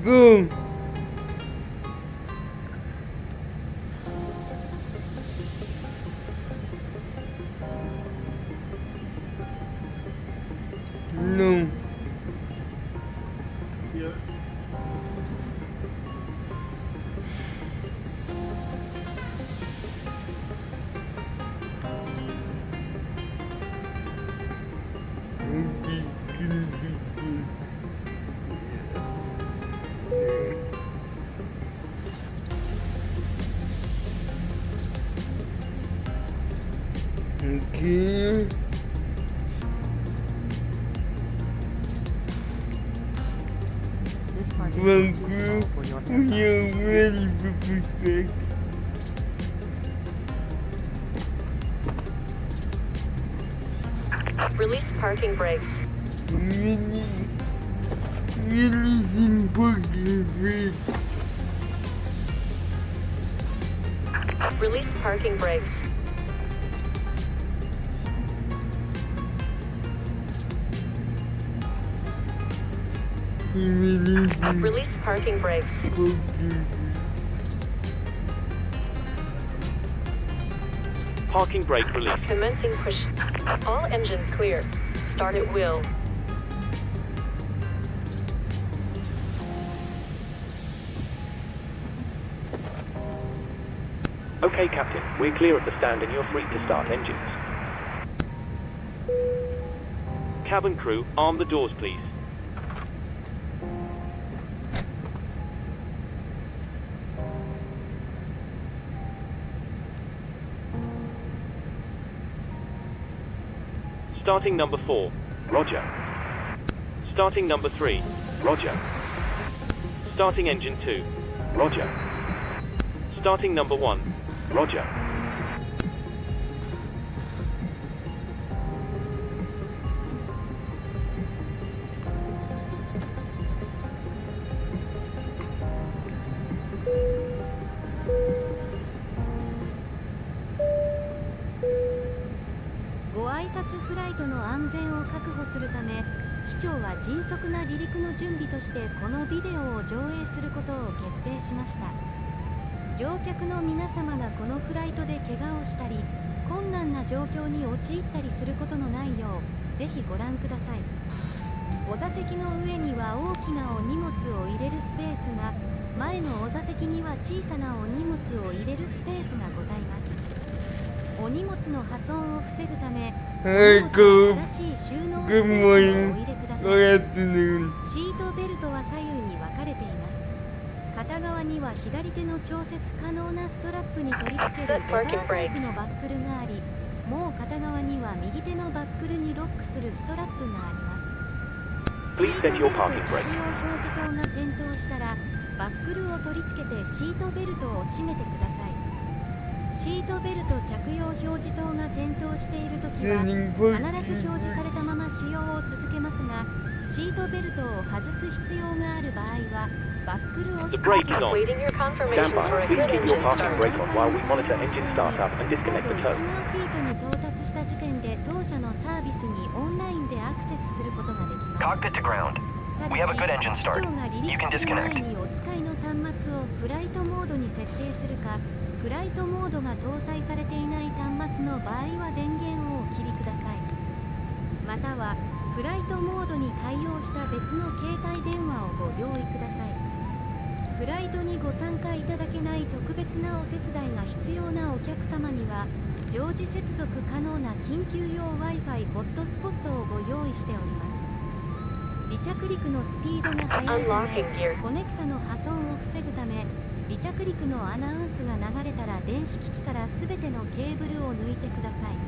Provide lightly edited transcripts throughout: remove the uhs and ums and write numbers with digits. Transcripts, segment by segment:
Go. No. Yes. Okay. This part is Thank useful for you. your We aircraft. are ready for pushback. Release parking brakes. Really, really important thing. Release parking brakes. Release parking brakes. Parking brake release. Commencing push. All engines clear. Start at will. Okay, Captain. We're clear at the stand and you're free to start engines. Cabin crew, arm the doors, please. Starting number 4. Roger. Starting number 3. Roger. Starting engine 2. Roger. Starting number 1. Roger.ご挨拶フライトの安全を確保するため、機長は迅速な離陸の準備としてこのビデオを上映することを決定しました。乗客の皆様がこのフライトで怪我をしたり、困難な状況に陥ったりすることのないよう、ぜひご覧ください。お座席の上には大きなお荷物を入れるスペースが、前のお座席には小さなお荷物を入れるスペースがございます。お荷物の破損を防ぐため、Hey, 正 Coop. しい収納スペ Good ースにお morning. 入れくださ Good い。 afternoon. シートベルトは左右に分かれています。片側には左手の調節可能なストラップに取り付けるレバータイプのバックルがあり、もう片側には右手のバックルにロックするストラップがあります。シートベルト着用表示灯が点灯したら、バックルを取り付けてシートベルトを閉めてください。シートベルト着用表示灯が点灯しているときは、必ず表示されたまま使用を続けますが、シートベルトを外す必要がある場合は、バックルを The brake is on. Waiting your Stand confirmation by. for a Please good keep your engine parking start. brake on while we monitor engine startup and disconnect 高 the 度 tow. 1万フィートに到達した時点で当社のサービスにオンラインでアクセスすることができます。 Cockpit to ground. ただ We have a good engine し、機 start. 長が離 You 陸 can する前 disconnect. にお使いの端末をフライトモードに設定するか、フライトモードが搭載されていない端末の場合は電源をお切りください。またはフライトモードに対応した別の携帯電話をご用意ください。フライトにご参加いただけない特別なお手伝いが必要なお客様には、常時接続可能な緊急用 Wi-Fi ホットスポットをご用意しております。離着陸のスピードが速いた Unlocking め、 gear. コネクタの破損を防ぐため、離着陸のアナウンスが流れたら電子機器から全てのケーブルを抜いてください。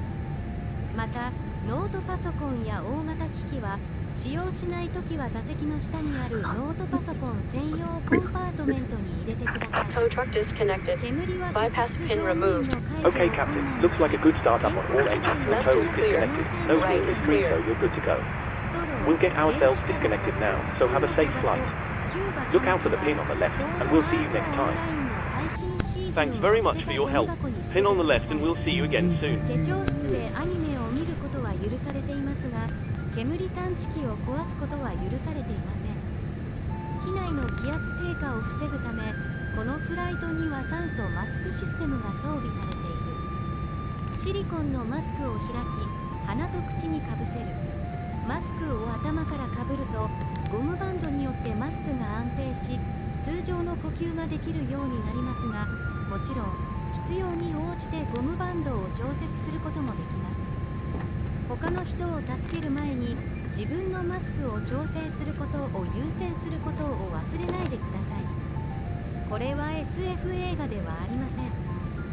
また、ノートパソコンや大型機器は使用しないときは座席の下にあるノートパソコン専用コンパートメントに入れてください。 Tow truck disconnected. 煙は Bypass 客室 pin 乗務員 removed. の解除 Okay, を Captain. 困難に Looks like a good startup on all し、 engines. 機 Your 内 tow の is 可 disconnected. 能 No 性 fuel の is free, so you're good to go. ストロー、 We'll get ourselves 電子タバコ、 disconnected now, so have a safe flight. キューバ Look out for the pin on the left, and we'll see you next time. Thanks Thanks very much for your help. Pin on the left and we'll see you again soon. 化粧室でアニメを見ることは許されていますが、煙探知機を壊すことは許されていません。機内の気圧低下を防ぐため、このフライトには酸素マスクシステムが装備されている。シリコンのマスクを開き、鼻と口にかぶせる。マスクを頭からかぶると、ゴムバンドによってマスクが安定し、通常の呼吸ができるようになりますが、もちろん必要に応じてゴムバンドを調節することもできます。他の人を助ける前に自分のマスクを調整することを優先することを忘れないでください。これは SF 映画ではありません。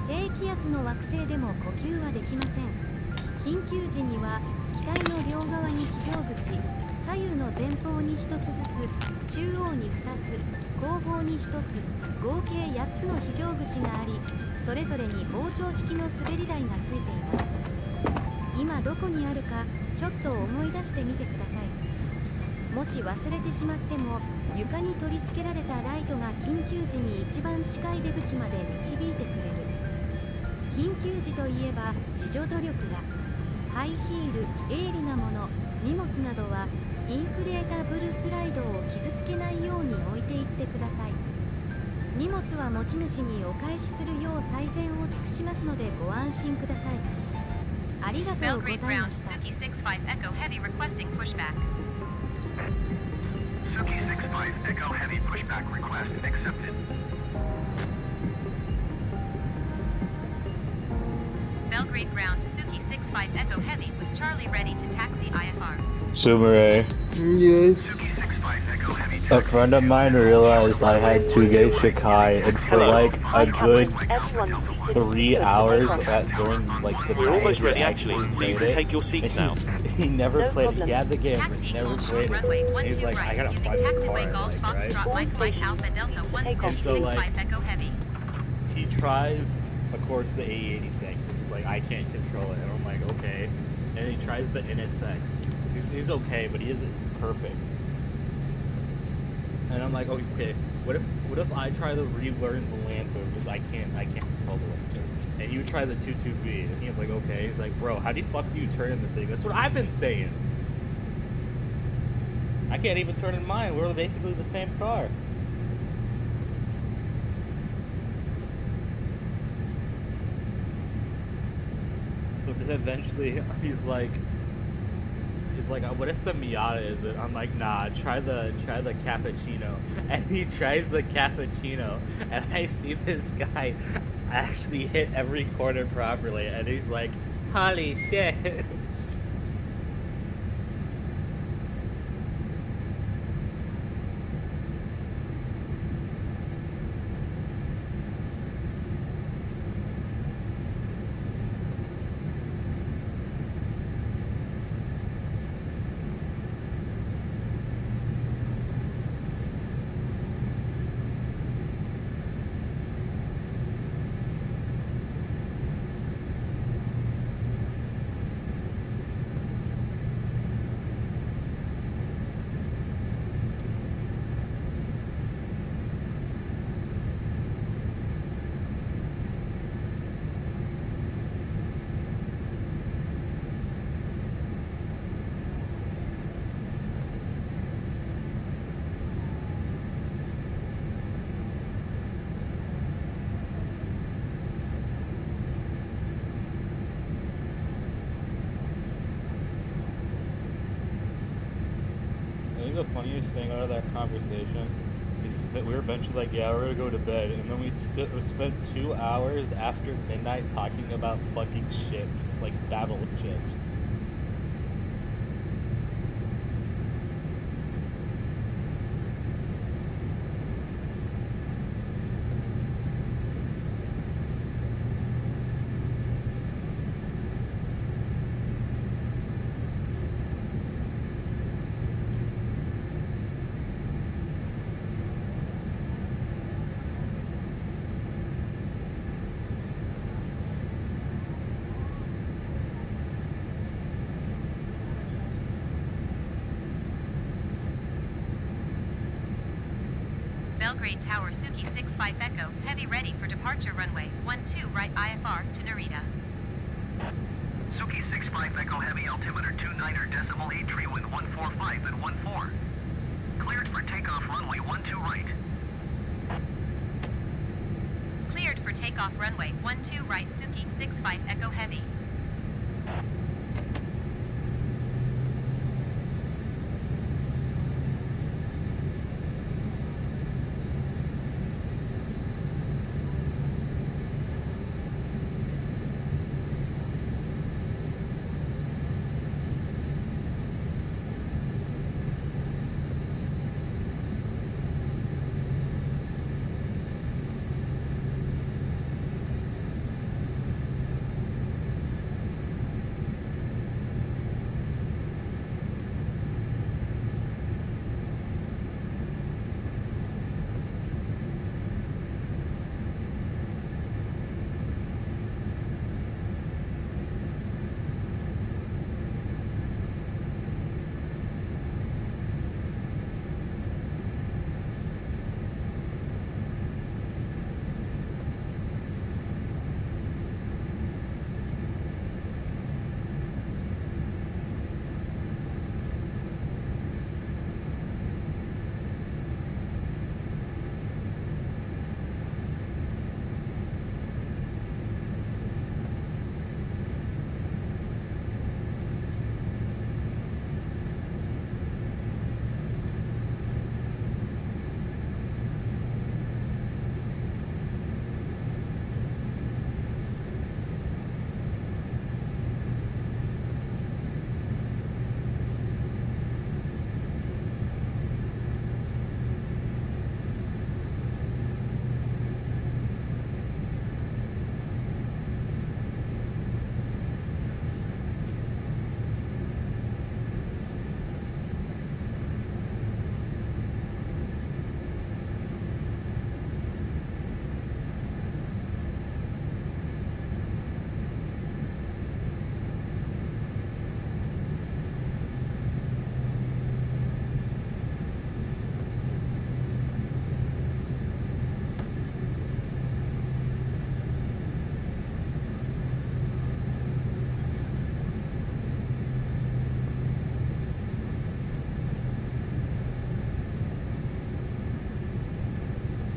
低気圧の惑星でも呼吸はできません。緊急時には機体の両側に非常口、左右の前方に1つずつ、中央に2つ、後方に1つ、合計8つの非常口があり、それぞれに膨張式の滑り台がついています。今どこにあるかちょっと思い出してみてください。もし忘れてしまっても、床に取り付けられたライトが緊急時に一番近い出口まで導いてくれる。緊急時といえば自助努力だ。ハイヒール、鋭利なもの、荷物などはインフレータブルスライドを傷つけないように置いていってください。荷物は持ち主にお返しするよう最善を尽くしますのでご安心ください。ありがとうございました。Suki 65 Echo Heavy requesting pushback. Suki 65 Echo Heavy pushback request accepted. Belgrade ground to Suki 65 Echo Heavy with Charlie ready to taxi IFR. Sumire, Yes. Suki 65 Echo Heavy a friend of mine realized I had 2 gay Shikai, and for like a good 3 hours during like the We're night, almost he ready actually, so you can take your seats now. He never No played it. problem. He had the game, but Taxi he never hold played short it. runway And 12 he's like, I right gotta using find the taxiway car, Golf like, right? Foxtrot Mike Mike Alpha Delta 1665 Echo Heavy. He tries, of course, the AE86, and he's like, I can't control it. And I'm like, okay. And he tries the NSX. He's okay, but he isn't perfect. And I'm like, okay, what if I try to relearn the Lancer because I can't control the Lancer? And you try the 22B, and he's like, okay. He's like, bro, how the fuck do you turn in this thing? That's what I've been saying. I can't even turn in mine. We're basically the same car. But then eventually, he's like, what if the Miata is it? I'm like, nah, try the cappuccino. And he tries the cappuccino, and I see this guy actually hit every corner properly, and he's like, holy shit. The funniest thing out of that conversation is that we were eventually like, yeah, we're gonna go to bed, and then we spent 2 hours after midnight talking about fucking shit, like battleships. Belgrade Tower Suki 65 Echo Heavy ready for departure runway 12 right IFR to Narita. Suki 65 Echo Heavy altimeter 29er decimal 831. right. Cleared for takeoff runway 12 right Suki 65 Echo Heavy.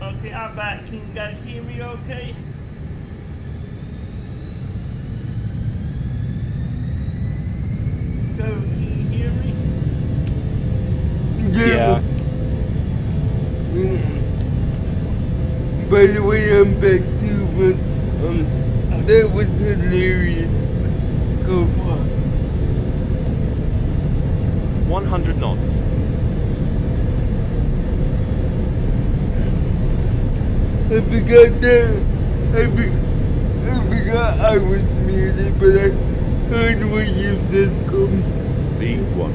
Okay, I'm back. Can you guys hear me okay? So, can you hear me? Yeah. By the way, I'm back too, but that was hilarious. Go for 100 knots. I forgot that. I forgot I was muted, but I heard what you said come. V1.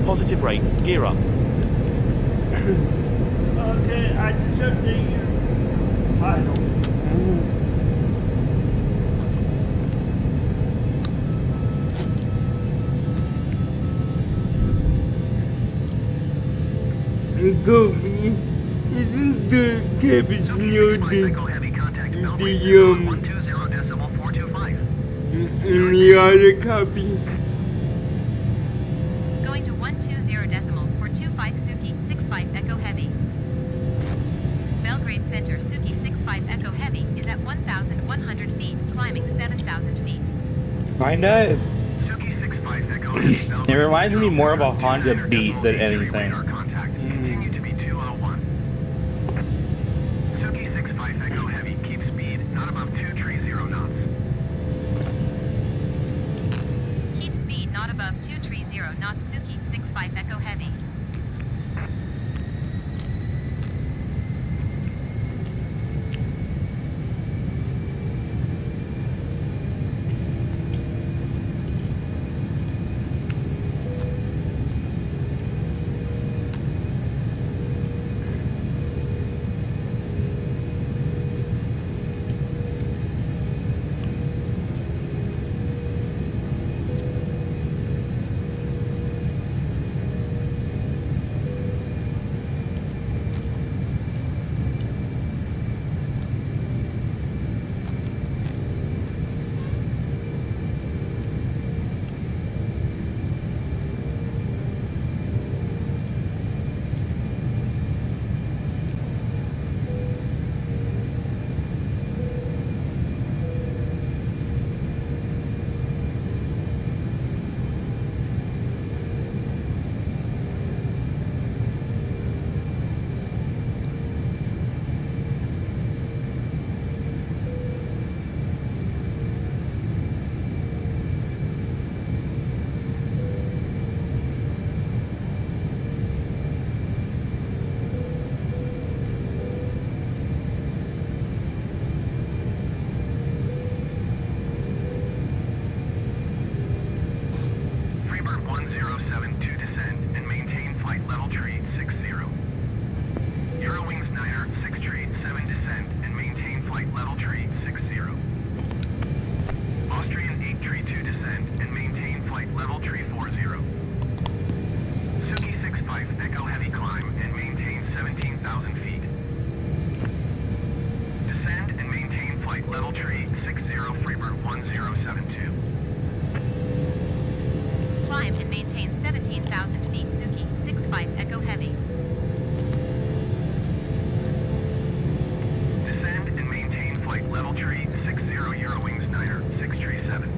Positive rate. Gear up. Okay, I just updated your title. Go me. Isn't the cappuccino Suki 65 Echo Heavy, contact Belgrade the, Tower 120.425. the other copy? Going to 120.425 Suki 65 Echo Heavy. Belgrade Center Suki 65 Echo Heavy is at 1,100 feet, climbing 7,000 feet. I know. Suki 65 Echo Heavy, Belgrade It reminds me more of a Tower, Honda 200 Beat than decimal anything. radar contact. Continue to be 201. Suki 65 Echo Heavy, keep speed not above 230 knots. Keep speed not above 230 knots Suki 65 Echo Heavy. 7 to descend and maintain flight level tree 60. Eurowings Niner 6 tree 7 descend and maintain flight level tree 60. Austrian 8 tree 2 descend and maintain flight level tree 40. Suki 65 Echo heavy climb and maintain 17,000 feet. Descend and maintain flight level tree 60 Freebird 1072. Climb and maintain 17,000 feet. Suki 65 Echo heavy. Descend and maintain flight level tree 60 Eurowings Niner 6 tree 7.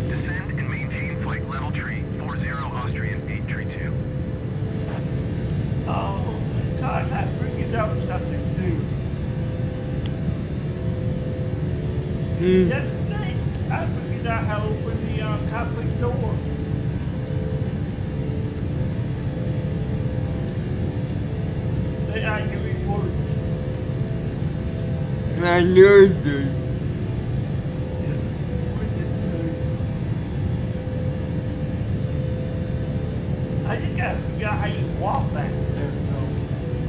Descend and maintain flight level tree 40 Austrian 8 tree 2. Oh, gosh, I figured out something new. Yesterday, I figured out how to open the cockpit door. They actually work. I know, dude. I just gotta figure out how you walk back there, so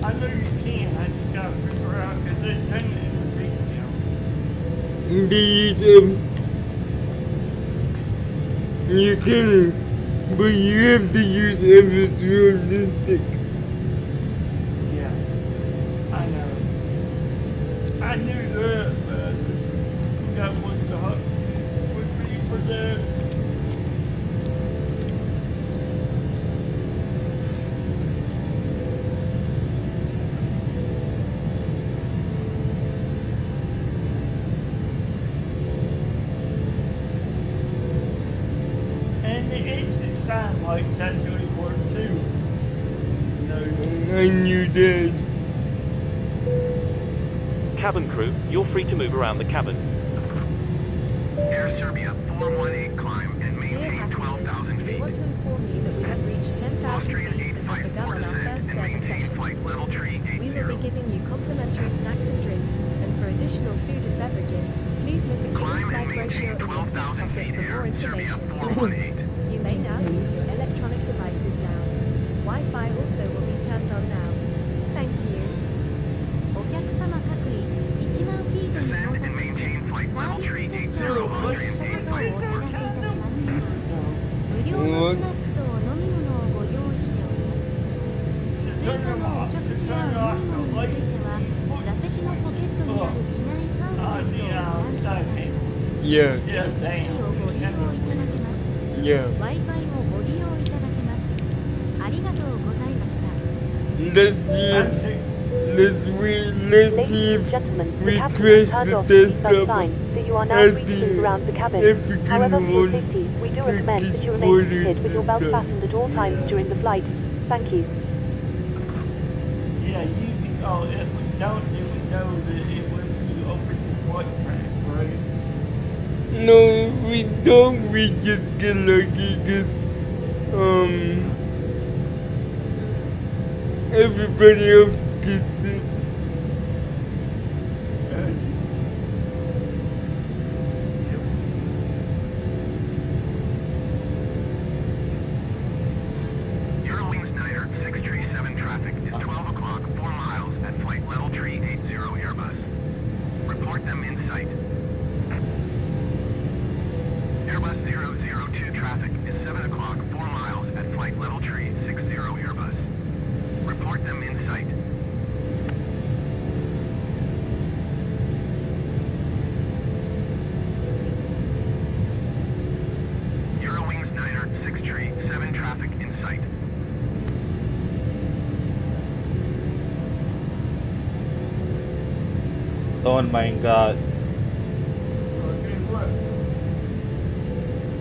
I know you can. I just gotta figure out because they're turning it into video. Indeed, you can, but you have to use everything realistic. Yeah, I know. I knew that, but we got one to hug with me for that. And the exit sign lights actually work too. No. I knew that. Cabin crew, you're free to move around the cabin. Air Serbia 418 climb and Dear maintain passengers, 12,000 we feet. want to inform you that we have reached 10,000 Austrian feet and have begun 854 on our descend first and service maintain session. flight level tree 80. We will be giving you complimentary snacks and drinks, and for additional food and beverages, please look at the Climb in-flight and brochure maintain in your seat 12,000 pocket feet. for more Air Serbia information. 418. You may now use your electronic devices now. Wi-Fi also will be turned on now. Thank you. お客様各位、1万フィートに到 Descend and 達し、 maintain flight サー level ビ tree スセッ 80 ションを開始したことをお知らせいたします。無料のスナックと飲み物をご用意しております。追加のお食事やお飲み物については、座席のポケットにある機内パンフレットをご覧ください。 Yeah, 電子機器をご利用いただけます。 yeah. Wi-Fi もご利用いただけます。ありがとうございました。 Let's see Ladies if and gentlemen, the we captain crash has turned the off the test seatbelt up sign, so you are now as free to the move around the cabin. African However, for your one safety, we do took recommend his that you remain seated body with your belt system. fastened at all times during the flight. Thank you. Yeah, you can, oh, if we don't, then we know that it was you open the flight track, right? No, if we don't, we just get lucky because, everybody else gets it. Eurowings Niner 637 traffic is 12 o'clock, 4 miles at flight level tree 80 Airbus. Report them in sight. Airbus 002 traffic is 7 o'clock, 4 miles at flight level tree 60 Airbus. Report them in sight. Eurowings Niner 6 tree 7 traffic in sight. Oh my god. Okay, what?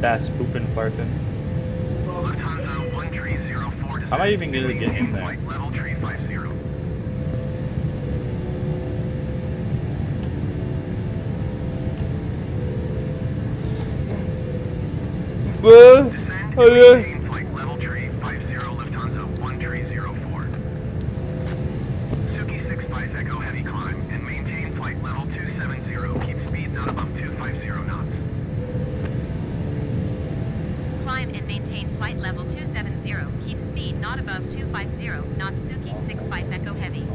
That's pooping farting. Lufthansa 1 tree 04 How am I even gonna get in there? Flight level tree 50. But, Descend and yeah. maintain flight level tree 50 Lufthansa 1 tree 04. Suki 65 Echo heavy climb 250 knots Suki 65 Echo Heavy.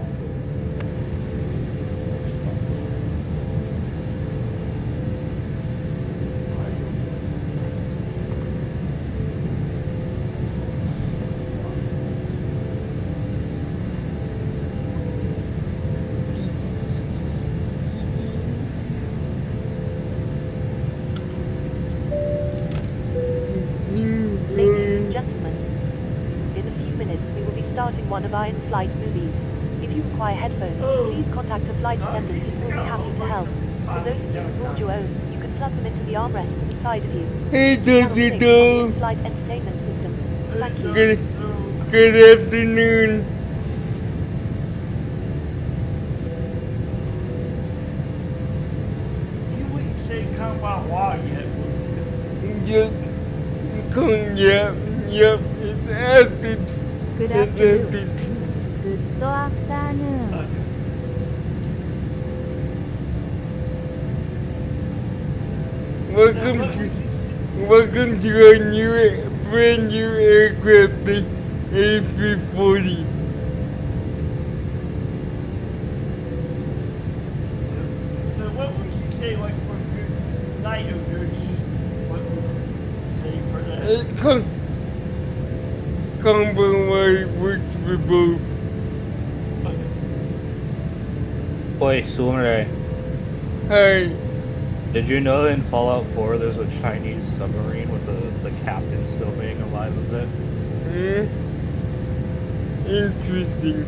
Ladies and gentlemen, in a few minutes we will be starting one of our in-flight movies. If you require headphones, please contact a flight attendant who will be happy to help. For those of you who brought your own, you can plug them into the armrest to the side of you. Hey, Channel 6 on the Dodito. in-flight entertainment system. Thank you. Good afternoon. You wouldn't say come by why yet, would you? Yep, it's after. Good It's afternoon. after. Good afternoon. Welcome to our brand new aircraft, the A340. So what would you say, like, for good night or good eat? What would you say for that? Compromise works for both. Boy, Sumere, Hi. did you know in Fallout 4 there's a Chinese submarine with the captain still being alive of it? Interesting.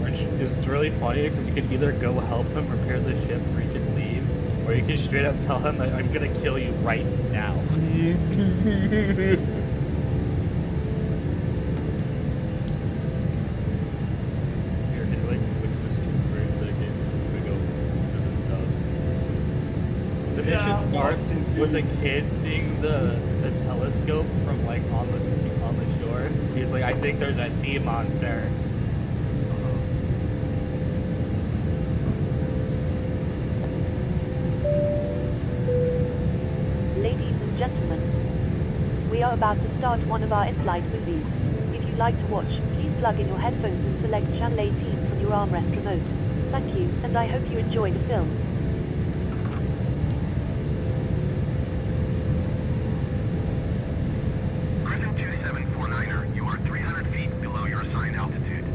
Which is really funny because you could either go help him repair the ship or you could leave, or you could straight up tell him that I'm gonna kill you right now. Here, can you like quick this for a second? We go to the sub. The Yeah, mission starts Watson, with a dude. kid seeing the telescope from like on the shore. He's like, I think there's a sea monster. Ladies and gentlemen, we are about to start one of our in-flight movies. If you'd like to watch, please plug in your headphones and select channel 18 from your armrest remote. Thank you, and I hope you enjoy the film. Griffin 2749er, you are 300 feet below your assigned altitude.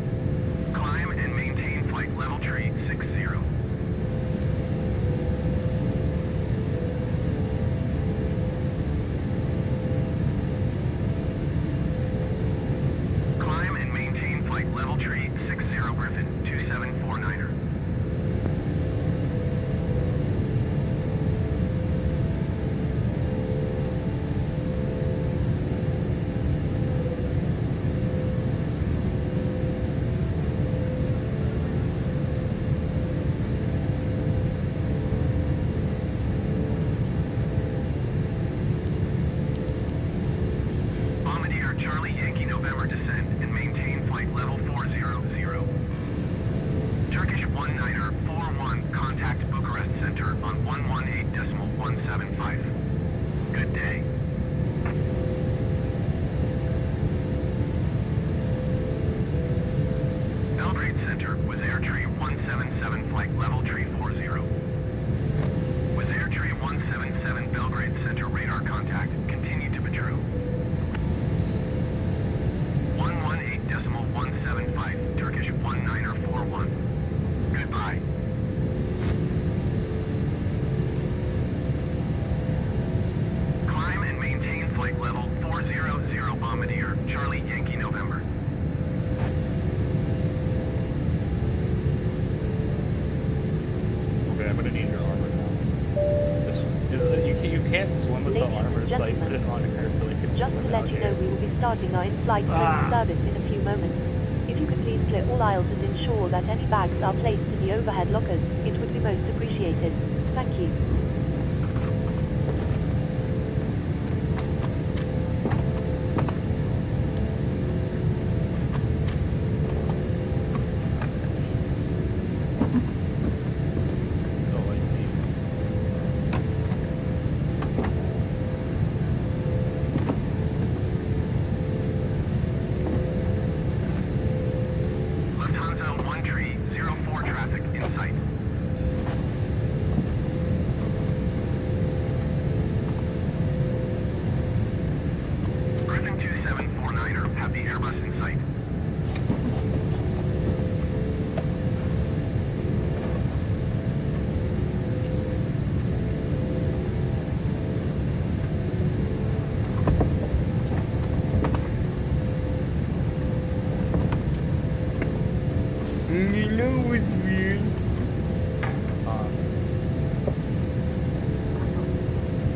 Climb and maintain flight level tree 60. Climb and maintain flight level tree 60 Griffin 2749er. Bombardier Charlie Yankee November descend and maintain flight level 400. Turkish 19er 41 contact Bucharest Center on 118.175. Good day. Belgrade Center with Air Tree 177 flight level tree 40. With Air Tree 177 Belgrade Center radar contact, continue to patrol. 118.175, Turkish 19er 41. Goodbye. Climb and maintain flight level 400 Bombardier, Charlie Yankee November. Okay, I'm gonna need your armor now. You can't swim with the Ladies and armor, so I put it gentlemen, on her so it can Just swim to let out you know, here. we will be starting our in-flight training service in a few moments. If you could please clear all aisles and ensure that any bags are placed in the overhead lockers, it would be most appreciated. Thank you. Oh, I see.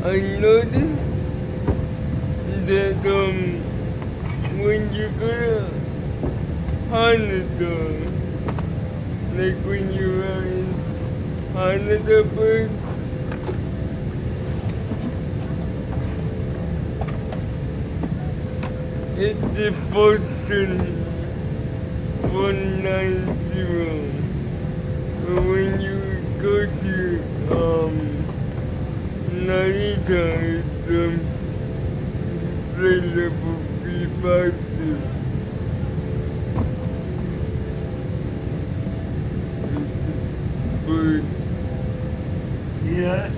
I noticed that when you go to Canada, like when you're in Canada bird, it defaults in 190. But when you go to Narita, it's flight level 350. But Yes.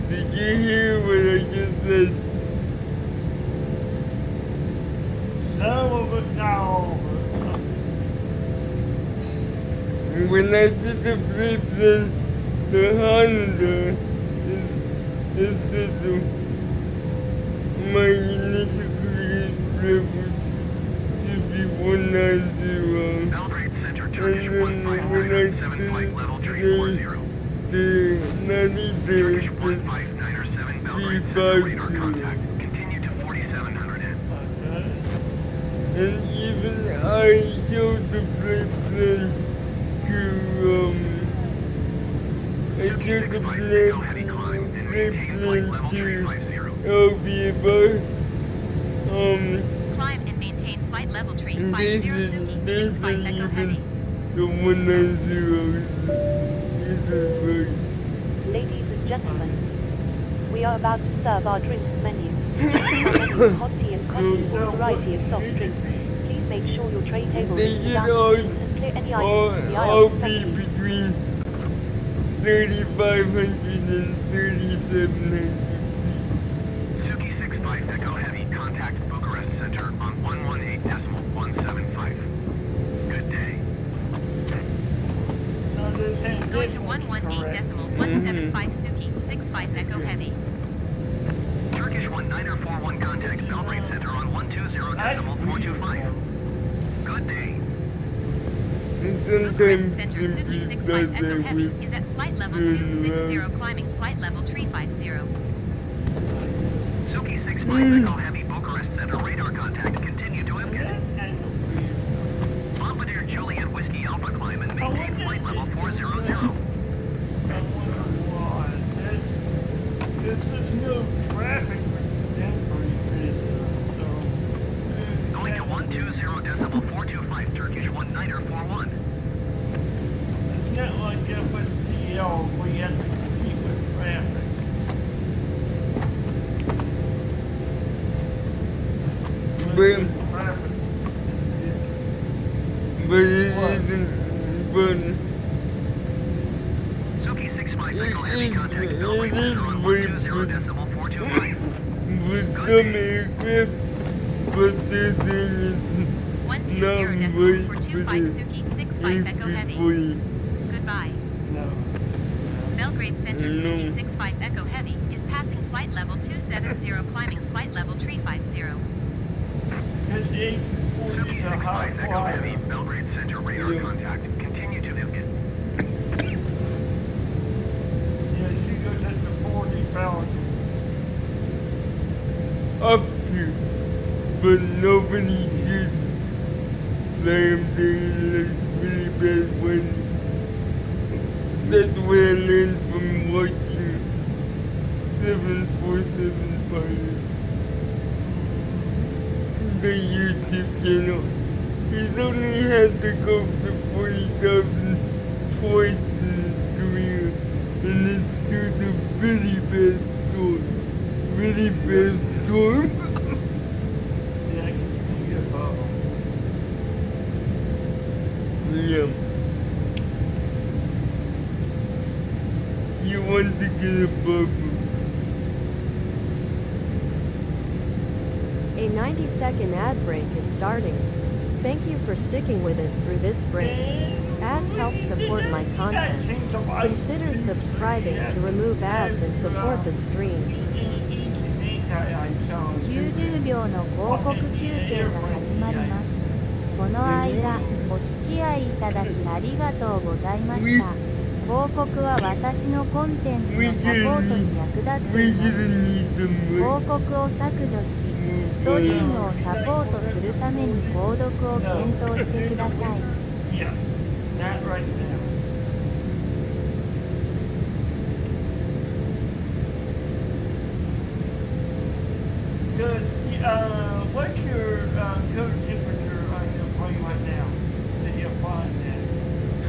did you hear what I just said? Some of it now. When I did the flips in to Canada, it said my initial clearance level should be 190. Belgrade Center, And Turkish then when I 1597 did flight level it 340. today, the Narita Turkish said 1597 Belgrade Center, radar 350. contact. Continue to 4700 N. And even I showed the flight plan to I showed the flight plan to LBFR. Climb and maintain flight level tree And 50 this Suki, is 65 Echo even Heavy. the 190 is right. Ladies and gentlemen, we are about to serve our drinks menu. Our menu is hot tea and coffee with a variety of soft drinks. Please make sure your tray table They is should down and clear any items from the all aisles. be Thank you. between 3,500 and 3,700 Suki 65 Echo Heavy, contact Bucharest Center on 118.175. Good day. So they're saying Going this to one's correct. 118.175 Suki, 65 Echo Heavy. Turkish 1941 contact Belgrade Center on 120.425. Good day. and Bucharest sometimes Center simply Suki 65 does Echo that Heavy with is at flight level turn 260, around. climbing flight level 350. Suki 65 Echo Heavy, Bucharest Center, radar contact. Continue to That's IMCAT. kind of weird. Bombardier Juliet Whiskey Alpha climb and maintain flight level 400. I wonder why. It's just no traffic for December business, so. Going to 120.425 Turkish 1941. It's not like FSTL where you have to compete with traffic. But, Traffic. but it isn't, but Suki 65 Echo Heavy, it contact is Belgrade Center on very 120.425. with some aircraft, but this thing is not right for 120.425 the Suki, 65 Echo Heavy. A340. Goodbye. No. Belgrade Center No. Suki 65 Echo Heavy is passing flight level 270, climbing flight level 350. Because the A4 Suki is a high 65 Echo Heavy, flyer. Belgrade Center, radar Yeah. contact. Continue to IMCAT. Yeah, she goes at the 40,000. Up to, but nobody should slam down like really bad one. That's what I learned from watching 747 pilots. The YouTube channel. He's only had to go to 40,000 twice in his career, and it's due to really bad storm. Really bad storm. Yeah, I can see a bubble. Yeah. You want to get a bubble. A 90-second ad break is starting. Thank you for sticking with us through this break. Ads help support my content. Consider subscribing to remove ads and support the stream. 90秒の広告休憩が始まります。この間、お付き合いいただきありがとうございました。報告は私のコンテンツのサポートに役立って We います。 should need them 報告を削除し、ストリームをサポートするために購読を検討してください。 Yes, that right now. Good. What's your code temperature on your plane right now that you're flying at?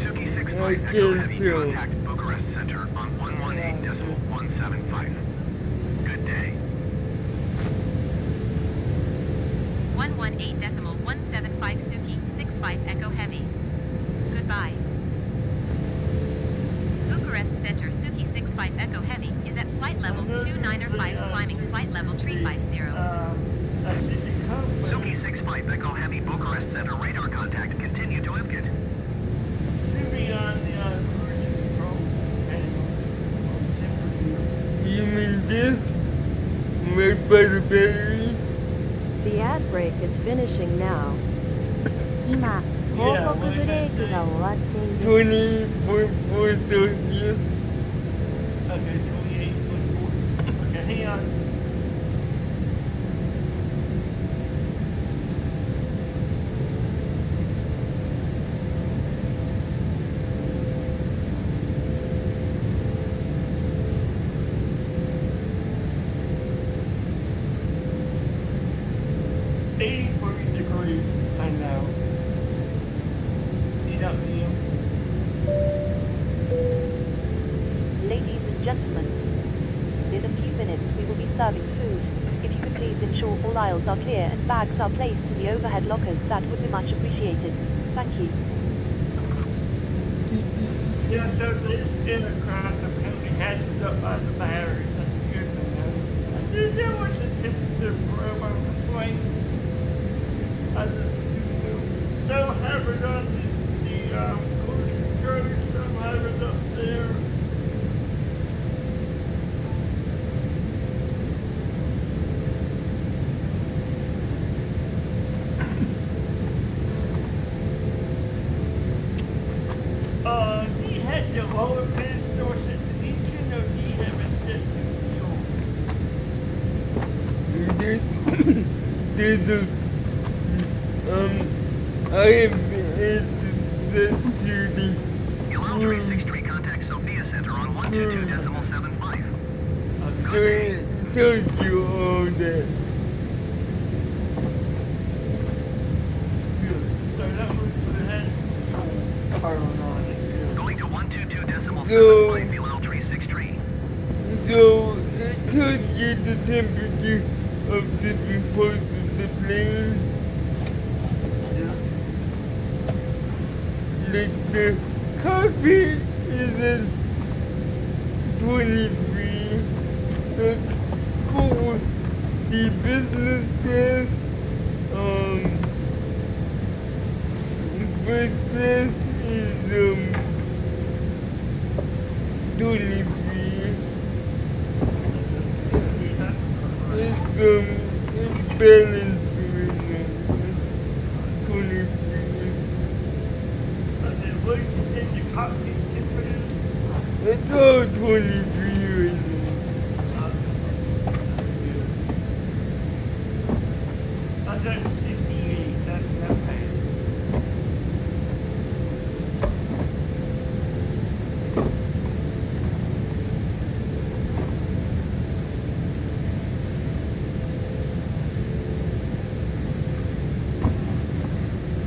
Suki 65 I Echo can't Heavy tell. contact Bucharest Center on 118.175. Good day. 118.175 Suki 65 Echo Heavy. Goodbye. Bucharest Center Suki 65 Echo Heavy is at flight level 295 climbing flight level 350. I see the compass. Suki 65 Echo Heavy Bucharest Center radar contact. Continue to IMCIT. Should be on the cruise control panel. Temperature. You mean this? Right by the batteries? The ad break is finishing now. 今、報告ブレイクが終わっている。 20.4 Celsius. Okay, 28.4. Okay, hang on. Degrees, I know. Yep, Liam. Ladies and gentlemen, in a few minutes we will be serving food. If you could please ensure all aisles are clear and bags are placed in the overhead lockers, that would be much appreciated. Thank you. Yeah, so this aircraft apparently has it up by the batteries. That's a good thing. I didn't know what's the temperature for my plane. I just some have it on the cruise control, some have it up there. Do you have the lower pen store set to engine, or do you have it set to fuel? There's a I have it set to the Allow cruise. 363 contact Sophia Center on 122.75. So it tells you all that. Good. So that was it has carbon on it. Good. Going to 122.75. So- Fuel L363. So it tells you the temperature of different parts of the plane. Yeah. Like the cockpit is at 23. The cool, the business class, first class is 23. It's balanced right now. 23. What did you say the cockpit temperature is? It's all 23 right now. I was at 68, that's not bad.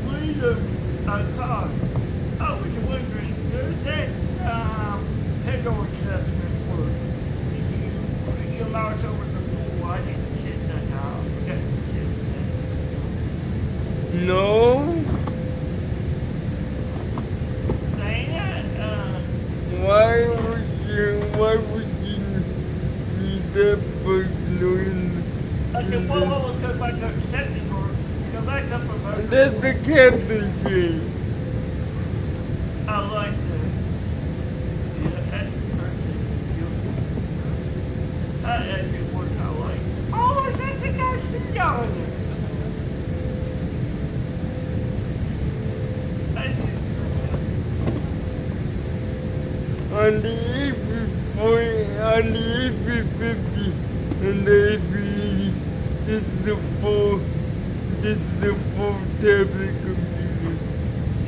Please, car. I was wondering, there's that head door adjustment work. Did you allow us over the pool? I didn't check that out. I forgot to check that. No? Dang it, Why would you need that for knowing okay, well, go back up to second door. Go back up about. that's the captain train. I like that. Yeah, that's perfect. That actually works I like. Oh, that's a nice down there. That's it. on the AP50 and the AP80. This is the full tablet computer.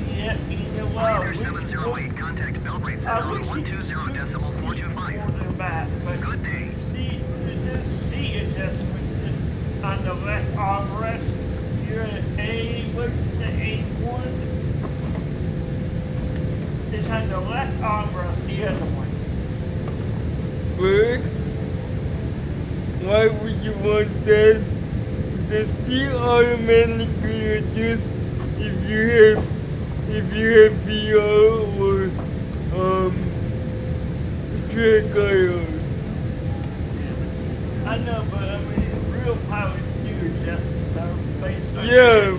Yeah, you know what? Leader 708, contact Belgrade Center on 120.425. Good day. See, the seat adjustments on the left armrest. You're at what's it, A1? It's on the left armrest, the other one. But why would you want that? The seat automatically adjusts if you have VR or track IR. I know, but I mean, real pilots do adjustments based on Yeah.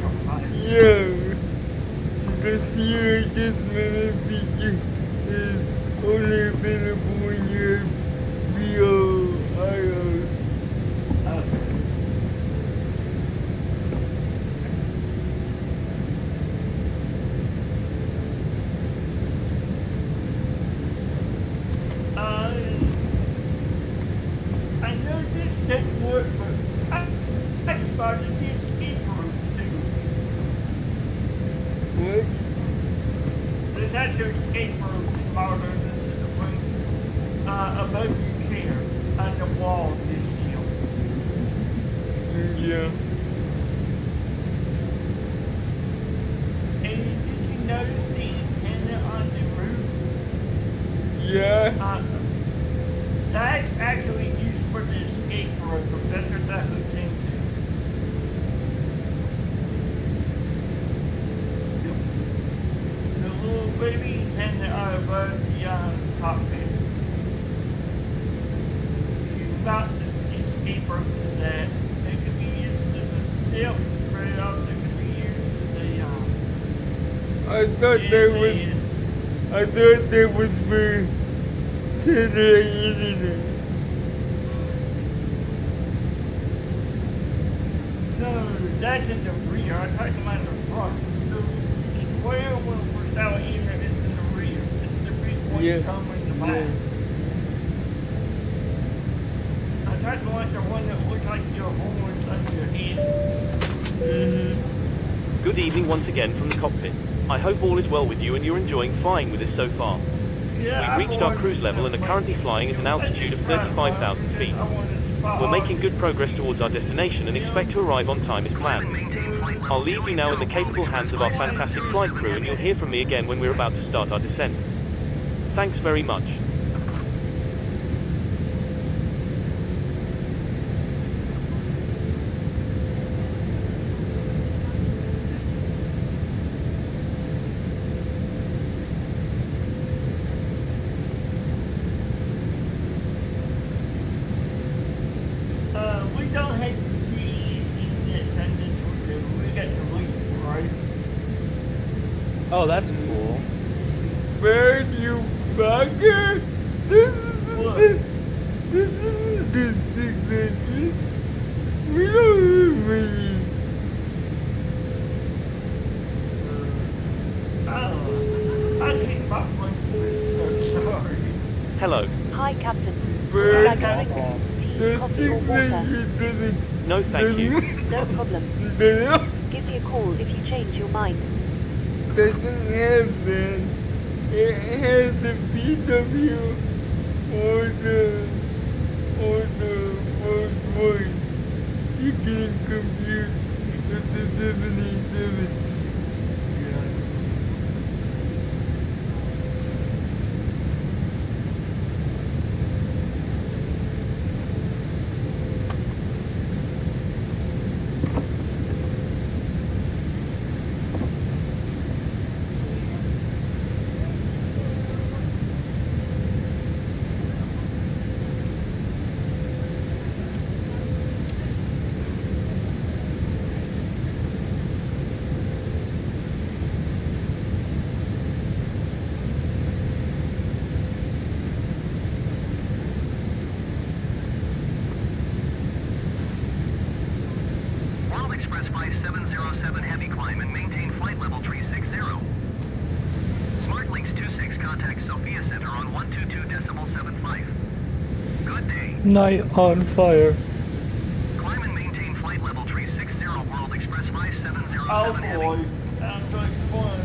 The seat adjustment feature is only available when you have VR IR. I know this didn't work, but I spotted these escape routes too. What? There's actually escape routes smaller than the room above your chair on the wall of this shield. Yeah. And did you notice the antenna on the roof? Yeah. That's actually used for the escape rope. That's what that hooks into. The little baby antenna above the cockpit. You mount the escape rope to that. It could be used as a step, but it also could be used as I thought that was for satellite internet. No, that's in the rear. I'm talking about the front. The square one for satellite internet is in the rear. It's the big one coming in the back. I'm talking about the one that looks like your horns under your head. Good evening once again from the cockpit. I hope all is well with you and you're enjoying flying with us so far. We've reached our cruise level and are currently flying at an altitude of 35,000 feet. We're making good progress towards our destination and expect to arrive on time as planned. I'll leave you now in the capable hands of our fantastic flight crew and you'll hear from me again when we're about to start our descent. Thanks very much. We don't have the key in the attendance room. We got the link, right? Oh, that's cool. Man, you fucker! This is the 600. We don't have money. I can't pop one for this. I'm sorry. Hello. Hi, Captain. But Would you like a drink? the Coffee or water? 600 doesn't. No, thank you. No problem. Give me a call if you change your mind. Doesn't have that. It has the PW or the Rolls Royce. You can compute with the 787. 122.75. Good day. Night on fire. Climb and maintain flight level 360 World Express 5707 Oh Heavy. boy, sounds like fun.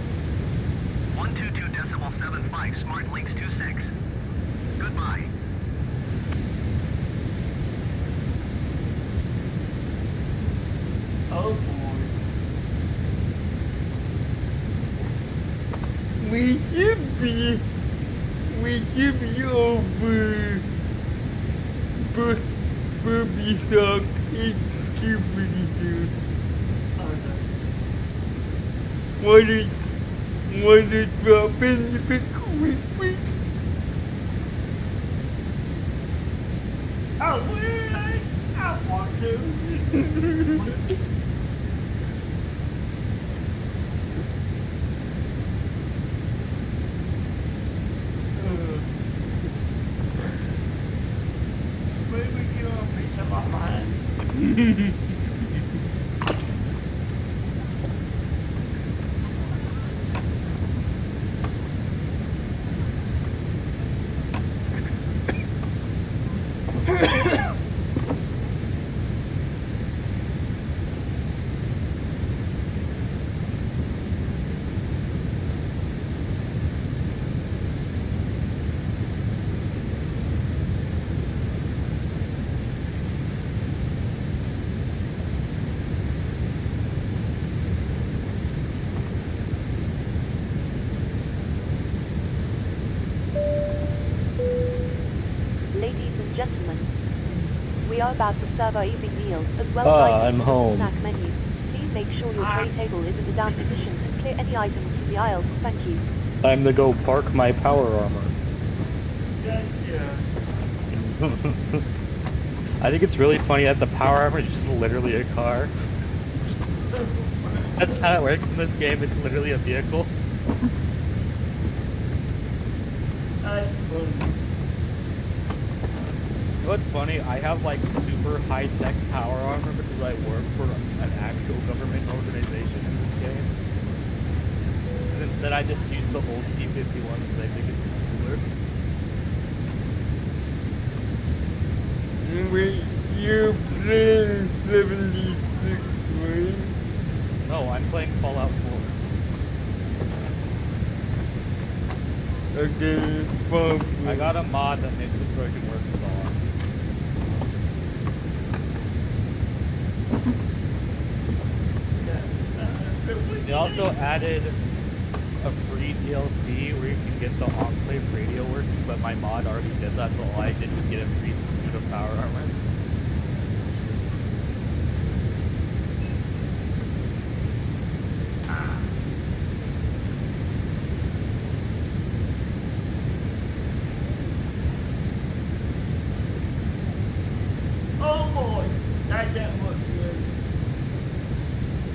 122.75 Smart Links 26. Goodbye. Oh boy. We should be over Booby Sock HQ pretty soon. Wanna drop in the quick? Oh, really? I want to. Maybe give him a piece of my mind. Ladies and gentlemen, we are about to serve our evening meal as well as items I'm from the home. snack menu. Please make sure your tray table is in the down position and clear any items from the aisles. Thank you. Time to go park my power armor. Gotcha. I think it's really funny that the power armor is just literally a car. That's how it works in this game. It's literally a vehicle. That's fun. You know what's funny? I have like super high-tech power armor because I work for an actual government organization in this game. And instead I just use the old T-51 because I think it's cooler. Wait, you're playing 76, right? No, I'm playing Fallout 4. Okay, fine. I got a mod that makes it so I can work with all armor. They also added a free DLC where you can get the Enclave radio working, but my mod already did that, so all I did was get a free suit of power armor. Oh boy, that didn't look good.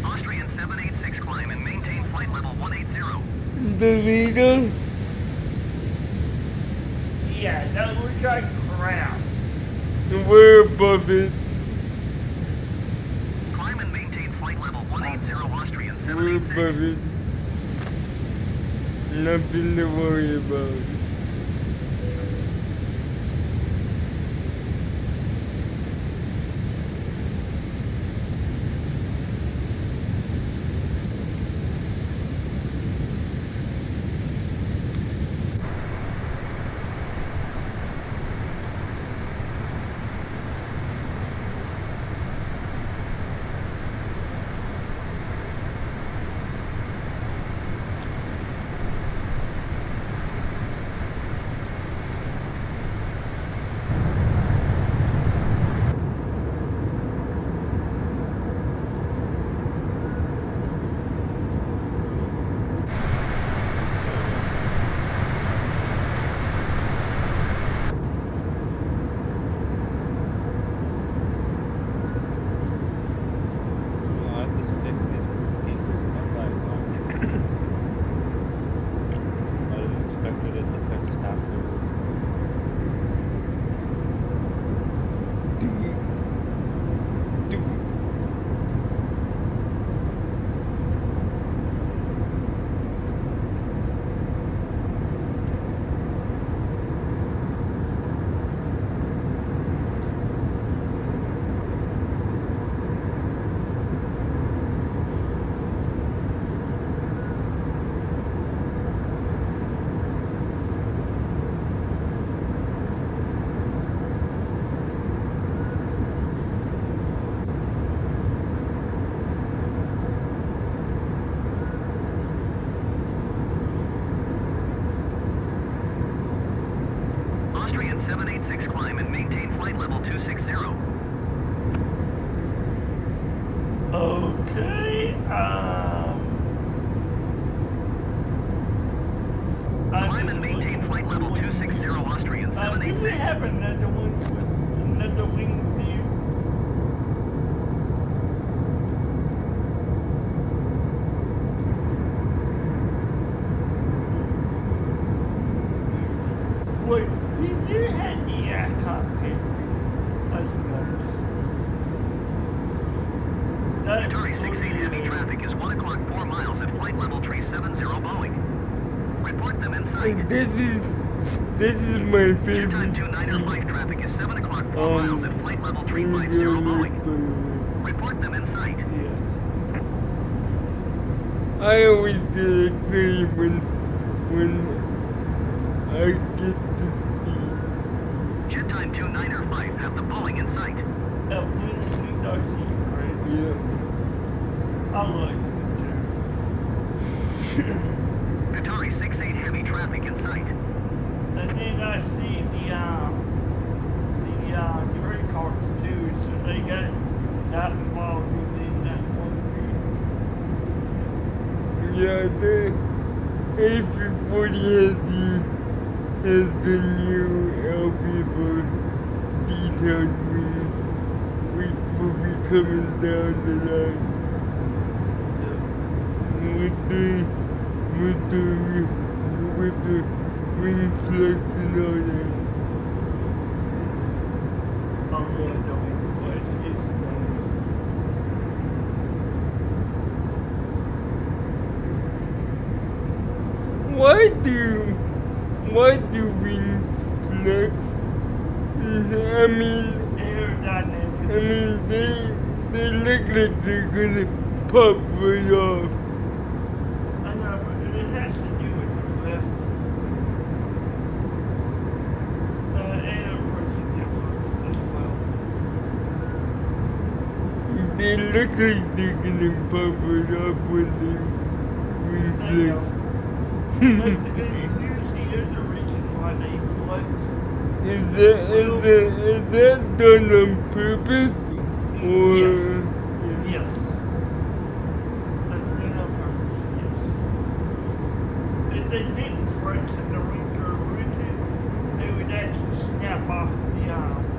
Austrian 786 climb and maintain flight level 180. The leader? Yeah, that looks like crap. We're above it. Climb and maintain flight level 180 Austrian We're 786. above it. Nothing to worry about. Climb and maintain flight level 260 Austrian Do we 786. have another one with another wing view? Wait, we do have the cockpit. That's nice. Atari 68 heavy traffic is 1 o'clock 4 miles at flight level 370 Boeing. Report them in sight. And this is my Time favorite 29er scene. flight traffic is 7 o'clock 4 miles at flight level 350 Boeing. Report them in sight. Yes. I always get excited when I get to see. Jet time 29er flight have the Boeing in sight. That wing don't see right? Yeah. I like it too. Atari 68 heavy traffic in sight. And then I see the trade cards too, so they got involved within that one group. Yeah, the A340 has the new LV detailed wings, which will be coming down the line. With the wing flex and all that. I love the wing flex, it's nice. Why do wings flex? I mean, Aerodynamics. they look like they're gonna pop right off. I know, but it has to do with the lift. And of course the difference as well. They look like they're gonna pop right off when they wing flex. Usually there's a reason why they flex. Is that done on purpose? Or Yes. That's done on purpose, yes. If they didn't flex and the wing were rigid, they would actually snap off the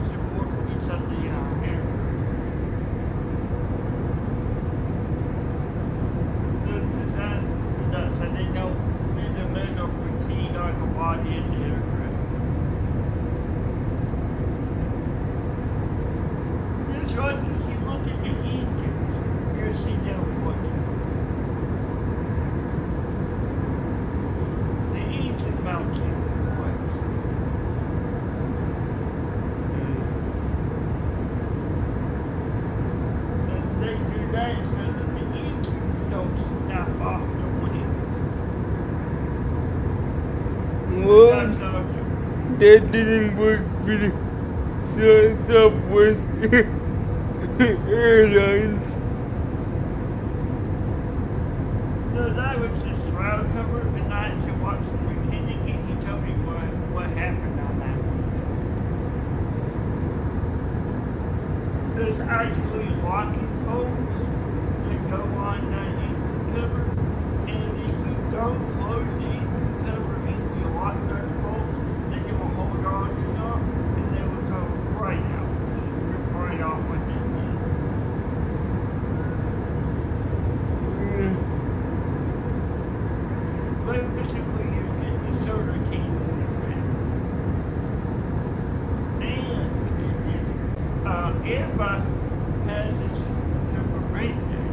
support piece of the aircraft. The design does, so they don't need a mental fatigue on the body of the aircraft. It's like if you look at the engines, you'll see them flexing. The engine mounts in flex. And they do that so that the engines don't snap off the wings. well, That's how it's that didn't work for the Southwest Airlines. No, that was just shroud cover, and I actually watched the mechanic, and he told me what happened on that one. There's actually locking bolts that go on that engine cover, and if you don't close the engine cover and you lock those bolts, then you will hold on enough, and they will come right out, rip right off with it. But basically, you get the soda can in this thing. And Airbus has a system to prevent that.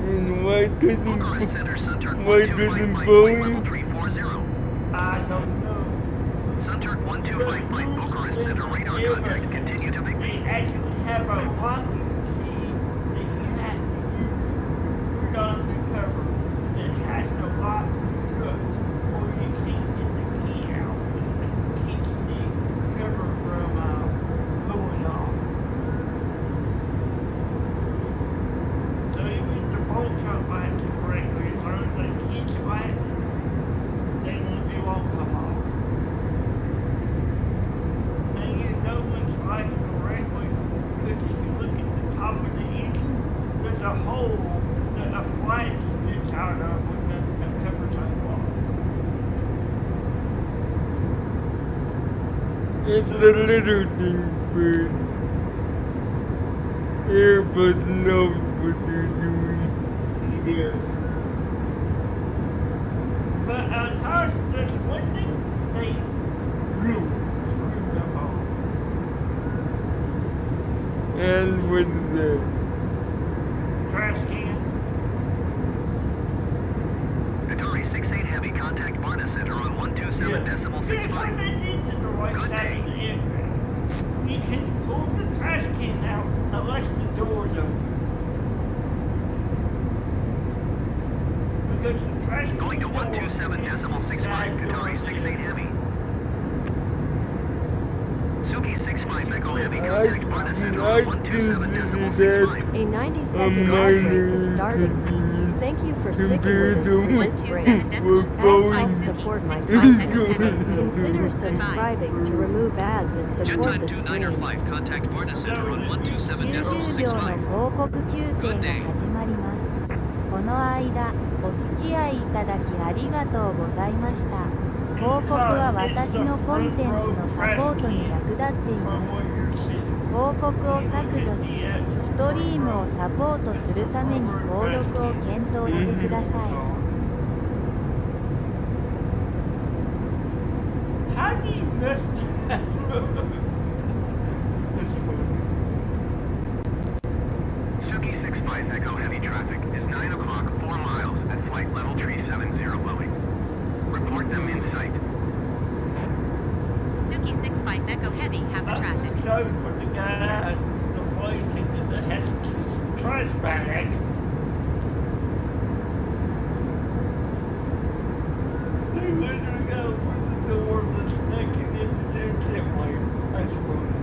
And why Bucharest Center, Sunturk doesn't 1255 flight Boeing? level 340. I don't know. Sunturk 1255 Bucharest Center radar contacts continue to They victory. actually have a locking key that you have to use to put on the cover. It has to lock shut, or you can't get the key out. It keeps the cover from going off. So even if the bolts are latched correctly, as long as they keep latched, then it won't come off. And you know when it's latched correctly, because if you look at the top of the engine, there's a hole that a flange shoots out of when the cover's It's the little things, but Airbus knows what they're doing. Yes. But cars, there's one thing they really screwed up on. And what is that? Trash can. Atari 68 Heavy, contact Barna Center on 127.65. Here's what they did to the right Good side day. of the aircraft. You can pull the trash can out unless the door's open. Because the trash can Going to door 127.65, side door Atari 68 Heavy. Suki 65 Echo Heavy, I contact Barna Center on consider 127.65. that A 90-second a ad break minor is starting. inconvenience Thank you for sticking compared with us to through this break. what Ads Boeing help support my is content. going Consider to subscribing to remove ads and support the stream. contact Barna Center on 90秒の報告休憩が始まります。この間、お付き合いいただきありがとうございました。広告は私のコンテンツのサポートに役立っています。広告を削除し、ストリームをサポートするために購読を検討してください。How do you mess that up? Suki 65 Echo Heavy traffic is 9 o'clock, 4 miles at flight level 370 Boeing. Report them in sight. Suki 65 Echo Heavy, have the traffic. I'm sorry for the guy, the flight attendant that has to trash bag. They literally got to open the door that's connected into their jetway. That's funny.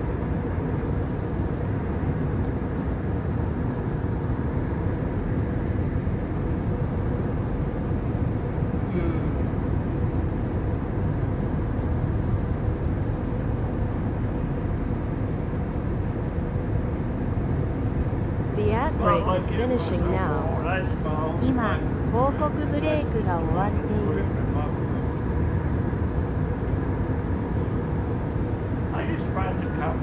The ad break is finishing now. That's fine. 今、広告ブレイクが終わっている。I just find the cup.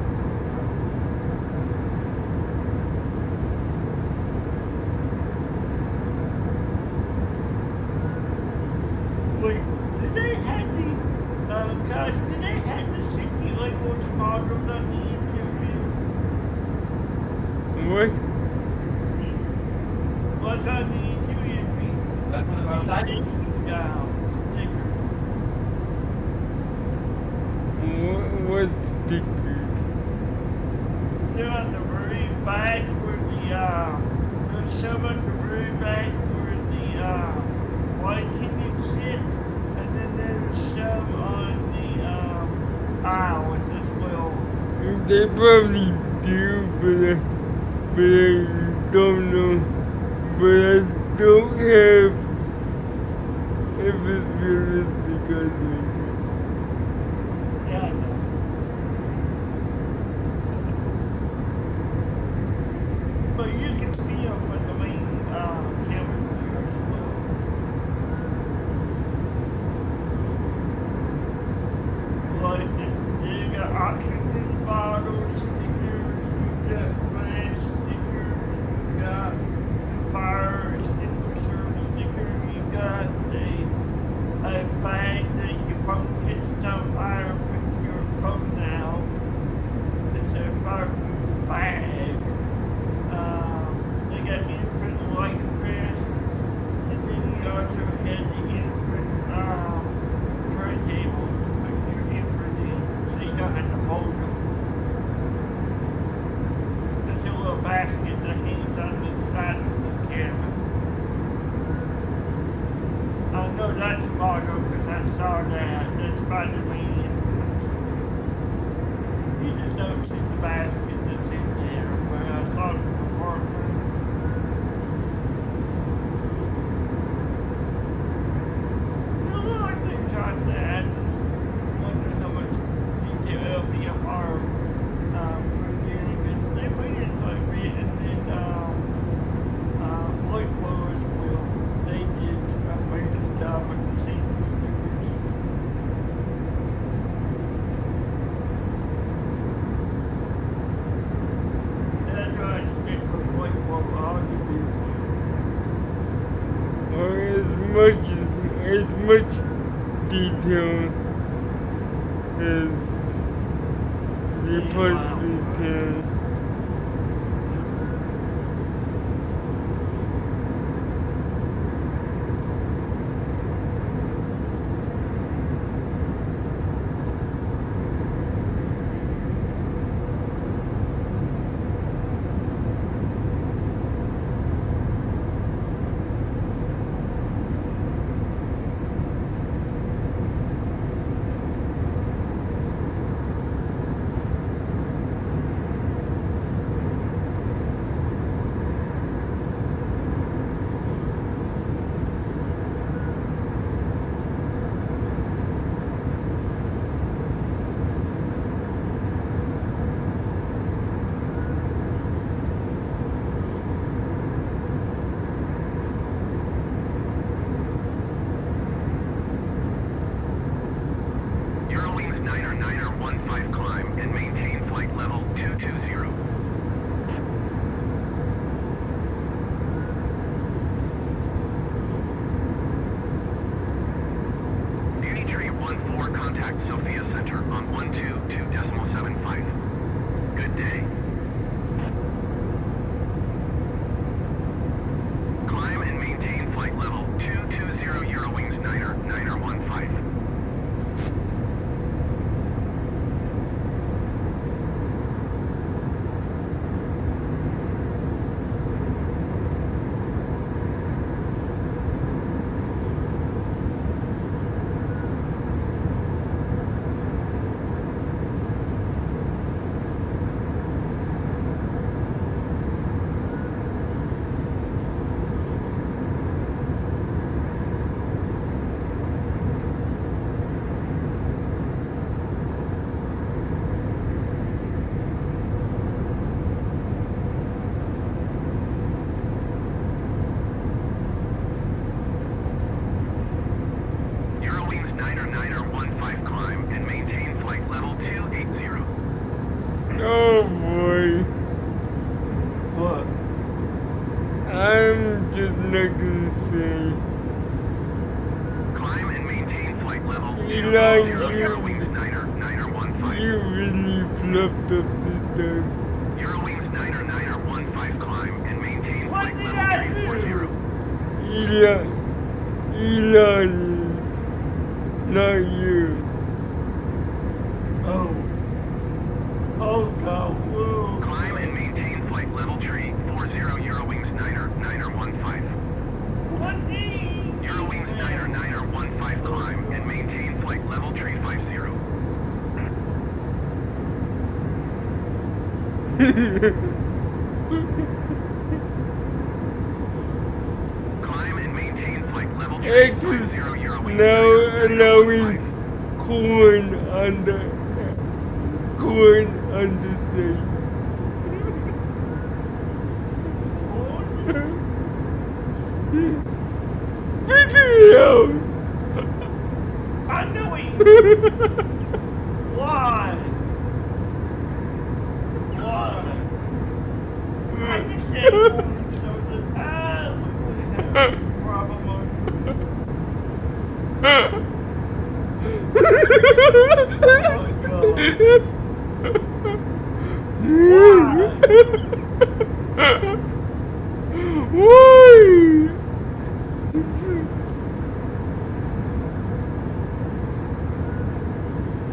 Wait, did they have the, guys, did they have the city language modeled on the interior? What? Like on the interior, stickers. What stickers? They're on the very back where there's some on the very back where the, flight attendants sit, and then there's some on the, aisles as well. They probably do, but I don't know. But I don't have if it's realistic on me. Yeah, I know. But you can see them with the main, camera view as well. Like, you got oxygen bottles, stickers, you got mask stickers, you got fire extinguisher sticker, you got a bag that you can catch some fire with your phone now. It's a fireproof bag. They got infant life vest, and then you also had the infant tray table to put your infant in, so you don't have to hold them. There's a little basket that hangs on the side of the camera. I know that's Margo because I saw that. That's by the main entrance. You just don't see the basket that's in there, but I saw the compartment. There's a lot of things like that. Wonder how much detail LPFR put in, because they made it like it, and then Floyd Flow as well. They did a amazing job with the safety stickers. detail as you possibly can. Eurowings Niner 15 climb and maintain flight level 220. Unitree 14 contact Sophia Center on 122.75. Good day. Climb and maintain flight level 220 Eurowings Niner 15. Eurowings Niner 15 climb and maintain flight level 280. Oh boy. What? I'm just not gonna say. Climb and maintain flight level Eli, 280. Eurowings Niner 15. You really fluffed up this time. Eurowings Niner 15 climb and maintain What flight did level I do? 340. Eli is not you. Oh. Oh God, whoa. Climb and maintain flight level 340. Eurowings Niner 15. What did? Eurowings Niner 15 climb and maintain flight level 350. Climb and maintain flight level X 350. is Eurowings now Niner allowing 15. corn on the side. Video! I knew it. Why? Why? I just said corn so that we wouldn't have a problem. Oh God. Why? Why?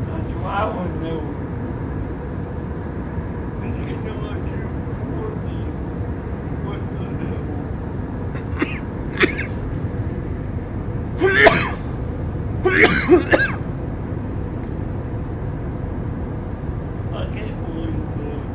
That's why I want to know. This is gonna look too corny. What the hell? I can't believe that.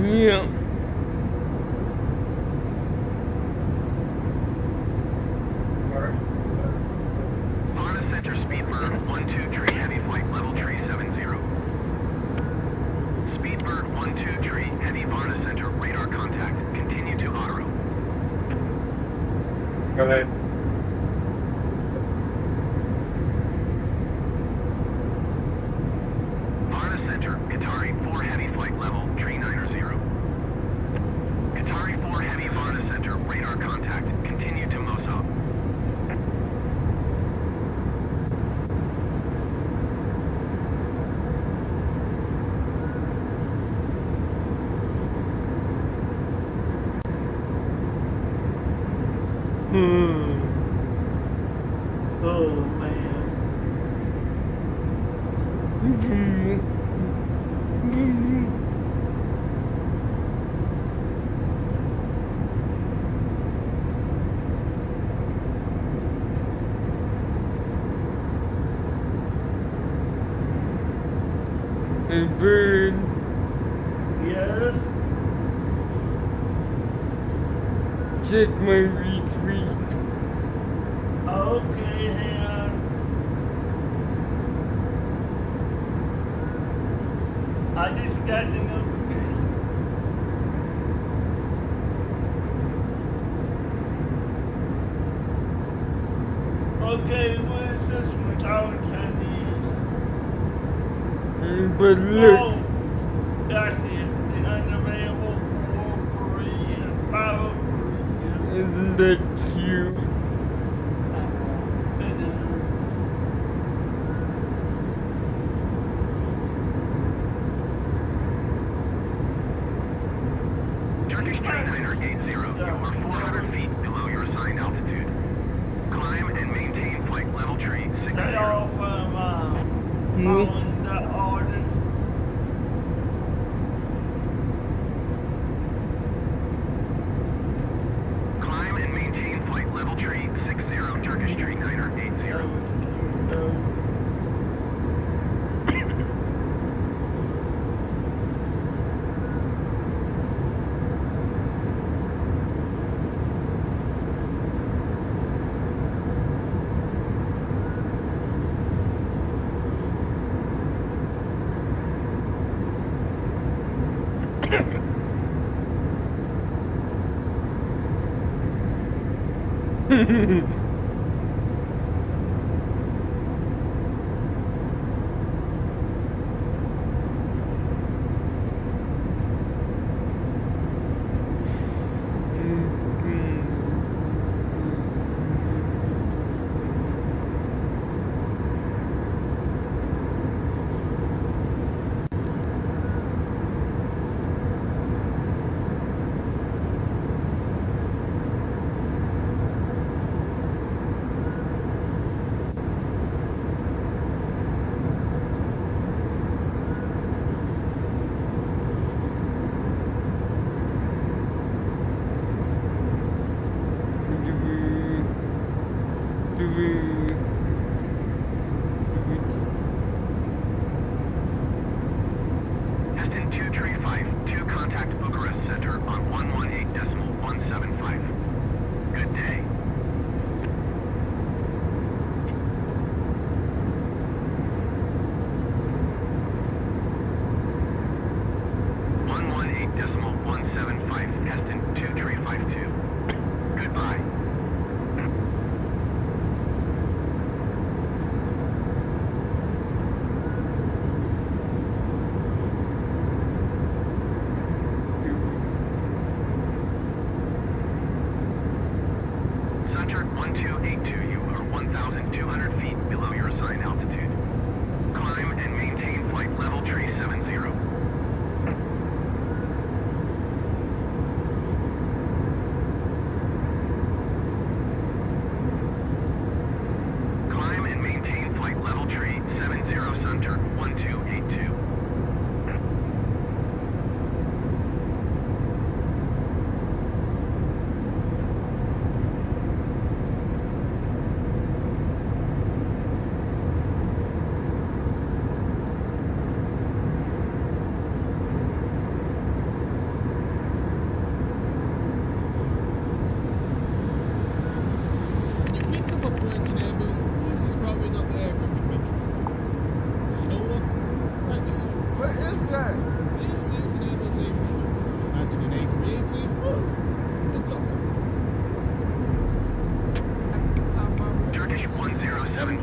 Yeah. Varna Center Speedbird 123 heavy flight level tree 70. Speedbird 123 heavy Varna Center radar contact. Continue to auto. Go ahead. Varna Center, Qatari 4 heavy flight level, tree 90. Qatari 4 heavy Varna Center, radar contact, continue to Mosul. Oh man. And bird. Yes. Check my retweet. Okay, hang on. I just got the notification. Okay, what is this one? Tower Chinese. But look. Oh, that's it. The unavailable 403 and 503. Isn't that cute? Turkish 3980, you are 400 feet below your assigned altitude. Climb and maintain flight level tree 60. Set off following the orders. Climb and maintain flight level tree 60, Turkish tree 9080. Destin 235, 2 contact Bucharest Center on 118.175. Good day. Destin 2352. Goodbye.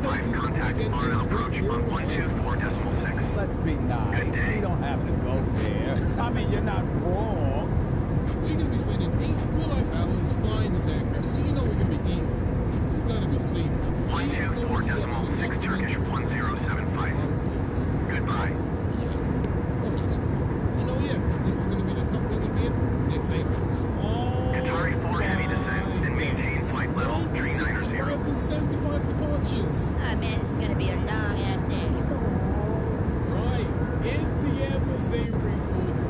175, contact on an approach on 124.6. Let's be nice. We don't have to go there. I mean, you're not wrong. We're going to be spending 8 real-life hours flying this aircraft, so you know we're going to be eating. We're going to be sleeping. 124.6 Turkish 1075. Goodbye. Yeah. Oh, that's right. You know, yeah, this is going to be the cup we're going to be in next 8 months. Qatari 4 heavy descent and maintain flight level 390. 75 departures. Oh man, this is gonna be a long ass day. Right. In the Airbus A340.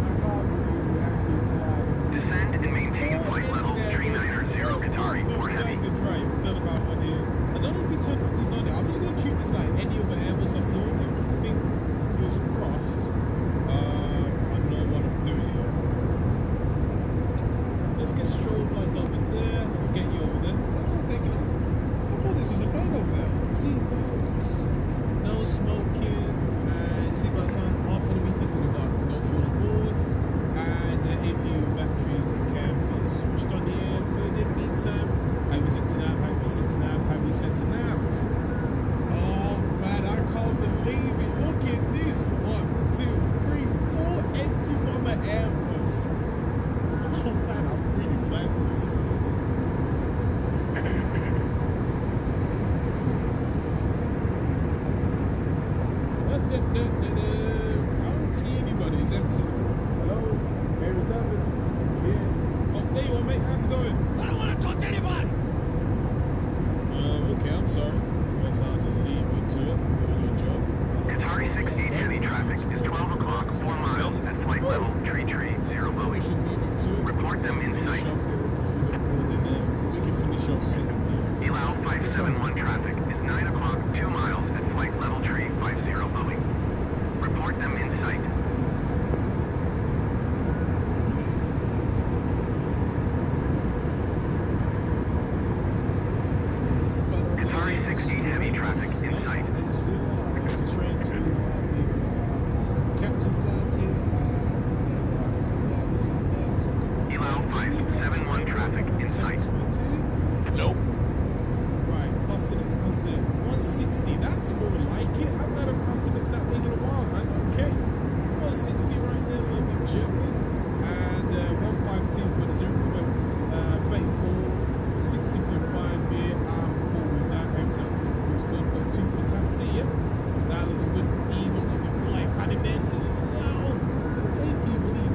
Descend and maintain flight level 390 Qatari 4 heavy. Right, it's not about one here. I don't know if you turned all these on there. I'm just going to treat this like any other Airbus I've flown and fingers crossed. I know what I'm doing here. Let's get strobe lights over there. Let's get you over there. So it's all taken off. I thought this was a plane over there. Seatbelts. No smoking. Seatbelts on. Off for the meter. We've got no fuel boards. And the APU batteries can be switched on the air for the meantime. Have you set to nav? Have you set to nav? Have you set to nav? Oh man, I can't believe it. Look at this. 1, 2, 3, 4 engines on the Airbus. Oh man, I'm really excited for this. I don't see anybody. It's empty. Hello? Hey, Reserve. Yeah. Oh, there you are, mate. How's it going? I don't want to talk to anybody. Okay, I'm sorry. Guess I'll just leave you to it. Do your job. Qatari 16 heavy traffic is 12 o'clock, 4 miles at flight level 0 Boeing. Report them in sight. We can finish off sitting there. Elau 571 traffic is 9 o'clock, 2 miles at flight level 350 Boeing. Report them in sight. Qatari 16 heavy traffic in sight. Captain side here. Elau 571 traffic in sight. Nope. Right, Costinix. 160, that's more like it. I've had a Costinix that big in a while, man. Okay. 160 right there, a little bit jerky. And 152 for the 34, 60.5 here. I'm cool with that. Everything looks good. Got 2 for taxi, yeah. That looks good. Even got the flight running into as well. There's AP bleed.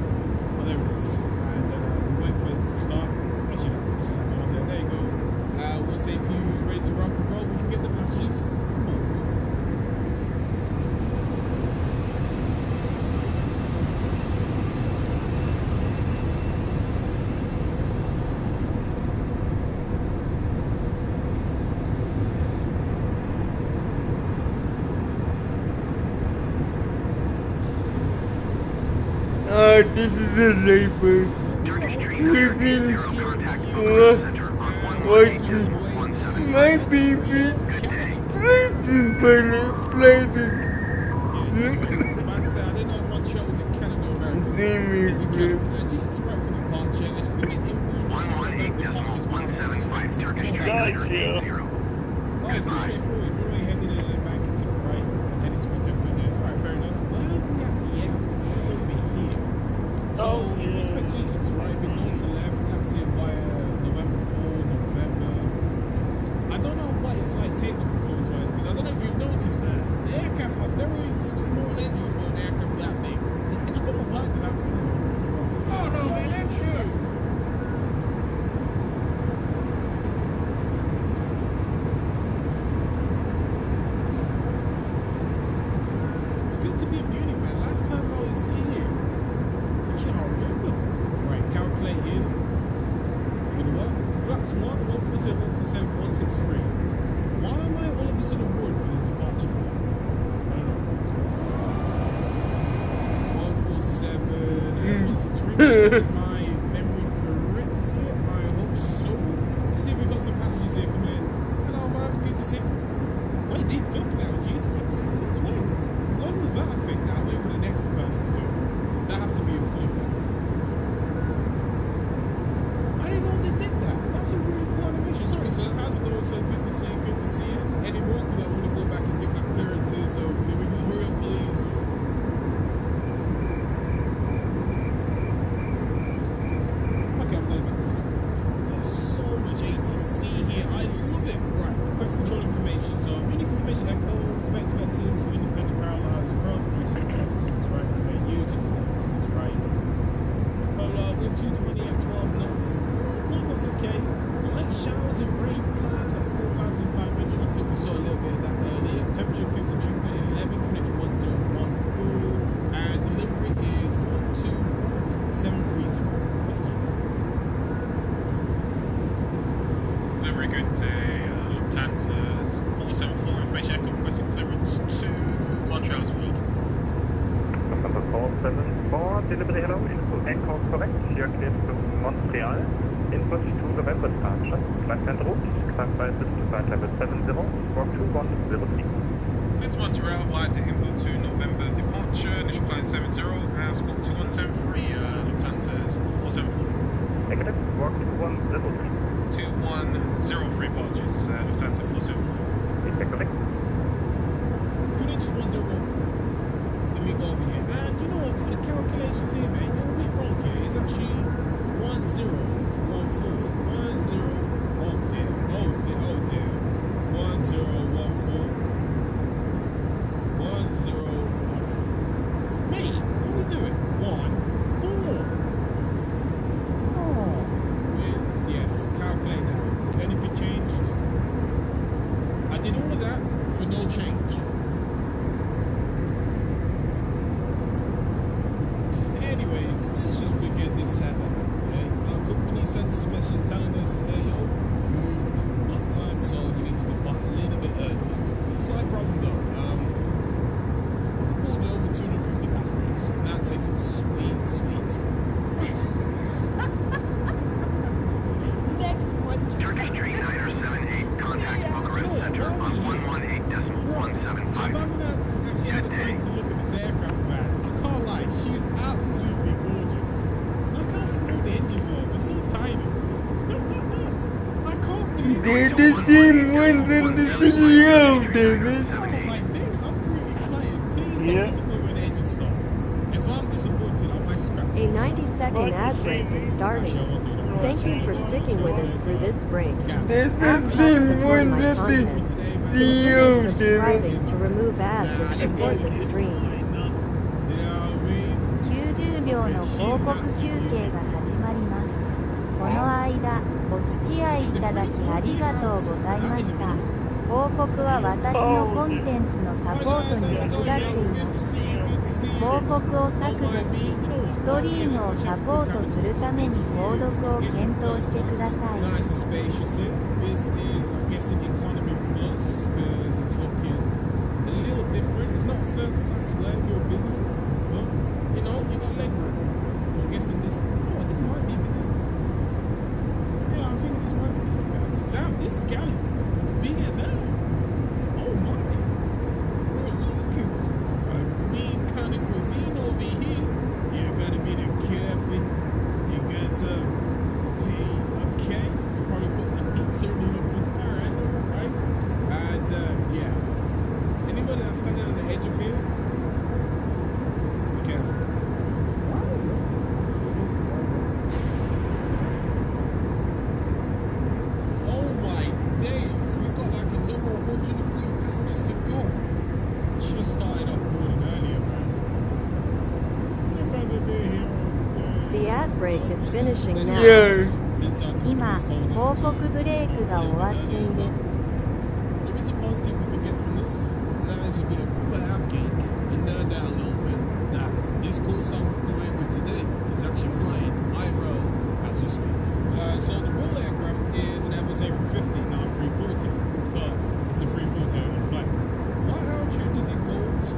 Oh, there it is. And wait for it to start. Actually, that was on there. There you go. Once APU is ready to rock and roll, we can get the passengers booked. This is a labor. Looking my baby flying flying. I don't know what show was in Canada or America. It's in Canada. Just to write for the departure, and it's going to be in departures. 118.175 Turkish Gotcha. 0. Oh, it's pretty straightforward. We're really heading in and back into the right and heading towards Edinburgh there. Alright, fair enough. Where are we at the end? Over here. So, in respect to 6, right, been north to left, taxi via November 4, November. I don't know what it's like takeoff performance-wise, because I don't know if you've noticed that. The aircraft have very small engines for an aircraft that big. I don't know why they're that small. Oh no, man, that's huge. It's good to be in Munich, man. Last time I was here, I can't remember. Right, calculate here. You know what? Flaps 1, 147, 147, 163. Why am I all of a sudden worried for this departure? I don't know. 147, 163. Is my memory correct here? I hope so. Let's see if we've got some passengers here coming in. Hello, man. Good to see you. Wait, they duck now, geez. Since when? When was that a thing? Now, wait for the next person to do it. That has to be a fluke. I didn't know they did that. That's a really cool animation. Sorry, sir. How's it going, sir? Good to see you. Good to see you. Any more? Because I want to delivery hello, echo correct, you're cleared to Montreal, input to November departure, flight center route, climb by to flight level 70, squawk 2103. It's Montreal, wide to input to November departure, initial climb 70, squawk 2173, Lufthansa is 474. Negative, squawk 2103. 2103 apologies, Lufthansa 474. Is that correct? Couldn't just 1014. Let me go over here. And you know what, for the calculations here, man, you're a bit wrong here. It's actually 1014. 10, oh dear, oh dear, oh dear. 1014. 1014. Me, what are we doing? 1, 4. Oh. Wins, yes, calculate now. Has anything changed? I did all of that for no change. Anyways, let's just forget this had to happen. Our company sent us a message telling us, hey yo, moved, not time, so you need to depart a little bit early. Slight problem though. We'll do over 250 passengers, and that takes it sweet. Next question. Turkish Tree 978, contact Bucharest Center on 118.175. I've actually had the time to look at this aircraft, man. I can't lie, she's absolutely gorgeous. Look how small the engines are. They're so tiny. I can't believe They're the same ones as the CEO, damn it. Oh my days, I'm really excited. Please don't disappoint when the engine start. If I'm disappointed, I might scrap. A 90-second ad break is starting. Thank you for sticking with us through this break. They're the Ads help same support ones my as the content. CEO, Consider damn it. subscribing to remove ads and support the stream. 90秒の広告休憩が始まります。この間、お付き合いいただきありがとうございました。広告は私のコンテンツのサポートに役立っています。広告を削除し、ストリームをサポートするために購読を検討してください。 Nice and spacious here. This is, I'm guessing, economy plus, because it's looking a little different. It's not first class where you're business class, but you know, you got leg room. So I'm guessing this, oh, this might be business class. Yeah, I'm thinking this might be business class. Damn, this galley is big as hell. Oh my. Man, you can cook up a mean kind of cuisine over here. You gotta be the careful. You got to see, okay, you probably put a pizza in the oven. Alright, right? And yeah. Anybody that's standing on the edge of here, be careful. Oh my days, we've got like another 140 passengers to go. Should have started off boarding earlier, man. Look over here. The ad break is finishing now. Yeah. 今、広告ブレイクが終わっている。 There is a positive we can get from this. Now it's a bit of proper Afghan and nerd out a little bit. Now, this call sign we're flying with today is actually flying IRO as we speak. So the real aircraft is an Airbus A350, not a 340. But it's a 340 in flight. What altitude does it go to?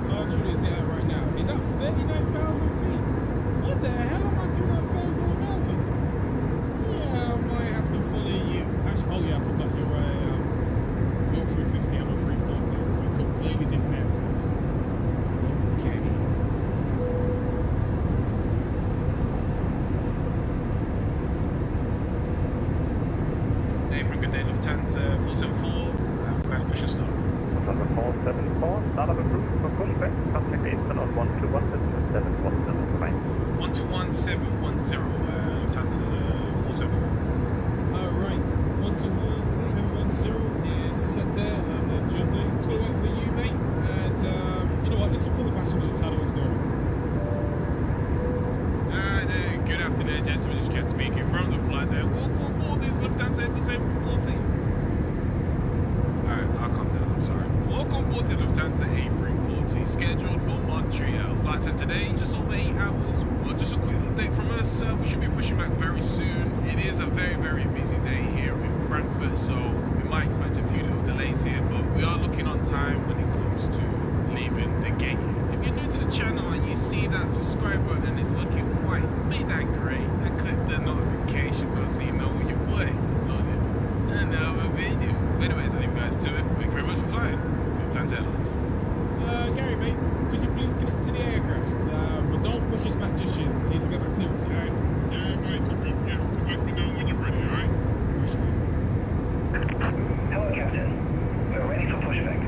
What altitude is it at right now? Is that 39,000 feet? What the hell am I doing at 34,000? Yeah, I might have to follow you. Actually, oh yeah, I forgot you're 350, I'm a 340. We're completely different aircrafts. Okay. Name, good day, Lufthansa 474, Grand Mission Star. Lufthansa 474, start of approved for pushback, contact Eastern on 121.710. 121.710, Lufthansa 474. Alright, 121.710 is set there. I'm not jumping. It's gonna wait for you, mate. And you know what? Listen for the passengers and tell them what's going on. Good afternoon, gentlemen. Just kept speaking from the flight there. Welcome on board this Lufthansa MSFS June. Alright, I'll calm down. I'm sorry. Welcome aboard the Lufthansa A340, scheduled for Montreal. Flight anyways, I'll leave you guys to it. Thank you very much for flying. Lufthansa Airlines. Gary, mate, could you please connect to the aircraft? But don't push us back just yet. I need to get my clearance, alright? Yeah, mate, no problem. Yeah, just let me know when you're ready, alright? Hello, Captain. We're ready for pushback.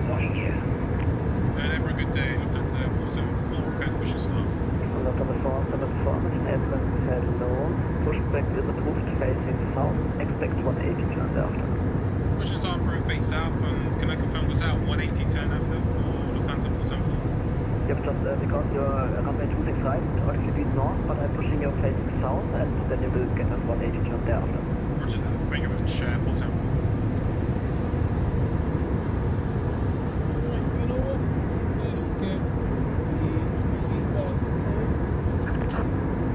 Locking gear. Have a good day. Lufthansa 474. Prepare to push and start. Lufthansa 474, Edmund, hello. Pushback is approved facing south. Expect 180 turn after. Pushes are approved face south, and can I confirm what's out 180 turn after for Lufthansa 474? Yep, just because you're runway 26 right, actually be north, but I'm pushing you facing south, and then you will get a 180 turn thereafter. Roger that. Thank you very much. 474. Right, you know what? Let's get the seatbelt on.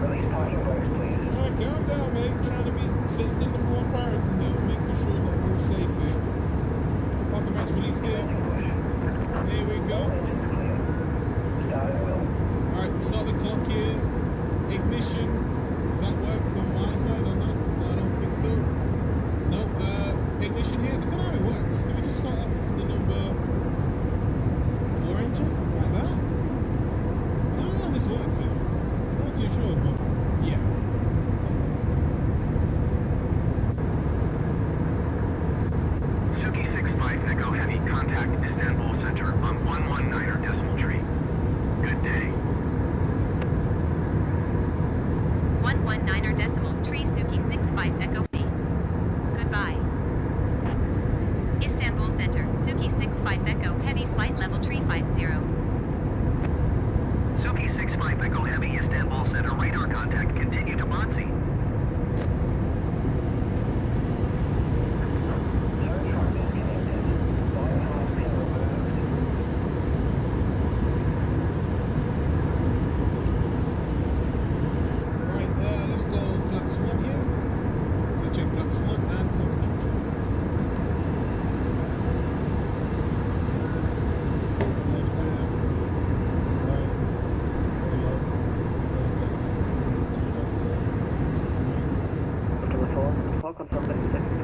Release partial brakes, please. Alright, calm down, mate. Trying to be safety number one priority here. Making sure that we're safe here. Parking brakes released here. There we go. Alright, start the clock here. Ignition. Does that work from my side or not? No, I don't think so. No, ignition here. I don't know how it works. Do we just start off the number 4 engine? Like that? I don't know how this works here. I'm not too sure, but yeah. Suki 65 Echo Heavy, contact Istanbul Center on 119er decimal tree. Good day. 119er decimal tree Suki 65 Echo B. Goodbye. Istanbul Center, Suki 65 Echo Heavy flight level tree 50. Suki 65 Echo Heavy, Istanbul Center radar contact. Continue to Bonzi. Right, let's go flaps 1 here. So check flaps 1 and flaps 2. Left hand, right, hello, to the left, Lufthansa 474, confirm that you taxi.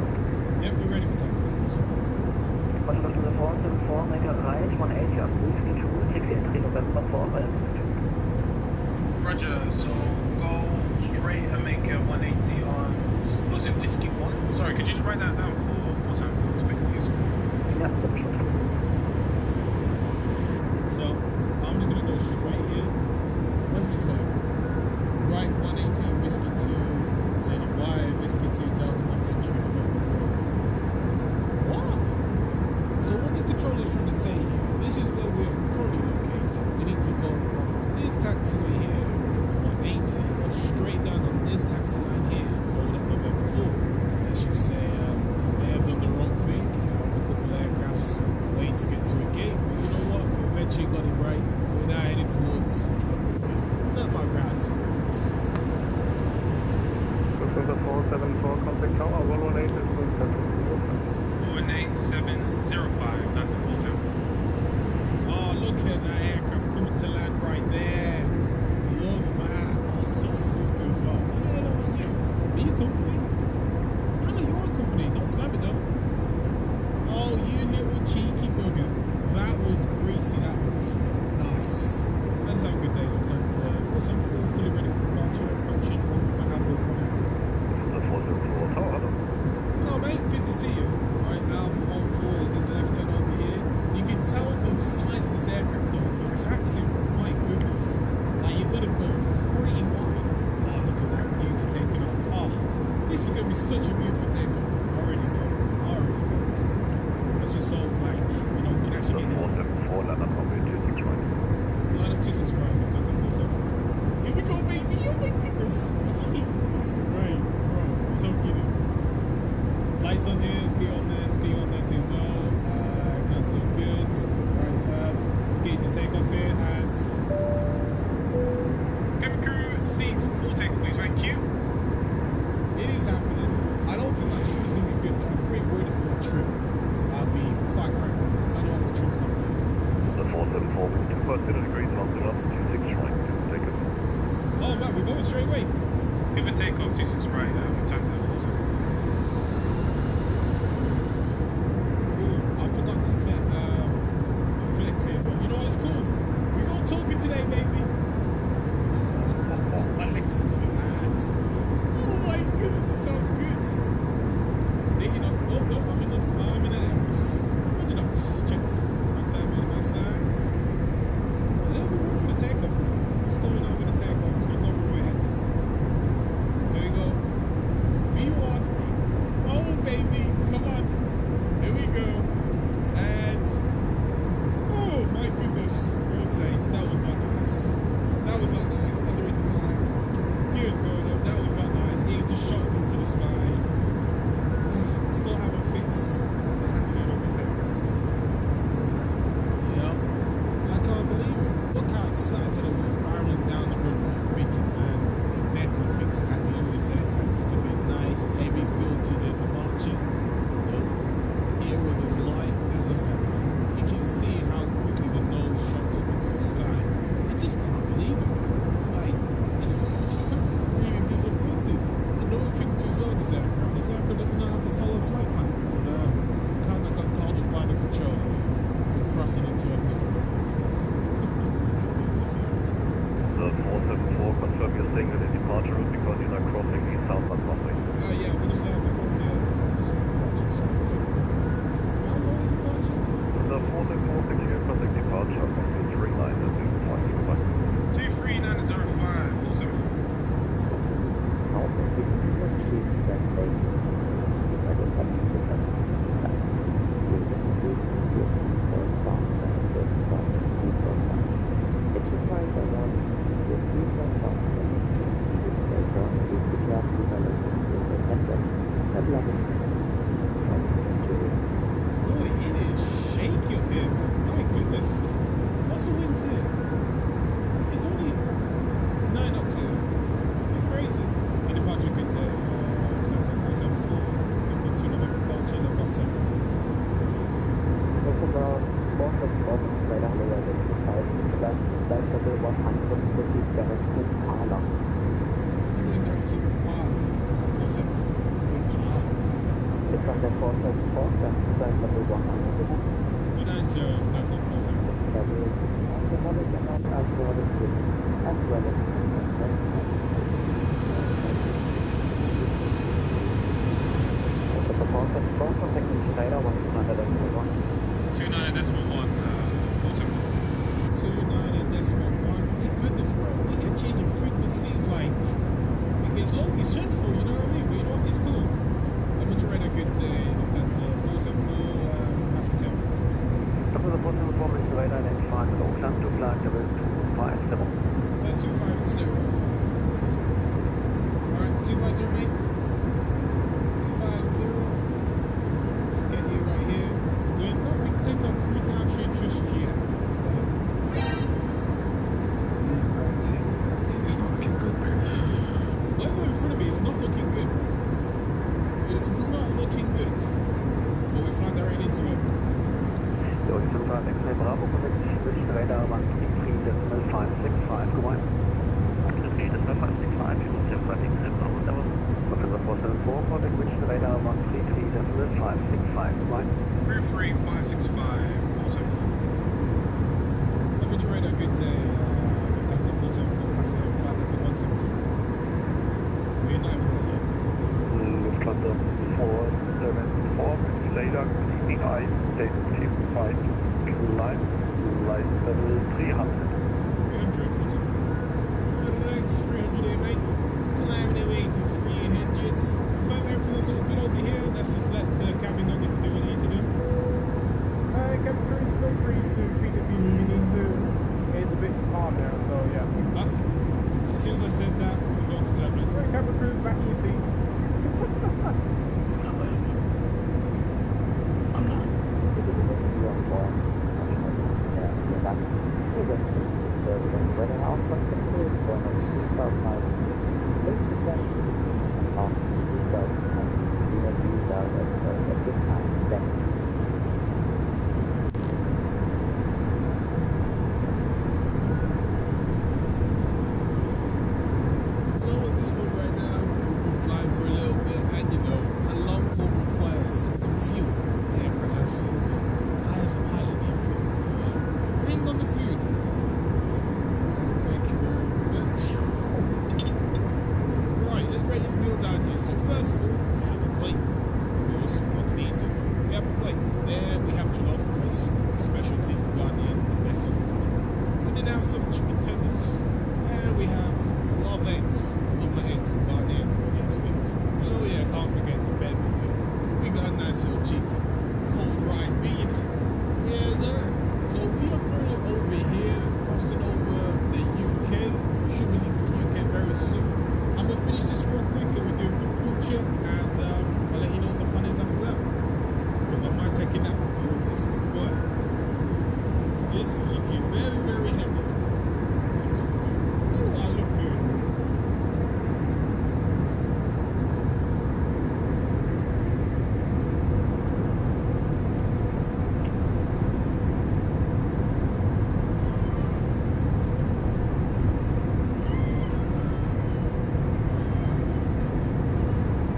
Yep, we're ready for taxi. Lufthansa 474, make a right, 180 approved, to taxi entry November 4 by Roger, so go straight and make a 180 on, was it Whiskey 1? Sorry, could you just write that down for 474? It's a bit confusing. Yeah, that's sure. So I'm just gonna go straight here. What does it say? Right 180 whiskey 2, then Y whiskey 2 Delta 1 entry November 4. What? So what the controller's trying to say here, this is where we are currently located. We need to go on this taxiway here from 180 or straight down on this taxi line here and hold at November 4. Let's just say I may have done the wrong thing. I had a couple aircrafts waiting to get to a gate, but you know what? We eventually got it right. We're now heading towards not my proudest moments. Lufthansa 474, contact tower 118 is going to 18705, that's a 474. Oh, look at that aircraft coming to land right there. Love that. Oh, it's so smooth as well. Hello, you. Are you company? Oh, you are company. Don't slam it though. Oh, you little cheeky bugger. That was greasy. That was nice. Let's have a good day, Lieutenant. 474, fully ready for departure. Approaching on behalf of the 474 tower. Hello, mate. Good to see you. Right, Alpha 14 is this left turn over here. You can tell the size of this aircraft though, because taxiing, my goodness, like you've got to go pretty wide. Oh, look at that beauty taking off. Oh, this is going to be such a beautiful takeoff. I already know. That's just so, like, you know, you can actually get 474, line up runway 26 right. line up 26 right, Lieutenant 474. You Going straight away. Give a takeoff, 26 right, return to the 47. Ooh, I forgot to set my flex in, but you know what? It's cool. We gonna talking today, baby. Oh, listen to that. Oh my goodness, this sounds good. 80 knots. Oh no, I'm in an Airbus. 100 knots. Jets. One time on my sides. A little bit more for the takeoff. What's going on with the takeoff? It's gonna go where we're headed. There we go. V1. Oh baby, come on. Here we go. And oh my goodness. Road tight. That was not nice. That was not nice. That's a way to climb. Gears going up. That was not nice. He just shot into the sky. I still haven't fixed the handling of this aircraft. Yep. I can't believe it. Look how excited I was barreling down the runway, thinking, man, I'll definitely fix the handling of this aircraft. It's going to be a nice, heavy feel to the departure. No, it was as light as a feather. You can see how quickly the nose shot up into the sky. I just can't believe it, man. Like, I'm really disappointed. Another thing too as well, this aircraft doesn't know how to follow flight plan. Because I kind of got told by the controller for crossing into a different this aircraft. The 474, confirm your signal and departure route because you are crossing the southbound runway. Yeah, we're just before we just departure south. The 474 secure crossing departure from the 39 at 2.5. 23905, 474. It's required by law. Your seatbelt fastening is seated aircraft is the carefully developed with headrest and luggage. Boy, it is shaky up here, man. My goodness. What's the winds here? It's only 9 knots here. You're crazy. In departure could contact 474. Equal to another departure and about 7. It's about 4 right on the way to the side. That's the 150 better to Impala. You're going to Impala. 474. Impala. It's on the 474, that's the 150. 290, contact 474. That is the knowledge amount as well as the contact Schneider 101. 29.1, 474. 29.1. My goodness, bro. We get changing frequencies like it's low, it's stressful, you know what I mean? But you know what? It's cool. I'm going to ride a good plan to 474, massive 10 for instance. Double the 474 with the radar and 5 at Oakland to flag level 250. 250. Alright, 250, mate. 250. Let's get you right here. We're not big plates on cruise entry just yet. It's not looking good, babe. Weather in front of me is not looking good. It is not looking good. But we're flying right into it. Your Silver X-Ray Bravo Connect, switch radar 133.565, goodbye. 133.565, you will have running at our level. Officer 474, contact switch radar 133.565, goodbye. 33565, 474. Let me try a good day. Contact 474, passing on 5 172. We're in line with that, yeah? Lufthansa 474, radar CPI, state 55, climb, light level 300. 300, 300, mate. Climbing away to 300. Confirm everything's all good over here. Let's just let the cabin know they can do what they need to do. Captain Cruz, feel free to repeat if you need to. It's a bit calm now, so yeah. As soon as I said that, we're going to turbulence. Sorry, Captain Cruz, back in your seat. I'm not. So at this point right now, we're flying for a little bit, and you know, a long haul requires some fuel. The aircraft has fuel, but I as a pilot need fuel, so bring on the food. Thank you very much. Right, let's break this meal down here. So first of all, we have a plate. Of course, not the need to, but we have a plate. There we have jollof rice, specialty Ghanaian, best on the planet. We then have some chicken tenders, and we have a lot of eggs. I love my eggs, Ghanaian, what do you expect? And oh yeah, can't forget the bed here. We got a nice little cheeky cold rye bean. Yes, sir. So we are currently over here, crossing over the UK. We should be leaving the UK very soon. I'm gonna finish this real quick and we'll do a quick food check, and I'll let you know what the plan is after that. Because I might take a nap after all this, but this is looking very, very heavy. Oh, I look good.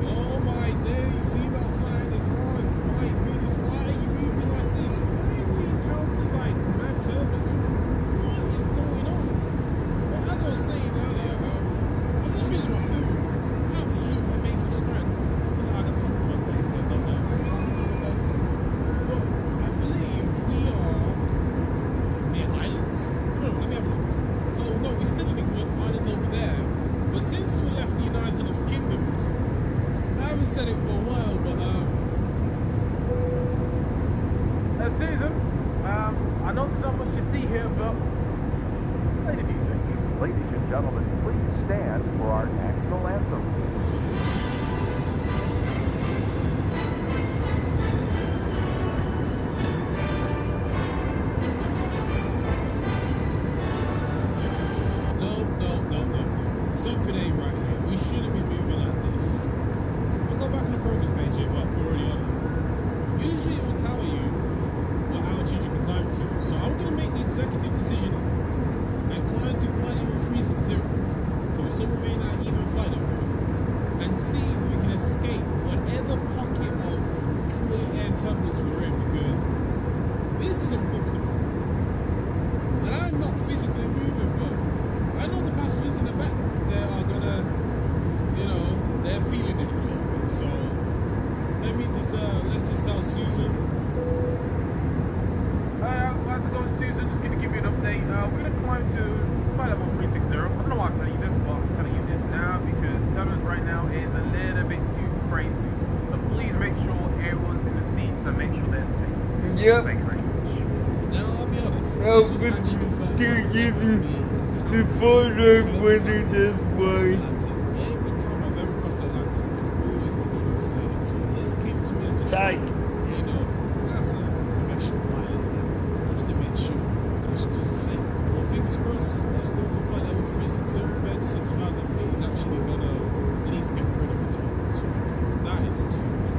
Oh my days, seatbelt sign is on. My goodness, why are you moving like this? Why are we encountered like mad turbulence? What is going on? Well, as I was saying earlier, I just finished my food. Absolute amazing strength. And I got something on my face here, I don't know. Well, I believe we are near islands. No, let me have a look. So, no, we're still in England, islands over there. But since we left the United Kingdoms, I haven't said it for a while, but Susan, I know there's not much to see here, but play the music. Ladies and gentlemen, please stand for our national anthem. no. Something ain't right here. We shouldn't be moving like this. I'll go back to the progress page here, but we're already on it. Usually it will tell you what altitude you can climb to. So I'm going to make the executive decision and climb to flight level 360. So we still remain at even flight level and see if we can escape whatever pocket of clear air turbulence we're in, because this is uncomfortable. And I'm not physically moving, but I know the passengers in the back, they are gonna, you know, they're feeling it a little bit. So let me just, let's just tell Susan. How's it going, Susan? Just gonna give you an update. We're gonna climb to flight level 360. I don't know why I'm telling you this, but I'm telling you this now because turbulence right now is a little bit too crazy. So please make sure everyone's in the seats and make sure they're safe. Yep. Thank you very much. Now I'll be honest. I've been still using the photo when it is why. Every time I've ever crossed the Atlantic, it's always been smooth sailing. So this came to me as a shock. So, you know, as a professional pilot, I have to make sure passengers are safe. So fingers crossed, let's go to flight level 360, 36,000 feet is actually gonna at least get rid of the turbulence. Because that is too much.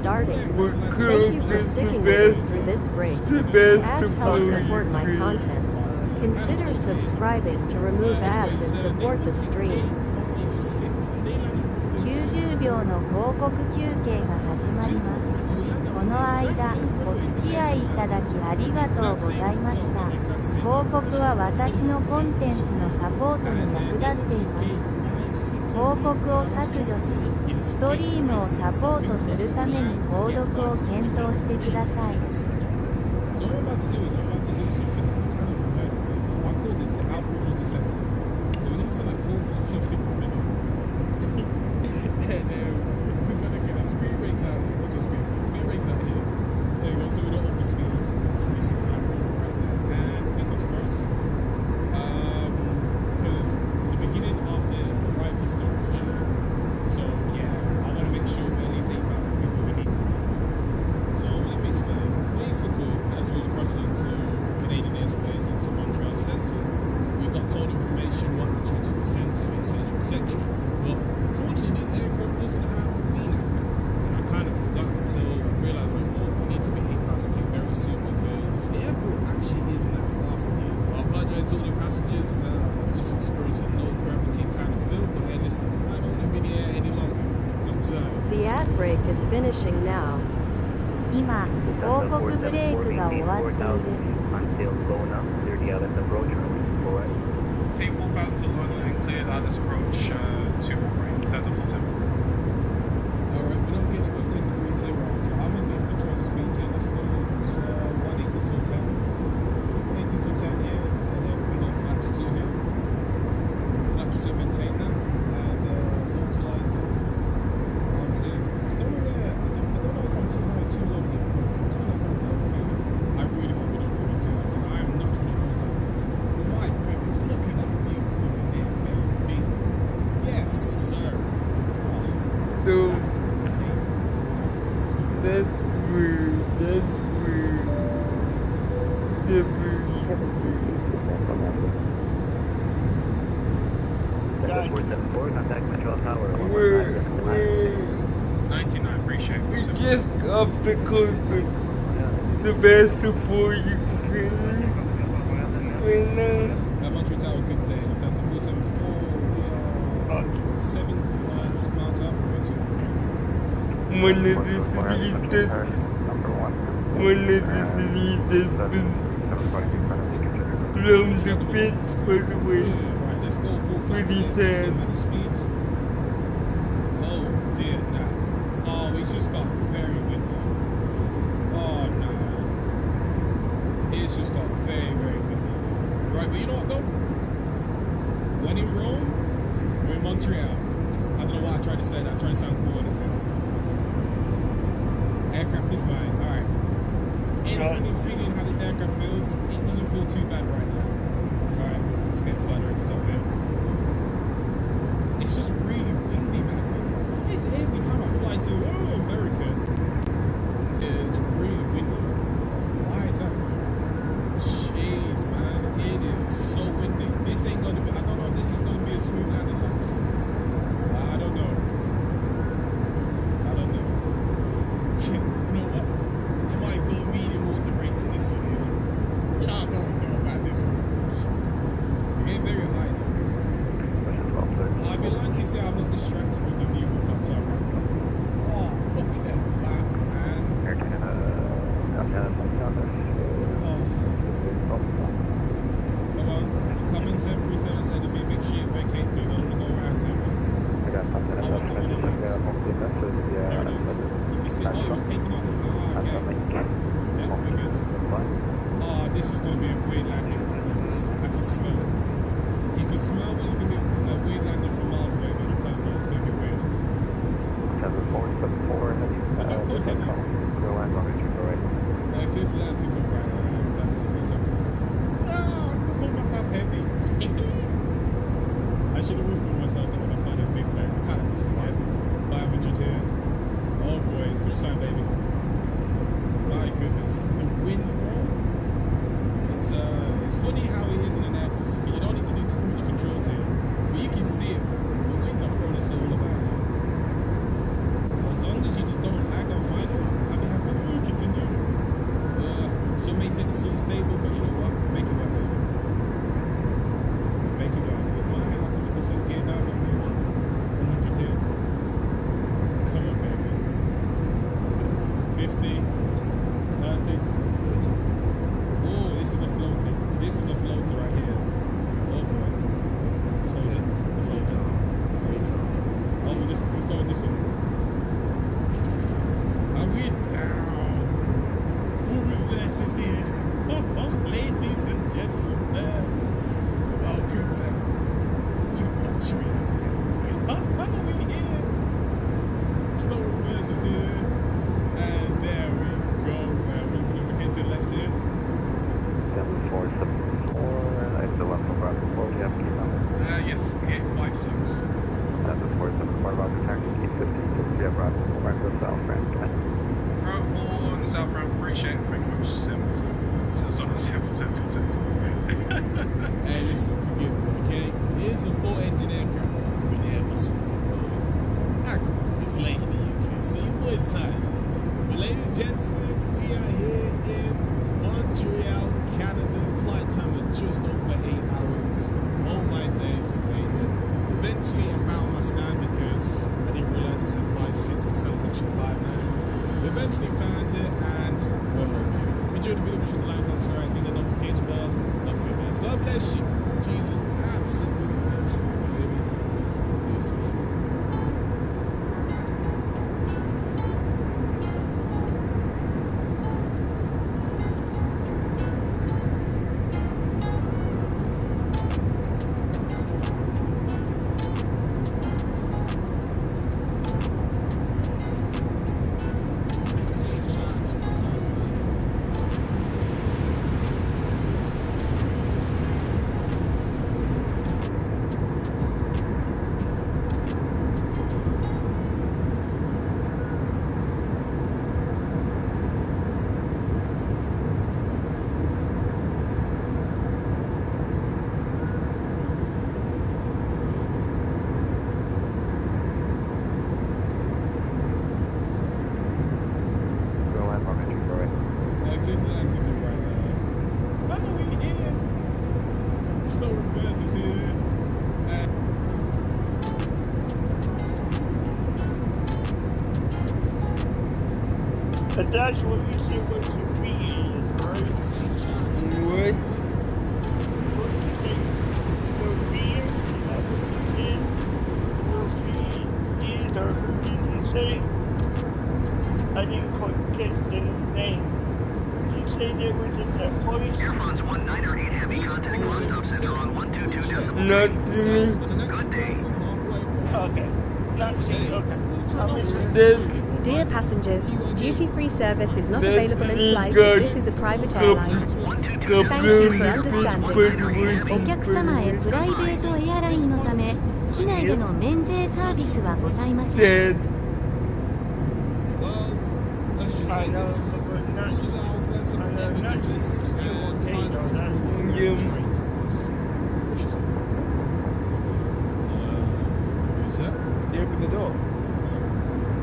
starting. We're Thank close you for to sticking with us Sebastian. through this break. Sebastian Ads help support my Poetry. content. Consider subscribing to remove ads and support the stream. 90秒の広告休憩が始まります。この間、お付き合いいただきありがとうございました。広告は私のコンテンツのサポートに役立っています。広告を削除し、ストリームをサポートするために購読を検討してください。So what I'm about to do is I'm about to do something that's kind of unheard of. I call this the outrage descent. So we're going to send like 4,000 people a minute. And we're going to get our speed rates out here. What's your speed rates out here? There you go, so we don't overspeed. This is that right there. And fingers crossed. Because the beginning of the arrival starts here. So yeah, I want to make sure we're at least 8,000 feet where we need to be. So let me explain. Basically, as we was crossing into Canadian airspace into Montreal Centre, we got told information what actually to descend to, etc., etc. But unfortunately, this aircraft doesn't have a VNAV map, and I kind of forgot until I realized like, well, we need to be 8,000 feet very soon because the airport actually isn't that far from here. So I apologize to all the passengers that I've just experienced a no gravity kind of feel, but hey, listen, I don't want to be in the air any longer. I'm tired. The ad break is finishing now. 今、広告ブレークが終わっている。 Until Lona, clear the other approach route. Go ahead. Team 4000 to London and clear this approach 24 right. That's a full 7. Alright, but I'm getting about 10 degrees here, right? So I'm going to be control the speed to let's go 180 to 10. 180 to 10 here, and then we go flaps 2 here. Flaps 2 maintain that, and localize it. Arms here. I don't know if I'm too high or too low here. I really hope we don't come into that, because I am not trying to go down this. My goodness, look at that view coming in, baby. Yes, sir. Oh, So that is amazing. that's weird. That's weird. Center 474, contact Montreal Tower. We're 99, appreciate we it. just up the coast of Sebastopol, Ukraine. Right now. Montreal Tower contained. Lufthansa 474. We are 7 miles out. We're 2 One of the cities that's been blown to bits, by the way. Right, let's go full flight. Pretty sad. Speeds. Oh dear, nah. Oh, we just got very windy. Oh nah. It's just got very, very windy. Right, but you know what though? When in Rome, we're in Montreal. I don't know why I tried to say that. I tried to sound cool in the film. Aircraft is mine. Alright. Instantly feeling how this aircraft feels. It doesn't feel too bad right now. Alright, let's get further into off here. It's just really windy, man. Why is it every time I fly to America, it's really windy? Why is that? Jeez, man. It is so windy. This ain't gonna be, I don't know if this is gonna be a smooth landing, lads. I don't know. I don't know. You know what? I might go medium water brakes in this one here. I don't know about this one. It ain't very high. I'd be lying to say I'm not distracted with the view we've got to our right. Oh, look at that, man. Come on, come in 737 said to me, make sure you vacate, please. I don't want to go around town. I want to land. There it is. You can see, oh, it was taking off. Ah, okay. Yeah, we're good. Oh, this is going to be a weird landing. I can smell it. You can smell when it's going to be a weird landing from miles away, but I'm telling you, it's going to be weird. I got good heavy. Clear to land 248. 747, what about the taxi key 50 to be arrived right to the south ramp, okay? Right, 4 on the south ramp, appreciate it, thank you very much. 747. Hey, listen, forgive me, okay? Here's a 4-engine aircraft that we never saw. Ah, come on, it's late in the UK, so your boy's tired. But ladies and gentlemen, we are here in Montreal, Canada. Flight time is just over 8 hours. All my days were waiting. Eventually, I found my stand because I didn't realize it's at 5.6. The sun is actually 5.9. Eventually found it, and we're home, baby. Enjoy the video. Be sure to like and subscribe. Ding the notification bell. Don't forget, guys. God bless you. Jesus absolutely loves you. You hear me? Deuces. Clear to the anti-fleet right now. Follow me here. Slow reverse is here. And that's what you see what Sophia is, right? What? What you say? Sophia? Is that what you said? Sophia is, or what did you say? I didn't quite catch the name. Did you say there was a dead place? Airphones 19 or 8 heavy contact non-stop center on 122. Not to me. Good day. Okay. Not to me, okay. I'm listening. Dear passengers, duty-free service is not That's available in flight illegal. as this is a private airline. Thank you for understanding. お客様へプライベートエアラインのため、機内での免税サービスはございません。 Dead. Well, let's just I say know, this. but This was our first time ever doing this, and pilots are really trained to this. What she said? Who's that? You open the door. Of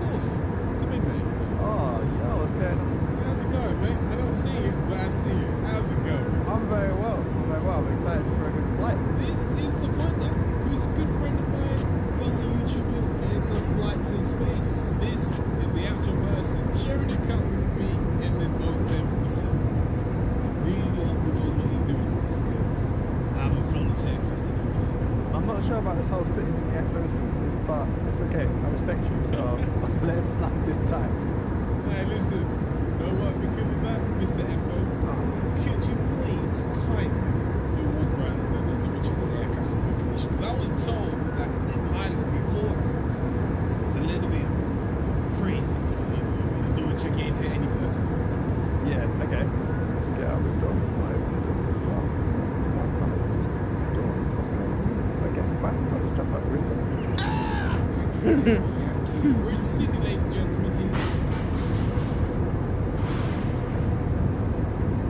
course. Come in, mate. Oh, yeah, what's going on? How's it going, mate? I don't see you, but I see you. How's it going? I'm very well. I'm excited for a good flight. This is the flight deck. Who's a good friend of mine, fellow YouTuber in the flights in space. This is the actual person sharing a company with me in the Boeing 737. Really hope he knows what he's doing in this, because I haven't flown this aircraft in a while. I'm not sure about this whole sitting in the FO seat, but it's okay. I respect you, so let it slap this time. Hey, listen. You know what? Because of that, Mr. FO, could you please kindly do a walk around and just double check the aircraft's in good condition? Because I was told that the pilot beforehand was a little bit crazy, so you know, we just do a check in here any birds. Yeah, okay. Let's get out the door. Okay, fine. I'll just jump out the window. We're in Sydney, ladies and gentlemen, here.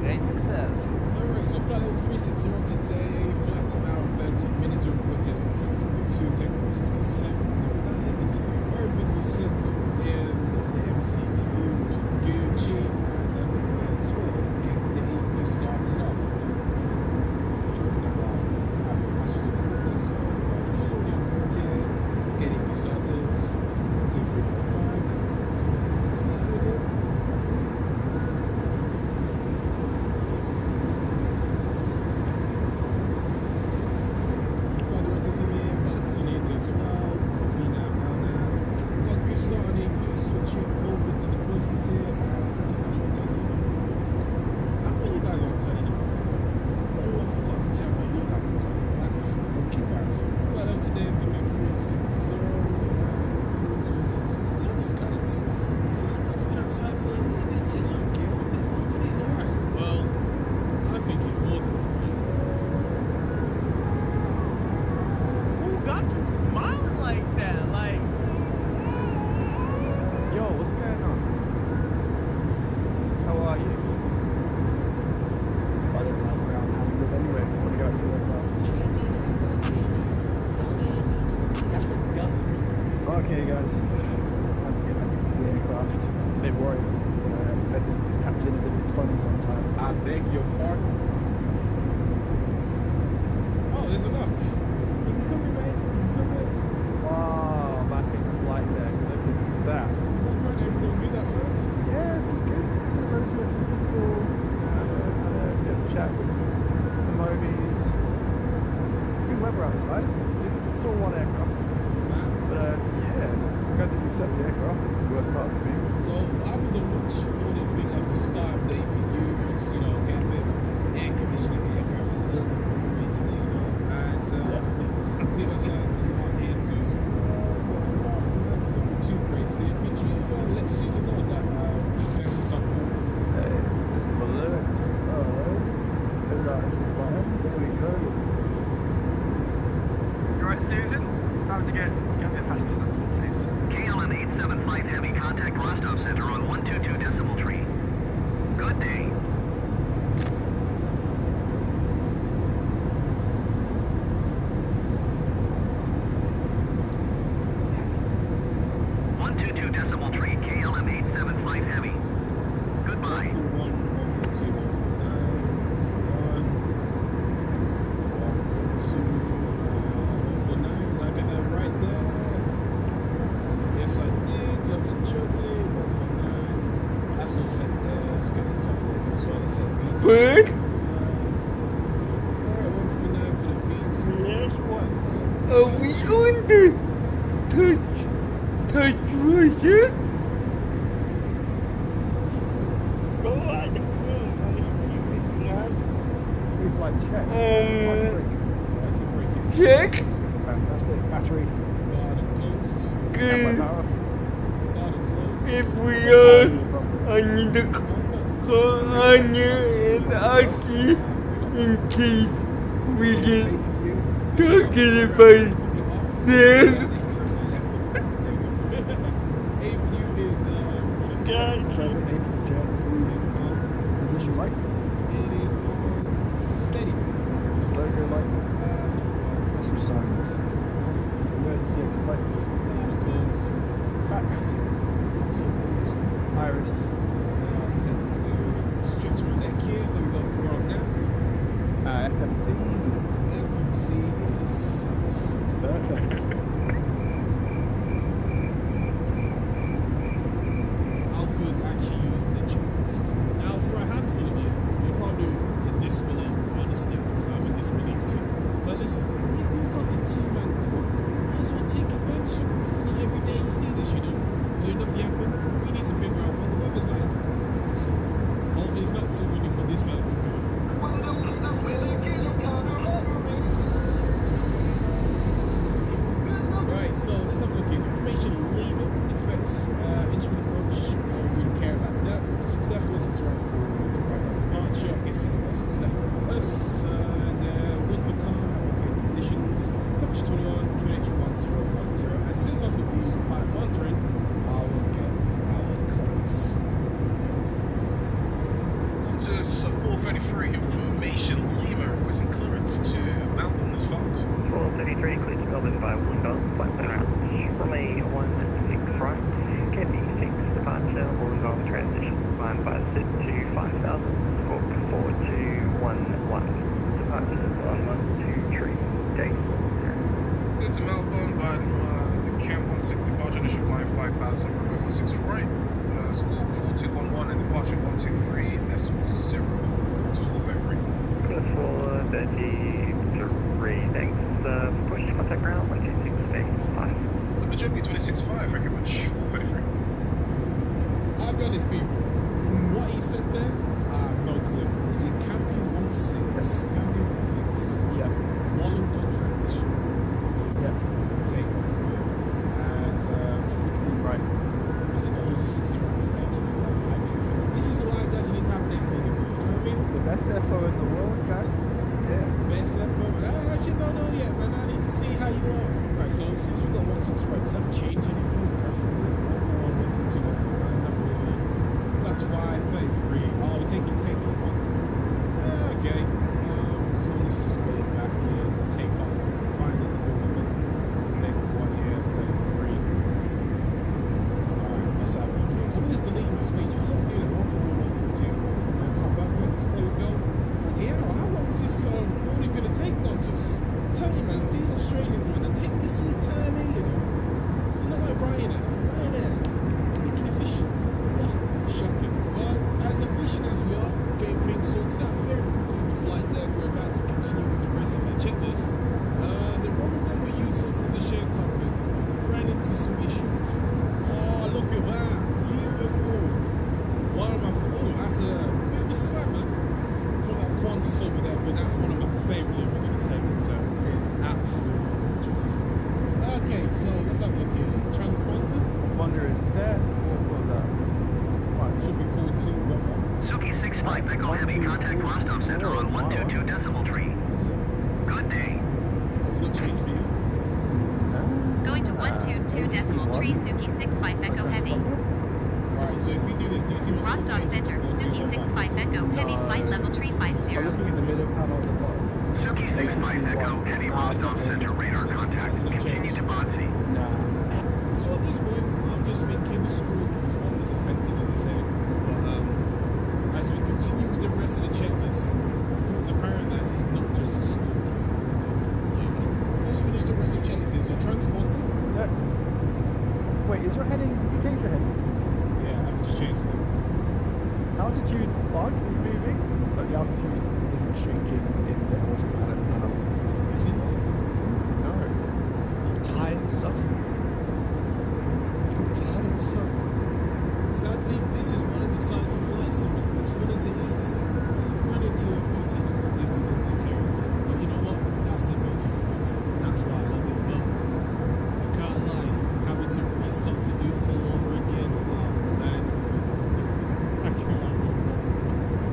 Great success. Alright, so flight level 361 today, flight time hour 30 minutes, room for taking 60.2, taking 67. Not that heavy time. Very visual settle in the MCU, which is Gucci, and as well, get the evening started off. It's still talking about having masters of this, so fuel's already on here. Let's get evening started. 1, 2, 3, 4, 5. As well. beg your pardon. Oh, there's a knock. You can come in, mate. Come in. Wow, back in the flight deck. Look at that. Right, everything good that side? Yeah, it's good. So I went to a few people, had a bit of a chat with the Mobies. Good weather outside. It's all one aircraft. But yeah, I'm glad that you set the aircraft. It's the worst part for me. So I would have much more than think of the start of the APUs, you know, get a bit of air conditioning the aircraft is a little bit more me today, you know. And zero science is on here too. That's nothing too crazy. Could you let Susan know that you can actually start moving? This balloon's there's that to the bottom. There we go. You right, Susan? How to get the passengers up, please? KLM 875 Heavy, contact Rostov Center on 122.3. Good day. KLM 875 Heavy. Goodbye. 141, 142, 149, 142, 149. I got that right there. Yes, I did. Love and juggling. 149. That's all set there. Let's get this off there too. So I set V2. Bird? Alright, 149 for the V2. Yes, what? Are we on the touch Russia? Pre-flight check. Check. Fantastic. Battery. Good. Power. If we are, I need to call Anya and Aki in case we get talking about this. Position lights. It is on steady. This logo light. Passenger signs. Emergency exit lights. Closed. Backs. Iris. Set to strict to my neck here. Then we got we're on nav. FMC. FMC is set. Perfect. Alpha is actually using the checklist. Now, for a handful of you, you're probably in disbelief. I understand because I'm in disbelief too. But listen, if you've got a two-man crew, might as well take advantage of this. It's not every day you see this, you know. Well, enough yapping. We need to figure out what the weather's like. Listen, hopefully it's not too windy for this fella to come out. Right, so let's have a look at information leaving. Expects instrument approach. I don't really care about that. 6 left, 16 right for the right departure. I'm guessing 6 left for us. And winter calm, okay, conditions. Temperature 21, QNH 1010. And since I'm the pilot monitoring, I will get our comments. To 433 information, Lima requesting clearance to Melbourne as follows. 433, clear to Melbourne by Wollongong, flight around runway 16 right, KP 6 departure, Wollongong transition, climb by SID to 5000, squawk 4211, departure on 123, day 40. Good to Melbourne by the Camp 16 departure, initial climb 5000, runway 16 right, squawk 4211 and departure 123, S0, to 433. Clear 433, thanks. Push contact ground 126.5. The Jockey 26.5, thank you very much. 433. I'll be honest, people. What he said there, no clue. Is it Campion 16? Campion 16? Yeah. Wollongong transition. Yeah. Take off, right? And 16 right. Was it? No, it was a 16 right. Thank you for that. This is why, guys, you need to have an FO. You know what I mean? The best FO in the world, guys. Yeah. Best FO. I actually don't know yet, man. I need to see how you are. Right, so since we got 16 right, does that change anything? Pressing 141, 142, 149, not really. That's 533. Oh, we're taking takeoff one. Okay. So let's just go back here to take off. If we can find it a little bit. Takeoff one here, 33. Alright, let's have a look here. So always delete my speech. I love doing that. 141, 142, 149. Oh, perfect. There we go. but that's one of my favourite levels in the segment, so it's absolutely gorgeous. Okay, so let's have a look here. Transponder. Transponder is set. What was that? Right, Should be 4211. Suki 65 Echo Heavy, contact blast off center on 122 decimal tree. Good day. That's not changed for you. Going to 122 decimal tree, Suki 65 Echo Heavy. Alright, so if we do this, do you see what's Rostov Center, Suki 65 Echo Heavy, flight level tree 50. I'm looking at the middle panel at the bottom. Suki 65 Echo Heavy, Rostov Center, radar contact. Continue to Botsy. So at this point, I'm just thinking the school is what is affected in this aircraft. But as we continue with the rest of the checklist, it becomes apparent that it's not just a school. Let's finish the rest of the checklist. So transponder. Wait, is your heading? Did you change your heading? Yeah, I've just changed it. Altitude bug is moving, but the altitude isn't changing in the autopilot panel. Is it? No. I'm tired of suffering. I'm tired of suffering. Sadly, this is one of the sides to flight simulator. As fun as it is, you run into a few technical difficulties here and there. But you know what? That's the beauty of flight simulator. That's why I love it. But I can't lie. Having to restart to do this all over again. Oh man. I can't lie.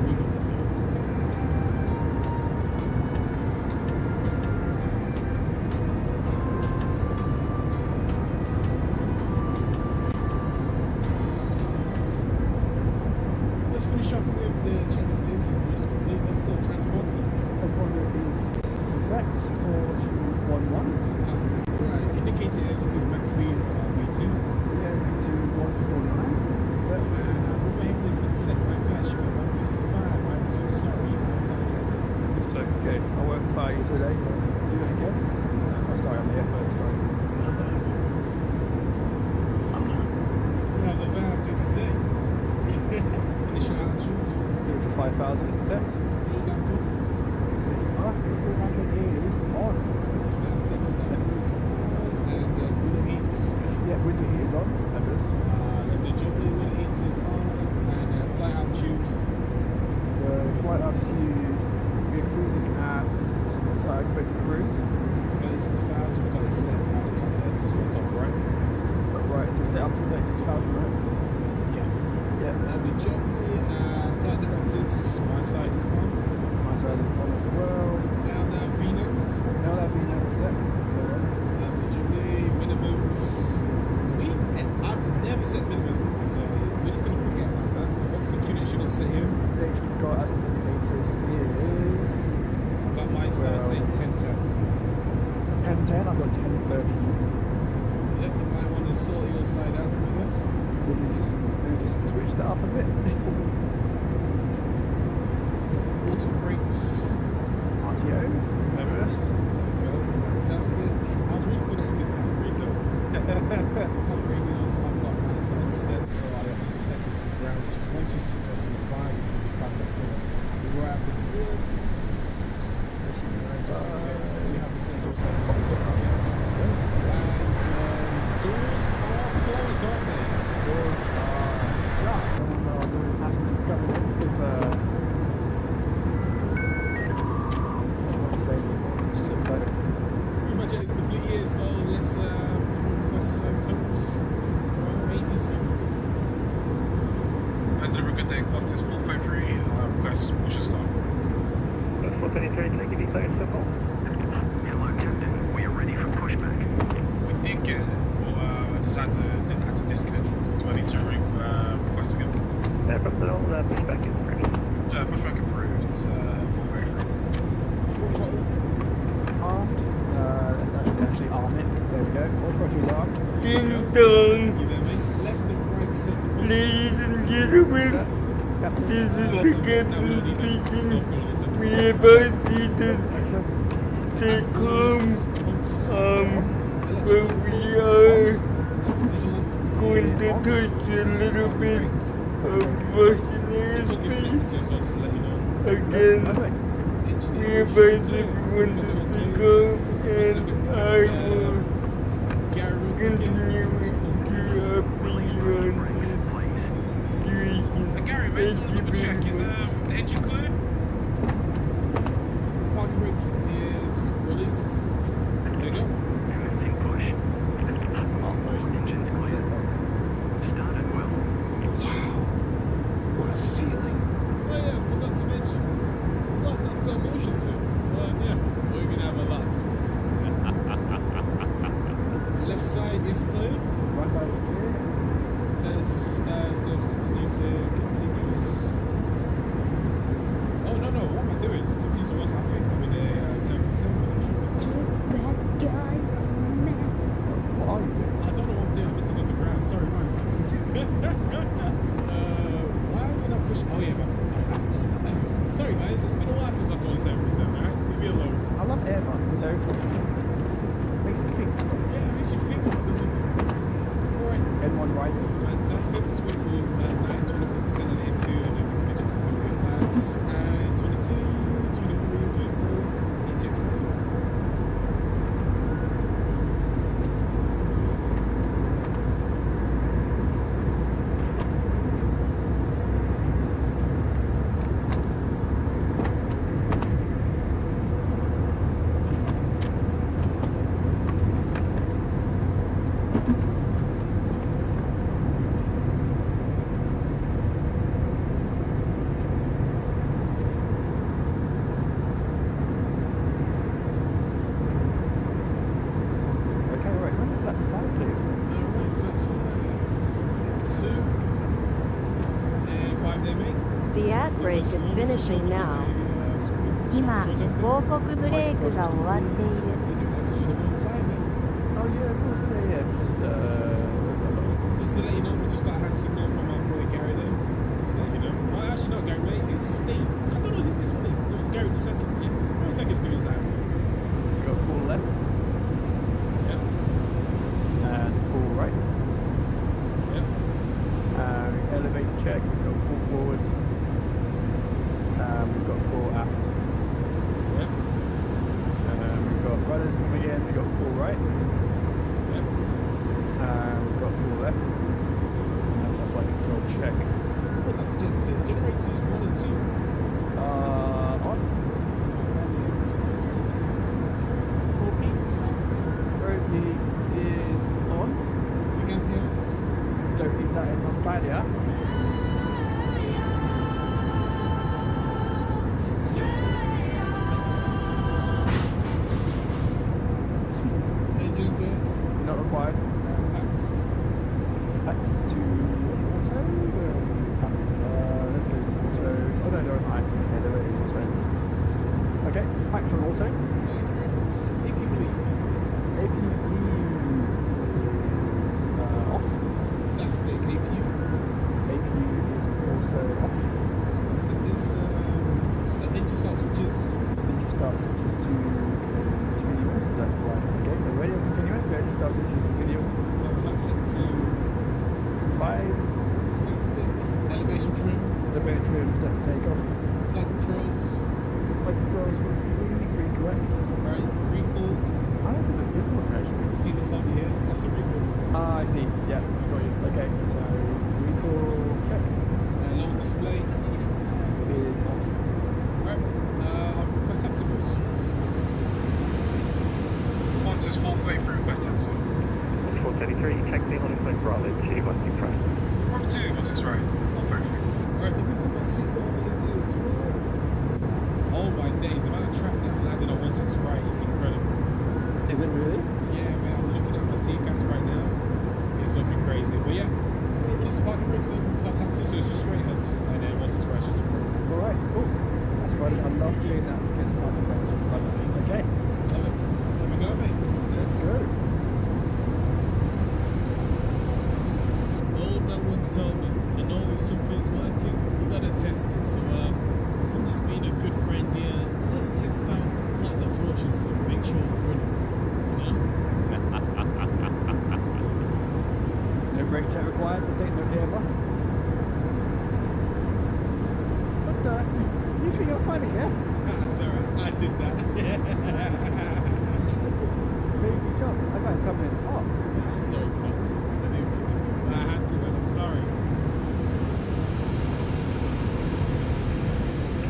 We got it. Let's finish off with the checklist here. So we're just complete. Let's go transponder. Transponder is set for 211. Fantastic. Right, indicator airspeed, max speeds V2. Yeah, V2 149. Set. And River Hill is not set like that. Should be 155. I'm so sorry. It's okay. I worked 5 years today. Do it again. Oh, sorry, I'm the FO. Sorry. Now the bounce is set. Initial altitude. 0 to 5,000 is set. Fuel damper. Fuel damper is on. Fantastic. And window heat. Yeah, window heat is on. That is. The jubbly window heat is on. And flight altitude. The flight altitude, we're cruising at, what's our expected cruise? 36,000. We've got it set at the top there, so it's on top right. Right, so set up to 36,000, right? Yeah. And the jubbly, flight directives, my side is on. My side is on as well. Now that VNAV. Now that VNAV is set. And the jubbly minimums. I've never set minimums before, so we're just going to forget about that. What's the QNH you got set here? The QNH we've got as the latest is... I've got my side saying 1010. 1010, I've got 1030. Yep, you might want to sort your side out, I guess. Maybe just switch that up a bit. Auto brakes. RTO, reverse. There we go, fantastic. I was really good at it, really good. Radios, I've got my side set, so I have set this to the ground, which is 126.5, which will be contacting right after this. Just in case you have the same results as the targets. And doors are closed, aren't they? Doors are shut. I don't know how many passengers coming in because I'm saying it's so exciting. Pretty much it is complete here, so let's request clearance from 87. And deliver good day, Quantus is 453, request push to start. 423, can I give you clearance so far? Hello, Captain. We are ready for pushback. We did get it, but I just had to disconnect. Do I need to request again? No problem at all, pushback is approved. Pushback approved, it's 453. Armed. Let's actually arm it. There we go. All throttle is armed. Ding dong. Left and right center. Ladies and gentlemen, this is the captain speaking. We advise you to stay calm. But we are going to touch a little bit of Russian airspace. Again, we advise everyone to stay calm, and I will continue to update you on this situation. Gary, Thank you very much. The engine clear? very flexible. This is, makes you think. Yeah, it makes you think a lot, doesn't it? Alright. N1 rising. Fantastic. Just wait for nice 24% on the N2 and then we can eject the fuel. That's 22, 23, 24. Eject the fuel. The ad break is finishing now. 今、広告ブレイクが終わっている。Oh yeah, of course, yeah. Just to let you know, we just got a hand signal from my boy Gary there. Just to let you know. Well, actually not Gary, mate. It's Steve. I don't know who this one is. No, it's Gary the second. Yeah, Gary the second's giving us a hand. You got full left. Yep. And full right. Yep. Elevator check. We've got full forwards. We've got full aft. Yep. We've got rudders coming in. We've got full right. Yep. We've got full left. And that's our flight control check. So what's oxygen? So generators 1 and 2. On. Repeat is on. Again, TS. Don't need that in Australia. Engine TS. Not required. Pax to auto. Pax. Let's go to auto. Oh no, they're on high. Okay, they're ready auto. Okay, Pax on auto. Thank you very much. AP bleed. AP bleed is off. Fantastic. APU. APU is also off. So let's set this engine start switches. Engine start switches to continuous. Is that flight? Okay, the radio continuous. The engine start switches continue. Flap set to 5. 6 stick. Elevation trim. Elevator trim set for takeoff. Flight controls. Flight controls for 3 correct. Right, recall. I don't think the recall actually. You see this over here? That's the recall. Ah, I see. Yeah, got you. Okay, so recall check. Low display. It is off. Alright, request taxi for us. Once is 433 request taxi. 433, taxi on Queen Bravo 216 right. Bravo 2, 16 right. 433. Alright, then we put my seatbelt into as well. Oh my days, the amount of traffic that's landed on 16 right is incredible. Is it really? Yeah, man, I'm looking at my TCAS right now. It's looking crazy. But yeah, we're going to parking brakes and start taxi, so it's just straight heads. And then 16 right is just in front. Alright, cool. That's right. I love doing that to get the parking brakes from front of me. Okay. Love it. There we go, mate. Let's go. Old man once told me to know if something's working, you gotta test it. So I'm just being a good friend here. Let's test out flight that's watching some, make sure it's running, you know? No brake check required. This ain't no Airbus. What the? You think you're funny, yeah? That's alright. I did that. Baby jump. That guy's coming in. Oh. Yeah, I'm sorry, fuck. I didn't mean to do that. I had to, man. I'm sorry.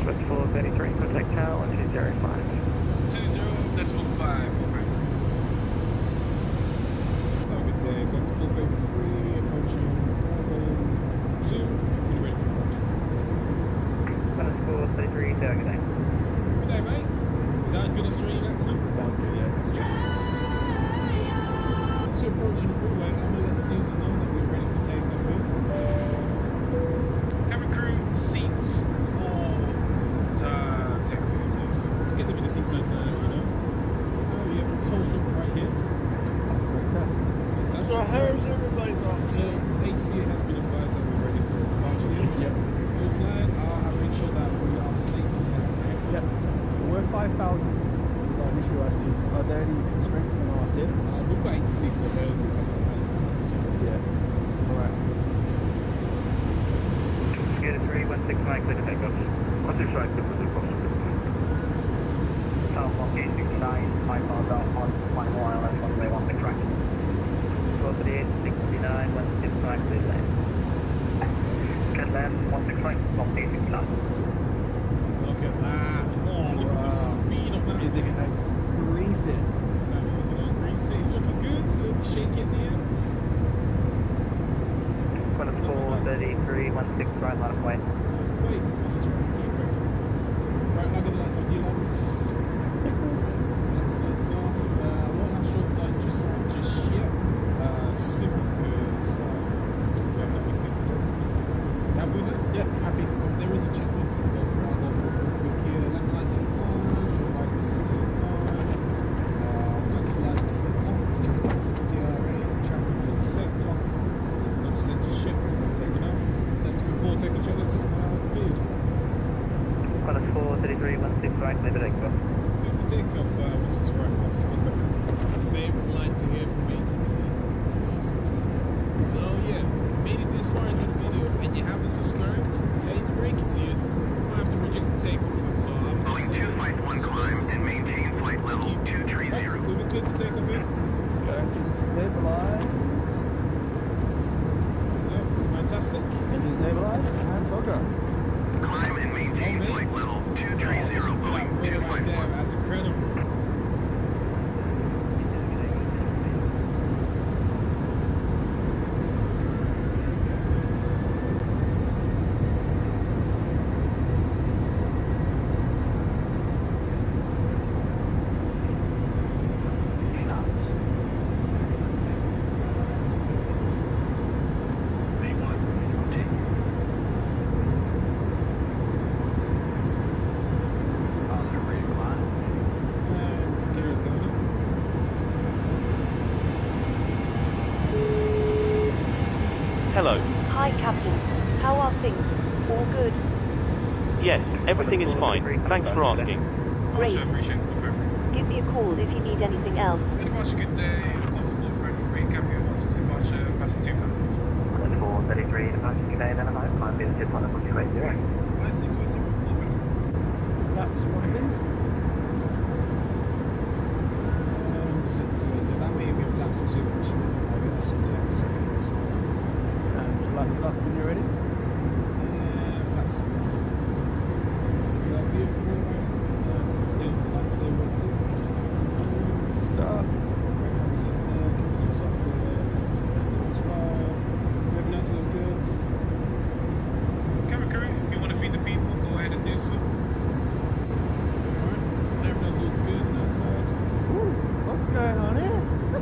Switch 433, contact tower 1205. 20.5. Have a good day. Go to 453, approaching Bravo 2. You're ready for approach. Balance 433, good day. Good day, mate. Is that a good Australian accent? That's good, yeah. Since you're approaching Broadway, I'm going to let Susan know that we're ready for takeoff here. Cabin crew, seats for takeoff here, please. Let's get them in the seats nice and early, you know? Oh, yeah, this whole strip right here. Fantastic. So how's everybody going? So, HC has been advised that we're ready for departure here. Yep. We'll fly, I'll make sure that we are safe and sound here. Yep. We're 5,000. Is our initial altitude. there any constraints on our SIP? We've got ATC, so they'll be comfortable. So, yeah. Alright. Sierra 3169, clear to take off. 165, clear to cross. Southbound gate 69, 5 miles out on final island, runway 16 right. 438, 69, 165, clear to land. Can land 16 right, not 86 last. Look at that. Oh, look at the speed of that. He's looking nice. Grease it. Exactly, he's going to grease it. He's looking good. It's a little bit shaky at the end. 433, 16 right, line of way. Wait, 16 right. Perfect. Right, I'll get the lights off to you, lads. Taxi lights off. Won't have strobe light just on just yet. Simple because we haven't been clear for time. Happy with it? Yeah, happy. There is a checklist to go through. I'll go through it real quick here. Lamp lights is on. Strobe lights is on. Taxi lights is off. Traffic lights is TRA. Traffic is set. Clock is not set just yet. Taking off. That's before taking checklist completed. 433, 16 right, clear to take off. Good for takeoff, 16 right, 125. Favorite line to hear from ATC. Clear for takeoff. Oh yeah, if you made it this far into the video and you haven't subscribed, I hate to break it to you. I have to reject the takeoff, so I'm just saying. Boeing 251 climb and maintain flight level 230. We'll be good to take off here. Let's go engine stabilize. Yep, fantastic. Engine stabilized and toggle. Climb and maintain flight level 230. Boeing 251. That's incredible. Hello. Hi, Captain. How are things? All good? Yes, everything is fine. Thanks for asking. Great. Appreciate it. Give me a call if you need anything else. Good day. Comfortable, friendly, Captain 160 departure, passing 2000. 433, departure today, then I'm out. Climb in tip on a 280. Laps one please. That may be flaps too much. I'll get this one to in a second. And flaps up when you're ready. Flaps up. You are beautiful, right? Lights here. Start. Right hands up there. Continues off as well. Everything else is good. Camera crew, if you want to feed the people, go ahead and do so. Alright. Everything else is good on that side. Ooh, what's going on here? A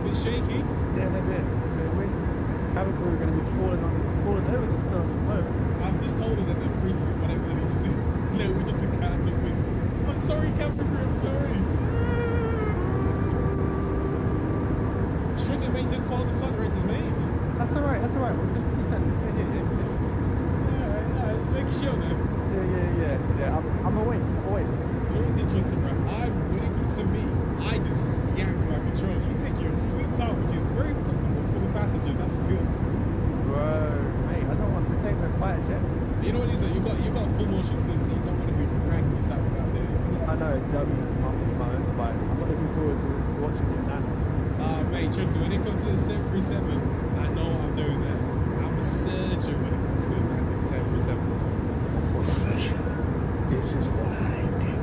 bit shaky. Yeah, a bit wind. Cabin crew are going to be falling over themselves at the moment. I've just told them that they're free to do whatever they need to do. No, we just encountered wind. I'm sorry, cabin crew, I'm sorry. Strictly maintain follow the flight rate is made. That's alright. We'll just set this bit here. Yeah, just making sure now. Yeah. I'm awake. You know what's interesting, bro? When it comes to me, I just yank my control. You take your sweet time, which is very comfortable for the passengers. That's good. Bro, mate, I don't want this ain't no fighter jet. You know what it is? You got full motion CC. You don't want to be dragging yourself out there. I know, Joey is my own spine. I'm not looking forward to watching him now. Mate, trust me, when it comes to the 737, I know I'm doing that. I'm a surgeon when it comes to landing 737s. Professional. This is what I do.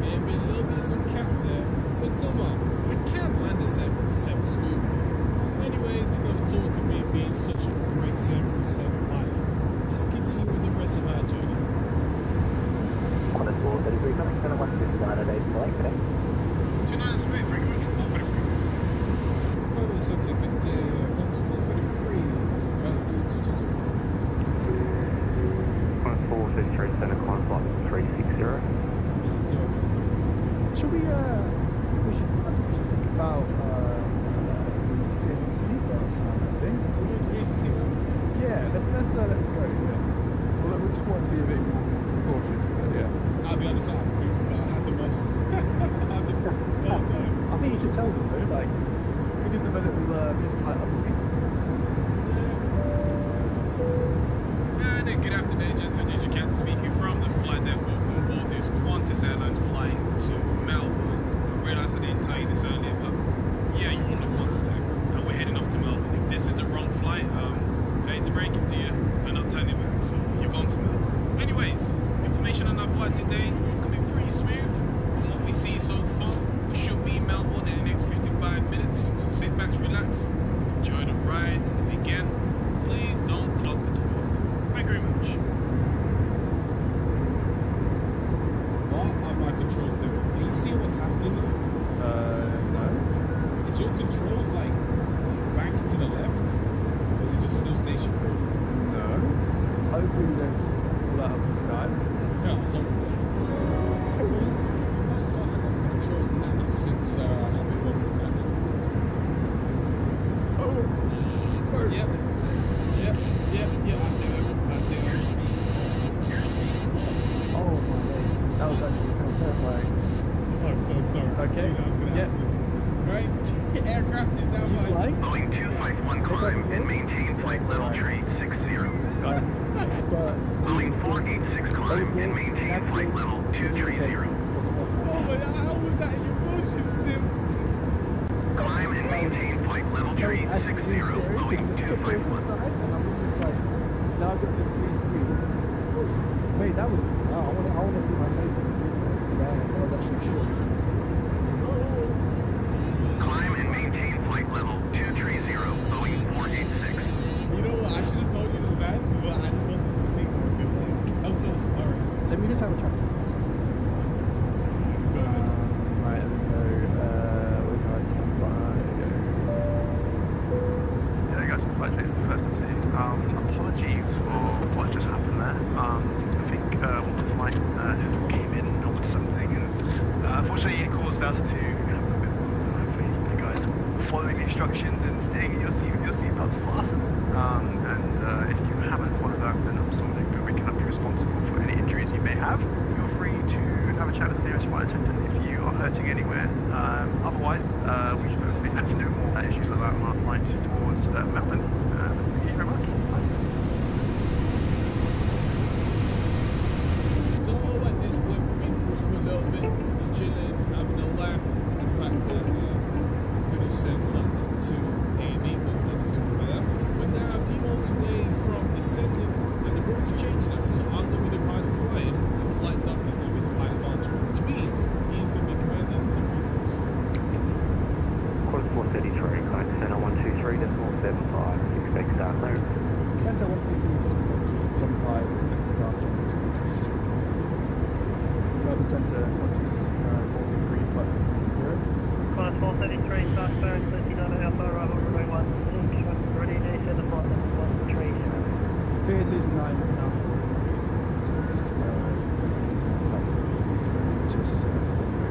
Maybe a little bit of some cap there, but come on, we can land the 737 smoothly. Anyways, enough talk of me being such a great 737 pilot. Let's continue with the rest of our journey. 433, coming to 159 at 8 flight today. 29 is made, bring it back to 433. Well, it's such a good day. Qantas 433, that's incredible. 222. 433, center climb flight 360. Should we, I think we should think about, releasing seatbelts on that thing. So we release the seatbelt? Yeah, let's let it go, yeah. We just want to be a bit cautious, but yeah. I'll be honest, I completely forgot I had the mod. I had the whole time. I think you should tell them though, like, we did them a little mid-flight upgrade. Good afternoon, gentlemen. This is Ken speaking from the flight network on board this Qantas Airlines flight to Melbourne. I realised I didn't tell you this earlier, but yeah, you're on the Qantas aircraft, and we're heading off to Melbourne. If this is the wrong flight, I hate to break it to you, we're not turning back, so you're going to Melbourne. Anyways, information on our flight today is going to be pretty smooth. From what we see so far, we should be in Melbourne in the next 55 minutes, so sit back, relax, enjoy the ride, and again, please don't clog the toilet. Thank you very much. What are my controls doing? Are you seeing what's happening now? No. Is your controls like banking to the left? Or is it just still stationary? No. Hopefully we don't fall out of the sky. No, might as well have the controls now since I've been working from that now. Yep. Oh my days. That was actually kind of terrifying. Oh, I'm so sorry. Okay. I knew that was gonna happen. Right? Aircraft is down by... flying? Boeing 251 climb and maintain flight level tree 60. Expert. Boeing 486 climb and maintain flight level 230. Oh my god, how was that in your motion, Sim? Climb and maintain flight level tree 60. Boeing 251. And I'm just like, now I've got the 3 screens. Wait, that was, I want to see my face on the video because that was actually short. Climb and maintain flight level 230. Boeing 486. You know what, I should have told you in advance, but I just wanted to see what it would be like. I'm so sorry. Let me just have a chat to the messages. Right, there we go. Where's our time button? There we go. Yeah, guys, congratulations first obviously. Apologies for what just happened there. I think one of the flight came in and ordered something, and unfortunately it caused us to have a bit of hopefully you guys following the instructions and staying in your seatbelts fastened. And if you haven't followed that, then I'm sorry, but we cannot be responsible for any injuries you may have. Feel free to have a chat with the nearest flight attendant if you are hurting anywhere. Otherwise, we should hopefully have no more issues like that on our flight towards Melbourne. Thank you very much. Bye. So at this point we've been pushed for a little bit, just chilling, having a laugh at the fact that I could have sent flight up to A&E, but we're not going to talk about that. But now a few months away from descending, and the rules are changing now, so I'm going to be the pilot flying, and flight doc is going to be the pilot launcher, which means he's going to be commanding the movements. Quarter 433, code center 123.75, expect start clear. Center 133.75, expect start on this Qantas. Melbourne Center, Qantas 433, flight 360. Qantas 433, start clear, 29 Alpha, arrival runway 16, ready, descend the flight level 130. Cleared losing 9 Alpha, 6, losing flight 30, Qantas 433.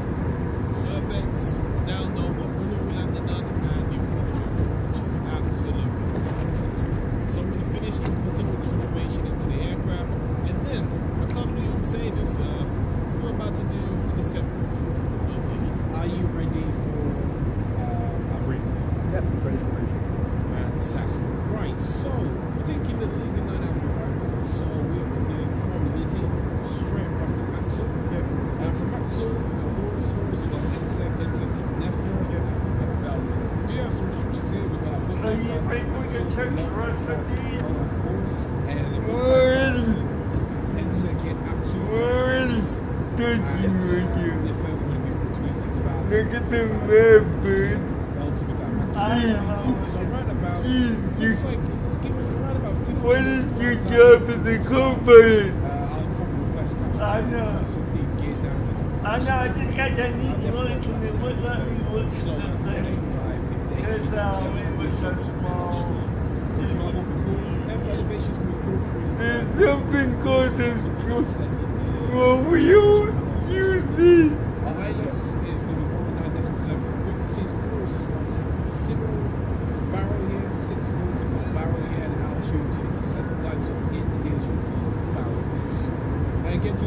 Perfect. Now know what runway we're landing on and the approach to it, which is absolutely fantastic. So I'm going to finish putting all this information into the aircraft, and then I can't believe what I'm saying is we're about to do a descent move. Are you ready for a briefing? Yep, ready for briefing. Fantastic. Right, so we're taking the Lizzie 9 Alpha arrival. So we're going from Lizzie straight across to Maxwell. Yep. And from Maxwell, we've got Horus, we've got Insect to Nefer, we've got Belt. We do have some restrictions here. We've got Horus, and then we've got Insect here up to Thank you, Nefer, we're going to be 26,000. Look at the map, dude. Belt, we got Maxwell. So right about, looks like it's giving right about 50. What is your job in the company? I'll probably request for I know. 15 gear down. I know, I just got that neat money from the what that we would slow down to 185, maybe 86 it was so small. Elevation's going to be full free. There's something called this. What will you use this? Our ILS is going to be 109.7 frequencies. Course is 160. Barrel here, 640 for barrel here, and altitude to intercept the lights up. It is 3,000. Again, to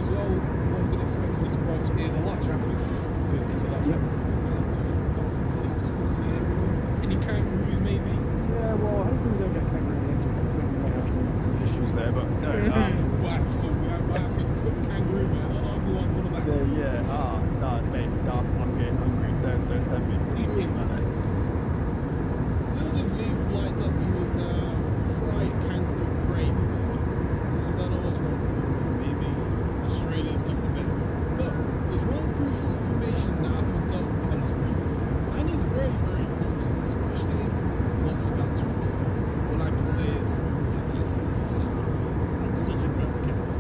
but no. Wax, so we have some cooked kangaroo, man. I don't know if you want some of that. Yeah. No, mate. No, I'm getting hungry. Don't tempt me. What do you mean, man? We'll just leave flight up to his fried kangaroo crate. I don't know what's wrong with it. Maybe Australia's got the better. But there's one crucial information that I forgot on this briefing. And it's very, very important, especially what's about to occur. All I can say is, I'm such a bad cat.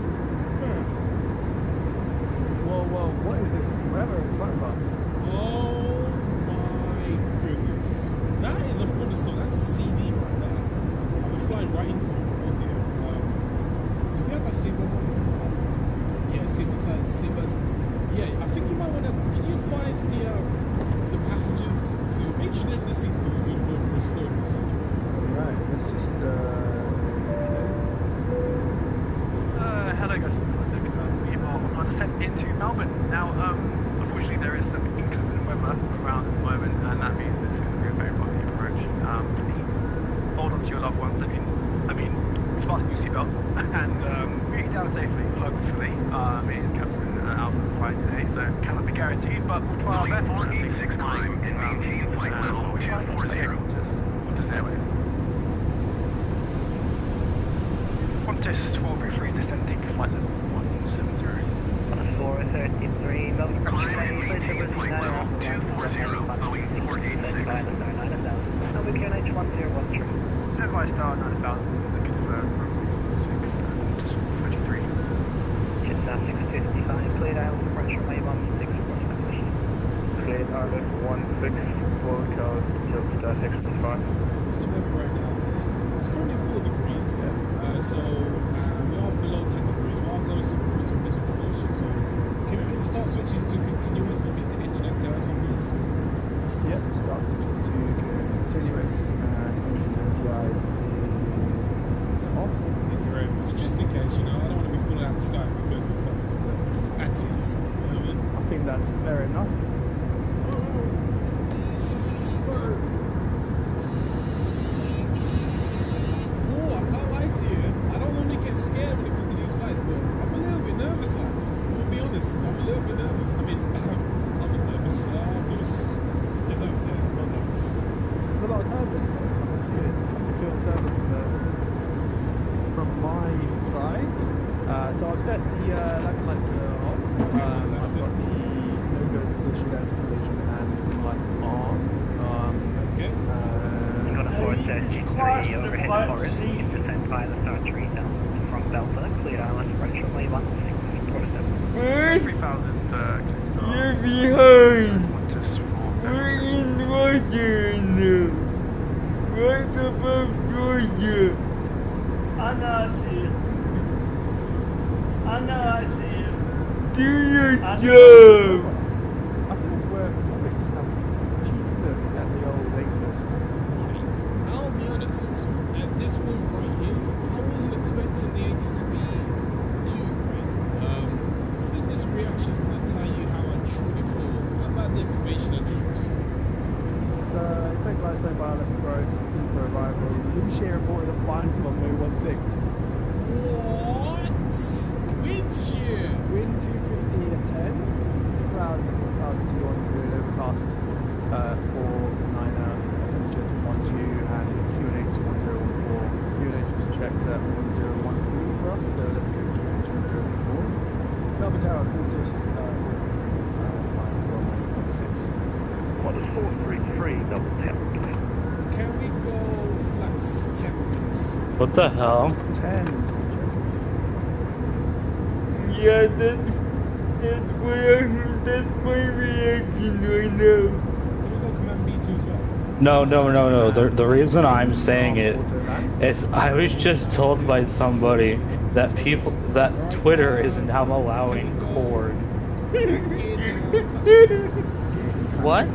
Whoa, what is this weather in front of us? Oh my goodness. That is a thunderstorm. That's a CD right there. I'll be flying right into it. Oh dear. Do we have a Seabird one? Yeah, Seabird. Yeah, I think you might want to. Can you advise the passengers to make sure they're in the seats because we're going to go for a storm message? Right, let's just. Hello guys, we are on a set into Melbourne. Now, unfortunately there is some inclement weather around at the moment and that means it's going to be a very bumpy approach. Please hold on to your loved ones. I mean, fasten your seatbelts and get you down safely, hopefully. It is Captain Alpha flight today, so cannot be guaranteed, but we'll try our best. 486 climb and maintain flight level 240. Qantas Airways. Qantas 433 descending flight level 170. On a 433, Melbourne Climb and maintain flight level 240, Boeing 486. Number QNH 1013. Set by star 9000, confirmed from 6 Qantas 433. It's now 6:55, cleared out, approach runway 16 for establishment. Cleared RF 16, forward code, tilt star 625. What's the weather right now? It's currently 4 degrees, so we are below 10 degrees. We are going through some precipitation, so can we start switches to continuous and get the engine anti-ice on this? Yep, start switches to continuous and engine anti-ice is on. Thank you very much. Just in case, I don't want to be falling out of the sky because we've got to put the antis. You know what I mean? I think that's fair enough. I can't lie to you. I don't normally get scared when it comes to these flights, but I'm a little bit nervous, lads. I'm gonna be honest. I'm a little bit nervous. I mean, I'm not nervous. I'm just not nervous. There's a lot of turbulence. I can feel the turbulence from my side. So I've set the landing lights on. I've got the no-go position out to collision and lights on. Okay. On a 433 overhead forest, descend by the Star 3000 from Belfast, cleared island, approach runway 1647. 3000 You're behind. We're in Roger now. Right above Georgia. I know I see it. Do your job. I think it's worth probably just having a cheeky look at the old latest. I'll be honest, at this point right here, I wasn't expecting the 80s to be too crazy. I think this reaction is going to tell you how I truly feel about the information I just received. It's been by so far, let's approach, 16 for arrival. Wind shear reported at 5 on 016. What? Wind shear? Wind 250 at 10. Clouds at 1,200, overcast 490, temperature 12, and QNH 1014. QNH is checked at 1013 for us, so let's go QNH 1014. Melbourne Tower, Qantas 433, flying from 16. What is 433 double 10, please? Can we go flaps 10 minutes? What the hell? Flaps 10. Yeah, that's my reaction right now. Can we go command B2 as well? No. The reason I'm saying it is I was just told by somebody that Twitter is now allowing cord. What?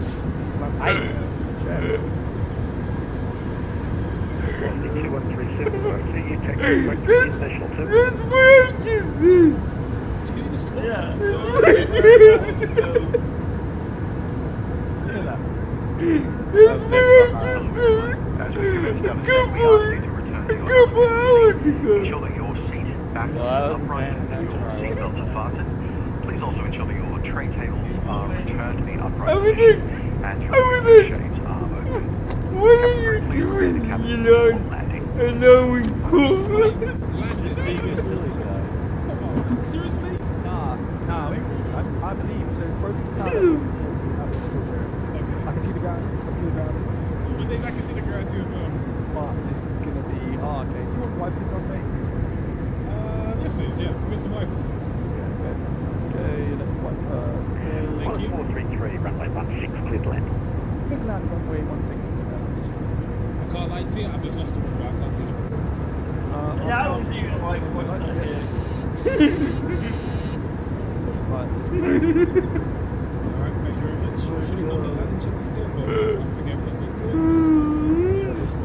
As we commence down the step, we ask you to return to your seat. Ensure that your seat back Well, I wasn't upright, paying attention, your or I seatbelts are fastened. Please also ensure that your tray tables are returned to the upright Everything. position and your Everything. shades are open. What are you doing, Elon? And now we cool. Just being a silly guy. Come on, man. Seriously? Nah, I believe there's broken down. Okay. I can see the ground. One days I can see the ground too as well. But this is gonna be. Oh, okay. Do you want wipers on, mate? Yes, please. Yeah, get some wipers, please. Okay, let's wipe her. Thank you. 433, runway 16, cleared land. Let's land runway 16. I can't lie to you, I've just lost the room, but I can't see the room. Yeah, I was even like, what the heck? Right, let's go. Alright, thank you very much. Should have done the landing check still, but I forget if it's all good. Let's go.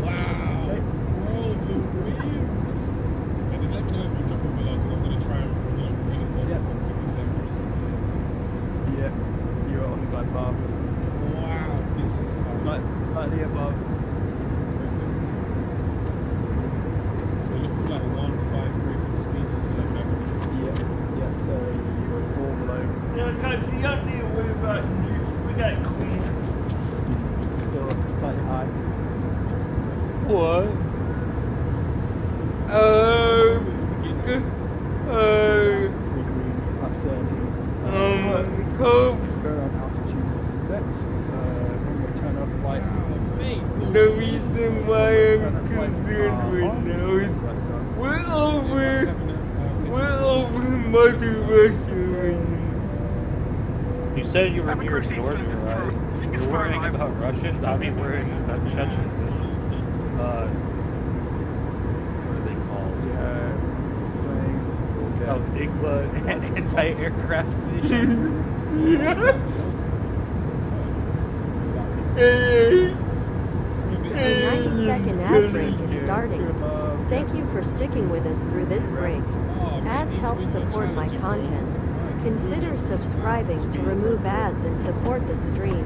Wow, bro, the winds. And just let me know if you're dropping below, because I'm going to try and really focus on keeping safe. Yeah, you're on the glide path. Wow, this is slightly above. So looking for like 153 for the speed to 7 Yeah, so you're 4 below. Yeah, guys, you don't need to worry about news. We got clean. Still slightly high. What? That's 30. Cope. Go on altitude set. Runway turn off flight. The reason why I'm concerned right now is we're over Mother Russia right now. You said you were near Georgia, right? You're worrying about Russians, I'll be worrying about Chechens. What are they called? IGLA anti-aircraft missions. A 90-second ad break is starting. Thank you for sticking with us through this break. Ads help support my content. Consider subscribing to remove ads and support the stream.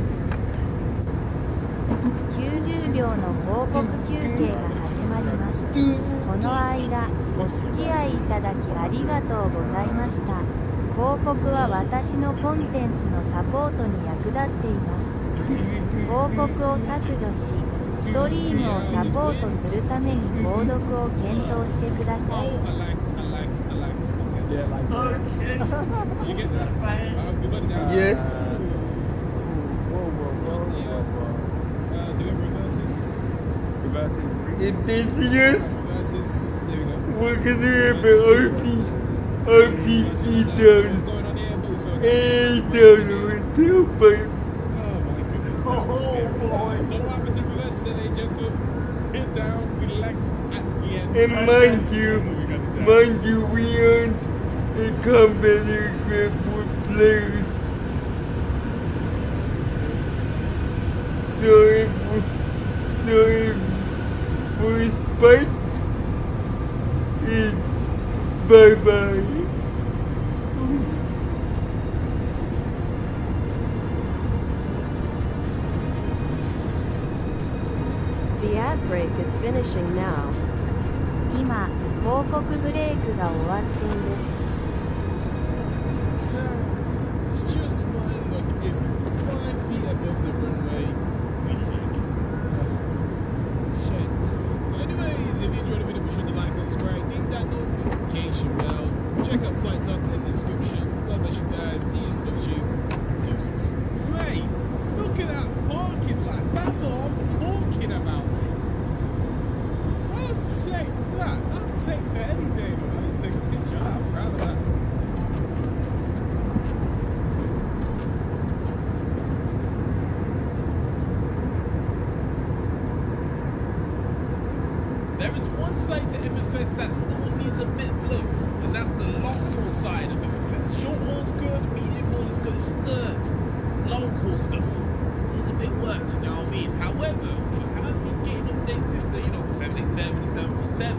90秒の広告休憩が始まります。この間、お付き合いいただきありがとうございました。広告は私のコンテンツのサポートに役立っています。広告を削除し、ストリームをサポートするために購読を検討してください。Yeah, like that. Did you get that? We got it down. Yes. Do we have reverses? Reverses. If this is Reverses. There we go. we're gonna have an RPG down. Hey, down with two pipe. Oh my goodness, that was scary. Don't know what happened to reverse today, gentlemen. Hit down, we lagged at the end. And mind you, we aren't a combat aircraft with players. So if we fight, it's bye-bye. The ad break is finishing now. 今、広告ブレイクが終わっている。It's just my look. It's 5 feet above the runway. Shit. Anyways, if you enjoyed the video, be sure to like and subscribe. Ding that notification bell. Check out Flight Talk in the description. God bless you guys. Jesus loves you. Deuces. Mate, look at that parking lot. That's all I'm talking about, mate. I'd take that. I'd take that any day, though. I didn't take a picture. I'm proud of that. There is one side to MFS that still needs a bit of love, and that's the long-haul side of MFS. Short haul's good, medium haul is good as stern. Long-haul stuff needs a bit of work, you know what I mean? However, we have been getting updates with the, the 787, the 747.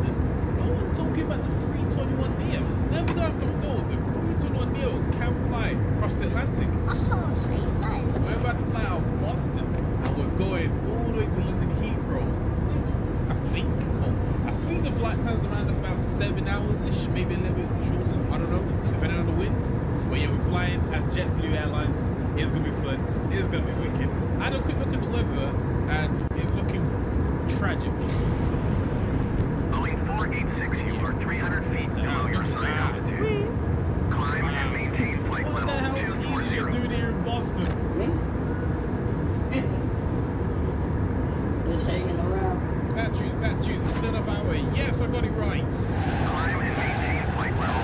No one's talking about the 321 Neo. Now, if you guys don't know, the 321 Neo can fly across the Atlantic. Oh, say less. So we're about to fly out of Boston, and we're going all the way to London Heathrow. I think, 7 hours-ish, maybe a little bit shorter, I don't know, depending on the winds. But yeah, we're flying as JetBlue Airlines. It's gonna be fun. It's gonna be wicked. I had a quick look at the weather, and it's looking tragic. Boeing 486, you are 300 feet below your sign altitude. Climb and maintain flight What the level hell is it easier 240. doing here in Boston? Just hanging around. Batteries, instead of our way. Yes, I got it right. Climb and maintain flight level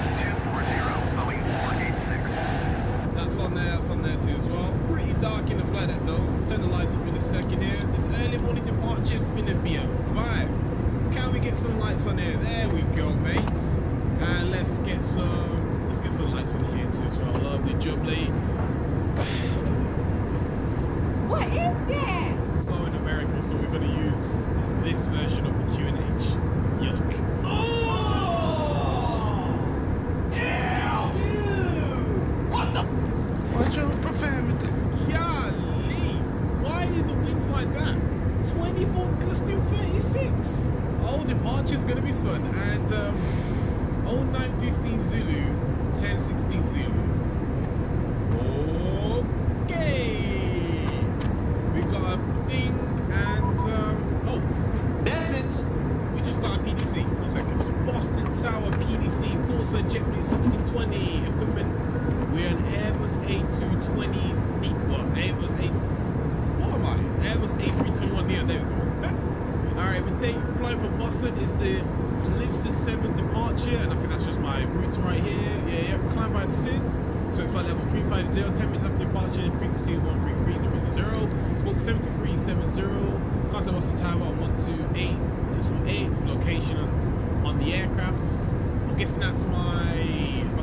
240, Boeing 486. That's on there too as well. Pretty dark in the flight deck though. Turn the lights up in a second here. This early morning departure is finna be a vibe. Can we get some lights on here? There we go, mates. And let's get some lights on here too as well. Lovely jubbly. What is that? We're in America, so we're gonna use this version of the QNH. Yuck. What the? Watch your profanity. Golly, why are the winds like that? 24 gusting 36. Oh, departure's gonna be fun. And 0915 Zulu, 1016 Zulu. Okay. We got a thing and oh, message. We just got a PDC. 1 second. Boston Tower PDC, course on JetBlue 1620 equipment. We're an Airbus A220. What am I? Airbus A321 Neo. There we go. All right, we're flying from Boston. It's the Lipster 7 departure, and I think that's just my route right here. Yeah. Climb by the SID. So flight level 350, 10 minutes after departure, frequency 133,000. Squawk 7370. Contact Boston Tower 128. That's 18. Location on the aircraft. I'm guessing that's my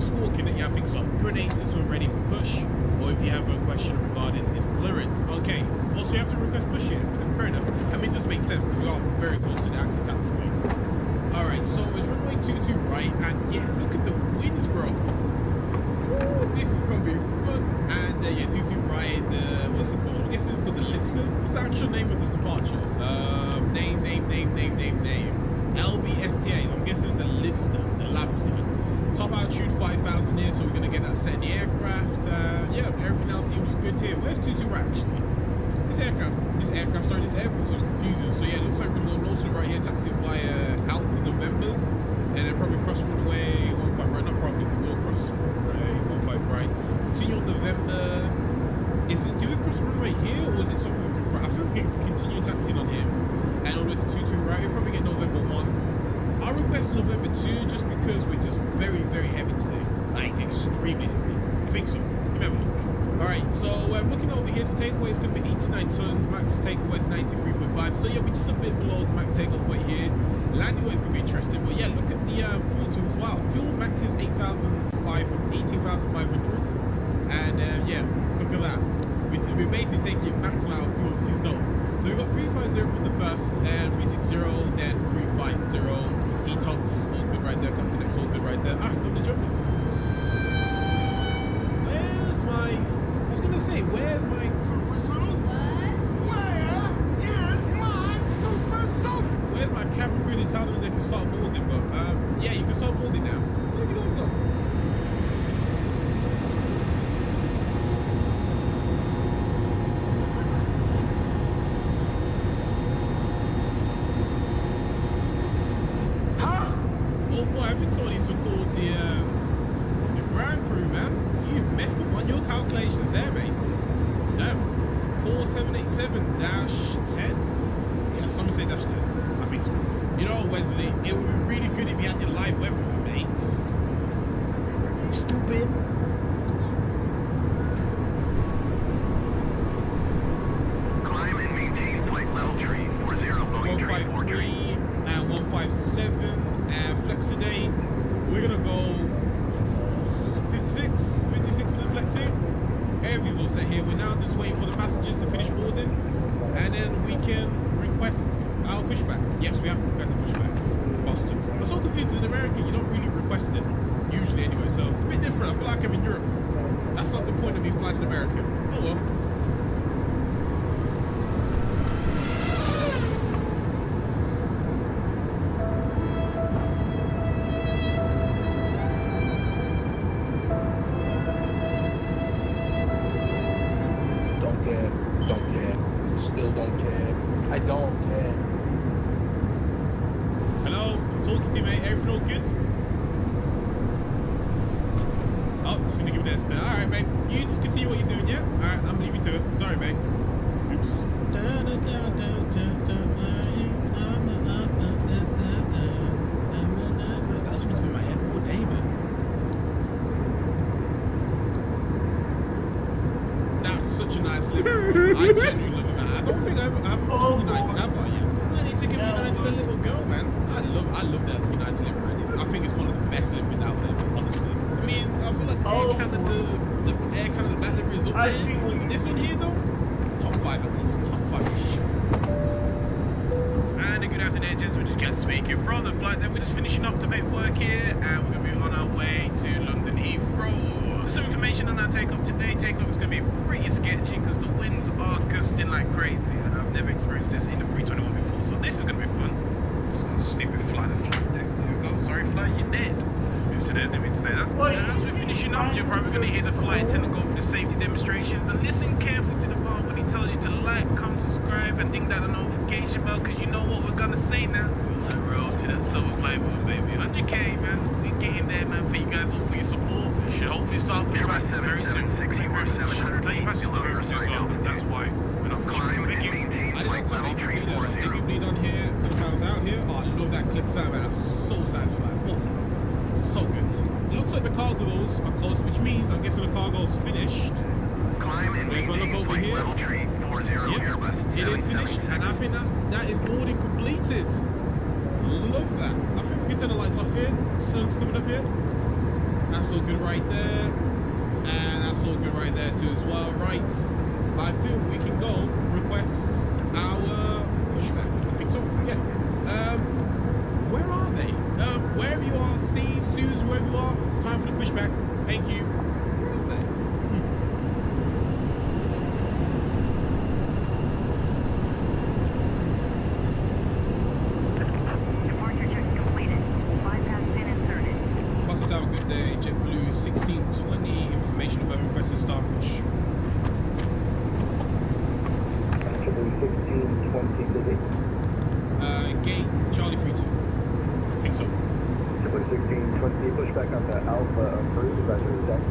squawk in it. Yeah, I think so. Grenade system ready for push. Or if you have a question regarding its clearance. Okay. Also, you have to request push here. Fair enough. I mean, it does make sense because we are very close to the active taxiway. Alright, so it's runway 22 right. And yeah, look at the winds, bro. Ooh, this is gonna be fun. And yeah, 22 right, what's it called? I guess it's called the Lipster. What's the actual name of this departure? Name. LBSTA. I'm guessing it's the Lipster, the Labster. Top altitude 5,000 here, so we're gonna get that set in the aircraft. Yeah, everything else seems good here. Where's 22 right actually? This airport was confusing. So yeah, it looks like we're gonna go north right here, taxi via Alpha November, and then probably cross runway 15 right. Not probably, we will cross runway 15 right. Continue on November. Do we cross runway here, or is it something we can? I feel we can continue taxiing on him, and all the way to 22 right. We'll probably get November 1. I'll request November 2 just because we're just very, very heavy today, like extremely heavy. I think so. Let me have a look. Alright, so I'm looking over here, so takeaway is going to be 89 tons, max takeaway is 93.5, so yeah, we're just a bit below the max takeoff weight here. Landing weight is going to be interesting, but yeah, look at the fuel too as well. Fuel max is 18,500, and yeah, look at that. We're basically taking max out of fuel. This is dope. So we've got 350 for the first, and 360, then 350, E-tops, all good right there, custom X, all good right there. Alright, lovely job. Where's my... I was gonna say, where's my super suit? Where is my super suit? Where's my cabin crew? They told them they can start boarding, but yeah, you can start boarding now. Where have you guys gone? Huh? Oh boy, I think somebody so called the ground crew, man. You've messed up on your calculations there, mates. Damn. 4787-10? Yeah, someone say -10. I think so. You know, Wesley, it would be really good if you had your live weather, mates. Stupid. Climb and maintain flight level 340, Boeing 153 and 157 and Flexiday. We're gonna go 56 for the Flexi. Everything's all set here. We're now just waiting for the passengers to finish boarding, and then we can request our pushback. Yes, we have to request a pushback. Boston. I'm so confused. In America, you don't really request it, usually anyway, so it's a bit different. I feel like I'm in Europe. That's not the point of me flying in America. Oh well. 60, mate. Everything all good? Oh, just gonna give it a stare. Alright, mate. You just continue what you're doing, yeah? Alright, I'm leaving to it. Sorry, mate. Oops. That's supposed to be my head all day, man. That's such a nice living. I genuinely love it, man. I don't think I've found United, have I yet? I need to give United a little go, man. I love that United living, man. I think it's one of the best livers out there, honestly. I mean, I feel like the Air Canada Black liver is up there. This one here, though, top 5 at least. Top 5 for sure. And a good afternoon, gentlemen. Just Ken speaking from the flight. Then we're just finishing off the paperwork here, and we're going to be on our way to London Heathrow. For some information on our takeoff today, takeoff is going to be pretty sketchy because the winds are gusting like crazy, and I've never experienced this in a 321 before, so this is going to be fun. Just got a stupid flight deck. There we go. Sorry, flight, you're dead. Oops, I didn't mean to say that. As we're finishing off, you're probably going to hear the flight attendant go through the safety demonstrations, and listen carefully to the bar when he tells you to like, comment, subscribe, and ding that notification bell, because you know what we're going to say now. We're on the road to that silver playbook, baby. 100K, man. We're getting there, man. For you guys, all for your support. We should hopefully start with right very soon. Thank you very much. Tell your passengers very much as well. That's why we're not pushing. Thank you. I didn't tell you bleed on here. Some pounds out here. Oh, I love that click sound, man. I'm so satisfied. Oh, so good. Looks like the cargoes are close, which means I'm guessing the cargo's finished. If I look over here, yep, it is finished, and I think that is boarding completed. Love that. I think we can turn the lights off here. Sun's coming up here. That's all good right there, and that's all good right there too as well. Right, I think we can go request our pushback. I think so. Yeah. Where are they? Wherever you are, Steve, Susan, wherever you are, it's time for the pushback. Thank you. Where are they? Departure check completed. 5 has been inserted. Boston Tower, good day. JetBlue 1620. Information about requested star push. JetBlue 1620 busy. Gate Charlie 32. I think so. JetBlue 1620 pushback onto Alpha approved. Roger, deck.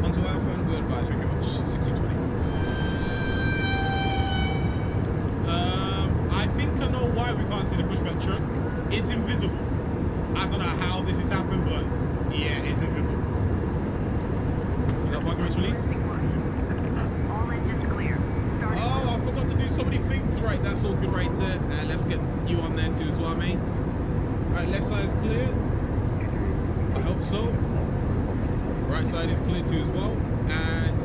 Onto Alpha and we'll advise. Thank you very much. 1620. I think I know why we can't see the pushback truck. It's invisible. I don't know how this has happened, but yeah, it's invisible. You got bug rates released? All engines clear. Oh, I forgot to do so many things. Right, that's all good right there. Let's get you on there too as well, mates. Right, left side is clear. I hope so. Right side is clear too as well. And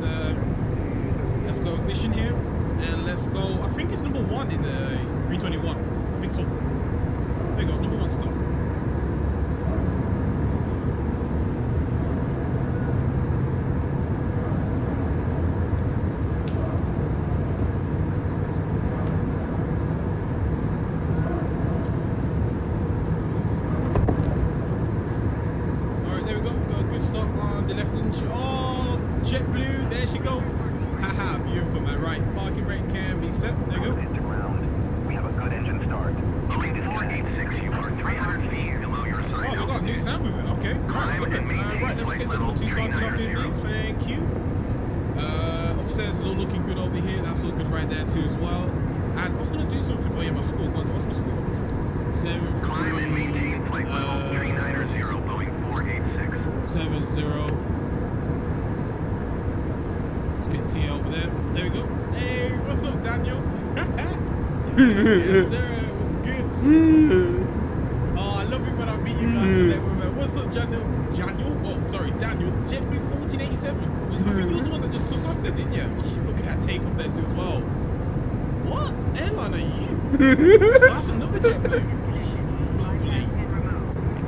let's go ignition here. And let's go, I think it's number 1 in the 321. I think so. There you go, number 1 stop. Alright, there we go. We've got a good start on the left engine. Oh, JetBlue, there she goes. Haha, beautiful, man. Right, parking brake can be set. There you go. We have a good engine start. Loading to 486, you are 300 feet below your side. Oh, we got a new sound with it. Okay. Right, look at right, let's get the number 2 started off here, please. Thank you. Upstairs is all looking good over here. That's all good right there too as well. And I was gonna do something. Oh yeah, my score. What's my score? 7 Climb and maintain flight level 390, Boeing 486. 70. Let's get Tia over there. There we go. Hey, what's up, Daniel? Yes, sir. What's good? Oh, I love it when I meet you guys in there. What's up, Daniel? Oh, sorry, Daniel. JetBlue 1487. I think you was the one that just took off there, didn't you? Oh, look at that takeoff there too as well. What airline are you? Oh, that's another JetBlue. Lovely.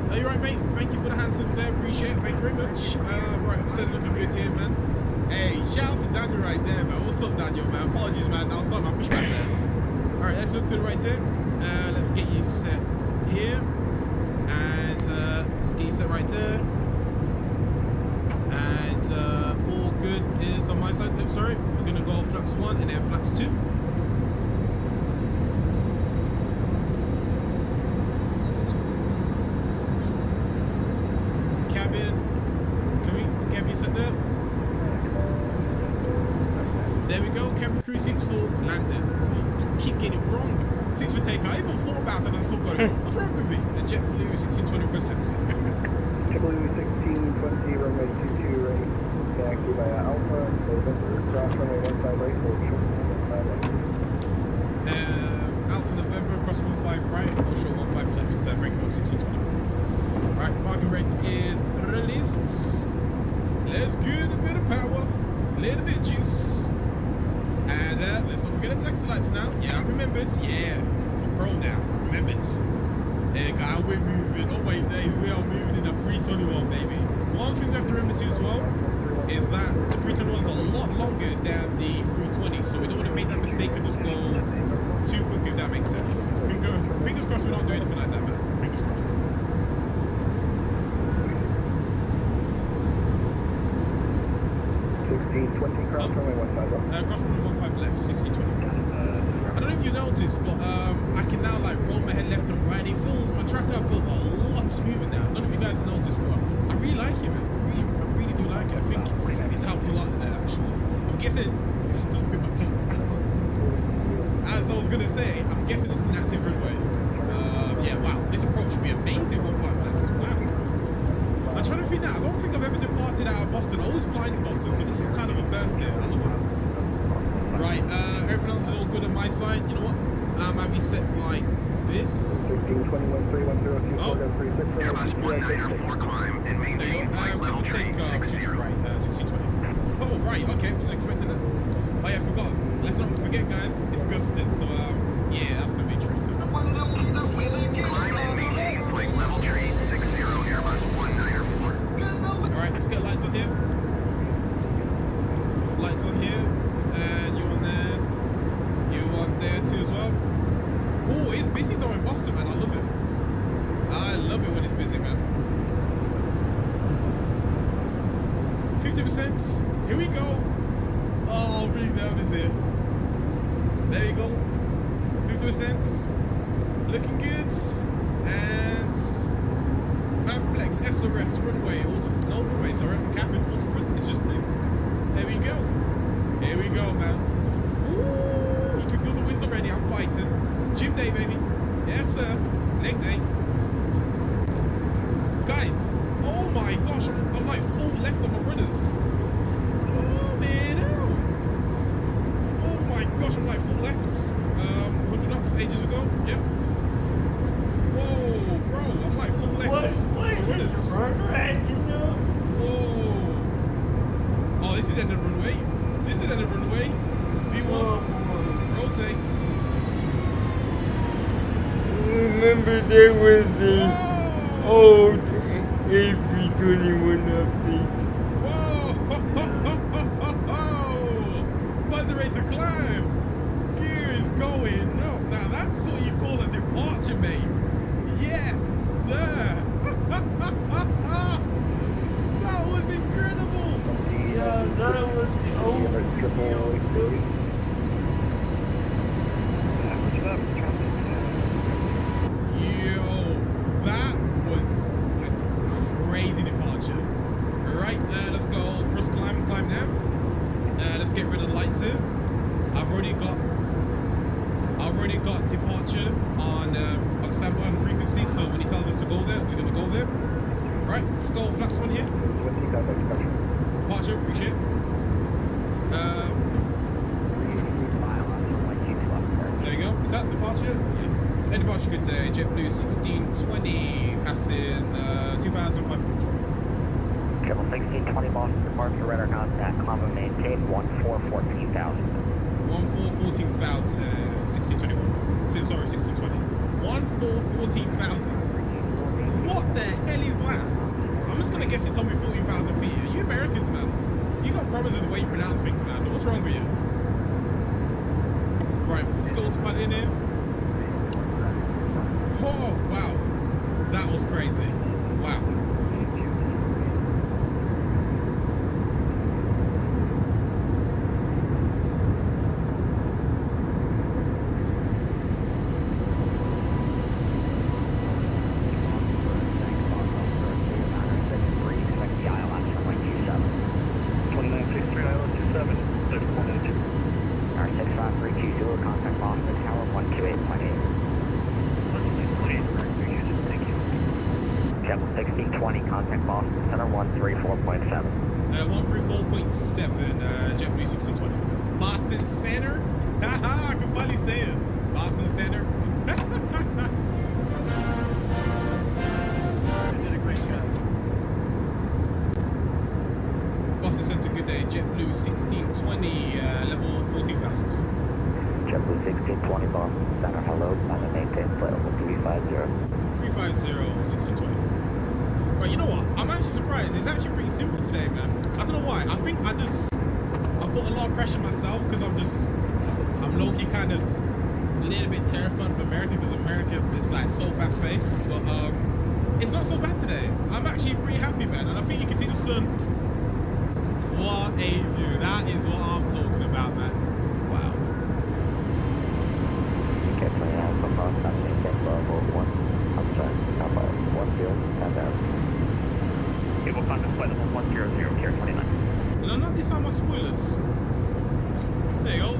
Are you right, mate? Thank you for the hands up there. Appreciate it. Thank you very much. Right, upstairs looking good here, man. Hey, shout out to Daniel right there, man. What's up, Daniel, man? Apologies, man. I'll start my pushback there. Alright, that's look good right there. Let's get you set here. And let's get you set right there. And all good is on my side. Oh, sorry. We're going to go flaps 1 and then flaps 2. Crew 6-4 landed. I keep getting it wrong. 6 for take. I even thought about it and I saw what's wrong with me? A JetBlue 1620 request taxi. JetBlue 1620, runway 22 right. Taxi via Alpha, November, cross runway 15 right, hold short 15 left. Alpha November, cross 15 right, hold short 15 left, breaking on 1620. Alright, marking rate is released. Let's get a bit of power, a little bit of juice. And let's not forget the taxi lights now. Yeah, I remembered. Yeah, I'm pro now. Remembered. Hey, guy, we're moving. Oh, wait, we are moving in a 321, baby. One thing we have to remember too as well is that the 321 is a lot longer than the 320, so we don't want to make that mistake and just go too quickly, if that makes sense. Fingers crossed we don't do anything like that, man. Fingers crossed. 1620, cross runway 15 left. Cross runway 15 left, 1620. I don't know if you noticed, but I can now like roll my head left and right. It feels, my track out feels a lot smoother now. I don't know if you guys noticed, but I really like it, man. I really do like it. I think it's helped a lot there, actually. I'm guessing, just bit my tongue. As I was gonna say, I'm guessing this is an active runway. Yeah, wow, this approach would be amazing. 15 left. Wow. I'm trying to think now. I don't think I've ever departed out of Boston. I always fly to Boston, so this is kind of a first here. I love it. Right, everything else is all good on my side. You know what? Might be set like this. 1621, 310, Oh. 24, Airbus 1904 climb and maintain flight level We tree can take 60. right, 1620. Oh, right, okay, wasn't expecting that. Oh, yeah, I forgot. Let's not forget, guys, it's gusted, so, yeah, that's gonna be interesting. Climb and maintain flight level tree 60, Airbus 1904. Alright, let's get lights on here. Lights on here. And you on there. You on there too as well. Oh, it's busy though in Boston, man. I love it. I love it when it's busy, man. 50%. Here we go. Oh, I'm really nervous here. There you go. 50%. Looking good. And Manflex SRS runway. No runway, sorry. I'm capping autofrust. It's just blue. There we go. Here we go, man. Ooh, you can feel the winds already. I'm fighting. Gym day, baby. Yes, sir. Leg day. Guys, oh my gosh, I'm like full left on my runners. Oh, man, ow. Oh my gosh, I'm like full left. 100 knots ages ago. Yep. Whoa, bro, I'm like full left. Whoa. Oh, this is the end of the runway. This is the end of the runway. V1. Rotates. Remember there was the old A321 update. Whoa! Buzzer rate to climb. Gear is going up. Now that's what you call a departure, mate. Yes, sir. That was incredible. Yeah, that was the old Yo, that was a crazy departure. Alright, let's go. First climb nav. Let's get rid of the lights here. I've already got departure on standby on frequency, so when he tells us to go there, we're gonna go there. Alright, let's go flaps one here. Departure, appreciate it. There you go. Is that departure? Yeah. Hey, departure, good day. JetBlue 1620, passing 2,500. Triple 1620 Boston departure, radar contact, climb and maintain 1414,000. 1414,000. 1621. Sorry, 1620. 1414,000. What the hell is that? I'm just gonna guess it told me 14,000 feet. Are you Americans, man? You got problems with the way you pronounce things, man. What's wrong with you? Right, let's go to put in here. Oh, wow. That was crazy. Wow. JetBlue 1620, contact Boston Center 134.7. 134.7, JetBlue 1620. Boston Center? Haha, I can finally say it. Boston Center. You did a great job. Boston Center, good day. JetBlue 1620, level 14,000. JetBlue 1620, Boston Center, hello. I'm a maintain flight level 350. 350, 1620. Right, you know what? I'm actually surprised. It's actually pretty simple today, man. I don't know why. I think I put a lot of pressure on myself because I'm low-key kind of a little bit terrified of America because America's just like so fast-paced. But it's not so bad today. I'm actually pretty happy, man. And I think you can see the sun. What a view. That is what I'm talking about, man. Wow. Okay, plane Alpha Fox, I'm maintain level 1. I'm sorry, Alpha 10, It will contact flight level 100, Care 29. No, not this time on spoilers. There you go.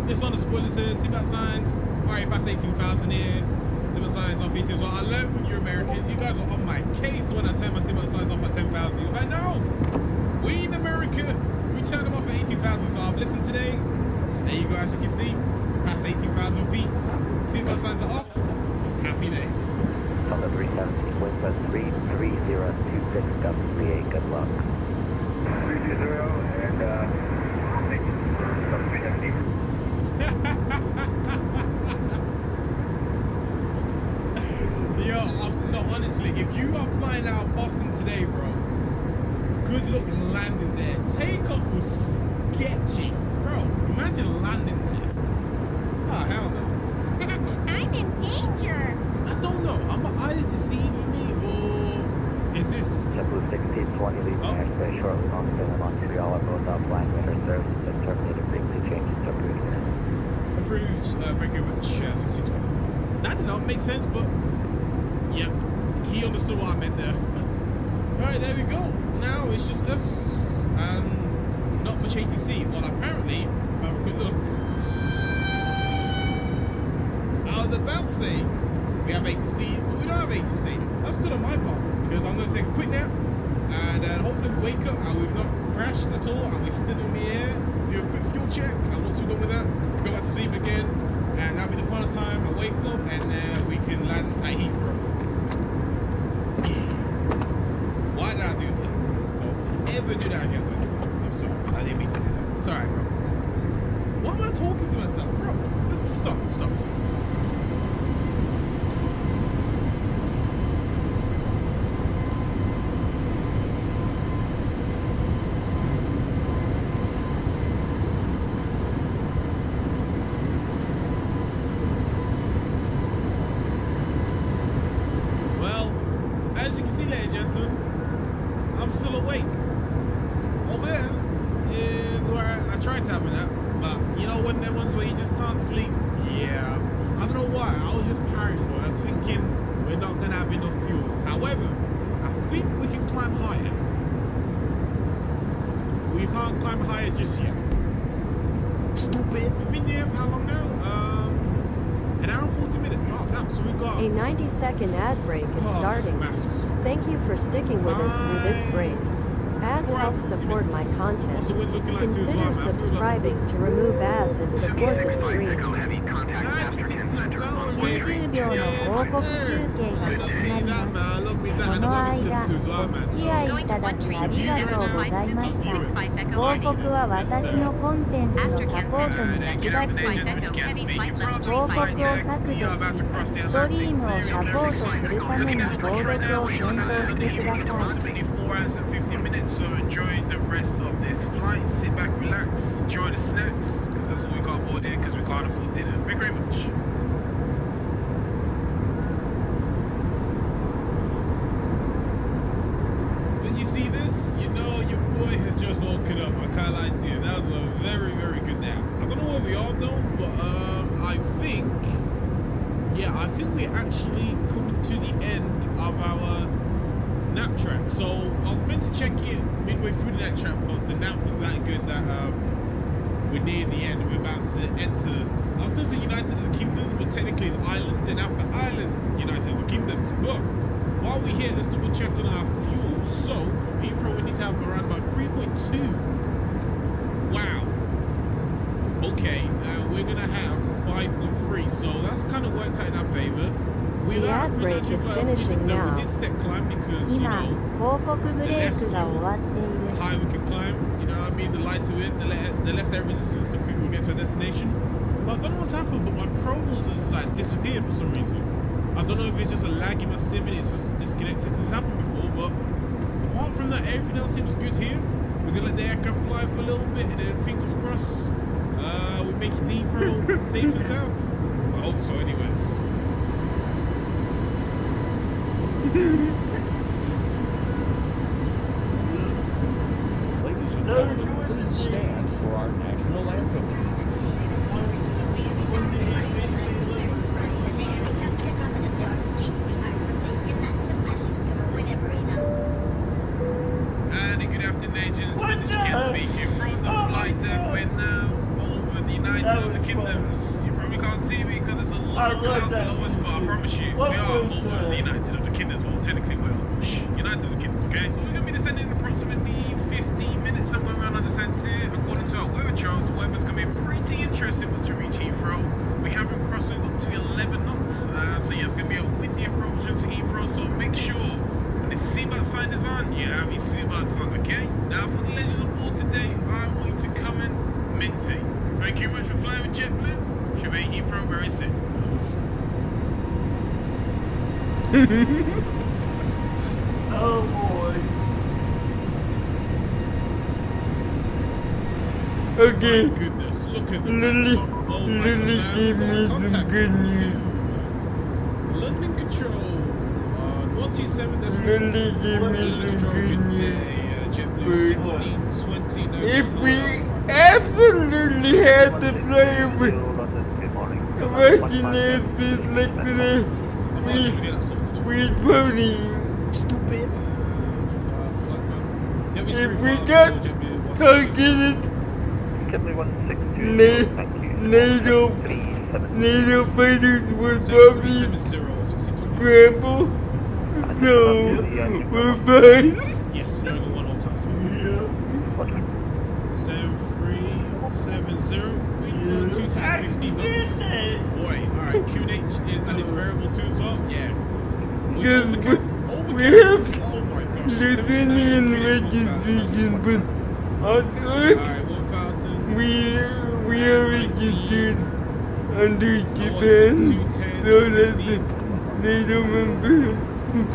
This on the spoilers here. Seatbelt signs. Alright, past 18,000 here. Seatbelt signs off here too as well. I learned from you Americans. You guys were on my case when I turned my seatbelt signs off at 10,000. You was like, no! We in America, we turned them off at 18,000. So I've listened today. There you go, as you can see. Past 18,000 feet. Seatbelt signs are off. Happy days. On the 317, wind plus 33026, gust 38, good luck. 320 and thank you for 370. Yo, no, honestly, if you are flying out of Boston today, bro, good luck landing there. Takeoff was sketchy. Bro, imagine landing there. Oh, hell no. I'm in danger. I don't know. Are my eyes deceiving me, or is this... JetBlue 1620, leaving airspace shortly on spinning on 2 y'all are both offline. Radar services have terminated, frequency changes to approved. Approved, thank you very much, 1620. That did not make sense, but... Yep, he understood what I meant there. Alright, there we go. Now it's just us and not much ATC. Well, apparently, have a quick look. I was about to say we have ATC, but we don't have ATC. That's good on my part because I'm going to take a quick nap and hopefully we wake up and we've not crashed at all and we're still in the air. Do a quick fuel check, and once we're done with that, go back to sleep again, and that'll be the final time I wake up and we can land at Heathrow. Why did I do that? Don't ever do that again, Wesley. I'm sorry. I didn't mean to do that. It's alright, bro. Why am I talking to myself? Bro, stop. Well, as you can see, ladies and gentlemen, I'm still awake. Over there is where I tried to have a nap, but you know when there ones where you just can't sleep? Yeah. I don't know why. I was just paranoid. I was thinking we're not gonna have enough fuel. However, I think we can climb higher. We can't climb higher just yet. Stupid. We've been there for how long now? An hour and 40 minutes. Oh, damn. So we got A 90-second ad break is starting. Maths. Thank you for sticking with us through this break. Ads help support my content. What's the wind looking like too as well, Consider man? subscribing to remove ads and support the stream. 90秒の広告中継が始まります。この間、お付き合いいただきありがとうございました。広告は私のコンテンツのサポートに役立っています。広告を削除し、ストリームをサポートするために購読を検討してください。 4 hours and 15 minutes, so enjoy the rest of this flight. Sit back, relax, enjoy the snacks, because that's all we got aboard here, because we can't afford dinner. Thank you very much. When you see this, you know your boy has just woken up. I can't lie to you. That was a very, very good nap. I don't know where we are though, but I think we're actually coming to the end of our nap track. So I was meant to check it midway through the nap track, but the nap was that good that we're near the end. We're about to enter. I was going to say United of the Kingdoms, but technically it's Ireland. Then after Ireland, United of the Kingdoms. But while we're here, let's double check on our fuel. So, Heathrow, we need to have around about 3.2. Wow. Okay, we're going to have 5.3. So, that's kind of worked out in our favor. The ad break is finishing now. We did step climb because, you 今 know, 広告ブレークが終わっている the higher we can climb, you know what I mean, the lighter it, the less air resistance, the quicker we get to our destination. But I don't know what's happened, but my promos has like disappeared for some reason. I don't know if it's just a lag in my sim and it's just disconnected, because it's happened before, but apart from that, everything else seems good here. We're gonna let the aircraft fly for a little bit and then fingers crossed, we make it to Heathrow safe and sound. I hope so anyways. Ladies and gentlemen, please stand for our national anthem. And good afternoon, gentlemen. This is Ken speaking from the flight deck. We're now over the United Arab Kingdoms. You probably can't see me because there's a lot of clouds below us, but I promise you, we are over the United Arab Kingdoms. Well, technically Wales, but United Arab Kingdoms, okay? So we're going to be descending in approximately 15 minutes, somewhere around our descent here. According to our weather charts, the weather's going to be pretty interesting once we reach Heathrow. We have been crossing up to 11 knots, so yeah, it's going to be a windy approach to Heathrow, so make sure when the seatbelt sign is on, you have your seatbelts on, okay? Now for the legends on board today, I want you to come in minty. Thank you very much for flying with JetBlue. Should be Heathrow very soon. Oh boy. Okay. My goodness, look at Lily gave me some good news. London Control on 127. That's Lily gave me some good news. JetBlue 1620. If we absolutely had to fly with Russian airspace like today, we'd probably stupid. If we got targeted NATO fighters would probably scramble, so we're fine. Yes, no, the one on time. 7370. Winds on 2 times 50 knots. Boy, alright, QNH is and it's variable too as well. Yeah. Because we have Lithuanian registration, but on Earth, we are registered under Japan, so that's a NATO member.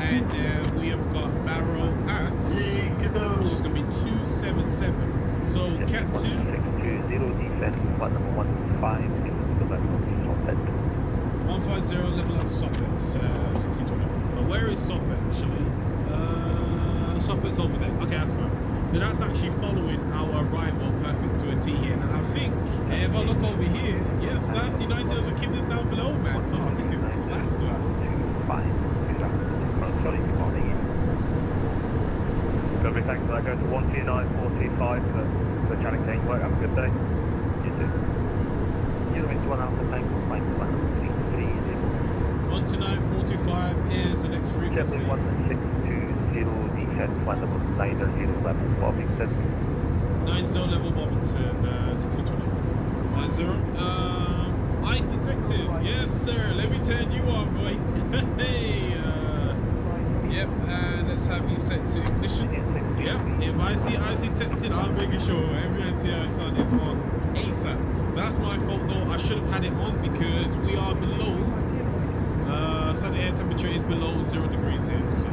And we have got Barrow at, which is going to be 277. So, Cat 2. 620 descent, flight number 15, into the level of Sockbed. 150 level at Sockbed, 1620. Where is Sockbed actually? Sockbed's over there. Okay, that's fine. So that's actually following our arrival perfect to a T here. And I think, if I look over here, yes, that's the United Arab Kingdoms down below, man. Oh, this is class, man. Lovely, thanks for that. Go to 129.45 for Janet King. Work, have a good day. You too. You're into 1 Alpha Tank, flight plan 129.45 is the next frequency. JetBlue 1620 descent, flight level 90 level, Bobington. 90 level Bobington, 1620. 90. Ice detected. Yes, sir. Let me turn you on, boy. Hey, yep, and let's have you set to ignition. Yep, if I see ice detected, I'm making sure every NTI sun is on ASAP. That's my fault though, I should have had it on because we are below, so the air temperature is below 0 degrees here. So,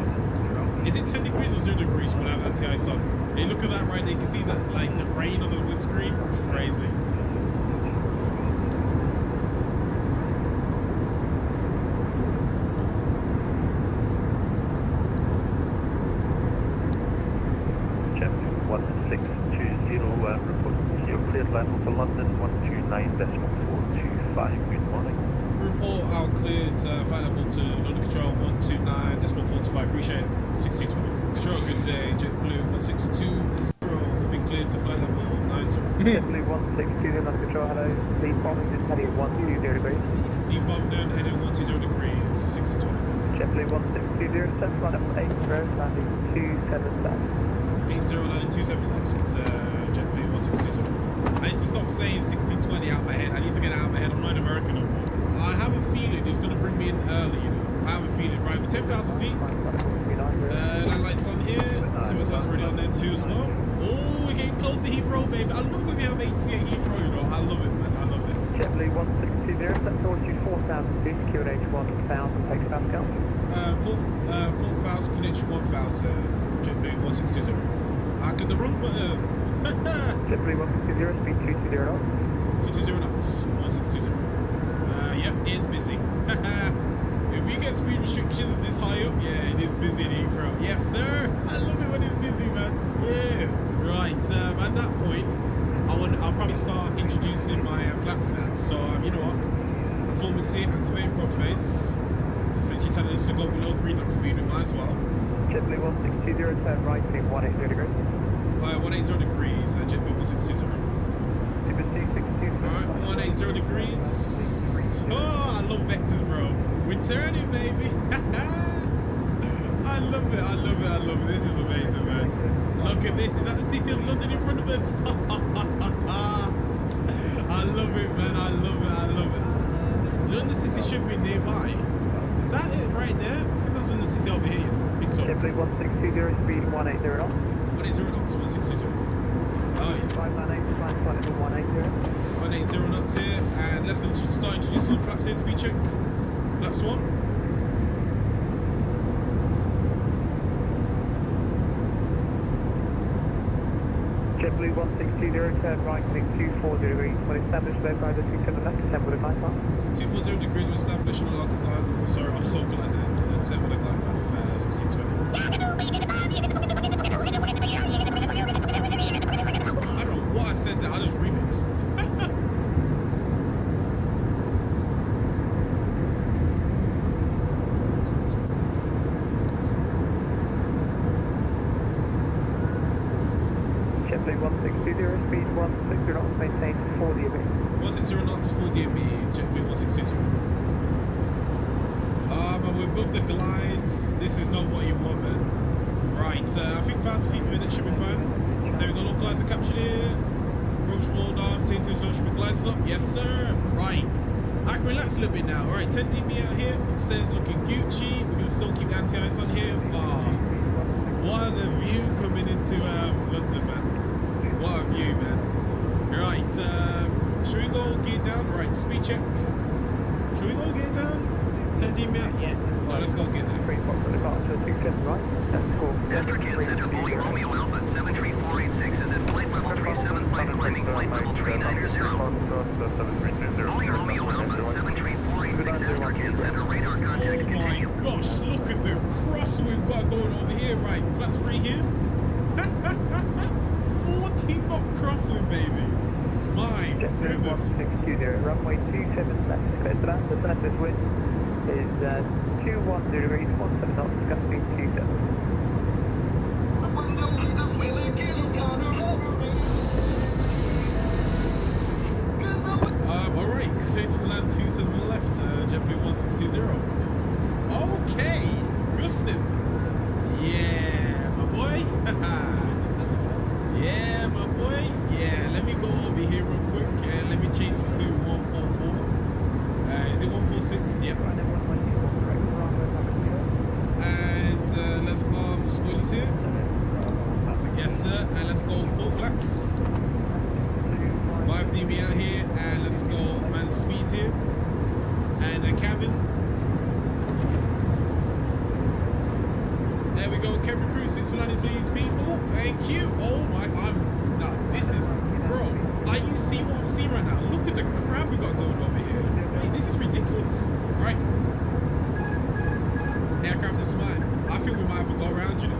is it 10 degrees or 0 degrees when I have anti-eye sun? Hey, look at that right there, you can see that, like the rain on the windscreen, crazy. Level for London 129.425. Good morning. Report out cleared, available to London Control 129.425. Appreciate it. 1620. Control, good day. JetBlue 162 we've been cleared to flight level 90. JetBlue 162 London Control, hello. Lead bombing just heading 120 degrees. Lead bomb down heading 120 degrees. 1620. JetBlue JetBlue 1620, set flight level 80, landing 27 left. 80 landing 27 left. It's JetBlue 1620. I need to stop saying 1620 out my head. I need to get it out of my head. I'm not an American no more. I have a feeling it's going to bring me in early, you know. I have a feeling, right? With 10,000 feet. Land lights on here. Suicide's already on there too as well. Oh, we're getting close to Heathrow, baby. I love when we have ATC at Heathrow, you know. I love it, man. I love it. JetBlue 1620, set to altitude 4,000 feet, QNH 1,000, takes Pascal. 4,000, QNH 1,000, JetBlue 1620. I clicked the wrong button. JetBlue 160, speed 220 knots. 220 knots, 1620. Yep, it's busy. If we get speed restrictions this high up, yeah, it is busy in Heathrow. Yes, sir. I love it when it's busy, man. Yeah. Right. At that point, I'll probably start introducing my flaps now. So you know what? Performance here, activate approach phase. Essentially telling us to go below green light speed. We might as well. JetBlue 1620, turn right to 180 degrees. 180 degrees. JetBlue 1620. Super 262. Alright, 180 degrees. Oh, I love vectors, bro. We're turning, baby. I love it. I love it. I love it. This is amazing, man. Look at this. Is that the city of London in front of us? I love it, man. I love it. I love it. London City should be nearby. Is that it right there? I think that's London City over here. I think so. JetBlue 1620, speed 180 knots. 180 knots, 160. Oh, yeah. 598, flight level 180. 180 knots here. And let's start introducing the flaps here. Speed check. Flaps 1. JetBlue 1620, turn right, heading 240 degrees. When established, left rider 27 left, descend with a glide path. 240 degrees will establish on a localizer. Sorry, on a localizer. Descend with a glide path. 1620. I don't know why I said that. I just remixed. JetBlue 1620, speed 160 knots, maintain 4 dB. 160 knots, 4 dB, JetBlue 160. But we're above the glides. This is not what you want, man. Right, I think 1,000 feet per minute should be fine. There we go, localizer captured here. Approach wall arm, take to should be glides up. Yes, sir. Right. I can relax a little bit now. Alright, 10 dB out here. Upstairs looking Gucci. We're going to still keep the anti-ice on here. What a view coming into London, man. What a view, man. Right, should we go gear down? Right, speed check. Should we go gear down? 10 dB out? Yeah. Oh, let's go gear down. District Center, Boeing Romeo Alpha 73486 is at flight level 375, climbing flight level 390. Boeing Romeo Alpha 73486, District Center, radar contact. Oh my gosh, look at the crosswind we're going over here, right? Flaps 3 here. 14 knot crosswind, baby. My goodness. 1620, runway 27 left, clear to land. The surface wind is 210 degrees, 17 knots, gust speed 27. Alright, clear to land 27 left, JetBlue 1620. Okay, Gustin. Yeah, my boy. Yeah, my boy. Yeah, let me go over here real quick and let me change this to 144. Is it 146? Yeah. And let's arm the spoilers here. Yes, sir. And let's go full flaps. 5 dB out here, and let's go manage speed here. And the cabin. There we go. Cabin crew 6 for landing, please, people. Thank you. Oh my, no, this is, bro. Are you seeing what I'm seeing right now? Look at the crowd we got going over here. Wait, this is ridiculous. All right. Aircraft is mine. I think we might have a go around, you know.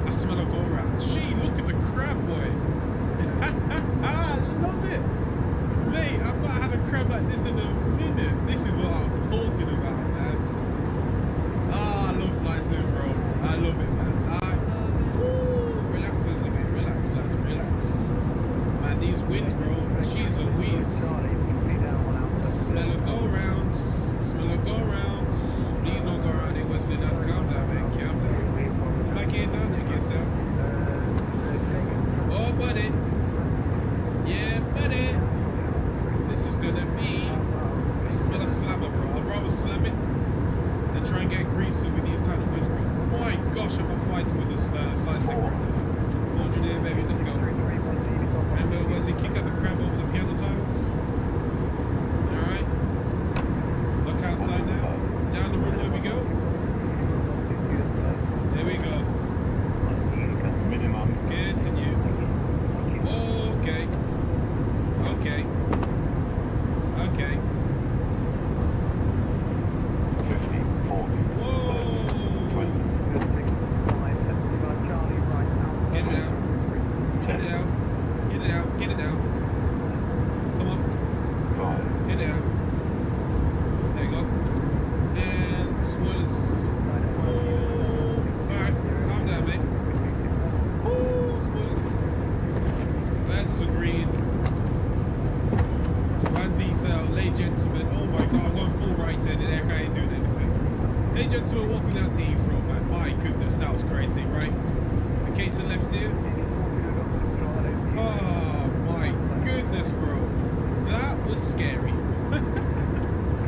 I smell a go around. Gee, look at the crab, boy. I love it. Mate, I've not had a crab like this in a minute. This is what I'm talking about, man. I love flight sim, bro. I love it, man. Relax, Wesley, mate. Relax, lad. Relax. Man, these winds, bro. Jeez Louise. Smell a go around. Smell a go and try and get greasy with these kind of winds, bro. My gosh, am I fighting with this side stick right now. 100 there, baby, let's go. Remember, where's he kick out the crab over the piano tires? Alright. Look outside now. Down the runway we go. There we go. Continue. Okay. Okay. Okay. 50, 40, whoa. 20. Get it out. Get it out. Get it out. Get it out. Come on. 5. Get it out. There you go. And spoilers. Oh. Alright. Calm down, mate. Oh, spoilers. That's a green. One decel. Ladies and gentlemen. Oh my god, I'm going full right in. The aircraft ain't doing anything. Ladies and gentlemen, walking down to Heathrow, man. My goodness, that was crazy, right? Okay, to left here. Oh my goodness, bro. That was scary.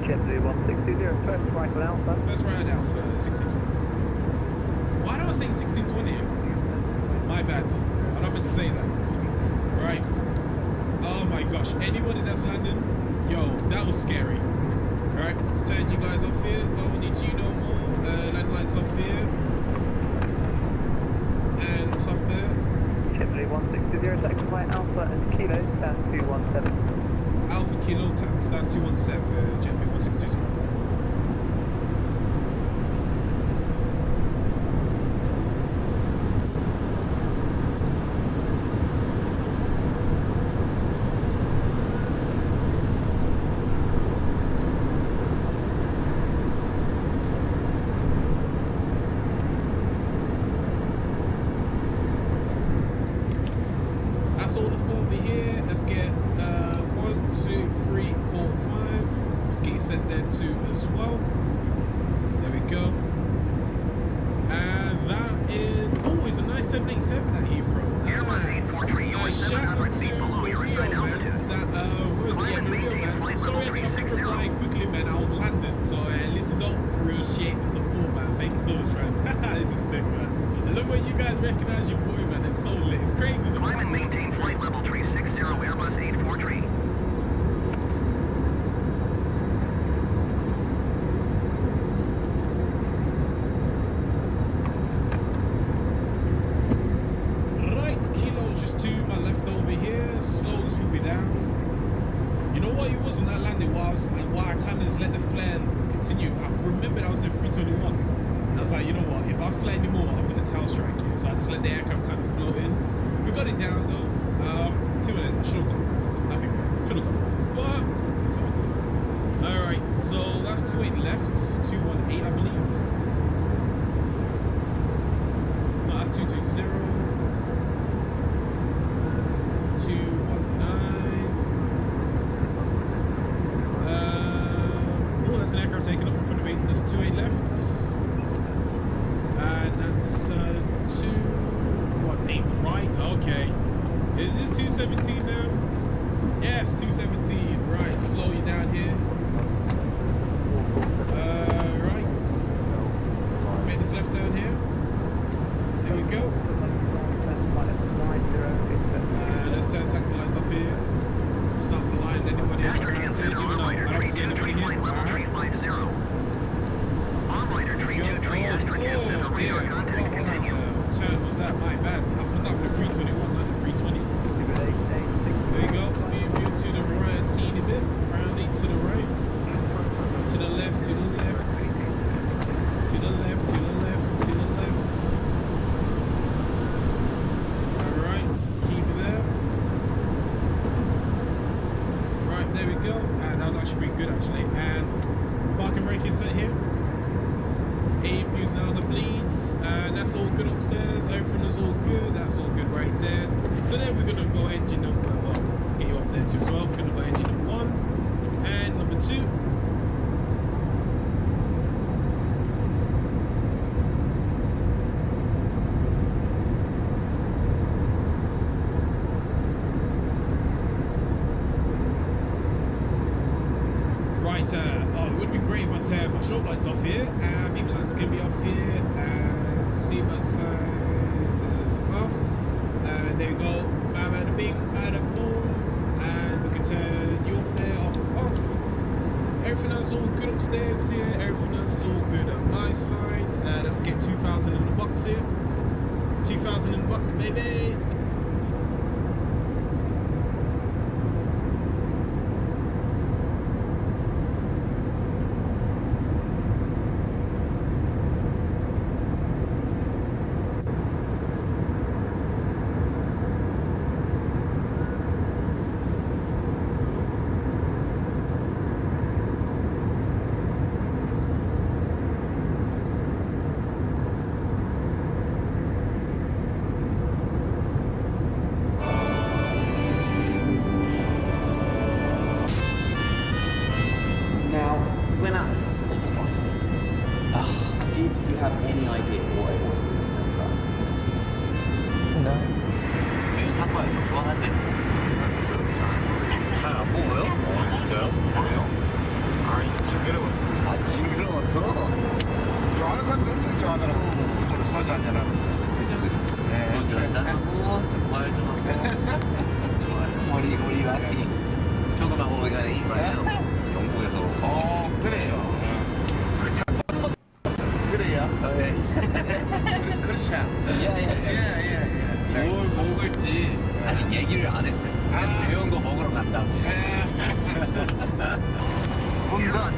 JetBlue 1620, first right on Alpha. First right on Alpha, 1620. Why do I say 1620? My bad. I don't meant to say that. Right. Oh my gosh. Anybody that's landing, yo, that was scary. Alright, let's turn you guys off here. Don't need you no more. Land lights off here. And it's off there. JetBlue 1620, taxi flight Alpha and Kilo, stand 217. Alpha Kilo, stand 217, JetBlue 1620. That's all over here. Let's get 1, 2, 3, 4, 5. Let's get you set there too as well. There we go. And that is, oh, it's a nice 787 that Heathrow. Shout out to Mario, man. That, where was it? Yeah, Mario, man. Sorry I couldn't reply quickly, man. I was landing, so listen up. Appreciate the support, man. Thank you so much, man. This is sick, man. I love when you guys recognize your boy, man. It's so lit. It's crazy. Climb and maintain flight level 360, Airbus 843. Right, Kilo's just to my left over here. Slow this will be down. You know what it was on that landing was? Why I kind of just let the flare continue. I remembered I was in a 321. And I was like, you know what? If I fly anymore, I'm going to tail strike you. So I just let the aircraft kind of float in. We got it down though. 2 minutes. I should have gone around. I'll be right. Should have gone around. But it's all good. Alright, so that's 28 left. 218, I believe. No, that's 220. 219. Oh, that's an aircraft taking off in front of me. There's 28 left. And that's 218 right. Okay. Is this 217 now? Yes, 217. Right, slow you down here. Right. Make this left turn here. There we go. Let's turn taxi lights off here. Let's not blind anybody on the ground. Even though I don't see anybody here. Alright. Oh dear. What kind of turn was that? My bad. I forgot the 321, not the 320. There you go. Speed view to the right, a teeny bit. Rounding to the right. To the left, to the left. To the left, to the left, to the left. Alright, keep it there. Right, there we go. And that was actually pretty good actually. And parking brake is set here. Aim using now the bleeds, and that's all good upstairs. Everything is all good. That's all good right there. So then we're gonna go engine number. Well, get you off there too as well. We're gonna go engine number 1 and number 2. Right. Oh, it would have been great if I turned my short lights off here. going to be off here, and seatbelt signs is off, and there you go, bam, bada bing, bada boom, and we can turn you off there, off. Everything else is all good upstairs here, everything else is all good on my side. Let's get 2,000 in the box here, 2,000 in the box, baby. Now, we went out to something spicy. Did you have any idea what it was we were going to try? No. 닭발 좋아하세요? 잘 안 먹어요? 진짜요? 왜요? 아이, 징그러워. 징그러워서? 좋아하는 사람들 엄청 좋아하더라고. 소주를 소주 한잔하고. 그죠. 네. 소주 한잔하고, 닭발 좀 하고. 좋아요. 우리 와시. 조금만 먹으면 eat right now. 영국에서. 그래요. 그래요? 네. 그렇죠. 예. 뭘 먹을지 아직 얘기를 안 했어요. 그냥 매운 거 먹으러 간다고. Good luck.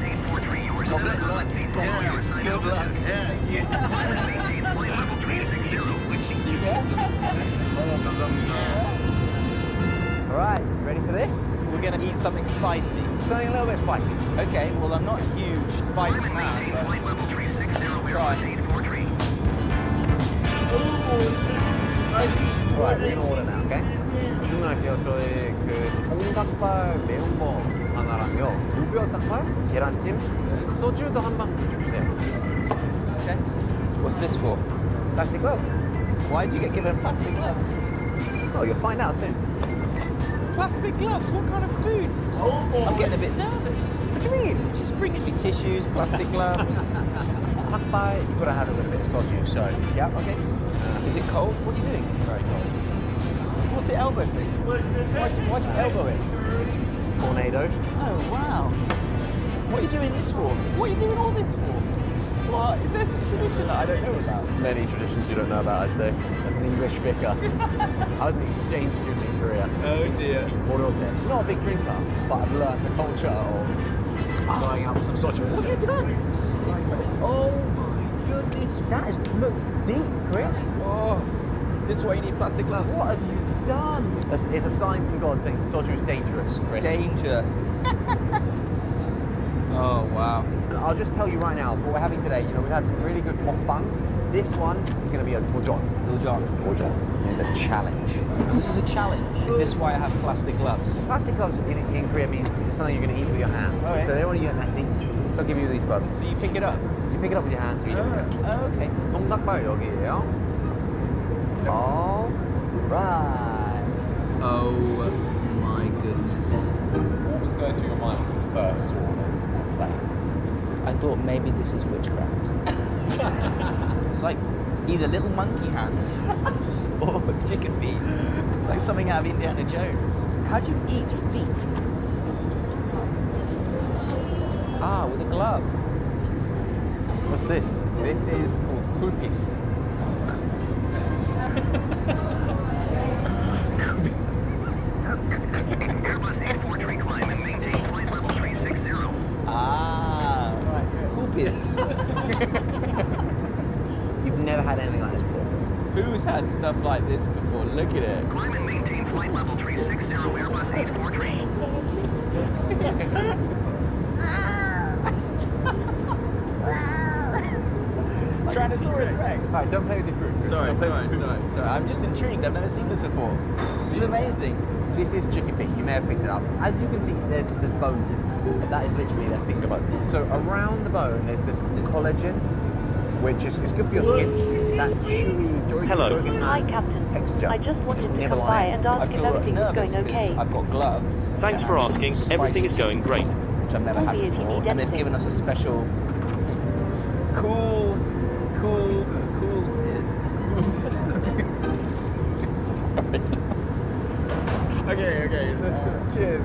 Alright, ready for this? We're going to eat something spicy. Something a little bit spicy. Okay, well I'm not a huge spicy man, but try. Right, we're going to order now, okay? 주문할게요. 저희 그 통닭발 매운 거 하나랑요. 무뼈 닭발, 계란찜, 소주도 한 방 주세요. Okay. What's this for? Plastic gloves. Why did you get given plastic gloves? Oh, you'll find out soon. Plastic gloves? What kind of food? I'm getting a bit nervous. What do you mean? She's bringing me tissues, plastic gloves. 닭발, you've got to have a little bit of soju, so yeah, okay. Is it cold? What are you doing? Very cold. What's the elbow thing? Why'd you elbow it? Tornado. Oh, wow. What are you doing this for? What are you doing all this for? What? Is there some tradition that I don't know about? Many traditions you don't know about, I'd say. As an English vicar. I was an exchange student in Korea. Oh dear. Not a big drinker, but I've learned the culture of going out for some soju. What have you done? Oh my goodness. That looks deep, Chris. Oh. This is why you need plastic gloves. What have you done? It's a sign from God saying soju is dangerous, Chris. Danger. Oh, wow. I'll just tell you right now, what we're having today, you know, we've had some really good mukbangs. This one is going to be a dojan. It's a challenge. This is a challenge? Is this why I have plastic gloves? Plastic gloves in Korea means it's something you're going to eat with your hands. Okay. So they don't want you to get messy. So I'll give you these gloves. So you pick it up? You pick it up with your hands. So you don't get it. Oh, okay. 통닭발 여기에요. All right. Oh my goodness. What was going through your mind when you first saw it? I thought maybe this is witchcraft. It's like either little monkey hands or chicken feet. It's like something out of Indiana Jones. How do you eat feet? Ah, with a glove. What's this? This is called kupis. Ah, right. Kupis. You've never had anything like this before. Who's had stuff like this before? Look at it. Climb and maintain flight level 360 Airbus H43. Tyrannosaurus Rex. Alright, don't play with your fruit. Sorry. I'm just intrigued. I've never seen this before. This is amazing. This is chicken feet. You may have picked it up. As you can see, there's bones in this. That is literally their finger bones. So around the bone, there's this collagen, which is good for your skin. That chewy, Hi, Captain. Texture. I just wanted to come by and ask if everything is going okay. I've got gloves. Thanks for asking. Everything is going great. Which I've never had before. And they've given us a special cool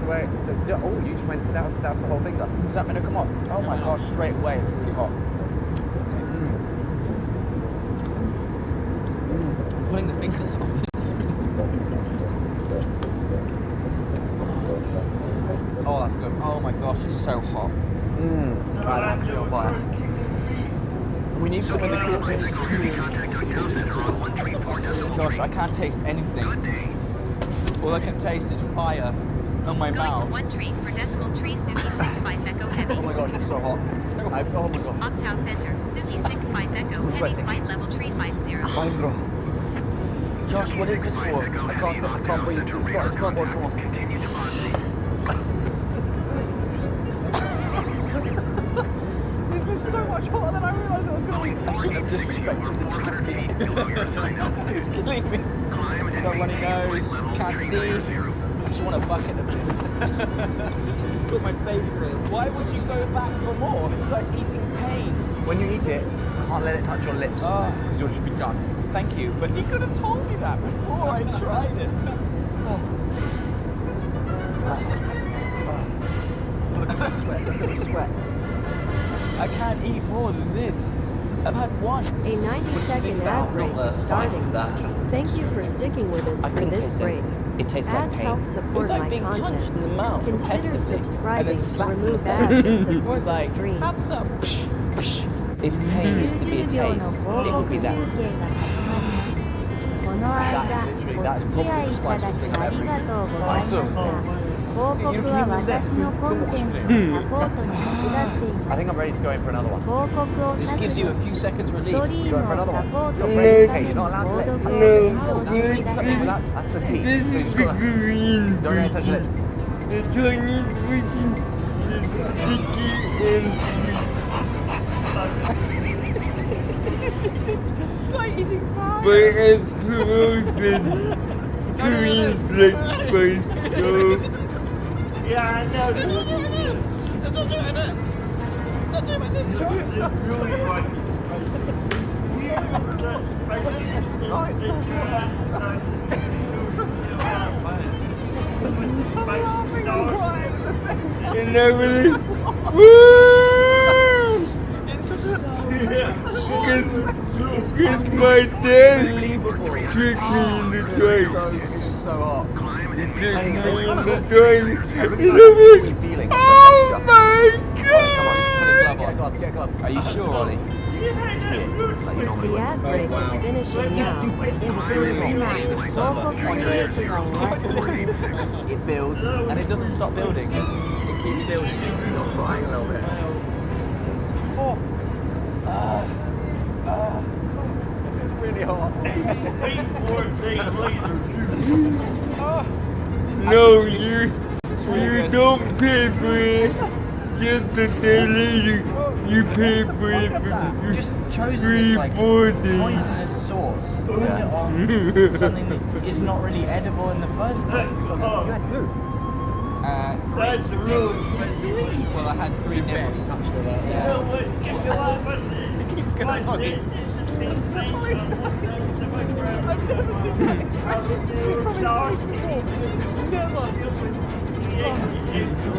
wait. Oh, you just went. That's the whole finger. Is that meant to come off? Oh my gosh! Straight away, it's really hot. Pulling the fingers off. Oh, that's good. Oh my gosh, it's so hot. Right, I'm actually on fire. We need some of the coolness. Josh, I can't taste anything. All I can taste is fire on my mouth. Going to 1 tree for decimal tree, Suki 65 Echo Heavy. Oh my gosh, it's so hot. Oh my god. Uptown Center, Suki 65 Echo I'm Heavy, sweating. flight level tree 50. Josh, what is this for? I can't breathe. It's got one come off. This is so much hotter than I realised it was going to be. I shouldn't have disrespected the chicken feet. It's killing me. Got runny nose, can't see. I just want a bucket of this. Put my face in it. Why would you go back for more? It's like eating pain. When you eat it, can't let it touch your lips. Because you'll just be done. Thank you, but he could have told me that before I tried it. Look at the sweat, look at the sweat. I can't eat more than this. I've had one. A 90-second ad break is starting. Thank you for sticking with us for this break. It tastes like Ads pain. help support It's like my being punched content. in the mouth Consider repetitively, subscribing and then to slapped in the remove face. ads and support It's the like, stream. have some. If pain is to be a 90秒の taste, 広 it 告 would be 中継 that. が始まります。この間、お付き合いいただきありがとうございました。広告は私のコンテンツのサポートに役立っています。 I think I'm ready to go in for another one. 広告を This 削除 gives you a し、 few seconds ス relief. トリ You ー go ム for を another サ one. ポートす Okay, るため you're に not allowed to 購 let 読を it. 検討 Oh, してください。 that's a heat. This So you is just the gotta, green don't let it touch your version. lips. The Chinese version is sticky and It's like eating fire. but as frozen, Koreans like spice, so Yeah, I know. and everything. Woo! Because my dad tricked me in the drive. It's so hot. He tricked me in the drive. And I'm like, oh my god! Get a glove. Get a glove. Are you sure, Ollie? The ad break is finishing now. 今、広告収益が終わっています。 It builds and it doesn't stop building. It keeps building. You're crying a little bit. It's really hot. No, you don't pay for it. Just a day later, you pay for it for Just chosen 3, this like 4 days. poisonous sauce. Put it on something that is not really edible in the first place. You had 2. That's the rules. Well, I had 3 nipples touched to that. Yeah. It keeps going on.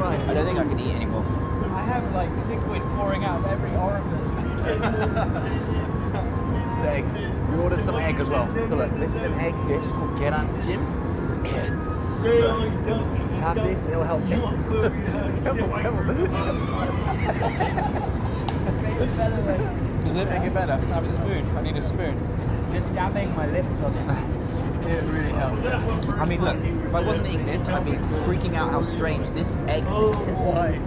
Right. I don't think I can eat anymore. I have like liquid pouring out of every orifice. The egg. We ordered some egg as well. So look, this is an egg dish called Geran Jim. Have this, it'll help you. Does it make it better? Can I have a spoon? I need a spoon. Just dabbing my lips on it. It really helps. I mean, look, if I wasn't eating this, I'd be freaking out how strange this egg is. Why?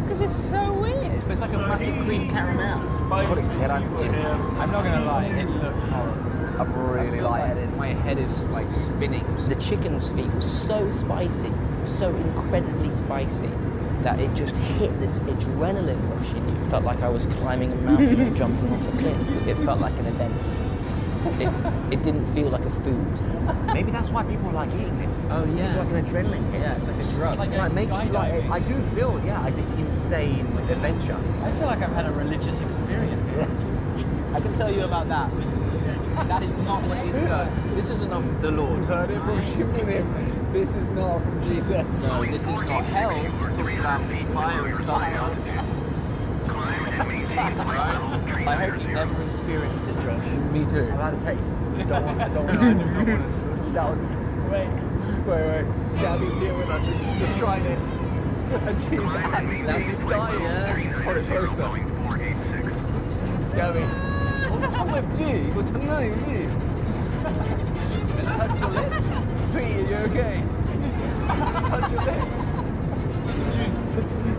Because it's so weird. It's like a massive cream caramel. I call it Geran Jim. I'm not gonna lie, it looks horrible. I'm really lightheaded. My head is like spinning. The chicken's feet was so spicy, so incredibly spicy, that it just hit this adrenaline rush in you. It felt like I was climbing a mountain or jumping off a cliff. It felt like an event. It didn't feel like a food. Maybe that's why people like eating this. Oh yeah. It's like an adrenaline hit. Yeah, it's like a drug. It's like it makes you like. skydiving. I do feel like this insane adventure. I feel like I've had a religious experience. I can tell you about that. That is not what it is, guys. This isn't of the Lord. Heard it from him. This is not from Jesus. No, this is not hell. It talks about fire and sulfur. I hope you never experience it, Josh. Me too. I've had a taste. Don't want to. That was. Wait. Gabby's here with us. She's just trying it. And she's absolutely dying. Hold it closer. Gabby. 엄청 맵지? 이거 장난 아니지? Touch your lips. Sweetie, are you okay? Touch your lips.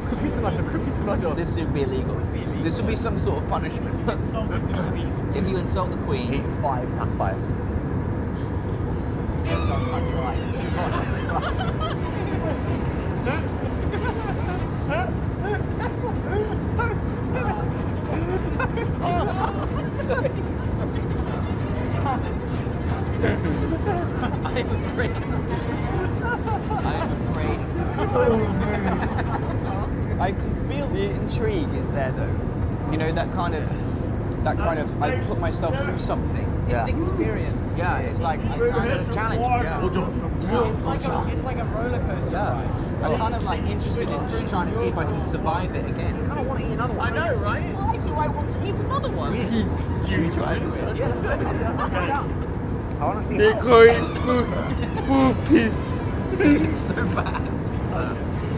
Cookie smasher. This would be illegal. This would be some sort of punishment. If you insult the Queen, eat 5 닭발. Don't touch your eyes. It's too hot. Sorry. I'm afraid. I can feel the intrigue is there though. You know, that kind of I put myself through something. Yeah. It's an experience. Yeah, it's like it's a challenge. Yeah. It's like a roller coaster. Yeah. I'm kind of like interested in just trying to see if I can survive it again. I kind of want to eat another one. I know, right? Why do I want to eat another one? Should we try it? Yeah, let's do it. I want to see. They call it food piss. It's so bad.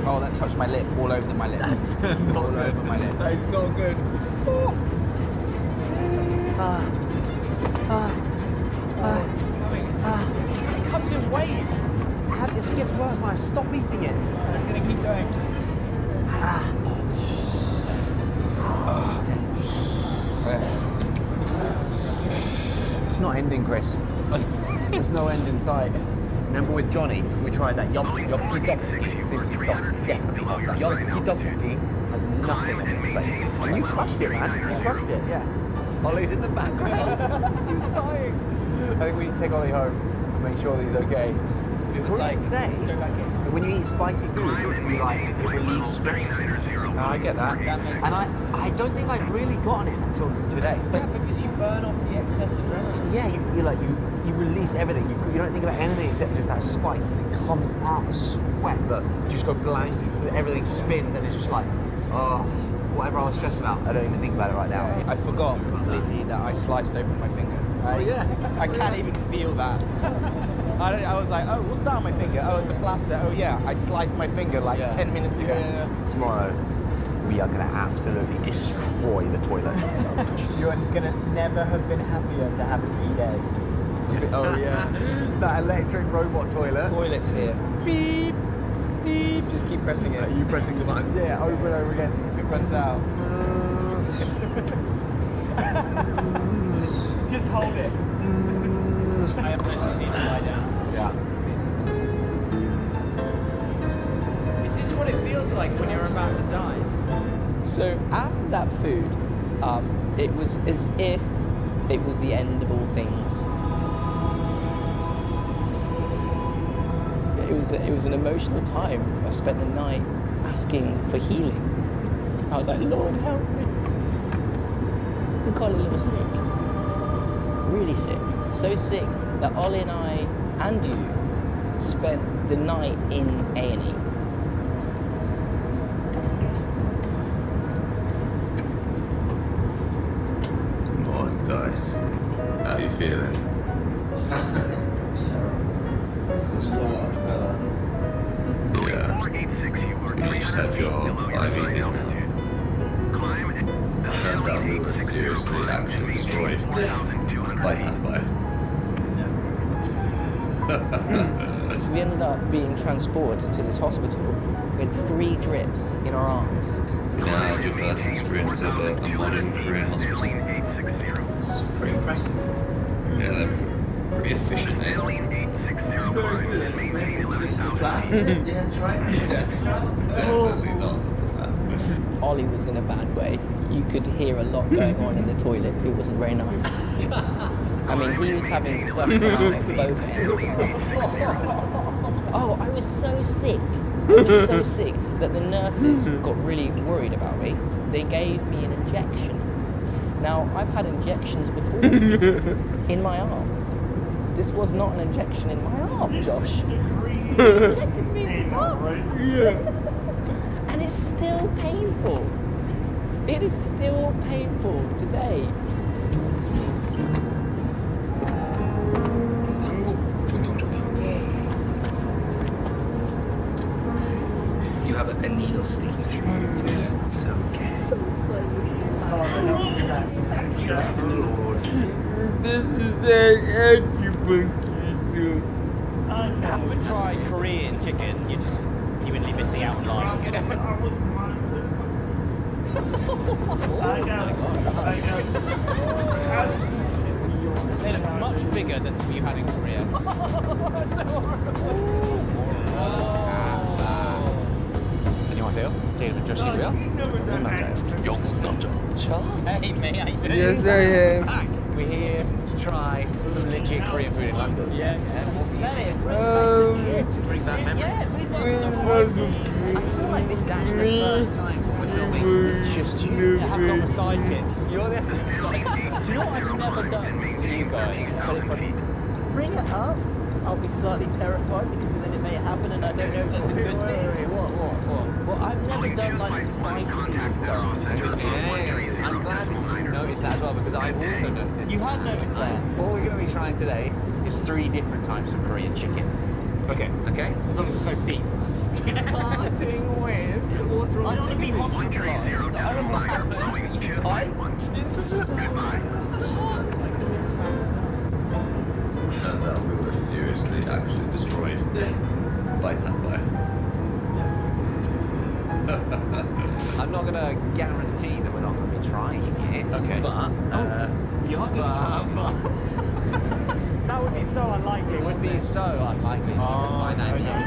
Oh, that touched my lip, all over my lip. That's all over my lip. That is not good. It comes in waves. It gets worse when I stop eating it. It's going to keep going. It's not ending, Chris. There's no end in sight. Remember with Johnny, we tried that yopki tteokbokki. This stuff definitely not that. Yopki tteokbokki has nothing on its face. And you crushed it, man. You crushed it, yeah. Ollie's in the background. He's dying. I think we need to take Ollie home and make sure that he's okay. It was What like, did it say that when you eat spicy food, you like it relieves stress. No, I get that. That makes and sense. I don't think I'd really gotten it until today. Yeah, because you burn off the excess adrenaline. Yeah, you release everything. You don't think about anything except just that spice, and it comes out of sweat. But you just go blank. Everything spins, and it's just like, oh, whatever I was stressed about, I don't even think about it right now. I forgot completely that I sliced open my finger. I can't even feel that. I was like, oh, what's that on my finger? Oh, it's a plaster. Oh yeah, I sliced my finger like 10 minutes ago. Tomorrow, we are going to absolutely destroy the toilets. You're gonna never have been happier to have a bidet. Oh yeah, that electric robot toilet. Toilets here. Beep, beep. Just keep pressing it. Are you pressing the button? Yeah, over and over again. Press out. Just hold it. I personally need to lie down. Yeah. Is this what it feels like when you're about to die? So after that food, it was as if it was the end of all things. It was an emotional time. I spent the night asking for healing. I was like, Lord, help me. I got a little sick. Really sick. So sick that Ollie and I and you spent the night in A&E. Morning, guys. How you feeling? So much better. Yeah. You just had your IVD now. Turns out we were seriously actually destroyed by that by. So we ended up being transported to this hospital. We had 3 drips in our arms. You now had your first experience of a modern Korean hospital. It's pretty impressive. Yeah, they're pretty efficient, eh? Was this the plan? Yeah, try it. Definitely not. Ollie was in a bad way. You could hear a lot going on in the toilet. It wasn't very nice. I mean, he was having stuff come out at both ends. Oh, I was so sick. I was so sick that the nurses got really worried about me. They gave me an injection. Now, I've had injections before in my arm. This was not an injection in my arm, Josh. injected me with what? Yeah. And it's still painful. It is still painful today. You have a needle sticking through you. It's okay. Trust in the Lord. This is an acupuncture. Haven't tried Korean chicken. You're just genuinely missing out on life. They look much bigger than you had in Korea. 안녕하세요. 제 이름은 조시고요. 오늘 맞아요. 영국 남자. Hey mate, how you doing? Yes, I am. We're here to try some legit Korean food in London. Yeah, smell it. Brings back memories. I feel like this is actually the first time we're filming just you. I haven't got a sidekick. You're the sidekick. Do you know what I've never done with you guys? But if I bring it up, I'll be slightly terrified because then it may happen and I don't know if that's a good thing. What? Well, I've never done like spicy stuff. Yeah, I'm glad you noticed that as well because I also noticed. You had noticed that. What we're going to be trying today is 3 different types of Korean chicken. Okay. Okay? As long as it's no feet. Starting with what's I wrong don't want to be hospitalised. I don't know what happened with you guys. Turns out we were seriously actually destroyed by Kanbai. I'm not going to guarantee that we're not going to be trying it. Okay. But you are going to try. That would be so unlikely. It would be so unlikely that you could find that in the UK.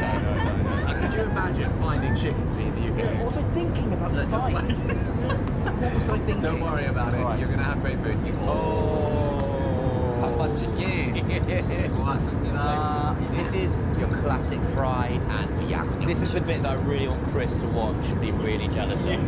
Could you imagine finding chicken feet in the UK? What was I thinking about the spice? What was I thinking? Don't worry about it. You're going to have great food. Papa chicken. This is your classic fried and yam. This is the bit that I really want Chris to watch and be really jealous of.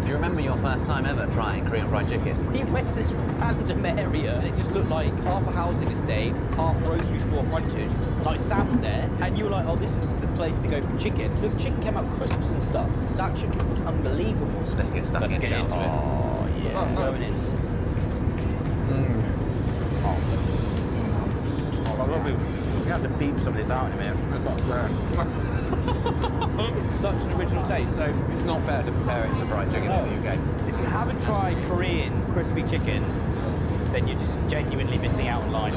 Do you remember your first time ever trying Korean fried chicken? We went to this random area and it just looked like half a housing estate, half grocery store frontage, like Sam's there, and you were like, oh, this is the place to go for chicken. The chicken came out crisps and stuff. That chicken was unbelievable. So let's get stuck Let's get into it. Oh, yeah. Going in. We have to beep some of this out in a minute. That's not fair. Such an original taste. So it's not fair to compare it to fried chicken in the UK. If you haven't tried Korean crispy chicken, then you're just genuinely missing out on life.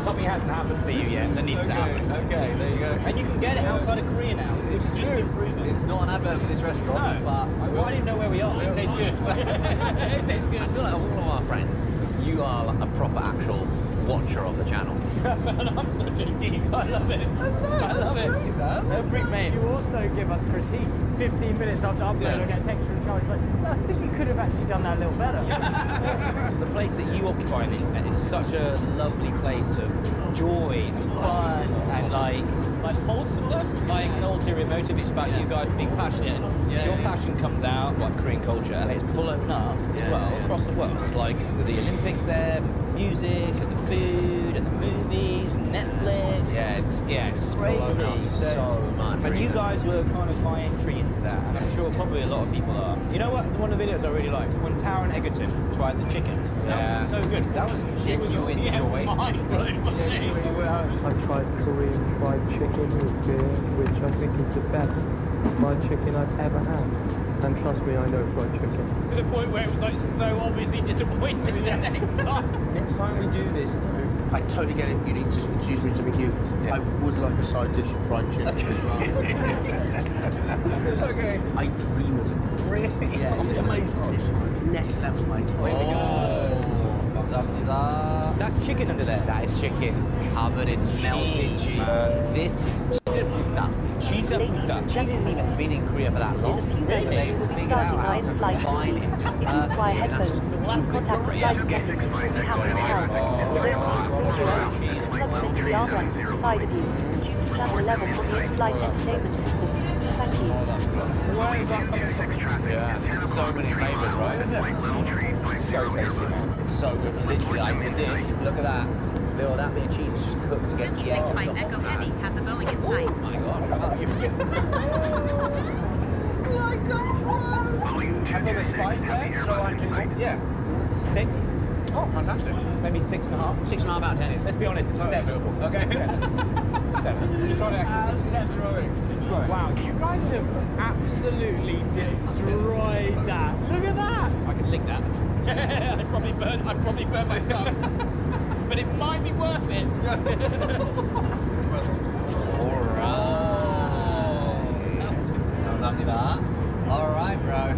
Something hasn't happened for you yet that needs to happen. Okay, there you go. And you can get it outside of Korea now. It's just been proven. It's not an advert for this restaurant, but well, I didn't know where we are. It tastes good. It tastes good. I feel like of all of our friends, you are like a proper actual watcher of the channel. I'm such a geek. I love it. I love it. That's great, mate. You also give us critiques. 15 minutes after upload, I get a text from Charlie like, I think you could have actually done that a little better. The place that you occupy on the internet is such a lovely place of joy and fun and like wholesomeness. Like an ulterior motive. It's about you guys being passionate, and your passion comes out like Korean culture, and it's blown up as well across the world. Like it's the Olympics there, music and the food and the movies and Netflix. Yeah, it's crazy. So much. And you guys were kind of my entry into that, and I'm sure probably a lot of people are. You know what? One of the videos I really liked when Taron Egerton tried the chicken. Yeah, that was so good. That was genuine joy. I tried Korean fried chicken with beer, which I think is the best fried chicken I've ever had. And trust me, I know fried chicken. To the point where it was like so obviously disappointing the next time. Next time we do this, though, I totally get it. You need to introduce me to something new. Yeah. I would like a side dish of fried chicken as well. Okay. I dream of it. Really? Yeah, it's amazing. It's next level, mate. That's chicken under there. That is chicken covered in melted cheese. This is cheese butter. Cheese hasn't even been in Korea for that long. But they figured out how to combine it just perfectly. And that's just classic Korean. Channel 11 for the in-flight entertainment system. Thank you. Where is that coming from? Yeah, so many flavors, right? So tasty, man. So good. Literally, like with this, look at that. that bit of cheese is just cooked to get to the edge of the hot Echo Heavy, pad. have the Boeing in sight. Oh my gosh, wow, you I thought the spice there. So I tingle. Yeah. 6. Oh, fantastic. Maybe 6.5. 6.5 out of 10 is. Let's be honest, it's a 7. Okay. It's a 7. It's not actually it's a 7. It's great. Wow, you guys have absolutely destroyed that. Look at that. I can lick that. I'd probably burn my tongue. But it might be worth it. Alright. Alright, bro.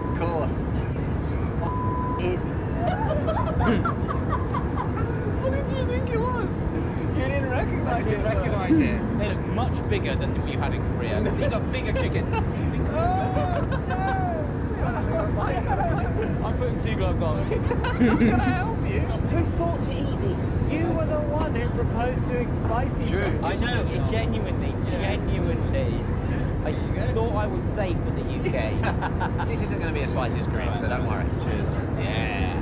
Of course. Is. What did you think it was? You didn't recognize it. I didn't recognise it. They look much bigger than what you had in Korea. These are bigger chickens. I'm putting 2 gloves on. Can I help you? Who thought to eat these? You were the one who proposed doing spicy. True. I know, genuinely. I thought I was safe in the UK. This isn't going to be as spicy as Korean, so don't worry. Cheers. Yeah.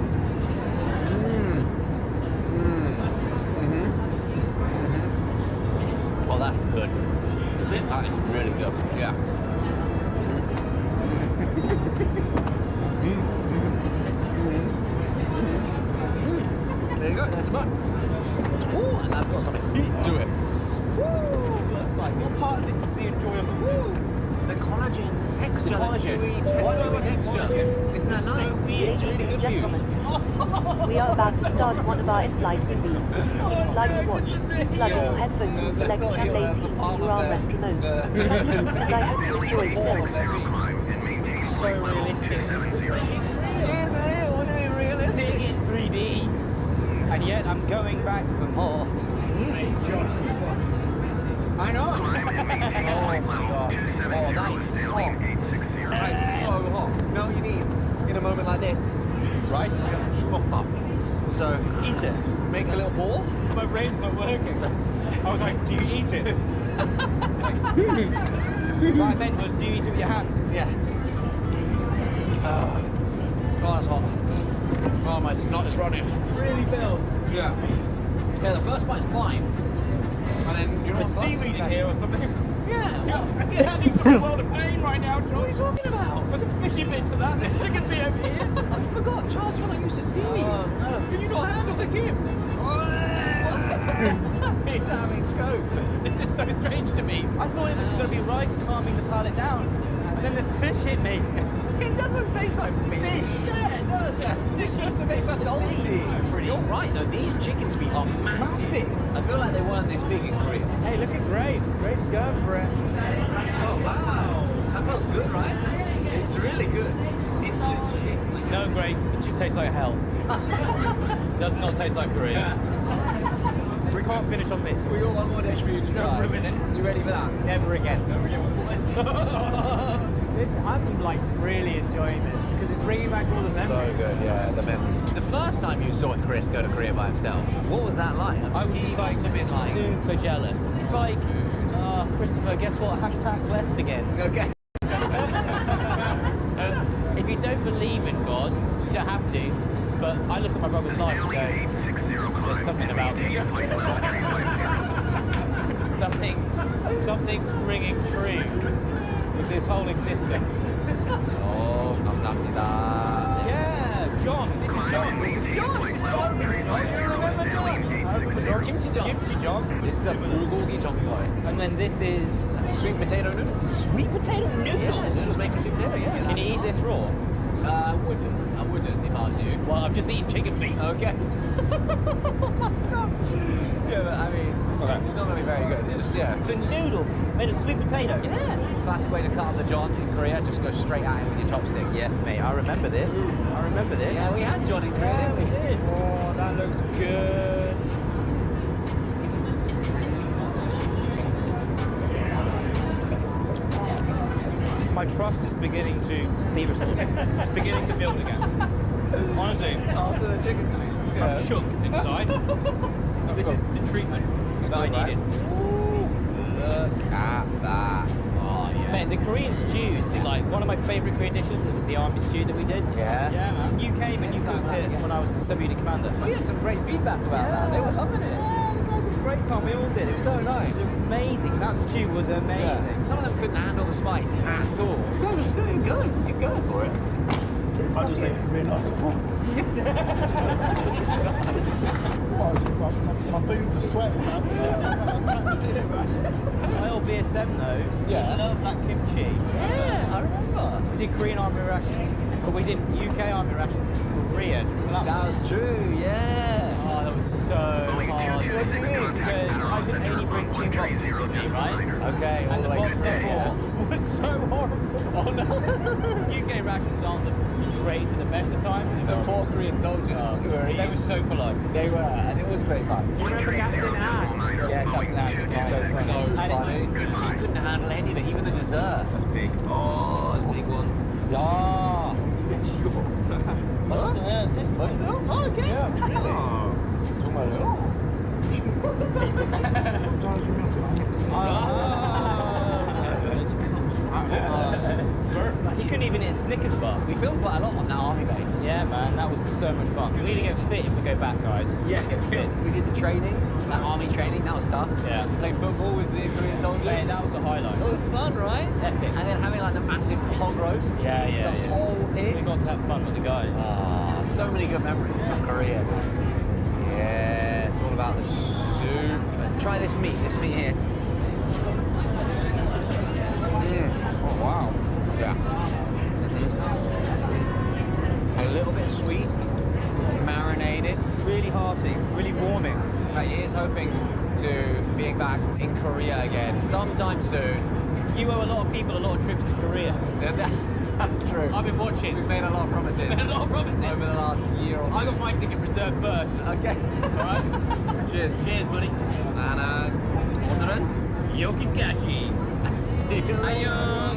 Oh, that's good. Is it? That is really good. Yeah. There you go. There's a bun. Ooh, and that's got something heat to it. Woo! That's spicy. What part of this is the enjoyable? Woo! The collagen, the texture, the chewy texture. Isn't that nice? It's really good for you. We are about to start one of our in-flight movies. If you'd like to watch, plug in your headphones and select Channel 18 to our rest remote. Thank you, and I hope you enjoy the film. So realistic. It's real. What do you mean realistic? Seeing it in 3D. And yet I'm going back for more. I know. Oh my god. Oh, that is hot. That is so hot. You know what you need in a moment like this? Rice. Chop up. So eat it. Make a little ball. My brain's not working. I was like, do you eat it? What I meant was, do you eat it with your hands? Yeah. Oh, that's hot. Oh my, it's not as running. Really feels. Yeah. Yeah, the first bite's fine. And then, you know There's seaweed in here or something. Yeah. You're adding to a world of pain right now, John. What are you talking about? There's a fishy bit to that. There's a chicken bit over here. I forgot, Charles, you're not used to seaweed. Oh, no. Can you not handle the Kim? He's having coke. This is so strange to me. I thought it was going to be rice calming the palate down. And then the fish hit me. It doesn't taste like fish. Yeah, it does. Fish used to taste like salty. You're right though, these chickens feet are massive. I feel like they weren't this big in Korea. Hey, look at Grace. Grace is going for it. Oh wow. That smells good, right? It's really good. It's legit. No, Grace, it tastes like hell. Does not taste like Korea. We can't finish on this. We got one more dish for you to try. Ruin it. You ready for that? Never again. Never again. I'm like really enjoying this because it's bringing back all the memories. So good, yeah, the memories. The first time you saw Chris go to Korea by himself, what was that like? I was just like super jealous. It's like, Christopher, guess what? Hashtag blessed again. Okay. If you don't believe in God, you don't have to. But I look at my brother's life and go, there's something about this. Something's ringing true with this whole existence. Oh, 감사합니다. Yeah, John. This is John. This is John. You remember John? This is Kimchi John. Kimchi John. This is a bulgogi jongboy. And then this is sweet potato noodles. Sweet potato noodles? Yeah, noodles made from sweet potato, yeah. Can you eat this raw? I wouldn't if I was you. Well, I've just eaten chicken feet. Okay. Yeah, but I mean, it's not going to be very good. It's, yeah. It's a noodle made of sweet potato. Yeah. Classic way to cut up the John in Korea, just go straight at it with your chopsticks. Yes, mate, I remember this. I remember this. Yeah, we had John in Korea, Yeah, didn't we did. Oh, that looks good. My trust is beginning to be restored. It's beginning to build again. Honestly. After the chicken feet. I'm shook inside. This is the treatment that I needed. Ooh, look at that. Oh, yeah. Mate, the Korean stews, one of my favourite Korean dishes was the army stew that we did. Yeah? Yeah, man. You came and you cooked it when I I was the sub-unit commander. We had some great feedback about that. They were loving it. Yeah, the guys had a great time. We all did. It was So nice. It was amazing. That stew was amazing. Yeah. Some of them couldn't handle the spice at all. You guys are doing good. You're going for it. I just think it'd be nice and hot. My boobs are sweating, man. My old BSM though, Yeah. we loved that kimchi. Yeah, I remember. We did Korean army rations, but we did UK army rations in Korea. That was true, yeah. Oh, that was so hard. What do you mean? Because I could only bring 2 boxes with me, right? Okay, all And the the way box to I there, yeah. bought was so horrible. Oh no. UK rations aren't the greatest at the best of times. The poor Korean soldiers who were They were so polite. They were, and it was great fun. Do you remember Captain Anne? Yeah, Captain Anne. It was so funny. He couldn't handle any of it, even the dessert. That's big. Oh, that's a big one. Yeah. Myself? Oh, okay. Yeah. 정말요? He couldn't even hit a Snickers bar. We filmed quite a lot on that army base. Yeah, man, that was so much fun. We need to get fit if we go back, guys. Yeah, get fit. We did the training, that army training, that was tough. Yeah. Played football with the Korean soldiers. Man, that was a highlight. It was fun, right? Epic. And then having like the massive hog roast. Yeah. The whole pig. We got to have fun with the guys. Ah, so many good memories of Korea. Yeah, it's all about the soup. Try this meat here. Oh, wow. Yeah. A little bit sweet, marinated. Really hearty, really warming. Here's hoping to being back in Korea again sometime soon. You owe a lot of people a lot of trips to Korea. That's true. I've been watching. We've made a lot of promises. Over the last year or two. I got my ticket reserved first. Okay. Alright? Cheers. Cheers, buddy. And 오늘은 여기까지. See you later.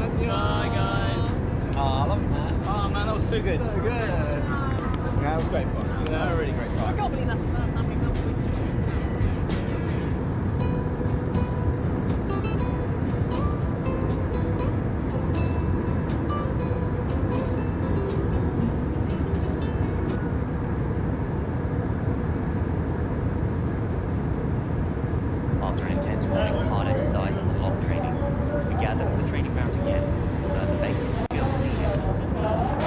Annyeong. Bye, guys. Oh, I love it, man. Oh, man, that was so good. So good. Yeah, it was great fun. Yeah, really great I time. can't believe that's the first time we've filmed a picture. After an intense morning of hard exercise and the long training, we gathered at the training grounds again to learn the basic skills needed for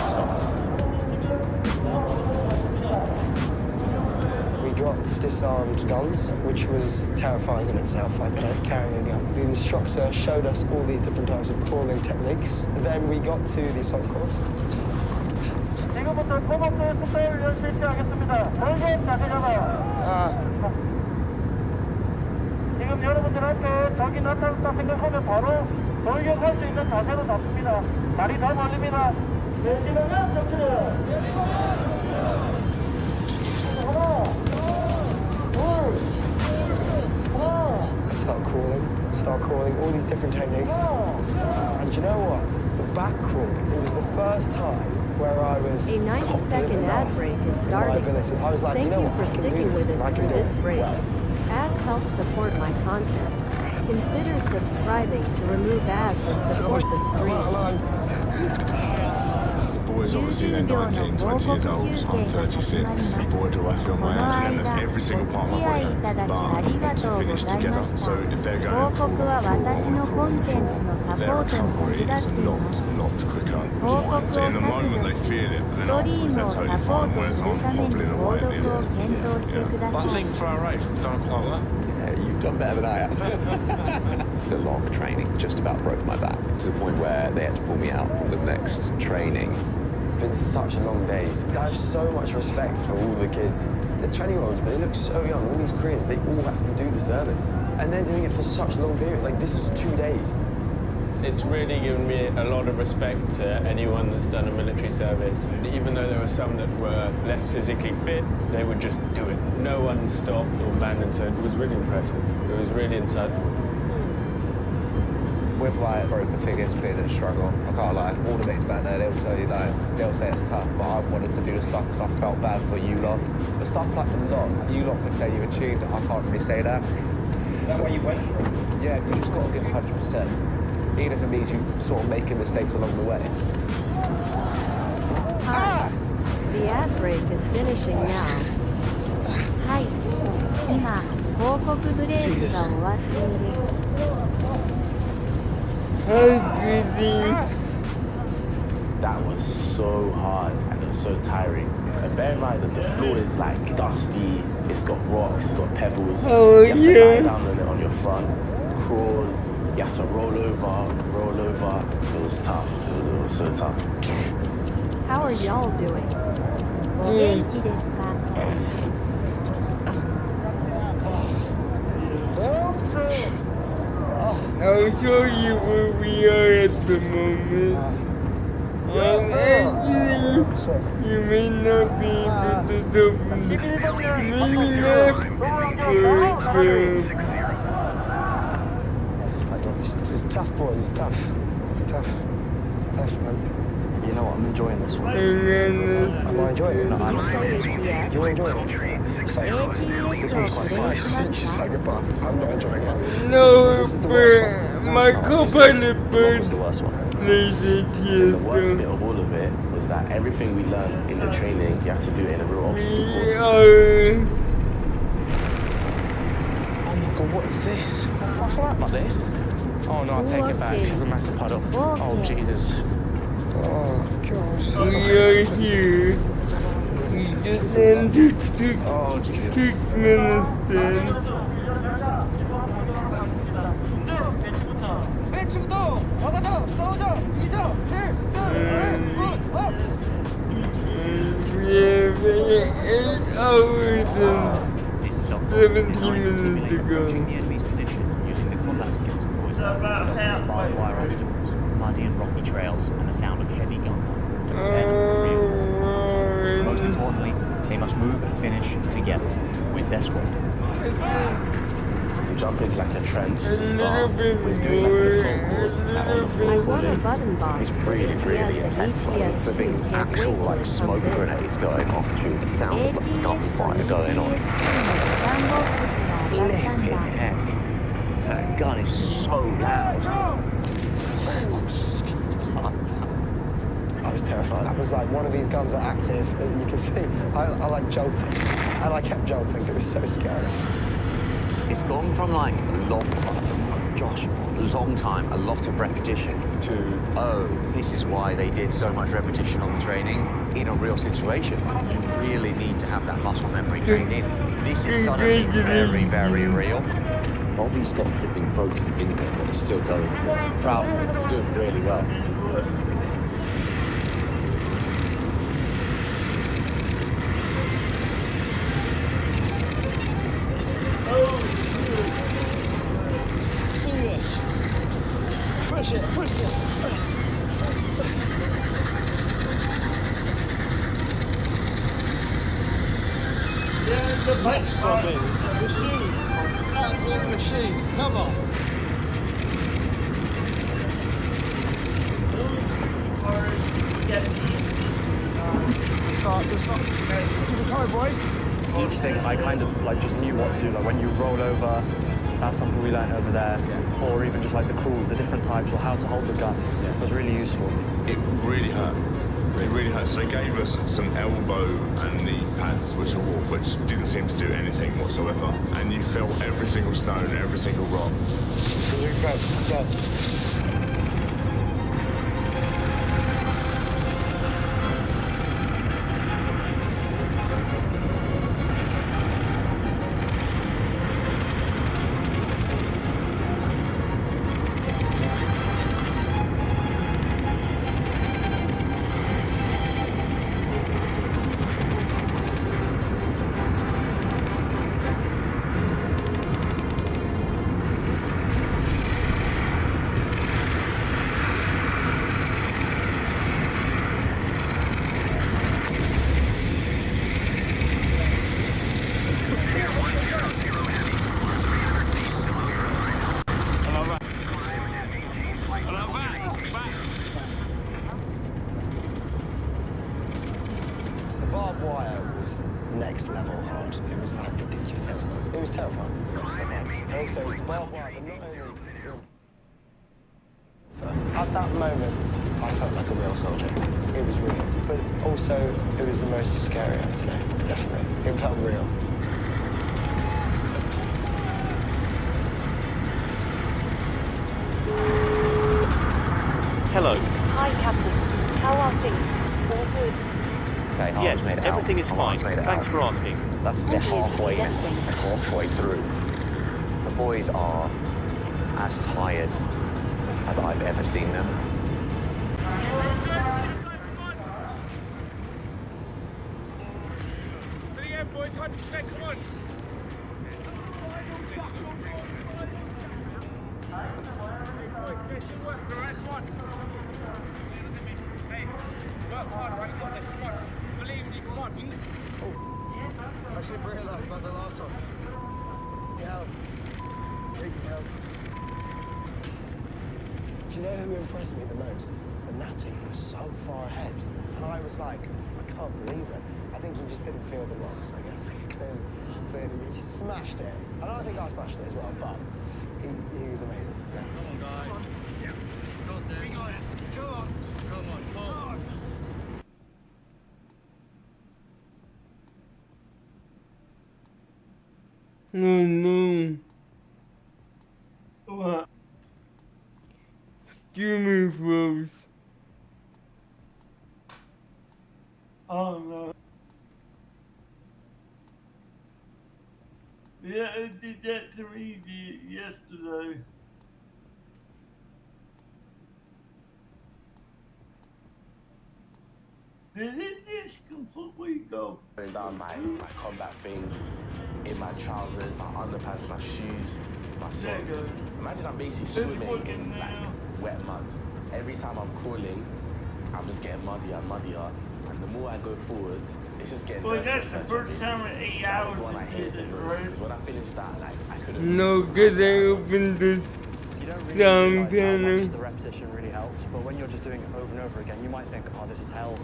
solid. We got disarmed guns, which was terrifying in itself, I'd say, carrying a gun. The instructor showed us all these different types of crawling techniques. Then we got to the assault course. 지금부터 첫 번째 습대 훈련 실시하겠습니다. 돌격 자세 잡아. 지금 여러분들한테 적이 나타났다 생각하면 바로 돌격할 수 있는 자세로 잡습니다. 다리 더 벌립니다. 내쉬면은 젖히는. And start crawling, all these different techniques. And you know what? The back crawl, it was the first time where I was A 90-second ad break is starting. I was like, Thank you know you what? for I can do sticking this. with I us can through do this it. break. Well, Ads help support my content. Consider subscribing to remove ads and support the stream. Boys obviously they're 19, 20 years old, I'm 36. Boy do I feel my age again, that's every single part of my body. But to finish together, so if they're going full their recovery is a lot quicker. So in the moment they feel it, but then afterwards they're totally fine, whereas I'm hobbling away at the end. But I think for our age we've done quite well. Yeah, you've done better than I have. The long training just about broke my back to the point where they had to pull me out from the next training. it's been such long days. I have so much respect for all the kids. They're 20-year-olds, but they look so young. All these Koreans, they all have to do the service. And they're doing it for such long periods. Like, this is 2 days. It's really given me a lot of respect to anyone that's done a military service. Even though there were some that were less physically fit, they would just do it. No one stopped or abandoned, so it was really impressive. It was really insightful. With like broken fingers being a struggle, I can't lie. All the mates back there, they'll tell you like, they'll say it's tough, but I wanted to do the stuff because I felt bad for you lot. The stuff like the lot, you lot can say you've achieved it, I can't really say that. Is that what you went for? Yeah, you just got to give 100%. Even if it means you sort of making mistakes along the way. Hi. The ad break is finishing now. はい。今、広告ブレーキが終わっている。That was so hard and it was so tiring. And bear in mind that the floor is like dusty, it's got rocks, it's got pebbles. You have to lie down on it on your front, crawl, you have to roll over. It was tough. It was so tough. How are y'all doing? お元気ですか？ I'll show you where we are at the moment. Actually, you may not be able to open the mini-map, but It's tough, boys. It's tough. It's tough. It's tough, man. You know what? I'm enjoying this one. Am I enjoying it? No, I'm not enjoying this one. You're enjoying it? Say goodbye. This one's quite fun. You should say goodbye. I'm not enjoying it. no, This is the worst but one. my co-pilot What bird was the worst one? plays it And the worst bit of all of it was that everything we learned in the training, you have to do it in a real obstacle course. here. Oh my god, what is this? What's that, buddy? Oh no, I take it back. It's a massive puddle. Oh Jesus. Oh, gosh. We are here. We just entered Turkmenistan. We have 8 hours and 17 minutes to go. The enemy's position using the combat skills the boys have learned. Barbed wire obstacles, muddy and rocky trails, and the sound of heavy gunfire to prepare them for real. Most importantly, they must move and finish together with their squad. We jump into like a trench to start. We're doing like a assault course and on the floor crawling. It's really intense. Like, there's big actual like smoke grenades going off. The sound of like gunfire going on. Flipping heck. That gun is so loud. I was terrified. I was like, one of these guns are active. You can see, I like jolting. And I kept jolting. It was so scary. It's gone from like long time, a lot of repetition, to, oh, this is why they did so much repetition on the training in a real situation. You really need to have that muscle memory trained in. This is suddenly very, very real. Bobby's got a tipping broken finger, but it's still going. Proud of him. He's doing really well. Push it. Yeah, the Next, Bobby. machine. Absolute machine. Come on. Each thing I kind of like just knew what to do. Like when you roll over, that's something we learned over there. Or even just like the crawls, the different types, or how to hold the gun. It was really useful. It really hurt. It really hurt. So they gave us some elbow and knee pads, which didn't seem to do anything whatsoever. And you felt every single stone, every single rock. Go. Barbed wire was next level hard. It was like ridiculous. It was terrifying. And also, barbed wire, but not only... So at that moment, I felt like a real soldier. It was real, but also it was the most scary, I'd say, definitely. It felt real. Hello. Hi, Captain. How are things? All good? Okay, Yes, Harlan's made it out. everything is Harlan's fine. made it Thanks out. for asking. That's they're halfway through. The boys are as tired as I've ever seen them. Yeah, boys, 100%, come on. I should have realised about the last one. Help. Big help. Do you know who impressed me the most? The Natty was so far ahead. And I was like, I can't believe it. I think he just didn't feel the rocks, I guess. Clearly, he smashed it. And I think I smashed it as well, but he was amazing. Yeah. Come on, guys. Yeah. We got it. Come on. Come on. Come on. Oh no. What? Streaming froze. Oh no. Yeah, it did that to me yesterday. Did it just completely go? Going down my combat thing, in my trousers, my underpants, my shoes, my socks. Imagine I'm basically swimming in like wet mud. Every time I'm crawling, I'm just getting muddier and muddier. And the more I go forward, it's just getting Well, dirtier that's and the dirtier, first time in 8 hours That was one I you hated did the it, most. right? Because when I finished that, like, I couldn't No, because I opened this You don't really sound realise how panel. much the repetition really helps, but when you're just doing it over and over again, you might think, oh, this is hell.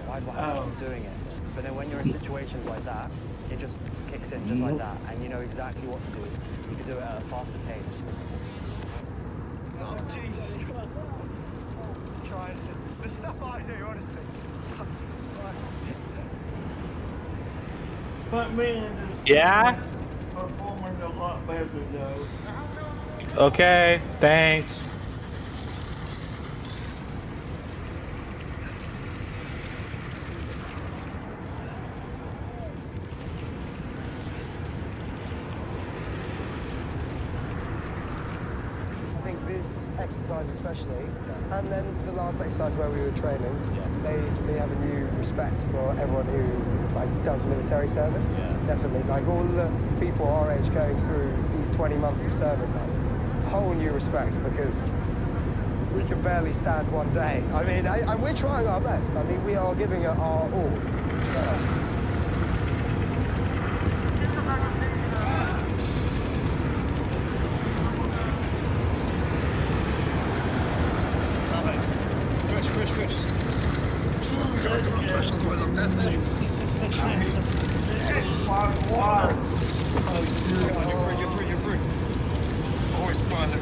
Why do I have to keep doing it? But then when you're in situations like that, it just kicks in just like that, and you know exactly what to do. You can do it at a faster pace. Oh, Jesus Christ. Trying to... The stuff I do, honestly. But man, Yeah? performing a lot better though. Okay, thanks. I think this exercise especially, and then the last exercise where we were training, made me have a new respect for everyone who does military service. Definitely, like all the people our age going through these 20 months of service, like whole new respect because we can barely stand one day. I mean, and we're trying our best. I mean, we are giving it our all. Yeah. Always smiling.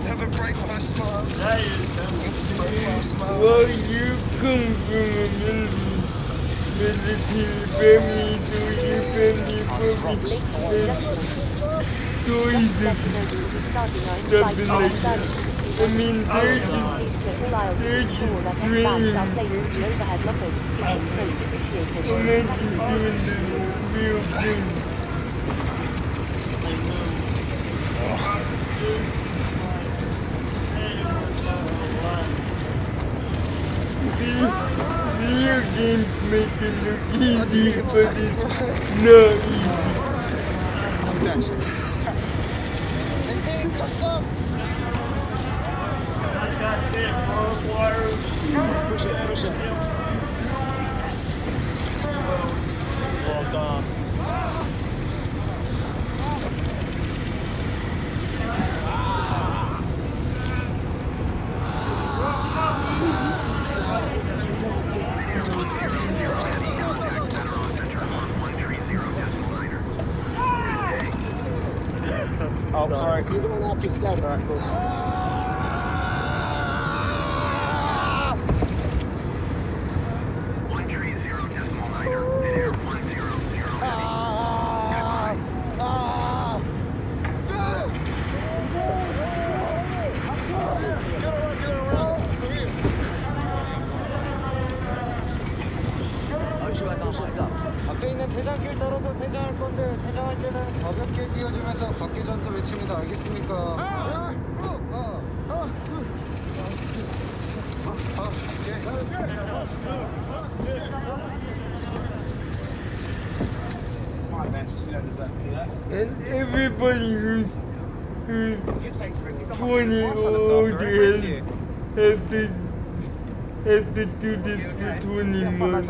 Never break my smile. Well, you come from a military family, so your family probably stories of something like that. I mean, they're just training. And then just doing the real thing. Video games make it look easy, but it's not easy. Push it, push it. Well done. Oh, sorry. You're going to have to step. Alright, cool. 앞에 있는 대장길 따라서 퇴장할 건데 퇴장할 때는 가볍게 뛰어주면서 각계전투 외칩니다. 알겠습니까? And everybody who's 20 or older has to do this for 20 months.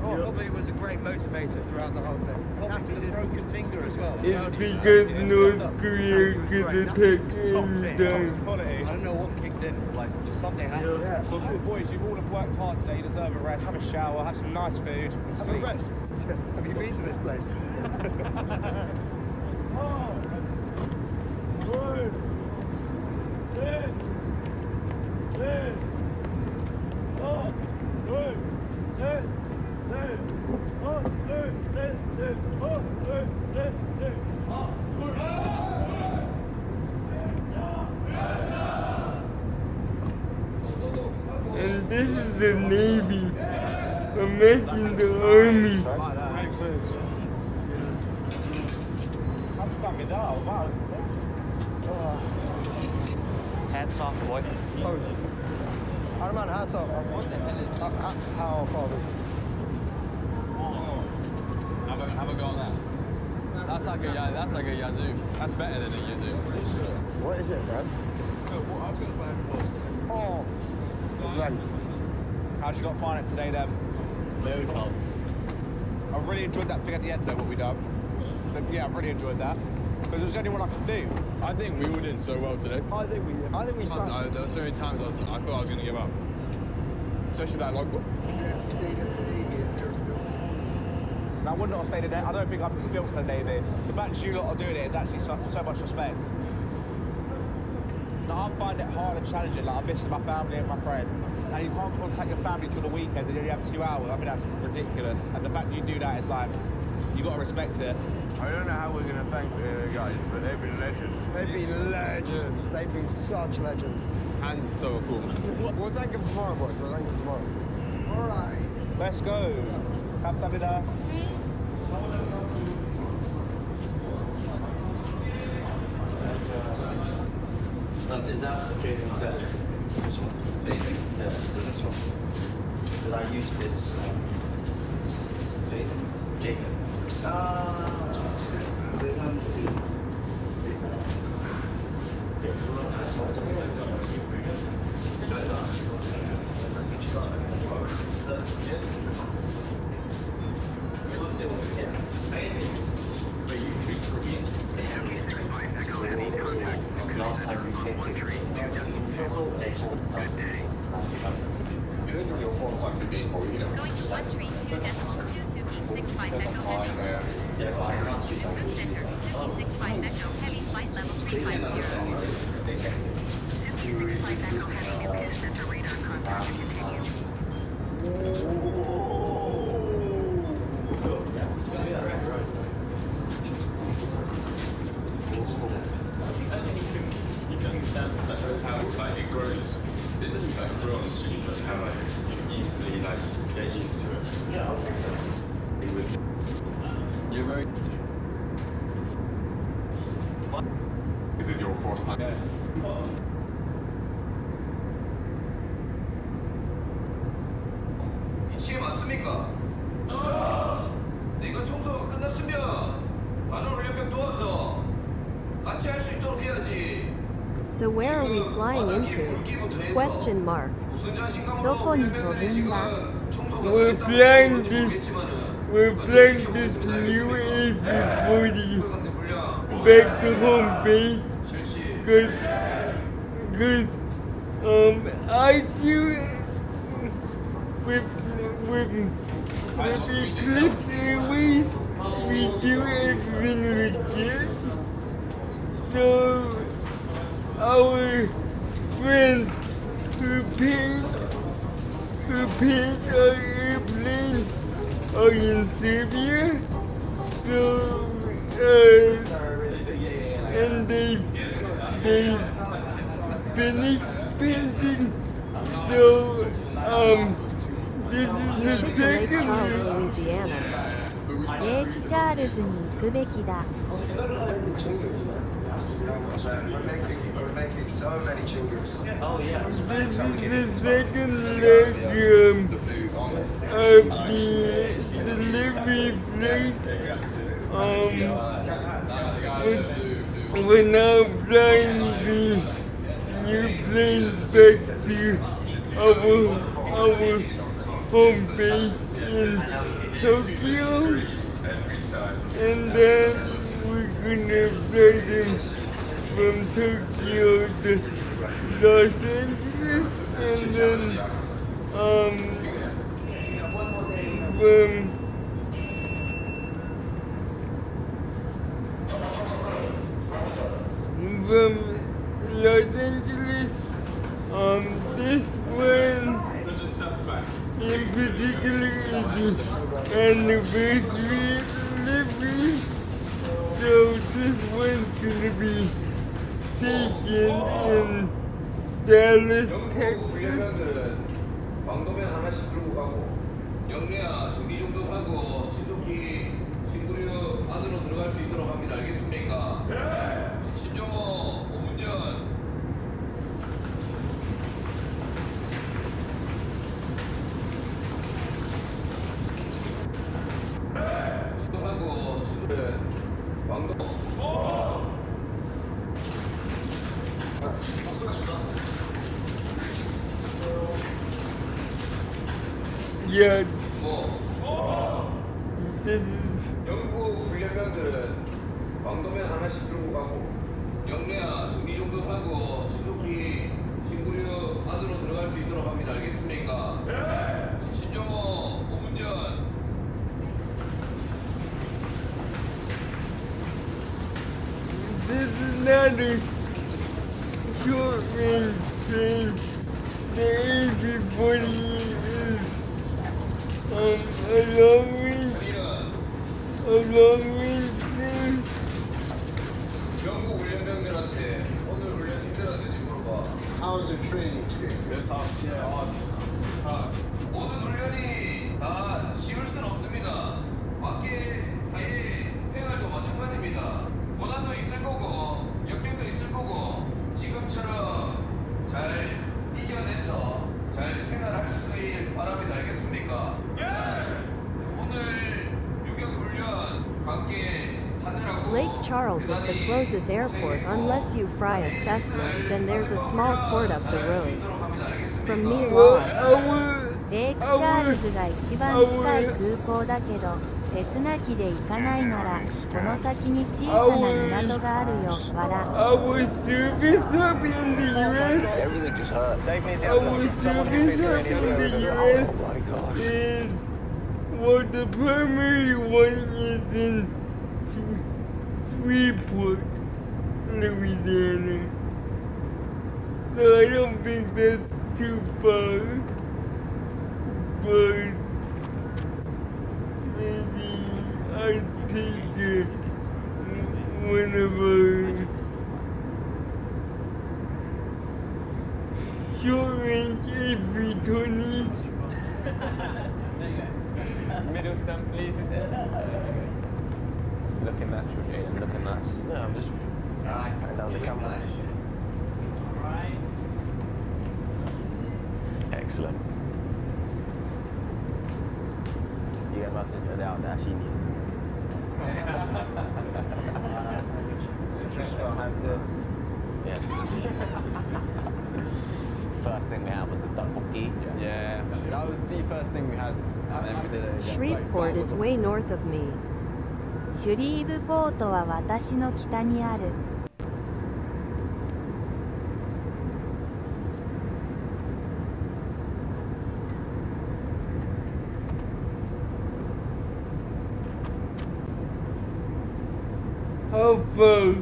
Probably was a great motivator throughout the whole thing. Natty did broken finger as well. It's because North Korea could attack anytime. I don't know what kicked in, like just something happened. Yeah. So boys, you've all have worked hard today. You deserve a rest. Have a shower. Have some nice food. And Have a sleep. rest. Have you been to this place? And this is the Navy. Imagine the Army. Great food. Hats off, boy. How man, hats off. How far is it? Have a go on that. That's like a yazoo. That's better than a yazoo. What is it, bro? Oh, it's ready. How'd you not find it today, then? Very cold. I really enjoyed that thing at the end, though, what we done. But yeah, I really enjoyed that. Because there's only one I could do. I think we all did so well today. I think we smashed it. There were so many times I thought I was going to give up. Especially that logbook. And I would not have stayed in there. I don't think I'm built for the Navy. The fact that you lot are doing it is actually so much respect. Now, I find it hard and challenging. Like, I'm missing my family and my friends. And you can't contact your family till the weekend and you only have 2 hours. I think that's ridiculous. And the fact you do that is like, you got to respect it. I don't know how we're going to thank the guys, but they've been legends. They've been legends. They've been such legends. And so cool. We'll thank them tomorrow, boys. We'll thank them tomorrow. All right. Let's go. 감사합니다. Is that okay instead? This one? Bathing? Yeah, this one. Because I used his bathing. Jacob. Last time we came to This is your first time to be in Korea. Going to 1 3 2.2 Suki 65 Echo Central. Center, Suki 65 Echo Heavy Flight Level 350. Suki 65 Echo Heavy Command Center radar contact continue. That's how like it grows. It doesn't like grow on you just how like you easily like get used to it. Yeah, I think so. You're very. Is it your first time? Yeah. 이치에 맞습니까? 네가 청소가 끝났으면 다른 훈련병 도와서 같이 할 수 있도록 해야지. So where are we flying into? Question mark. どこに飛ぶんだ We're flying this new A340 back to home base because I do with Eclipse Airways we do everything legit. So our friends who paid our airplanes are in Serbia. So and they finished painting. So This is the Ship to Lake second Charles, Louisiana. レイクチャールズに行くべきだ。 We're making so many chingus. Oh yeah. This is the second leg of the delivery flight. We're now flying the new plane back to our home base in Tokyo, and then we're gonna fly them from Tokyo to Los Angeles, and then from Los Angeles, this one in particular is the anniversary delivery, so this one's gonna be taken in Dallas, Texas. 광도면 하나씩 들고 가고 영래야 정리 정돈 하고 신속히 신구류 안으로 들어갈 수 있도록 합니다. 알겠습니까? 진정호 오문전 신속하고 신구류 광도 Yeah. This is 영구 훈련병들은 광도면 하나씩 들고 가고 영래야 정리 정돈하고 신속히 신구류 안으로 들어갈 수 있도록 합니다. 알겠습니까? 진정호 오문전 this is not a short range train. The A340 is a long range train. 영구 훈련병들한테 오늘 훈련 팀들한테 물어봐. How's the training today? 모든 훈련이 다 쉬울 순 없습니다. 밖에 사회 생활도 마찬가지입니다. 고난도 있을 거고 역경도 있을 거고 지금처럼 잘 이겨내서 잘 생활할 수 있길 바랍니다. 알겠습니까? 오늘 유격 훈련 관계 하느라고 Lake Charles is the closest airport unless you fly a Cessna, then there's a small port up the road. From near on. レイクチャールズが一番近い空港だけど、セスナ機で行かないなら、この先に小さな港があるよ、わら。 Our service hub in the US. Everything just hurts. Our service hub in the US is, well, the primary one is in Shreveport, Louisiana. So I don't think that's too far, but maybe I take one of our short range A320s. Middle stamp, please. Looking natural, Jaden. Looking nice. No, I'm just. Alright, down the camera. Excellent. You guys must have said out that she knew. Just for hands yeah. First thing we had was the tteokbokki. Yeah, that was the first thing we had, and then we did it again. Shreveport is way north of me. シュリーブポートは私の北にある。How far?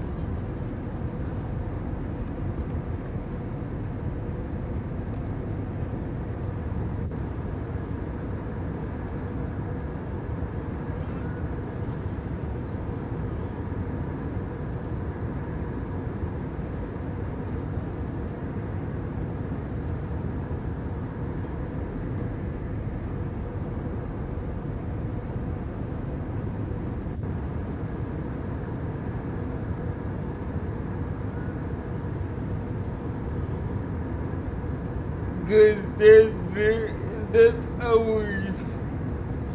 because that's our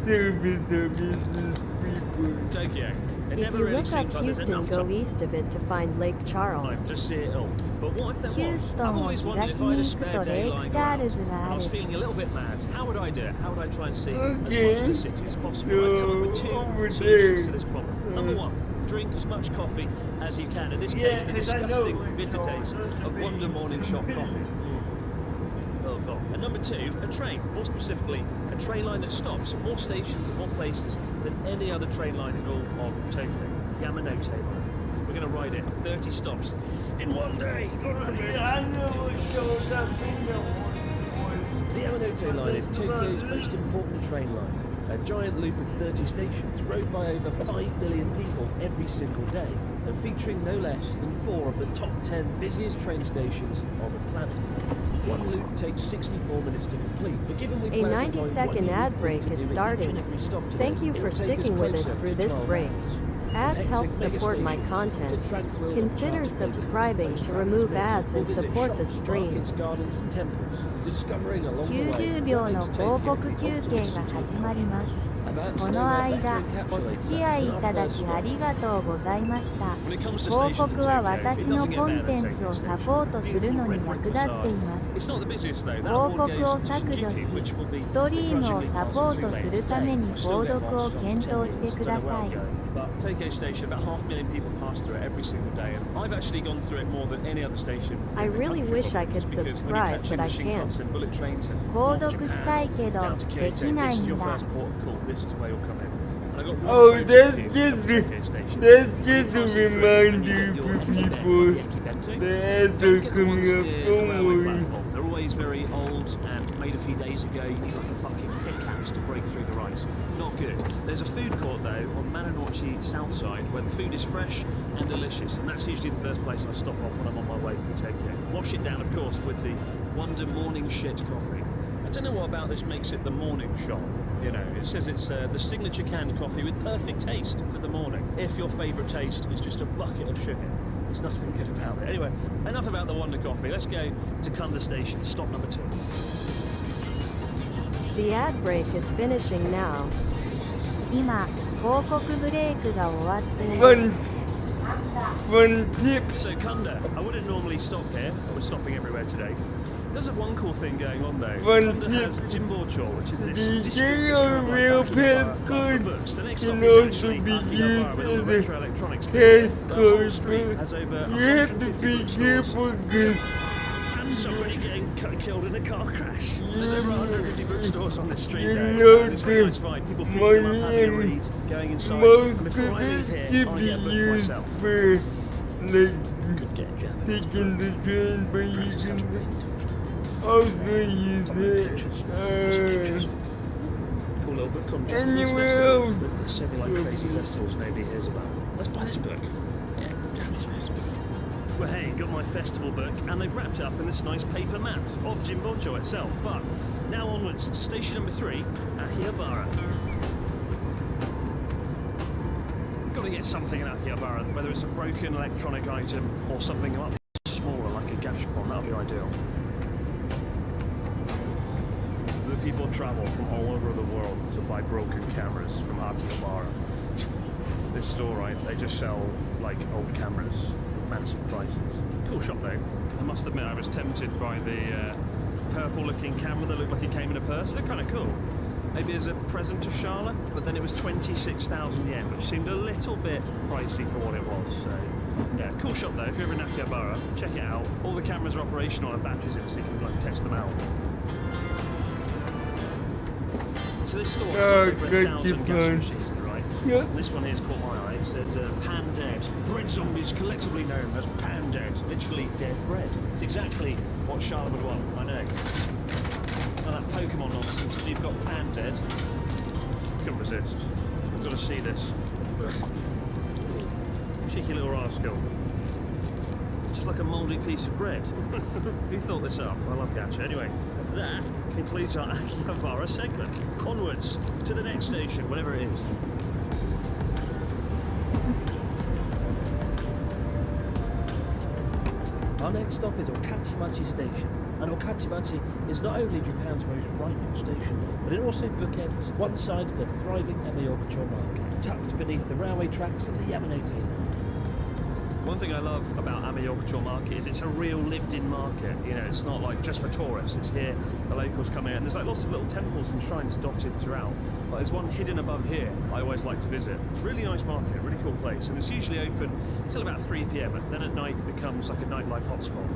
service of business people. Tokyo. It If never you really look up seems like there's Houston, enough go time east a bit to find Lake Charles. to see it all. But what if thereヒュー was? ス I've トンを always wondered 東 if I had に a 行く spare と day レイク lying チャール around ズ and があ I る was feeling a little bit mad. How would I do it? How would I try and see as much of Okay. the city as possible? So, I've come up with two over solutions there. to this problem. Number one, drink as much coffee as you can. In this Yeah, case, the 'cause I know disgusting it's bitter all taste the of Wonder beans. Morning Shop coffee. Oh god. And number two, a train. More specifically, a train line that stops at more stations and more places than any other train line in all of Tokyo. Yamanote line. We're going to ride it 30 stops in one day. I know what shows up in the one. The Yamanote line is Tokyo's most important train line. A giant loop of 30 stations rode by over 5 million people every single day and featuring no less than 4 of the top 10 busiest train stations on the planet. One loop takes 64 minutes to complete, but given we A plan to find 90-second one ad unique break thing to is do at each starting. and every stop today, Thank you it for will take sticking with us closer through to this 12 break. hours. Ads From help hectic support my megastations content. to tranquil Consider uncharted subscribing neighborhoods, to remove most ads and visit support the shops, stream. markets, gardens, and temples, discovering along the way 90秒 what の makes 広 Tokyo 告 the 休憩が optimistic 始まります。 About こ to の know where 間 better お encapsulates 付き合い that い than た our だ first き stop. ありがとうございました。 When it comes to 広 stations 告 in は Tokyo, 私 it の doesn't get コン better テ than ンツを Tokyo サ Station. ポートするのに役立っています。 It's not the busiest though. That 広 award 告 goes を to 削除 Shinjuku, し which will be ストリームを begrudgingly サ passed ポー too ト late するため today. に I still 購 get 読を lost on 検 10 討してく minutes. だ Don't know where さ I'm い。 going. But Tokyo Station, about 500,000 people pass through it every single day, and I've actually gone through it more than any other station. I in the really country, wish I probably, could just because when subscribe, you're catching but I the can't. Shinkansen bullet train to 購 North 読したい Japan, けど down to で Kyoto, きない this is ん your だ。 first port of call. This is where you'll come in. And I got one Oh, friend that's who's just from a, Tokyo Station. that's When just you a pass it through, reminder you for get your people Yaki bento. the ads Don't are get the coming ones up. near the Don't railway worry. platform. They're always very old and made a few days ago. You need like a fucking pickaxe to break through the rice. Not good. There's a food court though on Mananochi South Side where the food is fresh and delicious, and that's usually the first place I stop off when I'm on my way through Tokyo. Wash it down, of course, with the Wonder Morning Shit coffee. I don't know what about this makes it the morning shop. You know, it says it's the signature canned coffee with perfect taste for the morning. If your favourite taste is just a bucket of sugar, there's nothing good about it. Anyway, enough about the Wonder Coffee. Let's go to Kunda Station, stop number 2. The ad break is finishing now. 今、広告ブレイクが終わっている。 Fun tip. So Kunda, I wouldn't normally stop here, but we're stopping everywhere today. There's a one cool thing going on though. Fun Kunda tip. has Jimbocho, which is this The district Jail that's Real kind of like Passcode books. The next can stop is also actually be Akihabara with all the used retro as a electronics building. The whole passcode, street but has over you have to 150 be bookstores. careful because And somebody getting killed in a car crash. There's over 150 bookstores on this street you now. know And it's very nice the find. People picking them up, money having a and read, going inside. most And before of I leave it here, should I be get a book used myself. for like taking the train, but you can also use it Cool little book on anywhere else. Semi like crazy festivals nobody hears about. Let's buy this book. Yeah, Japanese festival. Well, hey, got my festival book, and they've wrapped it up in this nice paper map of Jimbocho itself. But now onwards to station number 3, Akihabara. Got to get something in Akihabara, whether it's a broken electronic item or something much smaller like a gashapon. That would be ideal. The people travel from all over the world to buy broken cameras from Akihabara. This store, right, they just sell like old cameras for massive prices. Cool shop though. I must admit I was tempted by the purple looking camera that looked like it came in a purse. They're kind of cool. Maybe as a present to Charlotte, but then it was 26,000 yen, which seemed a little bit pricey for what it was. So yeah, cool shop though. If you're ever in Akihabara, check it out. All the cameras are operational and batteries in, so you can like test them out. So this store has over 1,000 gas machines in it, right? Yep. And this one here's caught my eye. It says Pan Dead. Bread zombies collectively known as Pan Dead. Literally dead bread. It's exactly what Charlotte would want, I know. And that Pokemon nonsense, when you've got Pan Dead, couldn't resist. I've got to see this. Cheeky little rascal. Just like a mouldy piece of bread. Who thought this up? I love gacha. Anyway, that concludes our Akihabara segment. Onwards to the next station, whatever it is. Our next stop is Okachimachi Station. And Okachimachi is not only Japan's most rival station, but it also bookends one side of the thriving Amiogacho market, tucked beneath the railway tracks of the Yamanote line. One thing I love about Amiogacho Market is it's a real lived-in market. You know, it's not like just for tourists. It's here, the locals come in, and there's like lots of little temples and shrines dotted throughout. Like there's one hidden above here I always like to visit. Really nice market, really cool place, and it's usually open until about 3 p.m. and then at night it becomes like a nightlife hotspot.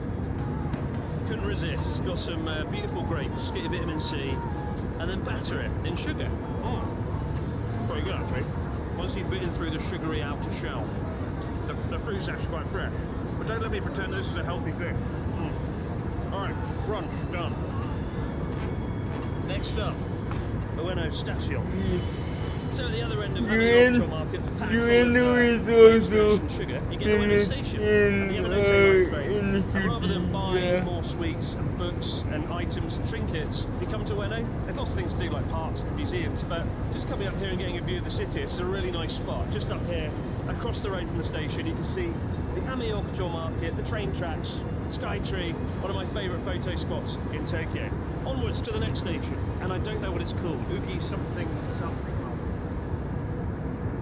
Couldn't resist. Got some beautiful grapes, get your vitamin C, and then batter it in sugar. Very good actually. Once you've bitten through the sugary outer shell. The fruit's actually quite fresh. But don't let me pretend this is a healthy thing. Alright, brunch done. Next up, Ueno Station. So at the other end of the Amiogacho market, packed full of sugar, you get Ueno Station. And the Yamanote line train. And rather than buying more sweets and books and items and trinkets, you come to Ueno. There's lots of things to do like parks and museums, but just coming up here and getting a view of the city, it's a really nice spot. Just up here, across the road from the station, you can see the Amiogacho market, the train tracks, Sky Tree, one of my favourite photo spots in Tokyo. Onwards to the next station, and I don't know what it's called, Ugi something.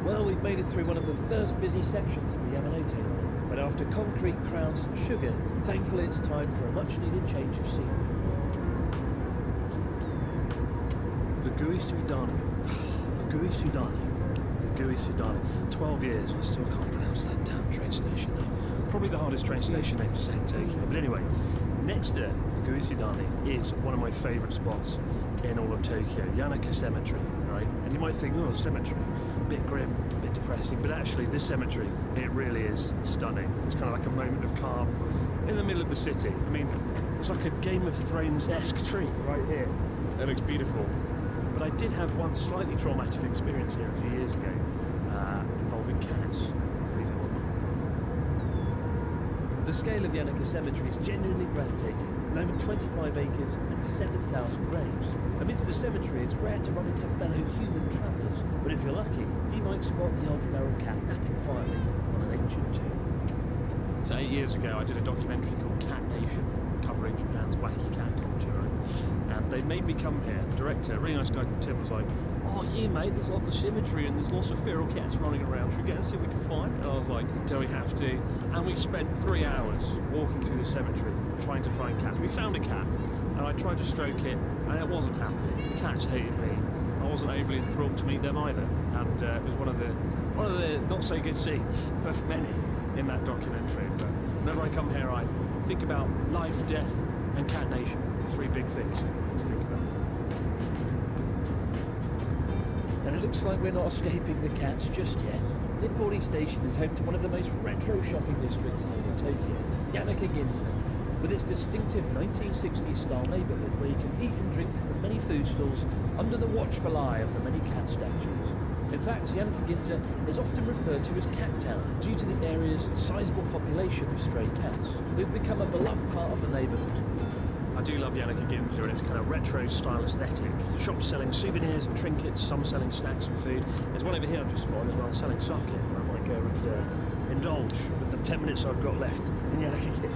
Well, we've made it through one of the first busy sections of the Yamanote line, but after concrete, crowds and sugar, thankfully it's time for a much-needed change of scenery. Lugui Sudani. 12 years, I still can't pronounce that damn train station name. Probably the hardest train station name to say in Tokyo. But anyway, next to Lugui Sudani is one of my favourite spots in all of Tokyo, Yanaka Cemetery, right? And you might think, oh, cemetery, a bit grim, a bit depressing, but actually this cemetery, it really is stunning. It's kind of like a moment of calm in the middle of the city. I mean, it's like a Game of Thrones-esque tree right here. It looks beautiful. But I did have one slightly traumatic experience here a few years ago, involving cats, believe it or not. The scale of Yanaka Cemetery is genuinely breathtaking, with over 25 acres and 7,000 graves. Amidst the cemetery, it's rare to run into fellow human travellers, but if you're lucky, you might spot the odd feral cat napping quietly on an ancient tomb. So 8 years ago, I did a documentary called Cat Nation, covering Japan's wacky cat culture, right? And they made me come here. The director, a really nice guy called Tim, was like, oh yeah mate, there's like the cemetery and there's lots of feral cats running around. Should we go and see what we can find? And I was like, do we have to? And we spent 3 hours walking through the cemetery trying to find cats. We found a cat and I tried to stroke it and it wasn't happy. The cats hated me. I wasn't overly enthralled to meet them either. And it was one of the not so good scenes of many in that documentary. But whenever I come here, I think about life, death, and Cat Nation. 3 big things to think about. And it looks like we're not escaping the cats just yet. Nippori Station is home to one of the most retro shopping districts in all of Tokyo, Yanaka Ginza, with its distinctive 1960s style neighbourhood where you can eat and drink from many food stalls under the watchful eye of the many cat statues. In fact, Yanaka Ginza is often referred to as Cat Town due to the area's sizable population of stray cats, who've become a beloved part of the neighbourhood. I do love Yanaka Ginza and its kind of retro style aesthetic. Shops selling souvenirs and trinkets, some selling snacks and food. There's one over here I've just spotted as well, selling sake. I might go and indulge with the 10 minutes I've got left in Yanaka Ginza.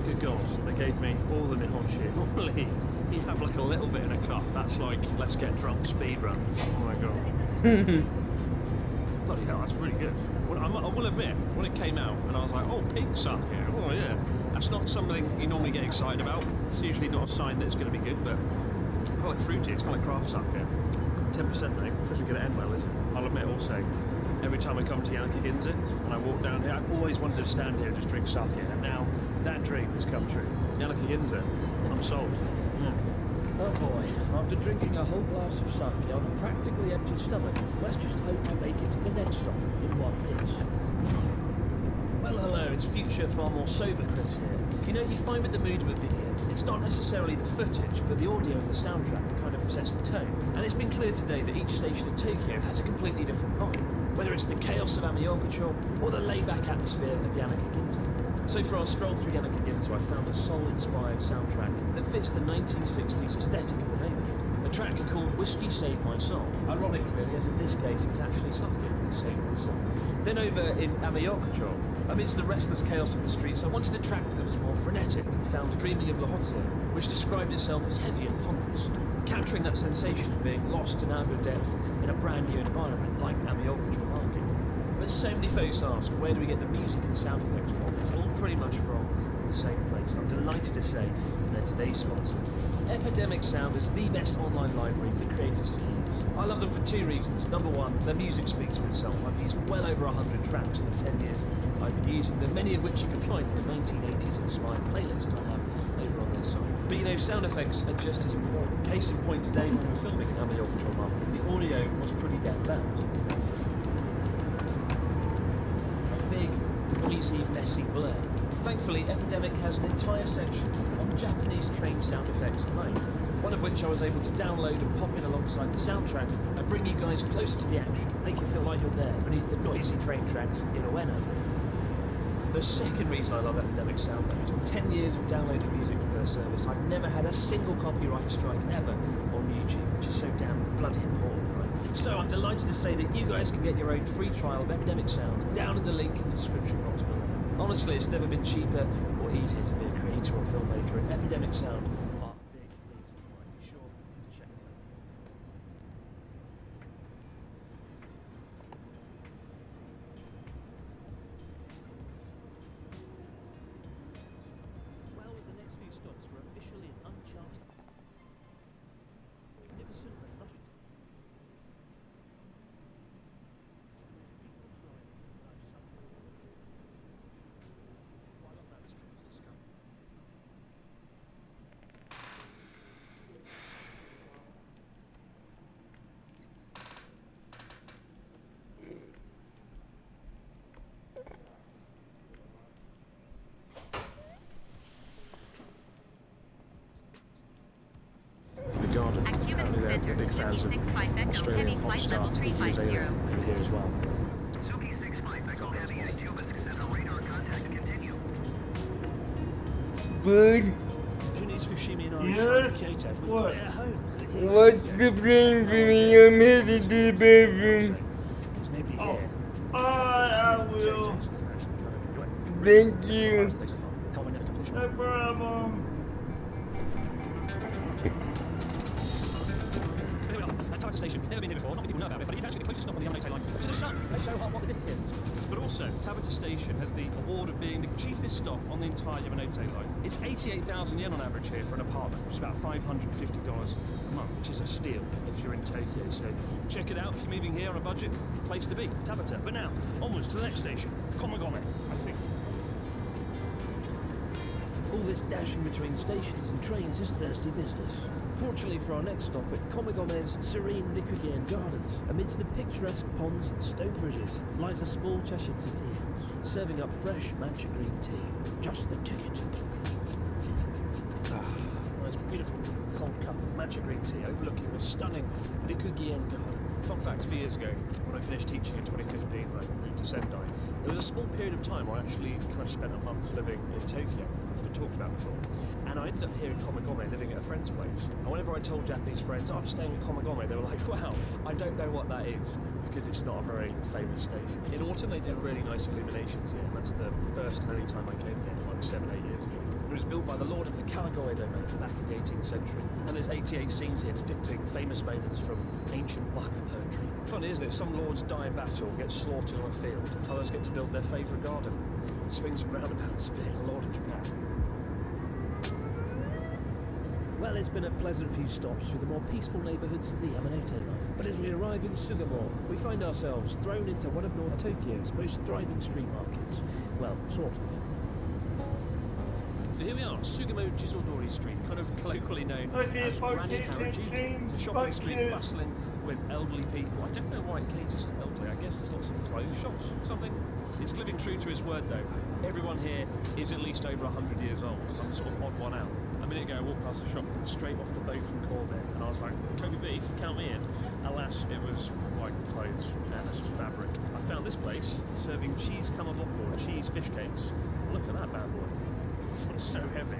Good goals. They gave me all the Nihon shit. Normally, you have like a little bit in a cup. That's like, let's get drunk, speed run. Oh my god. Bloody hell, that's really good. Well, I will admit, when it came out, and I was like, oh, pink sake, oh yeah. That's not something you normally get excited about. It's usually not a sign that it's going to be good, but I quite like fruity, it's kind of like craft sake. 10% though, this isn't going to end well, is it? I'll admit also, every time I come to Yanaka Ginza, and I walk down here, I've always wanted to stand here and just drink sake, and now that dream has come true. Yanaka Ginza, I'm sold. Oh boy, after drinking a whole glass of sake on a practically empty stomach, let's just hope I make it to the next stop in 1 minute. Well, hello, it's future far more sober Chris here. You know, you find with the mood of a video, it's not necessarily the footage, but the audio and the soundtrack that kind of sets the tone. And it's been clear today that each station in Tokyo has a completely different vibe, whether it's the chaos of Amiogacho or the laid-back atmosphere of Yanaka Ginza. So for our stroll through Yanaka Ginza, I found a soul-inspired soundtrack that fits the 1960s aesthetic of the neighbourhood. a track called Whiskey Saved My Soul. Ironic really, as in this case it was actually something that saved my soul. Then over in Amiokotro, amidst the restless chaos of the streets, I wanted a track that was more frenetic and found Dreaming of Lhotse, which described itself as heavy and ponderous, capturing that sensation of being lost in outer depth in a brand new environment like Amiokotro Market. But so many folks ask, where do we get the music and sound effects from? It's all pretty much from the same place. I'm delighted to say they're today's sponsor. Epidemic Sound is the best online library for creators to use. I love them for two reasons. Number one, their music speaks for itself. I've used well over 100 tracks in the 10 years I've been using them, many of which you can find in the 1980s inspired playlist I have over on their site. But you know, sound effects are just as important. Case in point today when we were filming in Amiokotro Market, the audio was pretty damn loud. Big, noisy, messy blur. Thankfully, Epidemic has an entire section on Japanese train sound effects alone, one of which I was able to download and pop in alongside the soundtrack and bring you guys closer to the action, make you feel like you're there beneath the noisy train tracks in Ueno. The second reason I love Epidemic Sound is in 10 years of downloading music from their service, I've never had a single copyright strike ever on YouTube, which is so damn bloody important, right? So I'm delighted to say that you guys can get your own free trial of Epidemic Sound down in the link in the description box below. Honestly, it's never been cheaper or easier to be a creator or filmmaker, and Epidemic Sound are big things of mine. Be sure to check them out. Well, the next few stops were officially an uncharted, magnificent and lush. Apparently they're big fans of Australian pop star Iggy Azalea over here as well. Bud, Who needs Fushimi and Irish Kyoto? We've got it at home. what's the plan for me? I'm headed to the bedroom. There's nobody here. I will. Thank you. No problem. Here we are, at Tartar Station. Never been here before, not many people know about it, but it's actually the closest stop on the Yamanote line to the sun. It's so hot, what ridiculous. But also, Tabata Station has the award of being the cheapest stop on the entire Yamanote line. It's 88,000 yen on average here for an apartment, which is about $550 a month, which is a steal if you're in Tokyo. So check it out if you're moving here on a budget. Place to be, Tabata. But now, onwards to the next station, Komagome, I think. All this dashing between stations and trains is thirsty business. Fortunately for our next stop at Komigome's serene Nikugen Gardens, amidst the picturesque ponds and stone bridges, lies a small Chashitsu tea house, serving up fresh matcha green tea. Just the ticket. Nice beautiful cold cup of matcha green tea overlooking the stunning Nikugen Garden. Fun fact, a few years ago, when I finished teaching in 2015 and I moved to Sendai, there was a small period of time where I actually kind of spent a month living in Tokyo. Talked about before, and I ended up here in Komagome living at a friend's place, and whenever I told Japanese friends, oh, I'm staying in Komagome, they were like, wow, I don't know what that is, because it's not a very famous station. In autumn they did really nice illuminations here, and that's the first and only time I came here, like 7-8 years ago. It was built by the lord of the Kawagoe domain back in the 18th century, and there's 88 scenes here depicting famous moments from ancient waka poetry. Funny, isn't it? Some lords die in battle, get slaughtered on a field, others get to build their favourite garden. Swings and roundabouts being a lord of Japan. Well, it's been a pleasant few stops through the more peaceful neighbourhoods of the Yamanote line. But as we arrive in Sugamo, we find ourselves thrown into one of North Tokyo's most thriving street markets. Well, sort of. So here we are, Sugamo Jizodori Street, kind of colloquially known as Granny Harajuku. It's a shopping street bustling with elderly people. I don't know why it caters to elderly. I guess there's lots of clothes shops or something. It's living true to his word though. Everyone here is at least over 100 years old. I'm sort of odd one out. A minute ago I walked past the shop straight off the boat from Corbett and I was like, Kobe beef, count me in. Alas, it was white clothes and some fabric. I found this place serving cheese kamaboko or cheese fish cakes. Look at that bad boy. It's so heavy.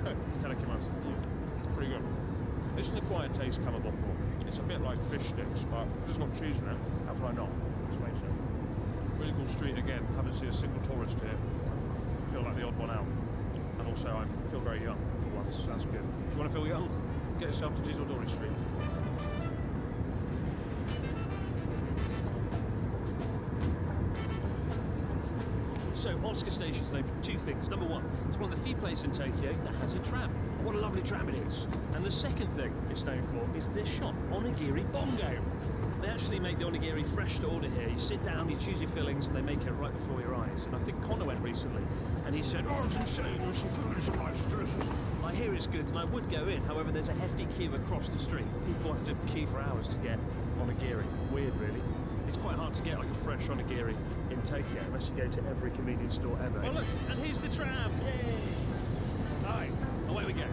It's pretty good. It's an acquired taste kamaboko. It's a bit like fish sticks, but it's got cheese in it. How can I not? Let's face it. Really cool street again. Haven't seen a single tourist here. I feel like the odd one out. And also I feel very young for once. That's good. If you want to feel young, get yourself to Jizodori Street. So, Osaka Station is known for two things. Number one, it's one of the few places in Tokyo that has a tram. And what a lovely tram it is. And the second thing it's known for is this shop, Onigiri Bongo. They actually make the onigiri fresh to order here. You sit down, you choose your fillings, and they make it right before your eyes. And I think Connor went recently, and he said, "Oh, it's insane, there's some food in some nice delicious." I hear it's good, and I would go in. However, there's a hefty queue across the street. People have to queue for hours to get onigiri. Weird, really. It's quite hard to get like a fresh onigiri in Tokyo unless you go to every convenience store ever. Oh look, and here's the tram! Yay! Alright, away we go.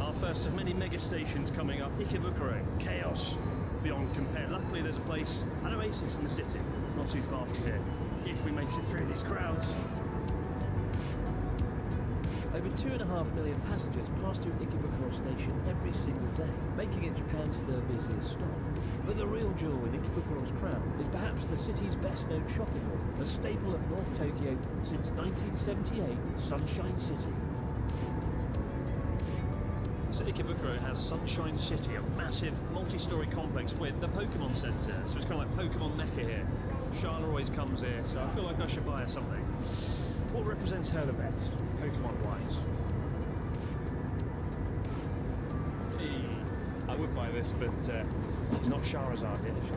Our first of many mega stations coming up, Ikebukuro. Chaos beyond compare. Luckily there's a place, an oasis in the city, not too far from here, if we make it through these crowds. Over 2.5 million passengers pass through Ikebukuro Station every single day, making it Japan's third busiest stop. But the real jewel in Ikebukuro's crown is perhaps the city's best-known shopping mall, a staple of North Tokyo since 1978, Sunshine City. So Ikebukuro has Sunshine City, a massive multi-storey complex with the Pokemon Centre, so it's kind of like Pokemon Mecca here. Charlotte always comes here, so I feel like I should buy her something. What represents her the best, Pokemon-wise? I would buy this, but she's not Charizard yet, is she?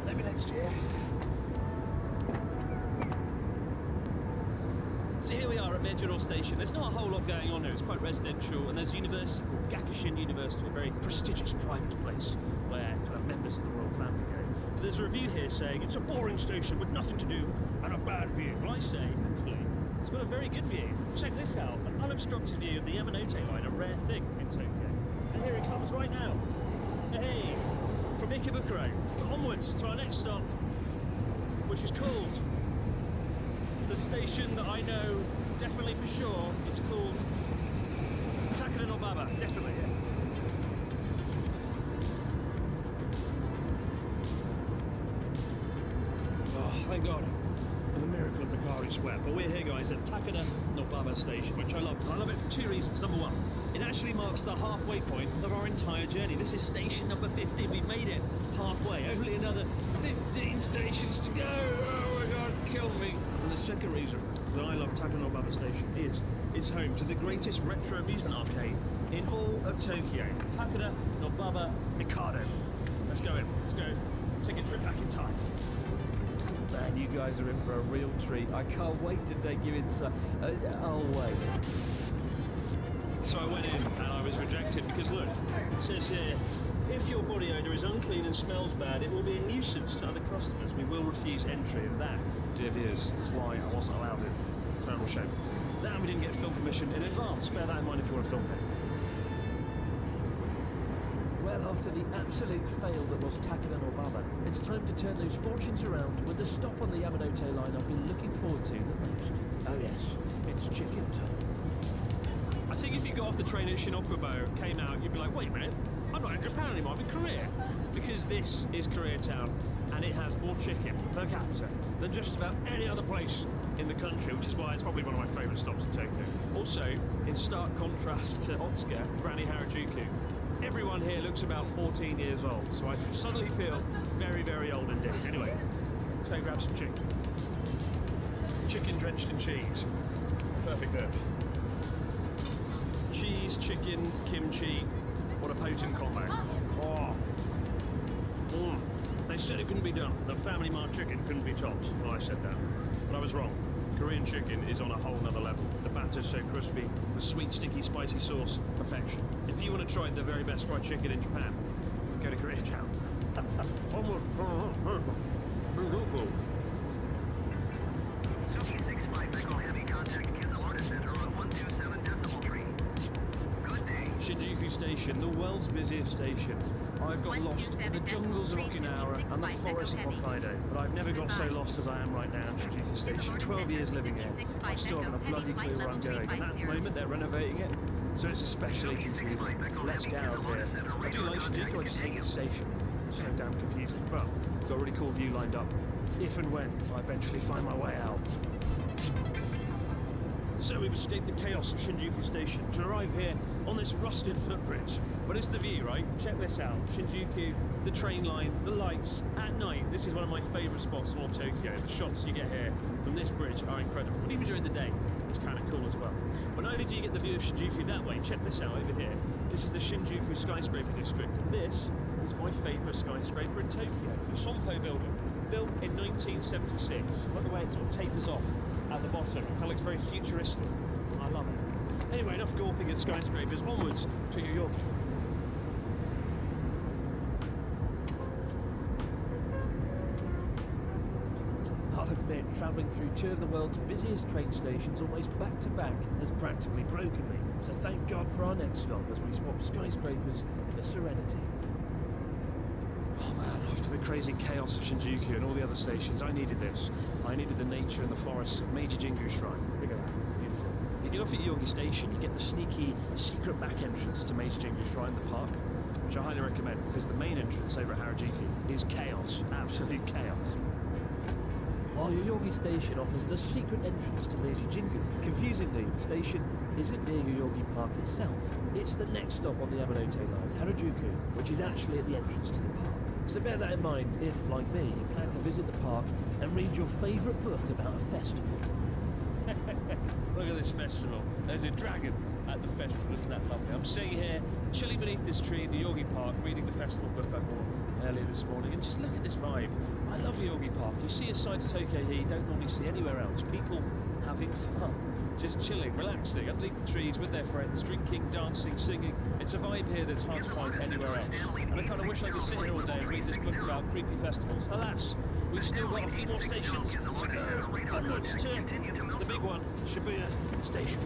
Maybe next year. So here we are at Mejuro Station. There's not a whole lot going on here. It's quite residential, and there's a university called Gakushin University, a very prestigious private place where kind of members of the royal family go. But there's a review here saying it's a boring station with nothing to do and a bad view. Well, I say, actually, it's got a very good view. Check this out, an unobstructed view of the Yamanote line, a rare thing in Tokyo. And here it comes right now. Hey, from Ikebukuro onwards to our next stop, which is called the station that I know definitely for sure. It's called Takeda no Baba, definitely. Oh, thank God. The miracle of the car is sweat. But we're here, guys, at Takeda no Baba station, which I love. I love it for two reasons. Number one, it actually marks the halfway point of our entire journey. This is station number 15. We've made it halfway. Only another 15 stations to go. Oh my God, kill me. And the second reason that I love Takeda no Baba station is it's home to the greatest retro amusement arcade in all of Tokyo. Takeda no Baba Mikado. Let's go in. Let's go. Take a trip back in time. Man, you guys are in for a real treat. I can't wait to take you inside. Oh, wait. So I went in and I was rejected because look, it says here, if your body odour is unclean and smells bad, it will be a nuisance to other customers. We will refuse entry. And that, dear viewers, is why I wasn't allowed it. Terrible shame. That we didn't get film permission in advance. Bear that in mind if you want to film it. Well, after the absolute fail that was Takeda no Baba, it's time to turn those fortunes around with the stop on the Yamanote line I've been looking forward to the most. Oh yes, it's chicken time. I think if you got off the train at Shinokubo, came out, you'd be like, wait a minute, I'm not in Japan anymore, I'm in Korea. Because this is Koreatown, and it has more chicken per capita than just about any other place in the country, which is why it's probably one of my favourite stops in Tokyo. Also, in stark contrast to Otsuka, Granny Harajuku, everyone here looks about 14 years old, so I suddenly feel very, very old indeed. Anyway, let's go grab some chicken. Chicken drenched in cheese. Perfect there. Cheese, chicken, kimchi. What a potent combo. Oh. They said it couldn't be done. The Family Mart chicken couldn't be topped. Well, I said that. But I was wrong. Korean chicken is on a whole nother level. The batter's so crispy, the sweet, sticky, spicy sauce, perfection. If you want to try the very best fried chicken in Japan, go to Koreatown. Shinjuku Shinjuku Station, the world's busiest station. I've got lost in the jungles of Okinawa and the forests of Hokkaido, but I've never got so lost as I am right now in Shinjuku Station. 12 years living here, I still haven't a bloody clue where I'm going, and at the moment they're renovating it, so it's especially confusing. Let's get out of here. I do like Shinjuku, I just hate this station. It's so damn confusing, but I've got a really cool view lined up, if and when I eventually find my way out. So we've escaped the chaos of Shinjuku Station to arrive here on this rusted footbridge. But it's the view, right? Check this out. Shinjuku, the train line, the lights, at night. This is one of my favourite spots in all Tokyo. The shots you get here from this bridge are incredible. But even during the day, it's kind of cool as well. But not only do you get the view of Shinjuku that way, check this out over here. This is the Shinjuku skyscraper district. And this is my favourite skyscraper in Tokyo. The Sompo building, built in 1976. Look the way it sort of tapers off at the bottom. It kind of looks very futuristic. I love it. Anyway, enough gawping at skyscrapers. Onwards to New York. I'll admit, travelling through two of the world's busiest train stations almost back to back has practically broken me. So thank God for our next stop as we swap skyscrapers for serenity. Oh man, after the crazy chaos of Shinjuku and all the other stations, I needed this. I needed the nature and the forests of Meiji Jingu Shrine. Look at that, beautiful. If you go off at Yogi Station, you get the sneaky, secret back entrance to Meiji Jingu Shrine, the park, which I highly recommend because the main entrance over at Harajuku is chaos, absolute chaos. While Yoyogi Station offers the secret entrance to Meiji Jingu, confusingly, the station isn't near Yoyogi Park itself. It's the next stop on the Yamanote line, Harajuku, which is actually at the entrance to the park. So bear that in mind if, like me, you plan to visit the park and read your favourite book about a festival. Look at this festival. There's a dragon at the festival, isn't that lovely? I'm sitting here, chilling beneath this tree in the Yogi Park, reading the festival book I bought earlier this morning, and just look at this vibe. I love Yogi Park. You see a side to Tokyo here you don't normally see anywhere else. People having fun, just chilling, relaxing, underneath the trees with their friends, drinking, dancing, singing. It's a vibe here that's hard to find anywhere else. And I kind of wish I could sit here all day and read this book about creepy festivals. Alas, we've still got a few more stations to go. Onwards to the big one, Shibuya Station.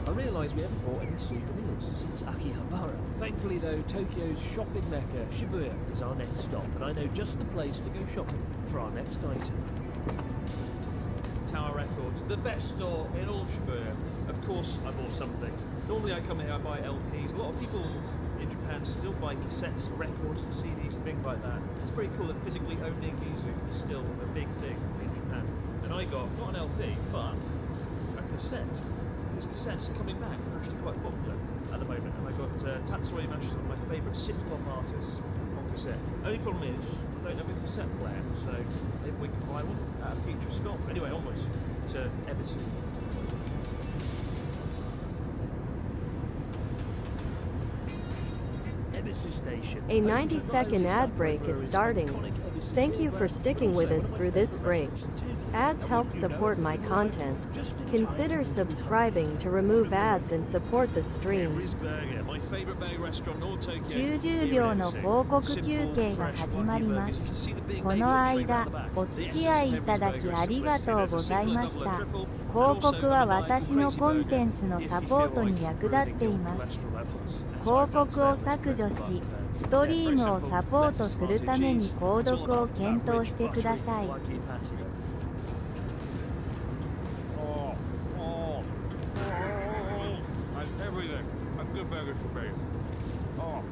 I realise we haven't bought any souvenirs since Akihabara. Thankfully though, Tokyo's shopping mecca, Shibuya, is our next stop, and I know just the place to go shopping for our next item. Tower Records, the best store in all Shibuya. Of course I bought something. Normally I come here, I buy LPs. A lot of people in Japan still buy cassettes, records and CDs, things like that. It's pretty cool that physically owning music is still a big thing in Japan. And I got, not an LP, but a cassette. Cassettes are coming back. They're actually quite popular at the moment. And I got Tatsuro Imash, one of my favourite city pop artists, on cassette. Only problem is, I don't have a cassette player, so maybe we can buy one at a future stop. Anyway, onwards to Ebisu. Ebisu Station. A 90-second ad break is starting. Thank you for sticking with us through this break. Ads help support my content. Consider subscribing to remove ads and support the stream. 90秒の広告休憩が始まります。この間、お付き合いいただきありがとうございました。広告は私のコンテンツのサポートに役立っています。広告を削除し、ストリームをサポートするために購読を検討してください。Everything. A good burger should be. Oh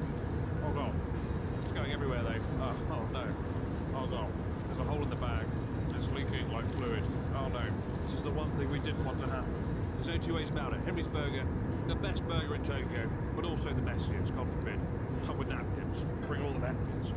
god. It's going everywhere though. Oh no. Oh god. There's a hole in the bag. It's leaking like fluid. Oh no. This is the one thing we didn't want to happen. There's no two ways about it. Henry's Burger, the best burger in Tokyo, but also the messiest, God forbid. Come with napkins. Bring all the napkins.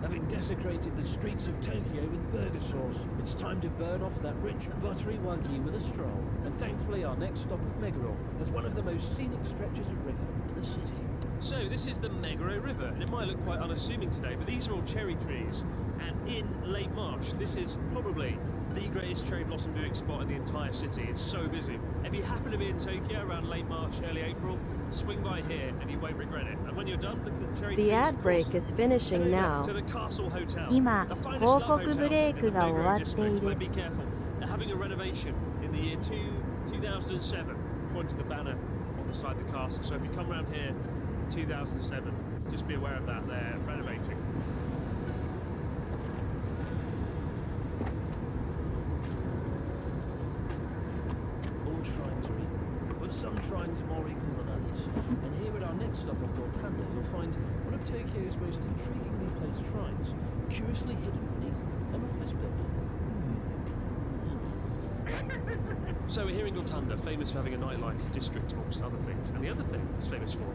Having desecrated the streets of Tokyo with burger sauce, it's time to burn off that rich, buttery wagyu with a stroll. And thankfully our next stop of Meguro has one of the most scenic stretches of river in the city. So this is the Meguro River, and it might look quite unassuming today, but these are all cherry trees, and in late March. This is probably the greatest cherry blossom viewing spot in the entire city. It's so busy. If you happen to be in Tokyo around late March, early April, swing by here and you won't regret it. And when you're done, look at the cherry The trees, ad of break course. is finishing now. To the Castle Hotel. 今 The finest 広 love 告 hotel ブレイ in ク the が終 Negro わってい district. る But be careful. They're having a renovation in the year 2007, according to the banner on the side of the castle. So if you come around here 2007, just be aware of that. They're renovating. All shrines are equal, but some shrines are more equal than others. And here at our next stop of Gortanda, you'll find one of Tokyo's most intriguingly placed shrines, curiously hidden beneath an office building. So we're here in Gortanda, famous for having a nightlife district amongst other things. And the other thing it's famous for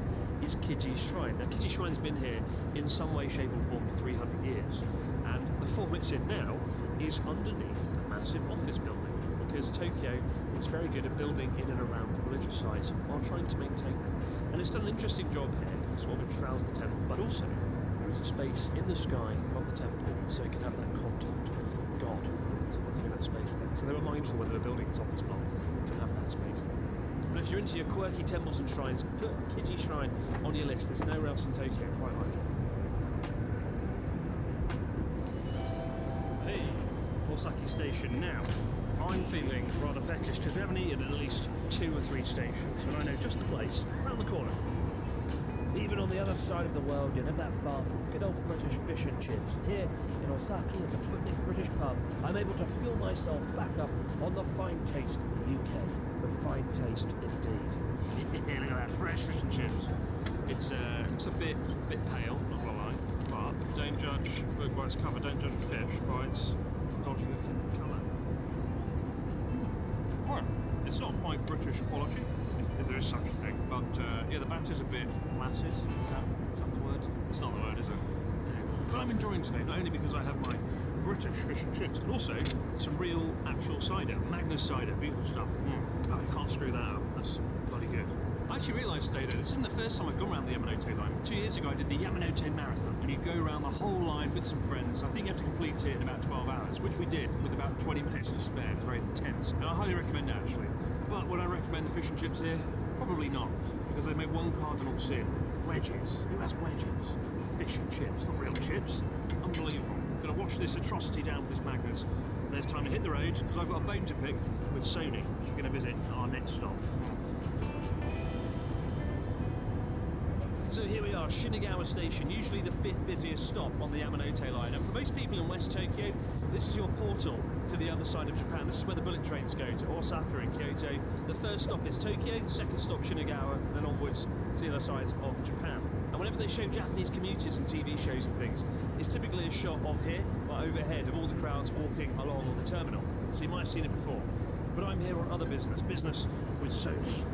is Kiji Shrine. Now Kiji Shrine's been here in some way, shape or form for 300 years. And the form it's in now is underneath a massive office building, because Tokyo is very good at building in and around religious sites while trying to maintain them. And it's done an interesting job here, sort of enshrouds the temple, but also there is a space in the sky of the temple so it can have that contact with God. So we're giving that space there. So they were mindful when they were building this office block to have that space there. But if you're into your quirky temples and shrines, put Kiji Shrine on your list. There's nowhere else in Tokyo quite like it. Hey, Osaki Station now. I'm feeling rather peckish because we haven't eaten at least 2 or 3 stations, and I know just the place around the corner. Even on the other side of the world, you're never that far from good old British fish and chips. Here in Osaki, at the Footnick British pub, I'm able to fuel myself back up on the fine taste of the UK. The fine taste indeed. Look at that, fresh fish and chips. It's a bit pale, not gonna lie, but don't judge book by its cover, don't judge a fish by its dodgy looking colour. Right, it's not quite British quality, if there is such a thing, but yeah, the batter's a bit flaccid. Is that the word? It's not the word, is it? No. But I'm enjoying today, not only because I have my British fish and chips, but also some real actual cider, Magnus cider, beautiful stuff. Oh, you can't screw that up, that's bloody good. I actually realised today though, this isn't the first time I've gone around the Yamanote line. 2 years ago I did the Yamanote Marathon, and you go around the whole line with some friends. I think you have to complete it in about 12 hours, which we did with about 20 minutes to spare. It's very intense. And I highly recommend it actually. But would I recommend the fish and chips here? Probably not, because they make one cardinal sin. Wedges. Who has wedges? Fish and chips, not real chips. Unbelievable. Gonna watch this atrocity down with this Magnus. There's time to hit the road, because I've got a bone to pick with Sony, which we're going to visit at our next stop. So here we are, Shinagawa Station, usually the 5th busiest stop on the Yamanote line. And for most people in West Tokyo, this is your portal to the other side of Japan. This is where the bullet trains go to Osaka and Kyoto. The first stop is Tokyo, second stop Shinagawa, then onwards to the other side of Japan. And whenever they show Japanese commuters and TV shows and things, it's typically a shot of here, but overhead, of all the crowds walking along on the terminal. So you might have seen it before. But I'm here on other business with Sony.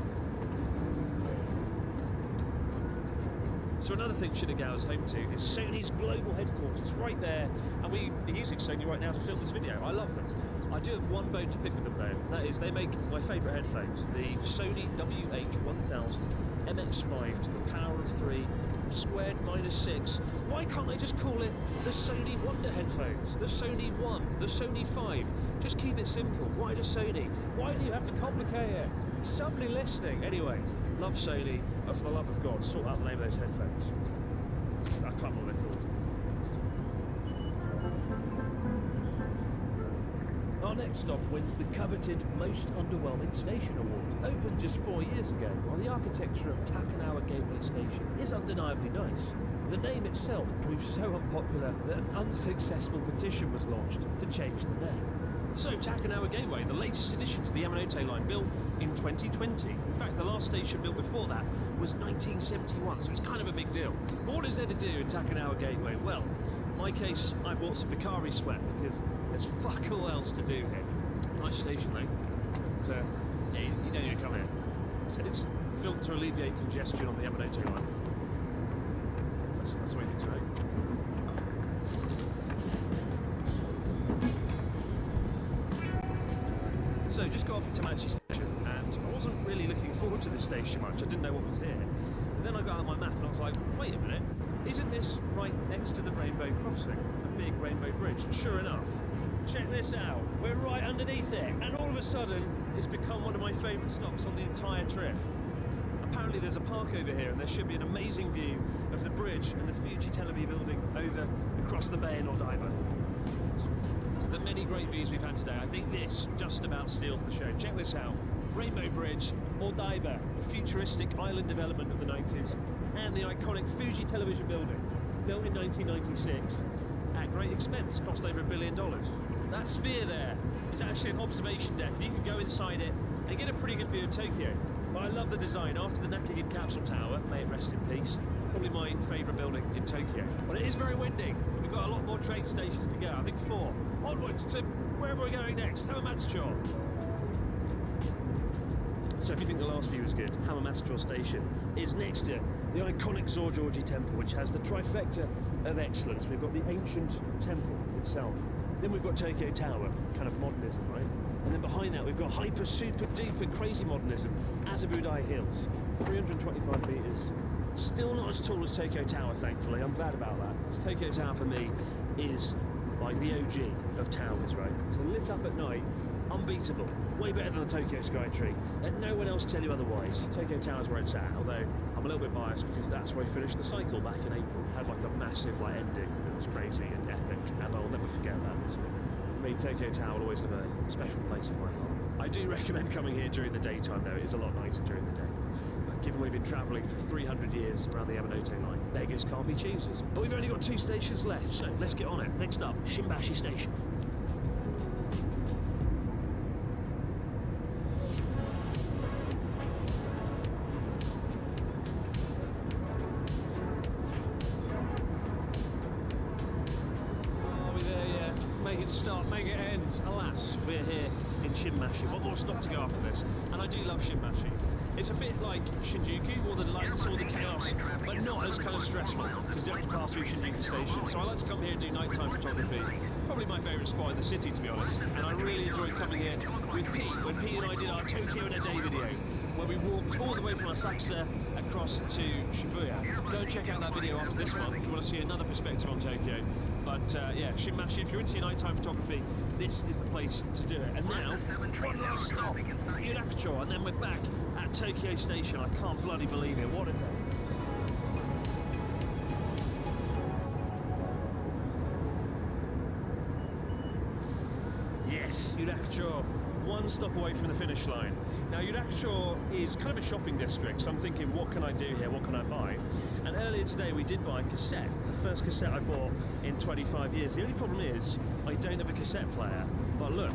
So another thing Shinagawa's home to is Sony's global headquarters, right there, and we are using Sony right now to film this video. I love them. I do have one bone to pick with them though, and that is they make my favourite headphones, the Sony WH-1000 MX5 to the power of 3, squared -6. Why can't they just call it the Sony Wonder headphones, the Sony One, the Sony 5? Just keep it simple. Why does Sony? Why do you have to complicate it? Somebody listening. Anyway, love Sony, but for the love of God, sort out the name of those headphones. I can't remember what they're called. Our next stop wins the coveted Most Underwhelming Station Award. Opened just 4 years ago, while the architecture of Takanawa Gateway Station is undeniably nice. The name itself proved so unpopular that an unsuccessful petition was launched to change the name. So, Takanawa Gateway, the latest addition to the Yamanote line, built in 2020. In fact, the last station built before that was 1971, so it's kind of a big deal. But what is there to do in Takanawa Gateway? Well, in my case, I bought some Picari sweat because there's fuck all else to do here. Nice station though. But, yeah, you don't need to come here. So it's built to alleviate congestion on the Yamanote line. That's what you need to know. So just got off at Tamachi Station, and I wasn't really looking forward to this station much. I didn't know what was here. But then I got out my map and I was like, wait a minute, isn't this right next to the Rainbow Crossing? A big Rainbow Bridge. And sure enough, check this out. We're right underneath it, and all of a sudden, it's become one of my favourite stops on the entire trip. Apparently there's a park over here, and there should be an amazing view of the bridge and the Fuji Television building over across the bay in Odaiba. The many great views we've had today, I think this just about steals the show. Check this out. Rainbow Bridge, Odaiba, a futuristic island development of the 90s, and the iconic Fuji Television building, built in 1996 at great expense, cost over $1 billion. That sphere there is actually an observation deck. You can go inside it and get a pretty good view of Tokyo. But I love the design. After the Nakagin Capsule Tower, may it rest in peace, probably my favourite building in Tokyo. But it is very windy. We've got a lot more train stations to go, I think 4. Onwards to wherever we're going next, Hamamatsucho. So if you think the last view was good, Hamamatsucho Station is next to the iconic Zojoji Temple, which has the trifecta of excellence. We've got the ancient temple itself. Then we've got Tokyo Tower, kind of modernism, right? And then behind that we've got hyper, super, duper, crazy modernism, Azabudai Hills, 325 metres. Still not as tall as Tokyo Tower, thankfully. I'm glad about that. Tokyo Tower for me is like the OG of towers, right? So lit up at night, unbeatable. Way better than the Tokyo Skytree. Let no one else tell you otherwise. Tokyo Tower's where it's at, although I'm a little bit biased because that's where I finished the cycle back in April. Had like a massive ending. It was crazy and epic, and I'll never forget that. So, for me, Tokyo Tower will always have a special place in my heart. I do recommend coming here during the daytime though. It is a lot nicer during the day. Given we've been travelling for 300 years around the Yamanote line, beggars can't be choosers. But we've only got 2 stations left, so let's get on it. Next up, Shimbashi Station. Are we there yet? Make it start, make it end. Alas, we're here in Shimbashi. One more stop to go after this, and I do love Shimbashi. It's a bit like Shinjuku, all the lights, all the chaos, but not as kind of stressful, because you have to pass through Shinjuku Station. So I like to come here and do nighttime photography. Probably my favourite spot in the city, to be honest. And I really enjoyed coming here with Pete, when Pete and I did our Tokyo in a Day video, where we walked all the way from Asakusa across to Shibuya. Go and check out that video after this one if you want to see another perspective on Tokyo. But yeah, Shimbashi, if you're into your nighttime photography, this is the place to do it. And now, one last stop, Yurakucho, and then we're back at Tokyo Station. I can't bloody believe it. What a day. Yes, Yurakucho, one stop away from the finish line. Now, Yurakucho is kind of a shopping district, so I'm thinking, what can I do here? What can I buy? And earlier today, we did buy a cassette. The first cassette I bought in 25 years. The only problem is, I don't have a cassette player. But look,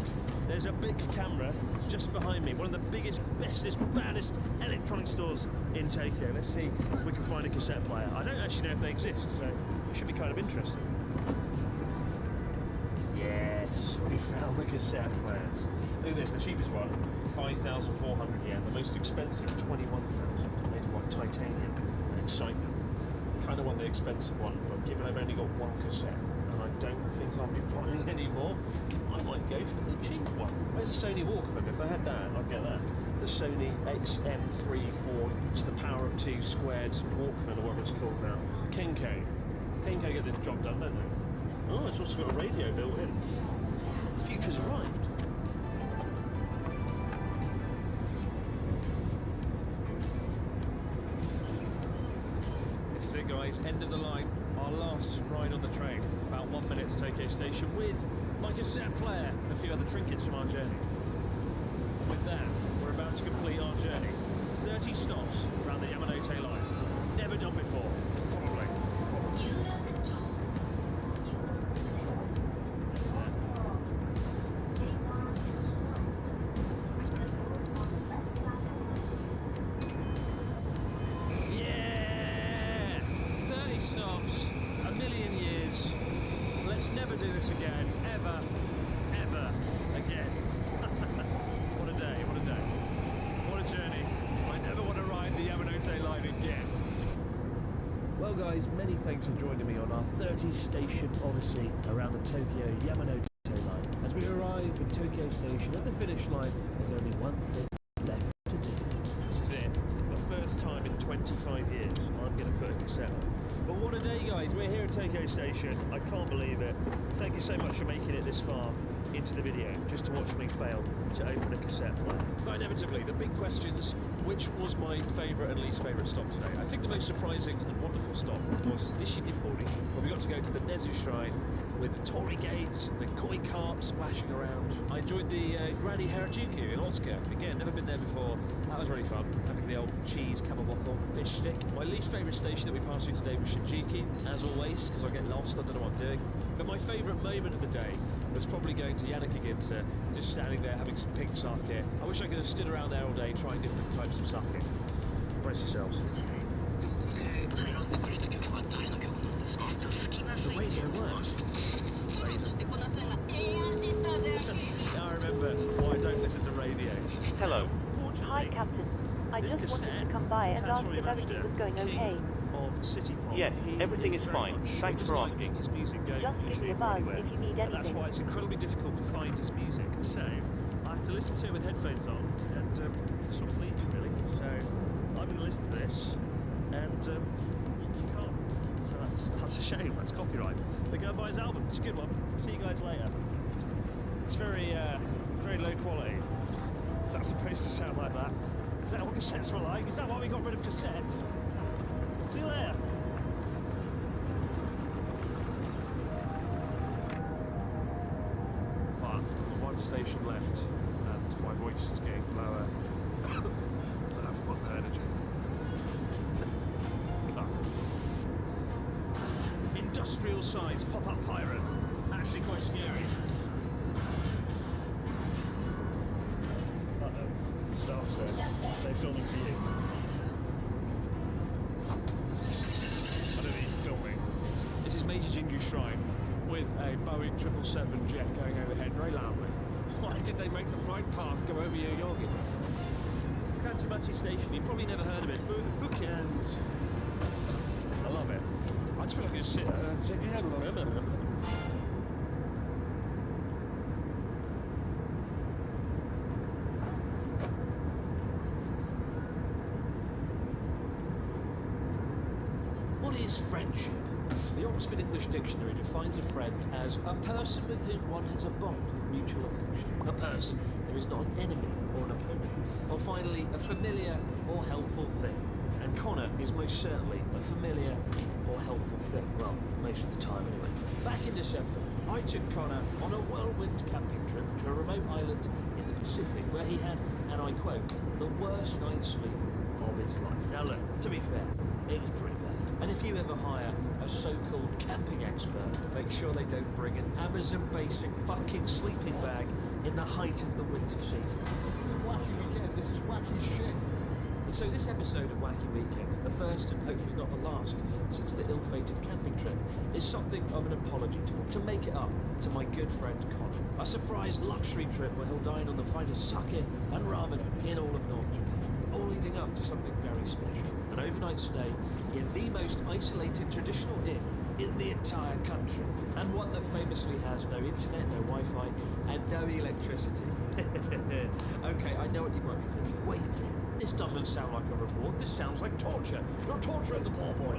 there's a big camera just behind me. One of the biggest, bestest, baddest electronic stores in Tokyo. Let's see if we can find a cassette player. I don't actually know if they exist, so it should be kind of interesting. Yes, we found the cassette players. Look at this, the cheapest one, 5,400 yen. The most expensive, 21,000. Made of like titanium and excitement. Kind of want the expensive one, but given I've only got one cassette, and I don't think I'll be buying any more, I might go for the cheap one. Where's the Sony Walkman? If I had that, I'd get that. The Sony XM34 to the power of 2 squared Walkman, or whatever it's called now. Kenko. Kenko get this job done, don't they? Oh, it's also got a radio built in. The future's arrived. This is it, guys. End of the line. Our last ride on the train. About 1 minute to Tokyo Station with my cassette player and a few other trinkets from our journey. With that, we're about to complete our journey. 30 stops around the Yamanote line. Never done before, probably. Yeah! 30 stops, a million years. Let's never do this again, ever, ever again. What a day, what a day. What a journey. I never want to ride the Yamanote line again. Well guys, many thanks for joining me on our 30-station odyssey around the Tokyo Yamanote line. As we arrive in Tokyo Station at the finish line, there's only one thing left to do. This is it. The first time in 25 years I'm going to put a cassette on. But what a day, guys. We're here at Tokyo Station. I can't believe it. you so much for making it this far into the video, just to watch me fail to open a cassette player. But inevitably, the big questions: which was my favourite and least favourite stop today? I think the most surprising and wonderful stop was Nishimori, where we got to go to the Nezu Shrine with the torii gates, the koi carp splashing around. I enjoyed the Granny Harajuku in Osaka. Again, never been there before. That was really fun, having the old cheese kamaboko fish stick. My least favourite station that we passed through today was Shinjuku, as always, because I get lost, I don't know what I'm doing. But my favourite moment of the day was probably going to Yanakiginta, just standing there having some pink sake. I wish I could have stood around there all day trying different types of sake. Brace yourselves. The radio works. Now I remember why I don't listen to radio. Hello. Hi, Captain. I just wanted to come by and ask if everything was going okay. Of City Pop. Yes, everything is fine. Thanks for asking. His music going Just give me a buzz if you need and that's anything. why it's incredibly difficult to find his music. So I have to listen to it with headphones on and sort of leave you really. So I'm going to listen to this and you can't. So that's a shame. That's copyright. But go and buy his album. It's a good one. See you guys later. It's very low quality. Is that supposed to sound like that? Is that what cassettes were like? Is that why we got rid of cassettes? See you later. But one station left, and my voice is getting lower. But I've got no energy. Industrial size pop-up pirate. Actually quite scary. Uh-oh. Staff said they're filming for you. I don't need filming. This is Major Jingu Shrine with a Boeing 777 jet going overhead very loudly. Why did they make the flight path go over Yoyogi? Katsumachi Station, you've probably never heard of it. Bookends. I love it. I just wish I could just sit there. What is friendship? The Oxford English Dictionary defines a friend as a person with whom one has a bond of mutual affection. A person who is not an enemy or an opponent. Or finally, a familiar or helpful thing. And Connor is most certainly a familiar or helpful thing. Well, most of the time anyway. Back in December, I took Connor on a whirlwind camping trip to a remote island in the Pacific where he had, and I quote, the worst night's sleep of his life. Now look, to be fair, it was pretty bad. And if you ever hire a so-called camping expert, make sure they don't bring an Amazon Basic fucking sleeping bag in the height of the winter season. This isn't wacky weekend, this is wacky shit. And so this episode of Wacky Weekend, the first and hopefully not the last since the ill-fated camping trip, is something of an apology to make it up to my good friend Connor. A surprise luxury trip where he'll dine on the finest sake and ramen in all of North Japan, all leading up to something very special. An overnight stay in the most isolated traditional inn in the entire country, and one that famously has no internet, no Wi-Fi, and no electricity. Okay, I know what you might be thinking. Wait a minute. This doesn't sound like a reward, this sounds like torture. You're torturing the poor boy.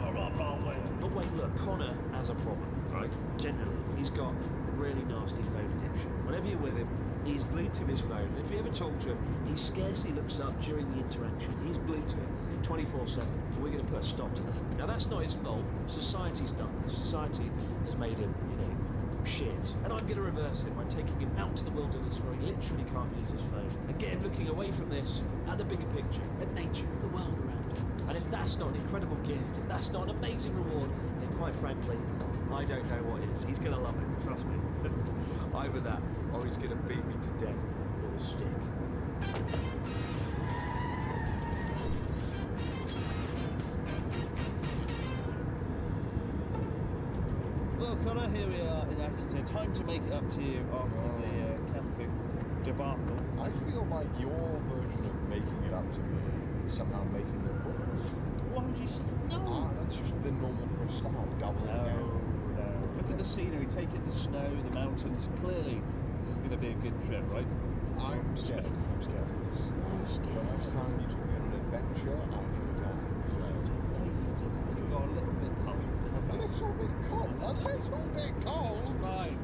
But wait, look, Connor has a problem, right? Generally, he's got really nasty phone addiction. Whenever you're with him, he's glued to his phone. If you ever talk to him, he scarcely looks up during the interaction. He's glued to it 24/7. We're going to put a stop to that. Now, that's not his fault. Society's done this. Society has made him, shit. And I'm going to reverse it by taking him out to the wilderness where he literally can't use his phone. And get him looking away from this at the bigger picture, at nature, the world around him. And if that's not an incredible gift, if that's not an amazing reward, then quite frankly, I don't know what is. He's going to love it, trust me. Either that, or he's going to beat me to death with a stick. Well, Connor, here we are in Akita. Time to make it up to you after the camping debacle. I feel like your version of making it up to me is somehow making it worse. Why would you say no? That's just the normal Chris style, doubling down. No. Look at the scenery, take in the snow, the mountains. Clearly, this is going to be a good trip, right? I'm scared. I'm scared of this. The last time you took me on an adventure, I nearly died. So. No, you didn't. You got a little bit cold. A little bit cold. A little bit cold. It's fine.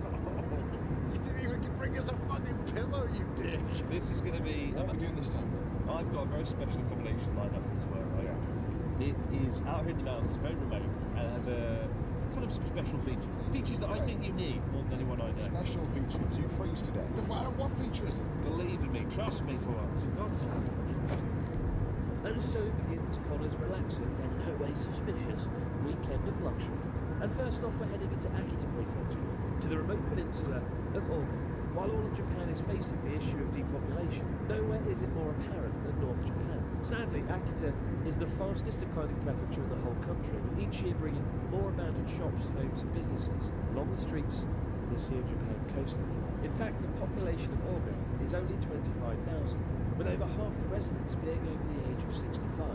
you dick. This is going to be... What are we doing this time? I've got a very special accommodation lined up for this work, right? Yeah. It is out here in the mountains, it's very remote, and has a kind of some special features. Features that I think you need more than anyone I know. Special features? You freeze to death. What features? Believe in me, trust me for once. God's sake. And so begins Connor's relaxing and in no way suspicious weekend of luxury. And first off, we're heading into Akita Prefecture, to the remote peninsula of Oga. While all of Japan is facing the issue of depopulation, nowhere is it more apparent than North Japan. Sadly, Akita is the fastest declining prefecture in the whole country, with each year bringing more abandoned shops, homes and businesses along the streets of the Sea of Japan coastline. In fact, the population of Oga is only 25,000, with over half the residents being over the age of 65,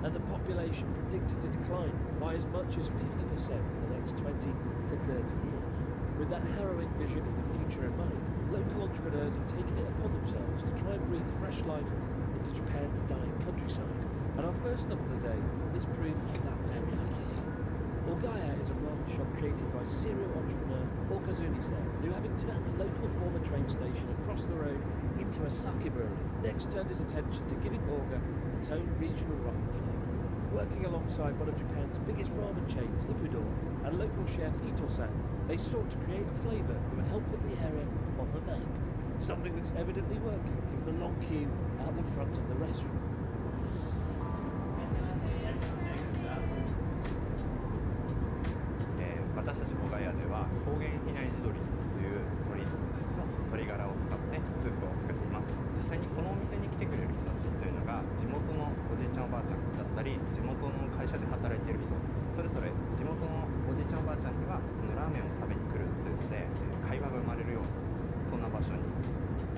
and the population predicted to decline by as much as 50% in the next 20 to 30 years. With that harrowing vision of the future in mind, local entrepreneurs have taken it upon themselves to try and breathe fresh life into Japan's dying countryside, and our first stop of the day is proof of that very idea. Ogaya is a ramen shop created by serial entrepreneur Okazumi-san, who, having turned the local former train station across the road into a sake brewery, next turned his attention to giving Oga its own regional ramen flavour. Working alongside one of Japan's biggest ramen chains, Ippudo, and local chef Ito-san, they sought to create a flavour that would help put the area on the map. Something that's evidently working, given the long queue out the front of the restaurant. 私たち小ヶ谷では高原比内地鶏という鶏ガラを使ってスープを作っています。実際にこのお店に来てくれる人たちというのが地元のおじいちゃんおばあちゃんだったり、地元の会社で働いている人、それぞれ地元のおじいちゃんおばあちゃんにはこのラーメンを食べに来るというので会話が生まれるようなそんな場所に、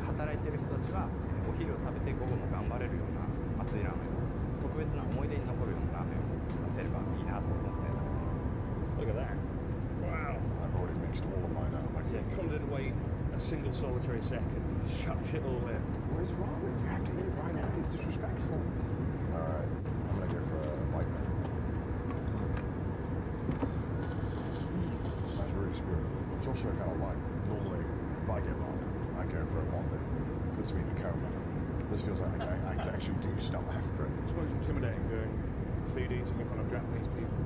働いている人たちはお昼を食べて午後も頑張れるような熱いラーメンを、特別な思い出に残るようなラーメンを出せればいいなと思って作っています。 Look at that. Wow. I've already mixed all of mine out. Yeah, Con didn't wait a single solitary second. He chucked it all in. Where's ramen? You have to eat it right away. It's disrespectful. Alright, I'm gonna go for a bite then. That's really smooth. It's also kind of light. Normally, if I get ramen, I go for one that puts me in a coma. This feels like I can actually do stuff after it. It's quite intimidating doing food eating in front of Japanese people.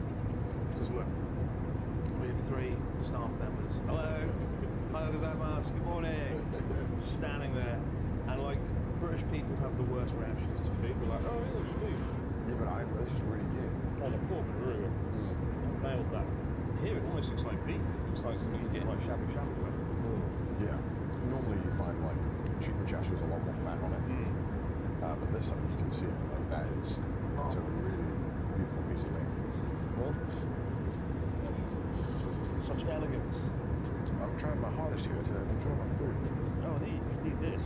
Because look, we have 3 staff members. Hello, hi gozaimasu, good morning. Standing there, and like British people have the worst reactions to food. We're like, oh, yeah, there's food. Yeah, but this is really good. Oh, the pork is really good. Nailed that. Here it almost looks like beef. It looks like something you get like shabu shabu. Yeah. Normally you find like chicken chashu with a lot more fat on it. But this, I mean, you can see it. Like that is, it's a really beautiful piece of meat. Well, such elegance. I'm trying my hardest here to enjoy my food. Oh, you need this.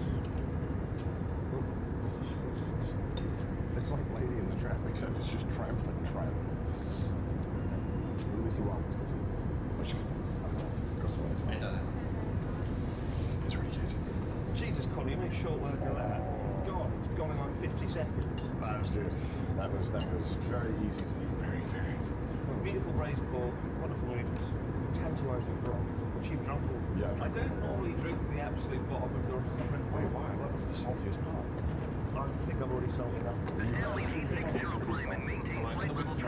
It's like Lady in the Tramp, except it's just tramp and tramp. At least the ramen's good. It's really good. Jesus, Connie, you made short work of that. It's gone. It's gone in like 50 seconds. That was good. That was very easy to eat. Very, very easy. Well, beautiful braised pork, wonderful noodles, tantalising broth, which you've drunk all. Yeah, I don't normally drink the absolute bottom of the ramen. Wait, why? That was the saltiest part. I think I've already sold enough.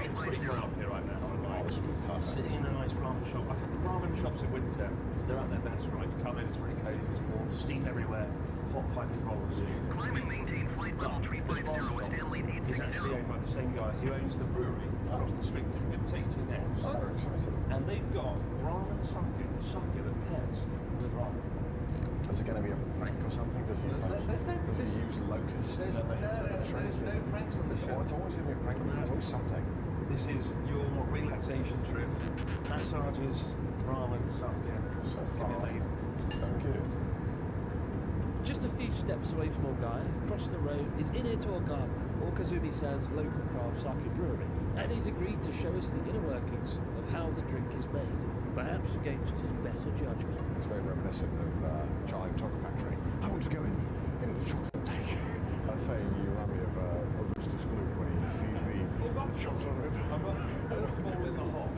It's pretty dry up here right now. Sitting in a nice ramen shop. I think ramen shops in winter, they're at their best, right? You come in, it's really cozy, it's warm, steam everywhere, hot piping rolls. But this ramen shop is actually owned by the same guy who owns the brewery across the street, which we're going to take you to next. Oh, very exciting. And they've got ramen sake that pairs with ramen. Is it going to be a prank or something? Does he use locusts? There's no pranks on this show. It's always going to be a prank. There's always something. This is your relaxation trip. Massages, ramen, sake. So far, so good. Just a few steps away from Ogaya, across the road, is Ineto Ogama, Okazumi-san's local craft sake brewery, and he's agreed to show us the inner workings of how the drink is made, perhaps against his better judgment. It's very reminiscent of Charlie and the Chocolate Factory. I want to go in the chocolate lake. I was saying you remind me of Augustus Gloop when he sees the chops on the river. I'm going to fall in the hot.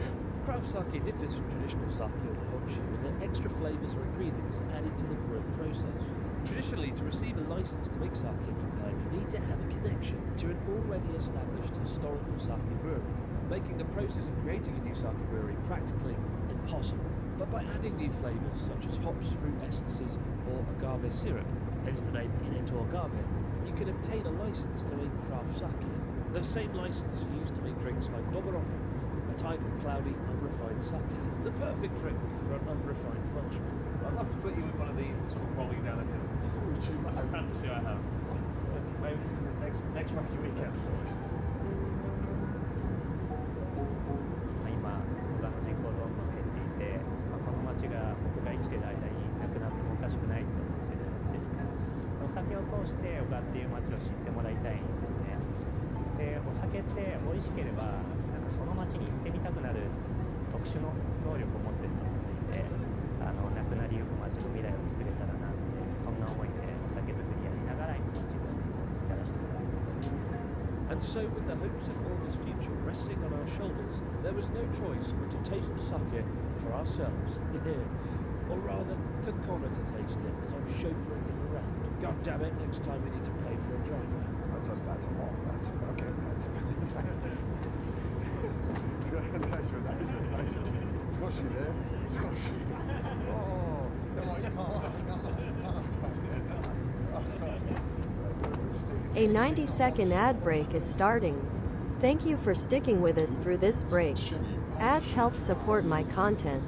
Craft sake differs from traditional sake or nihonshi in that extra flavours or ingredients are added to the brewing process. Traditionally, to receive a license to make sake in Japan, you need to have a connection to an already established historical sake brewery, making the process of creating a new sake brewery practically impossible. But by adding new flavours such as hops, fruit essences, or agave syrup, hence the name Ineto Agave, you can obtain a license to make craft sake. The same license used to make drinks like doboroku, a type of cloudy, unrefined sake, the perfect drink for an unrefined Welshman. I'd love to put you in one of these sort of rolling down a hill. That's a fantasy I have. Maybe next wacky weekend. 今、小川の人口どんどん減っていて、この町が僕が生きている間になくなってもおかしくないと思ってるんですね。お酒を通して小川っていう町を知ってもらいたいんですね。で、お酒って美味しければなんかその町に行ってみたくなる特殊の能力を持ってると思っていて、なくなりゆく町の未来を作れたらなってそんな思いでお酒作りやりながら今町づくりをやらせてもらってます。And so, with the hopes of all this future resting on our shoulders, there was no choice but to taste the sake for ourselves. Or rather, for Connor to taste it as I'm chauffeuring him around. God damn it, next time we need to pay for a driver. That's a lot. That's okay. That's Scotchy there. Scotchy. Oh, A 90-second ad break is starting. Thank you for sticking with us through this break. Ads help support my content.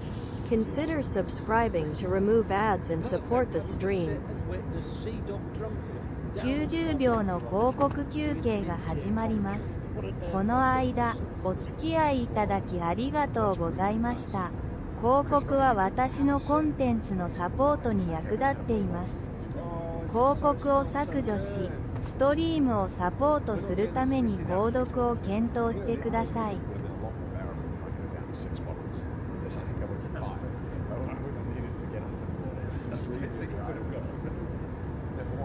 Consider subscribing to remove ads and support the stream. 90秒の広告休憩が始まります。この間、お付き合いいただきありがとうございました。広告は私のコンテンツのサポートに役立っています。広告を削除し、ストリームをサポートするために購読を検討してください。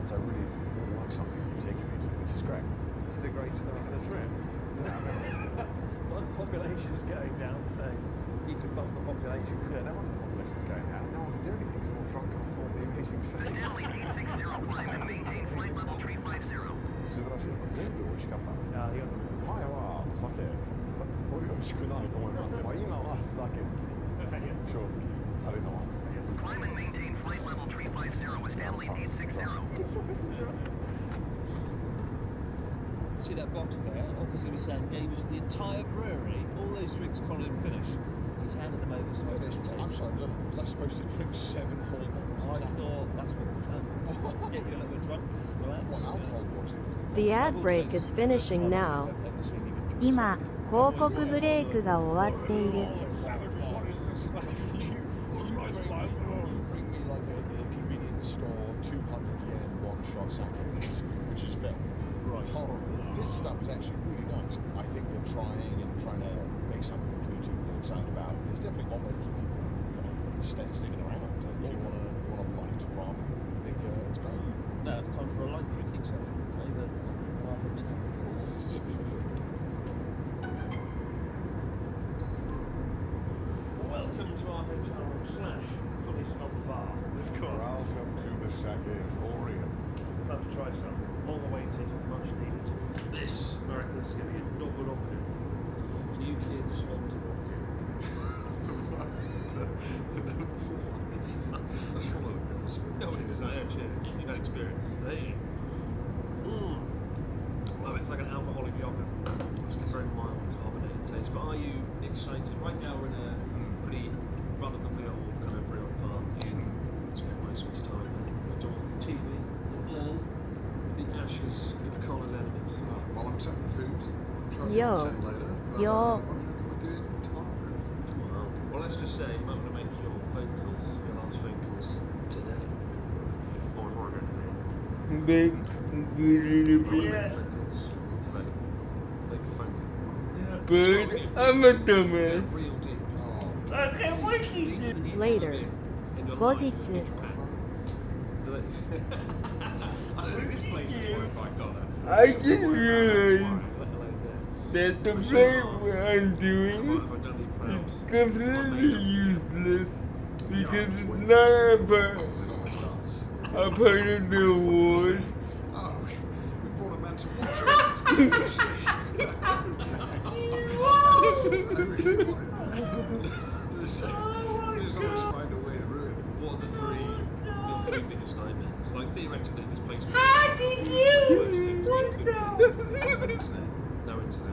I really like something you've taken me to. This is great. This is a great start to the trip. Well, the population's going down, so if you could bump the population. Yeah, no wonder the population's going down. No one can do anything. It's all drunk and full of the amazing sound. 素晴らしい。全部美味しかった。ありがとうございます。前は酒、美味しくないと思いますね。まあ今は酒好き。正直。ありがとうございます。See that box there, opposite me saying gave us the entire brewery, all those drinks Colin didn't finish. He's handed them over. So I'm sorry, was I supposed to drink 7 whole bottles? I thought that's what the plan was. Get you a little bit drunk, relax. What alcohol was it? The ad break is finishing now. 今、広告ブレイクが終わっている。Which is very tolerable. This stuff is actually really nice. I think they're trying to make something the community really excited about. There's definitely one way to keep people sticking around. If you want a light rum, I think it's great. Now it's time for a light drinking session. Over our hotel. Welcome to our hotel /fully snob bar. Welcome to the Sake Emporium. Time to try some. Long awaited, much needed. This, America, is going to be a doboroku. New kids on doboroku. That's full of pills. No, it's not. Cheers. You've had experience. Hey. Well, it's like an alcoholic yogurt. It's got a very mild carbonated taste. But are you excited? Right now we're in a pretty run-of-the-mill kind of real farm inn. It's got a nice sort of time. We've got TV. The ashes of Connor's enemies. Well, I'm setting the food. Yo. Yo. Well, let's just say you might want to make your last phone calls today. Or tomorrow. Big, really big. But I'm a dumbass. Later. 後日。I just realized that the flavor I'm doing is completely useless because it's not a part of the award. Oh, we brought a man to watch it. Just always find a way to ruin it. What are the three biggest nightmares? Like theoretically, this place. How did you? No internet.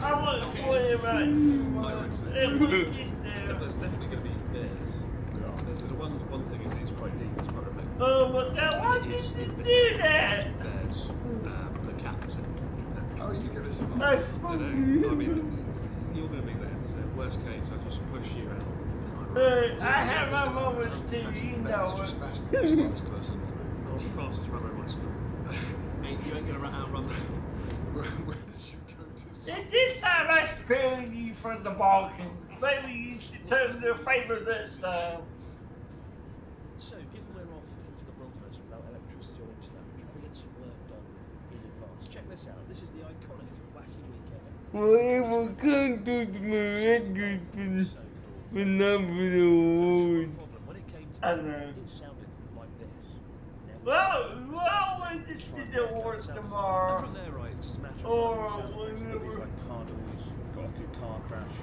I want to play about you. There's definitely going to be bears. One thing is it's quite deep. It's quite remote. Oh, but why did you do that? Bears per capita. How are you going to survive? That's I don't know. I mean, you're going to be there. So worst case, I just push you out. I have my moments too, you know. Just faster than the slowest person. I was the fastest runner in my school. You ain't going to outrun that. Where did you go to? This time I spared you from the Balkans. Maybe you should turn their favor this time. So, given we're off into the wilderness without electricity or internet, we're trying to get some work done in advance. Check this out. This is the iconic wacky weekend. Whatever comes to the record for number the award. When it came to I know. it sounded like this. Well, we just did the awards tomorrow. And from there, right, it's just a matter of things like car doors, got a good car crash,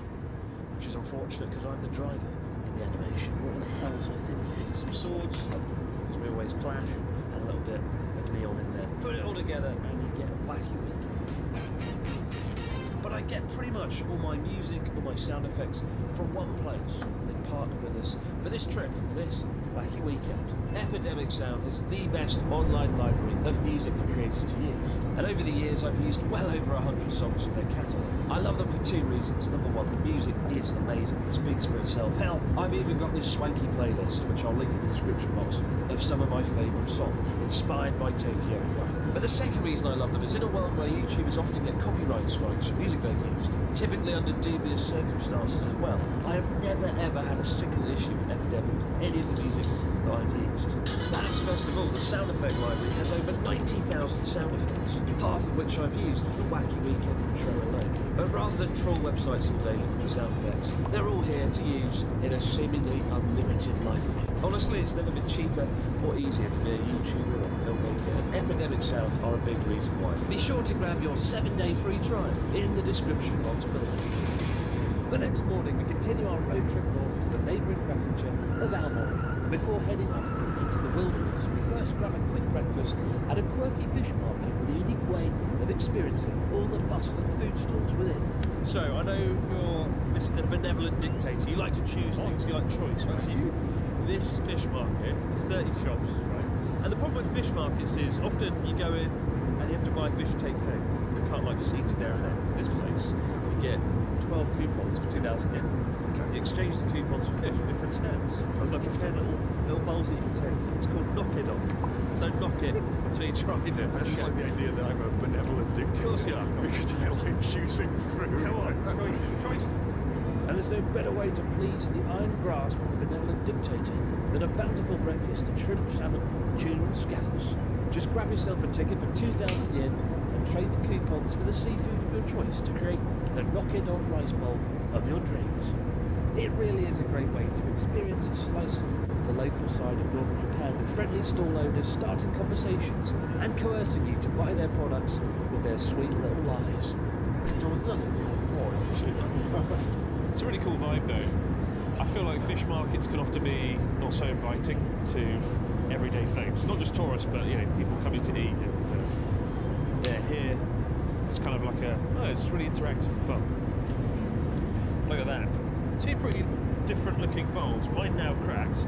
which is unfortunate because I'm the driver in the animation. What the hell was I thinking? Some swords, because we always clash, and a little bit of neon in there. Put it all together and you get a wacky weekend. But I get pretty much all my music, all my sound effects from one place. They partner with us for this trip, this wacky weekend. Epidemic Sound is the best online library of music for creators to use. And over the years, I've used well over 100 songs from their catalogue. I love them for two reasons. Number one, the music is amazing. It speaks for itself. Hell, I've even got this swanky playlist, which I'll link in the description box, of some of my favourite songs, inspired by Tokyo. But the second reason I love them is in a world where YouTubers often get copyright strikes for music they've used, typically under dubious circumstances as well. I have never ever had a single issue with Epidemic or any of the music that I've used. Perhaps best of all, the sound effect library has over 90,000 sound effects, half of which I've used for the wacky weekend intro alone. But rather than troll websites all day looking for sound effects, they're all here to use in a seemingly unlimited library. Honestly, it's never been cheaper or easier to be a YouTuber or filmmaker, and Epidemic Sound are a big reason why. Be sure to grab your 7-day free trial in the description box below. The next morning, we continue our road trip north to the neighbouring prefecture of Almond. Before heading off into the wilderness, we first grab a quick breakfast at a quirky fish market with a unique way of experiencing all the bustling food stalls within. So, I know you're Mr. Benevolent Dictator. You like to choose things, you like choice. That's you. This fish market is 30 shops, right? And the problem with fish markets is often you go in and you have to buy fish take home. You can't like just eat it there and then. This place, you get 12 coupons for 2,000 yen. You exchange the coupons for fish at different stands. So like little bowls that you can take. It's called knock it on. Don't knock it until you try it. I just like the idea that I'm a benevolent dictator. Of course you are. Because I like choosing food. Come on, choice. And there's no better way to please the iron grasp of the benevolent dictator than a bountiful breakfast of shrimp, salmon, tuna and scallops. Just grab yourself a ticket for 2,000 yen and trade the coupons for the seafood of your choice to create the knock-it-on rice bowl of your dreams. It really is a great way to experience a slice of the local side of northern Japan with friendly stall owners starting conversations and coercing you to buy their products with their sweet little lies. It's a really cool vibe though. I feel like fish markets can often be not so inviting to everyday folks. Not just tourists, but you know, people coming to eat. And yeah, here it's kind of like it's really interactive and fun. Look at that. Two pretty different looking bowls. Mine now cracked.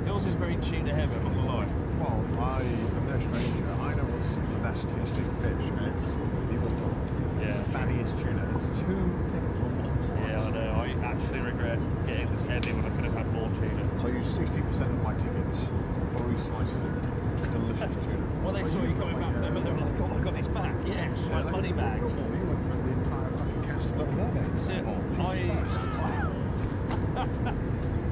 Yours is very tuna heavy, I'm not gonna lie. Well, I am no stranger. I know what's the best tasting fish, and it's evil dog. Yeah. The fattiest tuna. It's 2 tickets for one slice. Yeah, I know. I actually regret getting this heavy when I could have had more tuna. So I use 60% of my tickets, 3 slices of delicious tuna. Well, they saw you coming back there, but they were like, oh my god, it's back. Yes, like money bags. You went for the entire fucking cast of double there. That's it.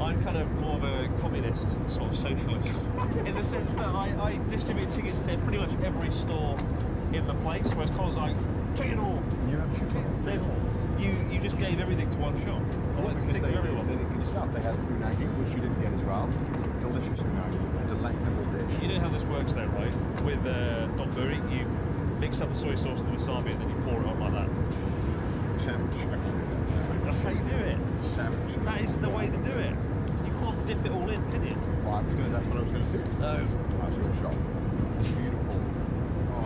I'm kind of more of a communist, sort of socialist, in the sense that I distribute tickets to pretty much every store in the place, whereas Cole's like, take it all. You have shoot on There's, You just gave everything to one shop. I like to stick with everyone. They did good stuff. They had unagi, which you didn't get as well. Delicious unagi, a delectable dish. You know how this works though, right? With donburi, you mix up the soy sauce and the wasabi and then you pour it on like that. Sandwich. I can't do that. That's how you do it. It's a sandwich. That is the way to do it. You can't dip it all in, can you? Well, that's what I was going to do. No. I was going to shop. It's beautiful.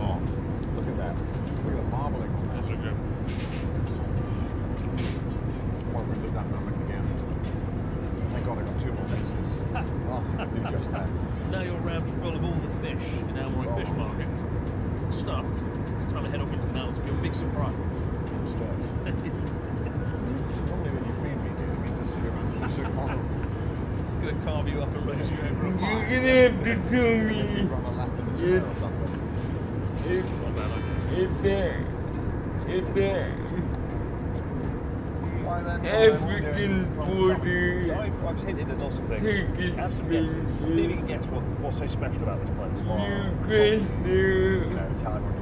Oh, look at that. Look at the marbling on that. That's so good. I want to relive that moment again. Thank God I got 2 more pieces. Oh, I do just that. Now you're rammed full of all the fish in Elmwood Fish Market. Stuff. It's time to head off into the mountains for your big surprise. Normally when you feed me, it means I sit around to so long. Gonna carve you up and raise you over a You're fire. gonna have to tell me Run a lap in the snow or something. if African border I've hinted at lots of things. Have some guesses. See if you can guess what's so special about this place. you get there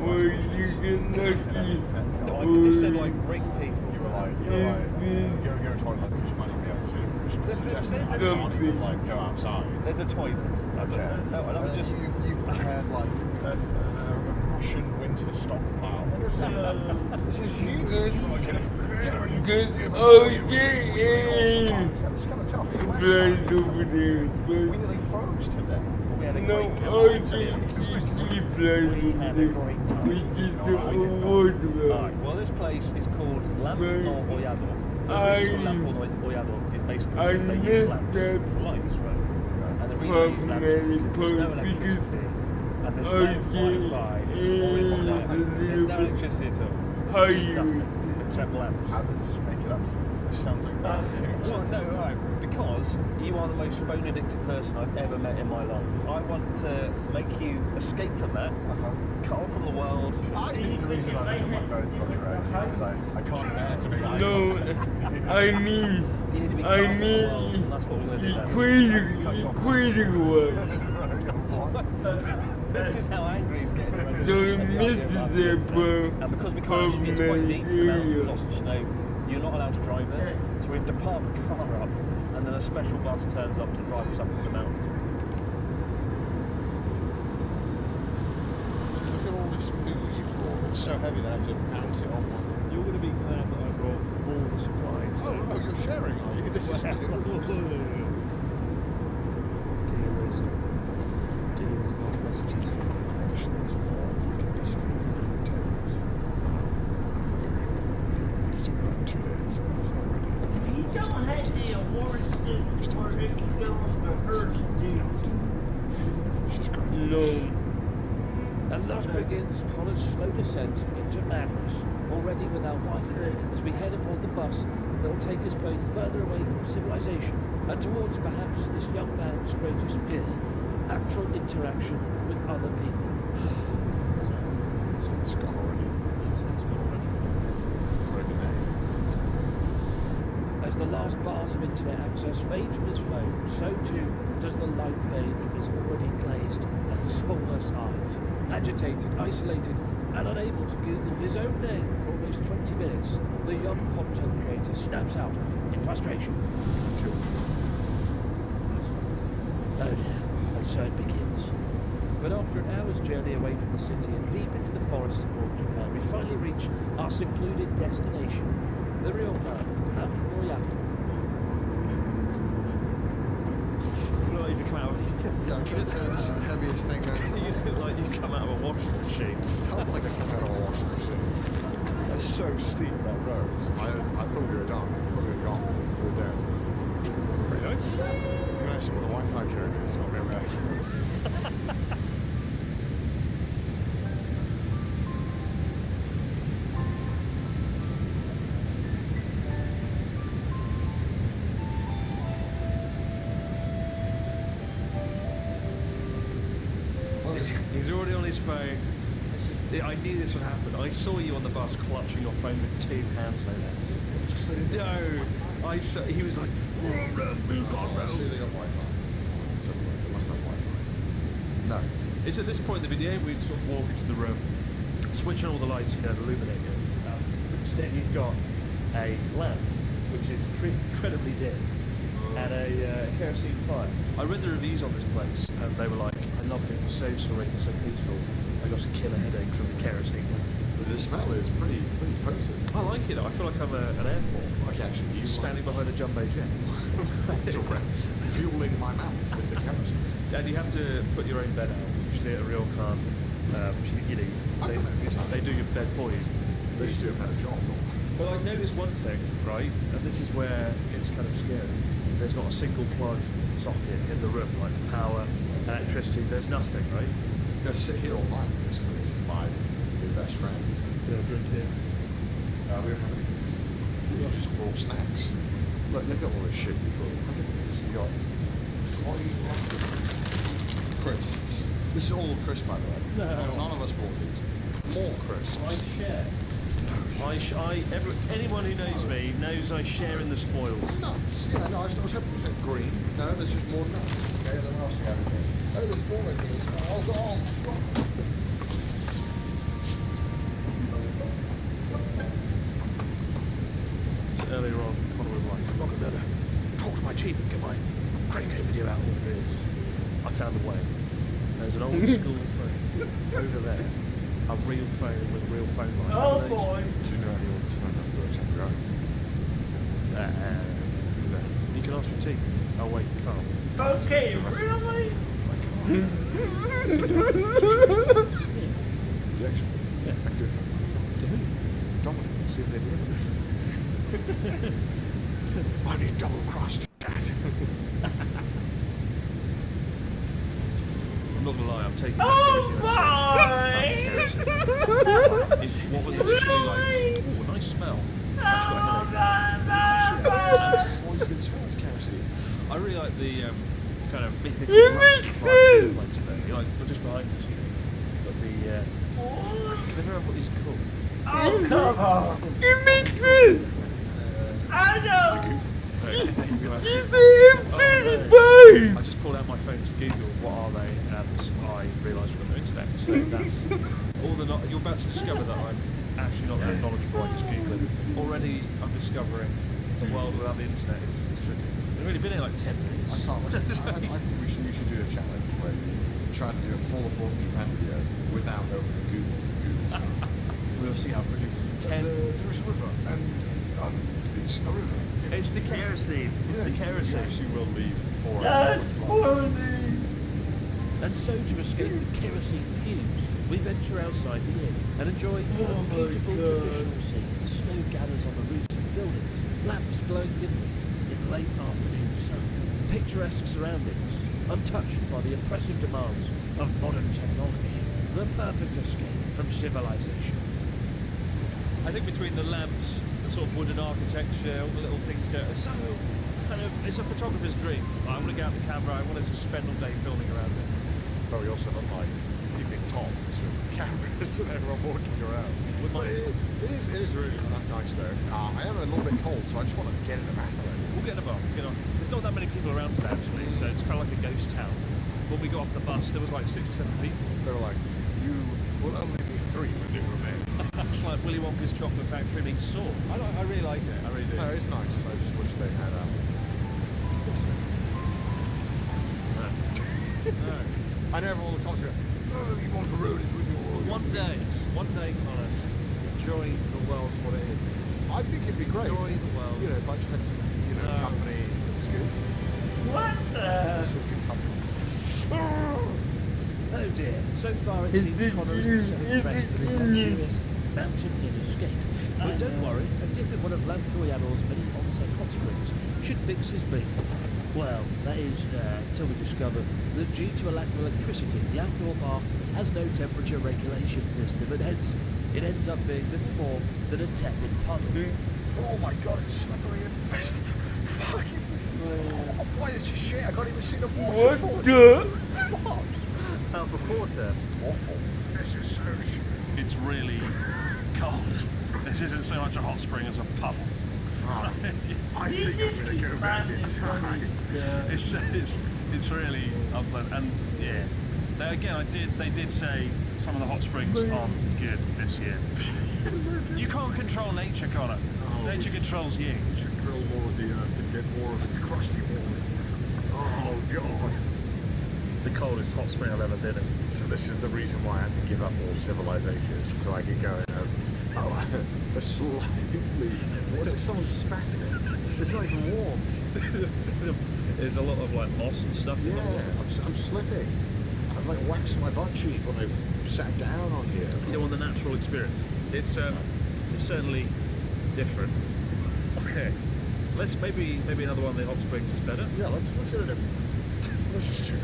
or you get lucky No, I just said like bring people. You were like, go to the toilet because you might not be able to. something Like go outside. There's a toilet. Okay. No, and I was just. You've had like a Russian winter stockpile. This is huge. good oh yeah It's kind of tough. flies over there We but nearly froze to death. We had a no great Argentina flies over there we get the award Alright, well this place is called Lampo no Oyado. The reason Lampo no Oyado is basically I they use missed lamps that for lights, right? And the reason they use lamps is there's no electricity and there's no Wi-Fi there's no electricity at all. How There's you nothing except lamps. How does this make it up? This sounds like bad things. Well, no, right, because you are the most phone addicted person I've ever met in my life. I want to make you escape from that, cut off from the world. I think the reason I don't want going to Australia is because I can't bear to be like. no I mean equating one This is how angry he's getting. so he misses it bro And because we can't actually get quite deep, the mountains, lots of snow, you're not allowed to drive there. So we have to park the car up, and then a special bus turns up to drive us up into the mountains. Look at all this food you brought. It's so heavy that I have to pound it on one. You're going to be glad that I brought all the supplies. Oh, you're sharing, are you? This is You don't have the award system where it can go on the first deal. no And thus begins Connor's slow descent into madness, already without Wi-Fi, as we head aboard the bus that will take us both further away from civilization and towards perhaps this young man's greatest fear, actual interaction with other people. It's gone already. As the last bars of internet access fade from his phone, so too does the light fade from his already glazed and soulless eyes. Agitated, isolated, and unable to Google his own name for almost 20 minutes, the young content creator snaps out in frustration. Oh dear, and so it begins. But after an hour's journey away from the city and deep into the forests of North Japan, we finally reach our secluded destination, the Ryokan, Lampo no Oyado. Look like you come out. Yeah, I'm trying to say this is the heaviest thing going to. You look like you come out of a washing machine. It felt like I came out of a washing machine. It's so steep, that road. I thought we were done. I thought we were gone. We were dead. Pretty nice. Nice with the Wi-Fi carrier. It's not very bad. He's already on his phone. I knew this would happen. I saw you on the bus clutching your phone with 2 hands like that. No! I saw, he was like, See, they got Wi-Fi. So they must have Wi-Fi. No. It's at this point in the video we sort of walk into the room, switch on all the lights, you know, illuminate it. But instead you've got a lamp, which is incredibly dim, and a kerosene fire. I read the reviews on this place, and they were like, I loved it, it was so serene, so peaceful. I got a killer headache from the kerosene lamp. But the smell is pretty potent. I like it. I feel like I'm an airport. Okay, actually, you standing behind a jumbo jet. Fueling my mouth with the kerosene. And you have to put your own bed out. Usually at a real car, you know, I've done it a few times. they do your bed for you. They just do a better job. But I noticed one thing, right, and this is where it's kind of scary. There's not a single plug socket in the room, like power, electricity. There's nothing, right? I'm going to sit here all night. This is my new best friend. Yeah, drink here. We don't have any drinks. We just brought snacks. Look at all this shit you brought. Look at this. You got crisps. This is all crisps, by the way. No. None of us brought these. More crisps. I share. Anyone who knows me knows I share in the spoils. Nuts. Yeah, no, I was hoping you said green. No, there's just more nuts. Okay, then what else do you have in here? Oh, there's more in here. Oh, God. So earlier on, Connor was like, I'm not going to be able to talk to my chief and get my crane game video out. All it is. I found a way. There's an old school phone over there. A real phone with a real phone line. Oh boy! Do you know how this phone number works on your own? You can ask your team. Oh wait, you can't. Okay, really? The actual? Yeah. I can do it for to who? Dominic. See if they deliver it. I need double crust, Dad. I'm not gonna lie, I'm taking Oh my! What was initially like, ooh, a nice smell. All you can smell is kerosene. I really like the kind of mythical place there. You like, we're just behind us, you know. But the, can I remember what these are called? Oh, come on! It makes sense! I know! I just pulled out my phone to Google what are they, and I realised from the internet. So that's all the. You're about to discover that I'm actually not that knowledgeable. I just Googled it. Already, I'm discovering the world without the internet is tricky. We've only been here like 10 minutes. I can't. I think we should do a challenge where you try to do a full Born Japan video without opening Google to Google stuff. We'll see how pretty. There is a river, and it's a river. It's the kerosene. It's the kerosene. Actually, will leave 4 That's hours. funny! And so, to escape the kerosene fumes, we venture outside the inn and enjoy a beautiful traditional scene. Snow gathers on the roofs of the buildings, lamps glowing dimly in the late afternoon sun. Picturesque surroundings, untouched by the oppressive demands of modern technology. The perfect escape from civilization. I think between the lamps, the sort of wooden architecture, all the little things go. It's so kind of, it's a photographer's dream. I want to get out the camera. I want to just spend all day filming around it. But we also look like peeping Tom with cameras and everyone walking around. But it is really nice though. I am a little bit cold, so I just want to get in the bath already. We'll get in the bath. There's not that many people around today actually, so it's kind of like a ghost town. When we got off the bus, there was like 6 or 7 people. They were like, you will only be 3 when you remain. It's like Willy Wonka's chocolate factory being saw. I really like it. I really do. No, it's nice. I just wish they had No. I know everyone will come to oh, you want to ruin it with your... One day, Connor, enjoy the world for what it is. I think it'd be great. Enjoy the world. You know, if I just had some, company that was good. What the? Some good company. Oh dear, so far it seems Connor is so impressed with his luxurious mountain inn escape. But don't worry, a dip at one of Lamp Royale's many onsen hot springs should fix his beak. Well, that is, until we discover that due to a lack of electricity, the outdoor bath has no temperature regulation system, and hence it ends up being little more than a tepid puddle. Oh my god, it's slippery and fucking... Oh, why is this shit? I can't even see the water. What the? What? How's the water? Awful. This is so shit. It's really cold. This isn't so much a hot spring as a puddle. I think I'm going to go back inside. Yeah. It's really unpleasant. And yeah, they did say some of the hot springs aren't good this year. You can't control nature, Connor. Oh, Nature controls you. To drill more of the earth and get more of its crusty water. Oh God. The coldest hot spring I've ever been in. So this is the reason why I had to give up all civilizations, so I could go in a slightly... What if someone spat in it? It's not even warm. There's a lot of like moss and stuff. Yeah, I'm slipping. I've like waxed my butt cheek when I sat down on here. You don't want the natural experience. It's certainly different. Okay, let's maybe another one of the hot springs is better. Yeah, let's get a different. Let's just check.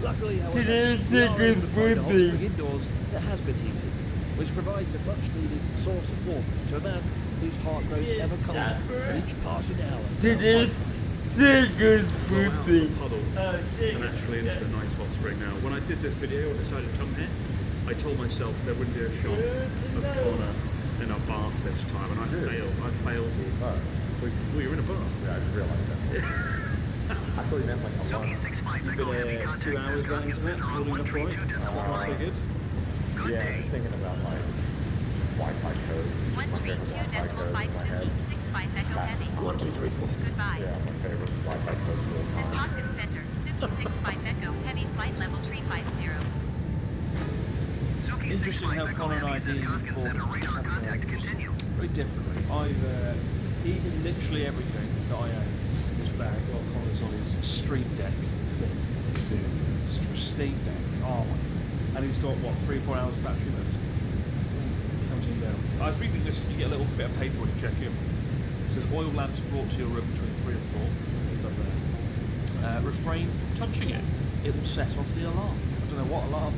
Luckily, however, today's we are able to find a hot birthday. spring indoors that has been heated, which provides a much-needed source of warmth to a man whose heart grows ever colder at each passing hour. Today's Sega's birthday. Puddle and actually into a nice hot spring now. When I did this video, I decided to come here. I told myself there wouldn't be a shot of Connor in a bath this time, and I failed. I failed you. Oh. We were in a bath. Yeah, I just realised that. I thought you meant like a lot. You've been 2 hours right into it, holding up right. So far so good. Yeah, I was thinking about like Wi-Fi codes. My favorite Wi-Fi codes in my head. 1, 2, 3, 4. Goodbye. Yeah, my favorite Wi-Fi codes of all time. Wisconsin Center, Suki 65 Echo, heavy flight level 350. Interesting how Connor and I deal with boredom. Very differently. I've eaten literally everything that I own in this bag while Connor's on his Stream Deck. Steam Deck. Oh my. And he's got, what, 3 or 4 hours battery left? Counting down. I was reading this, you get a little bit of paper when you check in. It says oil lamps brought to your room between 3 and 4. Refrain from touching it. It will set off the alarm. I don't know what alarm.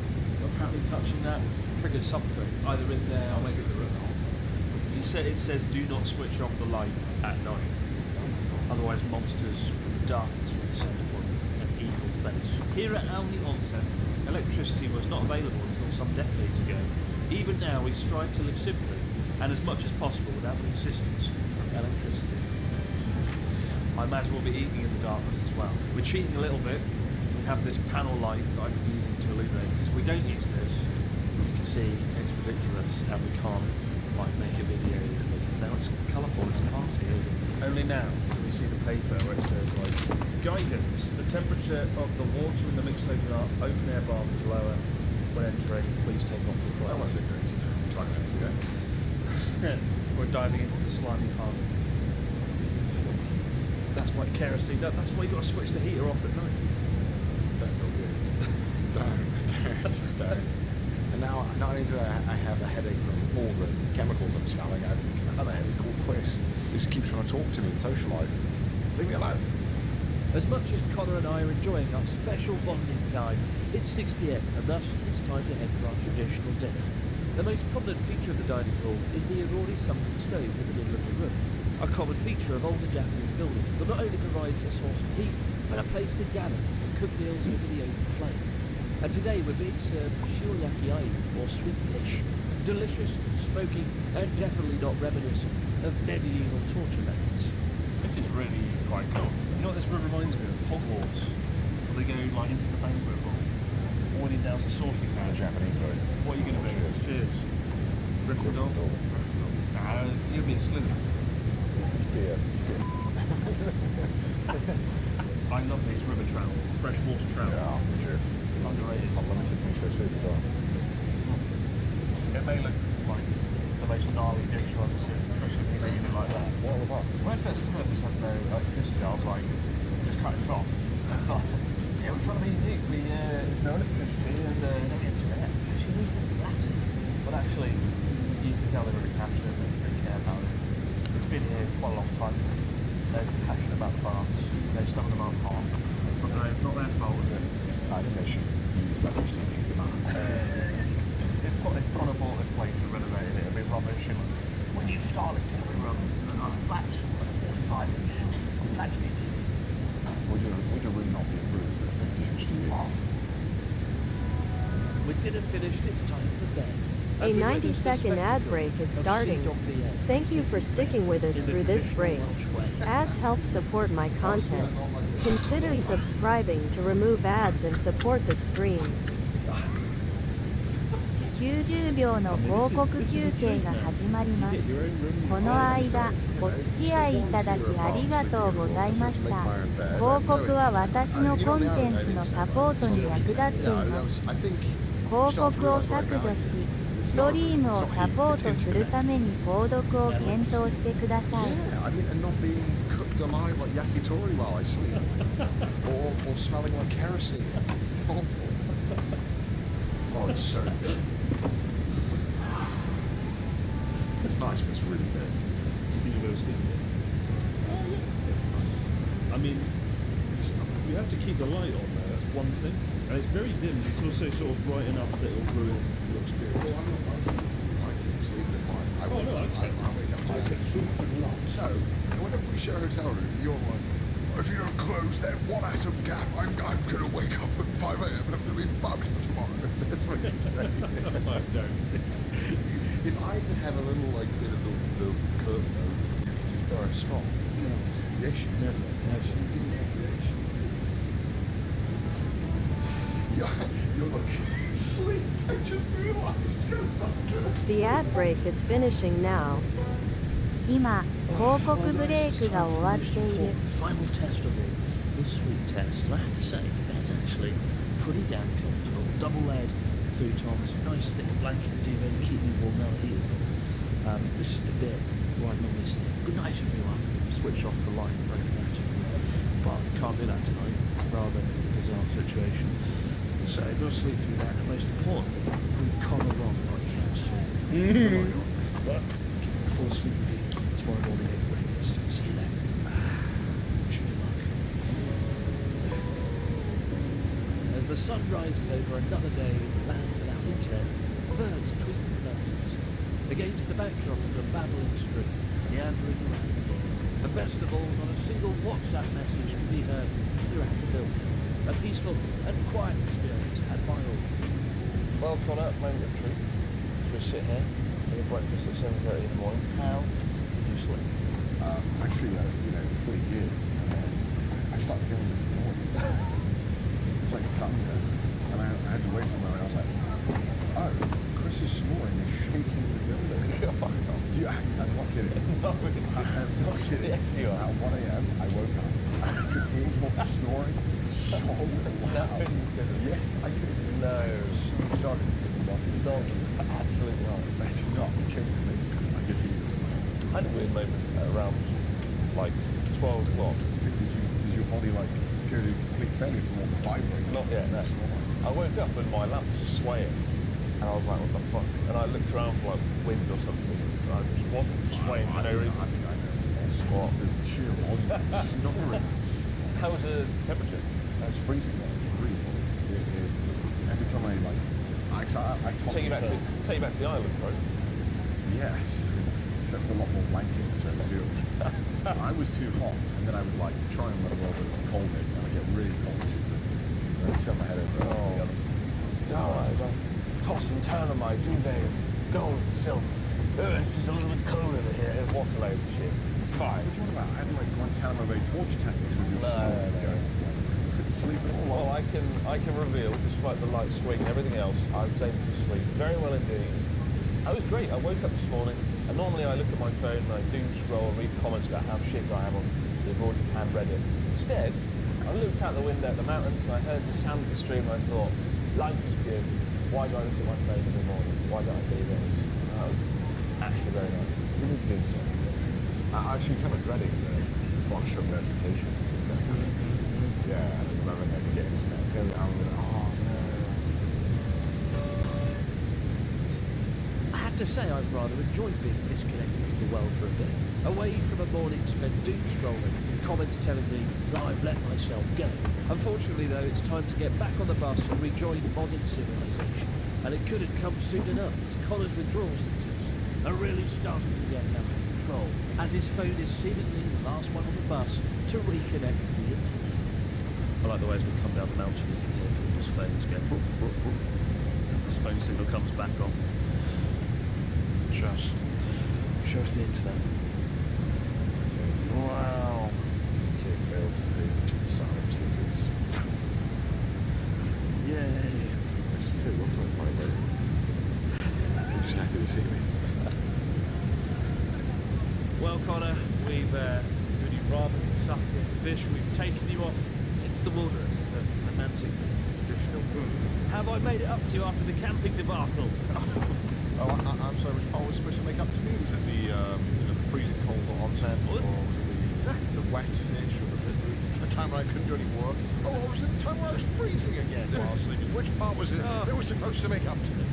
Apparently touching that triggers something, either in there or maybe it's it says do not switch off the light at night. Otherwise monsters from the darkness will descend upon an evil face. Here at Alney Onsen, electricity was not available until some decades ago. Even now we strive to live simply and as much as possible without the assistance of electricity. I imagine we'll be eating in the darkness as well. We're cheating a little bit. We have this panel light that I've been using to illuminate, because if we don't use this, you can see it's ridiculous and we can't like make a video. Now it's colourful, it's a party. Only now do we see the paper where it says like guidance. The temperature of the water in the mixed open air bath is lower when entering. Please take off your clothes. That was ignorant 5 minutes ago. We're diving into the slimy harbour. That's why kerosene. That's why you got to switch the heater off at night. Don't feel good. Don't. And now, not only do I have a headache from all the chemicals I'm smelling, I have another headache called Chris, who just keeps trying to talk to me and socialise. Leave me alone. As much as Connor and I are enjoying our special bonding time, it's 6 p.m. and thus it's time to head for our traditional dinner. The most prominent feature of the dining hall is the already sunken stove in the middle of the room, a common feature of older Japanese buildings that not only provides a source of heat, but a place to gather and cook meals over the open flame. And today we're being served shiryaki ayu, or sweet fish, delicious, smoky, and definitely not reminiscent of medieval torture methods. This is really quite cool. You know what this room reminds me of? Hogwarts. Where they go like into the banquet hall. Pointing down the sorting hat. Japanese version. What are you going to be? Cheers. Gryffindor. Nah, you'll be a Slytherin. Yeah. I love these river trout, freshwater trout. Yeah, me too. Underrated. Unlimited miso soup as well. It may look like the most gnarly dish I've ever seen, especially if you eat it like that. What was that? When I first heard this had no electricity, I was like, just cut it off. It's like, yeah, we're trying to be unique. There's no electricity and no internet. She needs it Latin. But actually, you can tell they're really passionate and they really care about it. It's been here quite a long time. They're passionate about the baths. Some of them aren't hot. It's not their fault, is it? I think they should use electricity to heat them up. If Connor bought this place and renovated it, it'd be rubbish. We need Starlink in every room. Flats, 45-inch flat screen TV. Would your room not be improved with a 50-inch TV? With dinner finished, it's time for bed. A 90-second ad break is starting. Thank you for sticking with us through this break. Ads help support my content. Consider subscribing to remove ads and support the stream. 90秒の広告休憩が始まります。この間、お付き合いいただきありがとうございました。広告は私のコンテンツのサポートに役立っています。広告を削除し、ストリームをサポートするために購読を検討してください。Alive like yakitori while I sleep, or smelling like kerosene. Oh, it's so good. It's nice, but it's really good. I mean, you have to keep the light on there, that's one thing. And it's very dim, but it's also sort of bright enough that it'll ruin your experience. Well, I can sleep at night. I wake up to So, whenever we share a hotel room, you're like, if you don't close that one atom gap, I'm going to wake up at 5 a.m. and I'm going to be fabulous tomorrow. That's what you say. No, I don't. If I could have a little like bit of the curtain open, you throw a straw. Yes, you do. Yes, you do. Yes, you do. You're like, sleep. I just realized you're not good. The ad break is finishing now. 今、広告ブレイクが終わっている。 Final test of all, the sweet test. And I have to say, the bed's actually pretty damn comfortable. Double lead futons, nice thick blanket and duvet to keep me warm now heated. This is the bit where I normally say, good night everyone, switch off the light very dramatically. But can't do that tonight, rather bizarre situation. So go sleep through that, and most importantly, we've come along like cancer. But keep a full sleep with you tomorrow morning at breakfast. See you then. Wish you good luck. As the sun rises over another day in the land without internet, birds tweet from the mountains. Against the backdrop of the babbling stream, meandering around the hill. And best of all, not a single WhatsApp message can be heard throughout the building. A peaceful and quiet experience had by all. Well, Connor, moment of truth. As we sit here, eat breakfast at 7:30 in the morning, how did you sleep? Actually, pretty good. I started feeling this morning. It's like thunder. And I had to wait for a moment. I was like, oh, Chris is snoring and shaking the building. I'm not kidding. No, I'm not kidding. Yes, you are. At 1 a.m., I woke up. I could hear him snoring so loud. Yes, I could. No. Sorry. That's absolutely right. That's not genuinely. I could hear you snoring. I had a weird moment at around like 12 o'clock. Did your body like go to complete failure from all the vibrating? Not yet, no. I woke up and my lamp was swaying. And I was like, what the fuck? And I looked around for like wind or something. And I just wasn't swaying for no reason. I think I know. What? The sheer volume is snoring. How was the temperature? It's freezing though. It's really cold. Every time I take you back to the island, right? Yes. Except for a lot more blankets, so it was doable. I was too hot, and then I would like try and let a little bit of cold in, and I get really cold too. And then I turn my head over the other. I was like, toss and turn on my duvet of gold and silk. It's just a little bit cold in here. What a load of shit. It's fine. What are you talking about? I had like Guantanamo Bay torture techniques with your snoring going. Couldn't sleep at all. Well, I can reveal, despite the light swing and everything else, I was able to sleep very well indeed. I was great. I woke up this morning, and normally I look at my phone and I doom scroll and read comments about how shit I am on the broadhand Reddit. Instead, I looked out the window at the mountains, I heard the sound of the stream, and I thought, life is good. Why do I look at my phone every morning? Why don't I do this? That was actually very nice. Really think so. I'm actually kind of dreading the flash up notifications. It's going to yeah, at the moment that you get internet, I'm going, oh no. I have to say I've rather enjoyed being disconnected from the world for a bit. Away from a morning spent doom scrolling and comments telling me that I've let myself go. Unfortunately though, it's time to get back on the bus and rejoin modern civilization. And it couldn't come soon enough as Connor's withdrawal symptoms are really starting to get out of control, as his phone is seemingly the last one on the bus to reconnect to the internet. I like the way as we come down the mountain, you can hear people's phones go boop, boop, boop, as this phone signal comes back on. Show us the internet. Wow. Okay, failed to pay silent sleepers. Yay. It's fit rough on my way. off into the wilderness, the romantic, traditional. Have I made it up to you after the camping debacle? Oh, I'm sorry, which part was supposed to make up to me? Was it the, the freezing cold onsen, or was it the wet fish, or the time when I couldn't do any work? Oh, or was it the time when I was freezing again while sleeping? Which part was it that was supposed to make up to me?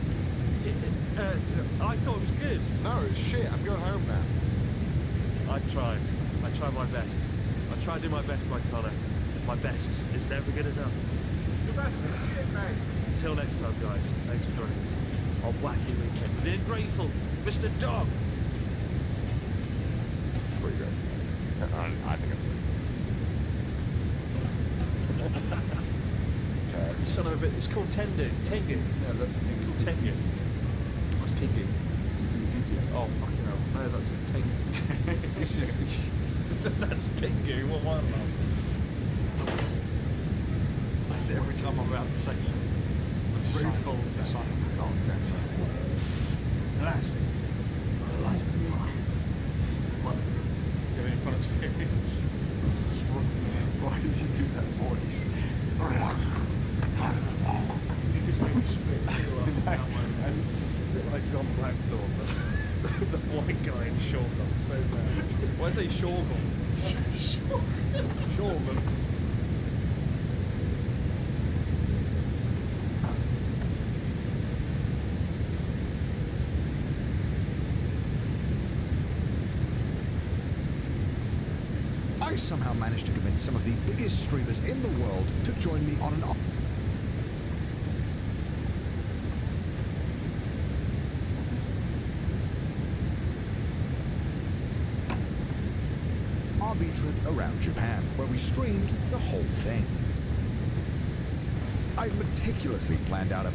I thought it was good. No, it's shit. I'm going home now. I tried my best. I tried to do my best, my Connor. My best is never good enough. You're better than shit, mate. Until next time, guys. Thanks for joining us on Wacky Weekend. The Ungrateful, Mr. Dog. Pretty great. I think I'm Son of a bit. It's called Tengu. Tengu. No, that's called Tengu. What's Pingu? Oh, fucking hell. No, that's a Tengu. This is... that's Pingu. What one, love? I say every time I'm about to say something. The roof falls down. Lassie, the light of the fire. What? You have any fun experience? Why did you do that voice? You just made me spit like John Blackthorne, the white guy in Shogun, so bad. Why say Shogun? Shogun. I somehow managed to convince some of the biggest streamers in the world to join me on an RV trip around Japan, where we streamed the whole thing. I meticulously planned out a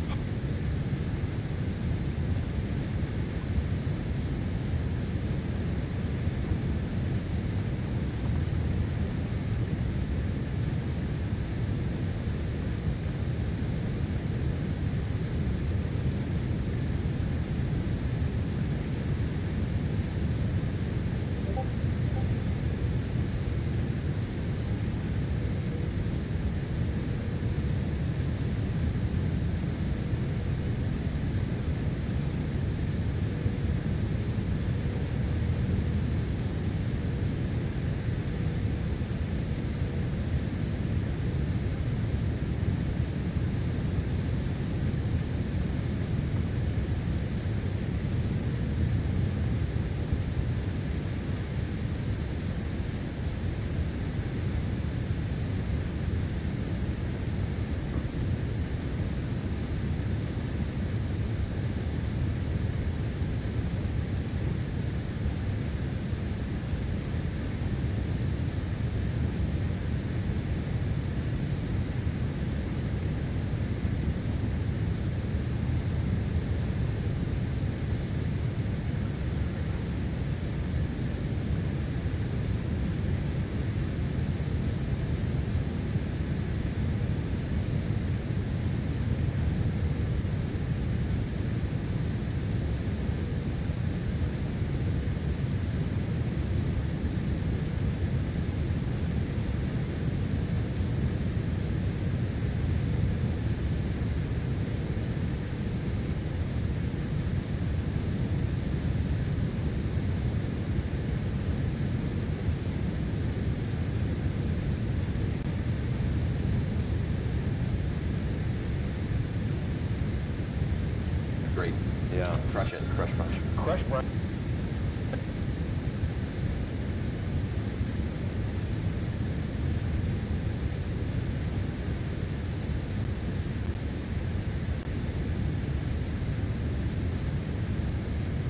Great. Yeah. Crush it. Crush punch. Crush punch.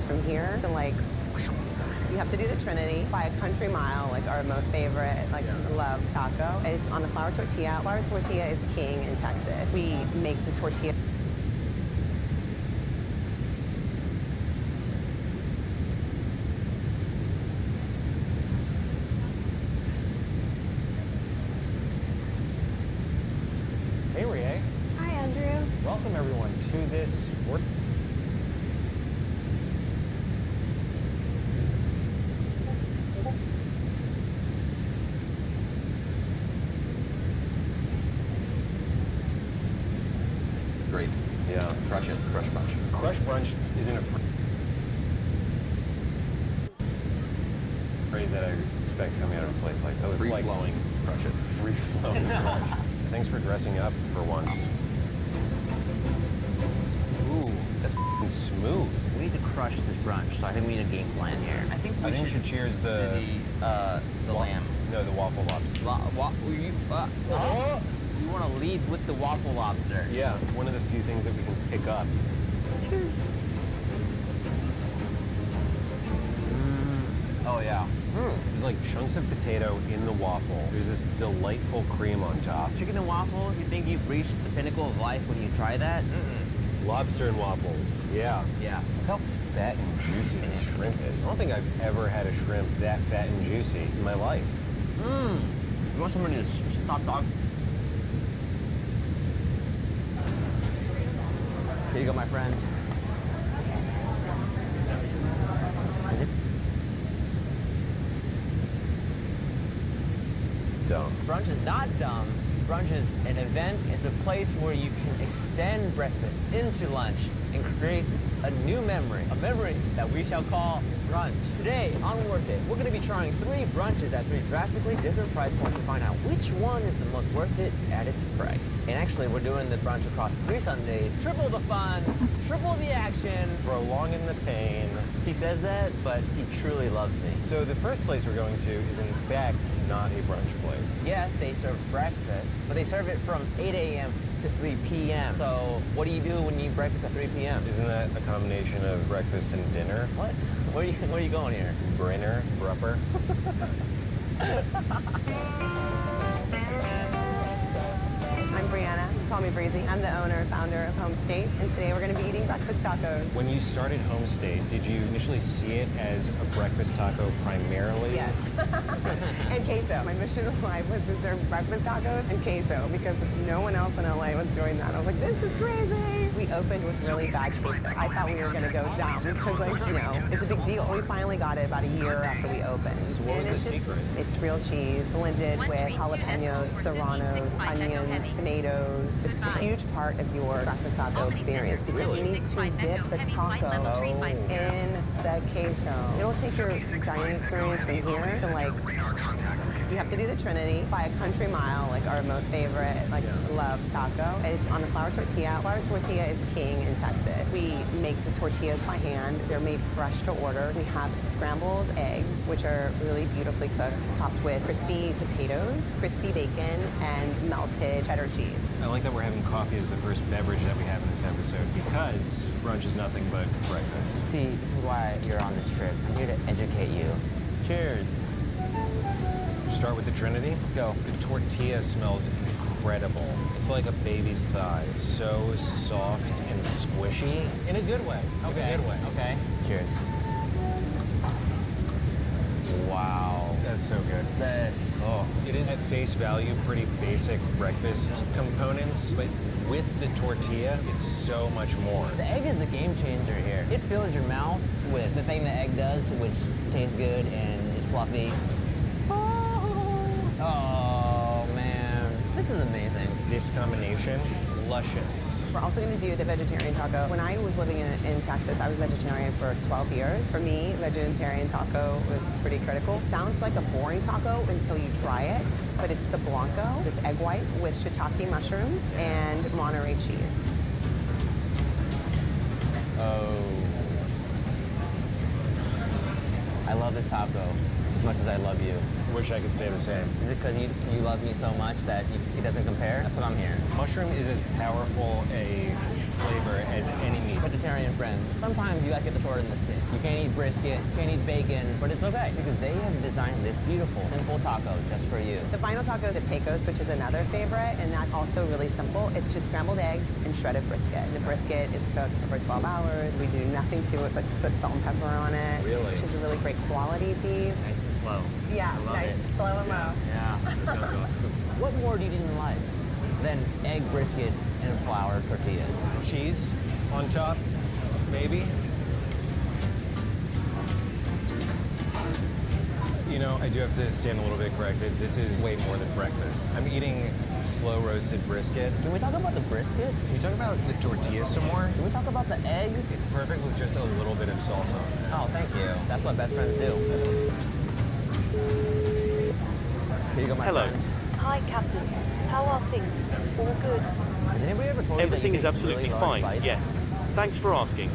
From here to like, you have to do the Trinity by a country mile, like our most favorite, like love taco. It's on a flour tortilla. Flour tortilla is king in Texas. We make the tortilla. Hey, Rie. Hi, Andrew. Welcome, everyone, to this work. Crush it. Crush brunch. Crush brunch isn't a phrase that I expect coming out of a place like that. Free-flowing crush it. Free-flowing crush. Thanks for dressing up for once. Ooh, that's f***ing smooth. We need to crush this brunch, so I think we need a game plan here. I think we should cheers the lamb. No, the waffle lobster. We want to lead with the waffle lobster. Yeah, it's one of the few things that we can pick up. Cheers. Oh yeah. There's like chunks of potato in the waffle. There's this delightful cream on top. Chicken and waffles, you think you've reached the pinnacle of life when you try that? Lobster and waffles. Yeah. Yeah. Look how fat and juicy this shrimp is. I don't think I've ever had a shrimp that fat and juicy in my life. You want some of this hot dog? Here you go, my friend. Dumb. Brunch is not dumb. Brunch is an event. It's a place where you can extend breakfast into lunch and create a new memory. A memory that we shall call brunch. Today on Worth It, we're going to be trying 3 brunches at 3 drastically different price points to find out which one is the most worth it at its price. And actually, we're doing the brunch across 3 Sundays. Triple the fun, triple the action. Prolonging the pain. He says that, but he truly loves me. So the first place we're going to is in fact not a brunch place. Yes, they serve breakfast, but they serve it from 8 a.m. to 3 p.m. So what do you do when you eat breakfast at 3 p.m.? Isn't that a combination of breakfast and dinner? What? Where are you going here? Brinner, brupper. I'm Brianna. Call me Breezy. I'm the owner and founder of Home State, and today we're going to be eating breakfast tacos. When you started Home State, did you initially see it as a breakfast taco primarily? Yes. And queso. My mission in life was to serve breakfast tacos and queso because no one else in LA was doing that. I was like, this is crazy. We opened with really bad queso. I thought we were going to go down because, like, you know, it's a big deal. We finally got it about a year after we opened. So what was the secret? It's real cheese blended with jalapenos, serranos, onions, tomatoes. It's a huge part of your breakfast taco experience because you need to dip the taco in the queso. It'll take your dining experience from here to, like, you have to do the Trinity by a country mile, like our most favorite, like, love taco. It's on a flour tortilla. Flour tortilla is king in Texas. We make the tortillas by hand. They're made fresh to order. We have scrambled eggs, which are really beautifully cooked, topped with crispy potatoes, crispy bacon, and melted cheddar cheese. I like that we're having coffee as the first beverage that we have in this episode because brunch is nothing but breakfast. See, this is why you're on this trip. I'm here to educate you. Cheers. Start with the Trinity. Let's go. The tortilla smells incredible. It's like a baby's thigh. So soft and squishy in a good way. Okay. In a good way. Okay. Cheers. Wow. That's so good. It is at face value pretty basic breakfast components, but with the tortilla, it's so much more. The egg is the game changer here. It fills your mouth with the thing the egg does, which tastes good and is fluffy. Oh, man. This is amazing. This combination, luscious. We're also going to do the vegetarian taco. When I was living in Texas, I was vegetarian for 12 years. For me, vegetarian taco was pretty critical. It sounds like a boring taco until you try it, but it's the Blanco. It's egg whites with shiitake mushrooms and Monterey cheese. Oh. I love this taco as much as I love you. Wish I could say the same. Is it because you love me so much that it doesn't compare? That's what I'm hearing. Mushroom is as powerful a flavor as any meat. Vegetarian friends, sometimes you gotta get the short end of the stick. You can't eat brisket, you can't eat bacon, but it's okay because they have designed this beautiful, simple taco just for you. The final taco is at Pecos, which is another favorite, and that's also really simple. It's just scrambled eggs and shredded brisket. The brisket is cooked for 12 hours. We do nothing to it but put salt and pepper on it. Really? Which is a really great quality beef. Nice and slow. Yeah, nice, slow and low. Yeah, that sounds awesome. What more do you need in life than egg brisket and flour tortillas? Cheese on top, maybe. You know, I do have to stand a little bit corrected. This is way more than breakfast. I'm eating slow roasted brisket. Can we talk about the brisket? Can you talk about the tortilla some more? Can we talk about the egg? It's perfect with just a little bit of salsa. Oh, thank you. That's what best friends do. Here you go, my Hello. friend. Hi, Captain. How are things? All good? Has anybody ever told Everything you is that you take absolutely really large fine, bites? yes. Thanks for asking.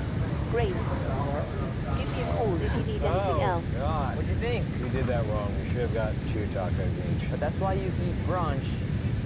Great. Give me a call if you need anything else. God. What'd you think? We did that wrong. We should have got 2 tacos each. But that's why you eat brunch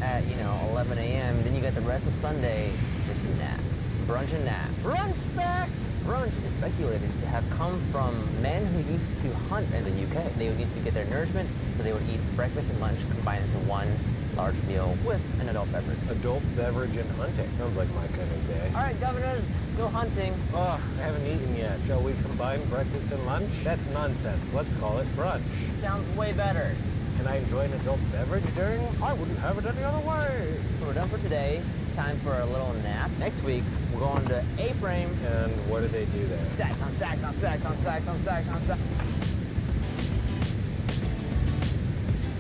at, 11 a.m. Then you get the rest of Sunday just a nap. Brunch and nap. Brunch fact! Brunch is speculated to have come from men who used to hunt in the UK. They would need to get their nourishment, so they would eat breakfast and lunch combined into one large meal with an adult beverage. Adult beverage and hunting. Sounds like my kind of day. All right, governors, let's go hunting. Oh, I haven't eaten yet. Shall we combine breakfast and lunch? That's nonsense. Let's call it brunch. Sounds way better. Can I enjoy an adult beverage during? I wouldn't have it any other way. So we're done for today. It's time for a little nap. Next week, we're going to A-Frame. And what do they do there? Stacks on stacks on stacks on stacks on stacks on stacks.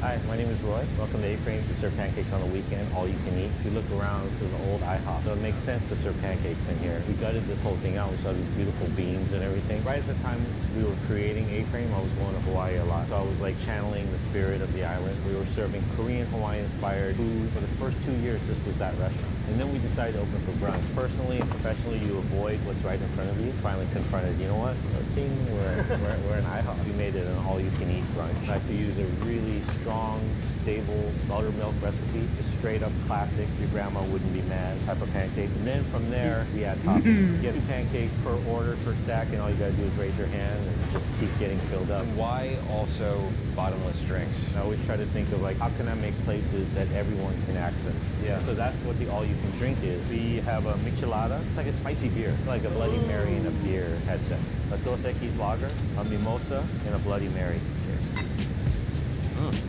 Hi, my name is Roy. Welcome to A-Frame. We serve pancakes on the weekend, all you can eat. If you look around, this is an old IHOP, so it makes sense to serve pancakes in here. We gutted this whole thing out. We saw these beautiful beams and everything. Right at the time we were creating A-Frame, I was going to Hawaii a lot, so I was like channeling the spirit of the island. We were serving Korean, Hawaiian-inspired food. For the first 2 years, this was that restaurant. And then we decided to open for brunch. Personally and professionally, you avoid what's right in front of you. Finally confronted, you know what? We're an IHOP. We made it an all-you-can-eat brunch. I like to use a really strong, stable buttermilk recipe, just straight up classic, your grandma wouldn't be mad type of pancakes. And then from there, we add toppings. You get 2 pancakes per order, per stack, and all you gotta do is raise your hand and just keep getting filled up. Why also bottomless drinks? I always try to think of how can I make places that everyone can access? Yeah, so that's what the all-you-can-drink is. We have a michelada. It's like a spicy beer, like a Bloody Mary and a beer headset. A Dos Equis lager, a mimosa, and a Bloody Mary. Cheers.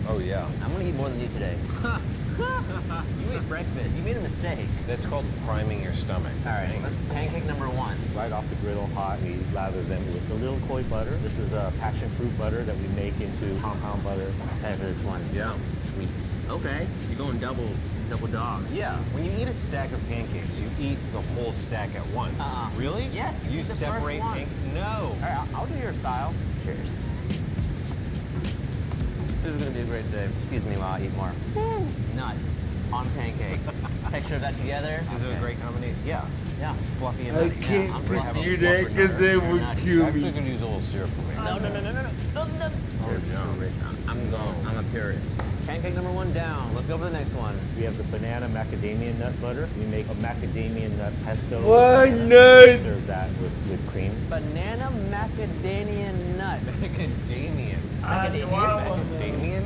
Oh, yeah. I'm gonna eat more than you today. You ate breakfast. You made a mistake. That's called priming your stomach. All right, let's pancake number 1. Right off the griddle, hot. We lather them with a little koi butter. This is a passion fruit butter that we make into compound butter. I'm excited for this one. Yeah. Sweet. Okay, you're going double dog. Yeah, when you eat a stack of pancakes, you eat the whole stack at once. Really? Yes. You eat the separate first one. No. All right, I'll do your style. Cheers. This is gonna be a great day. Excuse me while I eat more. Woo. Nuts on pancakes. Texture of that together. Is it a great combination? Yeah. Yeah. It's fluffy and I nutty. can't I'm do fluffy. that because they would kill Actually, me. could use a little syrup for me. No. I'm a purist. Pancake number 1 down. Let's go for the next one. We have the banana macadamia nut butter. We make a macadamia nut pesto. Why We not? serve that with cream. Banana macadamia nut. Macadamia. Macadamia.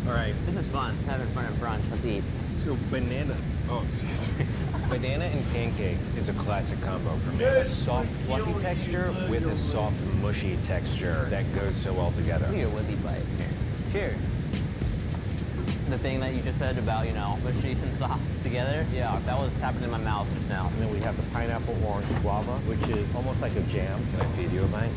All right. This is fun. Having fun at brunch. Let's eat. So banana. Oh, excuse me. Banana and pancake is a classic combo for me. A soft, fluffy texture with a soft, mushy texture that goes so well together. Give me a whippy bite. Cheers. The thing that you just said about, mushy and soft together, yeah, that was happening in my mouth just now. And then we have the pineapple orange guava, which is almost like a jam. Can I feed you a bite?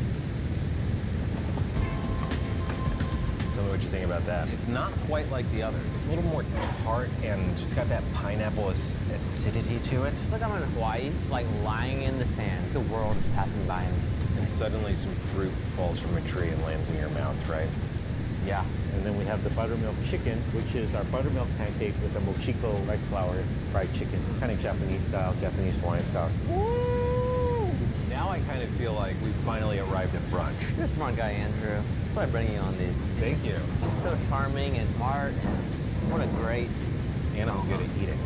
Tell me what you think about that. It's not quite like the others. It's a little more tart and it's got that pineapple acidity to it. It's like I'm in Hawaii, like lying in the sand. The world is passing by me. And suddenly some fruit falls from a tree and lands in your mouth, right? Yeah. And then we have the buttermilk chicken, which is our buttermilk pancake with a mochiko rice flour fried chicken. Kind of Japanese style, Japanese Hawaiian style. Woo! Now I kind of feel like we've finally arrived at brunch. You're a smart guy, Andrew. That's why I bring you on these. Thank you. He's so charming and smart, and what a great... And I'm good at eating.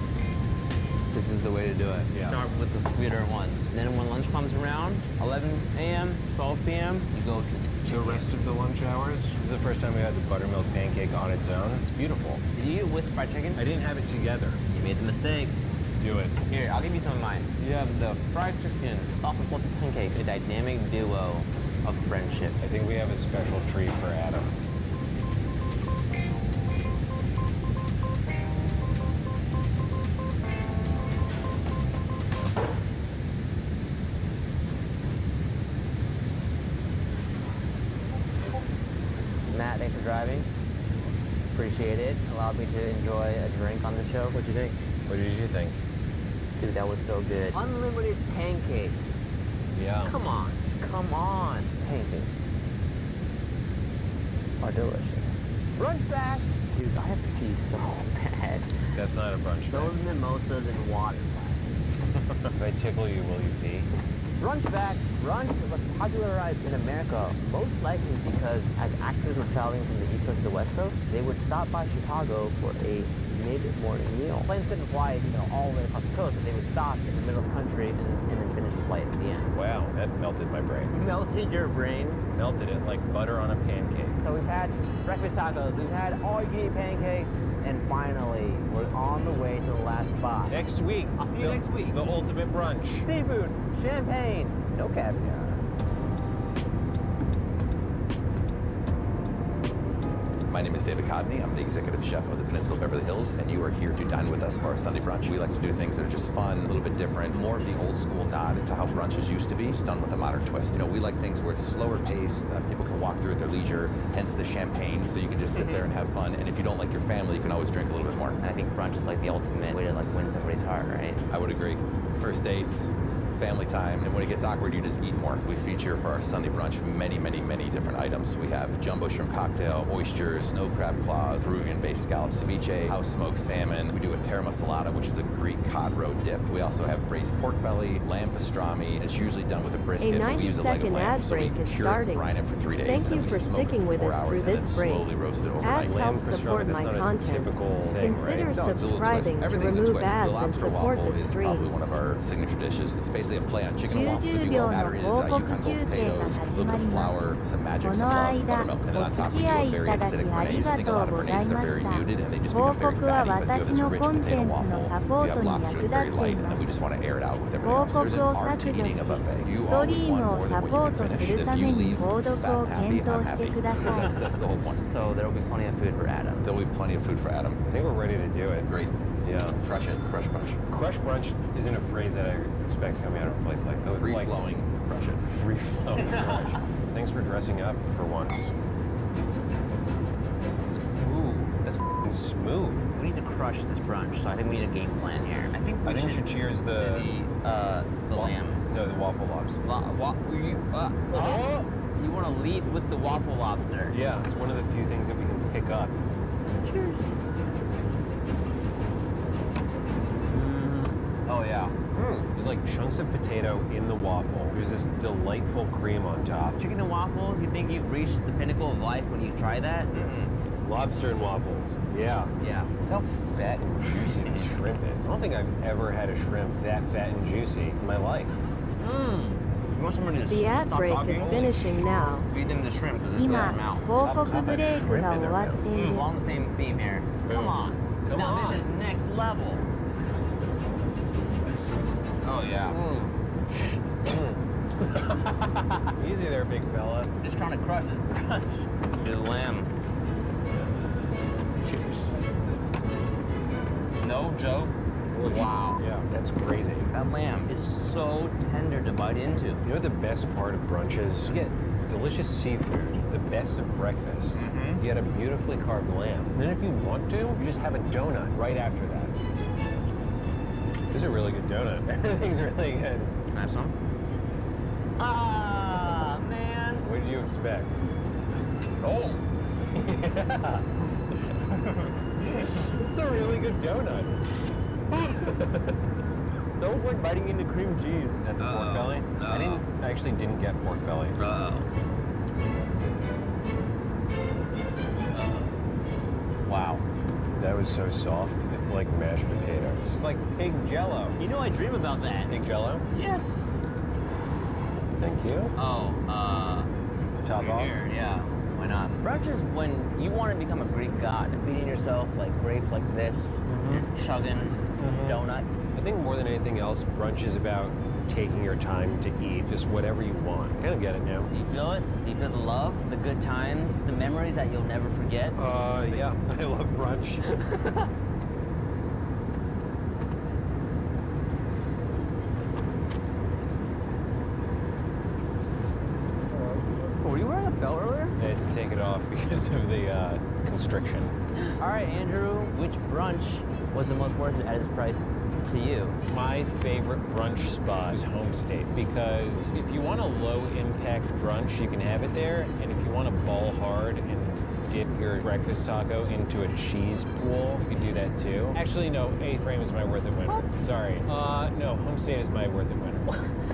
This is the way to do it. Yeah. Start with the sweeter ones. Then when lunch comes around, 11 a.m., 12 p.m., you go to The rest of the lunch hours. This is the first time we had the buttermilk pancake on its own. It's beautiful. Did you eat it with fried chicken? I didn't have it together. You made the mistake. Do it. Here, I'll give you some of mine. You have the fried chicken, soft and fluffy pancake, a dynamic duo of friendship. I think we have a special treat for Adam. Matt, thanks for driving. appreciate it. Allowed me to enjoy a drink on the show. What'd you think? What did you think? Dude, that was so good. Unlimited pancakes. Yeah. Come on. Come on. Pancakes are delicious. Brunch back. Dude, I have to pee so bad. That's not a brunch Those back. mimosas and water glasses. If I tickle you, will you pee? Brunch back. Brunch was popularized in America most likely because as actors were traveling from the East Coast to the West Coast, they would stop by Chicago for a mid-morning meal. Planes couldn't fly, all the way across the coast, so they would stop in the middle of the country and then finish the flight at the end. Wow, that melted my brain. Melted your brain? Melted it like butter on a pancake. So we've had breakfast tacos, we've had all-you-can-eat pancakes, and finally, we're on the way to the last spot. Next week. I'll see you next week. The ultimate brunch. Seafood, champagne, no caviar. My name is David Codney. I'm the executive chef of the Peninsula Beverly Hills, and you are here to dine with us for our Sunday brunch. We like to do things that are just fun, a little bit different, more of the old school nod to how brunches used to be, just done with a modern twist. We like things where it's slower paced, people can walk through at their leisure, hence the champagne, so you can just sit there and have fun. And if you don't like your family, you can always drink a little bit more. And I think brunch is like the ultimate way to win somebody's heart, right? I would agree. First dates, family time, and when it gets awkward, you just eat more. We feature for our Sunday brunch many, many, many different items. We have jumbo shrimp cocktail, oysters, snow crab claws, Peruvian-based scallop ceviche, house smoked salmon. We do a terra masalata, which is a Greek cod roe dip. We also have braised pork belly, lamb pastrami. It's usually done with a brisket, but we use a leg of lamb, so we cure it, brine it for 3 days, Thank and then you we for smoke it sticking for with 4 us hours, through and this then break. slowly roast it overnight. Ads help support my content. Consider subscribing to Everything's a remove twist. The ads and lobster support waffle the is probably stream. one of our signature dishes. It's basically a play on chicken and waffles, if you 90 will. 秒 Batter の is 報告 Yukon Gold 休憩が potatoes, a 始 little ま bit り of ます。 flour, some こ magic, の some 間、 buttermilk, and then on お top 付 we き do 合 a いい very ただき acidic あり béarnaise. I が think a と lot う of ござい béarnaises ま are し very た。 muted, and they just 報 become very 告は fatty, but you have 私 this の rich コンテ potato ンツの waffle. サポ We ー have トに lobster 役 that's very 立って light, い and ま then we す。 just want to air it out with everything 報 else. There's 告 an を art 削 to 除 eating し、 a buffet. ス You トリ always ーム want を more サ than ポ what ー you ト can す finish. る If た you めに leave 購読 fat を and 検 happy, I'm 討して happy. ください。 That's the whole point. So there will be plenty of food for Adam. There'll be plenty of food for Adam. I think we're ready to do it. Great. Yeah. Crush it. Crush brunch. Crush brunch isn't a phrase that I expect coming out of a place like this. Free flowing. Crush it. Free flowing brunch. Thanks for dressing up for once. Ooh, that's f***ing smooth. We need to crush this brunch, so I think we need a game plan here. I think we should cheers the lamb. No, the waffle lobster. You want to lead with the waffle lobster? Yeah, it's one of the few things that we can pick up. Cheers. Oh yeah. There's like chunks of potato in the waffle. There's this delightful cream on top. Chicken and waffles. You think you've reached the pinnacle of life when you try that? Lobster and waffles. Yeah. Yeah. Look how fat and juicy this shrimp is. I don't think I've ever had a shrimp that fat and juicy in my life. You want somebody to The ad stop break talking? is finishing now. Feed them the shrimp because it's in their 今、 mouth. 報告ブレイクが終わっている。 Along the same theme here. Come on. Come now on. this is next level. Oh yeah. Easy there, big fella. Just trying to crush this brunch. The lamb. Cheers. No joke. Wow. Yeah, that's crazy. That lamb is so tender to bite into. You know what the best part of brunch is? You get delicious seafood, the best of breakfast. You get a beautifully carved lamb. And then if you want to, you just have a donut right after that. This is a really good donut. Everything's really good. Can I have some? Ah, man. What did you expect? Oh. Yeah. It's a really good donut. That was like biting into cream cheese. At the pork belly? I actually didn't get pork belly. Wow. That was so soft. It's like mashed potatoes. It's like pig jello. You know I dream about that. Pig jello? Yes. Thank you. Oh, Top off? here, yeah. Why not? Brunch is when you want to become a Greek god and feeding yourself like grapes like this, you're chugging donuts. I think more than anything else, brunch is about taking your time to eat just whatever you want. Kind of get it now. Do you feel it? Do you feel the love, the good times, the memories that you'll never forget? Yeah. I love brunch. Were you wearing a belt earlier? I had to take it off because of the constriction. All right, Andrew, which brunch was the most worth it at its price to you? My favorite brunch spot is Homestay, because if you want a low-impact brunch, you can have it there, and if you want to ball hard and dip your breakfast taco into a cheese pool, you can do that too. Actually, no, A-Frame is my worth it winner. What? Sorry. No, Homestay is my worth it winner.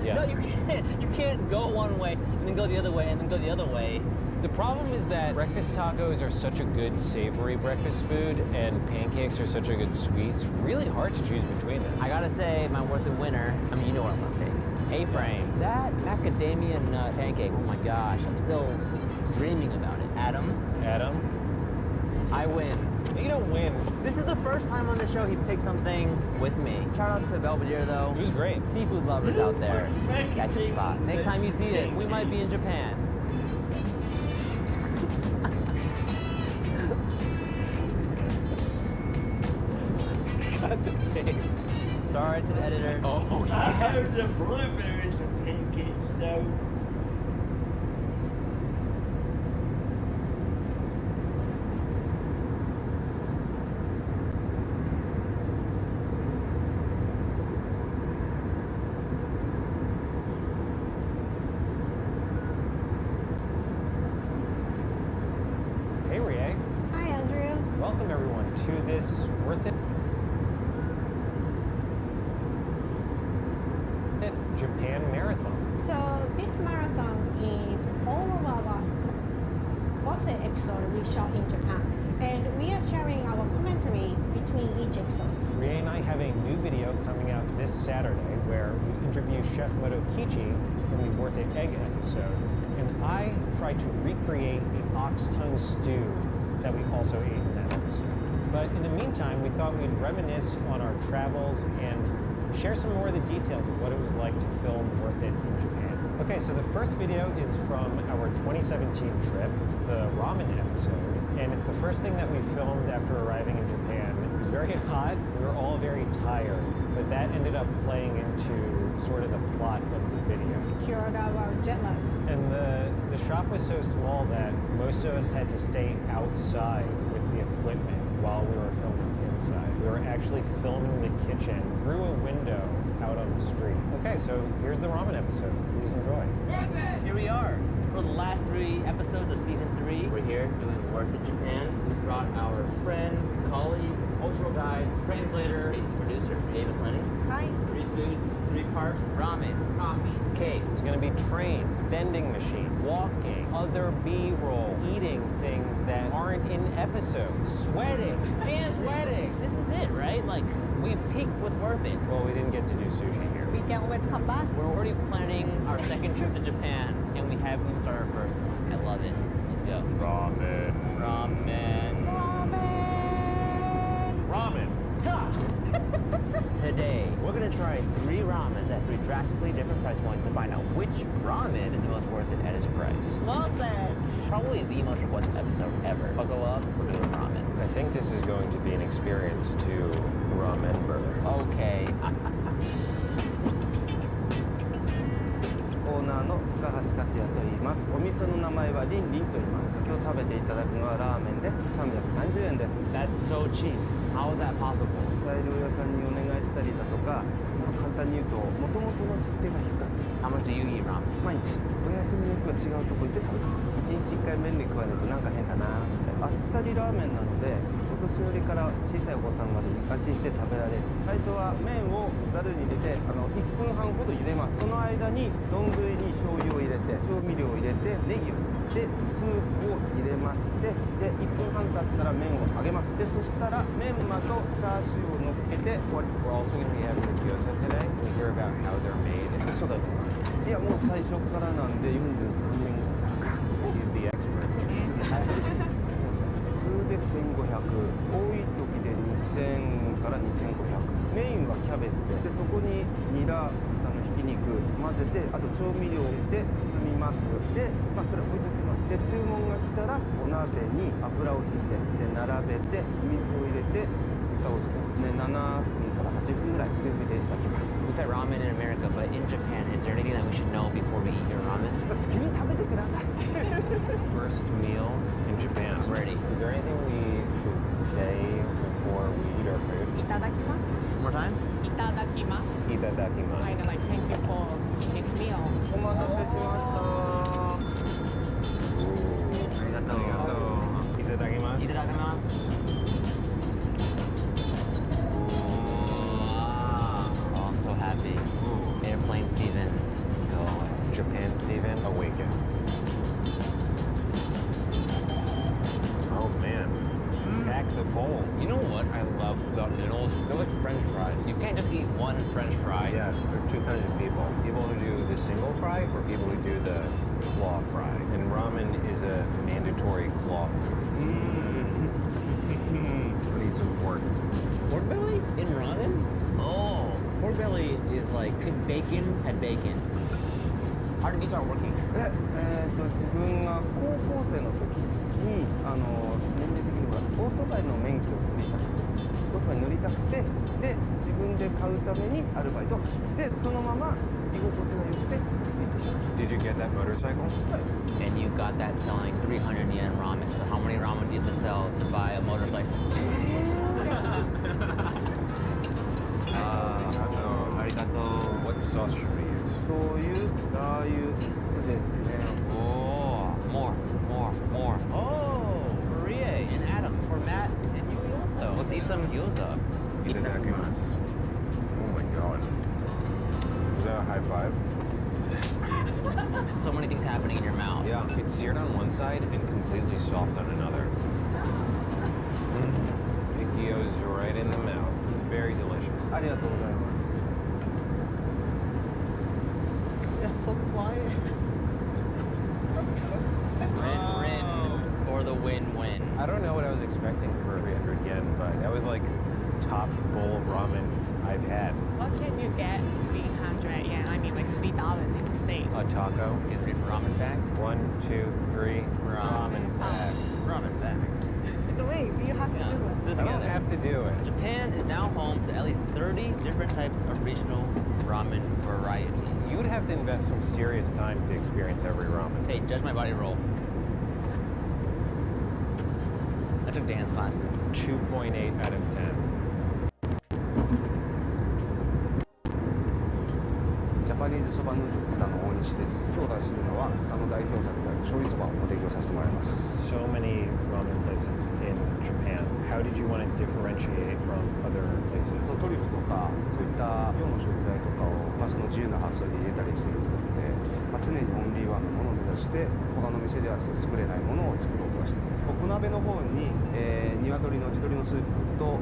Yeah. No, you can't. You can't go one way and then go the other way and then go the other way. The problem is that breakfast tacos are such a good savory breakfast food, and pancakes are such a good sweet. It's really hard to choose between them. I gotta say, my worth it winner, I mean, you know what I'm gonna pick. A-Frame. That macadamia nut pancake, oh my gosh, I'm still dreaming about it. Adam? I win. You don't win. This is the first time on the show he picked something with me. Shout out to Belvedere, though. It was great. Seafood lovers out there, catch your spot. Next time you see us, we might be in Japan. Cut the tape. Sorry to the editor. Oh, Yes. yes. The blueberries and pancakes, though. Hey, Rie. Hi, Andrew. Welcome, everyone, to this Worth It Japan Marathon. So this marathon is all of our Bose episode we shot in Japan, and we are sharing our commentary between each episodes. Rie and I have a new video coming out this Saturday where we interview Chef Motokichi in the Worth It Egg episode, and I try to recreate the ox tongue stew that we also ate in that episode. But in the meantime, we thought we'd reminisce on our travels and share some more of the details of what it was like to film Worth It in Japan. Okay, so the first video is from our 2017 trip. It's the ramen episode, and it's the first thing that we filmed after arriving in Japan. It was very hot, we were all very tired, but that ended up playing into sort of the plot of the video. Cured our jet lag. And the shop was so small that most of us had to stay outside with the equipment while we were filming inside. We were actually filming the kitchen through a window out on the street. Okay, so here's the ramen episode. Please enjoy. Here we are. For the last 3 episodes of season 3, we're here doing Worth It Japan. We brought our friend, colleague, cultural guide, translator, basic producer, David Lenny. Hi. 3 foods, 3 parts, ramen, coffee, cake. There's gonna be trains, vending machines, walking, other B-roll, eating things that aren't in episodes, sweating, sweating. This is it, right? Like, we've peaked with Worth It. Well, we didn't get to do sushi here. We can't wait to come back. We're already planning our second trip to Japan, and we haven't even started our first one. I love it. Let's go. Ramen. Ramen. Ramen. Today, we're gonna try 3 ramens at 3 drastically different price points to find out which ramen is the most worth it at its price. Love it. Probably the most requested episode ever. Buckle up, we're doing ramen. I think this is going to be an experience to remember. Okay. オーナーの高橋克也と言います。お店の名前はリンリンと言います。今日食べていただくのはラーメンで330円です。 That's so cheap. How is that possible? 材料屋さんにお願いしたりだとか、簡単に言うと元々の実手が低い。 How much do you eat ramen? 毎日。お休みの日は違うとこ行って食べてます。1日1回麺類食わないとなんか変かなみたいな。あっさりラーメンなので、お年寄りから小さいお子さんまで安心して食べられる。最初は麺をざるに入れて、1分半ほど茹でます。その間に丼に醤油を入れて、調味料を入れて、ネギを入れて、スープを入れまして、で1分半経ったら麺を揚げます。でそしたらメンマとチャーシューを乗っけて終わりです。 We're also going to be having the gyoza today. We hear about how they're made. そうだよ。いやもう最初からなんで43年ぐらいか。He's the expert. 普通で1500、多い時で2000から2500。メインはキャベツで、そこにニラ、ひき肉混ぜて、あと調味料を入れて包みます。で、それ置いときます。で、注文が来たらお鍋に油をひいて、で並べて水を入れて蓋をして、7分から8分ぐらい強火で炊きます。 We've had ramen in America, but in Japan, is there anything that we should know before we eat your ramen? 好きに食べてください。 First meal in Japan. I'm ready. Is there anything we should say before we eat our food? いただきます。 One more time? いただきます。 Itadakimasu. Kind of like thank you for this meal. お待たせしました。 Itadakimasu. Itadakimasu. Oh, I'm so happy. Airplane Steven, go. Japan Steven, awaken. Oh man. Attack the bowl. You know what I love about noodles? They're like French fries. You can't just eat one French fry. Yes, there are two kinds of people. People who do the single fry or people who do the claw fry. And ramen is a mandatory claw food. I need some pork. Pork belly in ramen? Oh, pork belly is like if bacon had bacon. How did you start working? で、自分が高校生の時に年齢的にはオートバイの免許を取りたくて、オートバイに乗りたくて、で自分で買うためにアルバイトを始めて、そのまま居心地が良くてついてきた。 Did you get that motorcycle? And you got that selling 300 yen ramen. So how many ramen do you have to sell to buy a motorcycle? Arigato. What sauce should we use? 醤油、ラー油、酢ですね。 Oh, more. Oh, Maria and Adam, or Matt and you also. Let's eat some gyoza. Itadakimasu. Oh my god. Is that a high five? So many things happening in your mouth. Yeah, it's seared on one side and completely soft on another. It goes right in the mouth. It's very delicious. ありがとうございます。 You're so quiet. Rin or the win-win. I don't know what I was expecting for 300 yen, but that was like top bowl of ramen I've had. What can you get 300 yen? I mean like $3 in the States. A taco. Get ready for ramen fact. 1, 2, 3. Ramen fact. Ramen fact. It's a wave. You have to do it. I don't have to do it. Japan is now home to at least 30 different types of regional ramen varieties. You would have to invest some serious time to experience every ramen. Hey, judge my body roll. I took dance classes. 2.8 out of 10. ジャパニーズそばヌードルツタの大西です。今日出するのはツタの代表作である醤油そばをご提供させてもらいます。 So many ramen places in Japan. How did you want to differentiate from other places? トリュフとかそういった洋の食材とかを、その自由な発想で入れたりしているので、常にオンリーワンのものを目指して他の店では作れないものを作ろうとはしています。小鍋の方に、鶏の地鶏のスープと、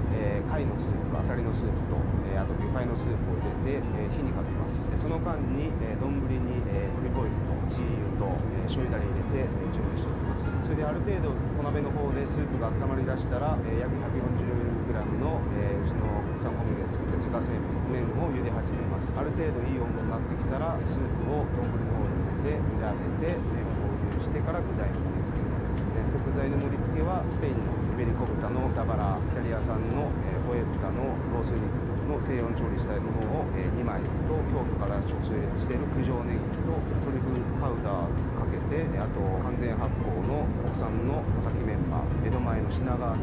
貝のスープ、アサリのスープと、あと魚介のスープを入れて、火にかけます。その間に、丼に、トリュフオイルとチー油と、醤油だれ入れて、準備しております。それである程度小鍋の方でスープが温まりだしたら、約 140g の、うちの国産小麦で作った自家製麺を茹で始めます。ある程度いい温度になってきたらスープを丼の方に入れて茹で上げて麺を投入してから具材の盛り付けになりますね。具材の盛り付けはスペインのイベリコ豚の豚バラ、イタリア産の、ホエ豚のロース肉の低温調理したものを、2枚と京都から直送している九条ネギとトリュフパウダーかけて、あと完全発酵の国産のお酒メンマ、江戸前の品川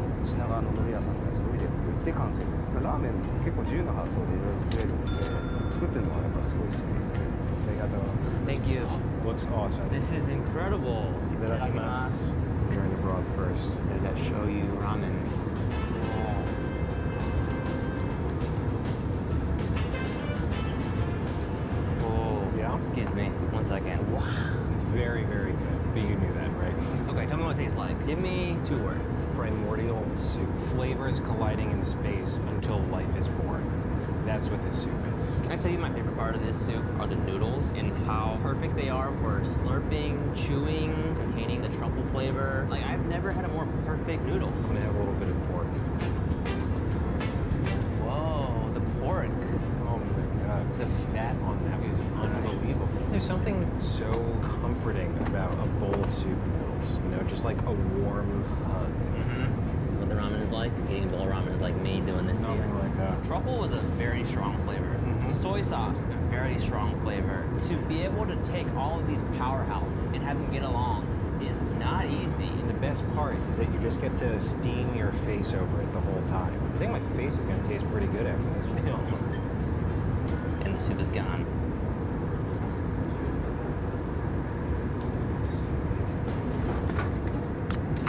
の海苔屋さんのやつを入れて完成です。ラーメン結構自由な発想でいろいろ作れるので、作ってるのがやっぱすごい好きですね。ありがとう。Thank you. Looks awesome. This is incredible. Itadakimasu. Enjoying the broth first. There's that shoyu ramen. Oh, yeah. Excuse me. 1 second. Wow. It's very, very good. But you knew that, right? Okay, tell me what it tastes like. Give me 2 words. Primordial soup. Flavors colliding in space until life is born. That's what this soup is. Can I tell you my favorite part of this soup are the noodles and how perfect they are for slurping, chewing, containing the truffle flavor. Like, I've never had a more perfect noodle. I'm gonna have a little bit of pork. Whoa, the pork. Oh my god. The fat on that is unbelievable. There's something so comforting about a bowl of soup noodles. You know, just like a warm hug. This is what the ramen is like. Eating a bowl of ramen is like me doing this to you. Nothing like that. Truffle was a very strong flavor. Soy sauce, a very strong flavor. To be able to take all of these powerhouses and have them get along is not easy. And the best part is that you just get to steam your face over it the whole time. I think my face is going to taste pretty good after this meal. And the soup is gone.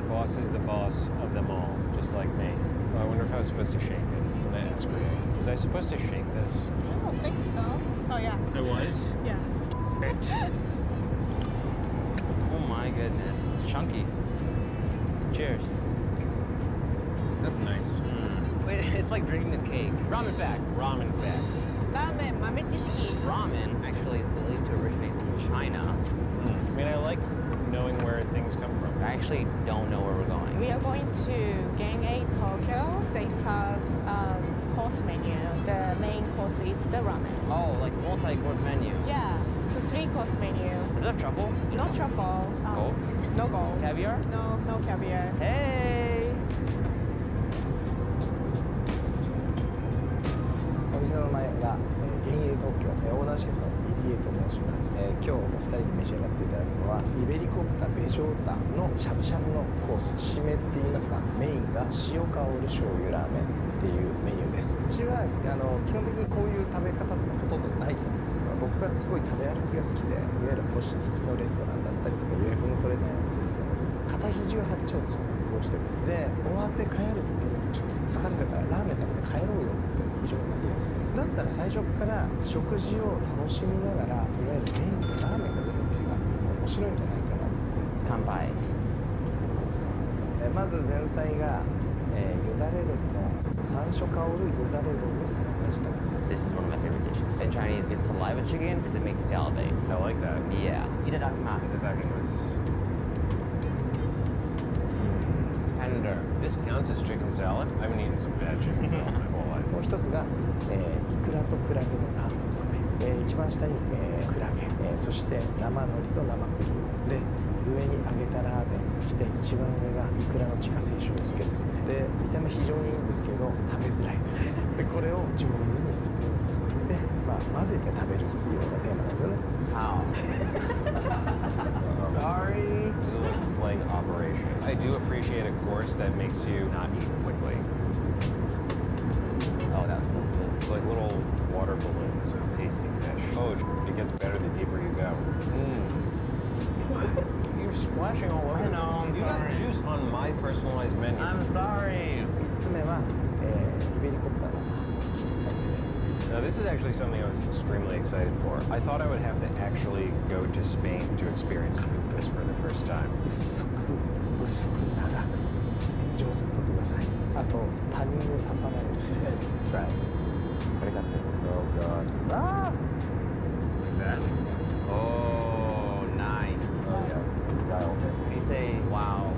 Boss is the boss of them all, just like me. I wonder if I was supposed to shake it. I'm going to ask Ria. Was I supposed to shake this? I don't think so. Oh, yeah. I was? Yeah. Oh my goodness. It's chunky. Cheers. That's nice. Wait, it's like drinking a cake. Ramen fact. Ramen fact. Ramen, mame chishiki. Ramen actually is believed to originate from China. I mean, I like knowing where things come from. I actually don't know where we're going. We are going to Gang 8 Tokyo. They serve course menu. The main course is the ramen. Oh, like multi-course menu. Yeah, so 3-course menu. Does it have truffle? No truffle. Gold? No gold. Caviar? No caviar. Hey! お店の名前が幻影東京オーナーシェフの入江と申します、今日お二人に召し上がっていただくのはイベリコ豚ベジョータのしゃぶしゃぶのコース、締めって言いますか、メインが塩香る醤油ラーメンっていうメニューです。うちは基本的にこういう食べ方ってほとんどないと思うんですが、僕がすごい食べ歩きが好きで、いわゆる星付きのレストランだったりとか予約の取れないお店みたいなのに肩肘を張っちゃうんですよ、どうしても。で終わって帰る時にちょっと疲れたからラーメン食べて帰ろうよって非常になりやすい。だったら最初から食事を楽しみながらいわゆるメインでラーメンが出るお店があっても面白いんじゃないかなって。乾杯。まず前菜が、よだれ鶏の山椒香るよだれ鶏のサラダ仕立て。 This is one of my favorite dishes. In Chinese, it's saliva chicken because it makes you salivate. I like that. Yeah. Itadakimasu. Tender. This counts as chicken salad? I haven't eaten some bad chicken salad my whole life. もう一つが、イクラとクラゲのラーメン、一番下に、クラゲ、そして生海苔と生クリームで上に揚げたラーメンが来て一番上がイクラの自家製醤油漬けですね。で見た目非常にいいんですけど食べづらいです。でこれを上手にスプーンですくって、混ぜて食べるっていうのがテーマなんですよね。Sorry. This is like playing Operation. I do appreciate a course that makes you not eat quickly. Oh, that's so cool. It's like little water balloons of tasty fish. Oh, it gets better the deeper you go. You're splashing all over. I know, I'm you sorry. got juice on my personalized menu. I'm sorry. 3つ目は、イベリコ豚の Now, this is actually something I was extremely excited for. I thought I would have to actually go to Spain to experience this for the first time. 薄く長く上手に取ってください。あと他人を刺さないようにしてください。Try. これ買って。Oh God. Ah! Like that? Oh, nice. Oh yeah. Dialed it. Can you say wow?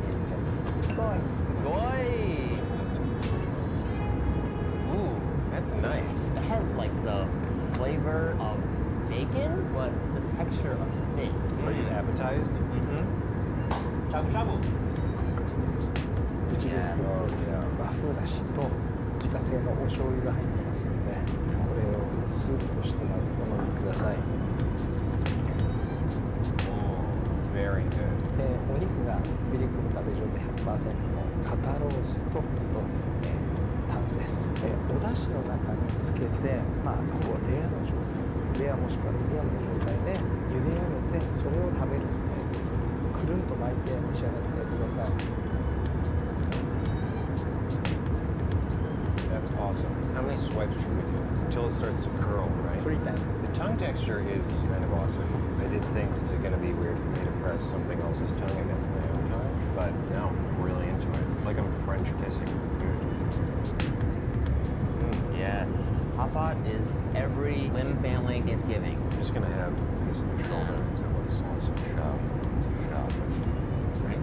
すごい。Sugoi. Ooh, that's nice. It has like the flavor of bacon, but the texture of steak. Are you appetized? Shabu shabu. うちですけど、和風だしと自家製のお醤油が入ってますので、これをスープとしてまずお飲みください。Very good. お肉がイベリコ豚ベジョータ 100% の肩ローストと、タンです。お出汁の中につけて、ほぼレアの状態、レアもしくはミディアムの状態で茹で上げてそれを食べるスタイルですね。くるんと巻いて召し上がってください。That's awesome. How many swipes should we do? Until it starts to curl, right? 3 times. The tongue texture is kind of awesome. I did think, is it going to be weird for me to press something else's tongue against my own tongue? But no, I'm really into it. Like I'm French kissing food. Yes. Hot pot is every Lim family Thanksgiving. I'm just going to have a piece of the shoulder because it was also chopped. Right?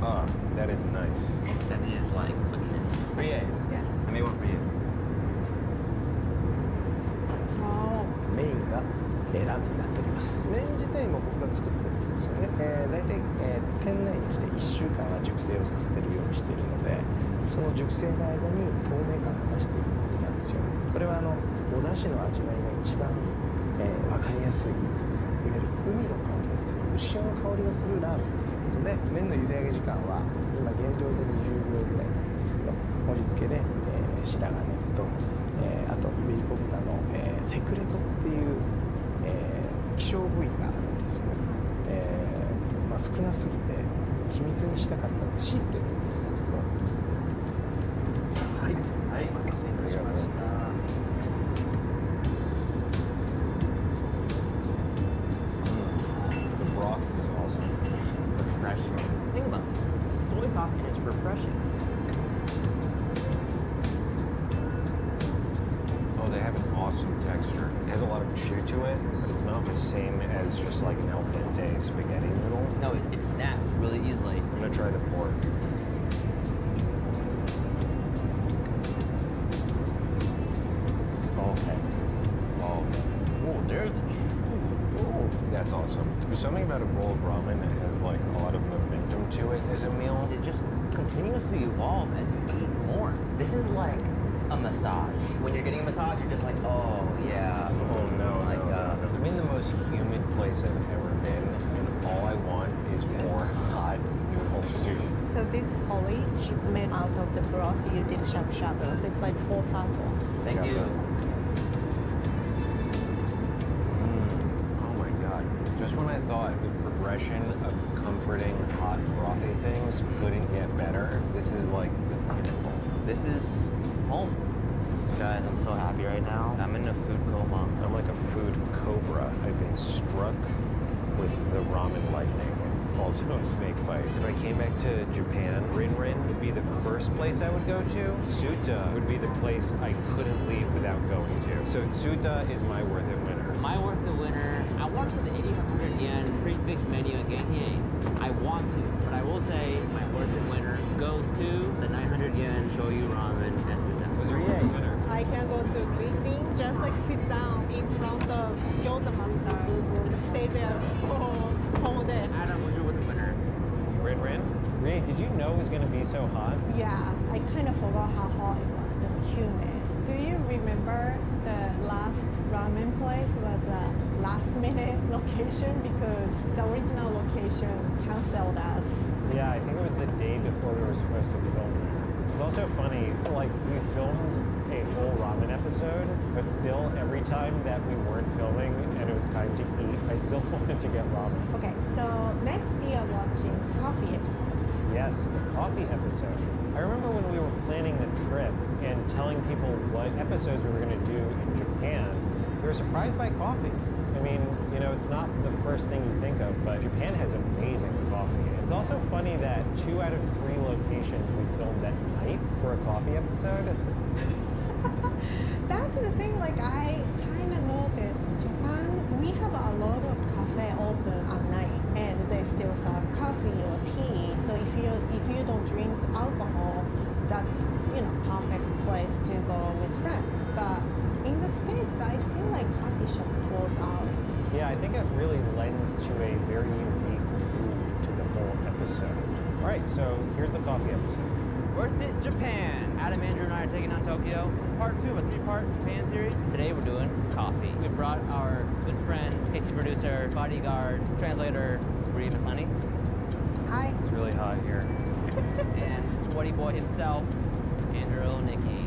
Ah, that is nice. That is like a kiss. For you. Yeah. I made one for you. メインがラーメンになっております。麺自体も僕が作ってるんですよね。大体、店内に来て1週間は熟成をさせてるようにしているので、その熟成の間に透明感を出していくことにななしの味わいが一番、分かりやすい、いわゆる海の香りがする、潮の香りがするラーメンということで、麺の茹で上げ時間は今現状で20秒ぐらいなんですけど、盛り付けで、白髪ネギと、あとイベリコ豚の、セクレトっていう、希少部位があるんですよ。少なすぎて秘密にしたかったんでシークレットって言うんですけど、はい、お待たせいたしました。The broth is awesome. Refreshing. Think about it. Soy sauce and it's refreshing. Oh, they have an awesome texture. It has a lot of chew to it, but it's not the same as just like an al dente spaghetti noodle. No, it snaps really easily. I'm gonna try the pork. Okay. Oh, there's the Oh, that's awesome. There's something about a bowl of ramen that has like a lot of momentum to it as a meal. It just continues to evolve as you eat more. This is like a massage. When you're getting a massage, you're just like, oh yeah. Oh no, like, no. I'm in the most humid place I've ever been, and all I want is more hot noodle soup. So this porridge is made out of the broth you did shabu-shabu. So it's like full sample. Thank you. Oh my god. Just when I thought the progression of comforting hot brothy things couldn't get better, this is like the pinnacle. This is home. Guys, I'm so happy right now. I'm in a food coma. I'm like a food cobra. I've been struck with the ramen lightning. Also a snake bite. If I came back to Japan, Rin-Rin would be the first place I would go to. Tsuta would be the place I couldn't leave without going to. So Tsuta is my worth it winner. My worth the winner. I want to see the 8,500 yen prefix menu again here. I want to, but I will say my worth it winner goes to the 900 yen shoyu ramen Esuta. Who's your worth it winner? I can go to Rin-Rin, just like sit down in front of gyoza master and stay there for whole day. Adam, who's your worth it winner? Rin-Rin? Ray, did you know it was going to be so hot? Yeah, I kind of forgot how hot it was and humid. Do you remember the last ramen place was a last minute location because the original location canceled us? Yeah, I think it was the day before we were supposed to film there. It's also funny, like we filmed a whole ramen episode, but still every time that we weren't filming and it was time to eat, I still wanted to get ramen. Okay, so next year watching coffee episode. Yes, the coffee episode. I remember when we were planning the trip and telling people what episodes we were going to do in Japan, we were surprised by coffee. I mean, you know, it's not the first thing you think of, but Japan has amazing coffee. It's also funny that 2 out of 3 locations we filmed at night for a coffee episode. That's the thing, like I kind of noticed Japan, we have a lot of cafe open at night and they still serve coffee or tea. So if you don't drink alcohol, that's, you know, perfect place to go with friends. But in the States, I feel like coffee shop close early. Yeah, I think it really lends to a very unique mood to the whole episode. All right, so here's the coffee episode. Worth it Japan. Adam, Andrew, and I are taking on Tokyo. This is part 2 of a 3-part Japan series. Today we're doing coffee. We brought our good friend, tasty producer, bodyguard, translator, Bree McClenny. Hi. It's really hot here. And sweaty boy himself, Andrew Onicki.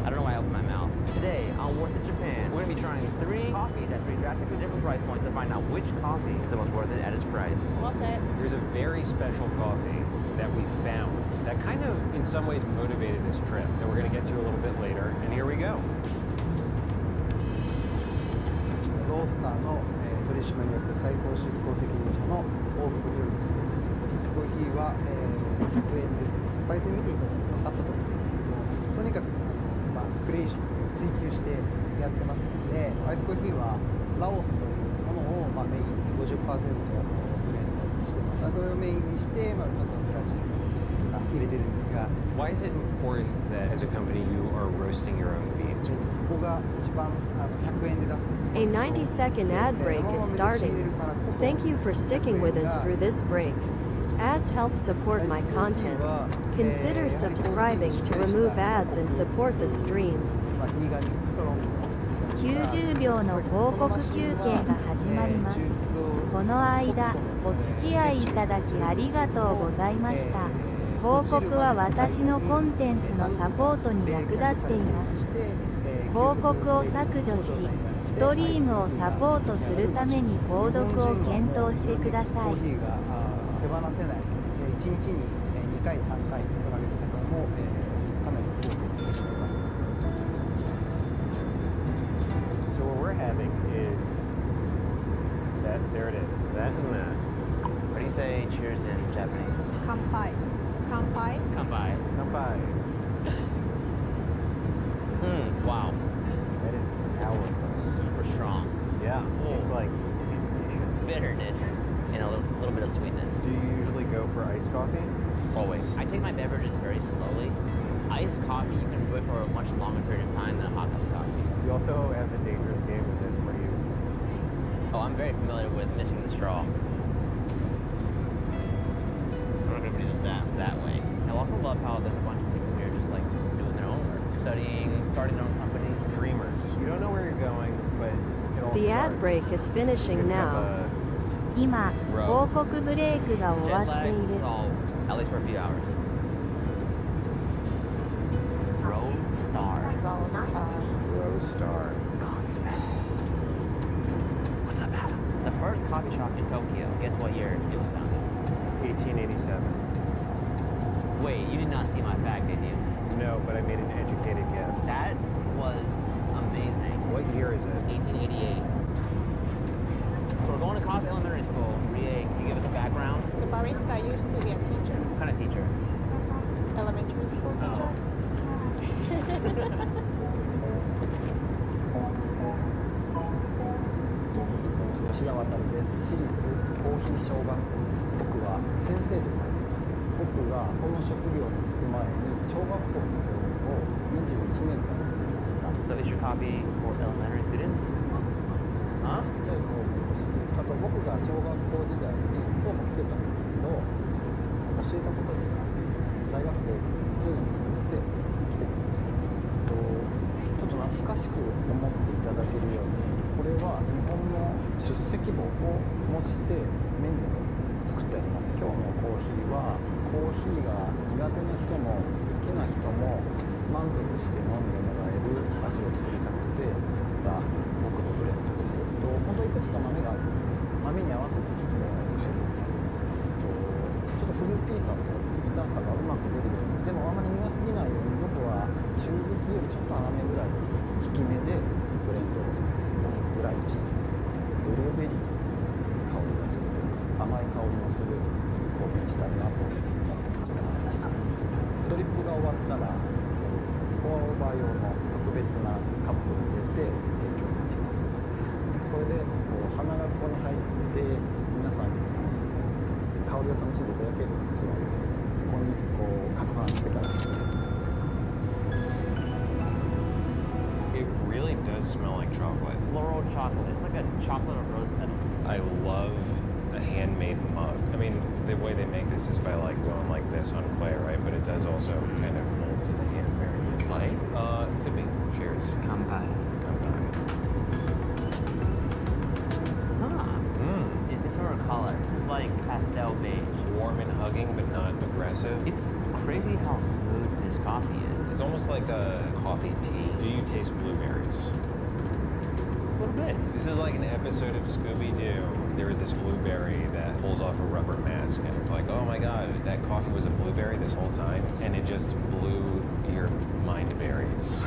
I don't know why I opened my mouth. Today on Worth It Japan, we're gonna be trying 3 coffees at 3 drastically different price points to find out which coffee is the most worth it at its price. Worth it. There's a very special coffee that we found that kind of, in some ways, motivated this trip that we're gonna get to a little bit later. And here we go. ロースターの、取締役最高出向責任者の大久保博之です。ビスコーヒーは、100円です。焙煎見ていただいて分かったと思うんですけど、とにかくクレイジー追求してやってますので、アイスコーヒーはラオスというものを、メインに 50% ブレンドしてます。それをメインにして、あとブラジルですとか入れてるんですが。Why is it important that as a company you are roasting your own beef? そこが一番100円で出す。A 90-second ad break is starting. Thank you for sticking with us through this break. Ads help support my content. Consider subscribing to remove ads and support the stream. 90秒の広告休憩が始まります。この間、お付き合いいただきありがとうございました。広告は私のコンテンツのサポートに役立っています。広告を削除し、ストリームをサポートするために購読を検討してください。手放せない、1日に2回、3回来られる方もかなり多くいらっしゃいます。So what we're having is that, there it is, that and that. What do you say cheers in Japanese? Kanpai. Kanpai. Kanpai. Kanpai. Wow. That is powerful. Super strong. Yeah, tastes like bitterness and a little bit of sweetness. Do you usually go for iced coffee? Always. I take my beverages very slowly. Iced coffee you can enjoy for a much longer period of time than a hot cup of coffee. You also have the dangerous game with this where you... Oh, I'm very familiar with missing the straw. I don't know if everybody does that way. I also love how there's a bunch of people here just like doing their own work, studying, starting their own company. Dreamers. You don't know where you're going, but it all The ad starts. break is finishing now. 今、広告ブレイクが終わっている。 At least for a few hours. Roadstar. Roadstar. What's up, Adam? The first coffee shop in Tokyo, guess what year it was founded? 1887. Wait, you did not see my fact, did you? No, but I made an educated guess. That was amazing. What year is it? 1888. So we're going to Cobb Elementary School. Rie, can you give us a background? The barista used to be a teacher. What kind of teacher? Elementary school teacher. 吉田渡です。私立コーヒー小学校です。僕は先生と呼ばれています。僕がこの職業に就く前に小学校の教員を21年間やっていました。So is your coffee for elementary students? ちっちゃい子もいるし、あと僕が小学校時代に今日も来てたんですけど、教えた子たちが大学生スチューデントになって来てくれました。ちょっと懐かしく思っていただけるように、これは日本の出席簿を模してメニューを作ってあります。今日のコーヒーはコーヒーが苦手な人も好きな人も満足して飲んでもらえる味を作りたくて作った僕のブレンドです。本当にいくつか豆があって豆に合わせて引き目を変えています。ちょっとフルーティーさとビターさがうまく出るように、でもあまり苦すぎないように僕は中引きよりちょっと甘めぐらい引き目でブレンドをグラインドします。ブルーベリーの香りがするというか甘い香りのするコーヒーにしたいなと思って作ってもらいました。ドリップが終わったらポアオーバー用の特別なカップに入れて提供いたします。これで鼻がここに入って皆さんに楽しんでいただく、香りを楽しんでいただける器を用意しています。そこに攪拌してから入れています。 It really does smell like chocolate. Floral chocolate. It's like a chocolate of rose petals. I love a handmade mug. I mean, the way they make this is by like going like this on clay, right? But it does also kind of mold to the hand. Is this clay? Could be. Cheers. Kanpai. It's this sort of color. This is like pastel beige. Warm and hugging, but not aggressive. It's crazy how smooth this coffee is. It's almost like a coffee tea. Do you taste blueberries? A little bit. This is like an episode of Scooby-Doo. There was this blueberry that pulls off a rubber mask, and it's like, oh my god, that coffee was a blueberry this whole time, and it just blew your mind berries.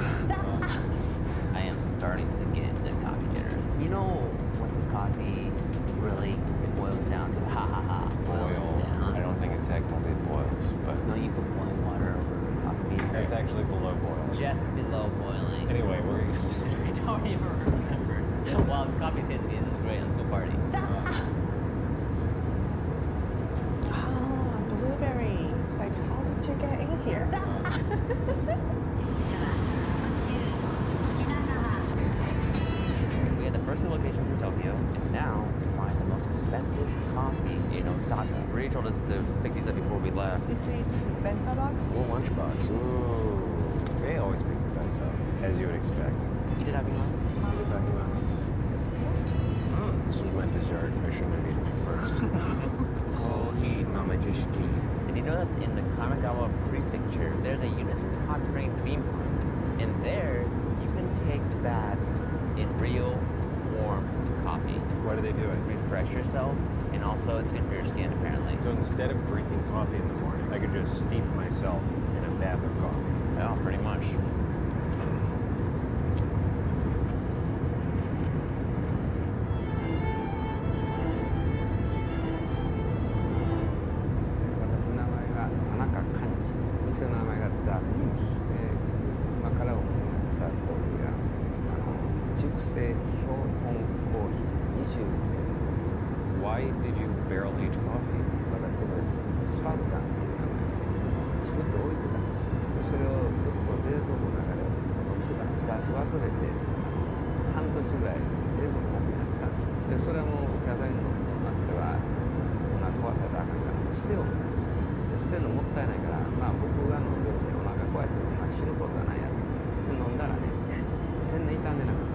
I am starting to get the coffee jitters. You know what this coffee really boils down to? Ha ha ha. Boil. I don't think it technically boils, but... No, you put boiling water over coffee bean. It's actually below boiling. Just below boiling. Anyway, what were you gonna say? I don't even remember. Wow, this coffee's hitting me. This is great. Let's go party. Blueberry. It's like, how did you get in here? First two locations in Tokyo, and now to find the most expensive coffee in Osaka. Rie, Marie told us to pick these up before we left. This is bento box. Ooh, lunchbox. Ooh. May always picks the best stuff, as you would expect. Itadakimasu. This was my dessert. I shouldn't have eaten it first. Kohi Namajishiki. And you know that in the Kanagawa Prefecture, there's a Unison hot spring theme park. And there, you can take baths in real, warm coffee. Why do they do it? Refresh yourself, and also it's good for your skin, apparently. So instead of drinking coffee in the morning, I could just steep myself in a bath of coffee. Yeah, pretty much. 店の名前がザ・ミンスで今からお持ち来たコーヒーが熟成標本コーヒー20年 Why did you barrel age coffee? 私そこでスパルタンっていう名前作っておいてたんですよそれをちょっと冷蔵庫の中で保存してたんです出し忘れて半年ぐらい冷蔵庫になってたんですよでそれはもうお客さんに飲ませてはお腹壊されたらあかんから捨てようみたいな捨てるのもったいないから、まあ、僕が飲んでるのにお腹壊しても、まあ、死ぬことはないやつで飲んだらね全然傷んでなかっ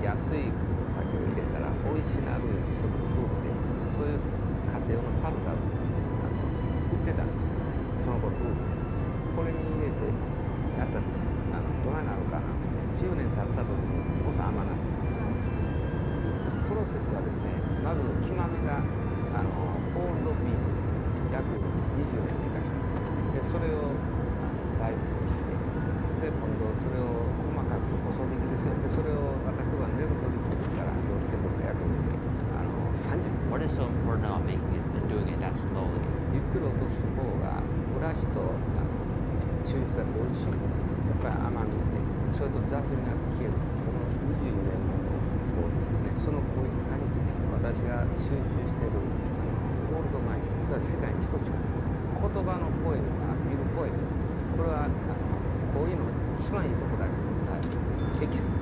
た安いお酒を入れたら美味しなる一つのブームでそういう家庭用の樽が売ってたんですよその頃ブームでこれに入れてやったらどないなるかなって10年経った時にもうさ甘なってプロセスはですねまず木豆がオールドビーン約20年寝かしたでそれを焙煎してで今度それを細かく細引きですよでそれを私とかネルドリップですから寄ってくる約30分 What is so important about making it and doing it that slowly? ゆっくり落とす方がブラシと抽出が同時進行なんですやっぱり甘みでねそれと雑味が消えるその22年のコーヒーですねそのコーヒーに限ってね私が集中しているゴールドマイスそれは世界に一つしかないです言葉のポエムが見るポエムこれはこういうの一番いいとこだけエキス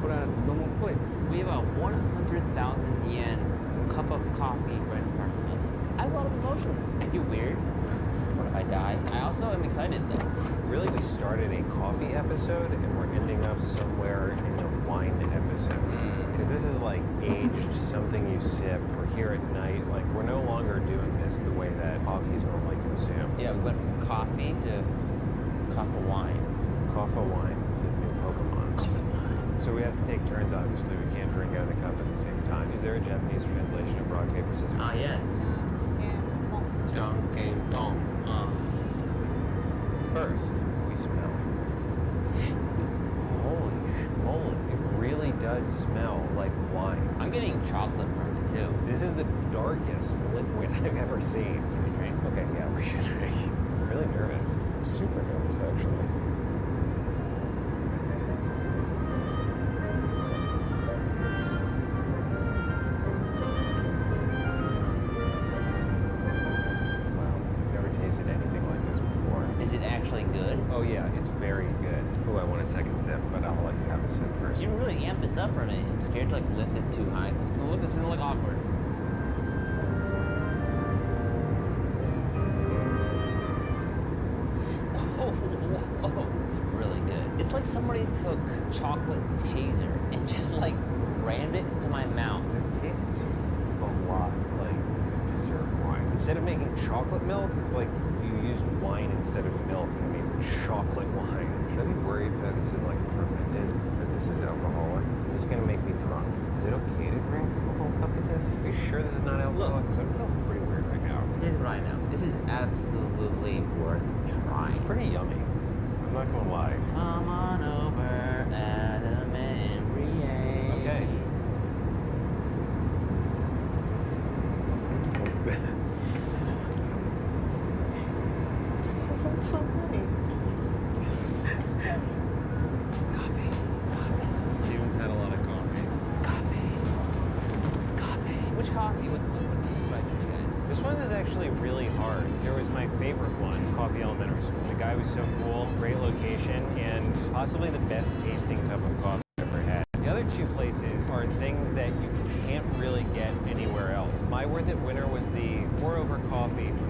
これは飲むポエム We have a 100,000 yen cup of coffee right in front of us. I have a lot of emotions. I feel weird. What if I die? I also am excited though. Really, we started a coffee episode and we're ending up somewhere in a wine episode. Because this is like aged, something you sip. We're here at night. Like, we're no longer doing this the way that coffee is normally consumed. Yeah, we went from coffee to coffee wine. Coffee wine. It's a new Pokemon. Coffee wine. So we have to take turns, obviously. We can't drink out of the cup at the same time. Is there a Japanese translation of rock, paper, scissors? Ah, yes. Donkey Kong. First, we smell. Holy moly. It really does smell like wine. I'm getting chocolate from it too. This is the darkest liquid I've ever seen. Should we drink? Okay, yeah, we should drink. I'm really nervous. I'm super nervous, actually. Is it actually good? Oh yeah, it's very good. Oh, I want a second sip, but I'll let you have a sip first. You really amped this up for me. I'm scared to like lift it too high. It's gonna look awkward. Oh, it's really good. It's like somebody took chocolate taser and just like rammed it into my mouth. This tastes a lot like dessert wine. Instead of making chocolate milk, it's like you used wine instead of milk and made chocolate wine. Should I be worried that this is like fermented, that this is alcoholic? Is this gonna make me drunk? Is it okay to drink a whole cup of this? Are you sure this is not alcoholic? Because I'm feeling pretty weird right now. Here's what I know. This is absolutely worth trying. It's pretty yummy. I'm not gonna lie. Come on over, Adam and Brienne. Okay. That's so funny. Coffee. Steven's had a lot of coffee. Coffee. Which coffee was surprise for you guys? This one is actually really hard. There was my favorite one, Coffee Elementary School. The guy was so cool, great location, and possibly the best tasting cup of coffee I've ever had. The other two places are things that you can't really get anywhere else. My worth it winner was the pour-over coffee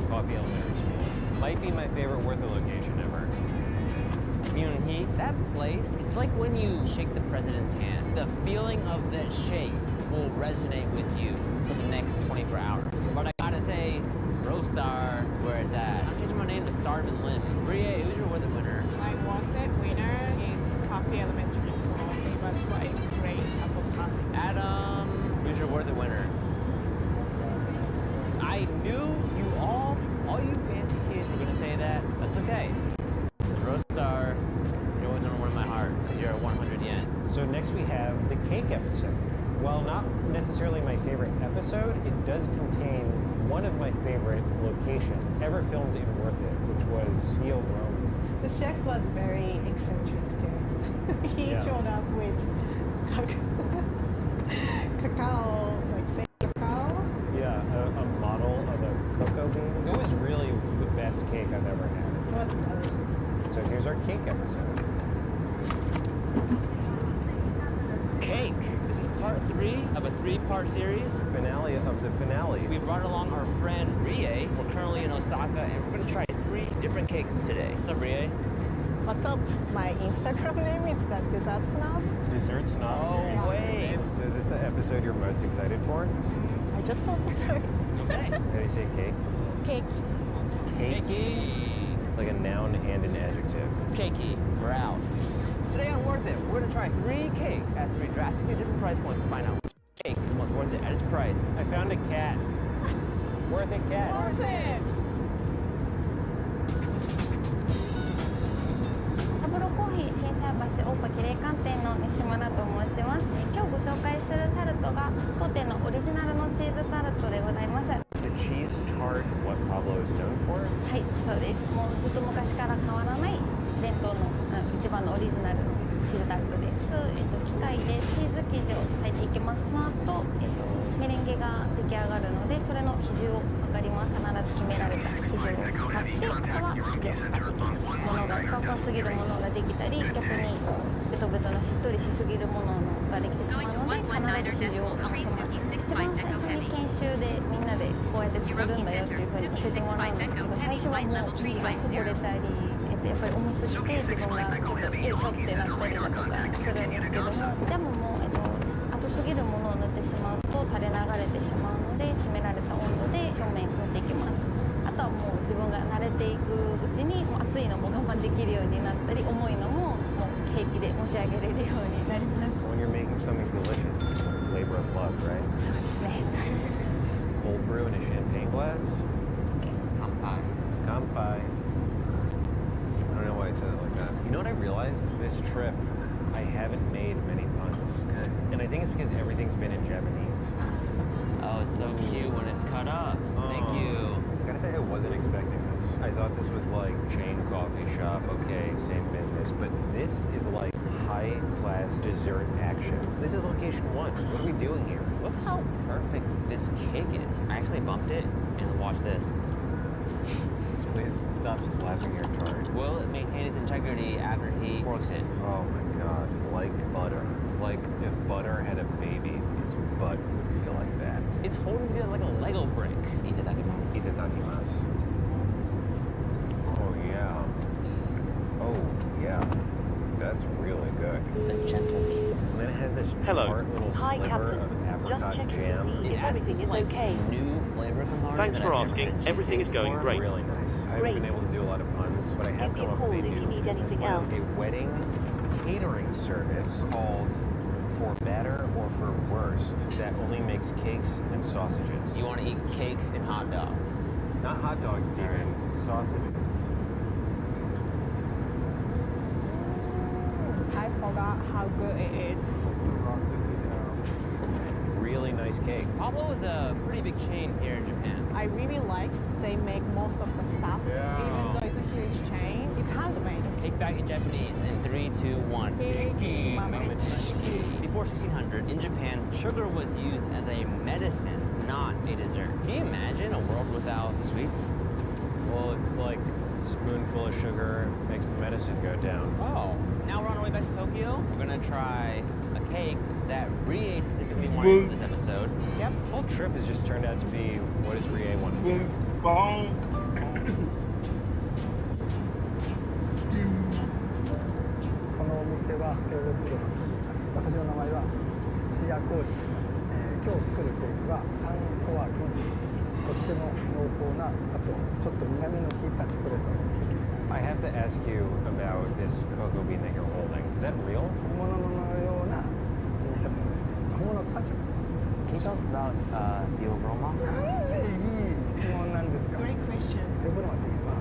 Coffee Elementary School. Might be my favorite Werther location ever. Myung-hee, that place, it's like when you shake the president's hand. The feeling of that shake will resonate with you for the next 24 hours. But I gotta say, Roastar is where it's at. I'm changing my name to Starvin' Lim. Brie, who's your Werther winner? My Worth winner is Coffee Elementary School. It was like great cup of coffee. Adam, who's your Werther winner? I knew you all you fancy kids were gonna say that. That's okay. Roastar, you're always number one in my heart because you're at 100 yen. So next we have the cake episode. While not necessarily my favorite episode, it does contain one of my favorite locations ever filmed in Worth It, which was Theo Rome. The chef was very eccentric too. He showed up with cacao, like fake cacao. Yeah, a model of a cocoa bean. It was really the best cake I've ever had. It was delicious. So here's our cake episode. Cake. This is part 3 of a 3-part series. Finale of the finale. We brought along our friend Rie. We're currently in Osaka and we're gonna try 3 different cakes today. What's up, Rie? What's up? My Instagram name is the Dessert Snob. Dessert Snob. Oh, wait. So is this the episode you're most excited for? I just thought that. Okay. How do you say cake? Cakey. Cakey. Like a noun and an adjective. Cakey. We're out. Today on Worth It, we're gonna try 3 cakes at 3 drastically different price points to find out which cake is most worth it at its price. I found a cat. Worth it cat. Worth it. サブロコーヒー心斎橋大場綺麗館店の西村と申します。今日ご紹介するタルトが当店のオリジナルのチーズタルトでございます。 The cheese tart, what Pablo is known for? はい、そうです。もうずっと昔から変わらない伝統の一番のオリジナルのチーズタルトです。機械でチーズ生地を炊いていきます。その後、メレンゲが出来上がるので、それの比重を測ります。必ず決められた比重を測って、あとは生地を測っていきます。ものがふわふわすぎるものができたり、逆にベトベトのしっとりしすぎるものができてしまうので、必ず比重を合わせます。一番最初に研修でみんなでこうやって作るんだよっていうふうに教えてもらうんですけど、最初はもう生地がこぼれたり、やっぱり重すぎて自分がちょっとよいしょってなったりだとかするんですけども、でももう、熱すぎるものを塗ってしまうと垂れ流れてしまうので、決められた温度で表面塗っていきます。あとはもう自分が慣れていくうちにもう熱いのも我慢できるようになったり、重いのももう平気で持ち上げれるようになります。 When you're making something delicious, it's a labor of love, right? そうですね。 Cold brew in a champagne glass? 乾杯。乾杯. I don't know why I said it like that. You know what I realized? This trip, I haven't made many puns. Okay. And I think it's because everything's been in Japanese. Oh, it's so cute when it's cut up. Thank you. I gotta say, I wasn't expecting this. I thought this was like chain coffee shop, okay, same business. But this is like high-class dessert action. This is location 1. What are we doing here? Look how perfect this cake is. I actually bumped it, and watch this. Please stop slapping your tart. Will it maintain its integrity after he forks it? Oh my god, like butter. Like if butter had a baby, its butt would feel like that. It's holding together like a Lego brick. Itadakimasu. Itadakimasu. Oh yeah. Oh yeah. That's really good. A gentle kiss. And then it has this tart little sliver of apricot jam. It adds this like new flavor component. Thanks that for I've never asking. had in Everything is cheesecake going before. great. Really nice. I haven't been able to do a lot of puns, but I have come up with a new business plan. A wedding catering service called For Better or For Worst that only makes cakes and sausages. You want to eat cakes and hot dogs? Not hot dogs, Steven. Sausages. I forgot how good it is. Really nice cake. Pablo is a pretty big chain here in Japan. I really like they make most of the stuff. Yeah. Even though it's a huge chain, it's handmade. Take back in Japanese in 3, 2, 1. Keiki mamashiki. Before 1600, in Japan, sugar was used as a medicine, not a dessert. Can you imagine a world without sweets? Well, it's like a spoonful of sugar makes the medicine go down. Oh. Now we're on our way back to Tokyo. We're gonna try a cake that Rie specifically wanted for this episode. Yep. The whole trip has just turned out to be what does Rie want to do? Bonk. このお店は京極堂に言います。私の名前は土屋浩二と言います。今日作るケーキはサンフォアキンというケーキです。とっても濃厚な、あとちょっと苦みの効いたチョコレートのケーキです。I have to ask you about this cocoa bean that you're holding. Is that real? 本物のような偽物です。本物は腐っちゃうから。Can you tell us about the aroma? なんでいい質問なんですか。 Great question. テオブロマというのは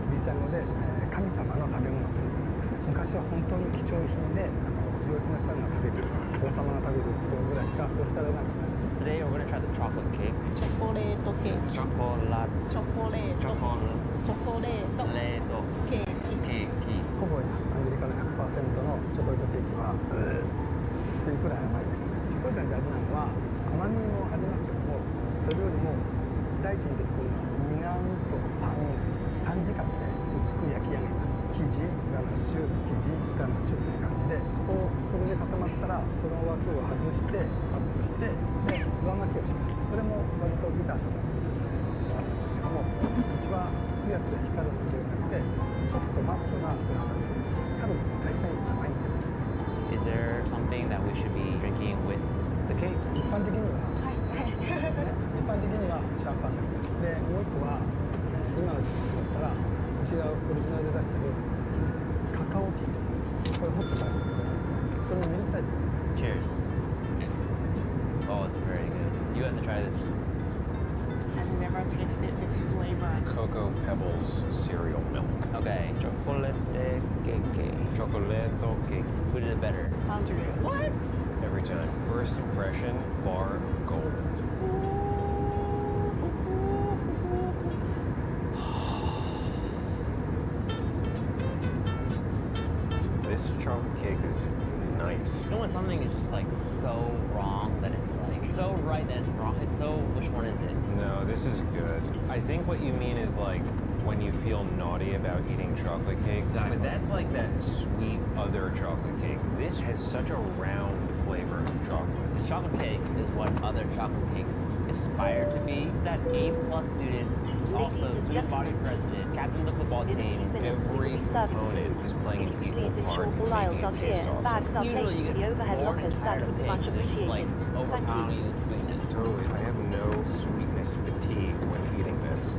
ギリシャ語で神様の食べ物という意味なんですが、昔は本当に貴重品で病気の人が食べるとか王様が食べることぐらいしか取りされなかったんです。 Today we're going to try the chocolate cake. チョコレートケーキ。チョコレート。チョコレート。チョコレート。ケーキ。ほぼアメリカの 100% のチョコレートケーキはっていうくらい甘いです。チョコレートに大事なのは甘みもありますけども、それよりも第一に出てくるのは苦みと酸味なんです。短時間で薄く焼き上げます。生地ガナッシュ生地ガナッシュという感じで、それで固まったらその枠を外してカットしてで上書きをします。これも割とビターなものを作って流すんですけども、うちはツヤツヤ光るものではなくてちょっとマットなグラス味をします。光るものは大体甘いんですよ。 Is there something that we should be drinking with the cake? 一般的には一般的にはシャンパンがいいです。でもう一個は、今の季節だったらうちがオリジナルで出してる、カカオティーというのがあります。これホットからしてるやつ。それにミルクタイプがあります。 Cheers. Oh, it's very good. You have to try this. I've never tasted this flavor. Cocoa Pebbles cereal milk. Okay. Chocolate cake. Chocoleto cake. Who did it better? Andrew. What? Every time. First impression, bar gold. This chocolate cake is nice. You know when something is just like so wrong that it's like so right that it's wrong? It's so, which one is it? No, this is good. I think what you mean is like when you feel naughty about eating chocolate cake. Exactly. But that's like that sweet other chocolate cake. This has such a round flavor of chocolate. This chocolate cake is what other chocolate cakes aspire to be. It's that A-plus student who's also student body president, captain of the football team. Every component is playing an equal part in making it taste awesome. Usually you get bored and tired of cake because it's just like overpowering you with sweetness. Totally. I have no sweetness fatigue when eating this.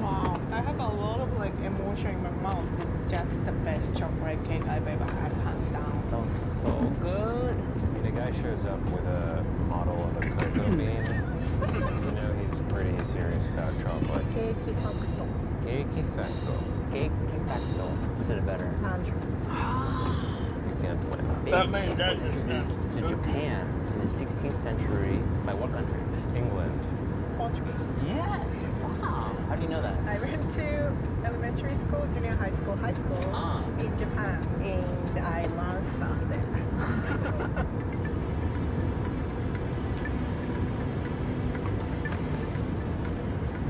Wow. I have a lot of like emotion in my mouth. It's just the best chocolate cake I've ever had, hands down. Sounds so good. I mean, a guy shows up with a model of a cocoa bean. You know he's pretty serious about chocolate. Keiki Facto. Keiki Facto. Keiki Facto. Who said it better? Andrew. You can't win. That was introduced to Japan in the 16th century by what country? England. Portuguese. Yes. Wow. How do you know that? I went to elementary school, junior high school, in Japan, and I learned stuff there.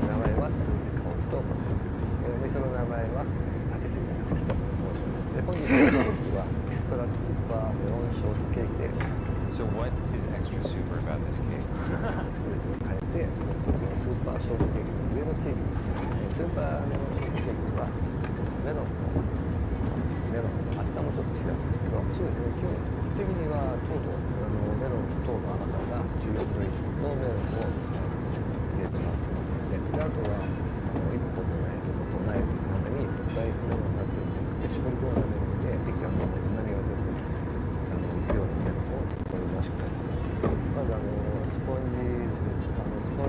名前は鈴木コンと申します。お店の名前はパティスリー佐々木と申します。本日のケーキはエクストラスーパーメロンショートケーキであります。 So what is extra super about this cake? それぞれ変えて、スーパーショートケーキの上のケーキです。スーパーメロンショートケーキはメロンの厚さもちょっと違うんですけど、そうですね、基本的には糖度、メロンの糖の甘さが14度以上のメロンを入れてもらってますので、であとは一個とないとこないという中に大豆のナッツで絞り込んだメロンで適当なうまみが出ていくようなメロンをこれもしっかりまずスポン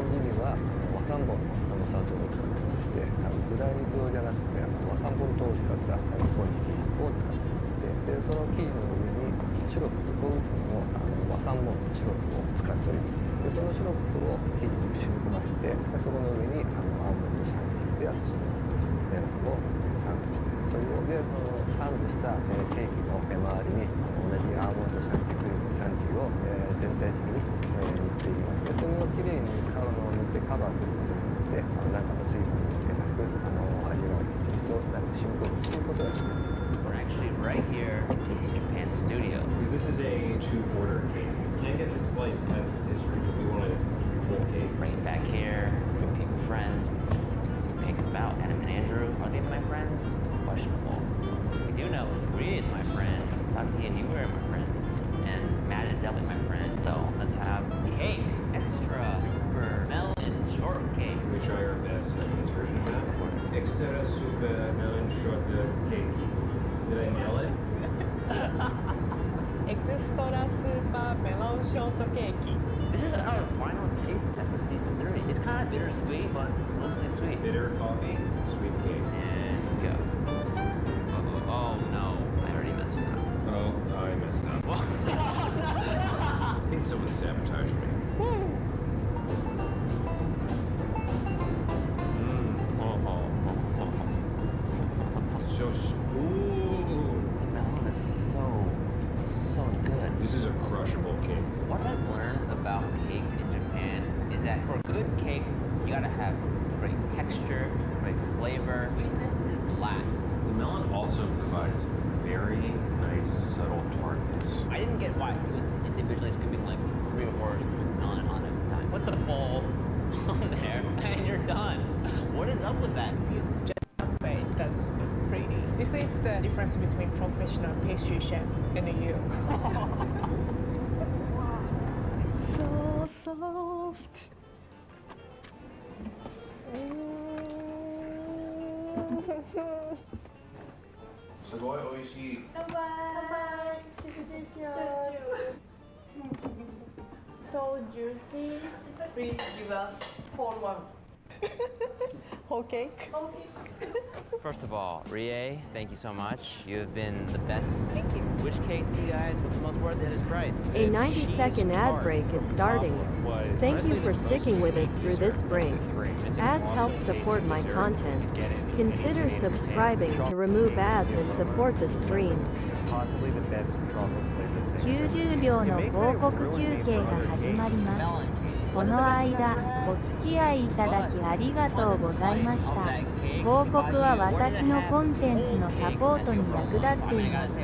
ジには和三盆の砂糖を使ってまして、グラニトじゃなくて和三盆糖を使ったスポンジを使ってまして、でその生地の上にシロップ5つの和三盆のシロップを使っております。でそのシロップを生地に染み込ませて、そこの上にアーモンドシャンティであとそのメロンをサンドして、それをでそのサンドしたケーキの周りに同じアーモンドシャンティクリームシャンティを全体的に塗っていきます。でそれをきれいに塗ってカバーすることによって中の水分を抜けなく味が一層染み込むということができます。 We're actually right here in Tasty Japan studio. Because this is a two-order cake. Can't get the slice out of the pastry, but we wanted whole cake. Bring it back here. Cake friends. Some cakes about Adam and Andrew. Are they my friends? Questionable. We do know Bree is my friend. Saki and you are my friends. And Matt is definitely my friend. So let's have cake. Extra super melon shortcake. Can we try our best Chinese version of that? Extra super melon shortcake. Did I nail it? Extra super melon shortcake. This is our final taste test of season 3. It's kind of bittersweet, but mostly sweet. Bitter coffee, sweet cake. And go. Oh no, I already messed up. Oh, I messed up. I think someone sabotaged me. So smooth. The melon is so good. This is a crushable cake. What I've learned about cake in Japan is that for a good cake, you gotta have great texture, great flavor. Sweetness is last. The melon also provides very nice, subtle tartness. I didn't get why he was individually scooping like 3 or 4 melon on at a time. Put the bowl on there and you're done. What is up with that? It doesn't look pretty. This is the difference between professional pastry chef and you. So soft. すごい美味しい。 So juicy. Please give us whole one. Whole cake? Whole cake. First of all, Rie, thank you so much. You have been the best. Thank you. Which cake do you guys was the most worth it at its price? A 90-second ad break is starting. Thank you for sticking with us through this break. Ads help support my content. Consider subscribing to remove ads and support the stream. Possibly the best chocolate flavored thing. 90秒の報告休憩が始まります。この間、お付き合いいただきありがとうございました。広告は私のコンテンツのサポートに役立っています。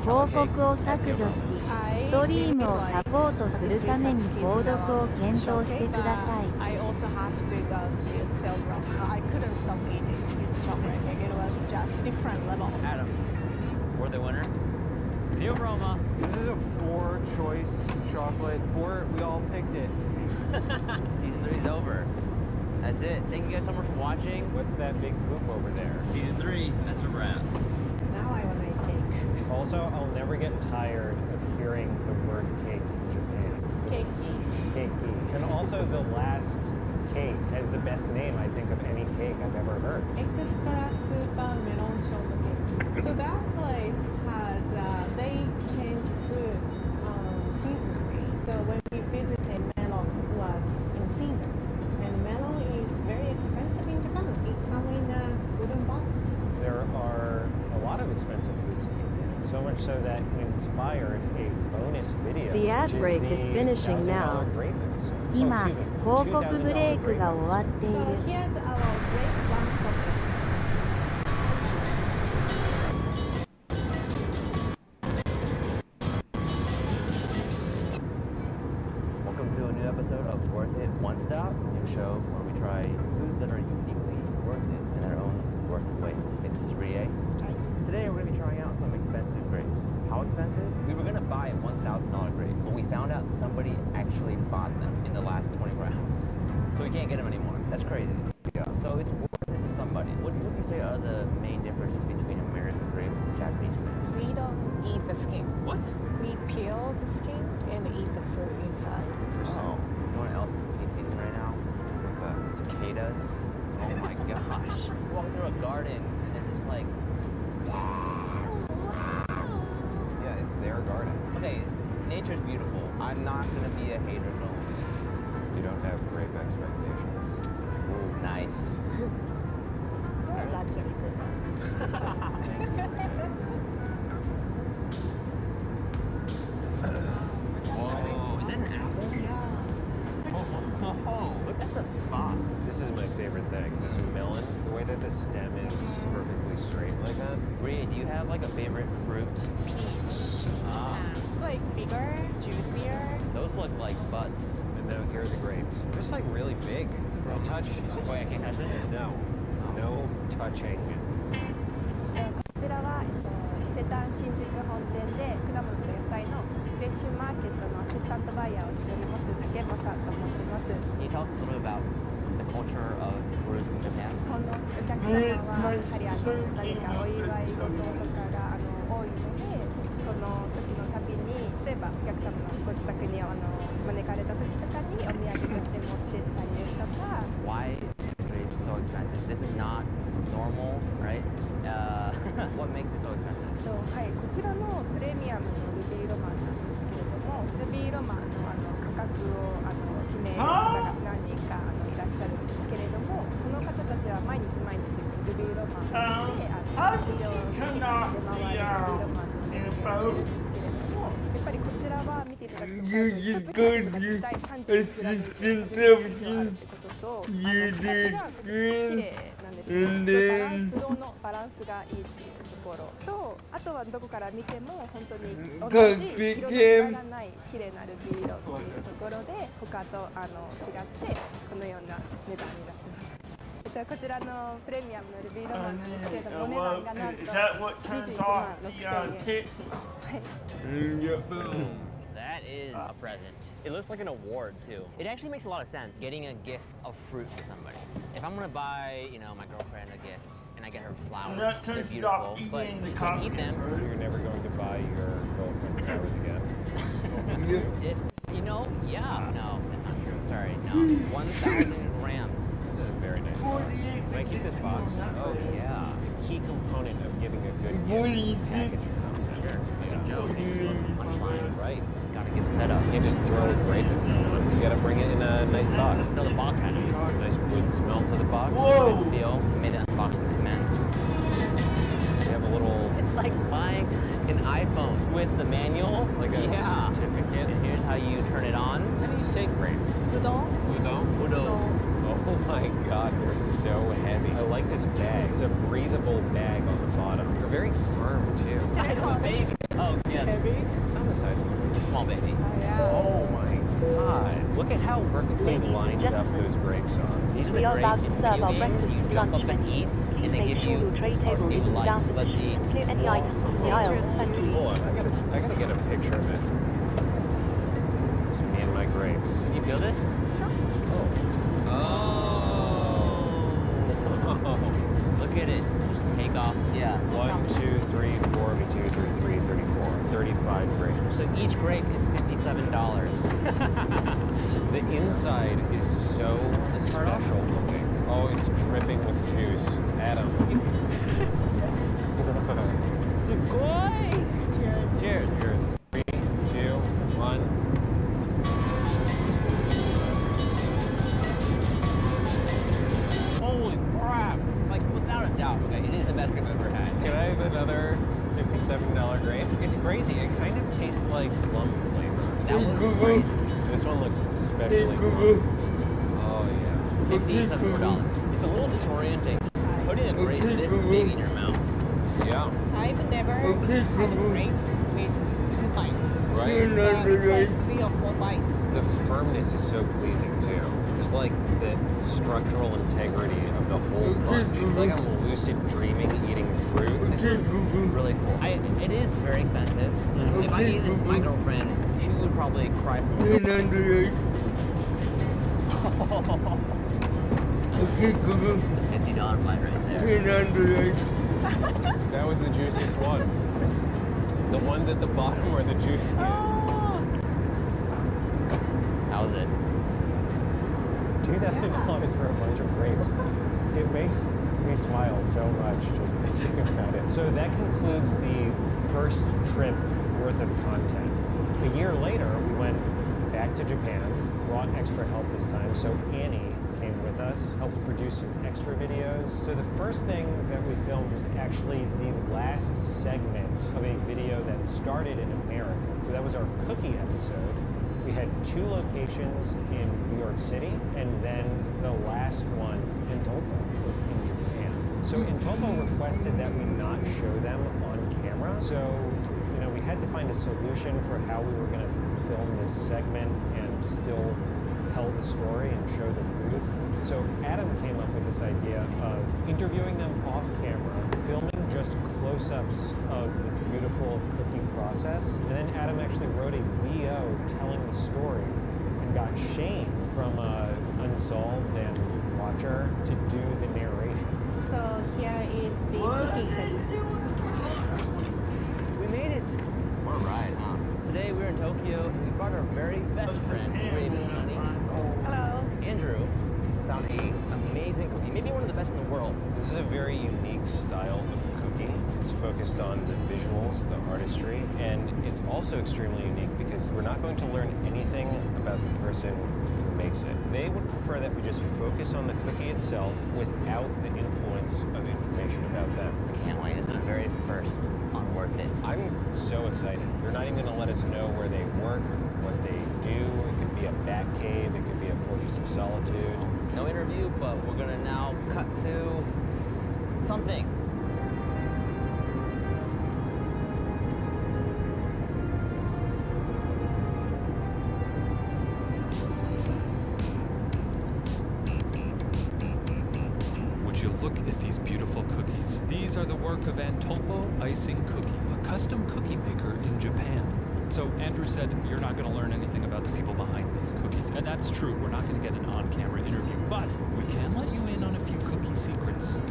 広告を削除し、ストリームをサポートするために購読を検討してください。I also have to go to Pilgrim. I couldn't stop eating. It's chocolate. It was just different level. Adam, we're the winner. New Roma. This is a 4-choice chocolate. 4, we all picked it. Season 3 is over. That's it. Thank you guys so much for watching. What's that big poop over there? Season 3, that's a wrap. Now I want to eat cake. Also, I'll never get tired of hearing the word cake in Japan. Cake. Keiki. And also the last cake has the best name, I think, of any cake I've ever heard. Extra super melon shortcake. So that place has, they change food seasonally. So when we visited, melon was in season. And melon is very expensive in Japan. It comes in a wooden box. There are a lot of expensive foods in Japan, so much so that it inspired a bonus video. The ad break is finishing now. 今、広告ブレイクが終わっている。 So here's our great one-stop episode. Welcome to a new episode of Worth It One Stop, a new show where we try foods that are uniquely worth it in their own worth it ways. It's Rie. Today we're going to be trying out some expensive grapes. How expensive? We were going to buy $1,000 grapes, but we found out somebody actually bought them in the last 24 hours. So we can't get them anymore. That's crazy. Yeah. So it's worth it to somebody. What would you say are the main differences between American grapes and Japanese grapes? We don't eat the skin. What? We peel the skin and eat the fruit inside. Interesting. Oh. You know what else is in season right now? What's that? Cicadas. Oh my gosh. You walk through a garden and they're just like... Yeah, it's their garden. Okay, nature's beautiful. I'm not gonna be a hater no. You don't have grape expectations. Ooh, nice. That's actually good. Whoa, is that an apple? Yeah. Oh, look at the spots. This is my favorite thing. This melon, the way that the stem is perfectly straight like that. Bree, do you have like a favorite fruit? Peach. Ah. It's like bigger, juicier. Those look like butts. And now here are the grapes. They're just like really big. Don't touch. Wait, I can't touch this? No. No touching. こちらは、伊勢丹新宿本店で果物と野菜のフレッシュマーケットのアシスタントバイヤーをしております竹正と申します。 Can you tell us a little bit about the culture of fruits in Japan? このお客様はやはり何かお祝い事とかが多いので、その時のたびに例えばお客様のご自宅に招かれた時とかにお土産として持ってったりですとか。 Why is grapes so expensive? This is not normal, right? What makes it so expensive? はい、こちらのプレミアムのルビーロマンなんですけれども、ルビーロマンの価格を決める方が何人かいらっしゃるんですけれども、その方たちは毎日毎日ルビーロマンで市場に出回るルビーロマンをしてるんですけれども、やっぱりこちらは見ていただくと一口が絶対30グラム以上あるってことと、形が綺麗なんですよ。ブドウのバランスがいいっていうところと、あとはどこから見ても本当に同じ色のムラがない綺麗なルビー色っていうところで他と違ってこのような値段になってます。こちらのプレミアムのルビーロマンなんですけれども、お値段がなんと21万6000円します。はい。 That is a present. It looks like an award too. It actually makes a lot of sense getting a gift of fruit for somebody. If I'm gonna buy, my girlfriend a gift and I get her flowers, they're beautiful, but she can't eat them. So you're never going to buy your girlfriend flowers again? Yeah. No, that's not true. Sorry, no. 1,000 grams. This is a very nice box. Can I keep this box? Oh yeah. The key component of giving a good gift package comes in. Right. Gotta get it set up. You can't just throw a grape at someone. You gotta bring it in a nice box. So the box had a nice wood smell to the box. Good feel. Made the unboxing commence. You have a little... It's like buying an iPhone with the manual. It's like a certificate. And here's how you turn it on. How do you say grape? Udon. Udon? Oh my god, they're so heavy. I like this bag. It's a breathable bag on the bottom. They're very firm too. I know, baby. Oh, yes. Heavy? It's not the size of a small baby. Oh my god. Look at how perfectly lined up those grapes are. These are the grapes in video games. You jump up and eat, and they give you new life. Let's eat. Hold on, I gotta get a picture of it. It's me and my grapes. You feel this? Look at it. Just take off. Yeah. 1, 2, 3, 4, 2, 3, 34. 35 grapes. So each grape is $57. The inside is so special looking. Oh, it's dripping with juice. Adam. Sugoi! Cheers. Cheers. Cheers. 3, 2, 1. Holy crap! Like, without a doubt, okay, it is the best grape I've ever had. Can I have another $57 grape? It's crazy. It kind of tastes like plum flavor. That looks great. This one looks especially plum. Oh, yeah. $54. It's a little disorienting. Putting a grape this big in your mouth. Yeah. I've never had grapes with 2 bites. Right? It's like 3 or 4 bites. The firmness is so pleasing too. Just like the structural integrity of the whole bunch. It's like I'm lucid dreaming eating fruit. This is really cool. It is very expensive. If I gave this to my girlfriend, she would probably cry for me. $50 bite right there. That was the juiciest one. The ones at the bottom are the juiciest. How was it? $2,000 for a bunch of grapes. It makes me smile so much just thinking about it. So that concludes the first trip worth of content. A year later, we went back to Japan, brought extra help this time. So Annie came with us, helped produce some extra videos. So the first thing that we filmed was actually the last segment of a video that started in America. So that was our cookie episode. We had 2 locations in New York City, and then the last one in Tokyo was in Japan. So Intolpo requested that we not show them on camera. So, we had to find a solution for how we were going to film this segment and still tell the story and show the food. So Adam came up with this idea of interviewing them off camera, filming just close-ups of the beautiful cooking process, and then Adam actually wrote a VO telling the story and got Shane from Unsolved and Watcher to do the narration. So here is the cooking segment. We made it. What a ride, huh? Today we're in Tokyo. We brought our very best friend, Raven Honey. Hello. Andrew found an amazing cookie, maybe one of the best in the world. So this is a very unique style of cooking. It's focused on the visuals, the artistry, and it's also extremely unique because we're not going to learn anything about the person who makes it. They would prefer that we just focus on the cookie itself without the influence of information about them. I can't wait. This is the very first on Worth It. I'm so excited. They're not even going to let us know where they work, what they do. It could be a bat cave. It could be a fortress of solitude. No interview, but we're going to now cut to something. Would you look at these beautiful cookies? These are the work of Antolpo Icing Cookie, a custom cookie maker in Japan. So Andrew said you're not going to learn anything about the people behind these cookies. And that's true. We're not going to get an on-camera interview. But we can let you in on a few cookie secrets.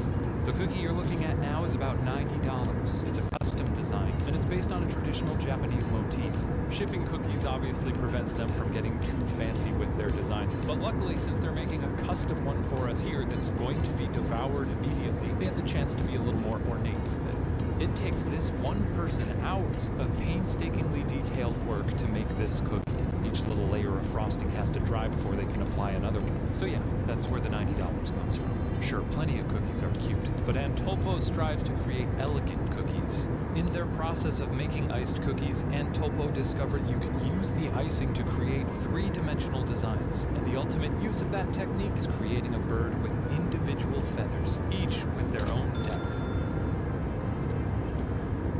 The cookie you're looking at now is about $90. It's a custom design, and it's based on a traditional Japanese motif. Shipping cookies obviously prevents them from getting too fancy with their designs. But luckily, since they're making a custom one for us here that's going to be devoured immediately, they had the chance to be a little more ornate with it. It takes this one person hours of painstakingly detailed work to make this cookie. Each little layer of frosting has to dry before they can apply another one. So yeah, that's where the $90 comes from. Sure, plenty of cookies are cute, but Antolpo strives to create elegant cookies. In their process of making iced cookies, Antolpo discovered you could use the icing to create three-dimensional designs, and the ultimate use of that technique is creating a bird with individual feathers, each with their own depth.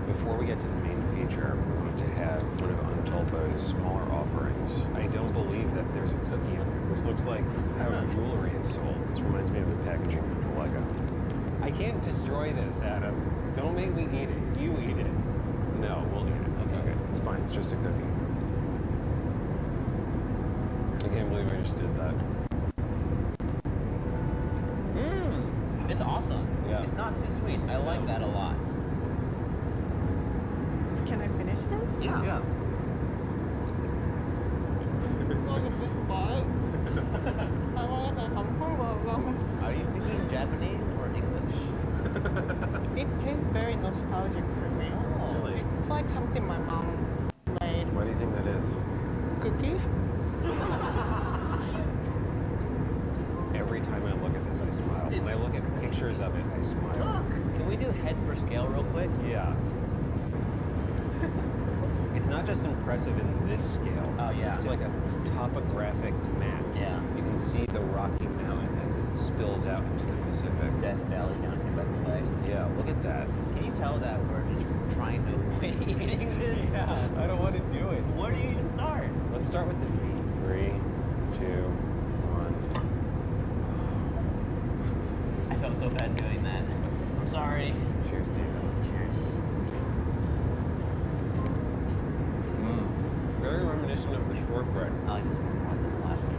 Before we get to the main feature, we wanted to have one of Antolpo's smaller offerings. I don't believe that there's a cookie in here. This looks like how jewelry is sold. This reminds me of the packaging for the Lego. I can't destroy this, Adam. Don't make me eat it. You eat it. No, we'll eat it. That's okay. It's fine. It's just a cookie. I can't believe I just did that. It's awesome. Yeah. It's not too sweet. I like that a lot. Can I finish this? Yeah. Yeah. Like a big bite. I want to come home. Are you speaking Japanese or English? It tastes very nostalgic for me. Oh, really? It's like something my mom made. Why do you think that is? Cookie? Every time I look at this, I smile. When I look at pictures of it, I smile. Look! Can we do head for scale real quick? Yeah. It's not just impressive in this scale. Oh, yeah. It's like a topographic map. Yeah. You can see the Rocky Mountain as it spills out into the Pacific. Death Valley down here by the legs. Yeah, look at that. Can you tell that we're just trying to avoid eating this? Yeah, I don't want to do it. Where do you even start? Let's start with the V. 3, 2, 1. I felt so bad doing that. I'm sorry. Cheers, Steven. Cheers. Very reminiscent of the shortbread. I like this one more than the last one.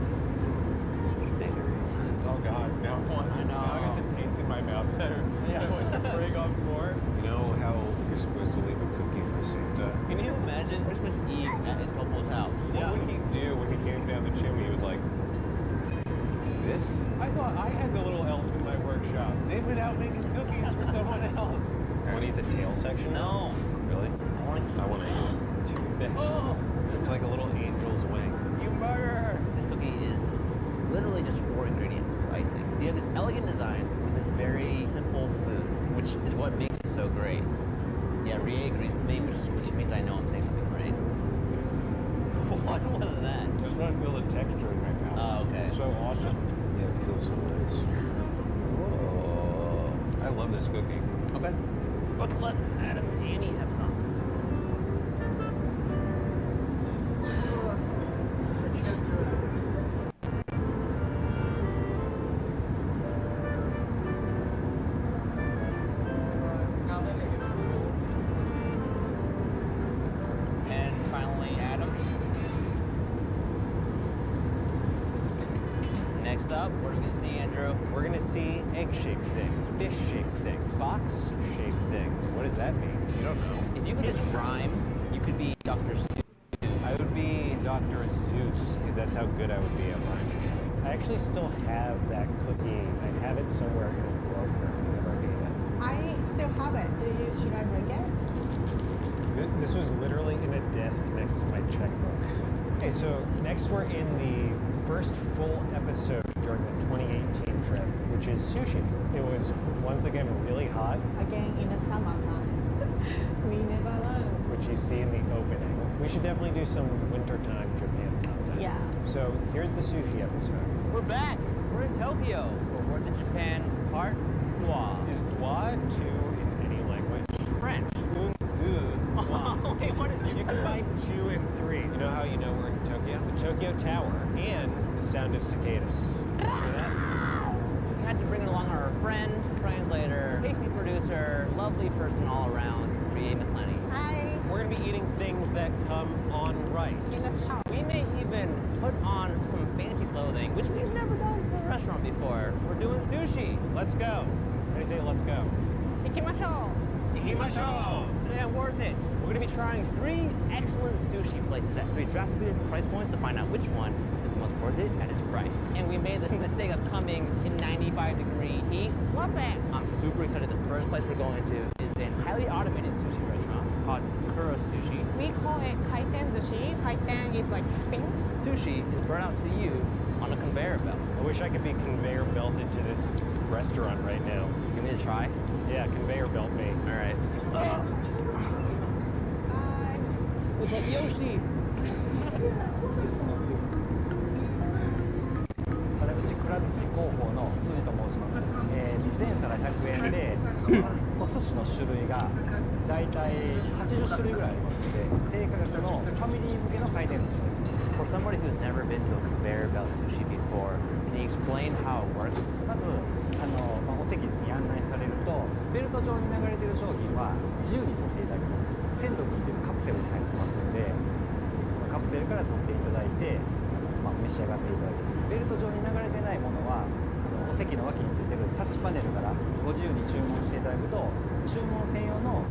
It's bigger. Oh God, now I want. I know. Now I got the taste in my mouth better. Yeah. I want to break off more. You know how you're supposed to leave a cookie for Santa? Can you imagine Christmas Eve at his couple's house? What would he do when he came down the chimney? He was like, this? I thought I had the little elves in my workshop. They've been out making cookies for someone else. Want to eat the tail section? No. Really? I want to eat it. It's too big. Oh! It's like a little angel's wing. You murderer! This cookie is literally just 4 ingredients with icing. You have this elegant design with this very simple food, which is what makes it so great. Yeah, Rie agrees with me, which means I know I'm saying something right. What was that? I just want to feel the texture in my mouth. Oh, okay. So awesome. Yeah, it feels so nice. Whoa. I love this cookie. Okay. Let's let Adam and Annie have some. see egg-shaped things, fish-shaped things, box-shaped things. What does that mean? You don't know. If you could just rhyme, you could be Dr. Seuss. I would be Dr. Zeus, because that's how good I would be at rhyming. I actually still have that cookie. I have it somewhere in a drawer here. I never ate it. I still have it. Should I bring it? This was literally in a desk next to my checkbook. Okay, so next we're in the first full episode during the 2018 trip, which is sushi. It was once again really hot. Again in the summertime. We never learn. Which you see in the opening. We should definitely do some wintertime Japan content. Yeah. So here's the sushi episode. We're back. We're in Tokyo. We're in Japan part 2. Is doigt two in any language? French. Un, deux, trois. Wait, what is You can find 2 and 3. You know how you know we're in Tokyo? The Tokyo Tower and the sound of cicadas. Hear that? We had to bring along our friend, translator, tasty producer, lovely person all around, Creative Lenny. Hi. We're gonna be eating things that come on rice. We may even put on some fancy clothing, which we've never done for a restaurant before. We're doing sushi. Let's go. How do you say let's go? Ikimashou. Ikimashou. Today I'm worth it. We're going to be trying 3 excellent sushi places at 3 drastically different price points to find out which one is the most worth it at its price. And we made the mistake of coming in 95-degree heat. Love that. I'm super excited. The first place we're going to is a highly automated sushi restaurant called Kuro Sushi. We call it kaiten sushi. Kaiten is like spin. Sushi is brought out to you on a conveyor belt. I wish I could be conveyor belted to this restaurant right now. Give me a try? Yeah, conveyor belt me. All right. It's like Yoshi. 私、くら寿司広報の辻と申します。全皿100円で、お寿司の種類がだいたい80種類ぐらいありますので、低価格のファミリー向けの回転寿司。 For somebody who's never been to a conveyor belt sushi before, can you explain how it works? まずお席に案内されると、ベルト状に流れている商品は自由に取っていただきます。鮮度君というカプセルに入ってますので、カプセルから取っていただいて、召し上がっていただきます。ベルト状に流れてないものはお席の脇についているタッチパネルからご自由に注文していただくと、注文専用の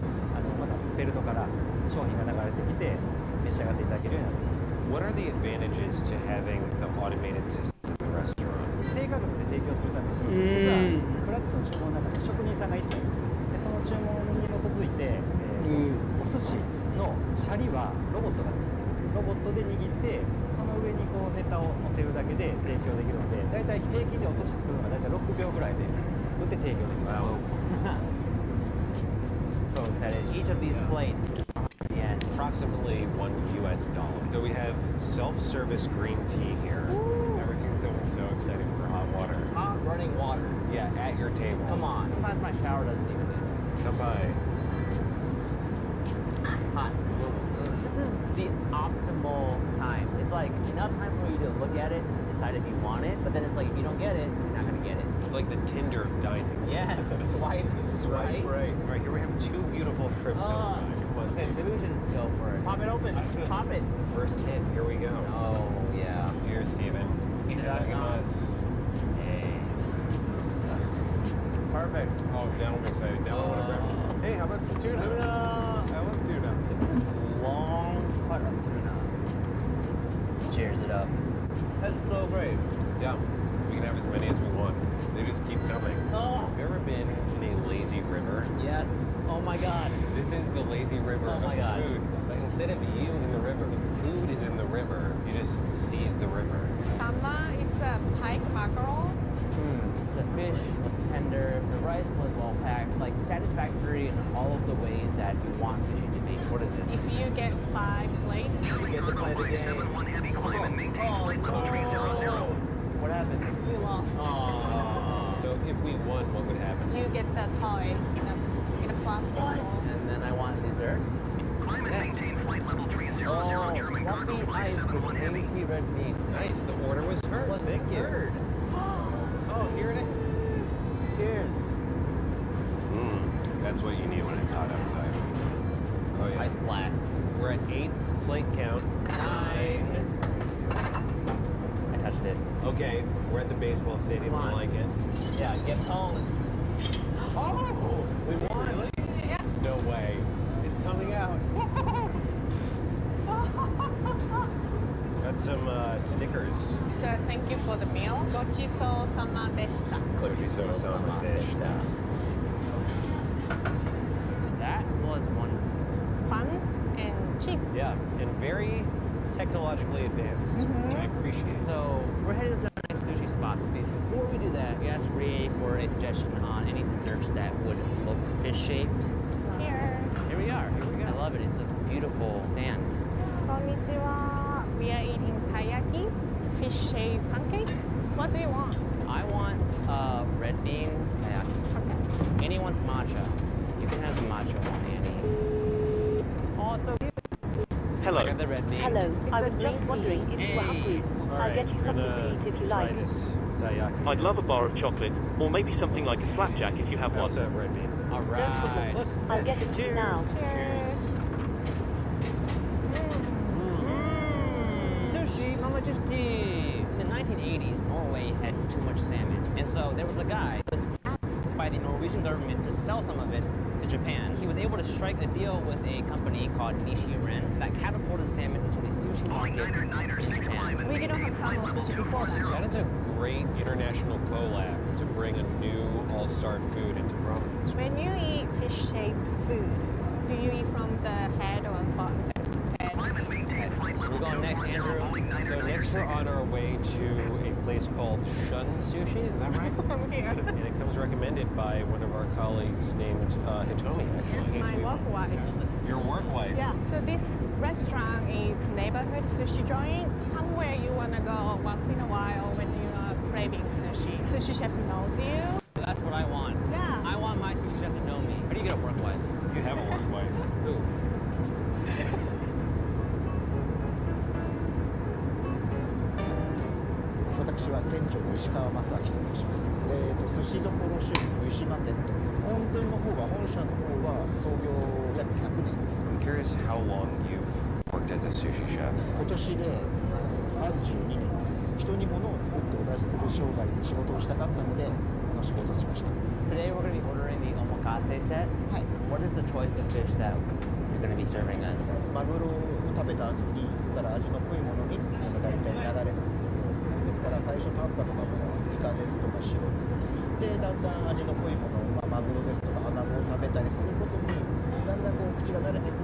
またベルトから商品が流れてきて召し上がっていただけるようになっています。 What are the advantages to having the automated system in the restaurant? 低価格で提供するために、実はくら寿司の注文の中に職人さんが一切います。でその注文に基づいて、お寿司のシャリはロボットが作ってます。ロボットで握ってその上にこうネタを乗せるだけで提供できるので、だいたい平均でお寿司作るのがだいたい6秒ぐらいで作って提供できます。So excited. Each of these plates is $100 yen. Approximately $1 US. So we have self-service green tea here. Never seen someone so excited for hot water. Hot running water. Yeah, at your table. Come on. Sometimes my shower doesn't even do it. Come by. Hot. This is the optimal time. It's like enough time for you to look at it, decide if you want it, but then it's like if you don't get it, you're not gonna get it. It's like the Tinder of dining. Yes. Swipe right. Right. Right here we have 2 beautiful shrimp. Come on. Okay, maybe we should just go for it. Pop it open. Pop it. First hit. Here we go. Oh yeah. Here's Steven. Itadakimasu. Perfect. Oh, now I'm excited. Hey, how about some tuna? I love tuna. This long cut of tuna. Cheers it up. That's so great. Yeah, we can have as many as we want. They just keep coming. Oh. Have you ever been in a lazy river? Yes. Oh my God. This is the lazy river Oh my of God. food. But instead of you in the river, the food is in the river. You just seize the river. Sama, it's a pike mackerel. The fish was tender, the rice was well packed, like satisfactory in all of the ways that you want sushi to be. What is this? If you get 5 plates, You get to play the game. Oh no! What happened? you lost. So if we won, what would happen? You get the toy in a plastic bowl. And then I want dessert. Next. Oh, fluffy ice with green tea red meat. Nice, the order was heard. Was Thank you. heard. Oh, here it is. Cheers. That's what you need when it's hot outside. Oh yeah. Ice blast. We're at 8 plate count. 9. I touched it. Okay, we're at the baseball stadium. I like it. Yeah, get home. Oh, we won. Really? Yeah. No way. It's coming out. Got some stickers. So thank you for the meal. ごちそうさまでした. That was wonderful. Fun and cheap. Yeah, and very technologically advanced, which I appreciate. So we're headed to the next sushi spot. But before we do that, we asked Rie for a suggestion on any desserts that would look fish-shaped. Here. Here we are. Here we go. I love it. It's a beautiful stand. Konnichiwa. We are eating taiyaki, fish-shaped pancake. What do you want? I want red bean taiyaki. Okay. Annie wants matcha. You can have the matcha one, Annie. Oh, so cute. Hello. I got the red bean. Hello, It's I a was green just wondering if you were hungry. I'll get you something to eat if you like. Try this taiyaki. I'd love a bar of chocolate, or maybe something like a flapjack if you have I one. also have red bean. All right. I'll get it to you now. Sushi, mamajuki. In the 1980s, Norway had too much salmon, and so there was a guy who was taxed by the Norwegian government to sell some of it to Japan. He was able to strike a deal with a company called Nishi-Ren that catapulted salmon into the sushi market in Japan. We didn't have salmon sushi before that. That is a great international collab to bring a new all-star food into prominence. When you eat fish-shaped food, do you eat from the head or bottom? Head. We're going next, Andrew. So next we're on our way to a place called Shun Sushi, is that right? I'm here. And it comes recommended by one of our colleagues named Hitomi, actually. My work wife. Your work wife? Yeah. So this restaurant is neighborhood sushi joint. Somewhere you wanna go once in a while when you are craving sushi. Sushi chef knows you. That's what I want. Yeah. I want my sushi chef to know me. How do you get a work wife? You have a work wife. Who? 私は店長の石川正明と申します。寿司どころ主湯島店と本店の方は本社の方は創業約100年。I'm curious how long you've worked as a sushi chef. 今年で32年です。人に物を作ってお出しする商売に仕事をしたかったのでこの仕事をしました。Today we're going to be ordering the omakase set. はい。 What is the choice of fish that you're going to be serving us? マグロを食べた後にここから味の濃いものに大体流れなんですよ。ですから最初淡白なもの、イカですとか白身でだんだん味の濃いもの、マグロですとかアナゴを食べたりすることにだんだんこう口が慣れてくる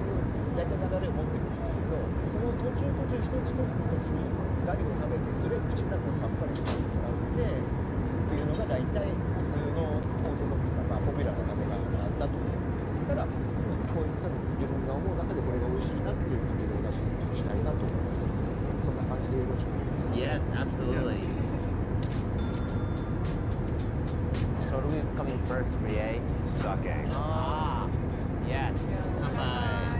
大体流れを持ってくるんですけど、その途中一つ一つの時にガリを食べてとりあえず口の中をさっぱりさせてもらってっていうのが大体普通のオーソドックスな、ポピュラーな食べ方だと思います。ただこういった自分が思う中でこれが美味しいなっていう感じでお出ししたいなと思うんですけど、そんな感じでよろしく。Yes, absolutely. So do we coming first, Rie? Sake. Ah, yes. Come on.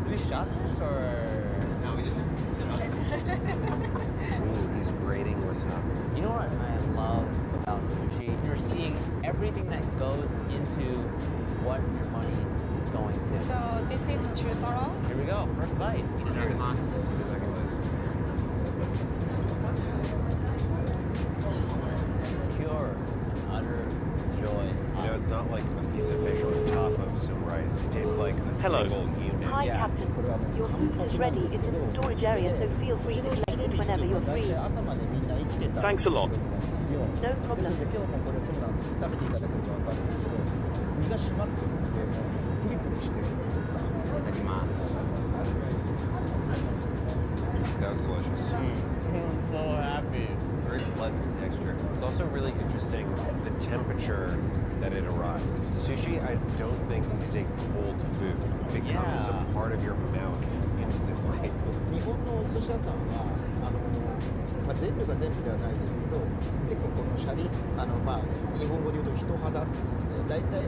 Do we shot this or? No, we just sit up. Ooh, he's grating wasabi. You know what I love about sushi? You're seeing everything that goes into what your money is going to. So this is chutoro. Here we go, first bite. Pure and utter joy. You know, it's not like a piece of fish on top of some rice. It tastes like a single unit. Hi, Captain. Your food is ready. It's in the storage area, so feel free to collect it whenever you're free. Thanks a lot. No problem. ですので今日もこれそうなんです。食べていただけると分かるんですけど、身が締まってるのでもうプリプリしてるというか。いただきます。 That was delicious. I'm so happy. Very pleasant texture. It's also really interesting the temperature that it arrives. Sushi, I don't think, is a cold food. It becomes a part of your mouth instantly. 日本のお寿司屋さんは全部が全部ではないですけど、結構このシャリ日本語で言うと人肌って大体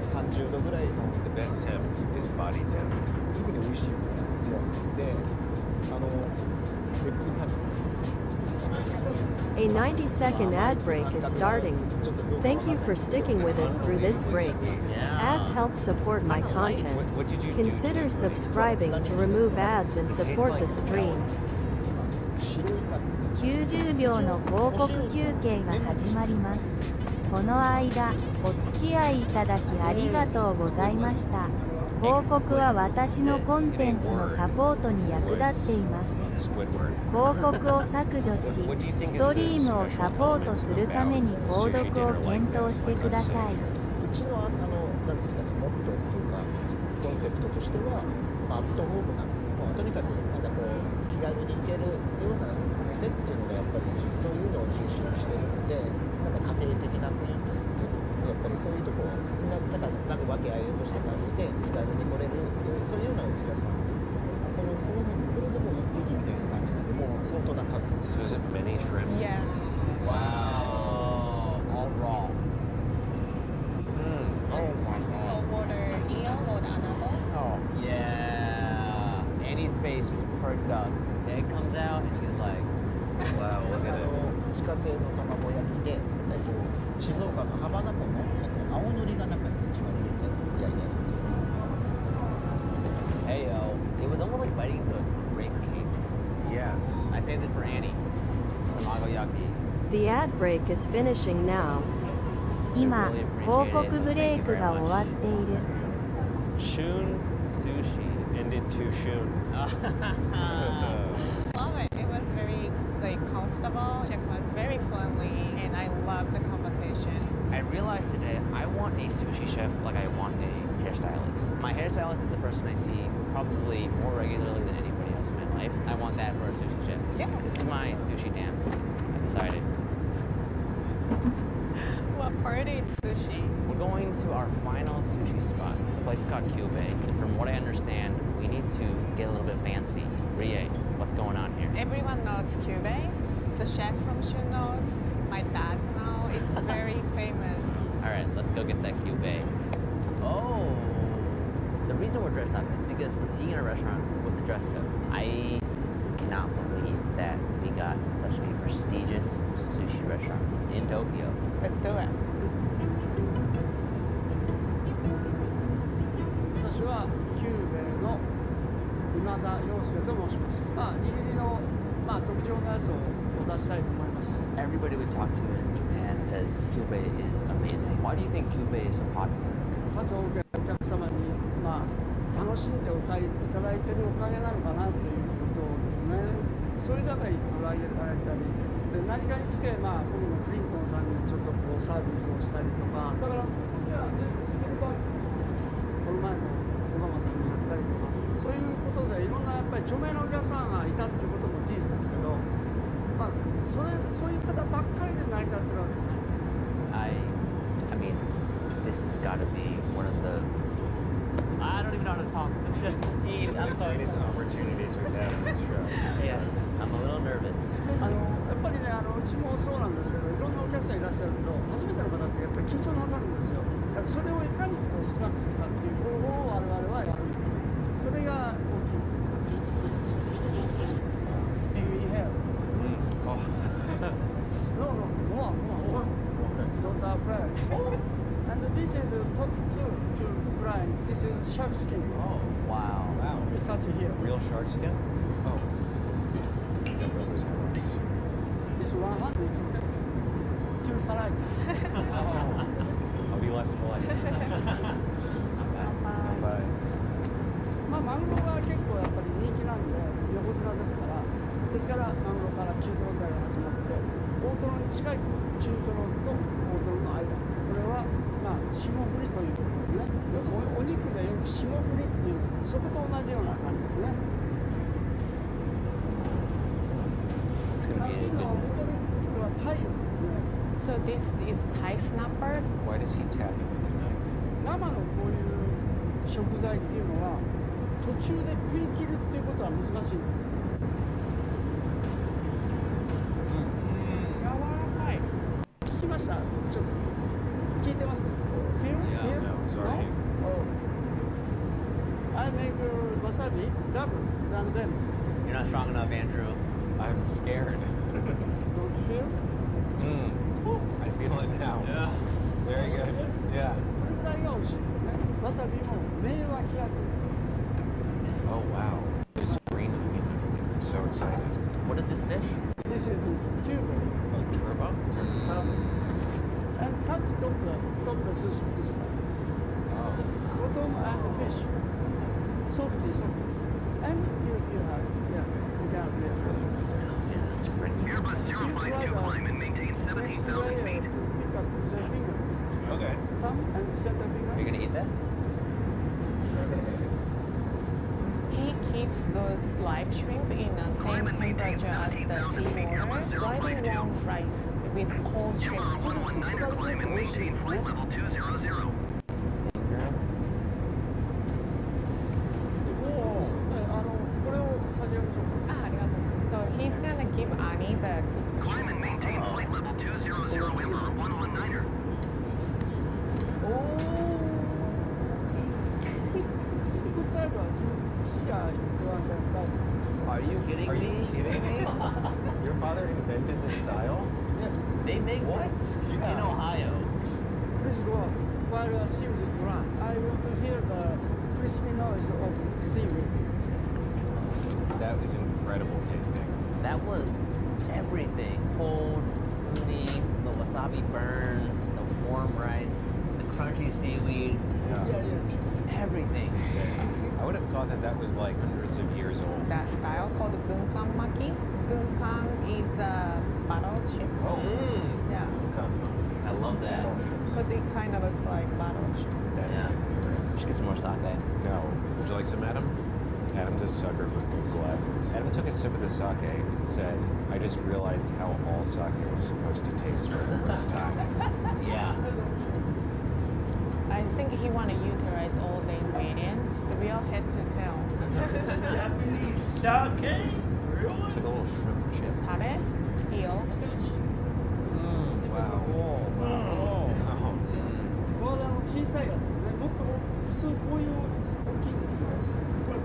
30度ぐらいの The best temp is body temp. 特に美味しいものなんですよ。で、絶品なの。 A 90-second ad break is starting. Thank you for sticking with us through this break. Ads help support my content. Consider subscribing to remove ads and support the stream. 白イカ、90秒の広告休憩が始まります。この間、お付き合いいただきありがとうございました。広告は私のコンテンツのサポートに役立っています。広告を削除し、ストリームをサポートするために購読を検討してください。うちのなんですかね、モットーっていうかコンセプトとしては、アットホームな、とにかくなんかこう気軽に行けるようなお店っていうのがやっぱりそういうのを中心にしてるので、なんか家庭的な雰囲気っていうのやっぱりそういうところなんか和気あいあいとした感じで気軽に来れるそういうようなお寿司屋さん。これでも一匹みたいな感じなんで、もう相当な数。So is it mini shrimp? Yeah. Wow. All raw. Oh my god. Saltwater eel or the another? Oh. Yeah. Annie's face just perked up. Egg comes out and she's like, wow, look at it. 自家製の卵焼きで、静岡の浜名湖の青のりが中に一番入れて焼いてあります。hey yo. It was almost like biting into a grape cake. Yes. I saved it for Annie. Tamagoyaki. The ad break is finishing now. 今、広告ブレイクが終わっている。Shun sushi. Ended to Shun. Love it. It was very comfortable. Chef was very friendly, and I loved the conversation. I realized today I want a sushi chef like I want a hairstylist. My hairstylist is the person I see probably more regularly than anybody else in my life. I want that for a sushi chef. Yeah. This is my sushi dance. I decided. What part is sushi? We're going to our final sushi spot. The place is called Cube. And from what I understand, we need to get a little bit fancy. Rie, what's going on here? Everyone knows Cube. The chef from Shun knows. My dad's know. It's very famous. All right, let's go get that Cube. Oh, the reason we're dressed up is because we're eating in a restaurant with the dress code. I cannot believe that we got such a prestigious sushi restaurant in Tokyo. Let's do it. 私はキューベの今田洋介と申します。握りの特徴のやつを出したいと思います。Everybody we've talked to in Japan says Cube is amazing. Why do you think Cube is so popular? 数多くお客様に楽しんでお買いいただいているおかげなのかなということですね。そういう中に捉えられたり、で何かにつけ今度のクリントンさんにちょっとこうサービスをしたりとか、だからじゃあ全部スピルバーグさん、この前のオバマさんにやったりとか、そういうことでいろんなやっぱり著名なお客さんがいたっていうことも事実ですけど、そういう方ばっかりで成り立ってるわけじゃない。I mean, this has got to be one of the. I don't even know how to talk. It's just I'm The greatest opportunities we've had on this show. Yeah, I'm a little nervous. やっぱりね、うちもそうなんですけど、いろんなお客さんいらっしゃるけど、初めての方ってやっぱり緊張なさるんですよ。だからそれをいかにこう少なくするかっていう方法を我々はやる。それが大きい。Do you eat hair? Oh. No, more. Don't afraid. And this is top 2 to blind. This is shark skin. Oh, wow. You touch it here. Real shark skin? Oh. It's 100. Too polite. I'll be less polite. Bye. マグロが結構やっぱり人気なんで、横綱ですから、ですからマグロから中トロ界が始まって、大トロに近いところ、中トロと大トロの間、これは霜降りということですね。お肉でよく霜降りっていう、そこと同じような感じですね。最近の大トロはタイですね。So this is Thai snapper. Why does he tap you with a knife? 生のこういう食材っていうのは途中で食い切るっていうことは難しいんです。柔らかい。聞きました？ちょっと聞いてます？ Feel? Yeah, no, sorry. Oh. I make wasabi double than them. You're not strong enough, Andrew. I'm scared. Don't you feel? I feel it now. Yeah. Very good. Yeah. これぐらいが美味しいね。わさびも名脇役。Oh wow. This green onion. I'm so excited. What is this fish? This This is turbo. Oh, turbo? Turbo. And touch top the sushi this side. Oh. Bottom and fish. Softy. And you have, yeah, you can, yeah. It's pretty. You try the next layer to pick up the finger. Okay. Some and center finger. Are you gonna eat that? He keeps those live shrimp in the same temperature as the seawater, slightly warm rice with cold shrimp. ちょっとスッと食べると美味しいよね。これを差し上げましょうか。ありがとう。So he's gonna give Annie the shrimp. Are you kidding Are me? you kidding me? Your father invented this style? Yes. They make What? this in Ohio. Please go on. While seaweed run, I want to hear the crispy noise of seaweed. That is incredible tasting. That was everything. Cold, uni, the wasabi burn, the warm rice, the crunchy seaweed. Yes. Everything. I would have thought that was like hundreds of years old. That style called gunkan maki. Gunkan is a battleship. Oh. Yeah. I love that. Because it kind of looks like battleship. That's Yeah. my favorite. We should get some more sake. No. Would you like some, Adam? Adam's a sucker for good glasses. Adam took a sip of the sake and said, I just realized how all sake was supposed to taste for the first time. Yeah. I think he want to utilize all the ingredients. The real head to tail. It's like a little shrimp chip. Tare, eel. Wow. Wow. 小肌の小さいやつですね。もっと普通こういう大きいんですけど、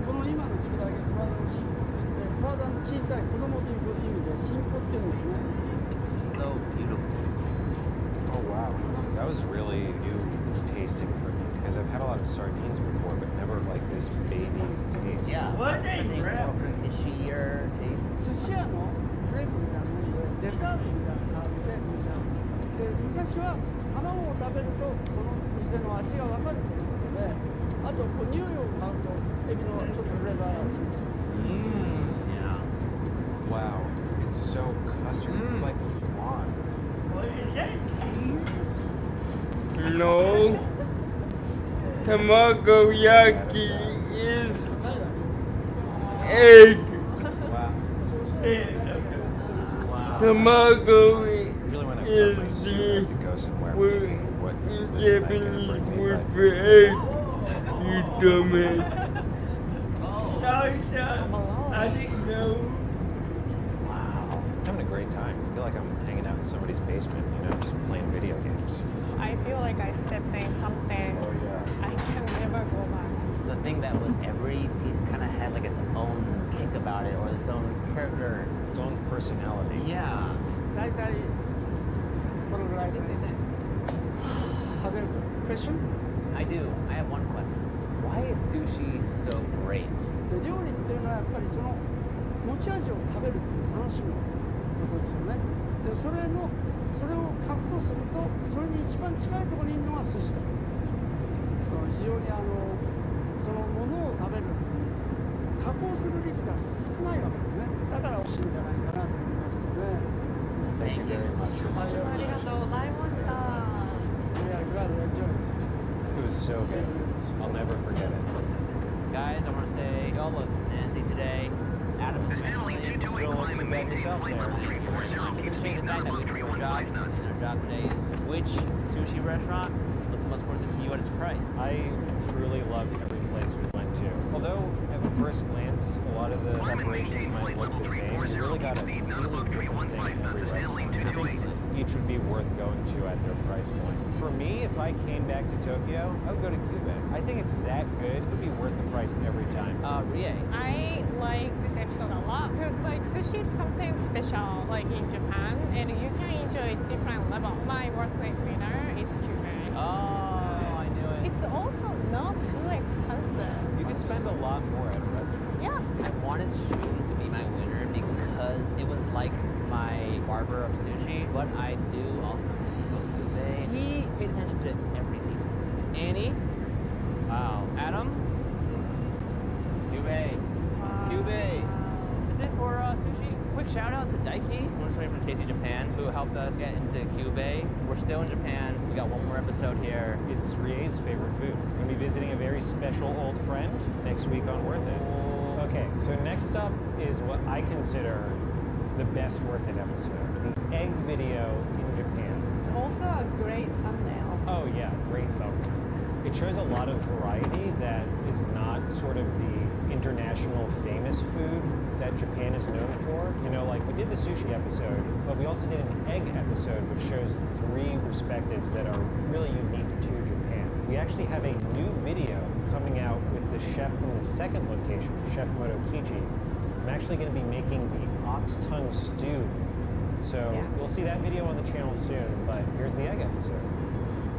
この今の時期だけ小肌のシンコって言って、小肌の小さい子供という意味でシンコっていうんですね。 It's so beautiful. Oh, wow. That was really new tasting for me because I've had a lot of sardines before, but never like this baby taste. Yeah. What a fishier taste. 寿司屋のクレープみたいなものでデザートみたいな感じで召し上がる。で、昔は卵を食べるとその店の味が分かるということで、あとこう匂いを買うとエビのちょっとフレーバーがつきます。Yeah. Wow. It's so custard. It's like flan. No. Tamago yaki is egg. Tamago is the Japanese word for egg. You dumbass. I didn't know. Wow. I'm having a great time. I feel like I'm hanging out in somebody's basement, you know, just playing video games. I feel like I stepped in something. Oh, yeah. I can never go back. The thing that was every piece kind of had like its own kick about it or its own character. Its own personality. Yeah. 大体このぐらいですね。食べると。Question? I do. I have one question. Why is sushi so great? で料理っていうのはやっぱりその持ち味を食べるっていう楽しむことですよね。でそれを獲得するとそれに一番近いところにいるのが寿司だ。その非常にそのものを食べる加工する率が少ないわけですね。だから美味しいんじゃないかなと思いますので。Thank you very much. It was so ありがとうございました。We are glad you enjoyed it. It was so good. I'll never forget it. Guys, I want to say y'all look snazzy today. Adam especially. You don't look too bad yourself there. We're gonna change the fact that we do our jobs, and our job today is which sushi restaurant was the most worth it to you at its price. I truly loved every place we went to. Although at first glance, a lot of the preparations might look the same, you really got a completely different thing at every restaurant. I think each would be worth going to at their price point. For me, if I came back to Tokyo, I would go to Cuba. I think it's that good. It would be worth the price every time. Rie. I like this episode a lot because like sushi is something special like in Japan and you can enjoy different level. My birthday winner is Cuban. Oh, I knew it. It's also not too expensive. You could spend a lot more at a restaurant. Yeah. I wanted sushi to be my winner because it was like my but I do also go Kyubey. He paid attention to every detail. Annie? Wow. Adam? Kyubey. Kyubey. That's it for sushi. Quick shout out to Daiki, one from Tasty Japan, who helped us get into Kyubey. We're still in Japan. We got one more episode here. It's Rie's favorite food. We're going to be visiting a very special old friend next week on Worth It. Okay, so next up is what I consider the best Worth It episode. The egg video in Japan. It's also a great thumbnail. Oh yeah, great thumbnail. It shows a lot of variety that is not sort of the international famous food that Japan is known for. You know, like we did the sushi episode, but we also did an egg episode which shows 3 perspectives that are really unique to Japan. We actually have a new video coming out with the chef from the second location, Chef Motokichi. I'm actually going to be making the ox tongue stew. So you'll see that video on the channel soon, but here's the egg episode.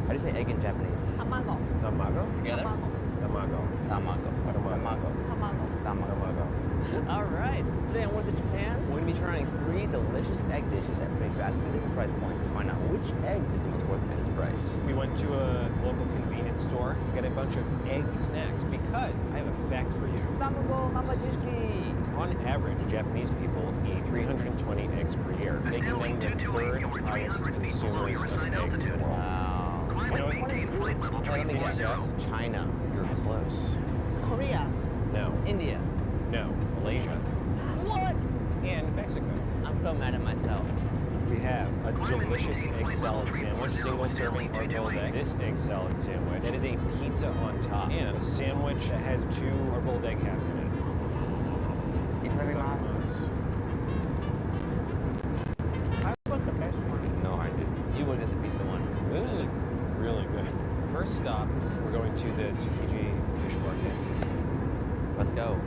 How do you say egg in Japanese? Tamago. Tamago? Together? Tamago. Tamago. Tamago. Tamago. Tamago. All right. Today on Worth It Japan, we're going to be trying 3 delicious egg dishes at 3 drastically different price points to find out which egg is the most worth it at its price. We went to a local convenience store, got a bunch of egg snacks because I have a fact for you. Tamago mamajushi. On average, Japanese people eat 320 eggs per year, making them the 3rd highest consumers of eggs in the world. Wow. You know what? Let me guess. China. You're close. Korea. No. India. No. Malaysia. What? And Mexico. I'm so mad at myself. We have a delicious egg salad sandwich, single serving hard-boiled egg. This egg salad sandwich, that is a pizza on top, and a sandwich that has 2 hard-boiled egg halves in it. I want the best one. No, I didn't. You would get the pizza one. This is really good. First stop, we're going to the Tsukiji fish market. Let's go.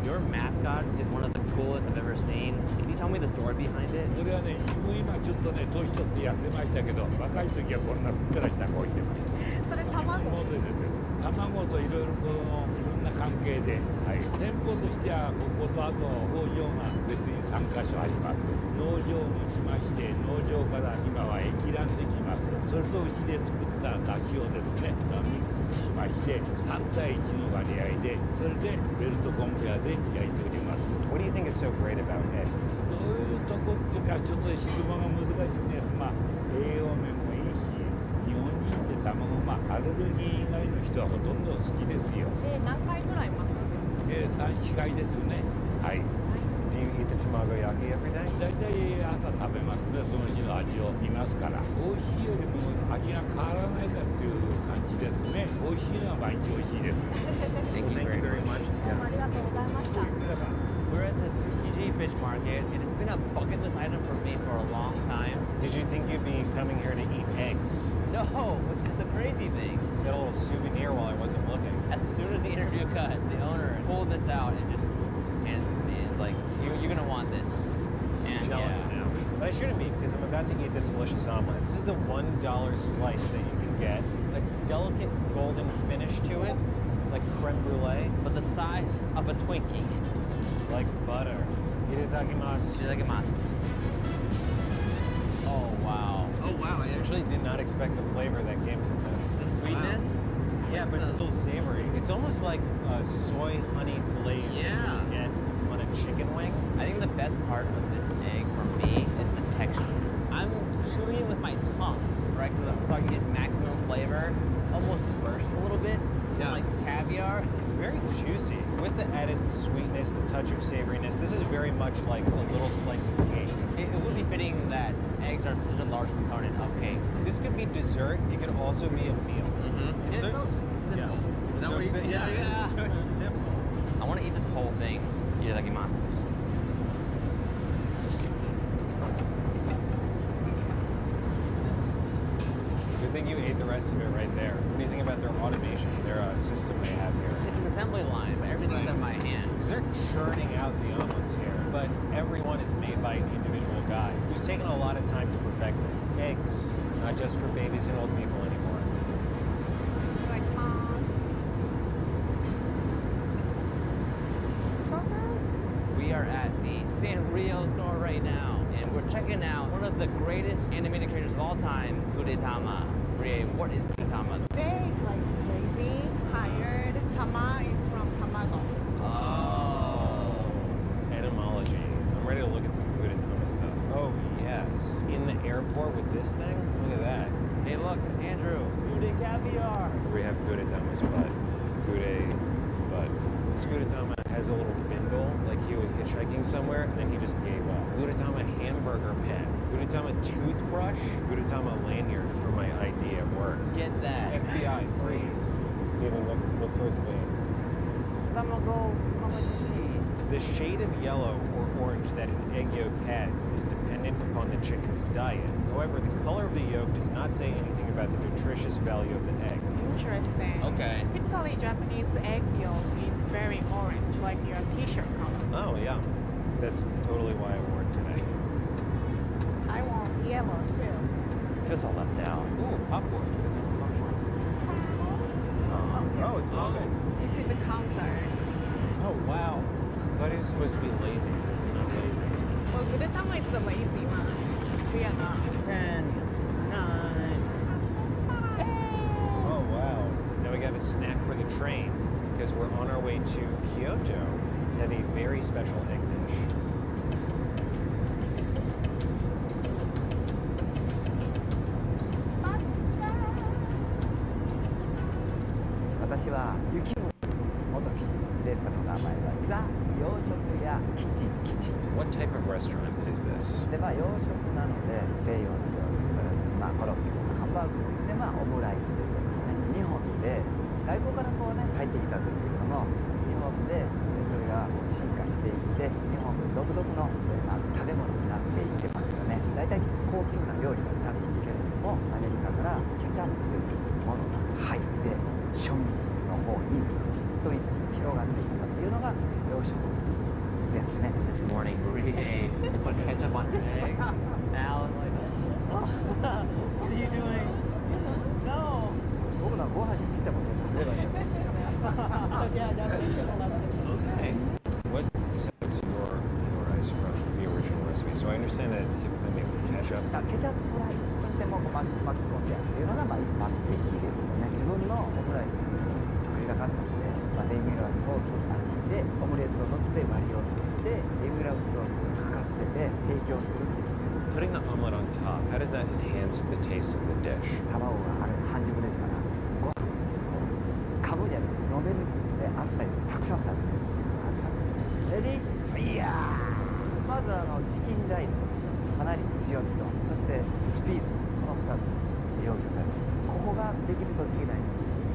Your mascot is one of the coolest I've ever seen. Can you tell me the story behind it? それはね、今ちょっとね、年取って痩せましたけど、若い時はこんなふっくらした子いてます。それ卵。卵といろいろな関係で、はい、店舗としてはこことあと工場が別に3カ所あります。農場にしまして、農場から今は液卵できます。それとうちで作った出汁をですね、ミックスしまして3対1の割合で、それでベルトコンベヤで焼いております。What do you think is so great about eggs? どういうとこっていうかちょっと質問が難しいね。まあ栄養面もいいし、日本人って卵、アレルギー以外の人はほとんど好きですよ。何回ぐらい巻く3、4回ですね。はい。Do you eat the tamagoyaki every day? 大体朝食べますね。その日の味を見ますから。美味しいよりも味が変わらないかっていう感じですね。美味しいのは毎日美味しいです。Thank you very much. ありがとうございました。We're at the Tsukiji fish market, and it's been a bucket list item for me for a long time. Did you think you'd be coming here to eat eggs? No, which is the crazy thing. Got a little souvenir while I wasn't looking. As soon as the interview cut, the owner pulled this out and just handed it to me. It's like, you're gonna want this. And Jealous now. But I shouldn't be, because I'm about to eat this delicious omelet. This is the $1 slice that you can get. A delicate golden finish to it, like creme brulee. But the size of a Twinkie. Like butter. Itadakimasu. Itadakimasu. Oh, wow. Oh, wow. I actually did not expect the flavor that came from this. The sweetness? Wow. Yeah, but still savory. It's almost like a soy honey glaze that you get on a chicken wing. I think the best part of this egg for me is the texture. I'm chewing it with my tongue, right? So I can get maximum flavor. Almost burst a little bit. Yeah. Like caviar. It's very juicy. With the added sweetness, the touch of savoriness, this is very much like a little slice of cake. It would be fitting that eggs are such a large component of cake. This could be dessert. It could also be a meal. Mm-hmm. It's so simple. Yeah. Is that what you think? Yeah, it's so simple. I want to eat this whole thing. Itadakimasu. Good thing you ate the rest of it right there. What do you think about their automation, their system they have here? It's an assembly line, but everything's in my hand. Because they're churning out the omelets here, but everyone is made by an individual guy who's taken a lot of time to perfect it. Eggs, not just for babies and old people anymore. Rio store right now, and we're checking out one of the greatest animated characters of all time, Gudetama. Brie, what is Gudetama? They is like lazy, tired. Tama is from tamago. Oh. Etymology. I'm ready to look at some Gudetama stuff. Oh, yes. In the airport with this thing? Look at that. Hey, look, Andrew. Gude caviar. We have Gudetama's butt. Gude butt. This Gudetama has a little bindle, like he was hitchhiking somewhere, and then he just gave up. Gudetama hamburger pen. Gudetama toothbrush. Gudetama lanyard for my ID at work. Get that. FBI, freeze. Steven, look towards me. Tamago, The shade of yellow or orange that an egg yolk has is dependent upon the chicken's diet. However, the color of the yolk does not say anything about the nutritious value of the egg. Interesting. Okay. Typically, Japanese egg yolk is very orange, like your t-shirt color. Oh, yeah. That's totally why I wore it today. I want yellow too. Feels all left out. Ooh, popcorn. Oh, it's moving. This is a counter. Oh, wow. I thought he was supposed to be lazy. This is not lazy. Well, Gudetama is the lazy one. We are not. 10, 9. Oh, wow. Now we got a snack for the train because we're on our way to Kyoto to have a very special egg dish. What type of restaurant is this? で洋食なので西洋の料理、それコロッケとかハンバーグでオムライスということでね、日本で外国からこうね入ってきたんですけれども、日本でそれが進化していって日本独特の、食べ物になっていってますよね。大体高級な料理だったんですけれども、アメリカからケチャップというものが入って庶民の方にずっと広がっていったというのが洋食ですね。This morning, Brie put ketchup on his eggs. Al was like, oh, what are you doing? No. 僕らご飯にケチャップを食べればいいよ。Okay. What sets your rice from the original recipe? So I understand that it's typically made with ketchup. ケチャップライスとしても巻き込んであるっていうのが一般的ですよね。自分のオムライス作りたかったので、デミグラスソース味でオムレツを乗せて割り落としてデミグラスソースがかかってて提供するっていう。Putting the omelet on top, how does that enhance the taste of the dish? 卵があれ半熟ですから、ご飯かぶじゃないです。飲めるであっさりたくさん食べれるっていうのがあったので、レディー、いやー、まずチキンライスかなり強みと、そしてスピード、この2つ要求されます。ここができるとできないの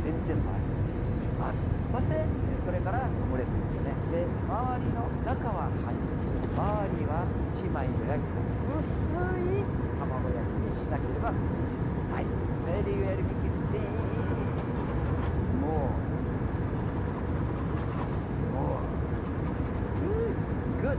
で全然まず違う。まずそしてそれからオムレツですよね。で周りの中は半熟、周りは1枚の焼き薄い卵焼きにしなければはい。ベリーウェルミキシーもうグッ。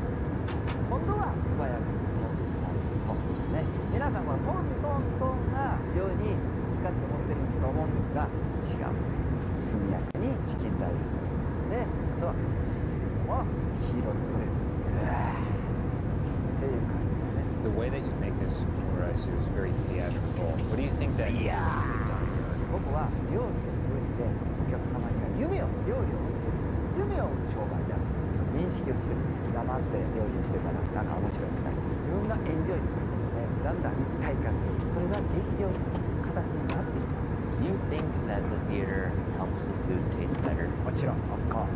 今度は素早くトントントンね。皆さんこのトントントンが非常に難しいと思ってると思うんですが違うんです。速やかにチキンライスのようですので、あとはカットしますけれども、黄色いドレスっていう感じですね。The way that you make this rice is very theatrical. What do you think that is to the diner? 僕は料理を通じてお客様には夢を、料理を売ってる夢を売る商売だと認識をしてるんです。黙って料理をしてたらなんか面白くない。自分がエンジョイすることでだんだん一体化する。それが劇場の形になっていった。Do you think that the theater helps the food taste better? もちろん、of course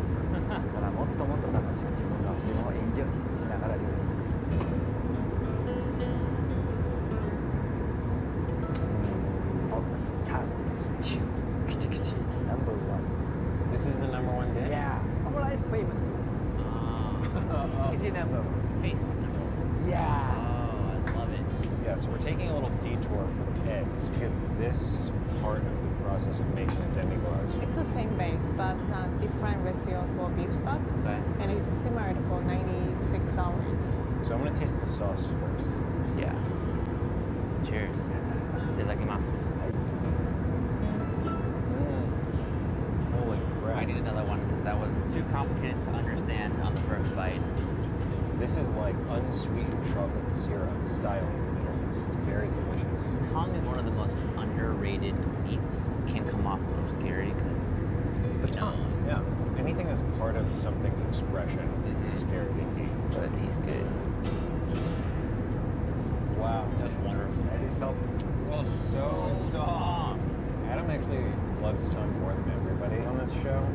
だからもっともっと楽しむ。自分をエンジョイしながら料理を作る。オックスタンスチューキチキチNo.1 This is the number one dish? Yeah, Omurice famous. Kichi number. Taste number one. Yeah. Oh, I love it. Yeah, so we're taking a little detour for the eggs because this is part of the process of making a demi-glace. It's the same base, but different ratio for beef stock. Okay. And it's simmered for 96 hours. So I'm going to taste the sauce first. Yeah. Cheers. Itadakimasu. Holy crap. I need another one because that was too complicated to understand on the first bite. This is like unsweetened chocolate syrup style bitterness. It's very delicious. Tongue is one of the most underrated meats. Can come off a little scary because it's the tongue. Yeah. Anything that's part of something's expression is scary to eat. But it tastes good. Wow. That's wonderful. That is so soft. Adam actually loves tongue more than everybody on this show.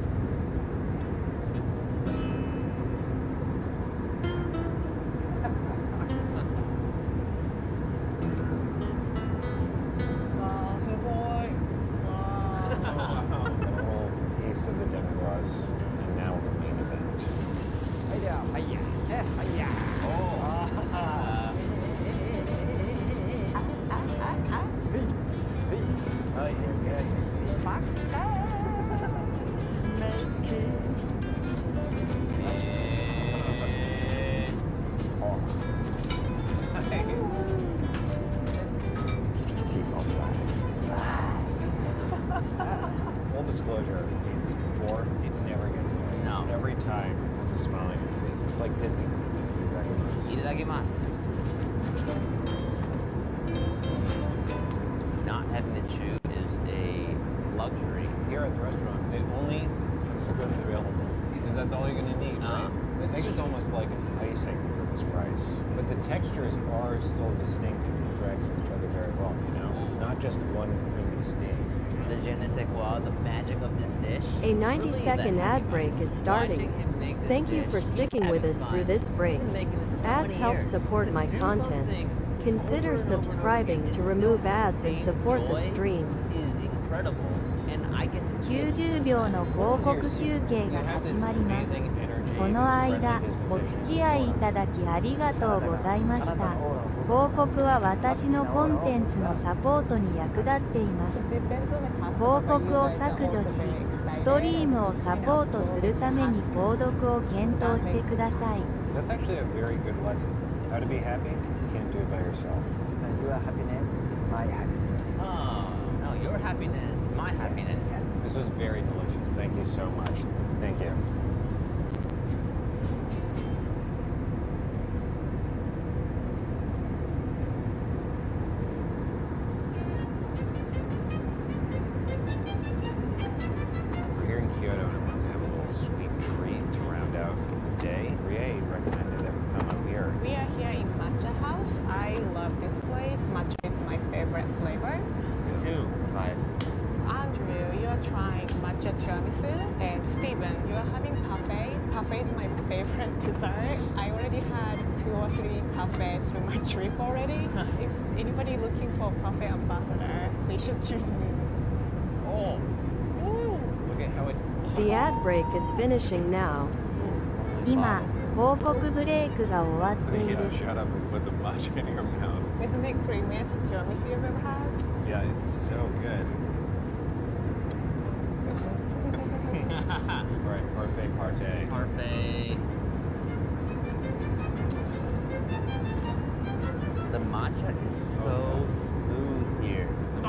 Of the demi-glace, and now the main event. Full disclosure, it's before, it never gets away. No. Every time, it's a smile on your face. It's like Disney. Itadakimasu. Not having to chew is a luxury. Here at the restaurant, they only put spoons available because that's all you're going to need, right? The egg is almost like an icing for this rice, but the textures are still distinct and interact with each other very well, you know? It's not just one creamy steam. The je ne sais quoi, the magic of this dish. A 90-second ad break is starting. Thank you for sticking with us through this break. Ads help support my content. Consider subscribing to remove ads and support the stream. Is incredible, and I get to 90秒の広告休憩が始まります。この間、お付き合いいただきありがとうございました。広告は私のコンテンツのサポートに役立っています。広告を削除し、ストリームをサポートするために購読を検討してください。That's actually a very good lesson. How to be happy? You can't do it by yourself. Your happiness, my happiness. Oh, no, your happiness, my happiness. This was very delicious. Thank you so much. Thank you. We're here in Kyoto and I want to have a little sweet treat to round out the day. Rie recommended that we come up here. We are here in Matcha House. I love this place. Matcha is my favorite flavor. 2, 5. Andrew, you are trying matcha tiramisu, and Steven, you are having parfait. Parfait is my favorite dessert. I already had 2 or 3 parfaits through my trip already. If anybody looking for parfait ambassador, they should choose me. Oh, look at how it. The ad break is finishing now. 今、広告ブレイクが終わっている。 Yeah, shut up and put the matcha in your mouth. Isn't it creamiest tiramisu you've ever had? Yeah, it's so good. All right, parfait partay. Parfait. The matcha is so smooth here. In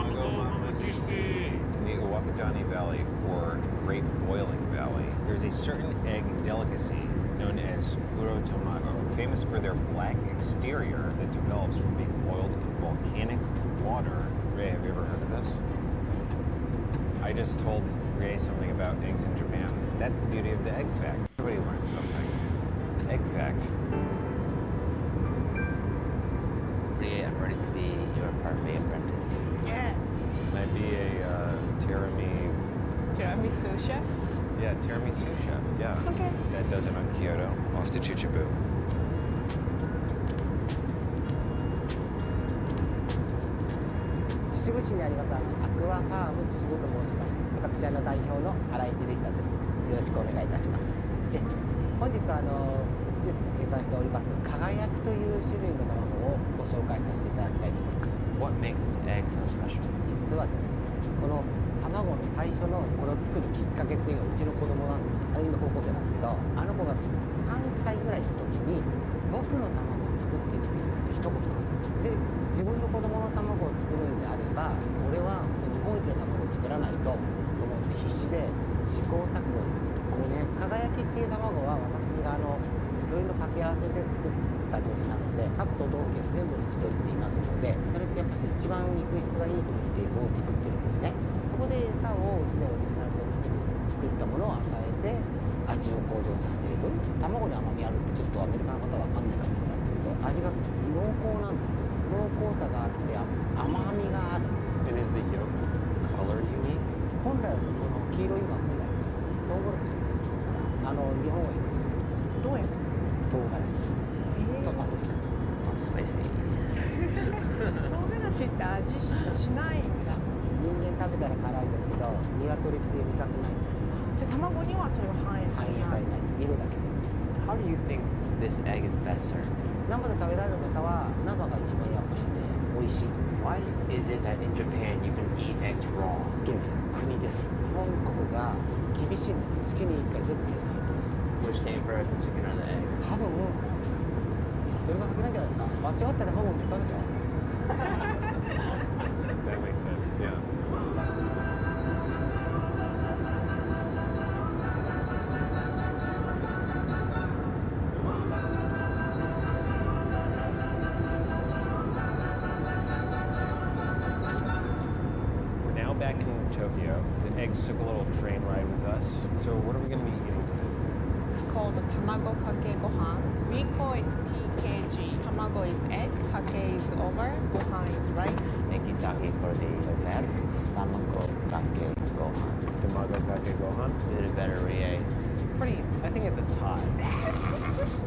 the Wakatani Valley, or Great Boiling Valley, there's a certain egg delicacy known as Kuro tomato, famous for their black exterior that develops from being boiled in volcanic water. Ray, have you ever heard of this? I just told Ray something about eggs in Japan. That's the beauty of the egg fact. Everybody learns something. Egg fact. Rie, I'm ready to be your parfait apprentice. Yeah. Can I be a Tiramisu chef? Yeah, tiramisu chef. Yeah. Okay. That does it on Kyoto. Off to Chichibu. 秩父市にありますアクアファーム秩父と申しまして、私代表の新井照久です。よろしくお願いいたします。で、本日はうちで生産しております輝きという種類の卵をご紹介させていただきたいと思います。What makes this egg so special? 実はですね、この卵の最初のこれを作るきっかけっていうのはうちの子供なんです。あれ今高校生なんですけど、あの子が3歳ぐらいの時に僕の卵を作ってって言って一言です。で、自分の子供の卵を作るんであれば、俺は日本一の卵を作らないとと思って必死で試行錯誤する5年。輝きっていう卵は私がどれの掛け合わせで作った料理なので、各都道府県全部にしておいていますので、それってやっぱり一番肉質がいいというデータを作ってるんですね。そこで餌をうちでオリジナルで作ったものを与えて味を向上させる。卵に甘みあるってちょっとアメリカの方は分かんないかもしれないですけど、味が濃厚なんですよ。濃厚さがあって甘みがある。 And is the yolk color unique? 本来はこの黄色いが本来です。トウモロコシですから、日本は今どうやって作るの？唐辛子とパプリカ。スパイシー。唐辛子って味しないんだ。人間食べたら辛いですけど、鶏って味覚ないんですよ。じゃあ卵にはそれは反映されない。色だけです。 How do you think this egg is best served? 生で食べられる方は生が一番やっぱりね、美味しい。Why is it that in Japan you can eat eggs raw? 国です。日本国が厳しいんです。月に1回全部計算してます。 Which came first, the chicken or the egg? 多分どれが先なんじゃないですか。間違ったら多分言ったんですよ。That makes sense, yeah. We're now back in Tokyo. The eggs took a little train ride with us. So what are we going to be eating today? It's called tamago kake gohan. We call it TKG. Tamago is egg, kake is over, gohan is rice. Thank you, Saki, for the vocab. Tamago kake gohan. Tamago kake gohan? You did it better, Rie. It's pretty, I think it's a tie.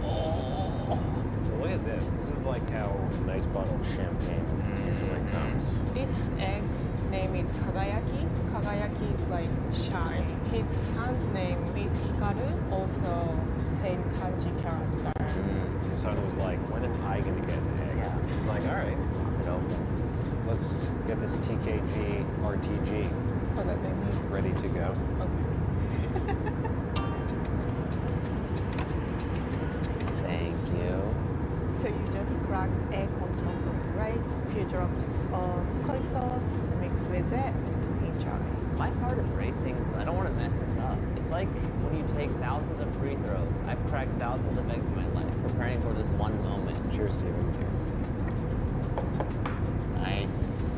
So look at this. This is like how a nice bottle of champagne usually comes. This egg name is Kagayaki. Kagayaki is like shine. His son's name is Hikaru, also same kanji character. His son was like, when am I going to get an egg? Yeah. He's like, all right, let's get this TKG RTG What does it mean? ready to go. Thank you. So you just crack egg on top of rice, few drops of soy sauce, mix with it, enjoy. My heart is racing because I don't want to mess this up. It's like when you take thousands of free throws. I've cracked thousands of eggs in my life, preparing for this one moment. Cheers, Steven. Cheers. Nice.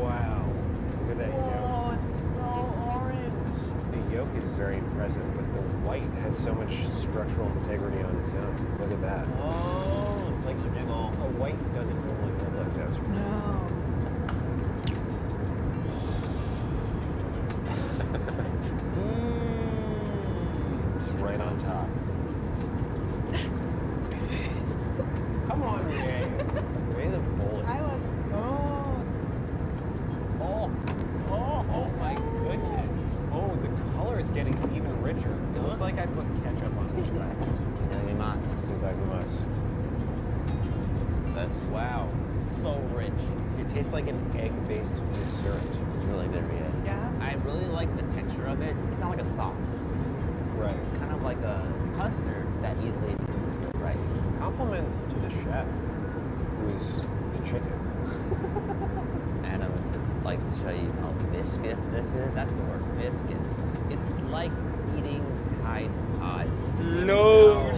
Wow. Look at that Whoa, it's so orange. yolk. The yolk is very impressive, but the white has so much structural integrity on its own. Look at that. Oh, like a jiggle. A white doesn't normally look like this. No. It's right on top. Come on, Ray. Ray's a bullet. I was, Oh my goodness. Oh, the color is getting even richer. It looks like I put ketchup on these rice. Itadakimasu. That's wow. So rich. It tastes like an egg-based dessert. It's really good, Ria. yeah. I really like the texture of it. It's not like a sauce. Right. It's kind of like a custard that easily mixes with rice. Compliments to the chef, who is the chicken. Adam, I'd like to show you how viscous this is. That's the word, viscous. It's like eating Tide Pods. No.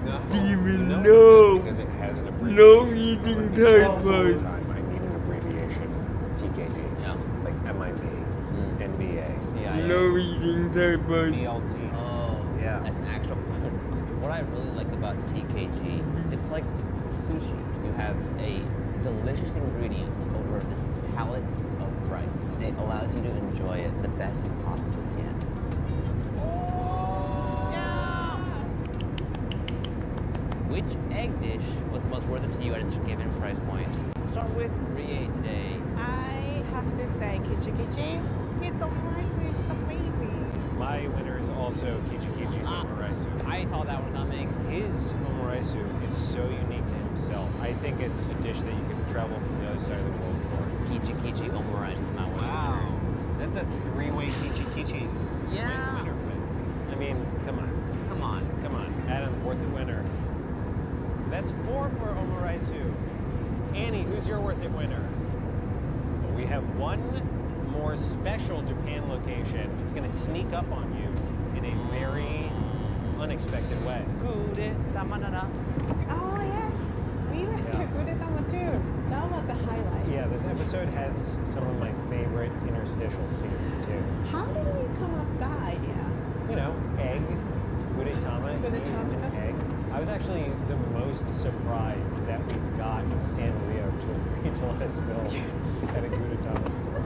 No. Steven, No, no. because it has an abbreviation. No eating Tide Pods. I need an abbreviation. TKG. Yeah. Like MIB, NBA, CIA. No eating Tide Pods. BLT. Oh, Yeah. That's an actual food. What I really like about TKG, it's like sushi. You have a delicious ingredient over this palette of rice. It allows you to enjoy it the best you possibly can. Which egg dish was the most worth it to you at its given price point? Start with Rie today. I have to say Kichi. It's so nice, it's amazing. My winner is also Kichikichi's omuraisu. I saw that one coming. His omuraisu is so unique to himself. I think it's a dish that you can travel from the other side of the world for. Kichi omuraisu is my winner. That's a three-way Kichi. Yeah. Winner wins. I mean, come on. Come on. Come on. Adam, worth it winner. That's 4 for omuraisu. Annie, who's your worth it winner? We have one more special Japan location. It's going to sneak up on you in a very unexpected way. Gudetama. Oh yes, we went to Gudetama too. That was a highlight. Yeah, this episode has some of my favorite interstitial scenes too. How did we come up with that idea? You know, egg, Gudetama is an egg. I was actually the most surprised that we got Sanrio to agree to let us film at a Gudetama store.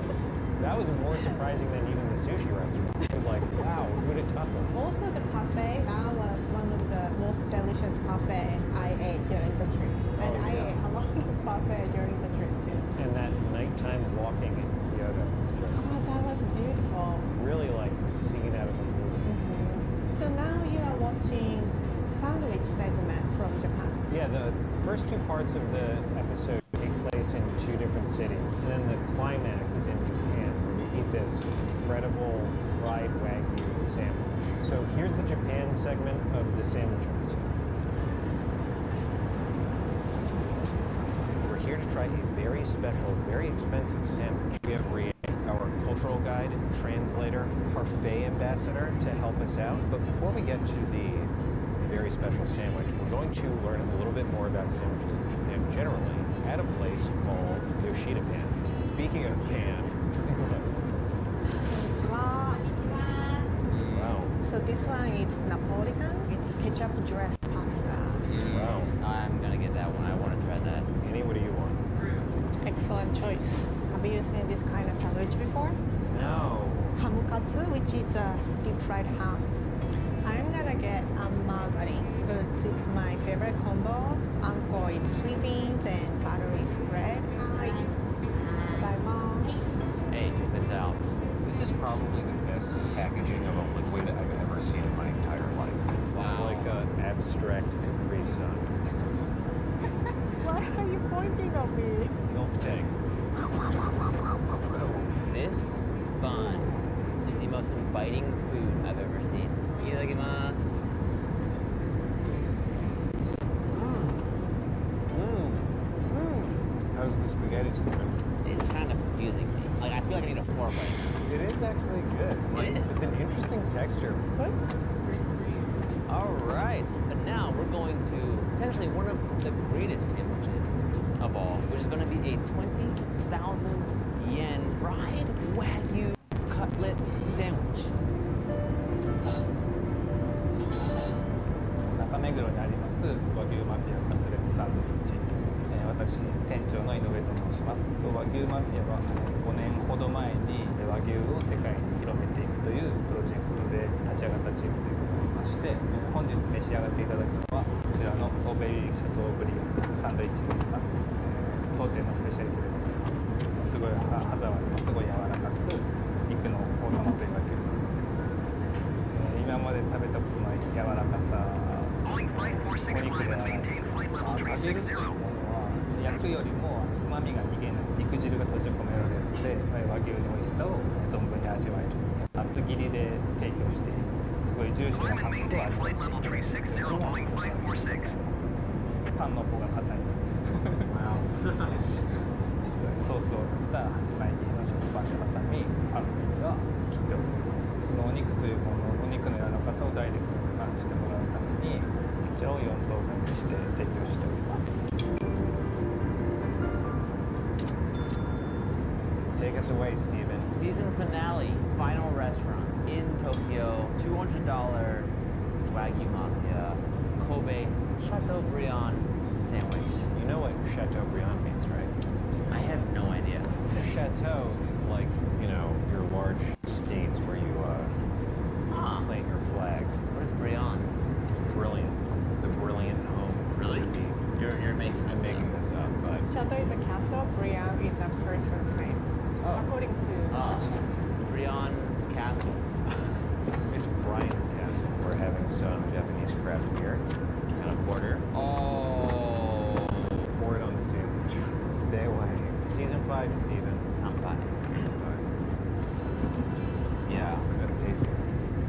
That was more surprising than even the sushi restaurant. It was like, wow, Gudetama. Also the parfait, that was one of the most delicious parfait I ate during the trip. And I ate a lot of parfait during the trip too. And that nighttime walking in Kyoto was just that was beautiful. really like a scene out of a movie. So now you are watching sandwich segment from Japan. Yeah, the first two parts of the episode take place in two different cities. And then the climax is in Japan, where we eat this incredible fried Wagyu sandwich. So here's the Japan segment of the sandwich episode. We're here to try a very special, very expensive sandwich. We have Rie, our cultural guide, translator, parfait ambassador, to help us out. But before we get to the very special sandwich, we're going to learn a little bit more about sandwiches in Japan generally at a place called Yoshida Pan. Speaking of pan, wow. So this one is Napolitan. It's ketchup dressed pasta. Wow. I'm gonna get that one. I want to try that. Annie, what do you want? Excellent choice. Have you seen this kind of sandwich before? No. Hamukatsu, which is a deep fried ham. I'm gonna get a margarine because it's my favorite combo. Anko is sweet beans and buttery spread. Hi. Hey, check this out. This is probably the best packaging of a liquid I've ever seen in my entire life. Wow. It's like an abstract Capri Sun. Why are you pointing at me? Milk tank. This bun is the most inviting food I've ever seen. Itadakimasu. How's the spaghetti sticking? It's kind of confusing me. Like, I feel like I need a fork right now. It is actually good. Like, it's an interesting texture. All right, but now we're going to potentially one of the greatest sandwiches of all, which is going to be a 20,000 yen fried Wagyu cutlet sandwich. 中目黒にあります和牛マフィアカツレツサンドイッチ、私店長の井上と申します。和牛マフィアは5年ほど前に和牛を世界に広めていくというプロジェクトで立ち上がったチームでございまして、本日召し上がっていただくのはこちらの神戸ビーフシャトーブリアンサンドイッチになります。当店のスペシャリティでございます。すごい歯触りもすごい柔らかく肉の王様と言われているものでございます。今まで食べたことない柔らかさ、お肉ではない。揚げるというものは焼くよりもうまみが逃げない、肉汁が閉じ込められるので和牛の美味しさを存分に味わえる。厚切りで提供しているのですごいジューシーなハムを味わっていただけるというのも一つの理由でございます。パンの方が硬いソースを塗った8枚切りの食パンで挟みパンの上が切っております。そのお肉というもの、お肉の柔らかさをダイレクトに感じてもらうためにこちらを4等分にして提供しております。 Take us away, Steven. Season finale, final restaurant in Tokyo, $200 Wagyu Mafia Kobe Chateaubriand sandwich. You know what Chateaubriand means, right? I have no idea. The chateau is like, you know, your large estates where you plant your flag. What is Briand? Brilliant. The brilliant home. Really? You're making this I'm making this up, but Chateau is a castle, Briand is a person's name. According to Briand's castle. It's Brian's castle. We're having some Japanese craft beer and a porter. Oh. Pour it on the sandwich. Stay away. Season 5, Steven. I'm fine. Yeah, that's tasty.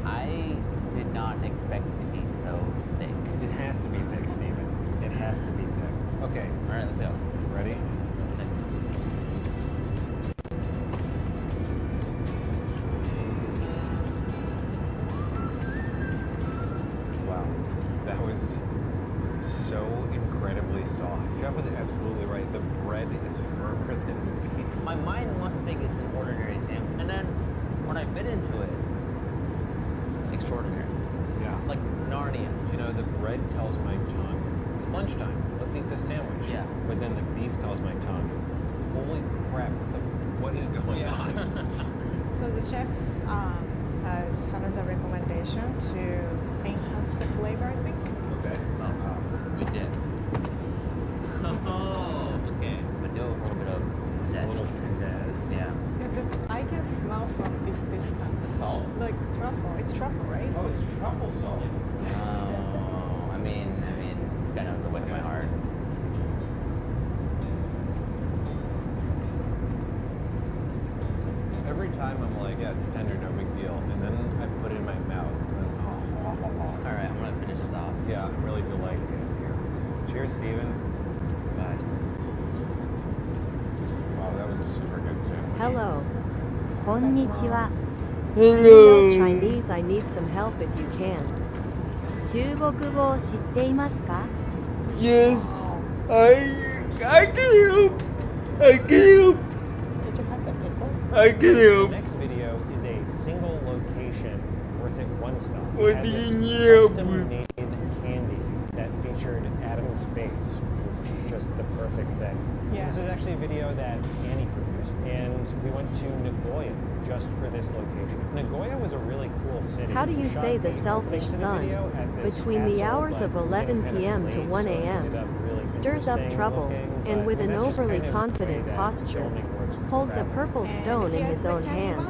I did not expect it to be so thick. It has to be thick, Steven. It has to be thick. Okay. All right, let's go. Ready? Wow. Jeff was absolutely right. The bread is firmer than the beef. My mind wants to think it's an ordinary sandwich, and then when I bit into it, it's extraordinary. Yeah. Like Narnia. You know, the bread tells my tongue, it's lunchtime, let's eat this sandwich. Yeah. But then the beef tells my tongue, holy crap, what is going on? So the chef has some of the recommendation to enhance the flavor, I think. Okay. We did. Oh, okay. But do a little bit of zest. A little pizzazz. Yeah. I can smell from this distance. Salt. Like truffle. It's truffle, right? Oh, it's truffle salt. Oh, I mean, this guy knows the way to my heart. Every time I'm like, yeah, it's tender, no big deal. And then I put it in my mouth. And then, All right, I'm going to finish this off. Yeah, I'm really delighted in here. Cheers, Steven. Bye. Wow, that was a super good sandwich. Hello. こんにちは. Hello. You know Chinese, I need some help if you can. 中国語を知っていますか? Yes, I can help. I can help. Did you have the pickle? I can The help. next video is a single location worth it one stop. What We had do this you need? custom-made candy that featured Adam's face, which was just the perfect thing. Yeah. This is actually a video that Annie produced, and we went to Nagoya just for this location. Nagoya was a really cool city. How do you We shot say the the selfish opening to the sun? video at this Between the castle, hours but of it was getting 11 kind of p.m. to late, 1 so it a.m. ended up really Stirs up interesting trouble, looking, and but with an that's just overly kind of confident the way that posture, filming works with holds a travel. purple stone in his own hand.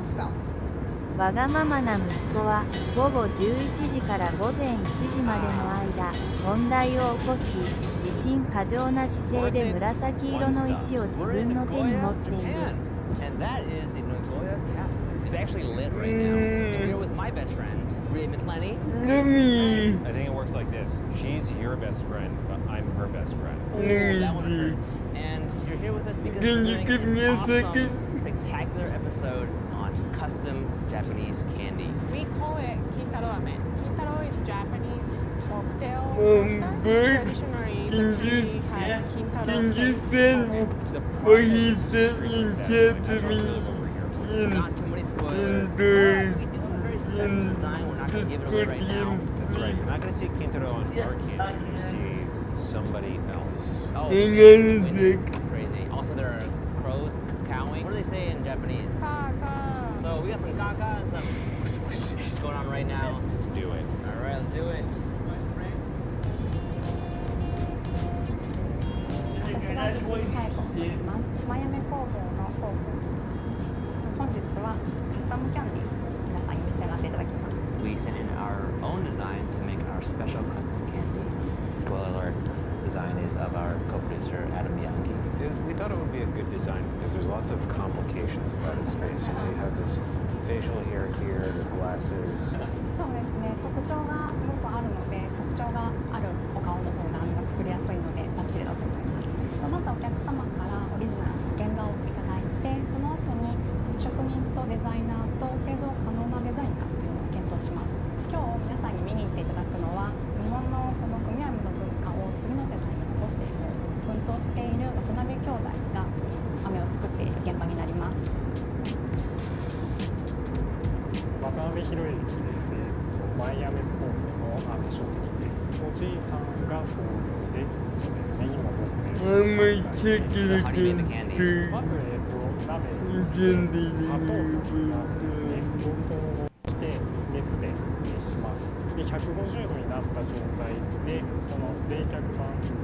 わがままな息子は午後11時から午前1時までの間問題を起こし自信過剰な姿勢で紫色の石を自分の手に持っている。 And that is the Nagoya Castle. It's actually lit right now. And we're with my best friend, Ria Mitleni. Yummy. I think it works like this. She's your best friend, but I'm her best friend. Oh, that one hurts. And you're here with us because Can we're you doing give an me a awesome, second? spectacular episode on custom Japanese candy. We call it kintaro ame. Kintaro is Japanese folktale character. Bird, Traditionally, can the you, candy has kintaro can you face send on it. what he sent in chat to me in Not too many spoilers. in but the we do have a very special in design. We're not going to give it away right now. That's right. You're not going to see Kintaro on our candy. You see somebody else. Oh, Hang man, on a it's sec. crazy. Also, there are crows cowing. What do they say in Japanese? Kaka. So we got some kaka and some going on right now. Let's do it. All right, let's do it. 私は藤井紗友子と言います。マヤメ工房の広報をしています。本日はカスタムキャンディーを皆さんに召し上がっていただきます。 We sent in our own design to make our special custom candy. Spoiler alert, design is of our co-producer Adam Bianchi. We thought it would be a good design because there's lots of complications about his face. You know, you have this facial hair here, the glasses. そうですね。特徴がすごくあるので、特徴があるお顔の方が作りやすいのでバッチリだと思います。まずお客様からオリジナルの原画をいただいて、その後に職人とデザイナーと製造可能なデザインかっていうのを検討します。今日皆さんに見に行っていただくのは、日本のこの組合の文化を次の世代に残していこうと奮闘している渡辺兄弟が飴を作っている現場になります。渡辺博之です。マイアメ工房の飴職人です。おじいさんが創業で、そうですね、今僕ね。I'm a chicken again. まず鍋に砂糖と水ですね。高温をして熱で熱します。で、150度になった状態でこの冷却板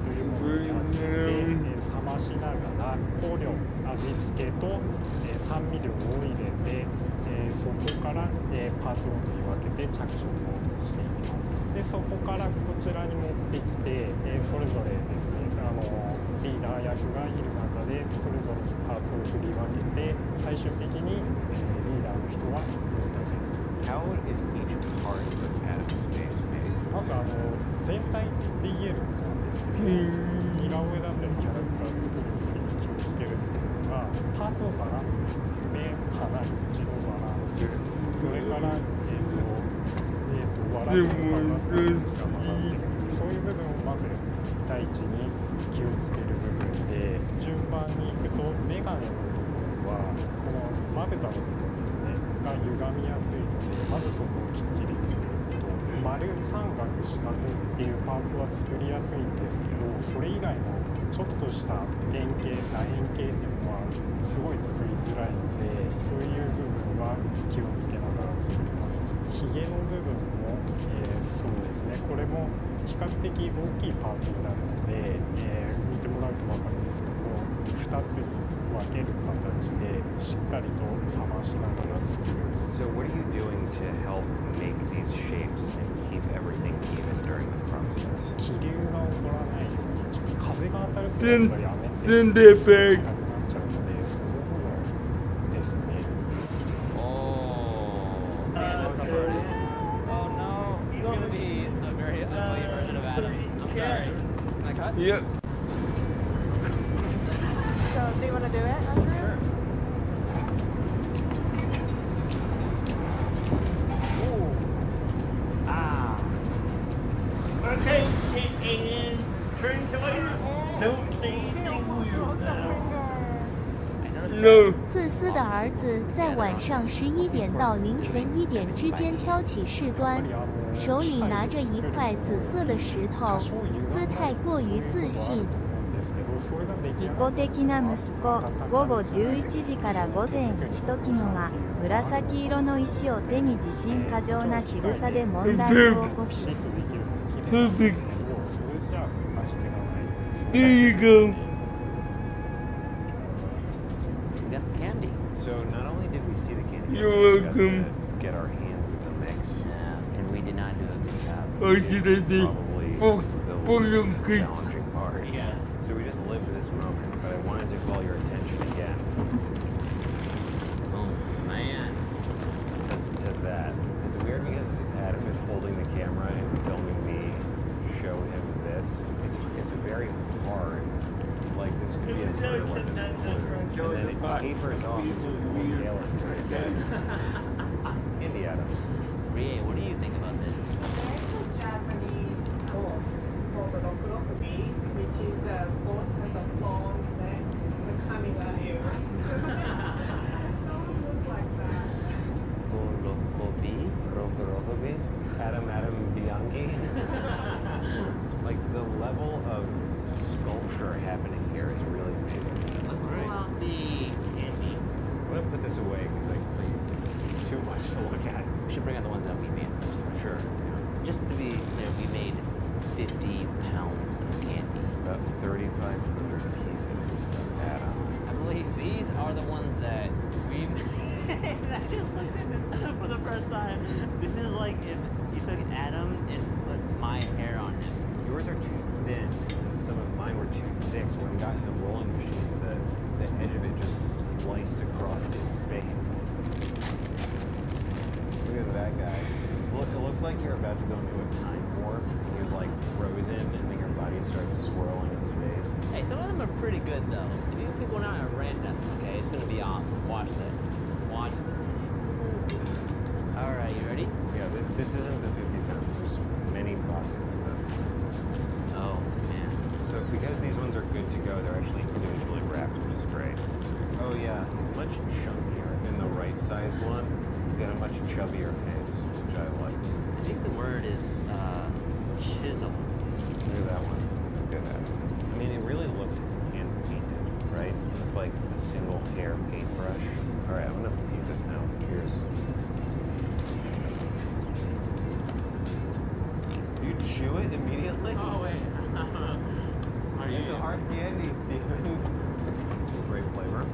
というものに当てて冷ましながら香料、味付けと酸味料を入れて、そこからパーツごとに分けて着色をしていきます。で、そこからこちらに持ってきて、それぞれですね、リーダー役がいる中でそれぞれにパーツを振り分けて最終的に、リーダーの人は組み立てる。How is each part of Adam's face made? まず全体で言えることなんですけど、似顔絵だったりキャラクター作る時に気をつけるっていうのがパーツのバランスですね。目、鼻、口のバランス、それから笑いのバランスが曲がってる、そういう部分をまず第一に気をつけるべべた部分ですねが歪みやすいので、まずそこをきっちり作ると、丸、三角、四角っていうパーツは作りやすいんですけど、それ以外のちょっとした円形、楕円形っていうのはすごい作りづらいので、そういう部分は気をつけながら作ります。ひげの部分も、そうですね、これも比較的大きいパーツになるので、見てもらうと分かるんですけど、2つに分ける形でしっかりと冷ましながら作る。So what are you doing to help make these shapes and keep everything even during the process? 気流が起こらないように、ちょっと風が当たるとやっぱり雨って全然フェイク硬くなっちゃうので、その部分ですね。Oh no, he's gonna be a very ugly version of Adam. I'm sorry. Can I cut? Yep. So, do you want to do it, Andrew? Sure. Okay, and turn to it. Don't say anything weird now. No. 自私的儿子在晚上11点到凌晨1点之间挑起事端，手里拿着一块紫色的石头，姿态过于自信。利己的な息子、午後11時から午前1時のは紫色の石を手に自信過剰な仕草で問題を起こす。Perfect. There you go. We got some candy. So not only did we see the candy, You're we got welcome. to get our hands in the mix. Yeah, and we did not do a good job. Or should I say, Probably for the your least kids. challenging part. Yes. So we just lived this moment, but I wanted to call your attention again Oh man. to that. It's weird because Adam is holding the camera and filming me show him this. It's very hard. Like this could be a turtle or and then it tapers off into its little tail end very good. Candy Adam. Rie, what do you think about this? There's a Japanese ghost called the Rokurokubi, which is a ghost has a long neck and coming at you. Sounds look like that. Rokurokubi? Adam Bianchi? Like the level of sculpture happening here is really amazing. Let's pull out the candy. I'm gonna put this away because it's too much to look at. We should bring out the ones that we made first. Sure. Just to be clear, we made 50 pounds of candy. About 3,500 pieces of Adam. I believe these are the ones that we made. I just looked at this for the first time. This is like if you took Adam and put my hair on him. Yours are too thin, and some of mine were too thick, so when we got in the rolling machine, the edge of it just sliced across his face. Look at that guy. It looks like you're about to go into a time warp, and you're like frozen, and then your body starts swirling in space. Hey, some of them are pretty good though. These people are not random, okay? It's gonna be awesome. Watch this. Watch this. Alright, you ready? Yeah, this isn't the 50 pounds. There's many boxes of this. Oh, man. So because these ones are good to go, they're actually individually wrapped, which is great. Oh yeah, he's much chunkier than the right size one. He's got a much chubbier face, which I like. I think the word is chisel. Look at that one. That's a good Adam. I mean, it really looks hand painted, right? With like a single hair paintbrush. All right, I'm gonna eat this now. Cheers. You chew it immediately? Oh, wait. It's a hard candy, Stephen. Great flavor.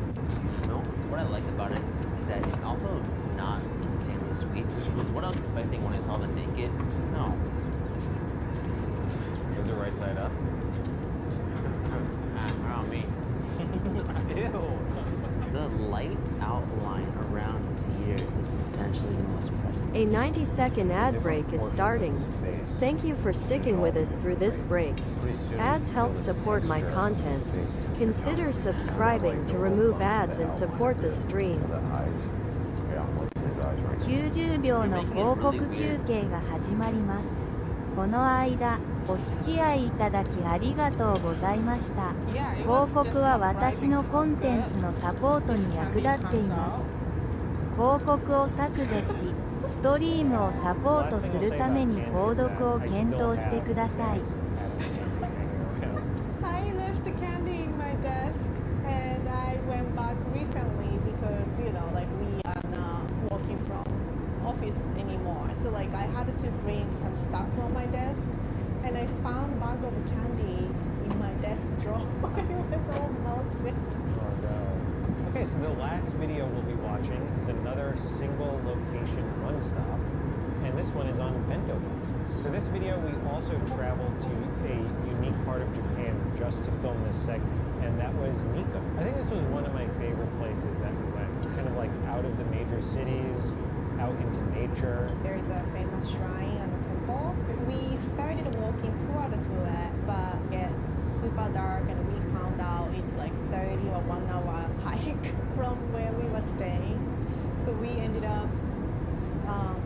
No? What I like about it is that it's also not insanely sweet, which was what I was expecting when I saw the naked. No. Is it right side up? Around me. Ew. The light outline around his ears is potentially the most impressive. A 90-second ad break is starting. Thank you for sticking with us through this break. Ads help support my content. Consider subscribing to remove ads and support the stream. 90秒の広告休憩が始まります。この間、お付き合いいただきありがとうございました。広告は私のコンテンツのサポートに役立っています。広告を削除し、ストリームをサポートするために購読を検討してください。I left the candy in my desk and I went back recently because we are not working from office anymore. So I had to bring some stuff from my desk and I found a bag of candy in my desk drawer. It was all melted. Oh no. Okay, so the last video we'll be watching is another single location one stop, and this one is on bento boxes. For this video, we also traveled to a unique part of Japan just to film this segment, and that was Nikko. I think this was one of my favorite places that we went, kind of out of the major cities, out into nature. There is a famous shrine and a temple. We started walking toward to it, but it super dark and we found out it's 30 or 1 hour hike from where we were staying. So we ended up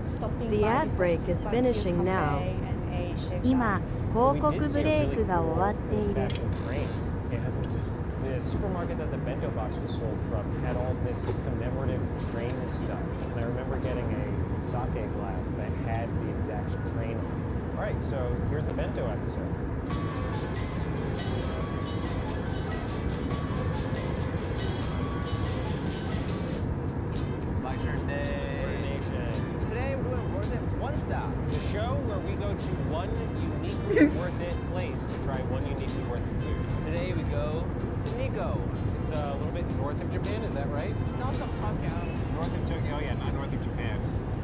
stopping The by ad this break is super finishing cute now. cafe and ate shaved 今、 ice. 広告ブレイクが終わっている。 The supermarket that the bento box was sold from had all this commemorative train stuff. And I remember getting a sake glass that had the exact train on it. All right, so here's the bento episode. My turn day. Today we're doing Worth It One Stop. The show where we go to one uniquely worth it place to try one uniquely worth it food. Today we go to Nikko. It's a little bit north of Japan, is that right? North of Tokyo. North of Tokyo, oh yeah, not north of Japan.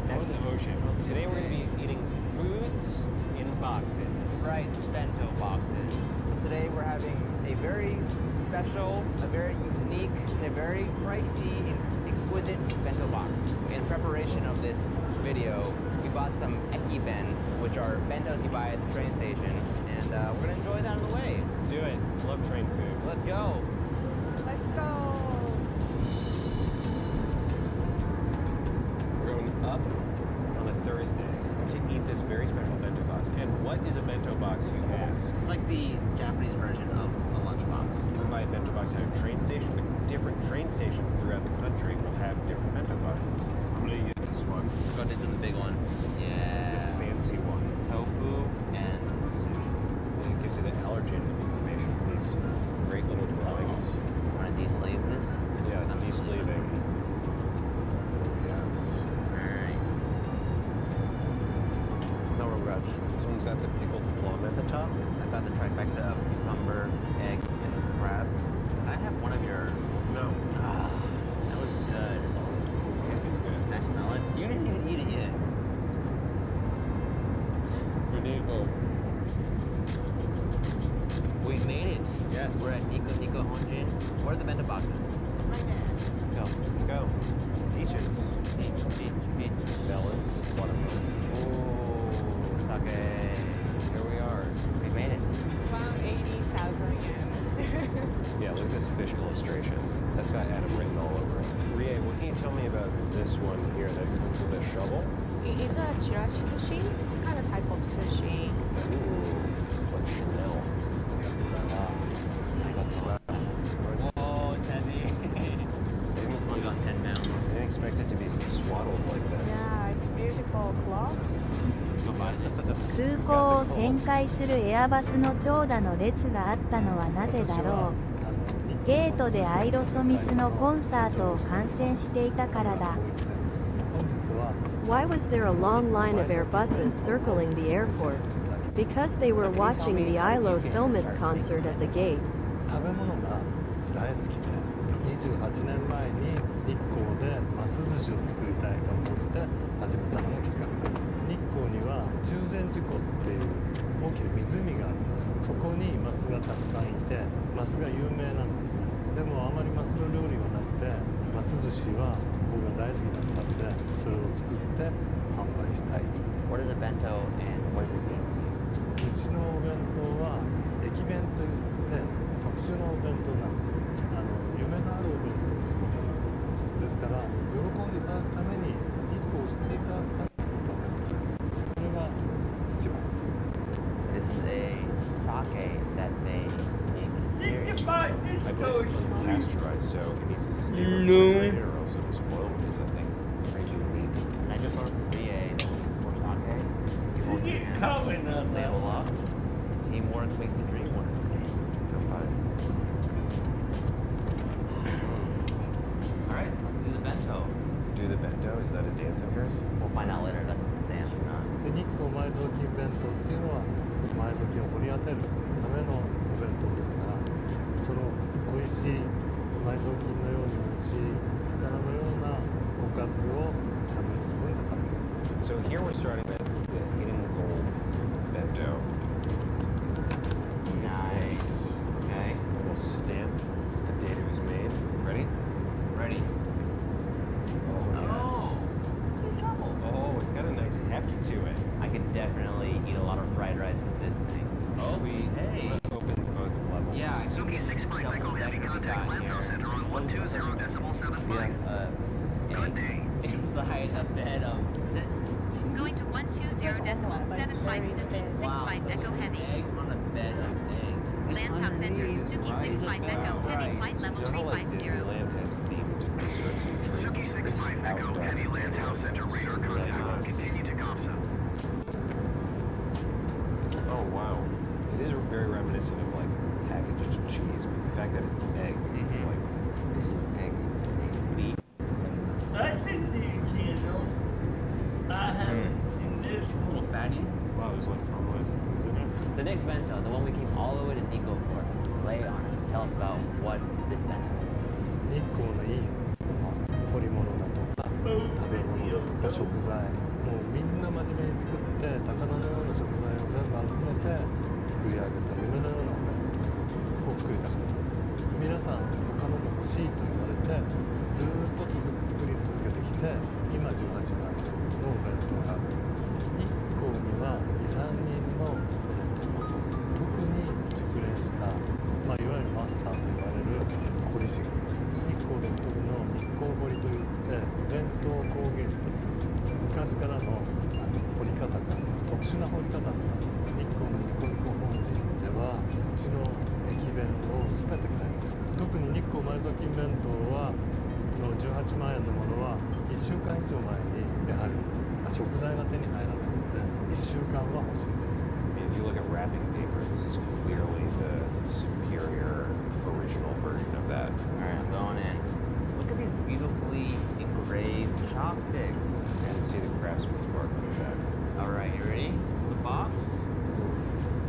That's the ocean. Today we're going to be eating foods in boxes. Right, bento boxes. So today we're having a very special, a very unique, and a very pricey, exquisite bento box. In preparation of this video, we bought some ekiben, which are bentos you buy at the train station, and we're gonna enjoy that on the way. Let's do it. Love train food. Let's go. Let's go. We're going up on a Thursday to eat this very special bento box. And what is a bento box, you ask? It's like the Japanese version of a lunchbox. You can buy a bento box at a train station, but different train stations throughout the country will have different bento boxes. I'm going to use this one. Go into the big one. Yeah. The fancy one. Tofu and sushi. And it gives you the allergen information. These great little drawings. Want to de-sleeve this? Yeah, de-sleeving. Yes. Alright. No regrets. This one's got the pickled plum at the top. I've got the trifecta of cucumber, egg, and crab. I have one of your... No. Ah, that looks good. Yeah, it's good. Can I smell it? You didn't even eat it yet. Nikko. We made it. Yes. We're at Nikko Honjin. What are the bento boxes? Let's go. Let's go. Peaches. Peach. Melons. Watermelon. Ooh, sake. Here we are. We made it. Around 80,000 yen. Yeah, look at this fish illustration. That's got Adam written all over it. Rie, what can you tell me about this one here that comes with a shovel? It is a chirashi sushi. It's kind of type of sushi. Ooh, like Chanel. Whoa, it's heavy. Only got 10 pounds. I didn't expect it to be swaddled like this. Yeah, it's beautiful cloth. Let's go buy this. 空港を旋回するエアバスの長蛇の列があったのはなぜだろう。ゲートでアイロソミスのコンサートを観戦していたからだ。Why was there a long line of Airbuses circling the airport? Because they were watching the ILO Somis concert at the gate. 食べ物が大好きで28年前に日光でマス寿司を作りたいと思って始めたのがきっかけです。日光には中禅寺湖っていう大きな湖があります。そこにマスがたくさんいてマスが有名なんですね。でもあまりマスの料理はなくてマス寿司は僕が大好きだったのでそれを作って販売したい。 What is a bento and what does it mean? うちのお弁当は駅弁といって特殊なお弁当なんです。夢のあるお弁当ですから喜んでいただくために日光を知っていただくために作ったお弁当です。それが一番です。 This is a sake that they make here. I believe it's unpasteurized, so it needs to stay No. refrigerated or else it'll spoil, because I think just ordered for Rie or sake. You hold your hands, ladle up. Teamwork makes the dream work. All right, let's do the bento. Do the bento? Is that a dance of yours? We'll find out later if that's a dance or not. で日光埋蔵金弁当っていうのはその埋蔵金を掘り当てるためのお弁当ですからその美味しい埋蔵金のように美味しい宝のようなおかずをしゃべりスプーンで食べる So here we're starting with the hidden gold bento. Nice. Okay. We'll stamp the date it was made. Ready? Ready. Oh, it's good trouble. Oh, it's got a nice heft to it. I could definitely eat a lot of fried rice with this thing. Oh, hey. Open both levels. Yeah, I can get double decker we got here. We have egg inside a bed of. Going to 120.75665 Echo Heavy. Egg on a bed of egg. Land House Center, Suki 65 Echo Heavy, flight level You know how like 350. Disneyland has themed desserts and treats? This outdoor Land House Center radar Oh wow. It is very reminiscent of like packaged cheese, but the fact that it's egg, it's like, this is egg. Beef. I think the candle. I haven't seen this A little fatty. Wow, there's like caramelized in it. The next bento, the one we came all the way to Nico for, lay on us. Tell us about what this bento is. 日光のいい彫り物だとか食べ物だとか食材もうみんな真面目に作って宝のような食材を全部集めて作り上げた夢のようなお弁当を作りたかったんです皆さん他のも欲しいと言われてずーっと作り続けてきて今18枚のお弁当があるんです日光には 2,3 人の特に熟練した、いわゆるマスターと言われる彫り師がいます日光独特の日光彫りといって伝統工芸っていう昔からの彫り方が特殊な彫り方が日光のニコニコ本陣ではうちの駅弁を全て買います特に日光埋蔵金弁当はの18万円のものは1週間以上前にやはり食材が手に入らないので1週間は欲しいです If you look at wrapping paper, this is clearly the superior original version of that. Alright, I'm going in. Look at these beautifully engraved chopsticks. And see the craftsman's mark on the back. Alright, you ready? The box?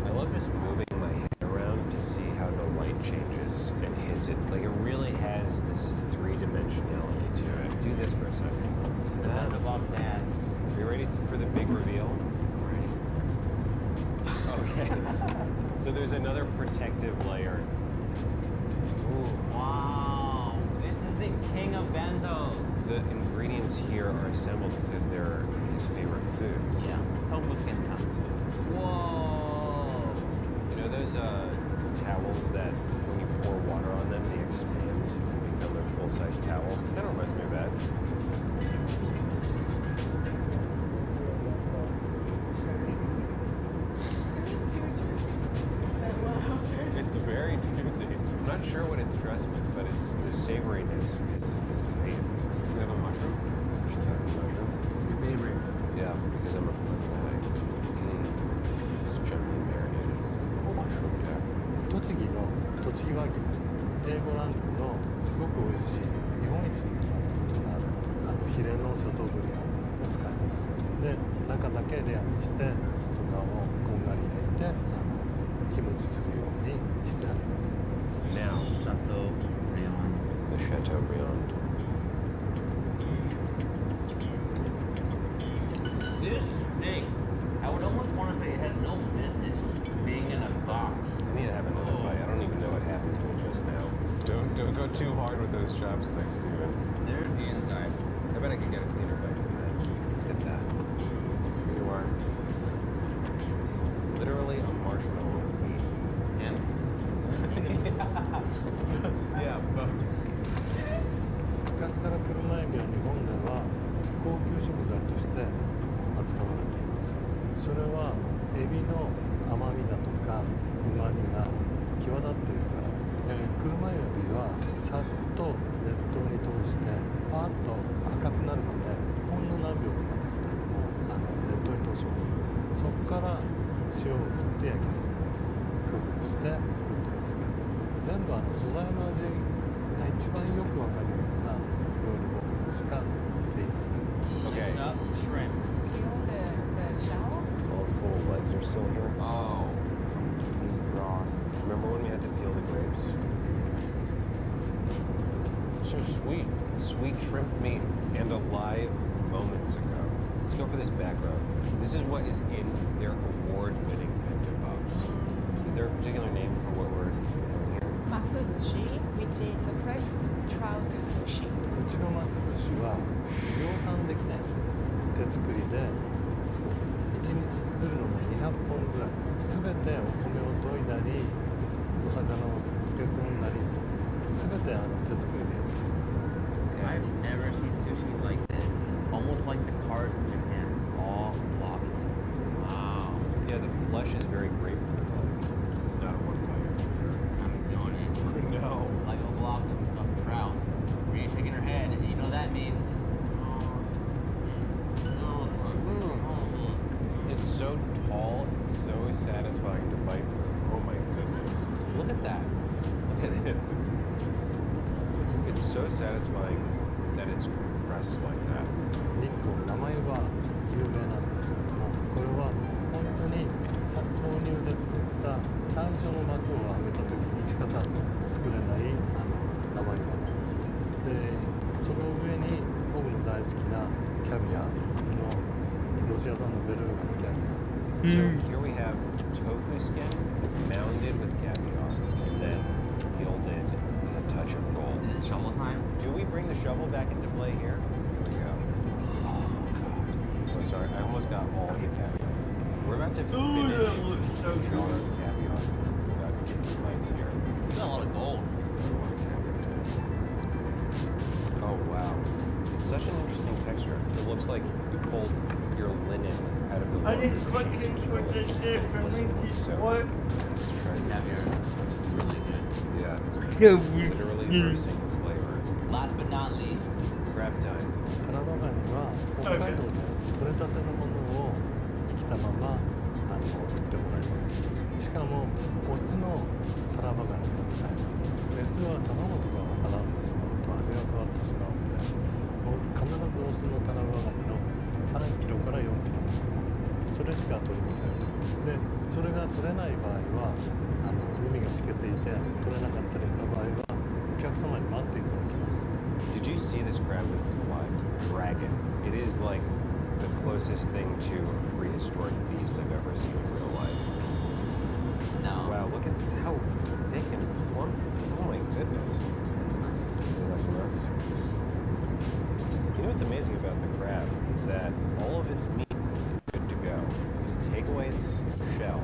I love just moving my head around to see how the light changes and hits it. Like it really has this three-dimensionality to it. Do this for a second. So the bento box dance. Are you ready for the big reveal? Ready. Okay. So there's another protective layer. Ooh, wow. This is the king of bentos. The ingredients here are assembled because they're his favorite foods. Yeah. Tofu skin cup. Whoa. You know those towels that when you pour water on them, they expand and become a full-size towel? Kind of reminds me of that. It's very juicy. I'm not sure what it's dressed with, but it's the savoriness is great. Should we have a mushroom? Should have a mushroom? Your favorite? Yeah, because I'm a guy. It's gently marinated. Mushroom jack. 栃木の栃木和牛 A5 ランクのすごく美味しい日本一に決まったことがあるヒレのシャトーブリアンを使いますで中だけレアにして外側をこんがり焼いて日持ちするようにしてあります Now, Chateaubriand. The Chateaubriand. This steak, I would almost want to say it has no business being in a box. I need to have another bite. I don't even know what happened to it just now. Don't go too hard with those chopsticks, Steven. There's the inside. I bet I could get a cleaner bite than that. Look at that. Here you are. Literally a marshmallow with meat. Him? Yeah, both. 昔から車エビは日本では高級食材として扱われていますそれはエビの甘みだとか旨みが際立っているから、車エビはさっと熱湯に通してパーッと赤くなるまでほんの何秒かですですけれども、熱湯に通します。そこから塩を振って焼き始めます。工夫して作ってますけれども、全部素材の味が一番よくわかるような料理法しかしていません。 Okay. Shrimp. Peel the shell. All its little legs are still here. Oh. Remember when we had to peel the grapes? So sweet. Sweet shrimp meat and alive moments ago. Let's go for this background. This is what is in their award-winning bento box. Is there a particular name for what we're doing here? Masuzushi, which is a pressed trout sushi. うちのます寿司は量産できないんです。手作りで作る。1日作るのも200本ぐらい。すべてお米を研いだり、お魚を漬け込んだり、すべて手作りでやっています。 I've never seen sushi like this. Almost like the cars in Japan, all blocky. Wow. Yeah, the flesh is very grapefruit-like. This is not a one bite, for sure. I'm doing it. No. Like a block of trout. Maria's shaking her head, and you know that means. It's so tall, it's so satisfying to bite through. Oh my goodness. Look at that. Look at it. It's so satisfying that it's compressed like that. 日光の名前は有名なんですけれども、これは本当に豆乳で作った最初の膜を揚げた時にしか作れない生湯なんです。で、その上に僕の大好きなキャビアのロシア産のベルーガのキャビア。So here we have tofu skin mounded with caviar and then gilded with a touch of gold. Is it shovel time? Do we bring the shovel back into play here? Here we go. Oh god. Oh sorry, I almost got all the caviar. We're about to finish a jar of caviar. We got 2 bites here. We got a lot of gold. Oh wow. It's such an interesting texture. It looks like you pulled your linen out of the laundry machine to curl it and still glisten and soak. Let's try this. Caviar. Really good. Yeah, it's Yeah, literally bursting with flavor. Last but not least. Grab time. タラバガニは北海道で取れたてのものを生きたまま送ってもらいます。しかもオスのタラバガニが使えます。メスは卵とかを払ってしまうと味が変わってしまうので、もう必ずオスのタラバガニの3キロから4キロそれしか取りません。で、それが取れない場合は海がしけていて取れなかったりした場合はお客様に待っていただきます。 Did you see this crab when it was alive? Dragon. It is like the closest thing to a prehistoric beast I've ever seen in real life. No. Wow, look at how thick and plump. Oh my goodness. Is that gross? You know what's amazing about the crab is that all of its meat is good to go. You take away its shell,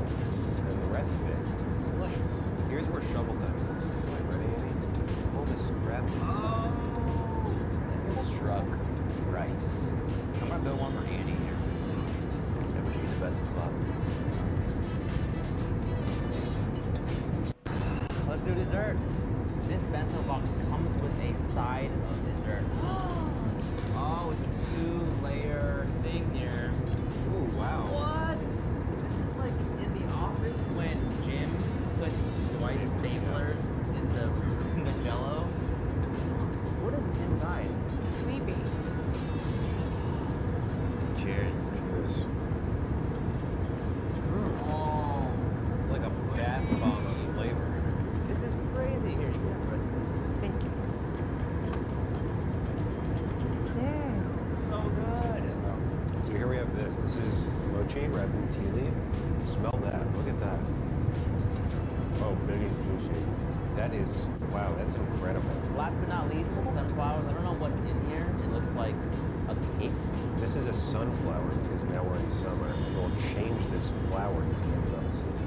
and then the rest of it is delicious. Here's where shovel time comes into play. Ready, Annie? Pull this crab piece out. Struck rice. I'm gonna build one for Andy here. Never shoot the best club. Let's do dessert. This bento box comes with a side of dessert. Oh, it's a 2-layer thing here. Ooh, wow. What? This is like in the office when Jim puts white staplers in the jello. What is inside? Sweet beans. Cheers. Oh, it's like a bath bomb of flavor. This is crazy. Here, you can have the rest of it. Thank you. So good. So here we have this. This is mochi wrapped in tea leaf. Smell that. Look at that. Oh, big and juicy. That is, wow, that's incredible. Last but not least, sunflowers. I don't know what's in here. It looks like a cake. This is a sunflower because now we're in summer. We'll change this flower to the end of the season.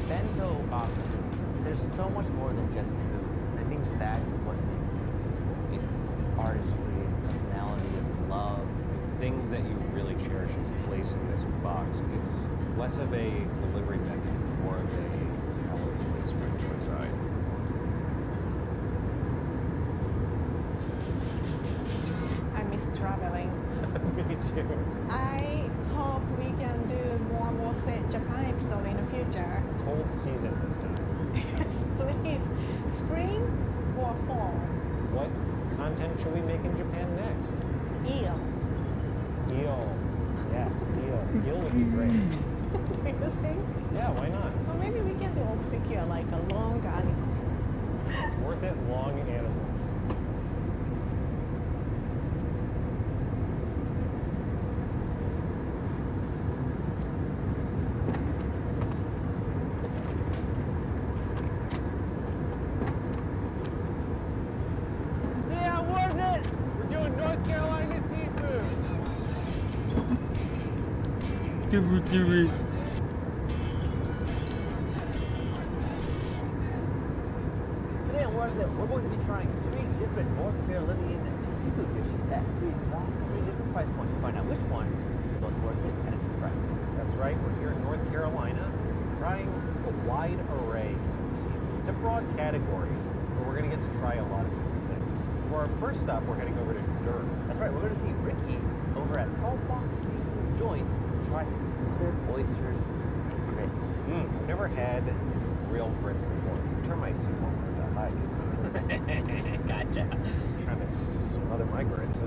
Bento boxes. There's so much more than just food. I think that is what makes it so beautiful. It's artistry, personality, love. The things that you really cherish and place in this box. It's less of a delivery method, more of a how it's placed right to the side. Me too. I hope we can do more Japan episode in the future. Cold season this time. Yes, please. Spring or fall? What content should we make in Japan next? Eel. Eel. Yes, eel. Eel would be great. Do you think? Yeah, why not? Or maybe we can do obscure, like a long animals. Worth it, long animals. Yeah, worth it! We're doing North Carolina seafood. Do it. Today on Worth It, we're going to be trying 3 different North Carolinian seafood dishes at 3 drastically different price points to find out which one is the most worth it and its price. That's right, we're here in North Carolina trying a wide array of seafood. It's a broad category, but we're going to get to try a lot of different things. For our first stop, we're heading over to Durham. That's right, we're going to see Ricky over at Saltbox Seafood Joint try his smothered oysters and grits. I've never had real grits before. Turn my seat over to hide. Gotcha. Trying to smother my grits.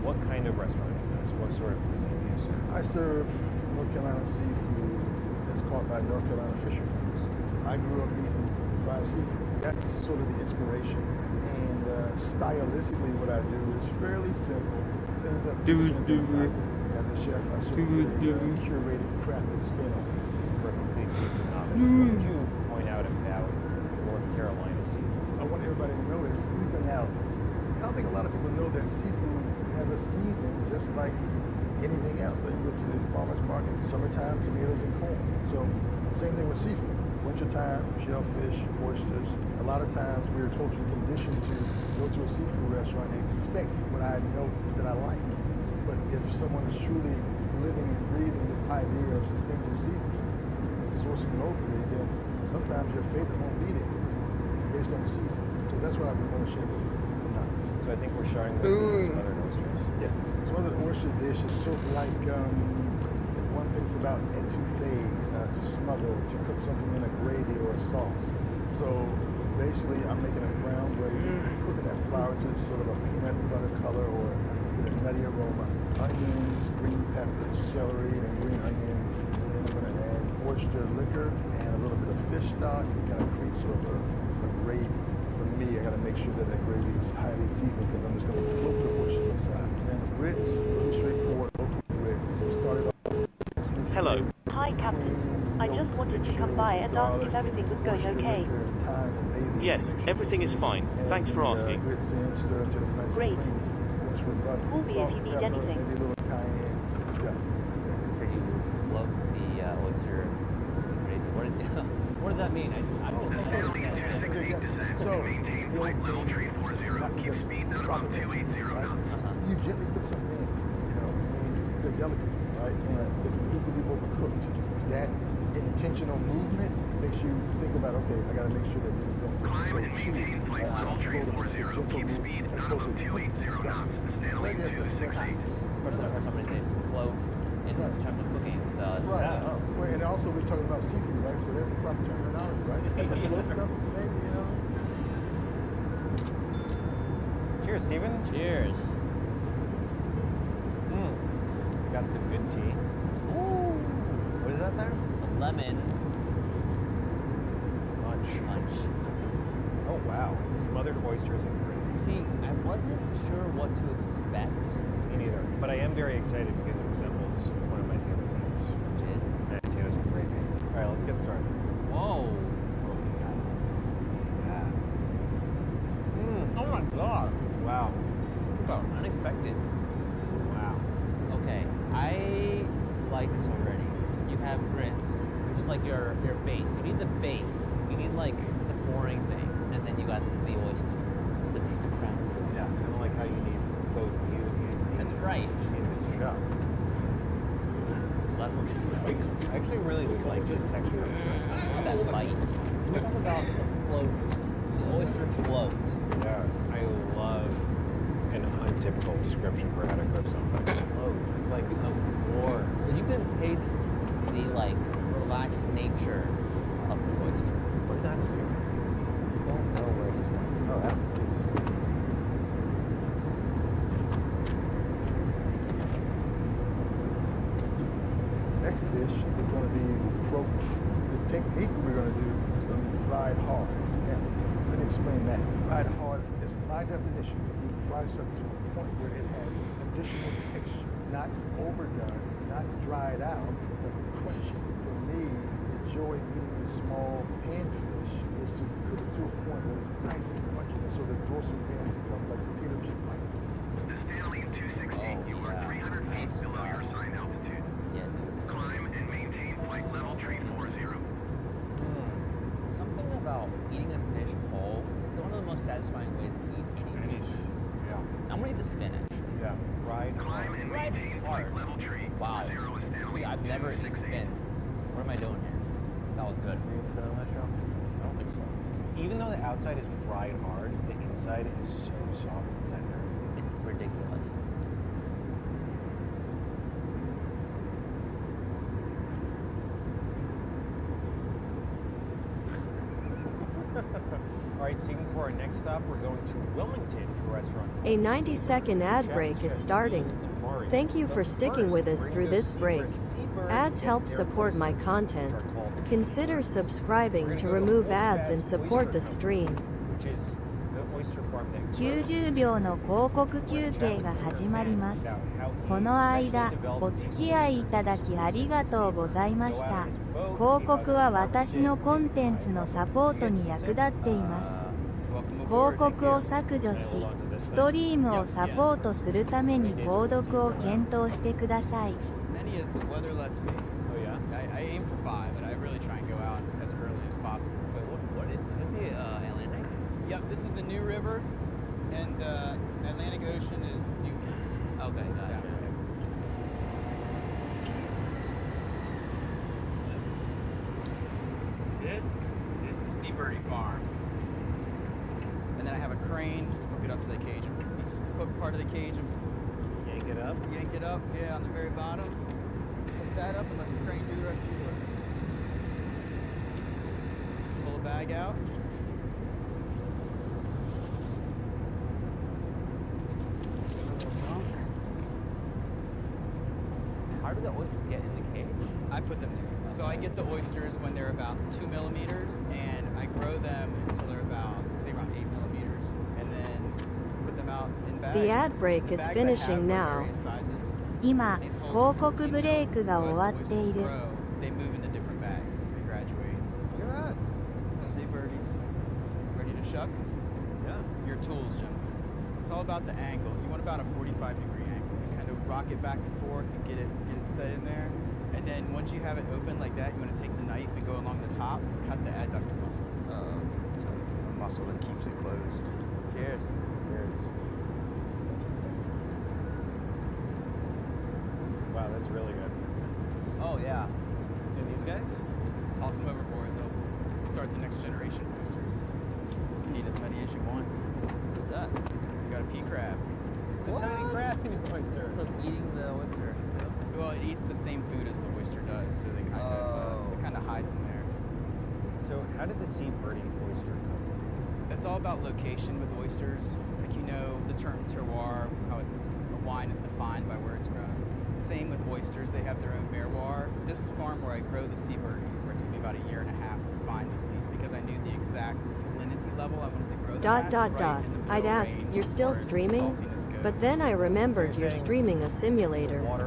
What kind of restaurant is this? What sort of cuisine do you serve? I serve North Carolina seafood that's caught by North Carolina fisher folks. I grew up eating fried seafood. That's sort of the inspiration. And stylistically, what I do is fairly simple. Things that Do it. as a chef, I sort of put a curated, crafted spin on it. For a complete seafood novice, what would you point out about North Carolina seafood? I want everybody to know is seasonality. I don't think a lot of people know that seafood has a season just like anything else. So you go to the farmer's market, summertime, tomatoes and corn. So same thing with seafood. Wintertime, shellfish, oysters. A lot of times we're culturally conditioned to go to a seafood restaurant and expect what I know that I like. But if someone is truly living and breathing this idea of sustainable seafood and sourcing locally, then sometimes your favorite won't be there based on the seasons. So that's what I want to share with the novice. So I think we're starting with smothered oysters. Yeah, smothered oyster dish is sort of like if one thinks about etouffee, to smother, to cook something in a gravy or a sauce. So basically, I'm making a brown gravy, cooking that flour to sort of a peanut butter color or with a nutty aroma. Onions, green peppers, celery, and green onions. And then I'm going to add oyster liquor and a little bit of fish stock. It kind of creates sort of a gravy. For me, I got to make sure that that gravy is highly seasoned because I'm just going to float the oysters inside. And the grits, really straightforward local grits. Started off. Hello. Hi, Captain. I just wanted to come by and ask if everything was going okay. Yes, everything is fine. Thanks for asking. Great. Call me if you need anything. So you float the oyster gravy. What did that mean? I don't know. So, float means not just drop it in, right? You gently put something in, they're delicate, right? And it needs to be overcooked. That intentional movement makes you think about, okay, I got to make sure that these don't get so chewy. So I float them with a gentle movement as opposed to drop. First I've heard somebody say float in terms of cooking. Right. Well, and also we're talking about seafood, right? So there's the proper terminology, right? Float something, maybe, Cheers, Steven. Cheers. Got the good tea. Ooh. What is that there? Lemon. Punch. Oh, wow. Smothered oysters and grits. See, I wasn't sure what to expect. Me neither. But I am very excited because it resembles one of my favorite things. Which is? Mashed potatoes and gravy. All right, let's get started. Whoa. Oh my god. Wow. Unexpected. Wow. Okay, I like this already. You have grits, which is like your base. You need the base. You need like the boring thing, and then you got the oyster, the crown jewel. Yeah, kind of like how you need both you and me. That's right. In this show. I actually really like the texture of that bite. Talk about the float, the oyster float. Yeah, I love an untypical description for how to cook something. Float. It's like a war. You can taste the like relaxed nature of the oyster. Where's that here? I don't know where it is going. Oh, that please. Next dish is going to be the croaker. The technique we're going to do is going to be fried hard. Now, let me explain that. Fried hard is my definition. You fry something to a point where it has additional texture, not overdone, not dried out, but crunchy. For me, the joy of eating this small panfish is to cook it to a point where it's nice and crunchy, and so the dorsal fin becomes like potato chip like. Something about eating a fish whole is one of the most satisfying ways to eat any fish. Yeah. I'm gonna eat the spinach. Yeah. Fried hard. Fried hard. Wow. See, I've never eaten fin. What am I doing here? That was good. Are you fin on that show? I don't think so. Even though the outside is fried hard, the inside is so soft and tender. It's ridiculous. All right, Stephen, for our next stop, we're going to Wilmington to a restaurant. A 90-second ad break is starting. Thank you for sticking with us through this break. Ads help support my content. Consider subscribing to remove ads and support the stream. Which is the oyster farm next. 90秒の広告休憩が始まります。この間、お付き合いいただきありがとうございました。広告は私のコンテンツのサポートに役立っています。広告を削除し、ストリームをサポートするために購読を検討してください。Many as the weather lets me. Oh yeah? I aim for 5, but I really try and go out as early as possible. Wait, what is this the Atlantic? Yep, this is the New River, and Atlantic Ocean is due east. Okay, gotcha. This is the Seabirdie farm. And then I have a crane, hook it up to the cage, and just hook part of the cage and yank it up? Yank it up, yeah, on the very bottom. Hook that up and let the crane do the rest of the work. Pull the bag out. How do the oysters get in the cage? I put them there. So I get the oysters when they're about 2 millimeters, and I grow them until they're about, say, around 8 millimeters, and then put them out in bags. The ad break is finishing now. 今、広告ブレイクが終わっている。 They move into different bags. They graduate. Look at that. Sea birdies. Ready to shuck? Yeah. Your tools, gentlemen. It's all about the angle. You want about a 45-degree angle. You kind of rock it back and forth and get it set in there. And then once you have it open like that, you want to take the knife and go along the top, cut the adductor muscle. It's a muscle that keeps it closed. Cheers. Cheers. Wow, that's really good. Oh, yeah. And these guys? Toss them overboard. They'll start the next generation of oysters. You can eat as many as you want. What's that? You got a pea crab. The tiny crab in your oyster. So it's eating the oyster. Well, it eats the same food as the oyster does, so they kind of hides in there. So how did the Seabirdie oyster come? It's all about location with oysters. Like, you know, the term terroir, how a wine is defined by where it's grown. Same with oysters, they have their own terroir. This farm where I grow the Seabirdies, it took me about 1.5 years to find this lease because I knew the exact salinity level I wanted to grow them at. I'd ask, you're still streaming? But then I remembered you're streaming a simulator. ま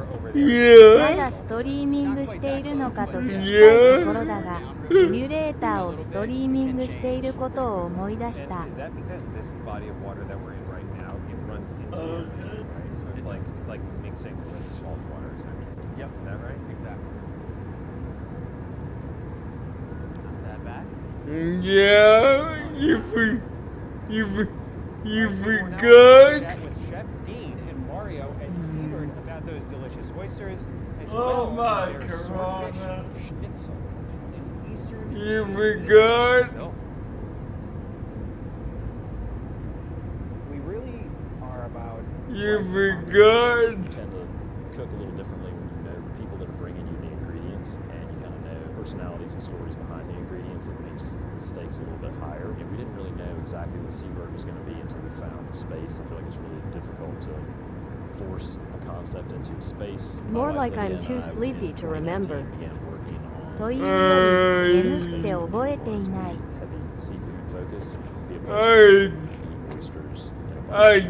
だストリーミングしているのかと聞きたいところだが、シミュレーターをストリーミングしていることを思い出した。 Is that because this body of water that we're in right now, it runs into the ocean, right? So it's like mixing with salt water essentially. Yep. Is that right? Exactly. That back? Yeah, you forgot. Chat with Chef Dean and Mario at Seabird about those delicious oysters, as Oh well my as their God. swordfish schnitzel in Eastern. You forgot. No. You forgot. You tend to cook a little differently when you know the people that are bringing you the ingredients, and you kind of know personalities and stories behind the ingredients. It makes the stakes a little bit higher. We didn't really know exactly what Seabird was going to be until we found the space. I feel like it's really difficult to force a concept into a space. More like I'm too sleepy to remember. というより眠くて覚えていない。 Heavy seafood focus. Be a Hey. place where oysters.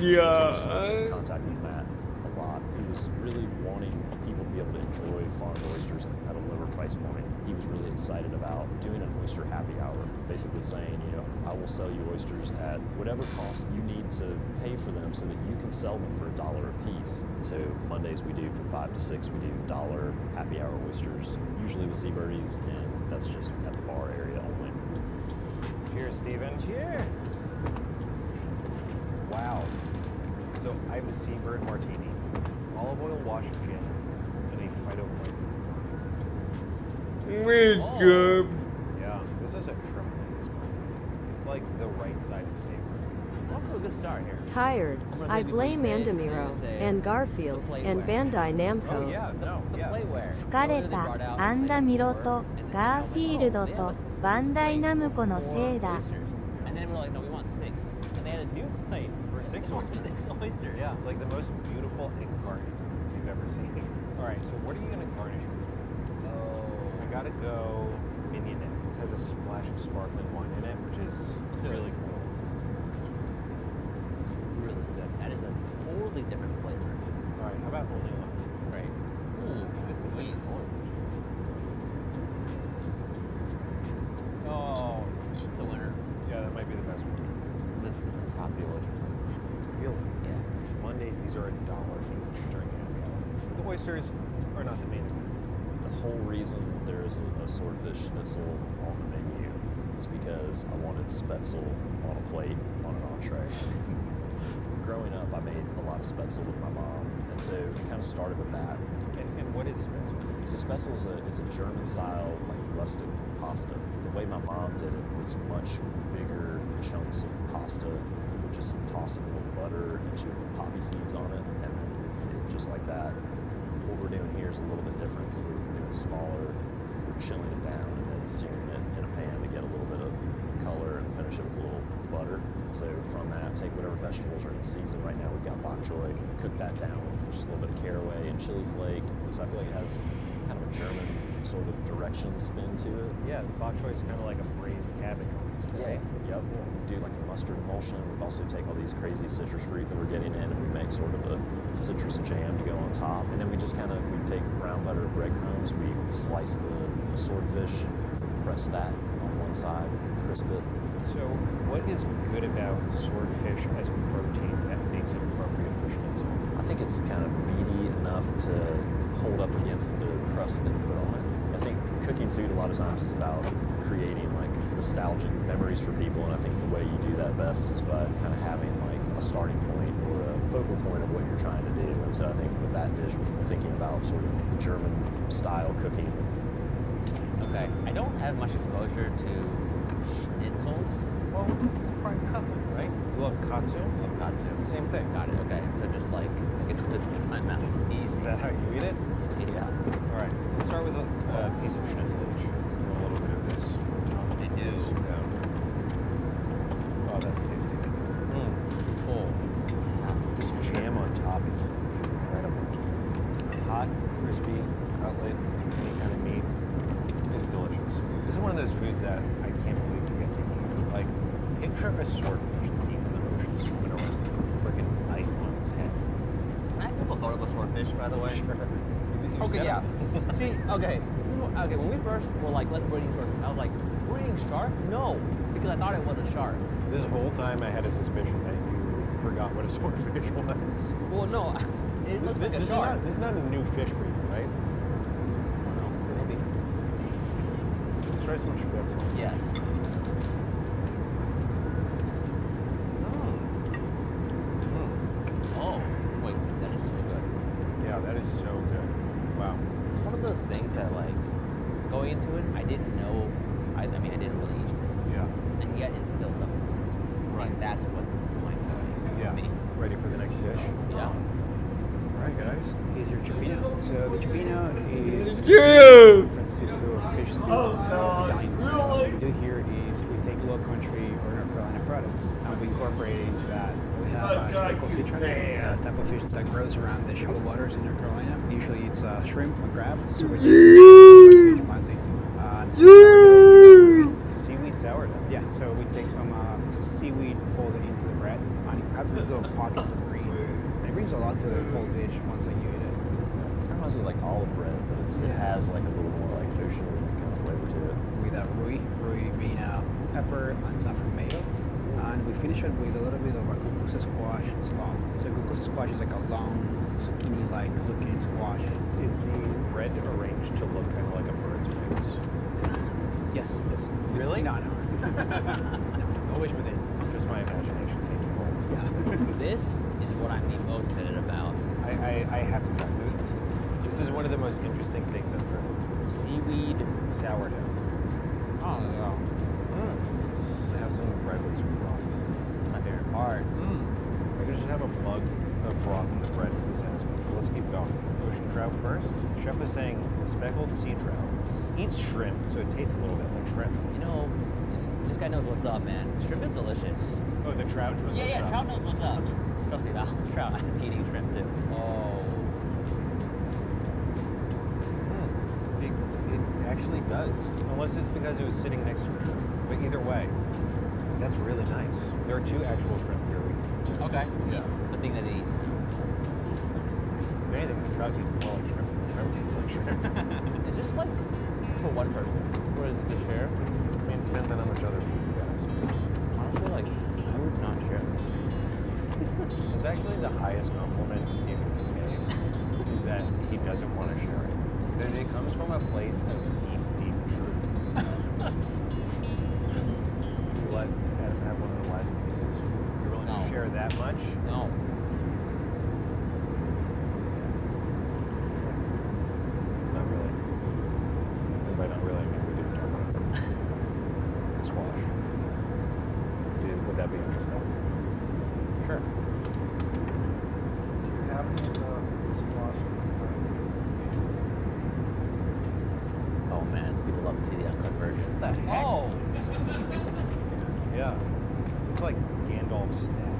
Yeah. Contact with Matt a lot. He was really wanting people to be able to enjoy farmed oysters at a lower price point. He was really excited about doing an oyster happy hour, basically saying, you know, I will sell you oysters at whatever cost you need to pay for them so that you can sell them for $1 a piece. So Mondays we do from 5 to 6, we do $1 happy hour oysters, usually with Seabirdies, and that's just at the bar area only. Cheers, Steven. Cheers. Wow. So I have the Seabird Martini, olive oil washed gin, and a phytoplankton. Wake up. Yeah, this is a tremendous martini. It's like the right side of savory. Off to a good start here. Tired. I blame Andamiro and Garfield and Bandai Namco. Oh yeah, no, yeah. 疲れたアンダミロとガーフィールドとバンダイナムコのせいだ。 And then we're like, no, we want 6. And they had a new plate For 6 oysters. 6 oysters. Yeah, it's like the most beautiful egg carton you've ever seen. All right, so what are you going to garnish yours with? Oh. I gotta go mignonette. This has a splash of sparkling wine in it, which is really cool. Really good. That is a totally different flavor. All right, how about only lemon? Right. Ooh, good squeeze. Oh, the winner. Yeah, that might be the best one. This is the top deal. Really? Yeah. Mondays, these are $1 each during happy hour. The oysters are not the main event. The whole reason there's a swordfish schnitzel on the menu is because I wanted spätzle on a plate on an entree. Growing up, I made a lot of spätzle with my mom, and so it kind of started with that. And what is spätzle? So spätzle is a German-style, like rustic pasta. The way my mom did it was much bigger chunks of pasta. We would just toss it in a little butter, and she would put poppy seeds on it, and then eat it just like that. What we're doing here is a little bit different because we're doing smaller. We're chilling it down and then searing it in a pan to get a little bit of color and finish it with a little butter. So from that, take whatever vegetables are in season. Right now we've got bok choy. Cook that down with just a little bit of caraway and chili flake. So I feel like it has kind of a German sort of direction spin to it. Yeah, the bok choy is kind of like a braised cabbage. Yeah. Yep. We do like a mustard emulsion. We've also take all these crazy citrus fruit that we're getting in, and we make sort of a citrus jam to go on top. And then we just kind of take brown butter, breadcrumbs. We slice the swordfish, press that on one side, crisp it. So, what is good about swordfish as a protein that makes it appropriate for schnitzel? I think it's kind of meaty enough to hold up against the crust that you put on it. I think cooking food a lot of times is about creating like nostalgic memories for people, and I think the way you do that best is by kind of having like a starting point or a focal point of what you're trying to do. And so I think with that dish, we're thinking about sort of German style cooking. Okay, I don't have much exposure to schnitzels. Well, it's fried cutlet, right? You love katsu? I love katsu. Same thing. Got it, okay. So just like, I can flip it in my mouth. Easy. Is that how you eat it? Yeah. All right, let's start with a piece of schnitzel each. A little bit of this. I do. Oh, that's tasty. Cool. This jam on top is incredible. Hot, crispy cutlet, any kind of meat. It's delicious. This is one of those foods that I can't believe you get to eat. Like, picture a swordfish deep in the ocean swimming around with a freaking knife on its head. Can I have a photo of a swordfish, by the way? Sure. Okay, yeah. See, okay. Okay, when we first were like, we're eating swordfish, I was like, we're eating shark? No, because I thought it was a shark. This whole time I had a suspicion that you forgot what a swordfish was. Well, no, it looks like a this shark. This is not a new fish for you, right? No, maybe. Let's try some schnitzel. Yes. Oh, wait, that is so good. Yeah, that is so good. Wow. It's one of those things that, like, going into it, I didn't know. I mean, I didn't really eat schnitzel. Yeah. And yet it's still something. Right. And that's what's mind-blowing for me. ready for the next dish. Yeah. All right, guys. Here's your chipino. So the chipino is Yeah. San Francisco fish stew. Italian style. What we do here is we take low country or North Carolina products and we incorporate it into that. We have speckled sea trout. It's a type of fish that grows around the shallow waters in North Carolina. Usually it's shrimp or crab. So we just Seaweed sourdough. yeah, so we take some seaweed, fold it into the bread, and it has these little pockets of green. And it brings a lot to the whole dish once you eat it. Kind of reminds me of like olive bread, but it has like a little more like ocean kind of flavor to it. With rui being pepper and saffron mayo. And we finish it with a little bit of a cucuzza squash slaw. So cucuzza squash is like a long, zucchini-like looking squash. Is the bread arranged to look kind of like a bird's wings? Yes. Really? No. Always within. Just my imagination taking hold. Yeah. This is what I'm the most excited about. I have to try it. This is one of the most interesting things I've heard. Seaweed Sourdough. Oh, no. I have some bread with some broth. It's my favorite part. I could just have a mug of broth in the bread for the sandwich. But let's keep going. Ocean trout first. Chef was saying the speckled sea trout eats shrimp, so it tastes a little bit like shrimp. You know, this guy knows what's up, man. Shrimp is delicious. Oh, the trout knows what's up. Trout knows what's up. Trust me, that was trout. I'm eating shrimp too. Oh. It actually does. Unless it's because it was sitting next to a shrimp. But either way, that's really nice. There are two actual shrimp here. Okay. Yeah. The thing that he eats. If anything, the trout tastes more like shrimp. Shrimp tastes like shrimp. It's just like for one person. Or is it to share? I mean, it depends on how much other food you got, I suppose. Honestly, like, I would not share this. It's actually the highest compliment Stephen can make is that he doesn't want to share it. That it comes from a place of deep, deep truth. You let Adam have one of the last pieces. You're willing to share that much? No. Not really. And by not really, I mean we didn't talk about the squash. Would that be interesting? Sure. Oh man, people love to see the uncut version. What the heck? Oh! Yeah. It's like Gandalf's staff.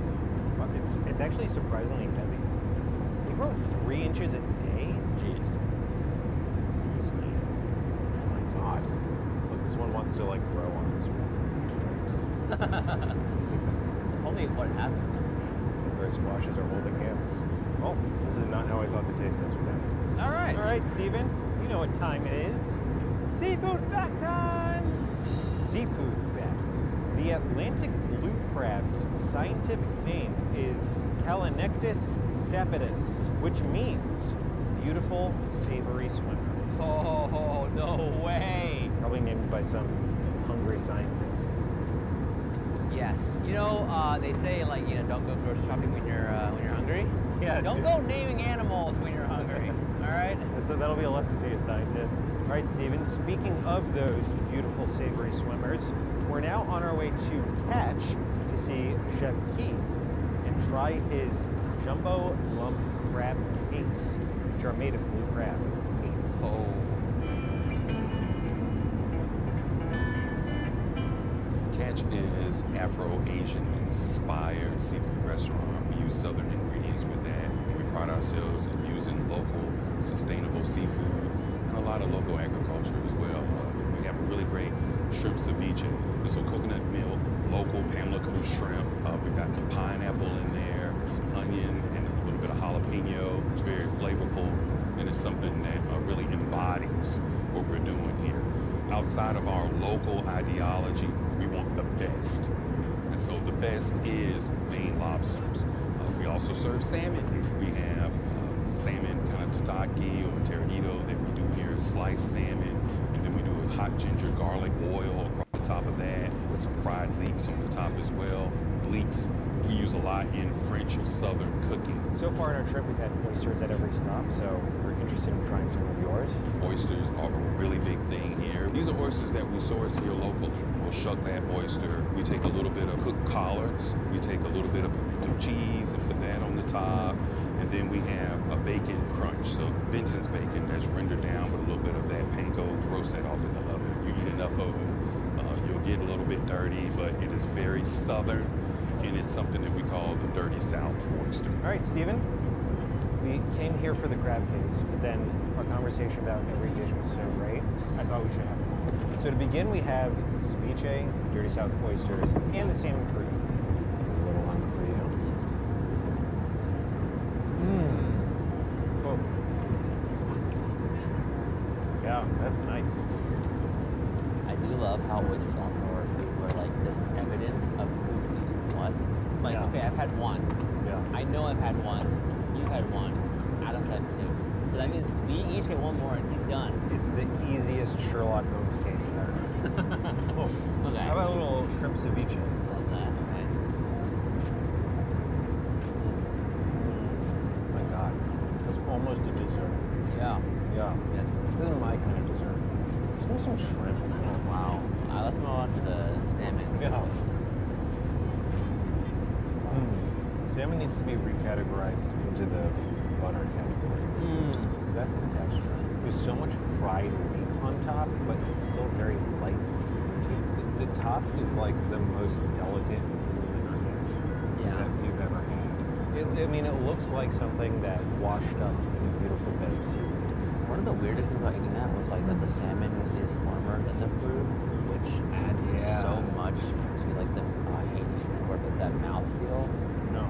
But it's actually surprisingly heavy. They grow 3 inches a day? Jeez. Oh my god. Look, this one wants to like grow on this one. That's probably what happened. Where squashes are holding hands. Oh, this is not how I thought the taste test would happen. All right. All right, Steven. You know what time it is. Seafood fact time! Seafood fact. The Atlantic blue crab's scientific name is Calanectus sapidus, which means beautiful, savory swimmer. Oh, no way! Probably named by some hungry scientist. Yes. You know, they say like, you know, don't go grocery shopping when you're hungry. Yeah. Don't go naming animals when you're hungry. All right. So that'll be a lesson to you, scientists. All right, Steven. Speaking of those beautiful, savory swimmers, we're now on our way to Catch to see Chef Keith and try his jumbo lump crab cakes, which are made of blue crab. Oh. Catch is Afro-Asian inspired seafood restaurant. We use southern ingredients with that. We pride ourselves in using local, sustainable seafood and a lot of local agriculture as well. We have a really great shrimp ceviche. So coconut milk, local Pamlico shrimp. We've got some pineapple in there, some onion, and a little bit of jalapeno. It's very flavorful, and it's something that really embodies what we're doing here. Outside of our local ideology, we want the best. And so the best is Maine lobsters. We also serve salmon here. We have salmon kind of tataki or territo that we do here, sliced salmon, and then we do a hot ginger garlic oil across the top of that with some fried leeks on the top as well. Leeks we use a lot in French Southern cooking. So far in our trip, we've had oysters at every stop, so we're interested in trying some of yours. Oysters are a really big thing here. These are oysters that we source here locally. We'll shuck that oyster. We take a little bit of cooked collards. We take a little bit of pimento cheese and put that on the top. And then we have a bacon crunch. So Benton's bacon that's rendered down with a little bit of that panko. Roast that off in the oven. You eat enough of them, you'll get a little bit dirty, but it is very Southern. And it's something that we call the Dirty South oyster. All right, Stephen. We came here for the crab cakes, but then our conversation about every dish was so great, I thought we should have more. So to begin, we have ceviche, Dirty South oysters, and the salmon curry. There's a little one for you. Oh. Yeah, that's nice. I do love how oysters also are food where like there's evidence of who's eaten what. Like, okay, I've had one. Yeah. I know I've had one. You had one. Adam's had two. So that means we each get one more and he's done. It's the easiest Sherlock Holmes case ever. Okay. How about a little shrimp ceviche? Love that. Okay. Oh my God. That's almost a dessert. Yeah. Yeah. Yes. This is my kind of dessert. Give me some shrimp. Oh, wow. Let's move on to the salmon. Yeah. Salmon needs to be recategorized into the butter category. That's the texture. There's so much fried meat on top, but it's still very light and fruity. The top is like the most delicate that you've ever had. I mean, it looks like something that washed up in a beautiful bed of seaweed. One of the weirdest things about eating that was like that the salmon is warmer than the fruit, which adds so much to like the Haitian network of that mouthfeel. No,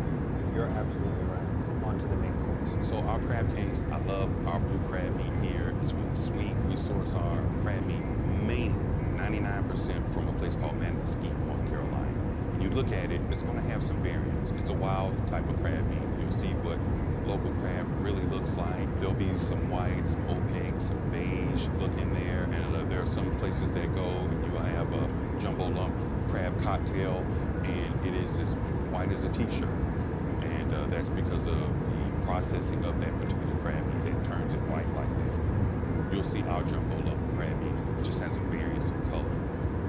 you're absolutely right. On to the main course. So our crab cakes, I love our blue crab meat here. It's really sweet. We source our crab meat mainly 99% from a place called Mesquite, North Carolina. When you look at it, it's going to have some variants. It's a wild type of crab meat. You'll see what local crab really looks like. There'll be some white, some opaque, some beige look in there. And there are some places that go and you'll have a jumbo lump crab cocktail, and it is as white as a t-shirt. And that's because of the processing of that particular crab meat that turns it white like that. You'll see our jumbo lump crab meat just has a variance of color.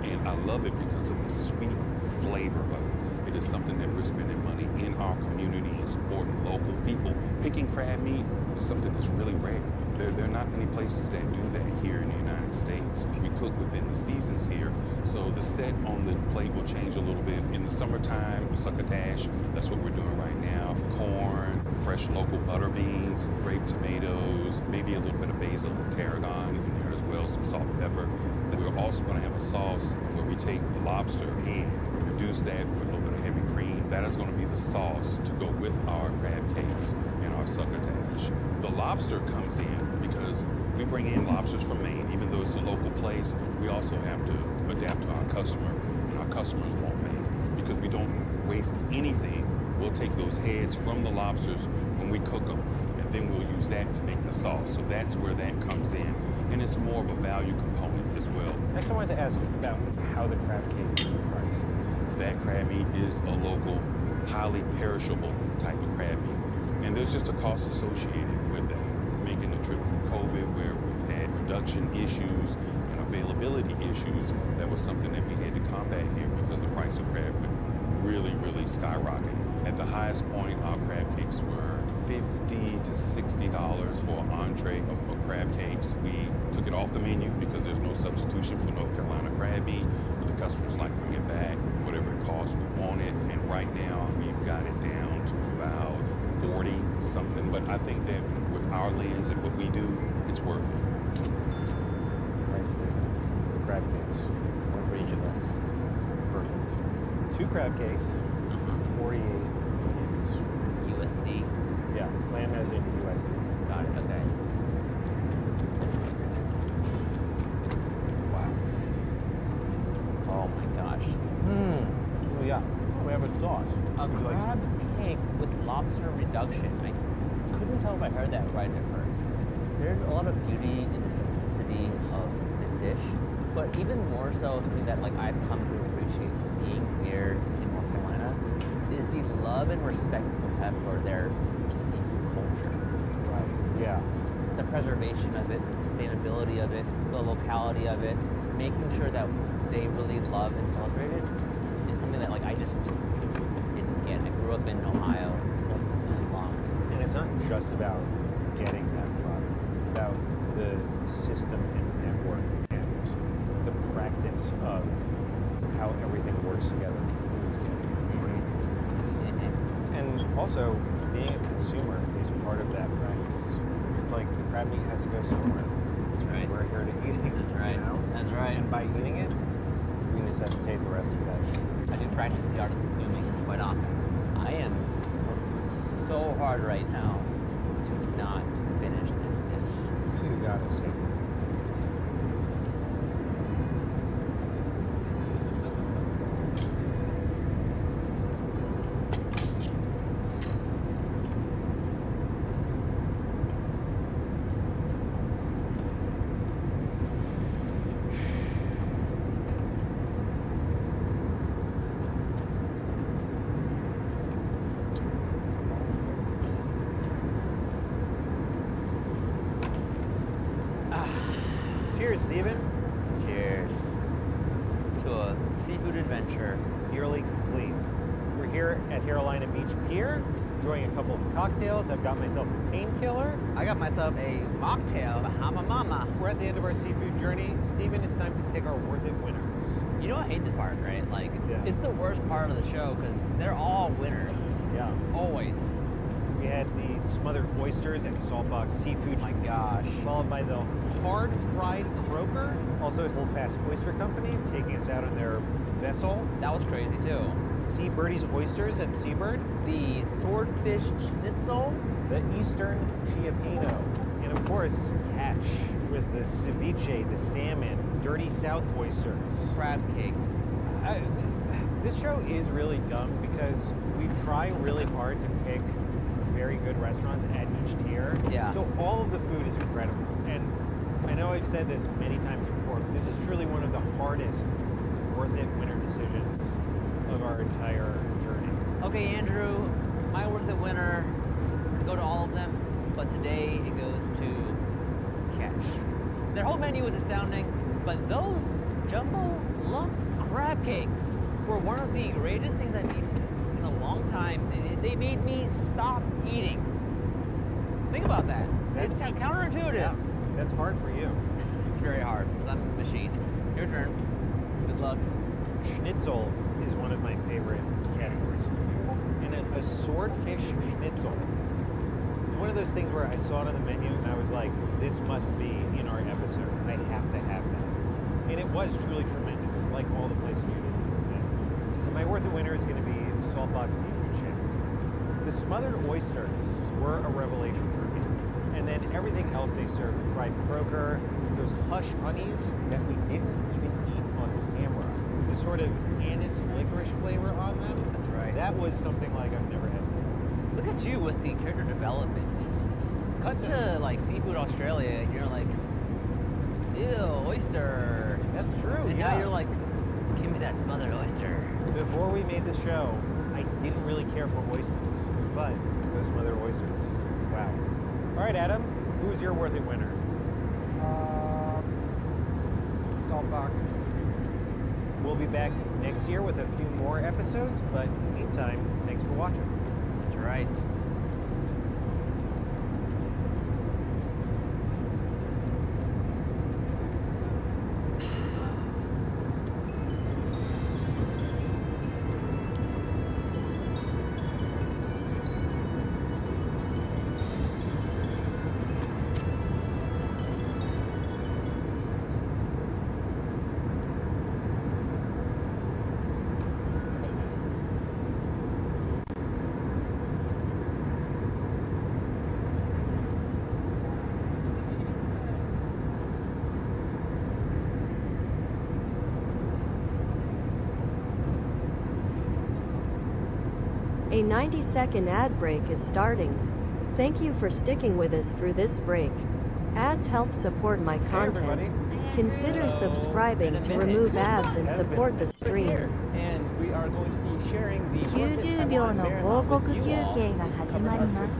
And I love it because of the sweet flavor of it. It is something that we're spending money in our community and supporting local people. Picking crab meat is something that's really rare. There are not many places that do that here in the United States. We cook within the seasons here, so the set on the plate will change a little bit. In the summertime, succotash, that's what we're doing right now. Corn, fresh local butter beans, grape tomatoes, maybe a little bit of basil and tarragon in there as well, some salt and pepper. Then we're also going to have a sauce where we take the lobster and we reduce that with a little bit of heavy cream. That is going to be the sauce to go with our crab cakes and our succotash. The lobster comes in because we bring in lobsters from Maine. Even though it's a local place, we also have to adapt to our customer, and our customers want Maine. Because we don't waste anything, we'll take those heads from the lobsters when we cook them, and then we'll use that to make the sauce. So that's where that comes in, and it's more of a value component as well. Next, I wanted to ask about how the crab cake is priced. That crab meat is a local, highly perishable type of crab meat. And there's just a cost associated with that. Making the trip through COVID, where we've had production issues and availability issues, that was something that we had to combat here because the price of crab went really, really skyrocketed. At the highest point, our crab cakes were $50 to $60 for an entree of crab cakes. We took it off the menu because there's no substitution for North Carolina crab meat. But the customers like bring it back, whatever it costs, we want it. And right now, we've got it down to about 40 something, but I think that with our lens and what we do, it's worth it. Right, Stephen. The crab cakes. One for each of us. Perfect. 2 crab cakes, 48 clams. USD? Yeah, clam as in USD. Got it, okay. Wow. Oh my gosh. Oh yeah. We have a sauce. A Would you like crab some? cake with lobster reduction. I couldn't tell if I heard that right at first. There's a lot of beauty in the simplicity of this dish, but even more so something that like I've come to appreciate being here in North Carolina is the love and respect people have for their seafood culture. Right. Yeah. The preservation of it, the sustainability of it, the locality of it, making sure that they really love and celebrate it is something that like I just didn't get. I grew up in Ohio, wasn't landlocked. And it's not just about getting that product. It's about the system and network and the practice of how everything works together. Who's getting it. And also, being a consumer is part of that practice. It's like the crab meat has to go somewhere. That's right. We're here to eat it. That's right. You know? That's right. And by eating it, we necessitate the rest of that system. I do practice the art of consuming quite often. I am working so hard right now to not finish this dish. You gotta say. Cheers, Steven. Cheers to a seafood adventure. Nearly complete. We're here at Carolina Beach Pier, enjoying a couple of cocktails. I've got myself a painkiller. I got myself a mocktail, Bahama Mama. We're at the end of our seafood journey. Steven, it's time to pick our worth it winners. You know I hate this part, right? Like, it's the worst part of the show because they're all winners. Yeah. Always. We had the smothered oysters at Saltbox Seafood. Oh my gosh. Followed by the hard fried croaker. Also, Old Fast Oyster Company taking us out on their vessel. That was crazy too. Seabirdie's Oysters at Seabird. The swordfish schnitzel. The Eastern Chiapino. And of course, catch with the ceviche, the salmon, Dirty South oysters. Crab cakes. This show is really dumb because we try really hard to pick very good restaurants at each tier. Yeah. So all of the food is incredible. And I know I've said this many times before, but this is truly one of the hardest worth it winner decisions of our entire journey. Okay, Andrew, my worth it winner could go to all of them, but today it goes to Catch. Their whole menu was astounding, but those jumbo lump crab cakes were one of the greatest things I've eaten in a long time. They made me stop eating. Think about that. It's counterintuitive. Yeah, that's hard for you. It's very hard because I'm a machine. Your turn. Good luck. Schnitzel is one of my favorite categories of food. And a swordfish schnitzel. It's one of those things where I saw it on the menu and I was like, this must be in our episode. I have to have that. And it was truly tremendous, like all the places we visited today. And my worth it winner is going to be Saltbox Seafood Shack. The smothered oysters were a revelation for me. And then everything else they served, the fried croaker, those hush honeys that we didn't even eat on camera. The sort of anise licorice flavor on them. That's right. That was something like I've never had before. Look at you with the character development. Cut to like Seafood Australia and you're like, ew, oyster. That's true, and yeah. now you're like, give me that smothered oyster. Before we made the show, I didn't really care for oysters, but those smothered oysters, wow. All right, Adam, who's your worth it winner? Saltbox. We'll be back next year with a few more episodes, but in the meantime, thanks for watching. That's right. A 90-second ad break is starting. Thank you for sticking with us through this break. Ads help support my content. Consider subscribing to remove ads and support the stream. And we are going to be sharing the 90秒の広告休憩が始まります。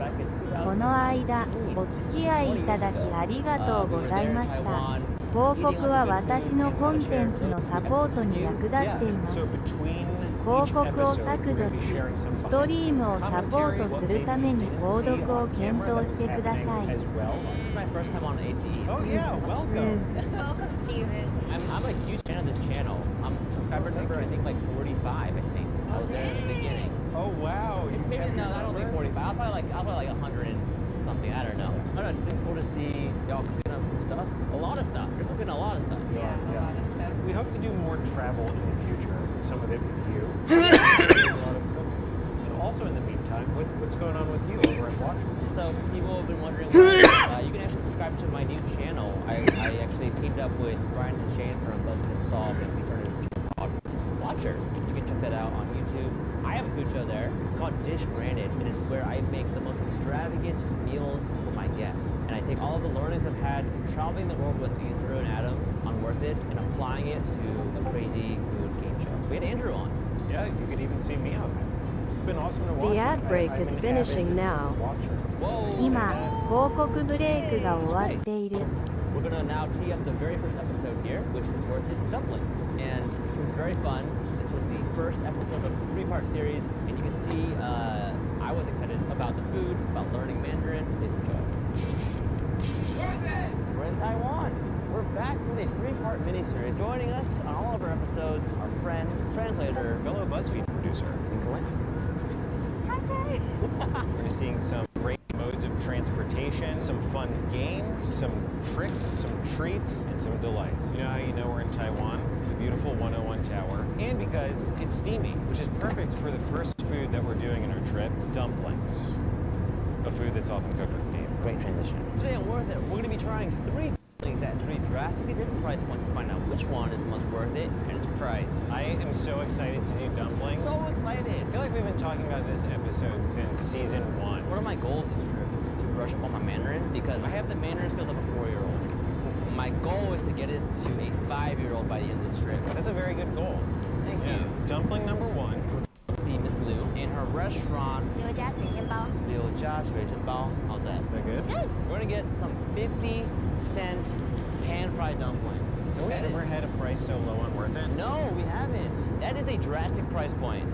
この間、お付き合いいただきありがとうございました。広告は私のコンテンツのサポートに役立っています。広告を削除し、ストリームをサポートするために購読を検討してください。Oh yeah, welcome. Welcome, Steven. I'm a huge fan of this channel. I'm subscriber number, I think, like 45, I think. I was there in the beginning. Oh wow. Maybe, no, I don't think 45. I'll probably like 100 and something. I don't know. I don't know, it's been cool to see y'all cooking up some stuff. A lot of stuff. You're cooking a lot of stuff. Yeah, a lot of stuff. We hope to do more travel in the future. Some of it with you. And also in the meantime, what's going on with you over at Watcher? So people have been wondering why you can actually subscribe to my new channel. I actually teamed up with Brian and Shane from Buzz and Solve, and we started a channel called Watcher. You can check that out on YouTube. I have a food show there. It's called Dish Granted, and it's where I make the most extravagant meals for my guests. And I take all of the learnings I've had traveling the world with Andrew and Adam on Worth It and applying it to a crazy food game show. We had Andrew on. Yeah, you could even see me on there. It's been awesome to watch. The ad break is finishing now. 今、広告ブレイクが終わっている。We're going to now tee up the very first episode here, which is Worth It Dumplings. And this was very fun. This was the first episode of a 3-part series. And you can see I was excited about the food, about learning Mandarin. Please enjoy. We're in Taiwan. We're back with a 3-part miniseries. Joining us on all of our episodes, our friend, translator, fellow BuzzFeed producer, Nicolette. We're seeing some great modes of transportation, some fun games, some tricks, some treats, and some delights. You know how you know we're in Taiwan? The beautiful 101 Tower. And because it's steamy, which is perfect for the first food that we're doing in our trip, dumplings. A food that's often cooked with steam. Great transition. Today on Worth It, we're going to be trying 3 dumplings at 3 drastically different price points to find out which one is the most worth it and its price. I am so excited to do dumplings. So excited. I feel like we've been talking about this episode since season 1. One of my goals this trip is to brush up on my Mandarin because I have the Mandarin skills of a 4-year-old. My goal is to get it to a 5-year-old by the end of this trip. That's a very good goal. Thank you. Dumpling number 1. See Miss Liu in her restaurant. 刘家水煎包. Liu Jia Shui Zhen Bao. How's that? Very good. Good. We're gonna get some 50-cent pan-fried dumplings. Have we ever had a price so low on Worth It? No, we haven't. That is a drastic price point.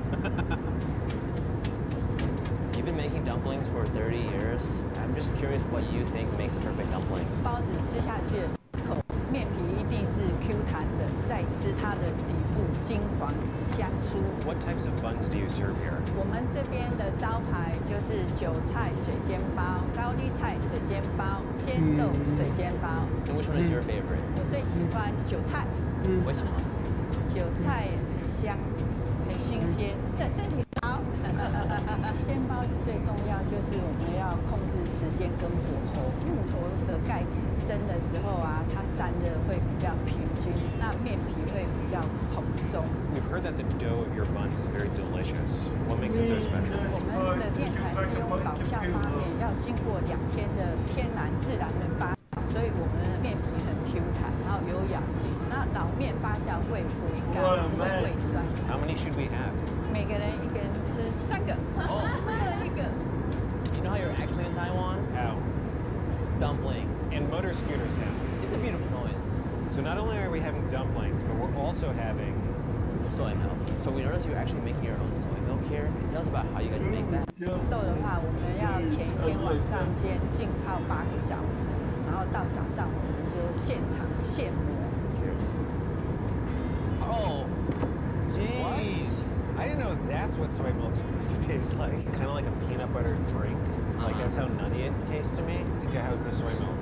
You've been making dumplings for 30 years. I'm just curious what you think makes a perfect dumpling. 包子吃下去的口，面皮一定是 Q 弹的，再吃它的底部金黄香酥。 What types of buns do you serve here? 我们这边的招牌就是韭菜水煎包、高丽菜水煎包、鲜豆水煎包。 And which one is your favorite? 我最喜欢韭菜。为什么？韭菜很香，很新鲜，对身体好。煎包最重要就是我们要控制时间跟火候。木头的盖子蒸的时候啊，它散热会比较平均，那面皮会比较蓬松。 We've heard that the dough of your buns is very delicious. What makes it so special? 我们的面团是用老酵发面，要经过2天的天然自然的发酵，所以我们的面皮很 Q 弹，然后有咬劲。那老面发酵会回甘，不会胃酸。 How many should we have? 每个人一个人吃3个，一人1个。 You know how you're actually in Taiwan? How? Dumplings. And motor scooter sounds. It's a beautiful noise. So not only are we having dumplings, but we're also having soy milk. So we noticed you're actually making your own soy milk here. Tell us about how you guys make that. 豆的话，我们要前一天晚上先浸泡8个小时，然后到早上我们就现场现磨。 Cheers. Oh, jeez. I didn't know that's what soy milk's supposed to taste like. Kind of like a peanut butter drink. Like that's how nutty it tastes to me. Okay, how's the soy milk?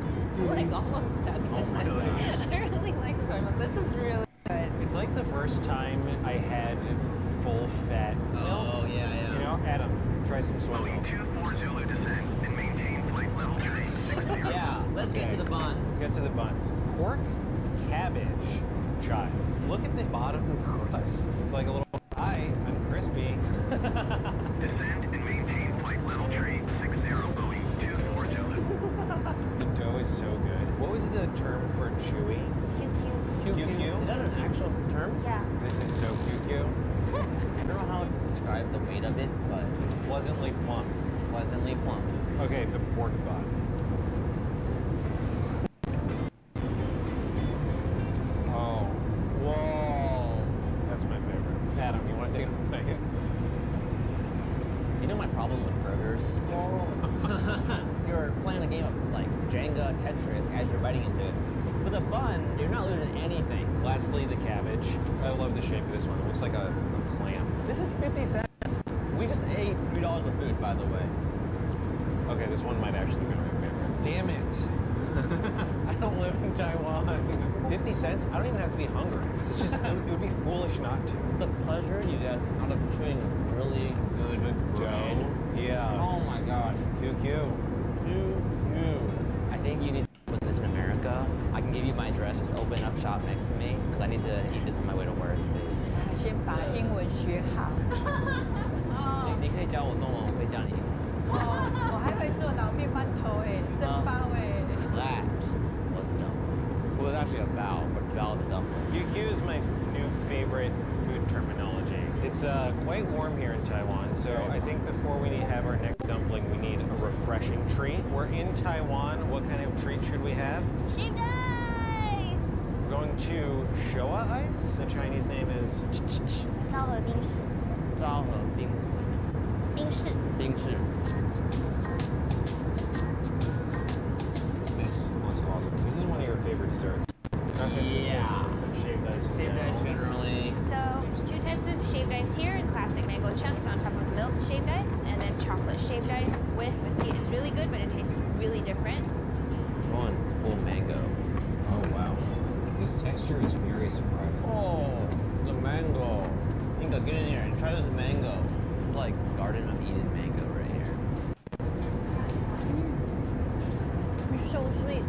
Like almost done. Oh my gosh. I really like soy milk. This is really good. It's like the first time I had full fat milk. Oh yeah, yeah. You know, Adam, try some soy milk. Yeah, let's get to the buns. Let's get to the buns. Pork, cabbage, chive. Look at the bottom crust. It's like a little pie. I'm crispy. The dough is so good. What was the term for chewy? QQ. QQ. Is that an actual term? Yeah. This is so QQ. I don't know how to describe the weight of it, but It's pleasantly plump. pleasantly plump. Okay, the pork butt. Oh, whoa. That's my favorite. Adam, you want to take a bite? You know my problem with burgers? You're playing a game of like Jenga, Tetris as you're biting into it. With a bun, you're not losing anything. Lastly, the cabbage. I love the shape of this one. It looks like a clam. This is 50 cents. We just ate $3 of food, by the way. Okay, this one might actually be my favorite. Damn it. I don't live in Taiwan. 50 cents? I don't even have to be hungry. It's just, it would be foolish not to. The pleasure you get out of chewing really good bread. Yeah. Oh my gosh. QQ. I think you need to put this in America. I can give you my address. Just open up shop next to me because I need to eat this on my way to work, please. 先把英文学好。你可以教我中文，我会教你英文。哦，我还会做老面馒头哎，蒸包哎。That was a dumpling. Well, it's actually a bao, but bao is a dumpling. QQ is my new favorite food terminology. It's quite warm here in Taiwan, so I think before we have our next dumpling, we need a refreshing treat. We're in Taiwan. What kind of treat should we have? Shaved ice! We're going to Showa ice. The Chinese name is 昭和冰室。昭和冰室。冰室。冰室。 This looks awesome. This is one of your favorite desserts. Not this Yeah. but shaved ice. Shaved ice generally. So there's two types of shaved ice here: classic mango chunks on top of milk shaved ice, and then chocolate shaved ice with whiskey. It's really good, but it tastes really different. One full mango. Oh wow. This texture is very surprising. Oh, the mango. Inka, get in here and try this mango. This is like Garden of Eden mango right here. It's so sweet.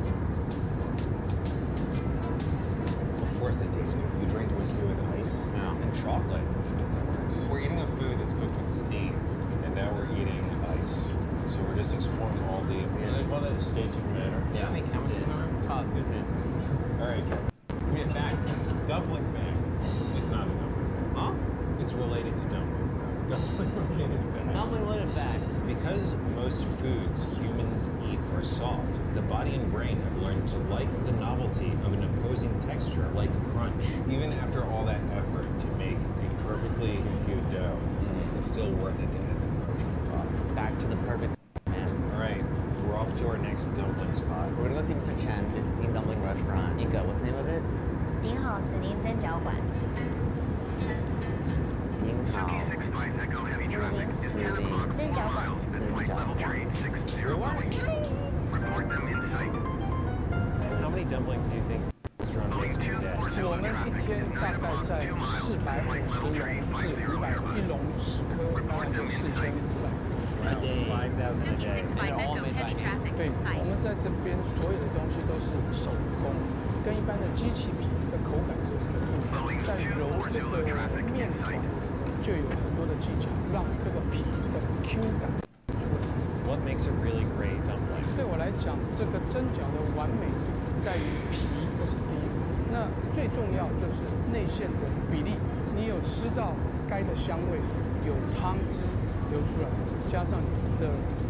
Of course it tastes good. You drink whiskey with ice and chocolate. We're eating a food that's cooked with steam, and now we're eating ice. So we're just exploring all the, what do they call that, states of matter? Yeah. How many chemists in the room? Oh, excuse me. All right, Kevin. Give me a fact. Dumpling fact. It's not a dumpling fact. Huh? It's related to dumplings, though. Dumpling related fact. Dumpling related fact. Because most foods humans eat are soft, the body and brain have learned to like the novelty of an opposing texture like crunch. Even after all that effort to make a perfectly cute dough, it's still worth it to add the crunch on the bottom. Back to the perfect man. All right, we're off to our next dumpling spot. We're gonna go see Mr. Chen, his steamed dumpling restaurant. Inka, what's the name of it? 顶好紫林蒸饺馆。丁好。紫林蒸饺馆。蒸饺馆。 How many dumplings do you think this restaurant makes per day? 我们一天大概在450笼至500笼，一笼10颗，大概就4500。 5,000 a day. 对，我们在这边所有的东西都是手工，跟一般的机器皮的口感是完全不一样。在揉这个面团的时候，就有很多的技巧，让这个皮的 Q 感出来。What makes a really great dumpling? 对我来讲，这个蒸饺的完美在于皮，这是第一个。那最重要就是内馅的比例，你有吃到该的香味，有汤汁流出来，加上你的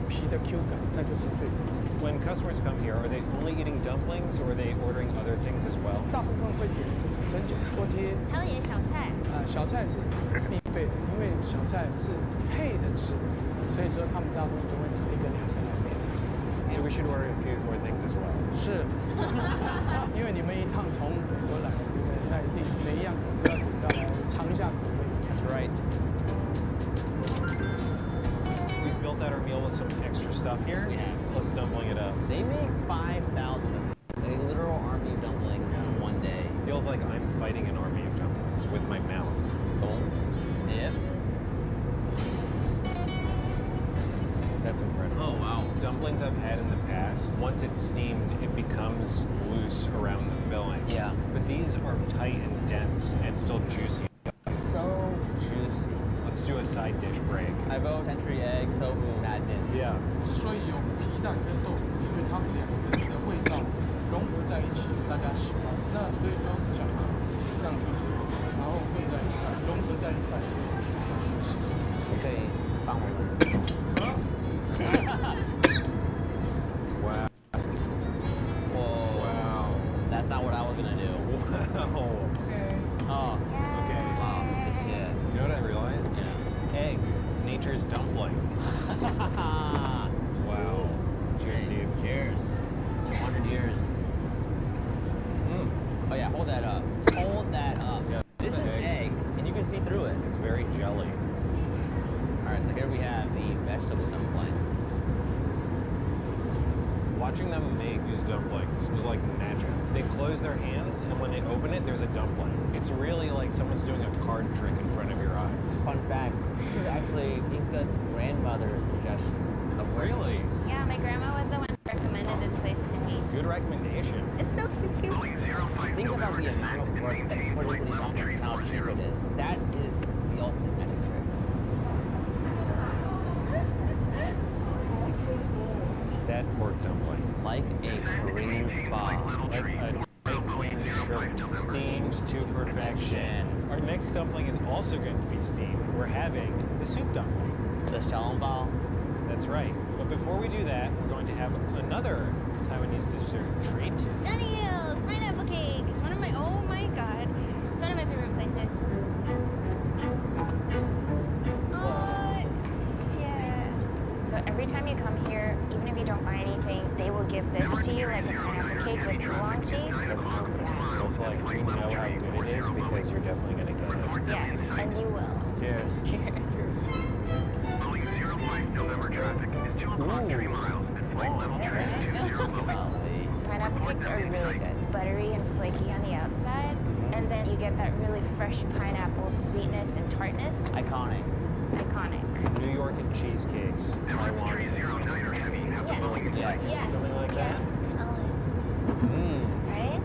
皮的 Q 感，那就是最重要的。 When customers come here, are they only eating dumplings or are they ordering other things as well? 大部分会点就是蒸饺、锅贴，还有也小菜。小菜是必备的，因为小菜是配着吃的，所以说他们大部分都会拿1个2个来配着吃。 So we should order a few more things as well. 是，因为你们一趟从美国来，对不对？那一定每一样都要点到来尝一下口味。That's right. We've built out our meal with some extra stuff here. Yeah. Let's dumpling it up. They make 5,000 of these. A literal army of dumplings in one day. Feels like I'm fighting an army of dumplings with my mouth. Cool. Yep. That's incredible. Oh, wow. Dumplings I've had in the past, once it's steamed, it becomes loose around the filling. Yeah. But these are tight and dense and still juicy. So juicy. Let's do a side dish break. I vote century egg, tofu, madness. Yeah. 之所以有皮蛋跟豆腐，因为它们两个的味道融合在一起，大家喜欢。那所以说讲这样就是，然后混在一块，融合在一块。That's not what I was gonna do. Wow. Okay. Oh. Okay. Wow. Good shit. You know what I realized? Yeah. Egg. Nature's dumpling. Wow. Cheers, Steve. Cheers. 200 years. Oh yeah, hold that up. Hold that up. Yeah, this is egg, and you can see through it. It's very jelly. All right, so here we have the vegetable dumpling. Watching them make these dumplings was like magic. They close their hands, and when they open it, there's a dumpling. It's really like someone's doing a card trick in front of your eyes. Fun fact, this is actually Inca's grandmother's suggestion. Really? Yeah, my grandma was the one who recommended this place to me. Good recommendation. It's so cute. Think about the amount of work that's put into these omelets and how cheap it is. That is the ultimate magic trick. That pork dumpling. Like a Korean spa. Like a dry clean shirt. Steamed to perfection. Our next dumpling is also going to be steamed. We're having the soup dumpling. The xiaolongbao. That's right. But before we do that, we're going to have another Taiwanese dessert treat. Sunny Hills pineapple cake. It's one of my, oh my god. It's one of my favorite places. Oh, yeah. So every time you come here, even if you don't buy anything, they will give this to you, like a pineapple cake with oolong tea. That's confidence. That's like, we know how good it is because you're definitely going to get it. Yes, and you will. Cheers. Cheers. Pineapple cakes are really good. Buttery and flaky on the outside, and then you get that really fresh pineapple sweetness and tartness. Iconic. Iconic. New York and cheesecakes. Taiwan. Yes. Yes. Something like that? Yes. Smell it. Mmm. Right?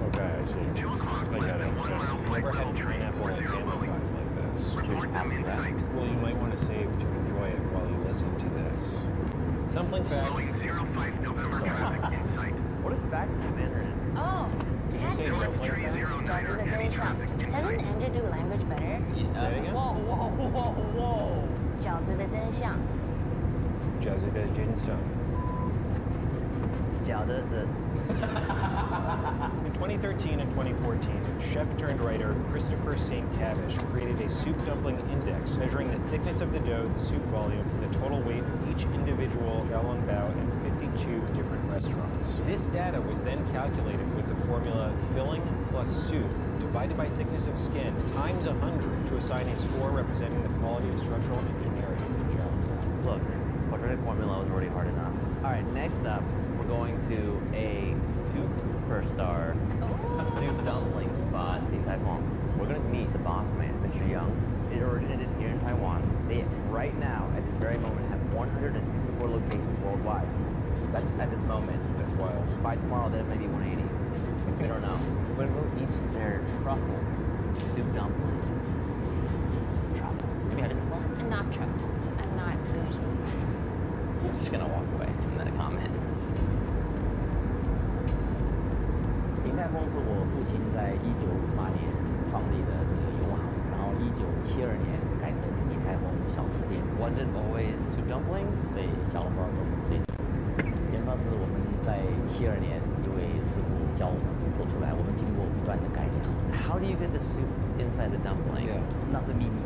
Okay, I see. I got it. Never had pineapple amplified like this. Well, you might want to save to enjoy it while you listen to this. Dumpling fact. What is fact in Mandarin? Oh. Did you say dumpling fact? Doesn't Andrew do language better? Say it again? Whoa, whoa, whoa, whoa. 饺子的真相. 饺子的真相. In 2013 and 2014, chef-turned-writer Christopher St. Cavish created a soup dumpling index measuring the thickness of the dough, the soup volume, and the total weight of each individual xiaolongbao in 52 different restaurants. This data was then calculated with the formula filling plus soup divided by thickness of skin times 100 to assign a score representing the quality of structural engineering of the xiaolongbao. Look, quadratic formula was already hard enough. All right, next up, we're going to a superstar soup dumpling spot in Taiwan. We're gonna meet the boss man, Mr. Young. It originated here in Taiwan. They, right now, at this very moment, have 164 locations worldwide. That's at this moment. That's wild. By tomorrow, there may be 180. We don't know. We're gonna go eat their truffle soup dumpling. Truffle. Have you had it before? Not truffle. I'm not bougie. I'm just gonna walk away from that comment. 鼎泰丰是我父亲在1958年创立的这个油行，然后1972年改成鼎泰丰小吃店。Was it always soup dumplings? 对，小笼包是我们最初研发是我们在72年一位师傅教我们做出来，我们经过不断的改良。How do you get the soup inside the dumpling? 那是秘密。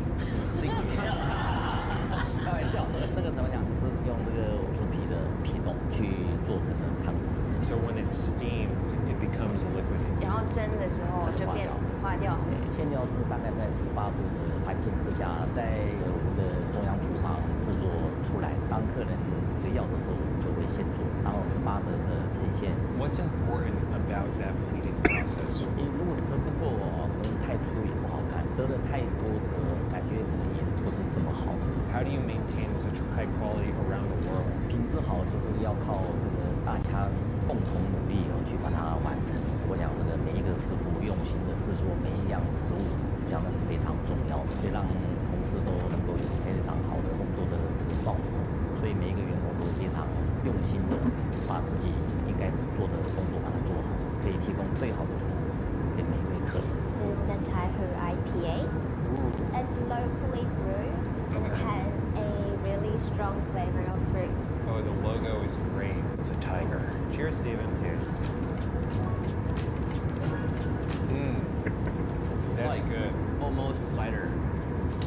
开玩笑，那个怎么讲？是用这个猪皮的皮冻去做成的汤汁。So when it's steamed, it becomes liquid. 然后蒸的时候就变化掉。对，馅料是大概在18度的环境之下，在我们的中央厨房制作出来。当客人这个要的时候，我们就会现做，然后18折的呈现。What's important about that pleating process? 如果折不够哦，可能太粗也不好看，折的太多折，感觉可能也不是这么好。How do you maintain such high quality around the world? 品质好就是要靠这个大家共同努力去把它完成。我想这个每一个师傅用心的制作每一样食物，我想那是非常重要的，可以让同事都能够有非常好的工作的这个报酬。所以每一个员工都非常用心的把自己应该做的工作把它做好，可以提供最好的服务给每一位客人。This is the Taihu IPA. It's locally brewed and it has a really strong flavor of fruits. Oh, the logo is great. It's a tiger. Cheers. Cheers, Steven. Cheers. That's like good. Almost cider.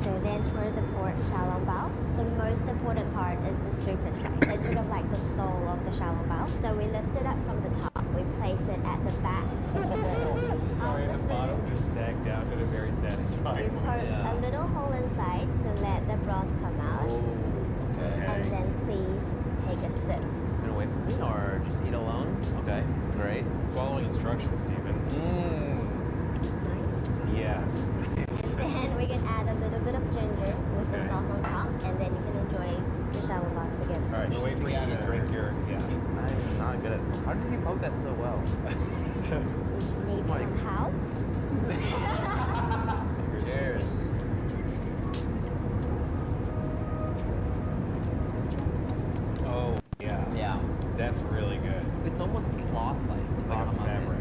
So then for the pork xiaolongbao, the most important part is the soup inside. It's sort of like the soul of the xiaolongbao. So we lift it up from the top. We place it at the back. Sorry, the bottom just sagged down, but a very satisfying We one. poke a little hole inside to let the broth come out. And then please take a sip. Gonna wait for me or just eat alone? Okay, great. Following instructions, Steven. Yes. Then we can add a little bit of ginger with the sauce on top, and then you can enjoy the xiaolongbao together. All right, We'll wait for you to drink your, I'm not good at. How did you poke that so well? Need some help? Cheers. Oh, yeah. Yeah. That's really good. It's almost cloth-like, the Like bottom a fabric.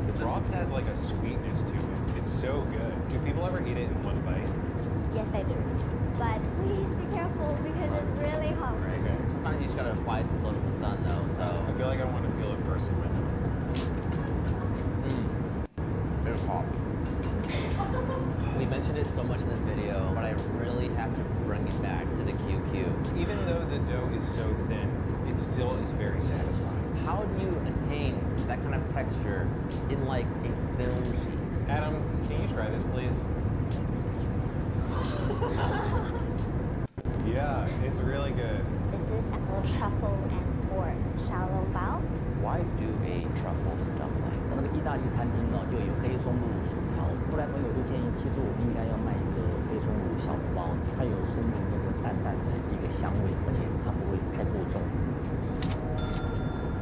The broth has like a sweetness to it. It's so good. Do people ever eat it in one bite? Yes, they do. But please be careful because it's really hot. Right. Okay. Sometimes you just gotta fly too close to the sun, though. So I feel like I want to feel it first in my nose. It's hot. We mentioned it so much in this video, but I really have to bring it back to the QQ. Even though the dough is so thin, it still is very satisfying. How do you attain that kind of texture in like a film sheet? Adam, can you try this, please? Yeah, it's really good. This is our truffle and pork xiaolongbao. Why do a truffle dumpling? 那个意大利餐厅呢，就有黑松露薯条。后来朋友就建议，其实我们应该要卖一个黑松露小笼包，它有松露这个淡淡的一个香味，而且它不会太过重。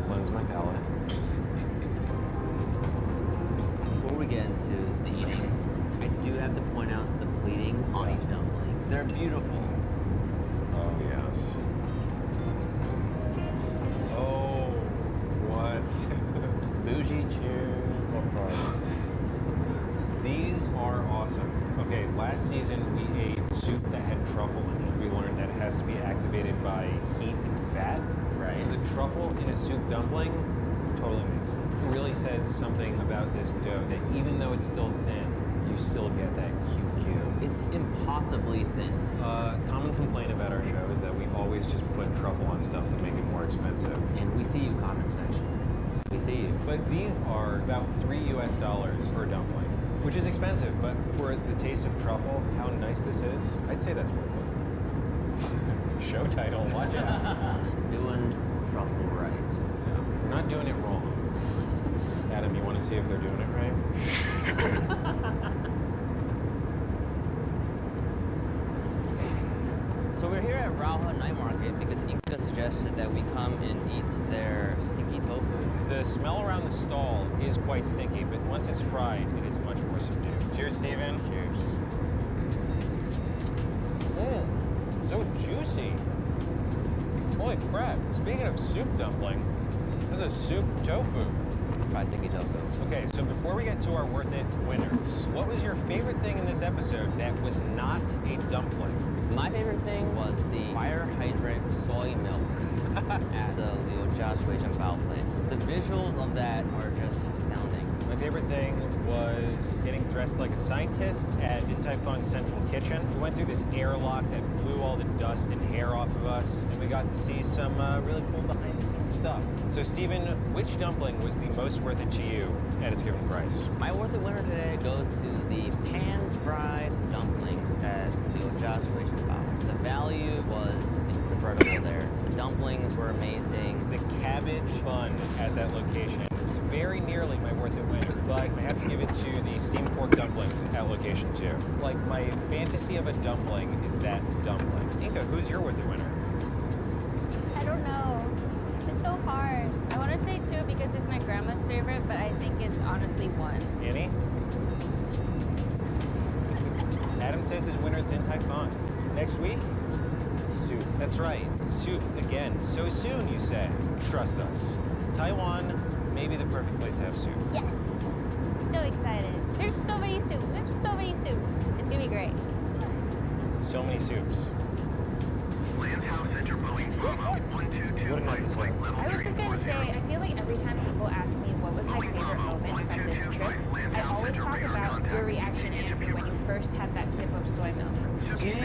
Cleanse my palate. Before we get into the eating, I do have to point out the pleating on each dumpling. They're beautiful. Oh, yes. Oh, what? Bougie cheers. These are awesome. Okay, last season we ate soup that had truffle in it. We learned that it has to be activated by heat and fat. Right. So the truffle in a soup dumpling totally makes sense. It really says something about this dough that even though it's still thin, you still get that QQ. It's impossibly thin. Common complaint about our show is that we always just put truffle on stuff to make it more expensive. And we see you, comment section. We see you. But these are about $3 US per dumpling, which is expensive, but for the taste of truffle, how nice this is, I'd say that's worth it. Show title, watch out. Doing truffle right. Yeah. We're not doing it wrong. Adam, you want to see if they're doing it right? So we're here at Rauha Night Market because Inka suggested that we come and eat their stinky tofu. The smell around the stall is quite stinky, but once it's fried, it is much more subdued. Cheers, Steven. Cheers. So juicy. Holy crap. Speaking of soup dumpling, this is a soup tofu. Try stinky tofu. Okay, so before we get to our worth it winners, what was your favorite thing in this episode that was not a dumpling? My favorite thing was the fire hydrant soy milk at the Liujia Shuizhenbao place. The visuals of that are just astounding. My favorite thing was getting dressed like a scientist at Din Tai Fung's Central Kitchen. We went through this airlock that blew all the dust and hair off of us, and we got to see some really cool behind-the-scenes stuff. So, Steven, which dumpling was the most worth it to you at its given price? My worth it winner today goes to the pan-fried dumplings at Liujia Shuizhenbao. The value was incredible there. The dumplings were amazing. The cabbage bun at that location was very nearly my worth it winner, but I have to give it to the steamed pork dumplings at location 2. Like, my fantasy of a dumpling is that dumpling. Inka, who's your worth it winner? I don't know. It's so hard. I want to say 2 because it's my grandma's favorite, but I think it's honestly 1. Annie? Adam says his winner is Din Tai Fung. Next week, soup. That's right, soup again. So soon, you say. Trust us. Taiwan may be the perfect place to have soup. Yes. So excited. There's so many soups. There's so many soups. It's going to be great. So many soups. Landhouse at your Boeing Bravo 122. What about this I was just gonna say, I feel like every time people ask me what was my favorite moment from this trip, I always talk about your reaction, Andrew, when you first had that sip of soy milk. Jeez.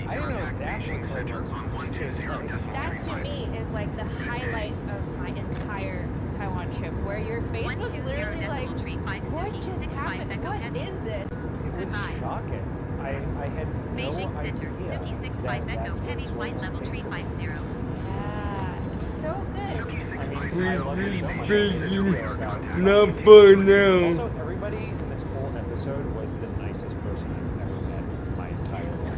I didn't know that's what soy milk tastes like. That to me is like the highlight of my entire Taiwan trip, where your face was literally like, what just happened? What is this? It was shocking. I had no idea that that's what soy milk tastes like. Yeah, it's so good. I mean, I love it so much. Not for now. Also, everybody in this whole episode was the nicest person I've ever met in my entire life.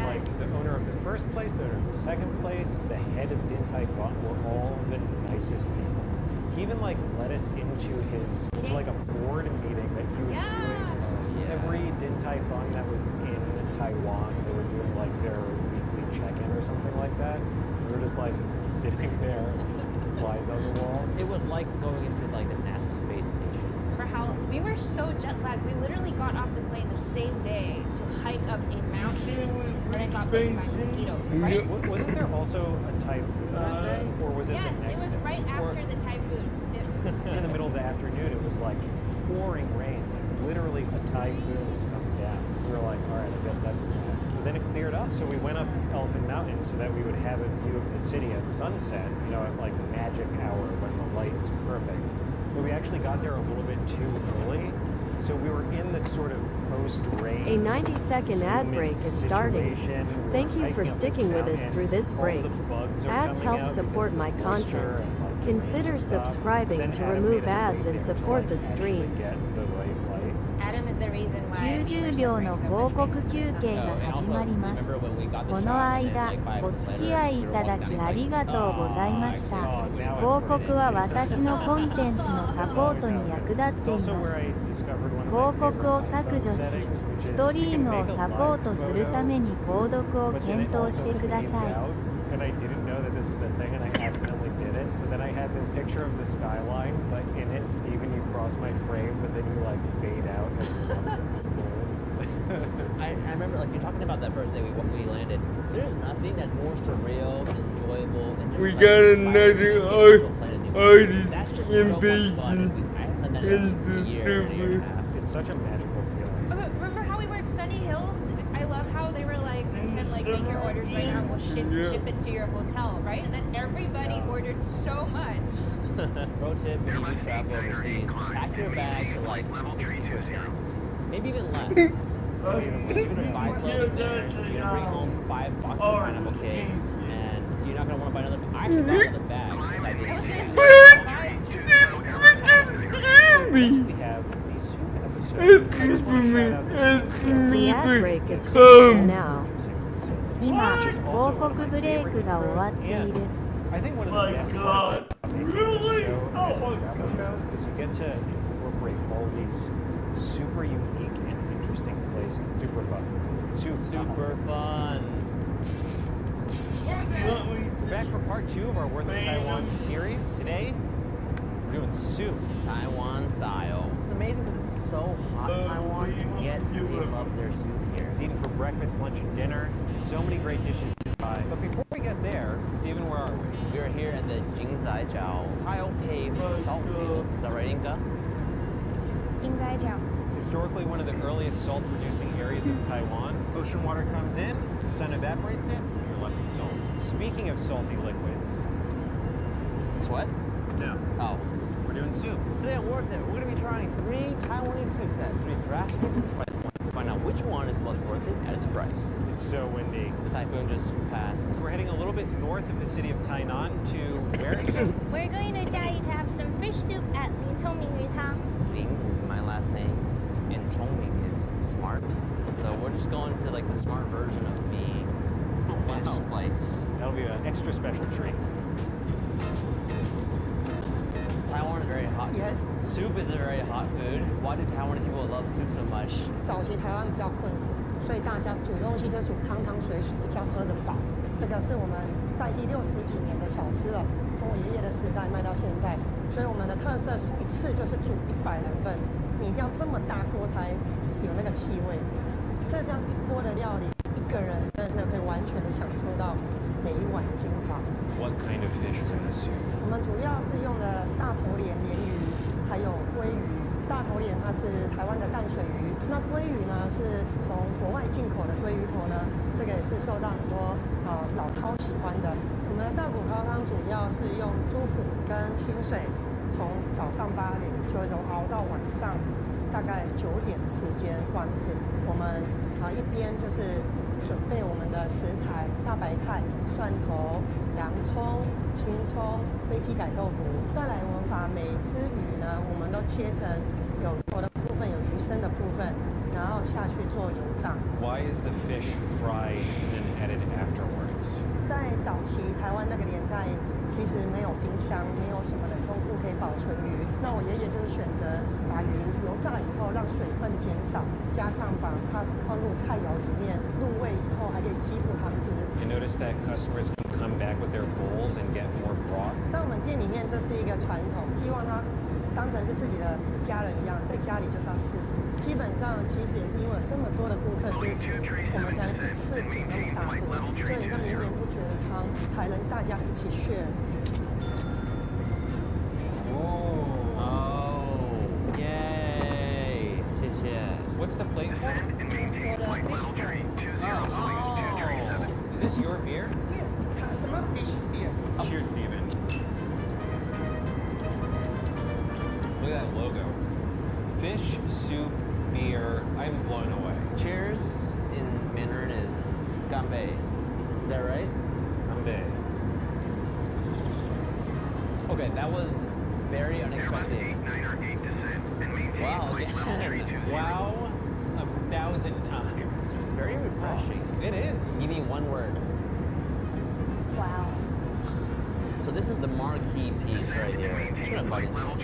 Like the owner of the first place, the owner of the second place, the head of Din Tai Fung were all the nicest people. He even like let us into like a board meeting that he was doing. Every Din Tai Fung that was in Taiwan, they were doing like their weekly check-in or something like that. We were just like sitting there, flies on the wall. It was like going into like the NASA space station. Remember how we were so jet lagged? We literally got off the plane the same day to hike up a mountain and then got bitten by mosquitoes, right? Wasn't there also a typhoon that day, or was it Yes, the next it was day? right after the typhoon. In the middle of the afternoon, it was like pouring rain. Like literally a typhoon was coming down. We were like, all right, I guess that's bad. But then it cleared up, so we went up Elephant Mountain so that we would have a view of the city at sunset, you know, at like magic hour when the light is perfect. But we actually got there a little bit too early, so we were in this sort of post-rain. A 90-second ad break is starting. Thank you for sticking with us through this break. Ads help support my content. Consider subscribing to remove ads and support the stream. Adam is the reason why. 90秒の広告休憩が始まります。この間、お付き合いいただきありがとうございました。広告は私のコンテンツのサポートに役立っています。広告を削除し、ストリームをサポートするために購読を検討してください。And I didn't know that this was a thing, and I accidentally did it. So then I had this picture of the skyline, but in it, Steven, you cross my frame, but then you like fade out as you walk down the stairs. I remember, like, you're talking about that first day we landed. There's nothing that's more surreal and enjoyable than just We like, got another artist invasion in the It's such a magical feeling. Remember how we were at Sunny Hills? I love how they were like, you can like make your orders right now and we'll ship it to your hotel, right? And then everybody ordered so much. Pro tip, when you do travel overseas, pack your bag to like 60%, maybe even less. You're gonna buy clothing there, you're gonna bring home 5 boxes of pineapple cakes, and you're not gonna want to buy another. I actually bought another bag. I was gonna say, We have the soup episode. The ad break is finished now. 今、広告ブレイクが終わっている。 I think one of the best parts of making this show as a travel show is you get to incorporate all these super unique and interesting places. Super fun. Super fun. We're back for part 2 of our Worth of Taiwan series. Today, we're doing soup. Taiwan style. It's amazing because it's so hot in Taiwan, and yet they love their soup here. It's eaten for breakfast, lunch, and dinner. So many great dishes to try. But before we get there, Steven, where are we? We are here at the Jingzaijiao tile-paved salt fields. Is that right, Inka? Historically one of the earliest salt-producing areas of Taiwan. Ocean water comes in, the sun evaporates it, and you're left with salt. Speaking of salty liquids... Sweat? No. Oh. We're doing soup. Today at Worth It, we're going to be trying 3 Taiwanese soups at 3 drastically different price points to find out which one is most worth it at its price. It's so windy. The typhoon just passed. So we're heading a little bit north of the city of Tainan to where? We're going to Jiayi to have some fish soup at Ling Chongming Yu Tang. Ling is my last name, and Chongming is smart. So we're just going to like the smart version of me fish place. That'll be an extra special treat. Taiwan is very hot. Yes. Soup is a very hot food. Why do Taiwanese people love soup so much? 早期台湾比较困苦，所以大家煮东西就煮汤汤水水，比较喝得饱。这个是我们在地60几年的小吃了，从我爷爷的时代卖到现在，所以我们的特色一次就是煮100人份，你一定要这么大锅才有那个气味。这样一锅的料理，一个人真的是可以完全的享受到每一碗的精华。what kind of fish is in this soup? 我们主要是用了大头鲢鲢鱼，还有鲑鱼。大头鲢它是台湾的淡水鱼，那鲑鱼呢是从国外进口的鲑鱼头呢，这个也是受到很多老饕喜欢的。我们的大骨高汤主要是用猪骨跟清水，从早上8点就一直熬到晚上大概9点的时间关火。我们一边就是准备我们的食材，大白菜、蒜头、洋葱、青葱、飞机改豆腐。再来，我们把每只鱼呢，我们都切成有头的部分、有鱼身的部分，然后下去做油炸。Why is the fish fried and then added afterwards? 在早期台湾那个年代，其实没有冰箱，没有什么冷冻库可以保存鱼。那我爷爷就是选择把鱼油炸以后，让水分减少，加上把它放入菜肴里面，入味以后还可以吸附汤汁。I noticed that customers can come back with their bowls and get more broth. 在我们店里面，这是一个传统，希望它当成是自己的家人一样，在家里就是要吃。基本上，其实也是因为有这么多的顾客支持，我们才能一次煮那么大锅，就你这绵绵不绝的汤，才能大家一起 share。Oh, yay! 谢谢。What's the plate for? Oh. Is this your beer? Yes, 什么 fish beer? Cheers, Steven. Look at that logo. Fish, soup, beer. I'm blown away. Cheers in Mandarin is ganbei. Is that right? Ganbei. Okay, that was very unexpected. Wow, again. Wow, 1,000 times. Very refreshing. It is. Give me one word. Wow. So this is the marquee piece right here. I'm just gonna bite into this.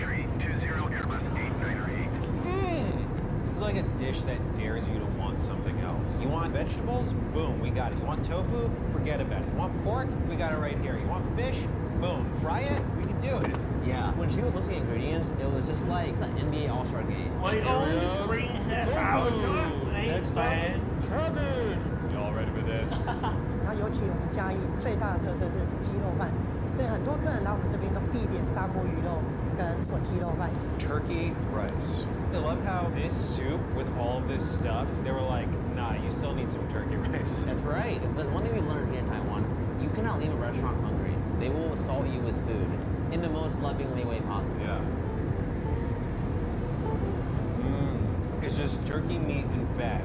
This is like a dish that dares you to want something else. You want vegetables? Boom, we got it. You want tofu? Forget about it. You want pork? We got it right here. You want fish? Boom. Fry it? We can do it. Yeah, when she was listing ingredients, it was just like the NBA All-Star game. Wait, only 3.5 hours. Next time, cabbage. Y'all ready for this? 然后尤其我们嘉义最大的特色是鸡肉饭，所以很多客人来我们这边都必点砂锅鱼肉跟火鸡肉饭。 Turkey rice. I love how this soup with all of this stuff, they were like, nah, you still need some turkey rice. That's right. There's one thing we learned here in Taiwan. You cannot leave a restaurant hungry. They will assault you with food in the most lovingly way possible. Yeah. It's just turkey meat and fat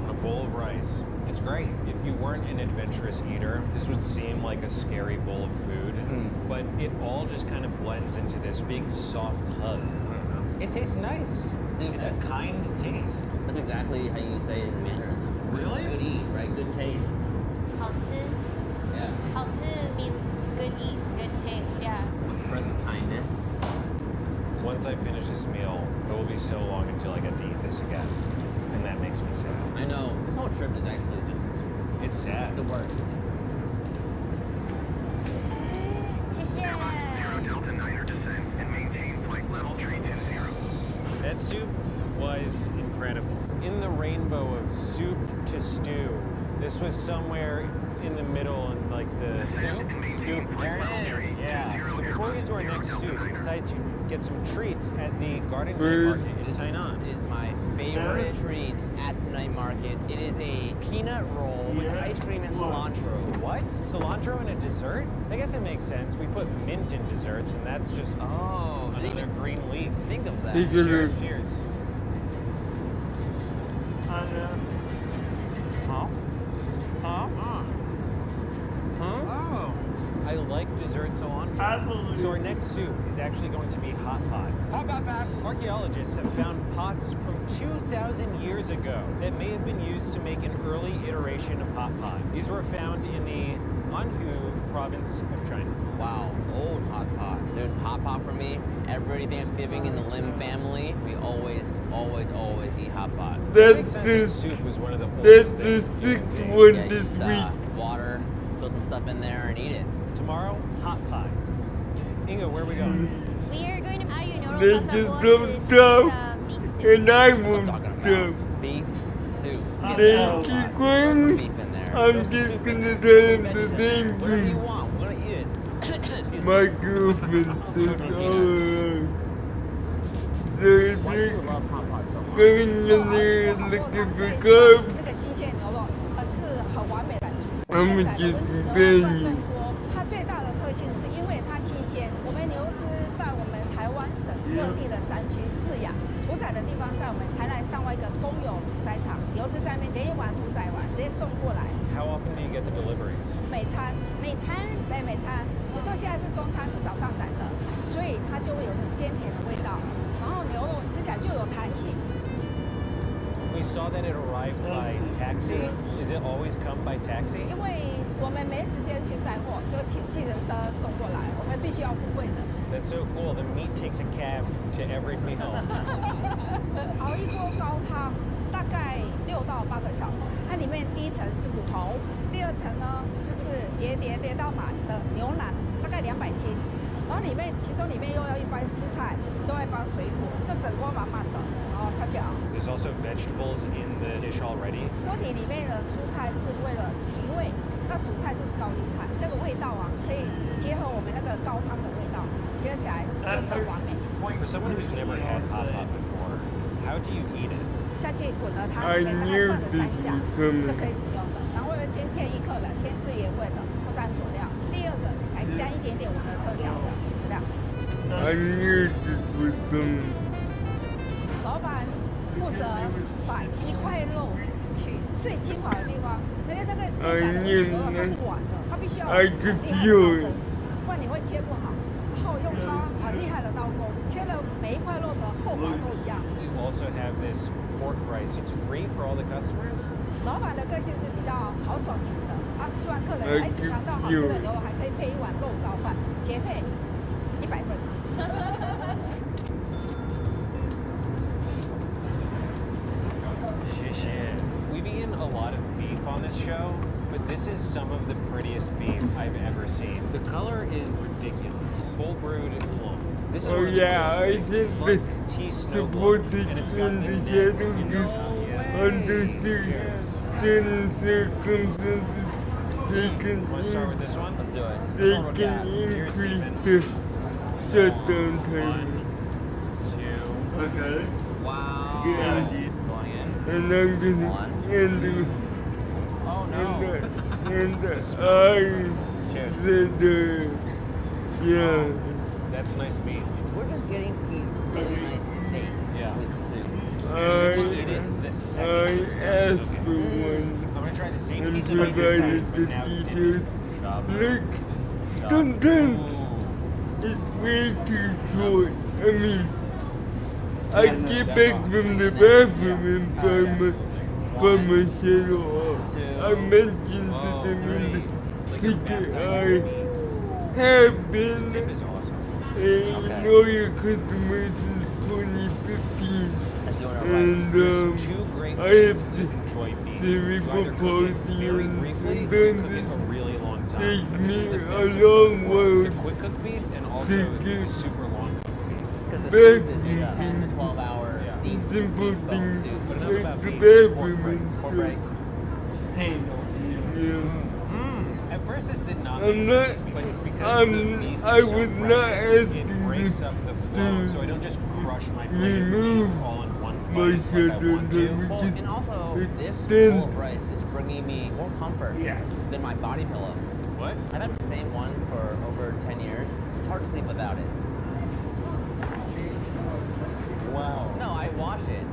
on a bowl of rice. It's great. If you weren't an adventurous eater, this would seem like a scary bowl of food, but it all just kind of blends into this big soft hug. I don't know. It tastes nice. Dude, it's a kind taste. That's exactly how you say it in Mandarin. Really? Good eat, right? Good taste. 好吃. Yeah. 好吃 means good eat, good taste, yeah. Spread the kindness. Once I finish this meal, it will be so long until I get to eat this again. And that makes me sad. I know. This whole trip is actually just... It's sad. The worst. 谢谢. That soup was incredible. In the rainbow of soup to stew, this was somewhere in the middle in like the stoop. There it is. Yeah. So before we get to our next soup, we decided to get some treats at the Garden Bird. Night Market in Tainan. This is my favorite treat at the night market. It is a peanut roll with ice cream and cilantro. What? Cilantro in a dessert? I guess it makes sense. We put mint in desserts, and that's just another green leaf. Think of that. Cheers. Cheers. Oh. I like dessert cilantro. So our next soup is actually going to be hot pot. Hot pot. Archaeologists have found pots from 2,000 years ago that may have been used to make an early iteration of hot pot. These were found in the Anhui province of China. Wow, old hot pot. Dude, hot pot for me, every Thanksgiving in the Lim family, we always eat hot pot. That's the soup was one of the that's the sixth one this week. Water, throw some stuff in there and eat it. Tomorrow, hot pot. Inga, where are we going? We are going to Ayu Noodles. They just dumped stuff, and I want some. Beef soup. They keep going. I'm just gonna tell them the same Whatever you thing. want, we're gonna eat it. my girlfriend says all around. There's going in there looking for carbs. 这个新鲜牛肉是很完美的。 I'm 现在的 just 温度very 算顺锅，它最大的特性是因为它新鲜。我们牛只在我们台湾省各地的山区饲养，屠宰的地方在我们台南上外一个公有宰场，牛只在面前一完屠宰完直接送过来。 How often do you get the deliveries? 每餐，对每餐。比如说现在是中餐，是早上宰的，所以它就会有那种鲜甜的味道，然后牛肉吃起来就有弹性。 We saw that it arrived by taxi. Is it always come by taxi? 因为我们没时间去载货，就请计程车送过来，我们必须要付费的。 That's so cool. The meat takes a cab to every meal. 熬一锅高汤大概6到8个小时，它里面第一层是骨头，第二层呢就是叠到满的牛腩，大概200斤，然后其中里面又要一包蔬菜，又要一包水果，这整锅满满的，然后悄悄。 There's also vegetables in the dish already. 锅底里面的蔬菜是为了提味，那主菜是高丽菜，那个味道啊可以结合我们那个高汤的味道，结合起来就更完美。 For someone who's never had hot pot before, how do you eat it? 下去滚了汤里面大概涮了3下就可以使用的。然后我会先建议客人先吃原味的，不沾佐料。第二个才加一点点我们的特调的佐料。I knew this was coming. 老板负责把一块肉取最精华的地方，那个现在的牛肉它是软的，它必须要很厉害的刀工，不然你会切不好。然后用它很厉害的刀工，切了每一块肉的厚薄都一样。 We also have this pork rice. It's free for all the customers. 老板的个性是比较豪爽型的，他希望客人品尝到好吃的牛肉，还可以配一碗肉燥饭，捷配100分。We've eaten a lot of beef on this show, but this is some of the prettiest beef I've ever seen. The color is ridiculous. Full brood oolong. This is Oh one of the yeah, best I things. think It's the like tea snow globe, supposed and it's got in the the neck, shadow you just know? under certain circumstances they can Want to start with this one? Let's do it. they can Cheers, increase Stephen. the shutdown time. 1, 2. Okay. Wow. Yeah. Going in. And I'm gonna end Oh no. and I said yeah. That's nice beef. We're just getting to eat really nice steak Yeah. with soup. You eat it the second it's I done. asked Okay. for one I'm gonna try the same and piece of meat this time, provided but the now details. dipped. Look, sometimes it's way too short. I mean, I get back from the bathroom and find my shadow off. I mentioned to them in the picture I have been Dip is awesome. a loyal customer since 2015. And Two great I ways have to enjoy beef. cerebral Either cook it palsy very and briefly or done cook it a really long time. takes But this is me the a best of long both worlds. way It's a quick cooked beef and also to a get super long cooked beef. Because the back soup is a 10 to 12 hour steep simple beef bone things soup. But enough like about the beef. bathroom and Pork stuff. break. Yeah. At first this did not make I'm not. sense, but it's because the beef is I so was not precious, asking it breaks this up the flow, to so I don't just crush my plate of remove beef all in one my bite like I shadow want to. Well, and also, this extend. bowl of rice is bringing me more comfort than my body pillow. What? I've had the same one for over 10 years. It's hard to sleep without it. Wow. No, I wash it.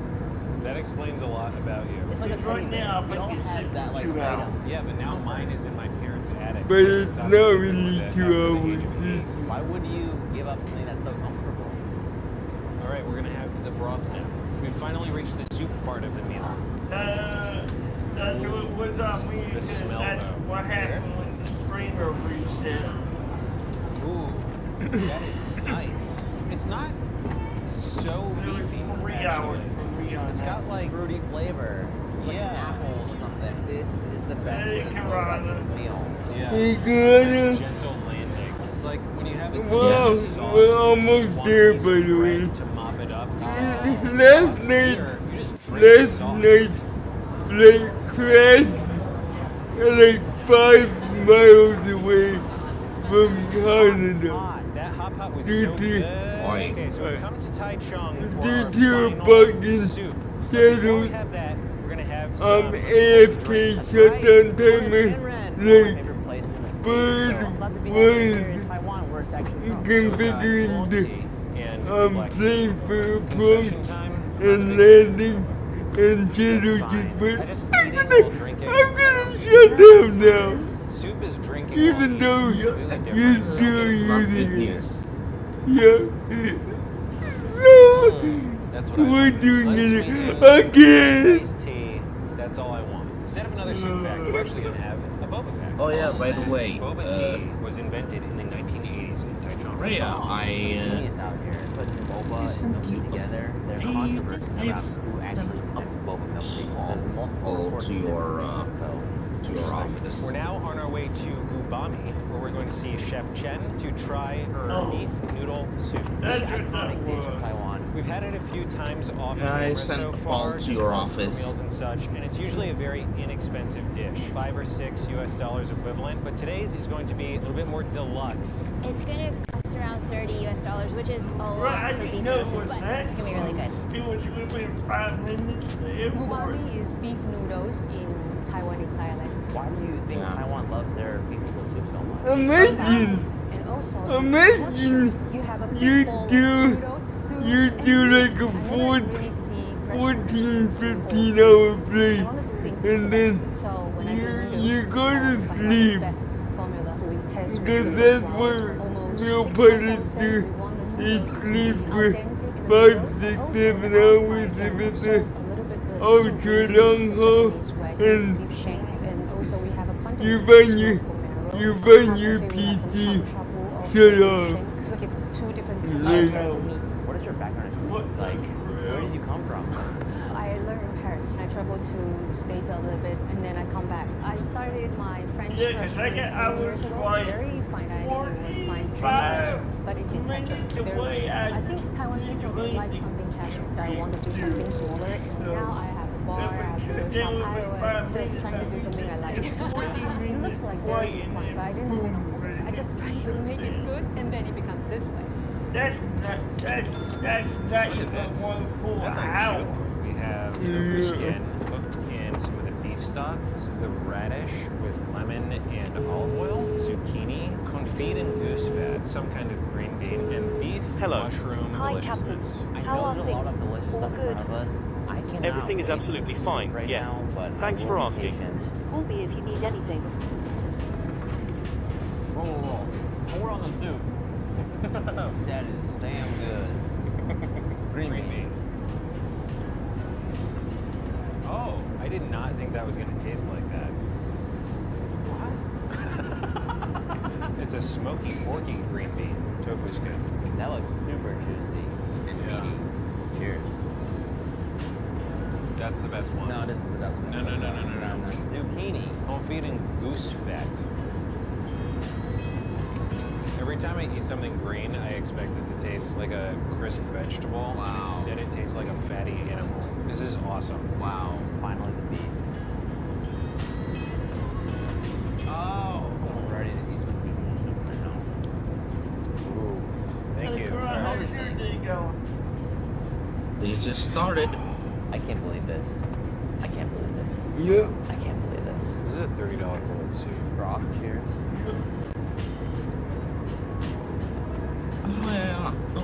That explains a lot about you. It's like a teddy bear. We all have that like item. Yeah, but now mine is in my parents' attic. But it's not really 2 hours. Why would you give up something that's so comfortable? All right, we're gonna have the broth now. We've finally reached the soup part of the meal. The smell, though. What happened when the streamer reset? Ooh, that is nice. It's not so beefy, actually. It's got like fruity flavor. Like apples or something. This is the best way to about this meal. Yeah. Hey, good. Gentle landing. It's like when you have a Well, delicious sauce. we're almost you want there, a piece by of the way. bread to mop it up to get the Last sauce. night, Here, you just drink the sauce. plane crashed like 5 miles away from Canada. That hot pot was Due so to- good. Oi. Okay, so we've come to Taichung for Due our to a final fucking soup. But before we schedules, have that, we're gonna have some AFK drinks. shutdown timer, like, I'm Bird glad to be was here in Taiwan, where it's actually from. configuring the and plane for approach and landing and schedules, but I'm gonna shut down now. Soup is drinking. Even though you're still using it. Yeah. So, That's what we're doing it Unsweetened again. iced tea. That's all I want. Instead of another soup fact, we're actually gonna have a boba fact. Oh yeah, by the way, boba tea was invented in the 1980s in Taichung. Rhea, Genius out here putting boba and milk tea together. There are controversies around who actually invented boba milk tea. There's multiple reports to your office. We're now on our way to Gubami, where we're going to see Chef Chen to try her beef noodle soup. That's iconic dish of Taiwan. We've had it a few times off I camera sent so a far, call to just your for office. meals and such, and it's usually a very inexpensive dish, $5 or $6 US equivalent. But today's is going to be a little bit more deluxe. It's gonna cost around $30 US, which is a lot for beef noodle soup, but it's gonna be really good. It was within 5 minutes. Gubami is beef noodles in Taiwanese dialect. Why do you think Taiwan loves their beef noodle soup so much? Imagine, And also, imagine you have a you bowl of do noodles, soup, like a 14, 15 hour play, and then you go to sleep, because that's what real pilots do. They sleep for 5, 6, 7 hours if it's a ultra long haul, and you find your PC shut off. Two different What is your background? Like, where did you come from? I learned in Paris. I traveled to States a little bit and then I come back. I started my French restaurant 10 years ago. Very fine dining. It was my dream restaurant, but it's in Taichung. It's very. I think Taiwan people would like something casual. I want to do something smaller, and now I have a bar, I have a food shop. I was just trying to do something I like. It looks like very fun, but I didn't do it on purpose. I just tried to make it good, and then it becomes this way. That's not even one full hour. We have tofu skin cooked in some of the beef stock. This is the radish with lemon and olive oil, zucchini, confit and goose fat, some kind of green bean, and beef mushroom deliciousness. I know there's a lot of delicious stuff in front of us. I cannot Everything is wait absolutely to fine, right yeah. now, but Thanks I for will be asking. patient. Call me if you need anything. Roll. Pour on the soup. That is damn good. Green bean. Oh, I did not think that was going to taste like that. What? It's a smoky, porky green bean tofu skin. That looks super juicy and meaty. Cheers. That's the best one. No, this is the best one. No. Zucchini. Confit and goose fat. Every time I eat something green, I expect it to taste like a crisp vegetable. Wow. Instead, it tastes like a fatty animal. This is awesome. Wow. Finally the beef. Oh. I'm ready to eat some beef. I know. Ooh. Thank you. How's your day going? They just started. I can't believe this. I can't believe this. Yeah. I can't believe this. This is a $30 bowl of soup. Broth, cheers.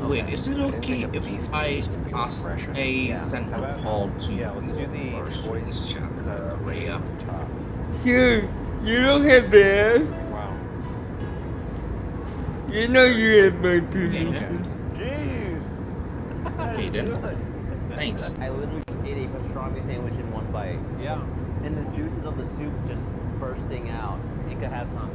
Wait, is it okay if I ask a central call to let's do the voice check, Rhea? Sure, you don't have to ask. Wow. You know you have my permission. Jeez. Okay then. Thanks. I literally just ate a pastrami sandwich in one bite. Yeah. And the juices of the soup just bursting out. You could have some.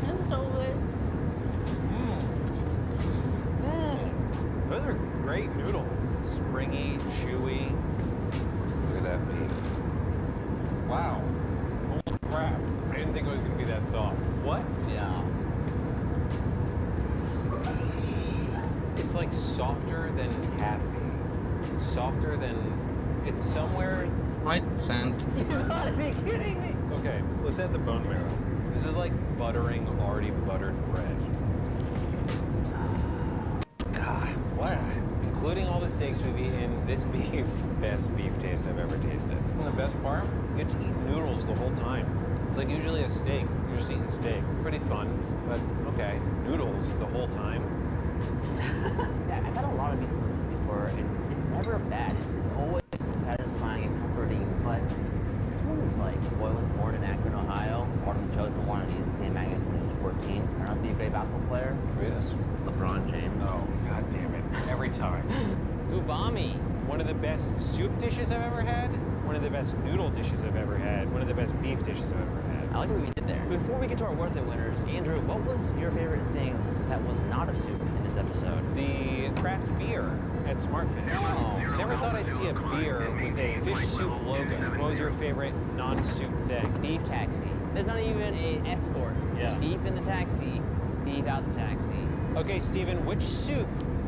That's so good. Those are great noodles. Springy, chewy. Look at that beef. Wow. Holy crap. I didn't think it was going to be that soft. What? Yeah. It's like softer than taffy. It's softer than... It's somewhere right? Sent. You gotta be kidding me! Okay, let's add the bone marrow. This is like buttering already buttered bread. God, what? Including all the steaks we've eaten, this beef, best beef taste I've ever tasted. And the best part, you get to eat noodles the whole time. It's like usually a steak, you're just eating steak. Pretty fun, but okay, noodles the whole time. Yeah, I've had a lot of beef before, and it's never bad. It's always satisfying and comforting, but this one is like, boy, I was born in Akron, Ohio. Part of the chosen one of these playing magazines when he was 14. Turned out to be a great basketball player. Who is this? LeBron James. Oh, god damn it. Every time. Umami. One of the best soup dishes I've ever had. One of the best noodle dishes I've ever had. One of the best beef dishes I've ever had. I like what we did there. Before we get to our Worth It winners, Andrew, what was your favorite thing that was not a soup in this episode? The craft beer at Smartfish. Oh. I never thought I'd see a beer with a fish soup logo. What was your favorite non-soup thing? Beef taxi. There's not even an escort. Yeah. Just beef in the taxi, beef out the taxi. Okay, Steven, which soup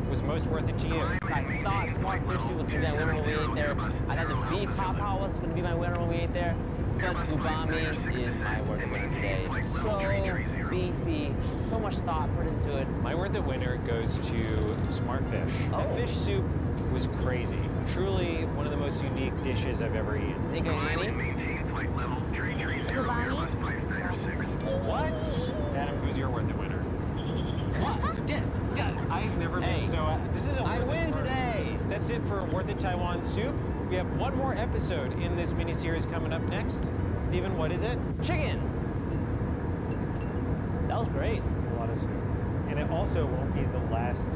was most worth it to you? I thought Smartfish soup was going to be my winner when we ate there. I thought the beef hot pot was going to be my winner when we ate there. But Umami is my Worth It winner today. So beefy, just so much thought put into it. My Worth It winner goes to Smartfish. Oh. That fish soup was crazy. Truly one of the most unique dishes I've ever eaten. Think of Annie? What? Adam, who's your Worth It winner? What? I've never been so... this is a I win today! That's it for Worth It Taiwan Soup. We have one more episode in this mini-series coming up next. Steven, what is it? Chicken! That was great. A lot of soup. And it also won't be the last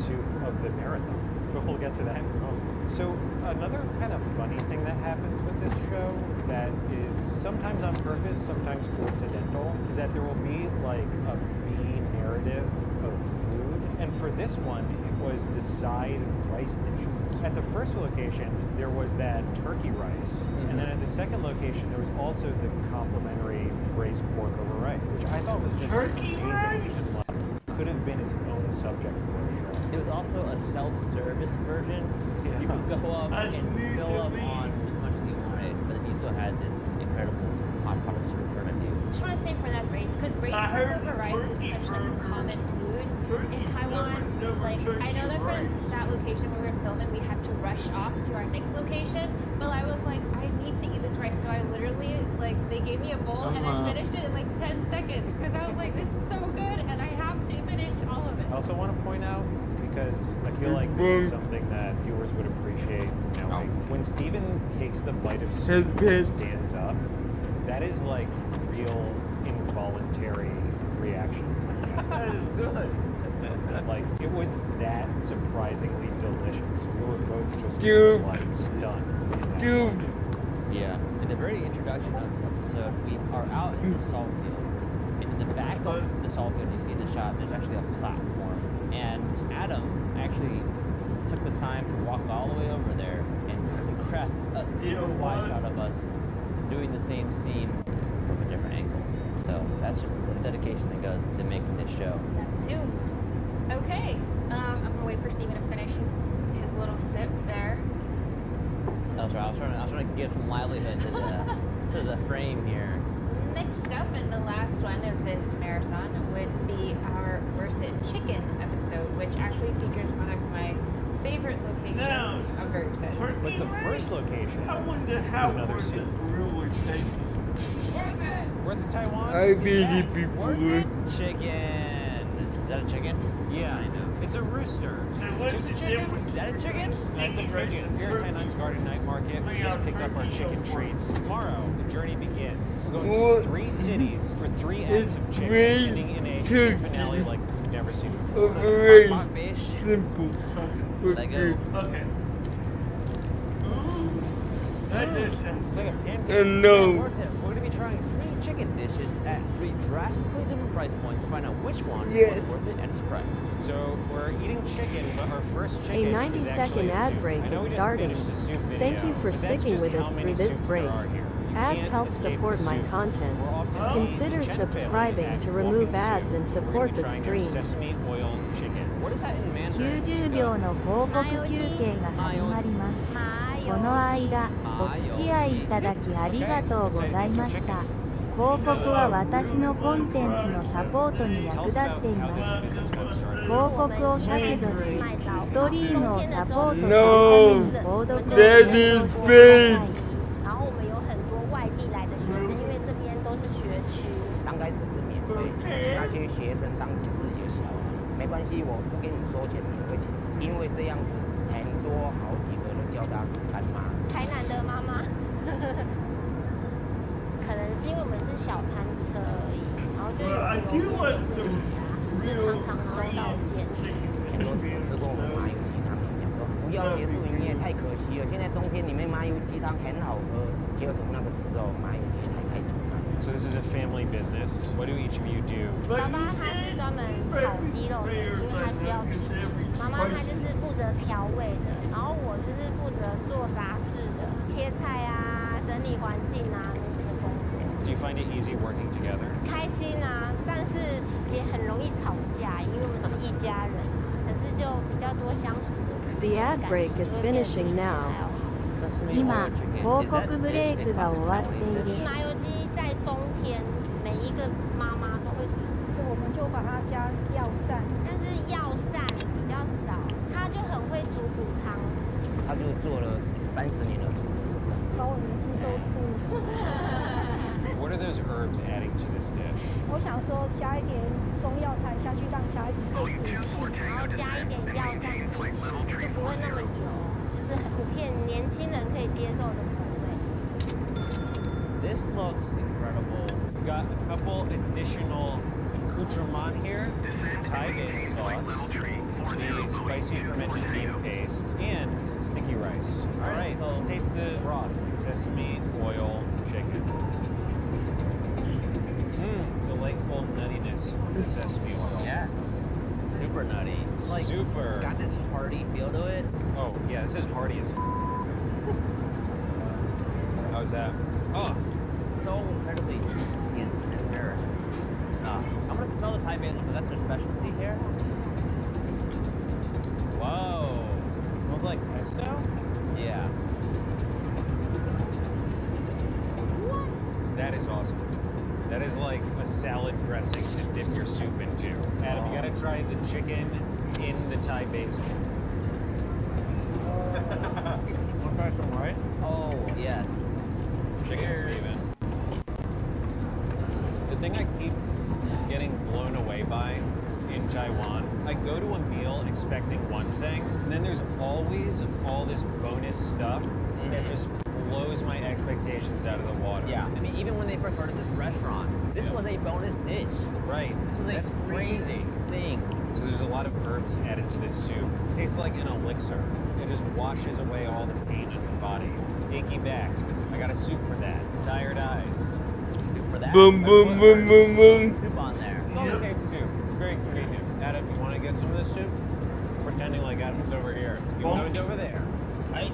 soup of the marathon, but we'll get to that in a moment. So another kind of funny thing that happens with this show that is sometimes on purpose, sometimes coincidental, is that there will be like a B narrative of food. And for this one, it was the side rice dishes. At the first location, there was that turkey rice. And then at the second location, there was also the complimentary braised pork over rice, which I thought was just amazing. And like, could have been its own subject for a show. It was also a self-service version. Yeah. You could go up and fill up on as much as you wanted, but then you still had this incredible hot pot of soup in front of you. I just want to say for that braised, because braised pork over rice is such like a common food in Taiwan. Like I know that for that location where we were filming, we had to rush off to our next location, but I was like, I need to eat this rice, so I literally like they gave me a bowl and I finished it in like 10 seconds because I was like, this is so good and I have to finish all of it. I also want to point out, because I feel like this is something that viewers would appreciate knowing. When Steven takes the bite of soup and stands up, that is like real involuntary reaction. That is good. Like, it was that surprisingly delicious. We were both just like stunned. Yeah. In the very introduction of this episode, we are out in the salt field. And in the back of the salt field you see in the shot, there's actually a platform. And Adam actually took the time to walk all the way over there and grab a super wide shot of us doing the same scene from a different angle. So that's just the dedication that goes into making this show. Zoom. Okay. I'm gonna wait for Steven to finish his little sip there. That's right. I was trying to give some livelihood to the frame here. Next up, and the last one of this marathon would be our Worth It Chicken episode, which actually features one of my favorite locations. I'm very excited. But the first location is another soup. Worth It Taiwan? I really before. Chicken. Is that a chicken? Yeah, I know. It's a rooster. Just a chicken? Is that a chicken? That's a pigeon. Here at Tainan's Garden Night Market, we just picked up our chicken treats. Tomorrow, the journey begins. We're going to 3 cities for 3 acts of chicken, ending in a chicken finale like we've never seen before. Very fish. simple. Let go. Okay. It's like a pancake. And no. We're going to be trying 3 chicken dishes at 3 drastically different price points to find out which one is worth it at its price. So we're eating chicken, but our first chicken A 90-second ad break is starting. Thank you for sticking with us through this break. Ads help support my content. Consider subscribing to remove ads and support the stream. Sesame oil chicken. What is that in Mandarin? 90秒の広告休憩が始まります。この間、お付き合いいただきありがとうございました。広告は私のコンテンツのサポートに役立っています。広告を削除し、ストリームをサポートするために購読を検討してください。然后我们有很多外地来的学生，因为这边都是学区。刚开始是免费，那些学生当时自己的小孩，没关系，我不给你收钱，你会请，因为这样子很多好几个人叫他干妈。台南的妈妈，可能是因为我们是小摊车而已，然后就有问题啊，就常常收到检举。很多次吃过我们麻油鸡汤，讲说不要结束营业，太可惜了。现在冬天里面麻油鸡汤很好喝，结果从那个时候麻油鸡才开始卖。So this is a family business. What do each of you do? 爸爸他是专门炒鸡肉的，因为他需要煮。妈妈她就是负责调味的，然后我就是负责做杂事的，切菜啊、整理环境啊那些工作。Do you find it easy working together? 开心啊，但是也很容易吵架，因为我们是一家人，可是就比较多相处的时间。 The ad break is finishing now. 今、広告ブレイクが終わっている。麻油鸡在冬天每一个妈妈都会煮，是我们就把它加药膳，但是药膳比较少，他就很会煮骨汤。他就做了30年的厨师，把我们猪都出。What are those herbs adding to this dish? 我想说加一点中药材下去，让小孩子可以补气，然后加一点药膳进去，就不会那么油，就是很普遍年轻人可以接受的口味。 This looks incredible. We've got a couple additional accoutrements here. Thai basil sauce, the spicy fermented bean paste, and sticky rice. All right, let's taste the broth. Sesame oil chicken. Delightful nuttiness of the sesame oil. Yeah. Super nutty. It's like Super. got this hearty feel to it. Oh, yeah, this is hearty as How's that? Oh, So incredibly juicy and tender. I'm gonna smell the Thai basil because that's their specialty here. whoa. Smells like pesto? Yeah. That is awesome. That is like a salad dressing to dip your soup into. Adam, you gotta try the chicken in the Thai basil. Want to try some rice? Oh, yes. Chicken, Cheers. Steven. The thing I keep getting blown away by in Taiwan, I go to a meal expecting one thing, and then there's always all this bonus stuff that just blows my expectations out of the water. Yeah. I mean, even when they first started this restaurant, this was a bonus dish. Right. This was That's a crazy. thing. So there's a lot of herbs added to this soup. It tastes like an elixir. It just washes away all the pain in your body. Achy back. I got a soup for that. Tired eyes. Soup for that. Boom, boom, boom, boom, boom. Soup on there. It's all the same soup. It's very convenient. Adam, you want to get some of this soup? Pretending like Adam's over here. Even though he's over there. Right?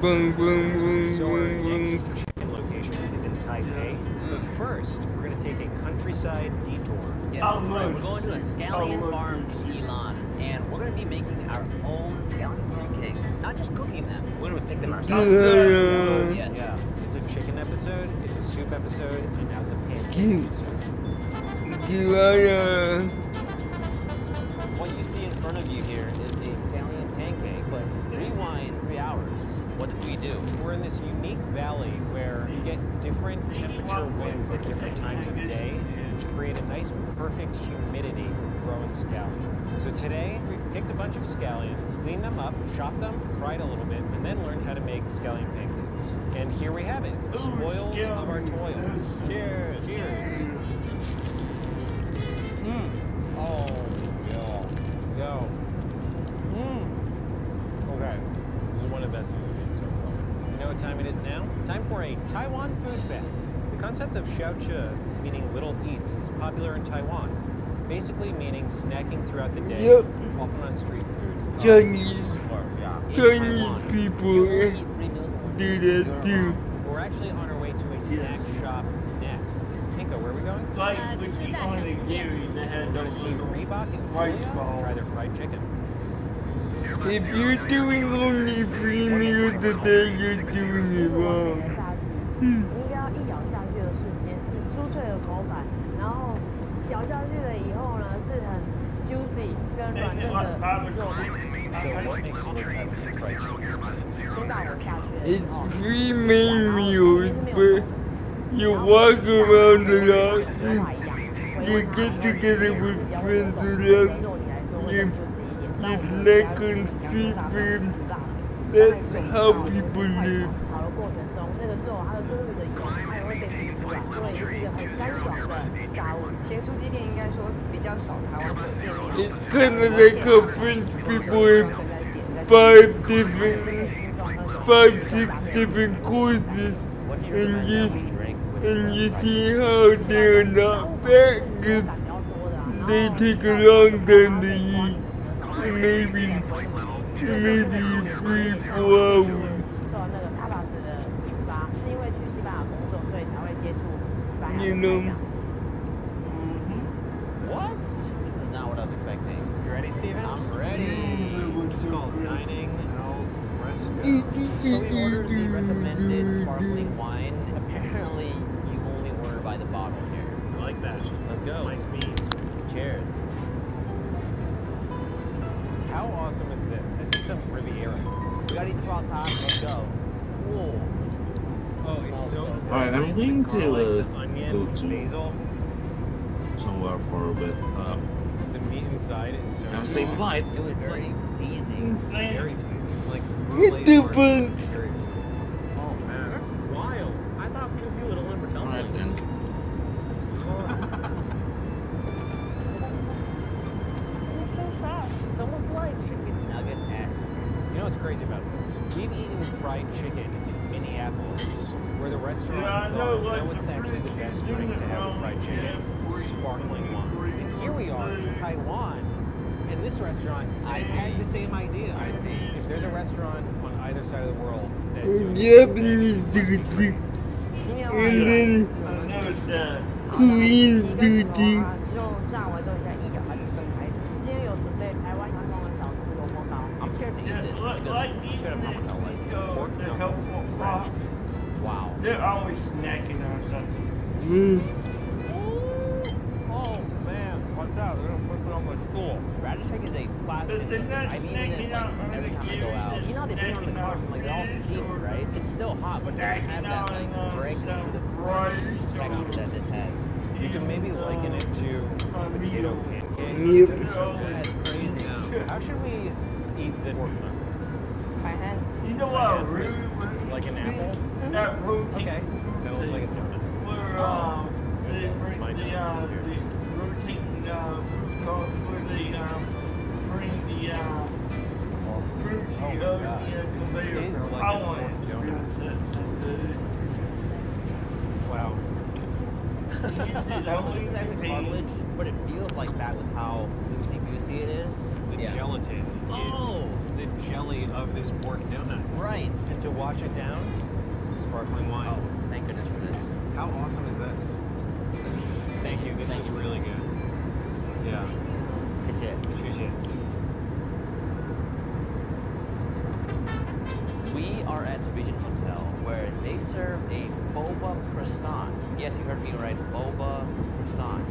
Boom, boom, boom, So our boom, next boom. chicken location is in Taipei. But first, we're going to take a countryside detour. Yeah, that's right. We're going to a scallion farm, Shilan, and we're going to be making our own scallion pancakes. Not just cooking them. We're going to pick them ourselves. Yes. Yeah. It's a chicken episode, it's a soup episode, and now it's a pancake episode. Gimana? What you see in front of you here is a scallion pancake, but rewind 3 hours. What did we do? We're in this unique valley where you get different temperature winds at different times of day, which create a nice perfect humidity for growing scallions. So today, we picked a bunch of scallions, cleaned them up, chopped them, cried a little bit, and then learned how to make scallion pancakes. And here we have it, the spoils of our toils. Cheers. Cheers. Oh, yo. Okay, this is one of the best things we've eaten so far. You know what time it is now? Time for a Taiwan food fact. The concept of xiaoche, meaning little eats, is popular in Taiwan, basically meaning snacking throughout the day, Yep. often on street food. Chinese, In Chinese Taiwan. people do that too. We're actually on our way to a snack shop next. Inka, where are we going? We're going to see Reebok and Julia try their fried chicken. If you're doing only 3 meals a day, you're doing it wrong. 炸鸡，你应该要一咬下去的瞬间是酥脆的口感，然后咬下去了以后呢是很 juicy 跟软嫩的肉感。 So what makes you like Taiwanese fried chicken? 先大火下去了以 It's 后， 3 main meals, but you walk around a lot. You get together with friends who love you snack on street food. That's how people live. 炒的过程中，那个肉它的多余的油，它也会被逼出来，所以是一个很干爽的炸物。咸酥鸡店应该说比较少台湾的店面。 It's kind of like how French people have 5, 6 different courses, and you see how they're not fat because they take a long time to eat, maybe 3, 4 hours. 受那个 tapas 的引发，是因为去西班牙工作，所以才会接触西班牙 You 的 know. 菜酱。 What? This is not what I was expecting. You ready, Steven? I'm ready. This is called Dining Al Fresco. So we ordered the recommended sparkling wine. Apparently, you only order by the bottle here. I like that. Let's go. Nice meat. Cheers. How awesome is this? This is some Riviera. We got each swats hot. Let's go. Whoa. Oh, it's so good. Alright, I'm going to Garlic, go onions, to basil. somewhere for a bit. The meat inside is so Have a safe flight. It was very pleasing. Very pleasing. Like Hit the button. Oh man, that's wild. I thought Q was only for dumplings. Alright then. It's almost like chicken nugget-esque. You know what's crazy about this? We've eaten fried chicken in Minneapolis, where the restaurant thought, what's actually the best drink to have with fried chicken? Sparkling wine. And here we are in Taiwan, and this restaurant had the same idea. I see. If there's a restaurant on either side of the world that's doing Japanese sushi, and then Korean sushi. 鸡肉炸完之后，你再一咬它就分开的。今天有准备台湾相关的小吃萝卜糕。 I'm scared to eat this because it's gonna how much I like pork knuckle. Wow. They're always snacking on something. Oh man, watch out, they're gonna put it on my stool. Radish cake is a classic. I've eaten this like every time I go out. You know how they bring on the cars and like they're all steamed, right? It's still hot, but it doesn't have that like break through the crunch texture that this has. You can maybe liken it to a potato pancake. Yep. That's crazy. How should we eat the pork knuckle? 海鲜。 You know what? Like an apple? That routine. Okay. That looks like a donut. Where they bring the routine for the This is like a pork donut. Wow. This is actually cartilage, but it feels like that with how loosey-goosey it is. The gelatin is the jelly of this pork donut. Right. And to wash it down, sparkling wine. Oh, thank goodness for this. How awesome is this? Thank you. This is really good. Yeah. 谢谢。谢谢. We are at the Vision Hotel where they serve a boba croissant. Yes, you heard me right. Boba croissant.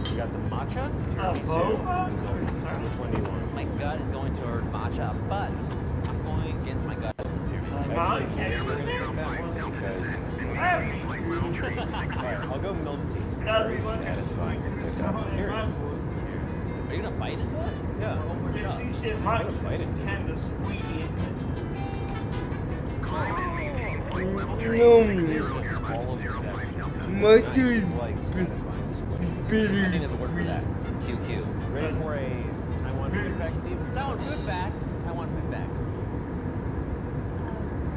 You got the matcha, tiramisu, and cold. Which one do you want? My gut is going toward matcha, but I'm going against my gut for tiramisu. Actually, we're gonna pick that one because. Alright, I'll go milk tea. Very satisfying to pick up. Here. Are you gonna bite into it? Yeah. Or open it up? I'm gonna bite into it. kind of sweet. All of the texture. Matcha is Like satisfying. I bitter. think there's a word for that. QQ. Ready for a Taiwan food fact, Steve? Taiwan food fact. Taiwan food fact.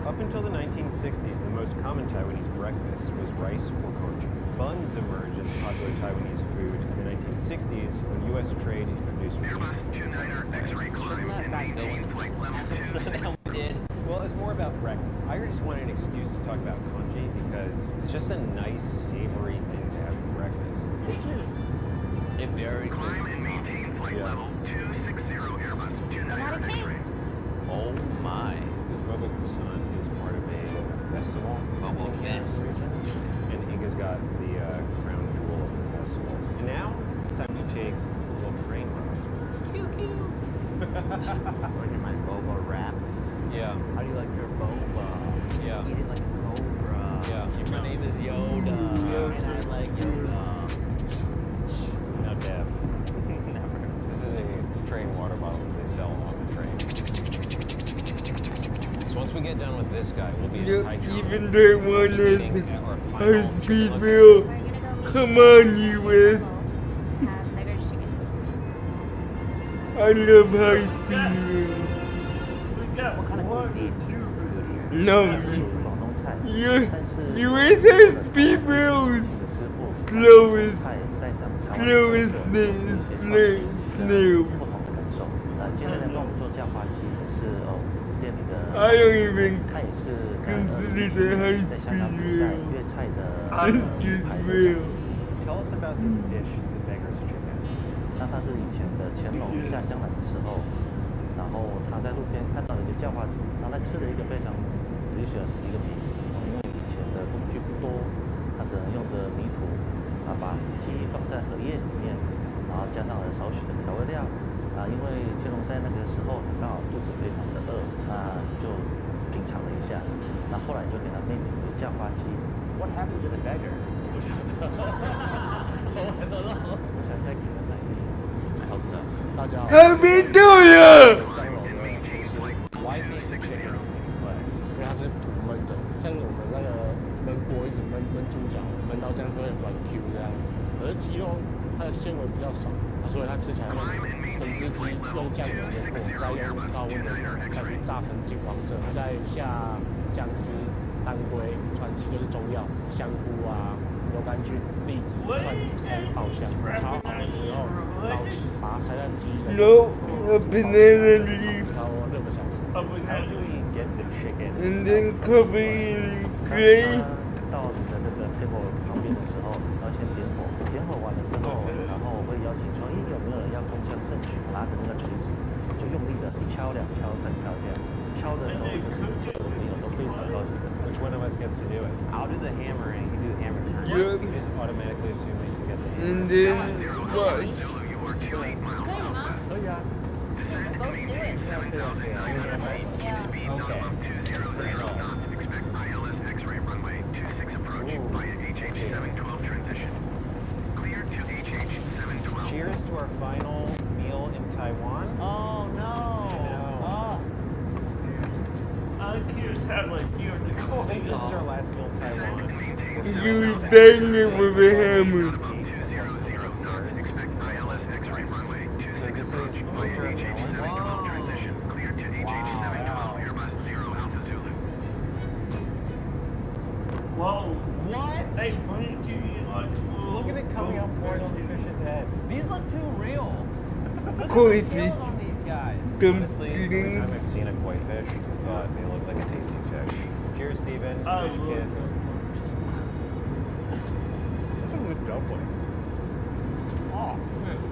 Up until the 1960s, the most common Taiwanese breakfast was rice or congee. Buns emerged as popular Taiwanese food in the 1960s when U.S. trade introduced meat. Shouldn't that fact go in the book? So that we did. Well, it's more about breakfast. I just wanted an excuse to talk about congee because it's just a nice, savory thing to have for breakfast. This is a very good croissant. Yeah. Not a cake. Oh my. This boba croissant is part of a festival. Boba Fest. And Inga's got the crown jewel of the festival. And now it's time to take a little train ride. Cute, cute. Look at my boba wrap. Yeah. How do you like your boba? Yeah. Eat it like a cobra. Yeah. My name is Yoda. Yeah. And I like Yoda. Now dab. Never. This is a train water bottle that they sell on the train. So once we get done with this guy, we'll be in Taichung. Even that one is high-speed meal. Come on, US. I love high-speed meal. What kind of cuisine is the food here? No. 它是属于广东菜， US high-speed meals. Slowest, slowest snail. 不同的感受。今天来帮我们做叫花鸡的是店里的， I don't even 他也是在 consider that 在香港比赛 high-speed 粤菜的 high-speed 牌的 meal. 奖子。 Tell us about this dish, the beggar's chicken. 那他是以前的乾隆下江南的时候，然后他在路边看到了一个叫花鸡，然后他吃了一个非常 delicious 的一个美食。因为以前的工具不多，他只能用的泥土把鸡放在荷叶里面，然后加上了少许的调味料。因为乾隆在那个时候他刚好肚子非常的饿，那就品尝了一下，那后来就给他命名为叫花鸡。What happened to the beggar? 我不晓得。我想再给人来一个超市。大家好。还没到呀。香龙的厨师 Why make the chicken? 对，因为它是土焖着，像我们那个焖锅一直焖猪脚，焖到这样会很软 Q 这样子。可是鸡肉它的纤维比较少，所以它吃起来整只鸡用酱油腌过，再用高温的油下去炸成金黄色，再下姜丝、当归、川七就是中药，香菇啊、牛肝菌、栗子、蒜子下去爆香，炒好的时候捞起，把它塞在鸡的 No, a banana leaf. 超过6个小时。 How do we get the chicken? And then cover in gray. 到你的那个 table 旁边的时候，要先点火，点火完了之后，然后我会邀请说，有没有人要共襄盛举？拿着那个锤子，就用力的1敲、2敲、3敲这样子。敲的时候，就是所有的朋友都非常高兴的。Which one of us gets to do it? I'll do the hammering. You do hammer time. Yep. You just automatically assume that you get the hammer. And then what? 可以吗？可以啊。 Both do it. Two hammers? Yeah. Okay. Resolved. Cheers to our final meal in Taiwan. Oh no! I'm curious how like you Since this is our last meal in Taiwan, You bang it with a hammer. So this is winter melon. Whoa. What? Hey, why did you Look at it coming out pouring on the fish's head. These look too real. Look Koi at the scales fish. on these guys. Honestly, every time I've seen a koi fish, I thought they looked like a tasty fish. Cheers, Steven. Fish kiss. That's a good dumpling. Oh,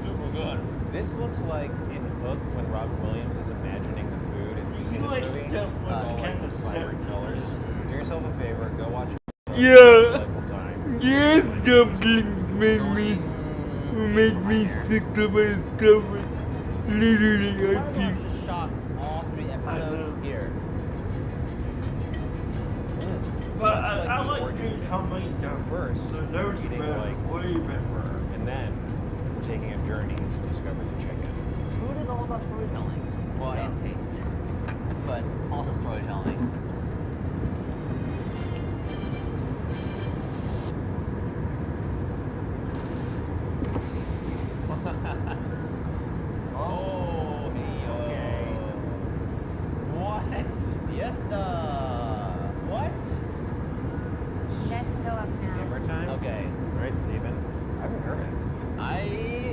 super good. This looks like in Hook when Robin Williams is imagining the food. Have you seen this movie? It's all like vibrant colors. Do yourself a favor, go watch it. Yeah. Yes, dumplings make me sick to my stomach. Literally, I think. Just shot all 3 episodes here. But I like to coming down First, we're eating like pepper, and then we're taking a journey to discover the chicken. Food is all about storytelling. Well, and taste. But also storytelling. Oh, hey, okay. What? Yes, what? You guys can go up now. Hammer time? Okay. All right, Steven. I'm nervous. I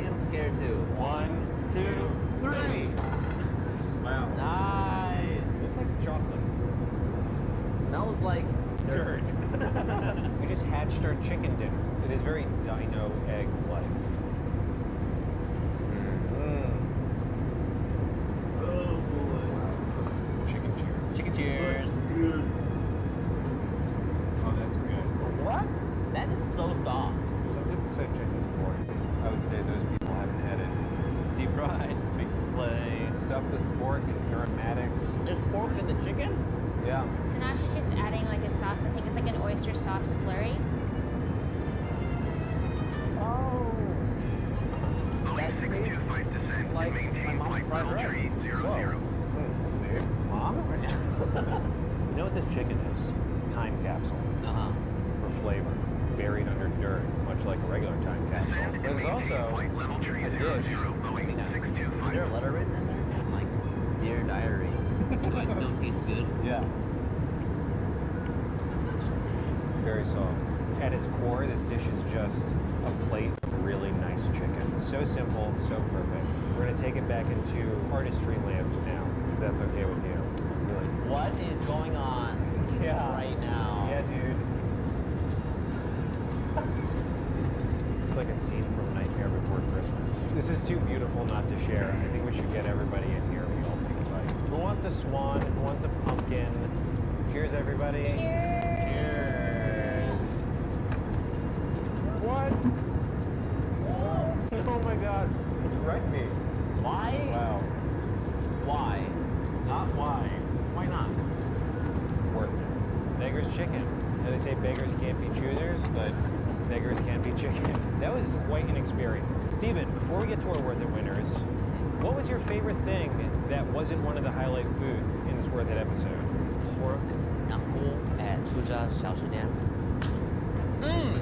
am scared too. 1, 2, 3. Wow. Nice. Looks like chocolate. It smells like dirt. We just hatched our chicken dinner. It is very dino egg-like. so soft. Some people say chicken's boring. I would say those people haven't had it Deep fried, big play. stuffed with pork and aromatics. Is pork in the chicken? Yeah. So now she's just adding like a sauce. I think it's like an oyster sauce slurry. Oh. That tastes like my mom's fried rice. Whoa. That's weird. Mom? You know what this chicken is? It's a time capsule. Uh-huh. For flavor. Buried under dirt, much like a regular time capsule. But it's also a dish. Maybe nice. Is there a letter written in there? Like, Dear Diary. Do I still taste good? Yeah. Very soft. At its core, this dish is just a plate of really nice chicken. So simple, so perfect. We're gonna take it back into artistry land now, if that's okay with you. Let's do it. What is going on right now? Yeah, dude. It's like a scene from Nightmare Before Christmas. This is too beautiful not to share. I think we should get everybody in here. We all take a bite. Who wants a swan? Who wants a pumpkin? Cheers, everybody. Cheers. What? Oh my God. It's red meat. Why? Wow. Why? Not why. Why not? Worth it. Beggars chicken. Now they say beggars can't be choosers, but beggars can't be chicken. That was quite an experience. Steven, before we get to our Worth It winners, what was your favorite thing that wasn't one of the highlight foods in this Worth It episode? Pork knuckle at Suzhou Xiaoshitian.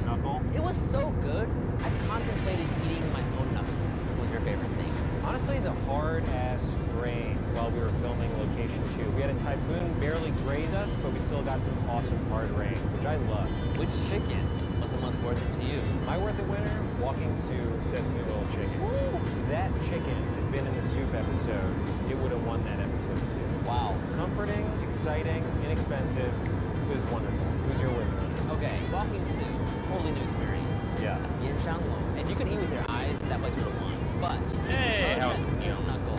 Knuckle? It was so good. I contemplated eating my own knuckles. What was your favorite thing? Honestly, the hard-ass rain while we were filming location 2. We had a typhoon barely graze us, but we still got some awesome hard rain, which I love. Which chicken was the most worth it to you? My Worth It winner, Walking Sioux Sesame Roll Chicken. Woo! That chicken had been in the soup episode, it would have won that episode too. Wow. Comforting, exciting, inexpensive. It was wonderful. Who's your winner? Okay, Walking Sioux, totally new experience. Yeah. Yin Shang Lo. If you could eat with your eyes, that place would have won. But Hey, how's it pork knuckle,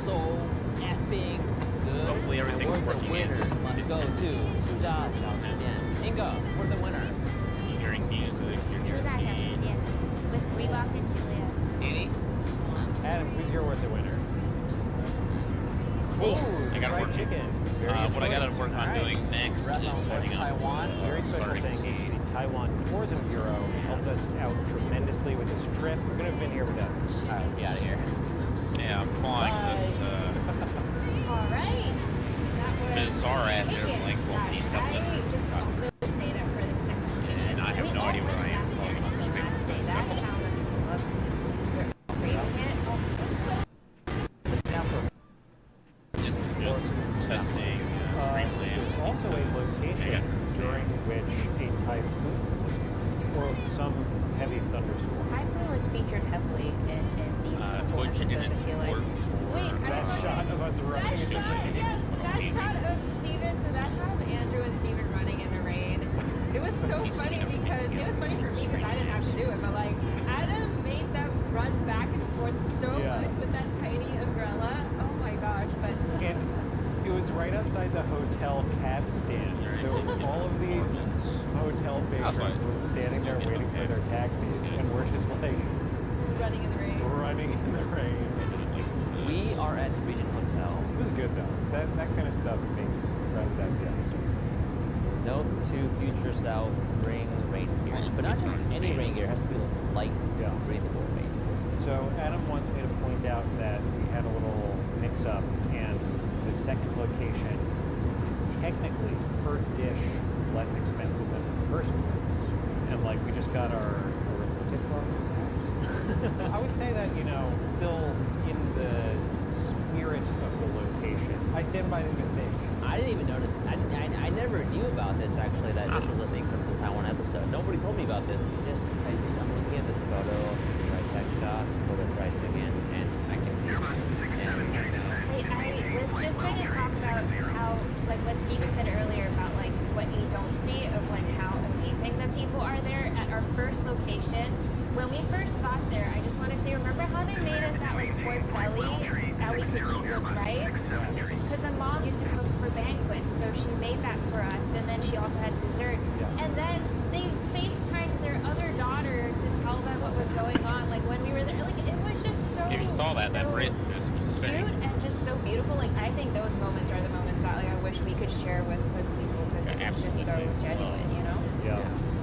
so effing good. Hopefully everything's Worth working. The winner must go to Suzhou Xiaoshitian. Ingo, worth the winner. You're hearing music. You're hearing beat. With Reebok and Julia. Annie? Adam, who's your Worth It winner? Cool. Ooh, I gotta fried work chicken. what I gotta work on doing next is setting up Taiwan. Very special starting thank you to the Taiwan Tourism Bureau. Who helped us out tremendously with this trip. We couldn't have been here without us. All right, let's get out of here. Yeah, I'm flying this All right. bizarre ass airplane called the Dublin. Just also say that for the second location. And I have no idea where I am. That's how much we looked. This is just testing This is also a location during which a typhoon or some heavy thunderstorm. Typhoon was featured heavily in these couple episodes, I feel like. Wait, That shot of us running That shot, yes, that shot of Steven, so that shot of Andrew and Steven running in the rain. It was so funny because, it was funny for me because I didn't have to do it, but like, Adam made them run back and forth so much with that tiny umbrella. Oh my gosh, but. And it was right outside the hotel cab stand. So all of these hotel patrons were standing there waiting for their taxis, and we're just like running in the rain. Running in the rain. We are at the Regent Hotel. It was good though. That kind of stuff makes rounds out the episode. Note to future self, bring rain gear. But not just any rain gear, it has to be light, breathable rain. So Adam wants me to point out that we had a little mix-up, and the second location is technically per dish less expensive than the first place. And like we just got our arithmetic wrong. I would say that, still in the spirit of the location. I stand by the mistake. I didn't even notice. I never knew about this actually. That this was a link from the Taiwan episode. Nobody told me about this. I'm looking at this photo of the fried tech shop for the fried chicken, and I can. Hey, I was just going to talk about how, like what Steven said earlier about like what you don't see of like how amazing the people are there at our first location. When we first got there, I just want to say, remember how they made us that like pork belly that we could eat with rice? Because the mom used to cook for banquets, so she made that for us, and then she also had dessert. And then they FaceTimed their other those moments are the moments that like I wish we could share with people because it's just so genuine, you know? Yeah.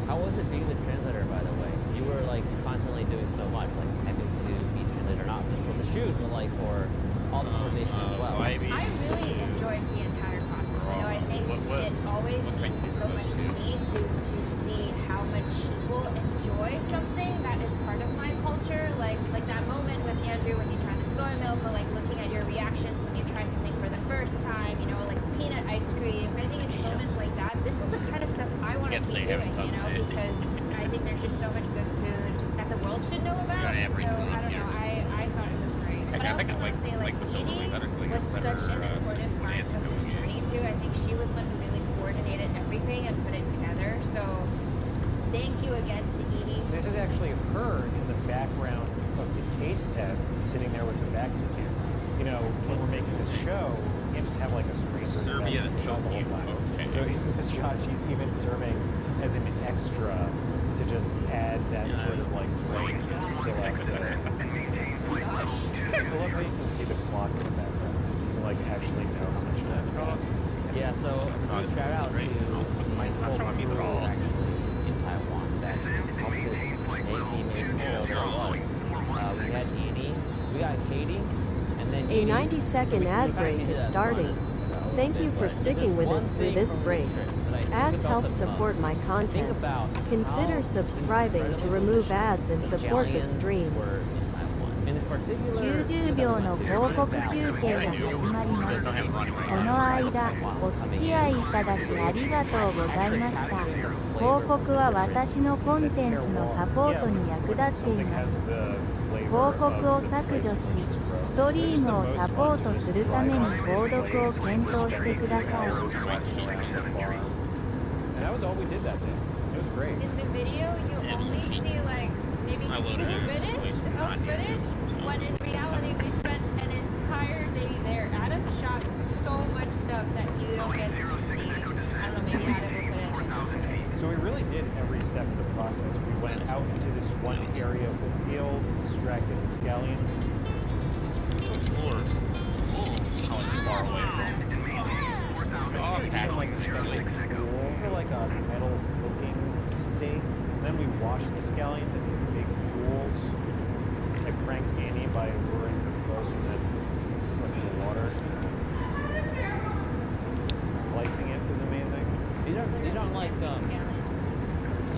How was it being the translator, by the way? You were like constantly doing so much, like having to be the translator, not just for the shoot, but like for all the coordination as well. I really enjoyed the entire process. You know, I think it always means so much to me to see how much people enjoy something that is part of my culture. Like that moment with Andrew when you try the soy milk, or like looking at your reactions when you try something for the first time, you know, like peanut ice cream. I think it's moments like that. This is the kind of stuff I want to keep doing, you know, because I think there's just so much good food that the world should know about. So I don't know, I thought it was great. But I also want to say, like, Edie was such an important part of the journey too. I think she was one who really coordinated everything and put it together. So thank you again to Edie. This is actually her in the background of the taste test, sitting there with the vacuum camera. You know, when we're making this show, you can't just have like a stranger Serbia and the whole time. okay. So in this shot, she's even serving as an extra to just add that sort of like flavor to like the. I love how you can see the clock in the background. You can like actually know how much time passed. Yeah, so shout out to my whole crew actually in Taiwan that helped this make the amazing show that it was. We had Edie, we got Katie, and then A 90-second ad break is starting. Thank you for sticking with us through this break. Ads help support my content. Consider subscribing to remove ads and support the stream. 90秒の広告休憩が始まります。この間、お付き合いいただきありがとうございました。広告は私のコンテンツのサポートに役立っています。広告を削除し、ストリームをサポートするために購読を検討してください。That was all we did that day. It was great. In the video, you only see like maybe 2 minutes of footage, when in reality we spent an entire day there. Adam shot so much stuff that you don't get to see. I don't know, maybe Adam will put it in. So we really did every step of the process. We went out into this one area of the field, extracted the scallions. How it's far away from. Like a special pool for like a metal-looking steak. And then we washed the scallions in these big pools. I pranked Annie by luring her close and then putting in the water. Slicing it was amazing. These aren't like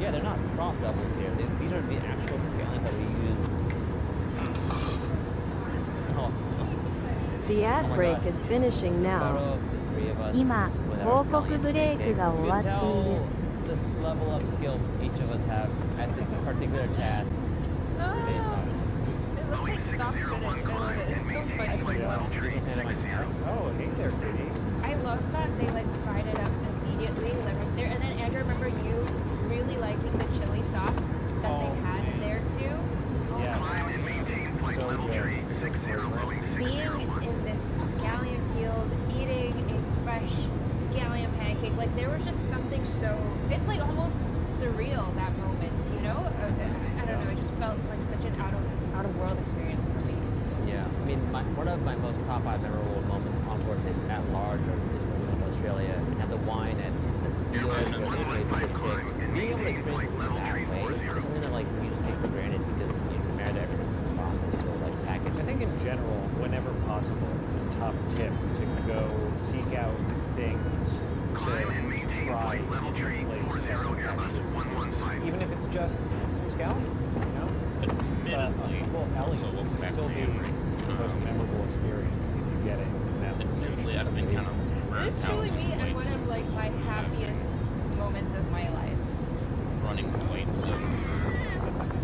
yeah, they're not prop doubles here. These are the actual scallions that we used. The ad break is finishing now. 今、広告ブレイクが終わっている。This level of skill each of us have at this particular task. It looks like stock footage. I love it. It's so funny. Oh, hey there, Katie. I love that they like fried it up immediately, like right there. And then Andrew, remember you really liking the chili sauce that they had there too? Yeah. So good. Being in this scallion field, eating a fresh scallion pancake, like there was just something so, it's like almost surreal, that moment, you know? I don't know, it just felt like such an out of world experience for me. Yeah, I mean, one of my most top 5 memorable moments on board at large is when we went to Australia and had the wine at the field where they made the pick. Being able to experience it that way is something that like we just take for granted because compared to everything's in the process or like packaged. I think in general, whenever possible, it's a top tip to go seek out things to try in a place that even if it's just some scallions, you know? A humble alligator will still be the most memorable experience if you get it in that location. This is truly me and one of like my happiest moments of my life. Running plates of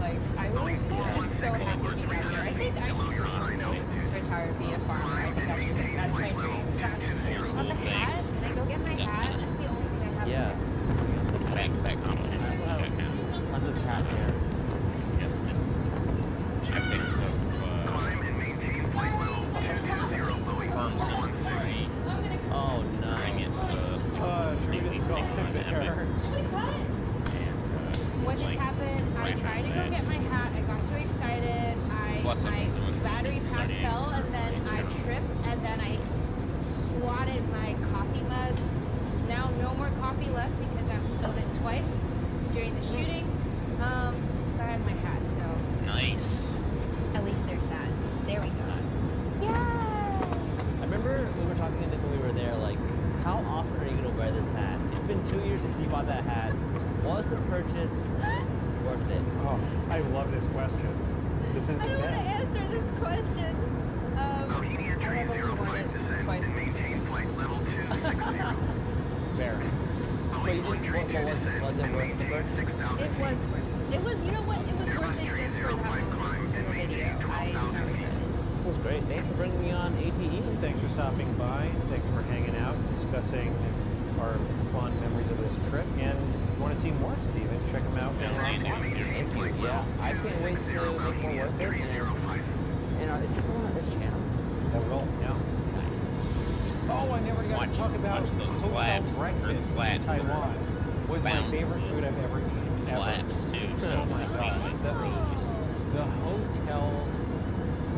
like I was just so happy to be out here. I think I should retire and be a farmer. I think that's my dream. On the hat, can I go get my hat? That's the only thing I have. Yeah. Back home. Tons of cat hair. Yes. I picked up firm citrus. Oh no. She was called there. What just happened? I tried to go get my hat. I got too excited. My battery pack fell, and then I tripped, and then I coffee left because I've spilled it twice during the shooting. But I have my hat, so Nice. at least there's that. There we go. Yay! I remember we were talking when we were there, like, how often are you gonna wear this hat? It's been 2 years since you bought that hat. Was the purchase worth it? Oh, I love this question. This is the I don't want to best. answer this question. I have only worn it twice since. Very. But you didn't, was it worth the purchase? It was worth it. It was, you know what? It was worth it just for that moment in the video. I do not regret it. This was great. Thanks for bringing me on ATE. Thanks for stopping by. Thanks for hanging out, discussing our fond memories of this trip. And if you want to see more of Steven, check him out. Thank you. Yeah, I can't wait to make more work of it. And is he going on this channel? That will, yeah. Oh, I never got to talk about hotel flaps. breakfast in Flaps. Taiwan. Was my Found. favorite food I've ever eaten. Flaps, too. Oh my god. The hotel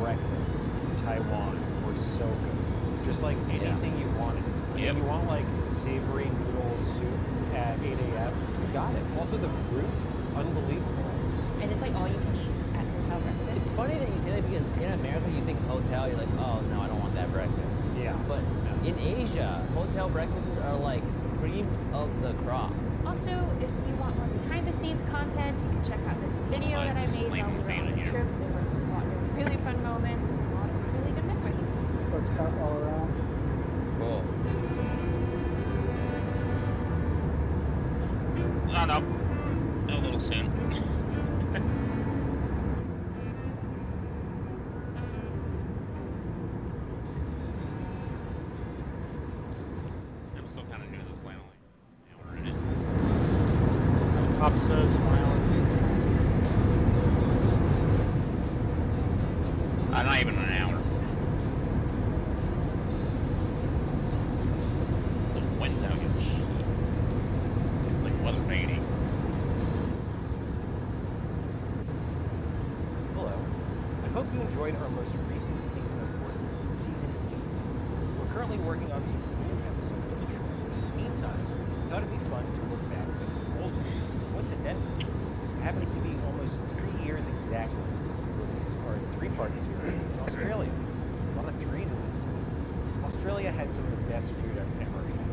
breakfasts in Taiwan were so good. Just like anything you wanted. Yep. You want like savory noodle soup at 8 a.m. You got it. Also the fruit, unbelievable. And it's like all you can eat at hotel breakfast. It's funny that you say that because in America you think hotel, you're like, oh no, I don't want that breakfast. Yeah. But in Asia, hotel breakfasts are like cream of the crop. Also, if you want more behind the scenes content, you can check out this video that I made while we were on the trip. There were a lot of really fun moments and a lot of really good memories. Let's cut all around. Cool. No. A little soon. I'm still kind of new to this planet. Like, we're in it. Pop says smiling. Not even an hour. The wind's out again. It's like weather fading. Hello. I hope you enjoyed our most recent season of work, Season 8. We're currently working on some new episodes of the show. In the meantime, we thought it'd be fun to look back at some old ones. Coincidentally, it happens to be almost 3 years exactly since we released our 3-part series in Australia. A lot of threes in this series. Australia had some of the best food I've ever had.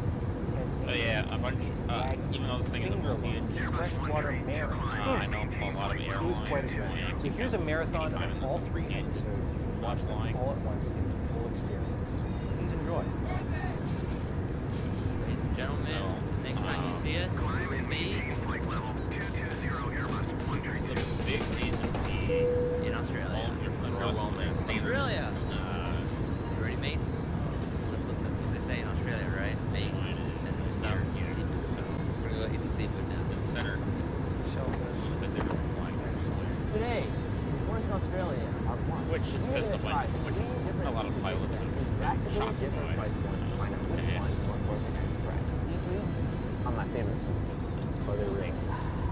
So yeah, a bunch, even though this thing is a multi-inch, freshwater marathon. I know a lot of It was airlines. quite a good. So here's a marathon of all 3 episodes. You can watch them all at once in the full experience. Please enjoy. Ladies and gentlemen, next time you see us, with me, Big reason in Australia. Australia! You ready, mates? That's what they say in Australia, right? Mate? And stuff. Seafood. So we're gonna go eat some seafood now. Center. Today, we're in Australia. Which is pissed off like a lot of pilots are shocked by it. On my favorite food. Or the ring.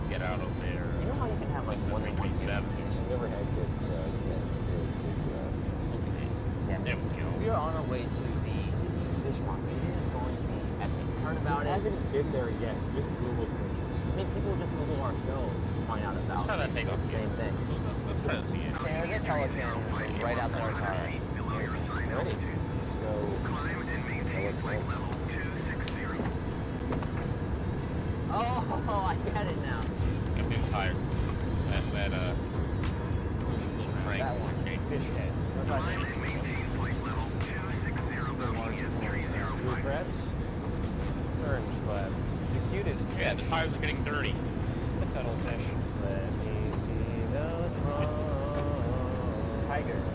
Get out of there. You know how you can have like more than 327s. I've never had kids, so Yeah, there we go. We are on our way to the Sydney Fish Market. It is going to be epic. Heard about it? I haven't been there yet. Just Google pictures. I mean, people just Google our show to find out about Let's try that takeoff. same thing. Let's try to see it. There's a Pelican right outside our car. Ready? Let's go. Oh, I get it now. Got big tires. That little crank. That one. Fish head. What about blue crabs? Orange crabs. The cutest. Yeah, the tires are getting dirty. The cuttlefish. Let me see those prawns. Tigers.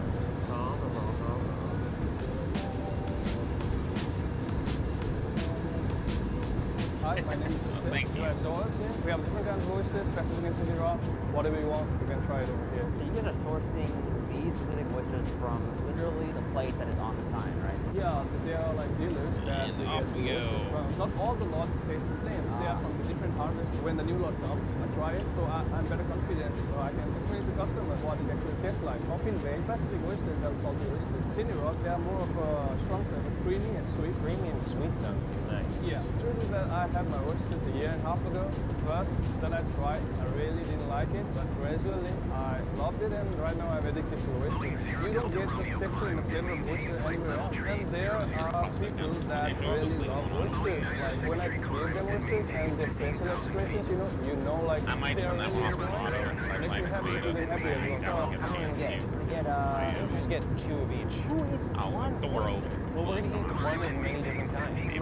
Hi, my name is Joseph. Thank you. We have doors here. We have different kinds of oysters, best in Sydney Rock. Whatever you want, you can try it over here. So you guys are sourcing these specific oysters from literally the place that is on the sign, right? Yeah, they are like dealers that And they off get we the oysters go. from. Not all the lot tastes the same. They are from the different harvests. When the new lot comes, I try it, so I'm better confident. So I can explain to customers what it actually tastes like. Coffin Bay, Pacific oysters and salty oysters. Sydney Rock, they are more of a strong flavor, creamy and sweet. Creamy and sweet sounds nice. Yeah, truth is that I had my oysters a year and a half ago. First that I tried, I really didn't like it, but gradually I loved it, and right now I'm addicted to oysters. You don't get the texture and the flavor of oyster anywhere else. And there are people that really love oysters. Like when I give them oysters and their facial expressions, you know, like they're really enjoying it. Makes me happy, makes me happy as well. How many Let's just get 2 of each. Who eats one? The world. Well, we're gonna eat one of many different kinds.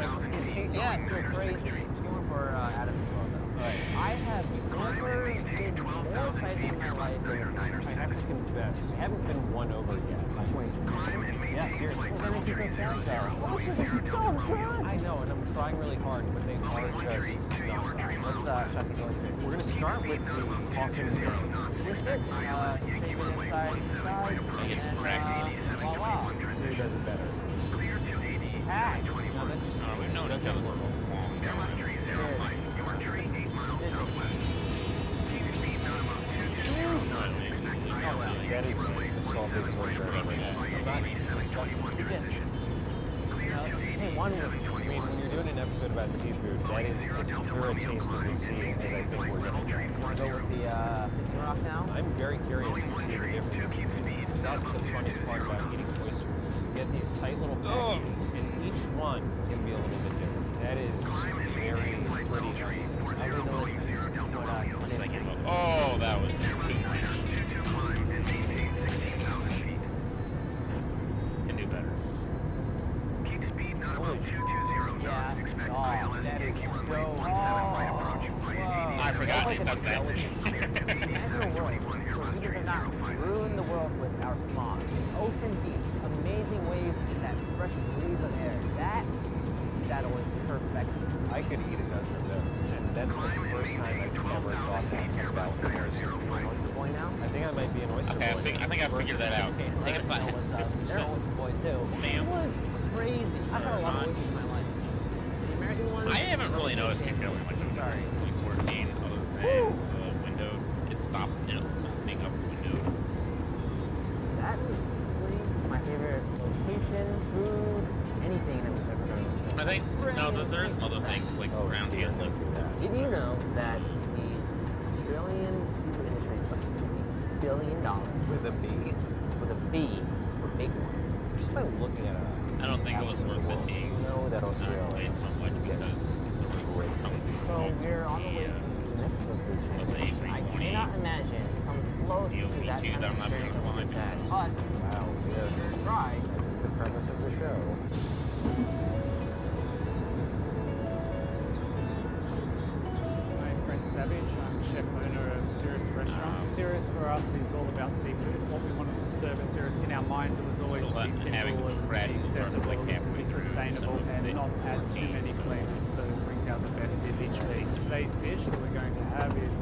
Yes, you're crazy. It's going for Adam as well, though. Alright. I have never been more excited in my life than this time. I have to confess, I haven't been won over yet. Wait. Yeah, seriously. Well, that makes you so sad, though. Oysters are so good. I know, and I'm trying really hard, but they are just snot bags. Let's shut these oysters. We're gonna start with the coffin bag. Twist it, shape it inside the sides, and voila. See who does it better. Hack. No, that just we've known each other for a long That is the salted source I've ever had. I'm not disgusted. Hey, one with me. I mean, when you're doing an episode about seafood, that is as pure a taste of the sea as I think we're gonna get. You want to go with the rock now? I'm very curious to see the differences between these. That's the funnest part about eating oysters. You get these tight little packages, and each one is going to be a little bit different. That is very pretty. Oh, that was can do better. Holy shit. Yeah. Oh, that is so... I forgot it does that. Imagine a world where humans have not ruined the world with our smog. Ocean beach, amazing waves, and that fresh breeze of air. That oyster perfection. I could eat a dozen of those, and that's the first time I've ever thought that about an oyster. Oyster boy now? I think I might be an oyster boy. I think I figured that out. Okay, I think it's fine. They're oyster boys too. It was crazy. I've had a lot of oysters in my life. The American ones. I haven't really noticed it feeling much of Sorry. 2014 other than Windows. It stopped being up Windows. That is really my favorite location, food, anything that we've ever done. I think, no, there's some other things like around here. Like, did you know that the Australian seafood industry is like $20 billion? With a B? With a B for big ones. Just by looking at it. I don't think it was worth it being No, that Australia played so much because there was some. So we're on the way to the next location. I cannot imagine if I'm close to that kind of experience of what that. But wow, we're gonna try. This is the premise of the show. I'm Brent Savage. I'm chef owner of Cirrus Restaurant. Cirrus for us is all about seafood. What we wanted to serve at Cirrus in our minds, it was always to be simple, it was to be accessible, it was to be sustainable, and not add too many flavors, so it brings out the best in each piece. Today's dish that we're going to have is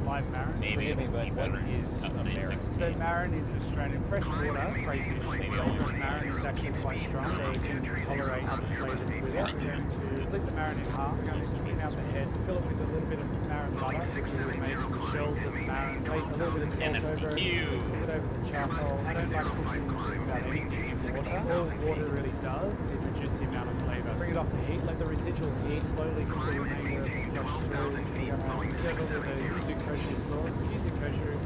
live marron. Maybe but what is a marron? So marron is Australian freshwater crayfish. The marron is actually quite strong, so it can tolerate other flavors with it. We're going to split the marron in half. We're going to clean out the head, fill it with a little bit of marron butter, which is made from the shells of the marron. Place a little bit of salt over it, cook it over the charcoal. I don't like cooking just about anything in water. All water really does is reduce the amount of flavour. Bring it off the heat, let the residual heat slowly cook the remainder of the flesh through. We're going to serve it with a yuzu kosher sauce. Yuzu kosher is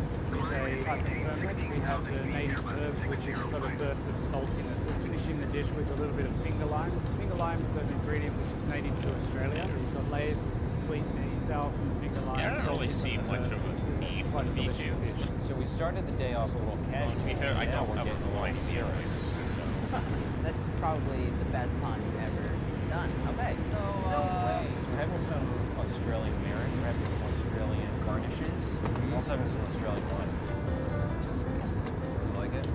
a type of ferment. We have the native herbs, which is sort of bursts of saltiness. We're finishing the dish with a little bit of finger lime. Finger lime is an ingredient which is native to Australia. It's got layers of the sweet meat, sour from the finger lime. Yeah, I don't really see much of a need for quite a delicious dish. So we started the day off a little casual. To be fair, I now don't we're have getting a a little voice. serious. That's probably the best pun you've ever done. Okay, so So we're having some Australian marron, we're having some Australian garnishes, we're also having some Australian wine. You like it?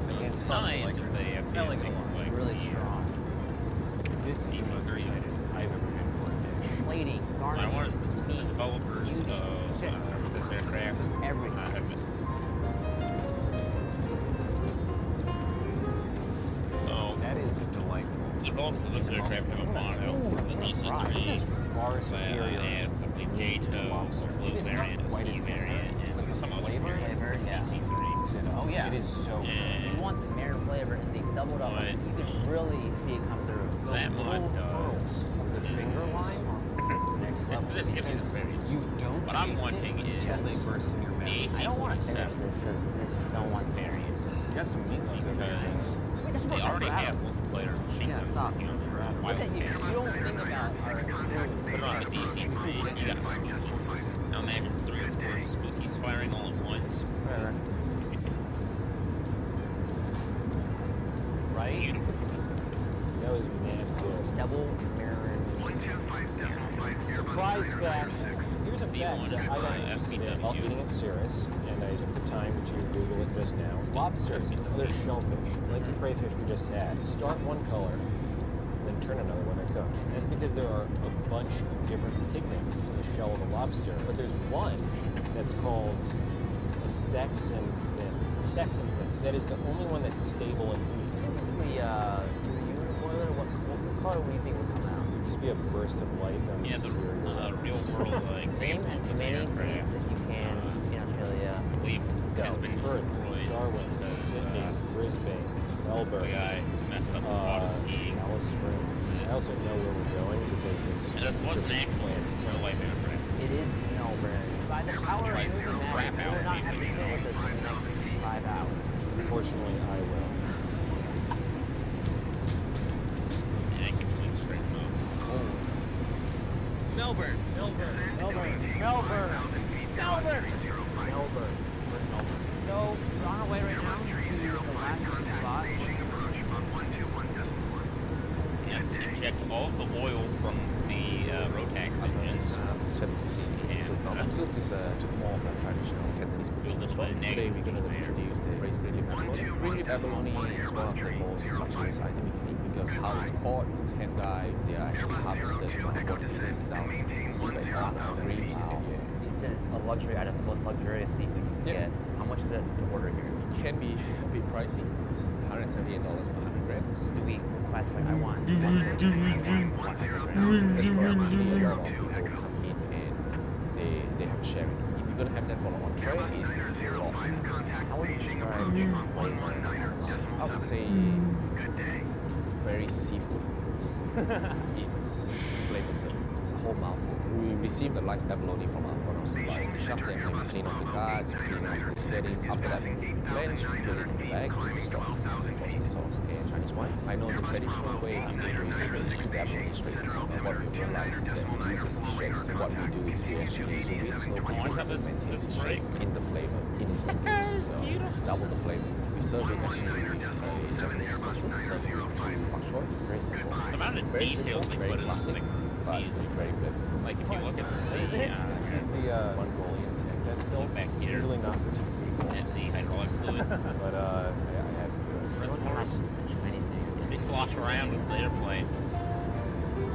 I can't tell. Nice. Like it. They have I like it a things lot. like really strong. This is the most excited I've ever been for a dish. Plating, I garnish, want the meat, developers beauty, of just this aircraft. everything. Have been. So That is delightful. developers of this aircraft have a mono for the DC-3. This is far superior. And something J-Toe, Flow It is not variant, quite Ski as variant, and some other Flavor, yeah. DC-3. Oh yeah. It is so good. You want the marron flavor, and they doubled up. But You can really see it come through. The that little one pearls does. of the finger line, next level. This is Because very you don't What I'm taste wanting it is until they burst in your mouth. I don't want to finish this because I just don't want variants. You got some meatloaf over there. Because they already have multiplayer machine Yeah, guns, stop. you know, for Look at you. You don't think about our Put it on the DC-3 and you got a spooky. Now imagine 3 or 4 spookies firing all at once. Right? Beautiful. That was mad good. Double mirror. Surprise fact. Here's a fact that I got interested in while eating at Cirrus, and I took the time to Google it just now. Lobsters, they're shellfish, like the crayfish we just had. Start one color, then turn another when they're cooked. And that's because there are a bunch of different pigments in the shell of a lobster, but there's one that's called a Stexan fin. That is the only one that's stable and heat. What color do you think will come out? It would just be a burst of light on Yeah, the the real world Same example as of this many seeds aircraft. that you can in Australia. I believe has been Perth, destroyed Darwin, because Sydney, Brisbane, Melbourne, the guy messed up his water skiing. Alice Springs. I also know where we're going because this. And this wasn't actually real life aircraft. It is Melbourne. By the power of Tries to moving that, wrap you out will not have to anything, sit with us for the next 5 hours. Unfortunately, I will. Yeah, I keep going straight move. It's cold. Melbourne. So we're on our way right now to the last spot. Yes, inject all of the oil from the Rotax engines. So this is more of a traditional Cantonese cooking restaurant. Today we're going to introduce the braised green leaf abalone. Green leaf abalone is one of the most luxurious items you can eat because how it's caught, it's hand dyed, they are actually harvested about 40 meters down the seabed on reefs. You said it's a luxury item, the most luxurious seafood you can get. How much is it to order here? It can be a bit pricey. It's $178 per 100 grams. Do we request like I want? That's where actually a lot of people come in and they have a sharing. If you're gonna have that for the entree, it's a lot. How would you describe flavor? I would say very seafood. It's flavoursome. It's a whole mouthful. We received the live abalone from one of our suppliers. We shop them and we clean off the guards, clean off the skirtings. After that, we blanch, we fill it in the bag with the stock, oyster sauce, and Chinese wine. I know the traditional way we do straight, the abalone straight. And what we realize is that we use it straight. So what we do is we actually sous vide slow cook it and maintain the shape in the flavor, in its own juice. So double the flavor. We serve it actually with a Japanese mushroom, serve it with bok choy. Very simple. The amount of Very details simple, they very put in classic, but it's very flavorful. Like if you look at This is the Mongolian tank that silk. It's usually not for cheap people. and the hydraulic fluid, But I had to do it. reservoirs, they slosh around with the airplane.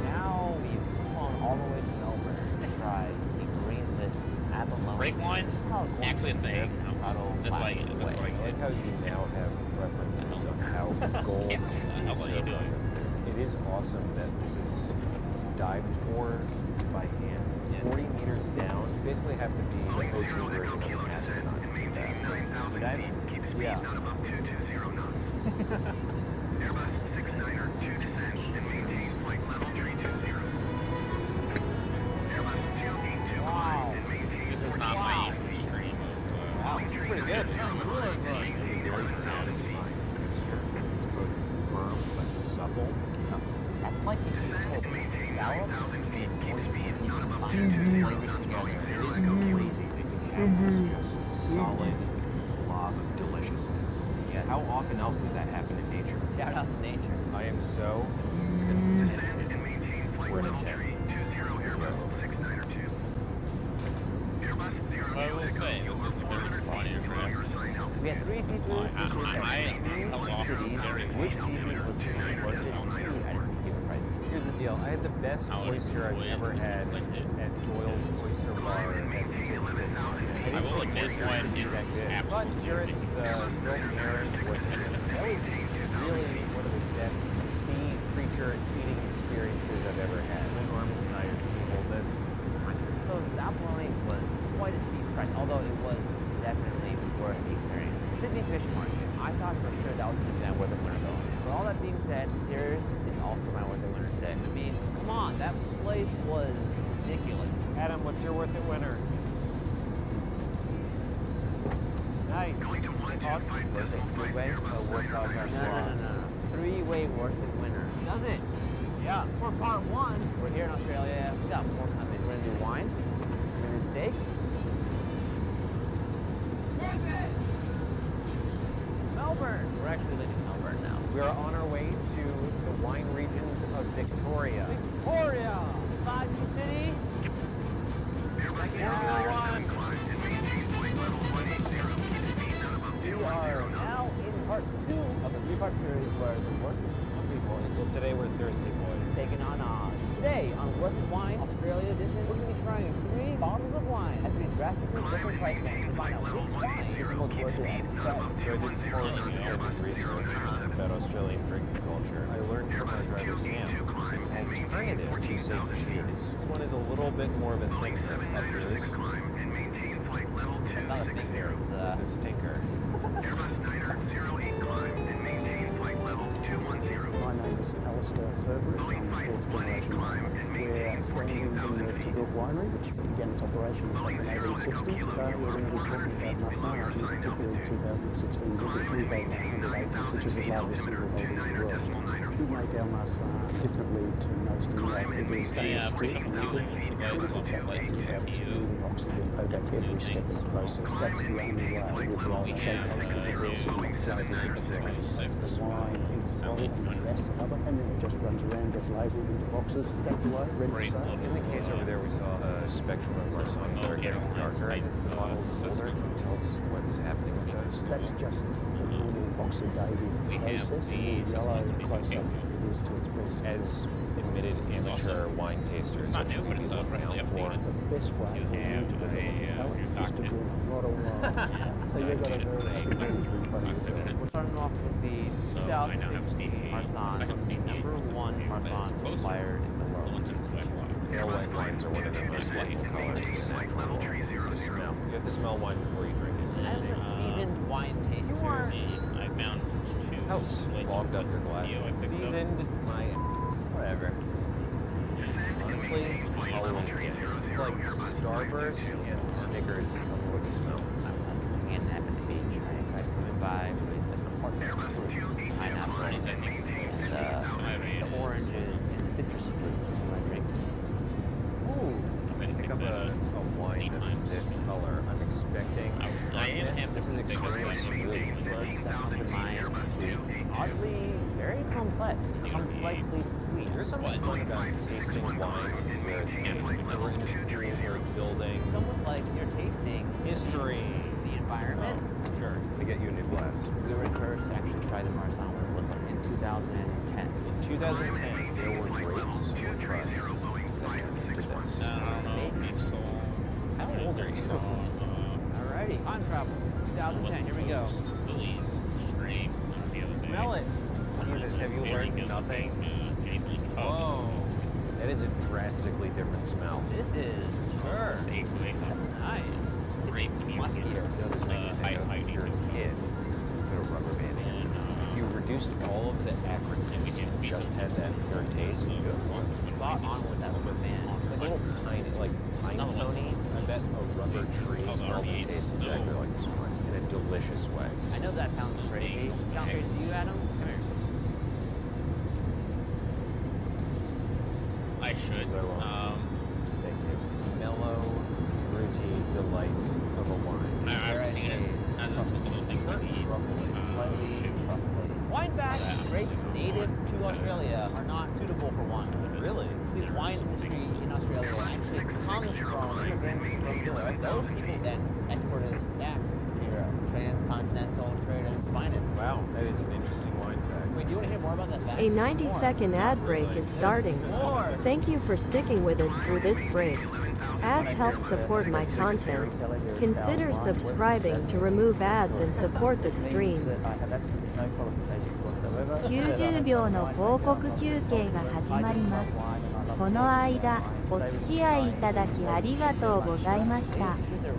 Now we've flown all the way to Melbourne to try the green lit abalone. Brake lines, actually a thing. That's why I like how you now have references of how gold should be How are you served. doing? It is awesome that this is dived for by hand. 40 meters down. You basically have to be the ocean version of an astronaut to do that. Scuba diving? Yeah. Wow. This is not my usual stream of Wow, it's pretty good. It's a very satisfying texture. It's both firm but supple. That's like if you took scallop and oyster and combined flavors together. It is crazy that you have this just solid blob of deliciousness. Yeah. How often else does that happen in nature? Shout out to nature. I am so contented. We're in a 10. I will say, this is a very fun aircraft. We had 3 seafood dishes at 3 cities. Which seafood was the most worth it? And who had its given price? Here's the deal. I had the best oyster I've ever had at Doyle's Oyster Bar at the City Fish Market. I will admit one is But absolutely Cirrus, the grilled herring, that was really one of the best sea creature eating experiences I've ever had. Enormous Snyder, can you hold this? So the abalone was quite a steep price, although it was definitely worth the experience. Sydney Fish Market, I thought for sure that was going to be worth a winner though. But all that being said, Cirrus is also my worth a winner today. I mean, come on, that place was ridiculous. Adam, what's your worth it winner? Nice. Worth it three-way? No. Three-way worth it winner. Does it? Yeah. For part one, we're here in Australia. We got more coming. We're gonna do wine. We're gonna do steak. Melbourne. We're actually leaving Melbourne now. We are on our way to the wine regions of Victoria. Victoria, 5G City. We are now in part 2 of a 3-part series where the Worth Hungry Boys. Well, today we're Thirsty Boys. Taking on today on Worth It Wine Australia edition, we're going to be trying 3 bottles of wine at 3 drastically different price points to find out which wine is the most worth it at its price. So I did some more independent research about Australian drinking culture. I learned from my driver Sam alternative to say cheers. This one is a little bit more of a thinker at yours. It's not a thinker, It's a stinker. My name is Alistair Herbury. I'm the 4th generation winer. We're standing in the Toogook Winery, which began its operation back in 1860. Today we're going to be talking about Massage, in particular in 2016 vintage. We've had 100 acres, which is the largest single holding in the world. We make our Massage differently to most in that it is stainless steel and critical factors to absorbing oxygen over every step of the process. That's the only way we'll be able to showcase the diversity of flavours in the place. The wine is the bottle and the gas cover, and then it just runs around, gets labelled into boxes, stacked away, ready to sell. In the case over there, we saw a spectrum of Marsans that are getting darker as the bottle is older. Can you tell us what is happening with those? That's just the normal oxidative process. The yellow close-up is to its best. As admitted amateur wine tasters, what should we be looking out for? The best way for you to develop is to drink a lot of wine. So you've got a very happy message in front of yourself. We're starting off with the 2016 Marsan, number 1 Marsan acquired in the world. Pale white wines are one of the most likely colors to smell. You have to smell wine before you drink it. As a seasoned wine taster, I found 2 How clogged up your glass. Seasoned, my whatever. Honestly, all I want to get. It's like Starburst and Snickers. Tell me what you smell. I'm drinking at the beach, right? Coming by with the partner fruit, pineapple, the oranges, and the citrus fruits when I drink. Ooh, I'm going to pick up a wine that's this color. I'm expecting. This is extremely smooth. Words that come to mind, sweet, oddly very complex, complexly sweet. There's something fun about tasting wine where it's made. We're in this period building. It's almost like you're tasting history, the environment. Oh, sure, to get you a new glass. We were encouraged to actually try the Marsan in 2010. In 2010, there were grapes that turned into this. How old are you? Alrighty, time travel. 2010, here we go. Smell it. Jesus, have you learned nothing? Whoa. That is a drastically different smell. This is, sure. That's nice. It's muskier. You know, this makes me think of your kid put a rubber band in. If you reduced all of the acridness and just had that pure taste, you go, spot on with that rubber band. It's like a little tiny, like pine pony. I bet a rubber tree smells and tastes exactly like this one in a delicious way. I know that sounds crazy. Sounds crazy to you, Adam? Come here. I should. Thank you. Mellow, fruity delight of a wine. I've seen it. That's some of the things I eat. Slightly truffly. Wine bags, grapes native to Australia, are not suitable for wine. Really? The wine industry in Australia actually comes from immigrants from Europe. Those people then exported back to Europe. Transcontinental trade and finance. Wow, that is an interesting wine fact. Wait, do you want to hear more about that fact? A 90-second ad break is starting. Thank you for sticking with us through this break. Ads help support my content. Consider subscribing to remove ads and support the stream. 90秒の広告休憩が始まります。この間、お付き合いいただきありがとうございました。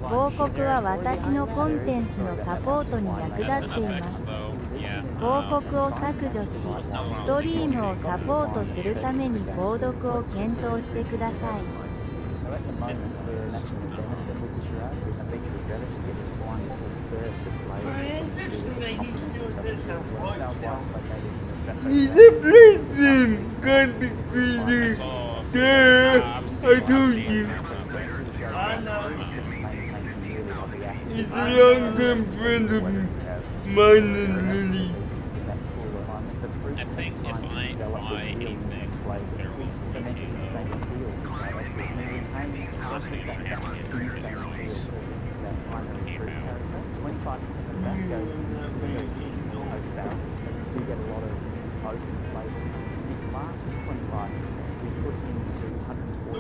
広告は私のコンテンツのサポートに役立っています。広告を削除し、ストリームをサポートするために購読を検討してください。So at the moment, the national benefit with the Shiraz, a feature of benefit is wine with a burst of flavour. He's a blessing, God the creator. There, I told you. He's a long-term friend of mine and Lily. I think if I buy anything, fermented in stainless steel to start off with, and retain most of that in stainless steel that primary fruit character. 25% of that goes into the traditional oak barrel, so we do get a lot of oak flavour. The last 25% we put into 140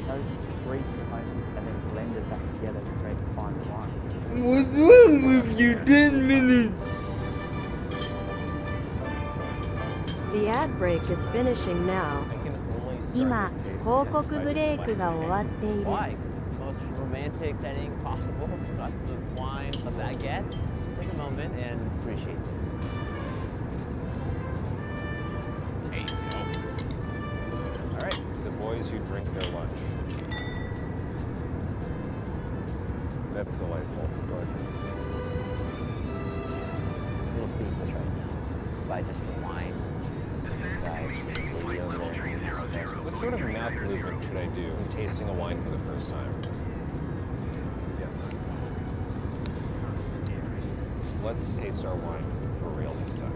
those three components and then blended that together to create a fine wine. What's wrong with you? 10 minutes. The ad break is finishing now. 今、広告ブレイクが終わっている。 Why? Because it's the most romantic setting possible. That's the wine of that gets. Just take a moment and appreciate this. There you go. All right, the boys who drink their lunch. That's delightful. It's gorgeous. Little speaks of choice by just the wine. What sort of mouth movement should I do when tasting a wine for the first time? Yeah. Let's taste our wine for real this time.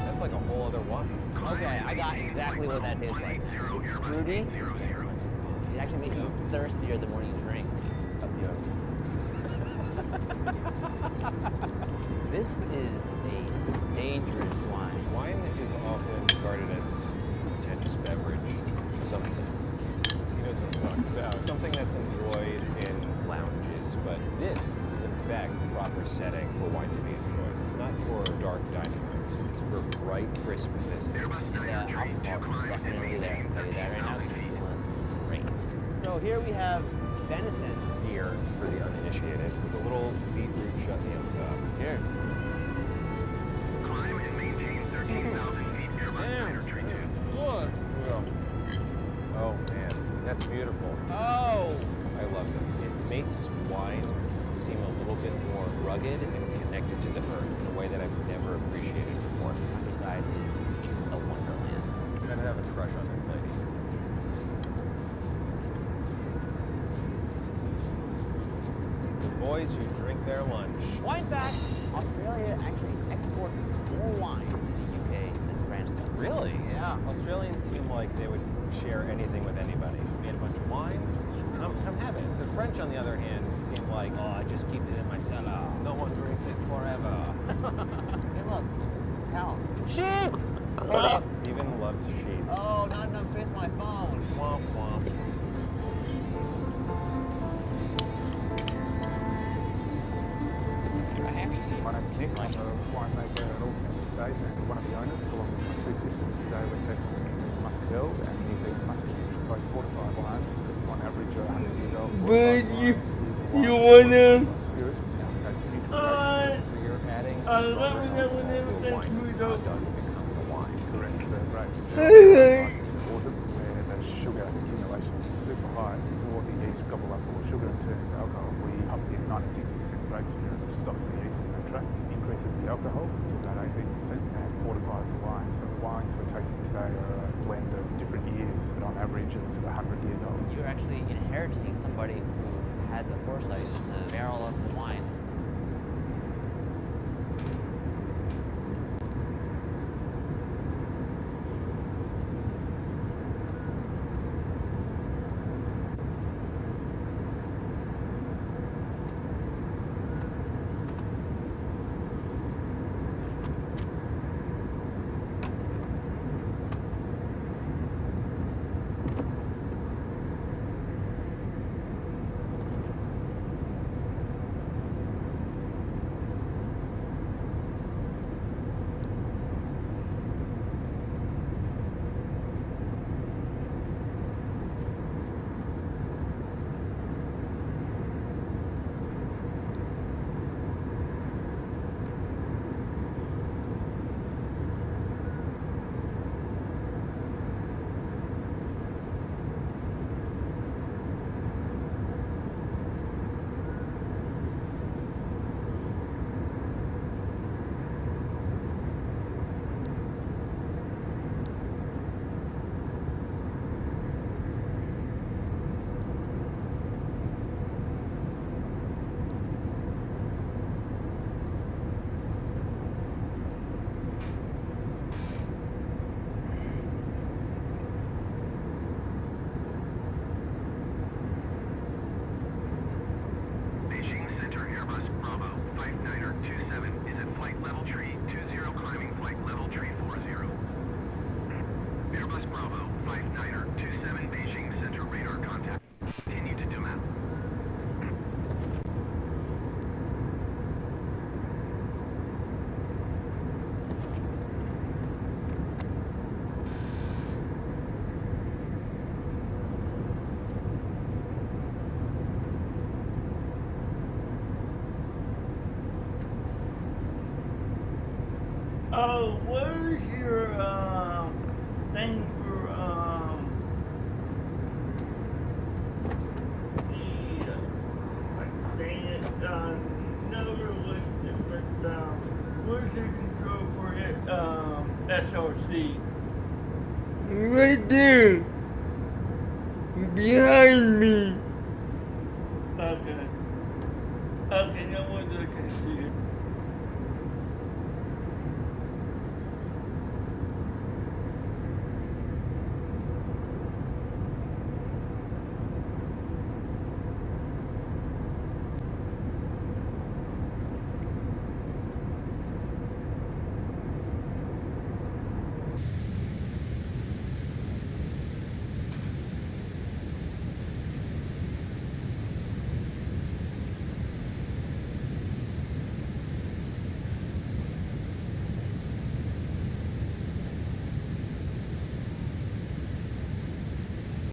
That's like a whole other wine. Okay, I got exactly what that tastes like. It's fruity. It actually makes you thirstier the more you drink. This is a dangerous wine. Wine is often regarded as a pretentious beverage. Something, he knows what I'm talking about. Something that's enjoyed in lounges, but this is in fact the proper setting for wine to be enjoyed. It's not for dark dining rooms. It's for bright, crisp vistas. Yeah, alcohol is definitely there. I'll tell you that right now. It's feeling great. So here we have venison. Deer for the uninitiated, with a little beetroot chutney on top. Cheers. Oh man, that's beautiful. Oh! I love this. It makes wine seem a little bit more rugged and connected to the earth in a way that I've never appreciated before. Countryside is a wonderland. I'm gonna have a crush on this lady. The boys who drink their lunch. Wine fact, Australia actually exports more wine to the UK than France does. Really? Yeah. Australians seem like they would share anything with anybody. Made a bunch of wine, come have it. The French, on the other hand, seem like, oh, I just keep it in my cellar. No one drinks it forever. Hey, look, cows. Sheep! Stephen loves sheep. Oh, not enough space on my phone. Womp womp. My name's Nick. I'm a winemaker at All Sense Estate and one of the owners, along with my two sisters. Today we're tasting Muscadel and New Zealand Muscat, both fortified wines. This is on average 100 years old. But you wanna? Spirit. That's neutral. So you're adding alcohol to a wine. It's hard to become a wine. Correct. The grapes. Autumn, where the sugar accumulation is super high. Before the yeast gobble up all the sugar and turn into alcohol, we pump in 96% grape spirit, which stops the yeast in the tracks, increases the alcohol to about 18% and fortifies the wine. So the wines we're tasting today are a blend of different years, but on average it's 100 years old. You're actually inheriting somebody who had the foresight to barrel up the wine. Where's your thing for never listed, but where's your control for it? SRC? Right there, behind me. Okay. Okay, no one's looking to see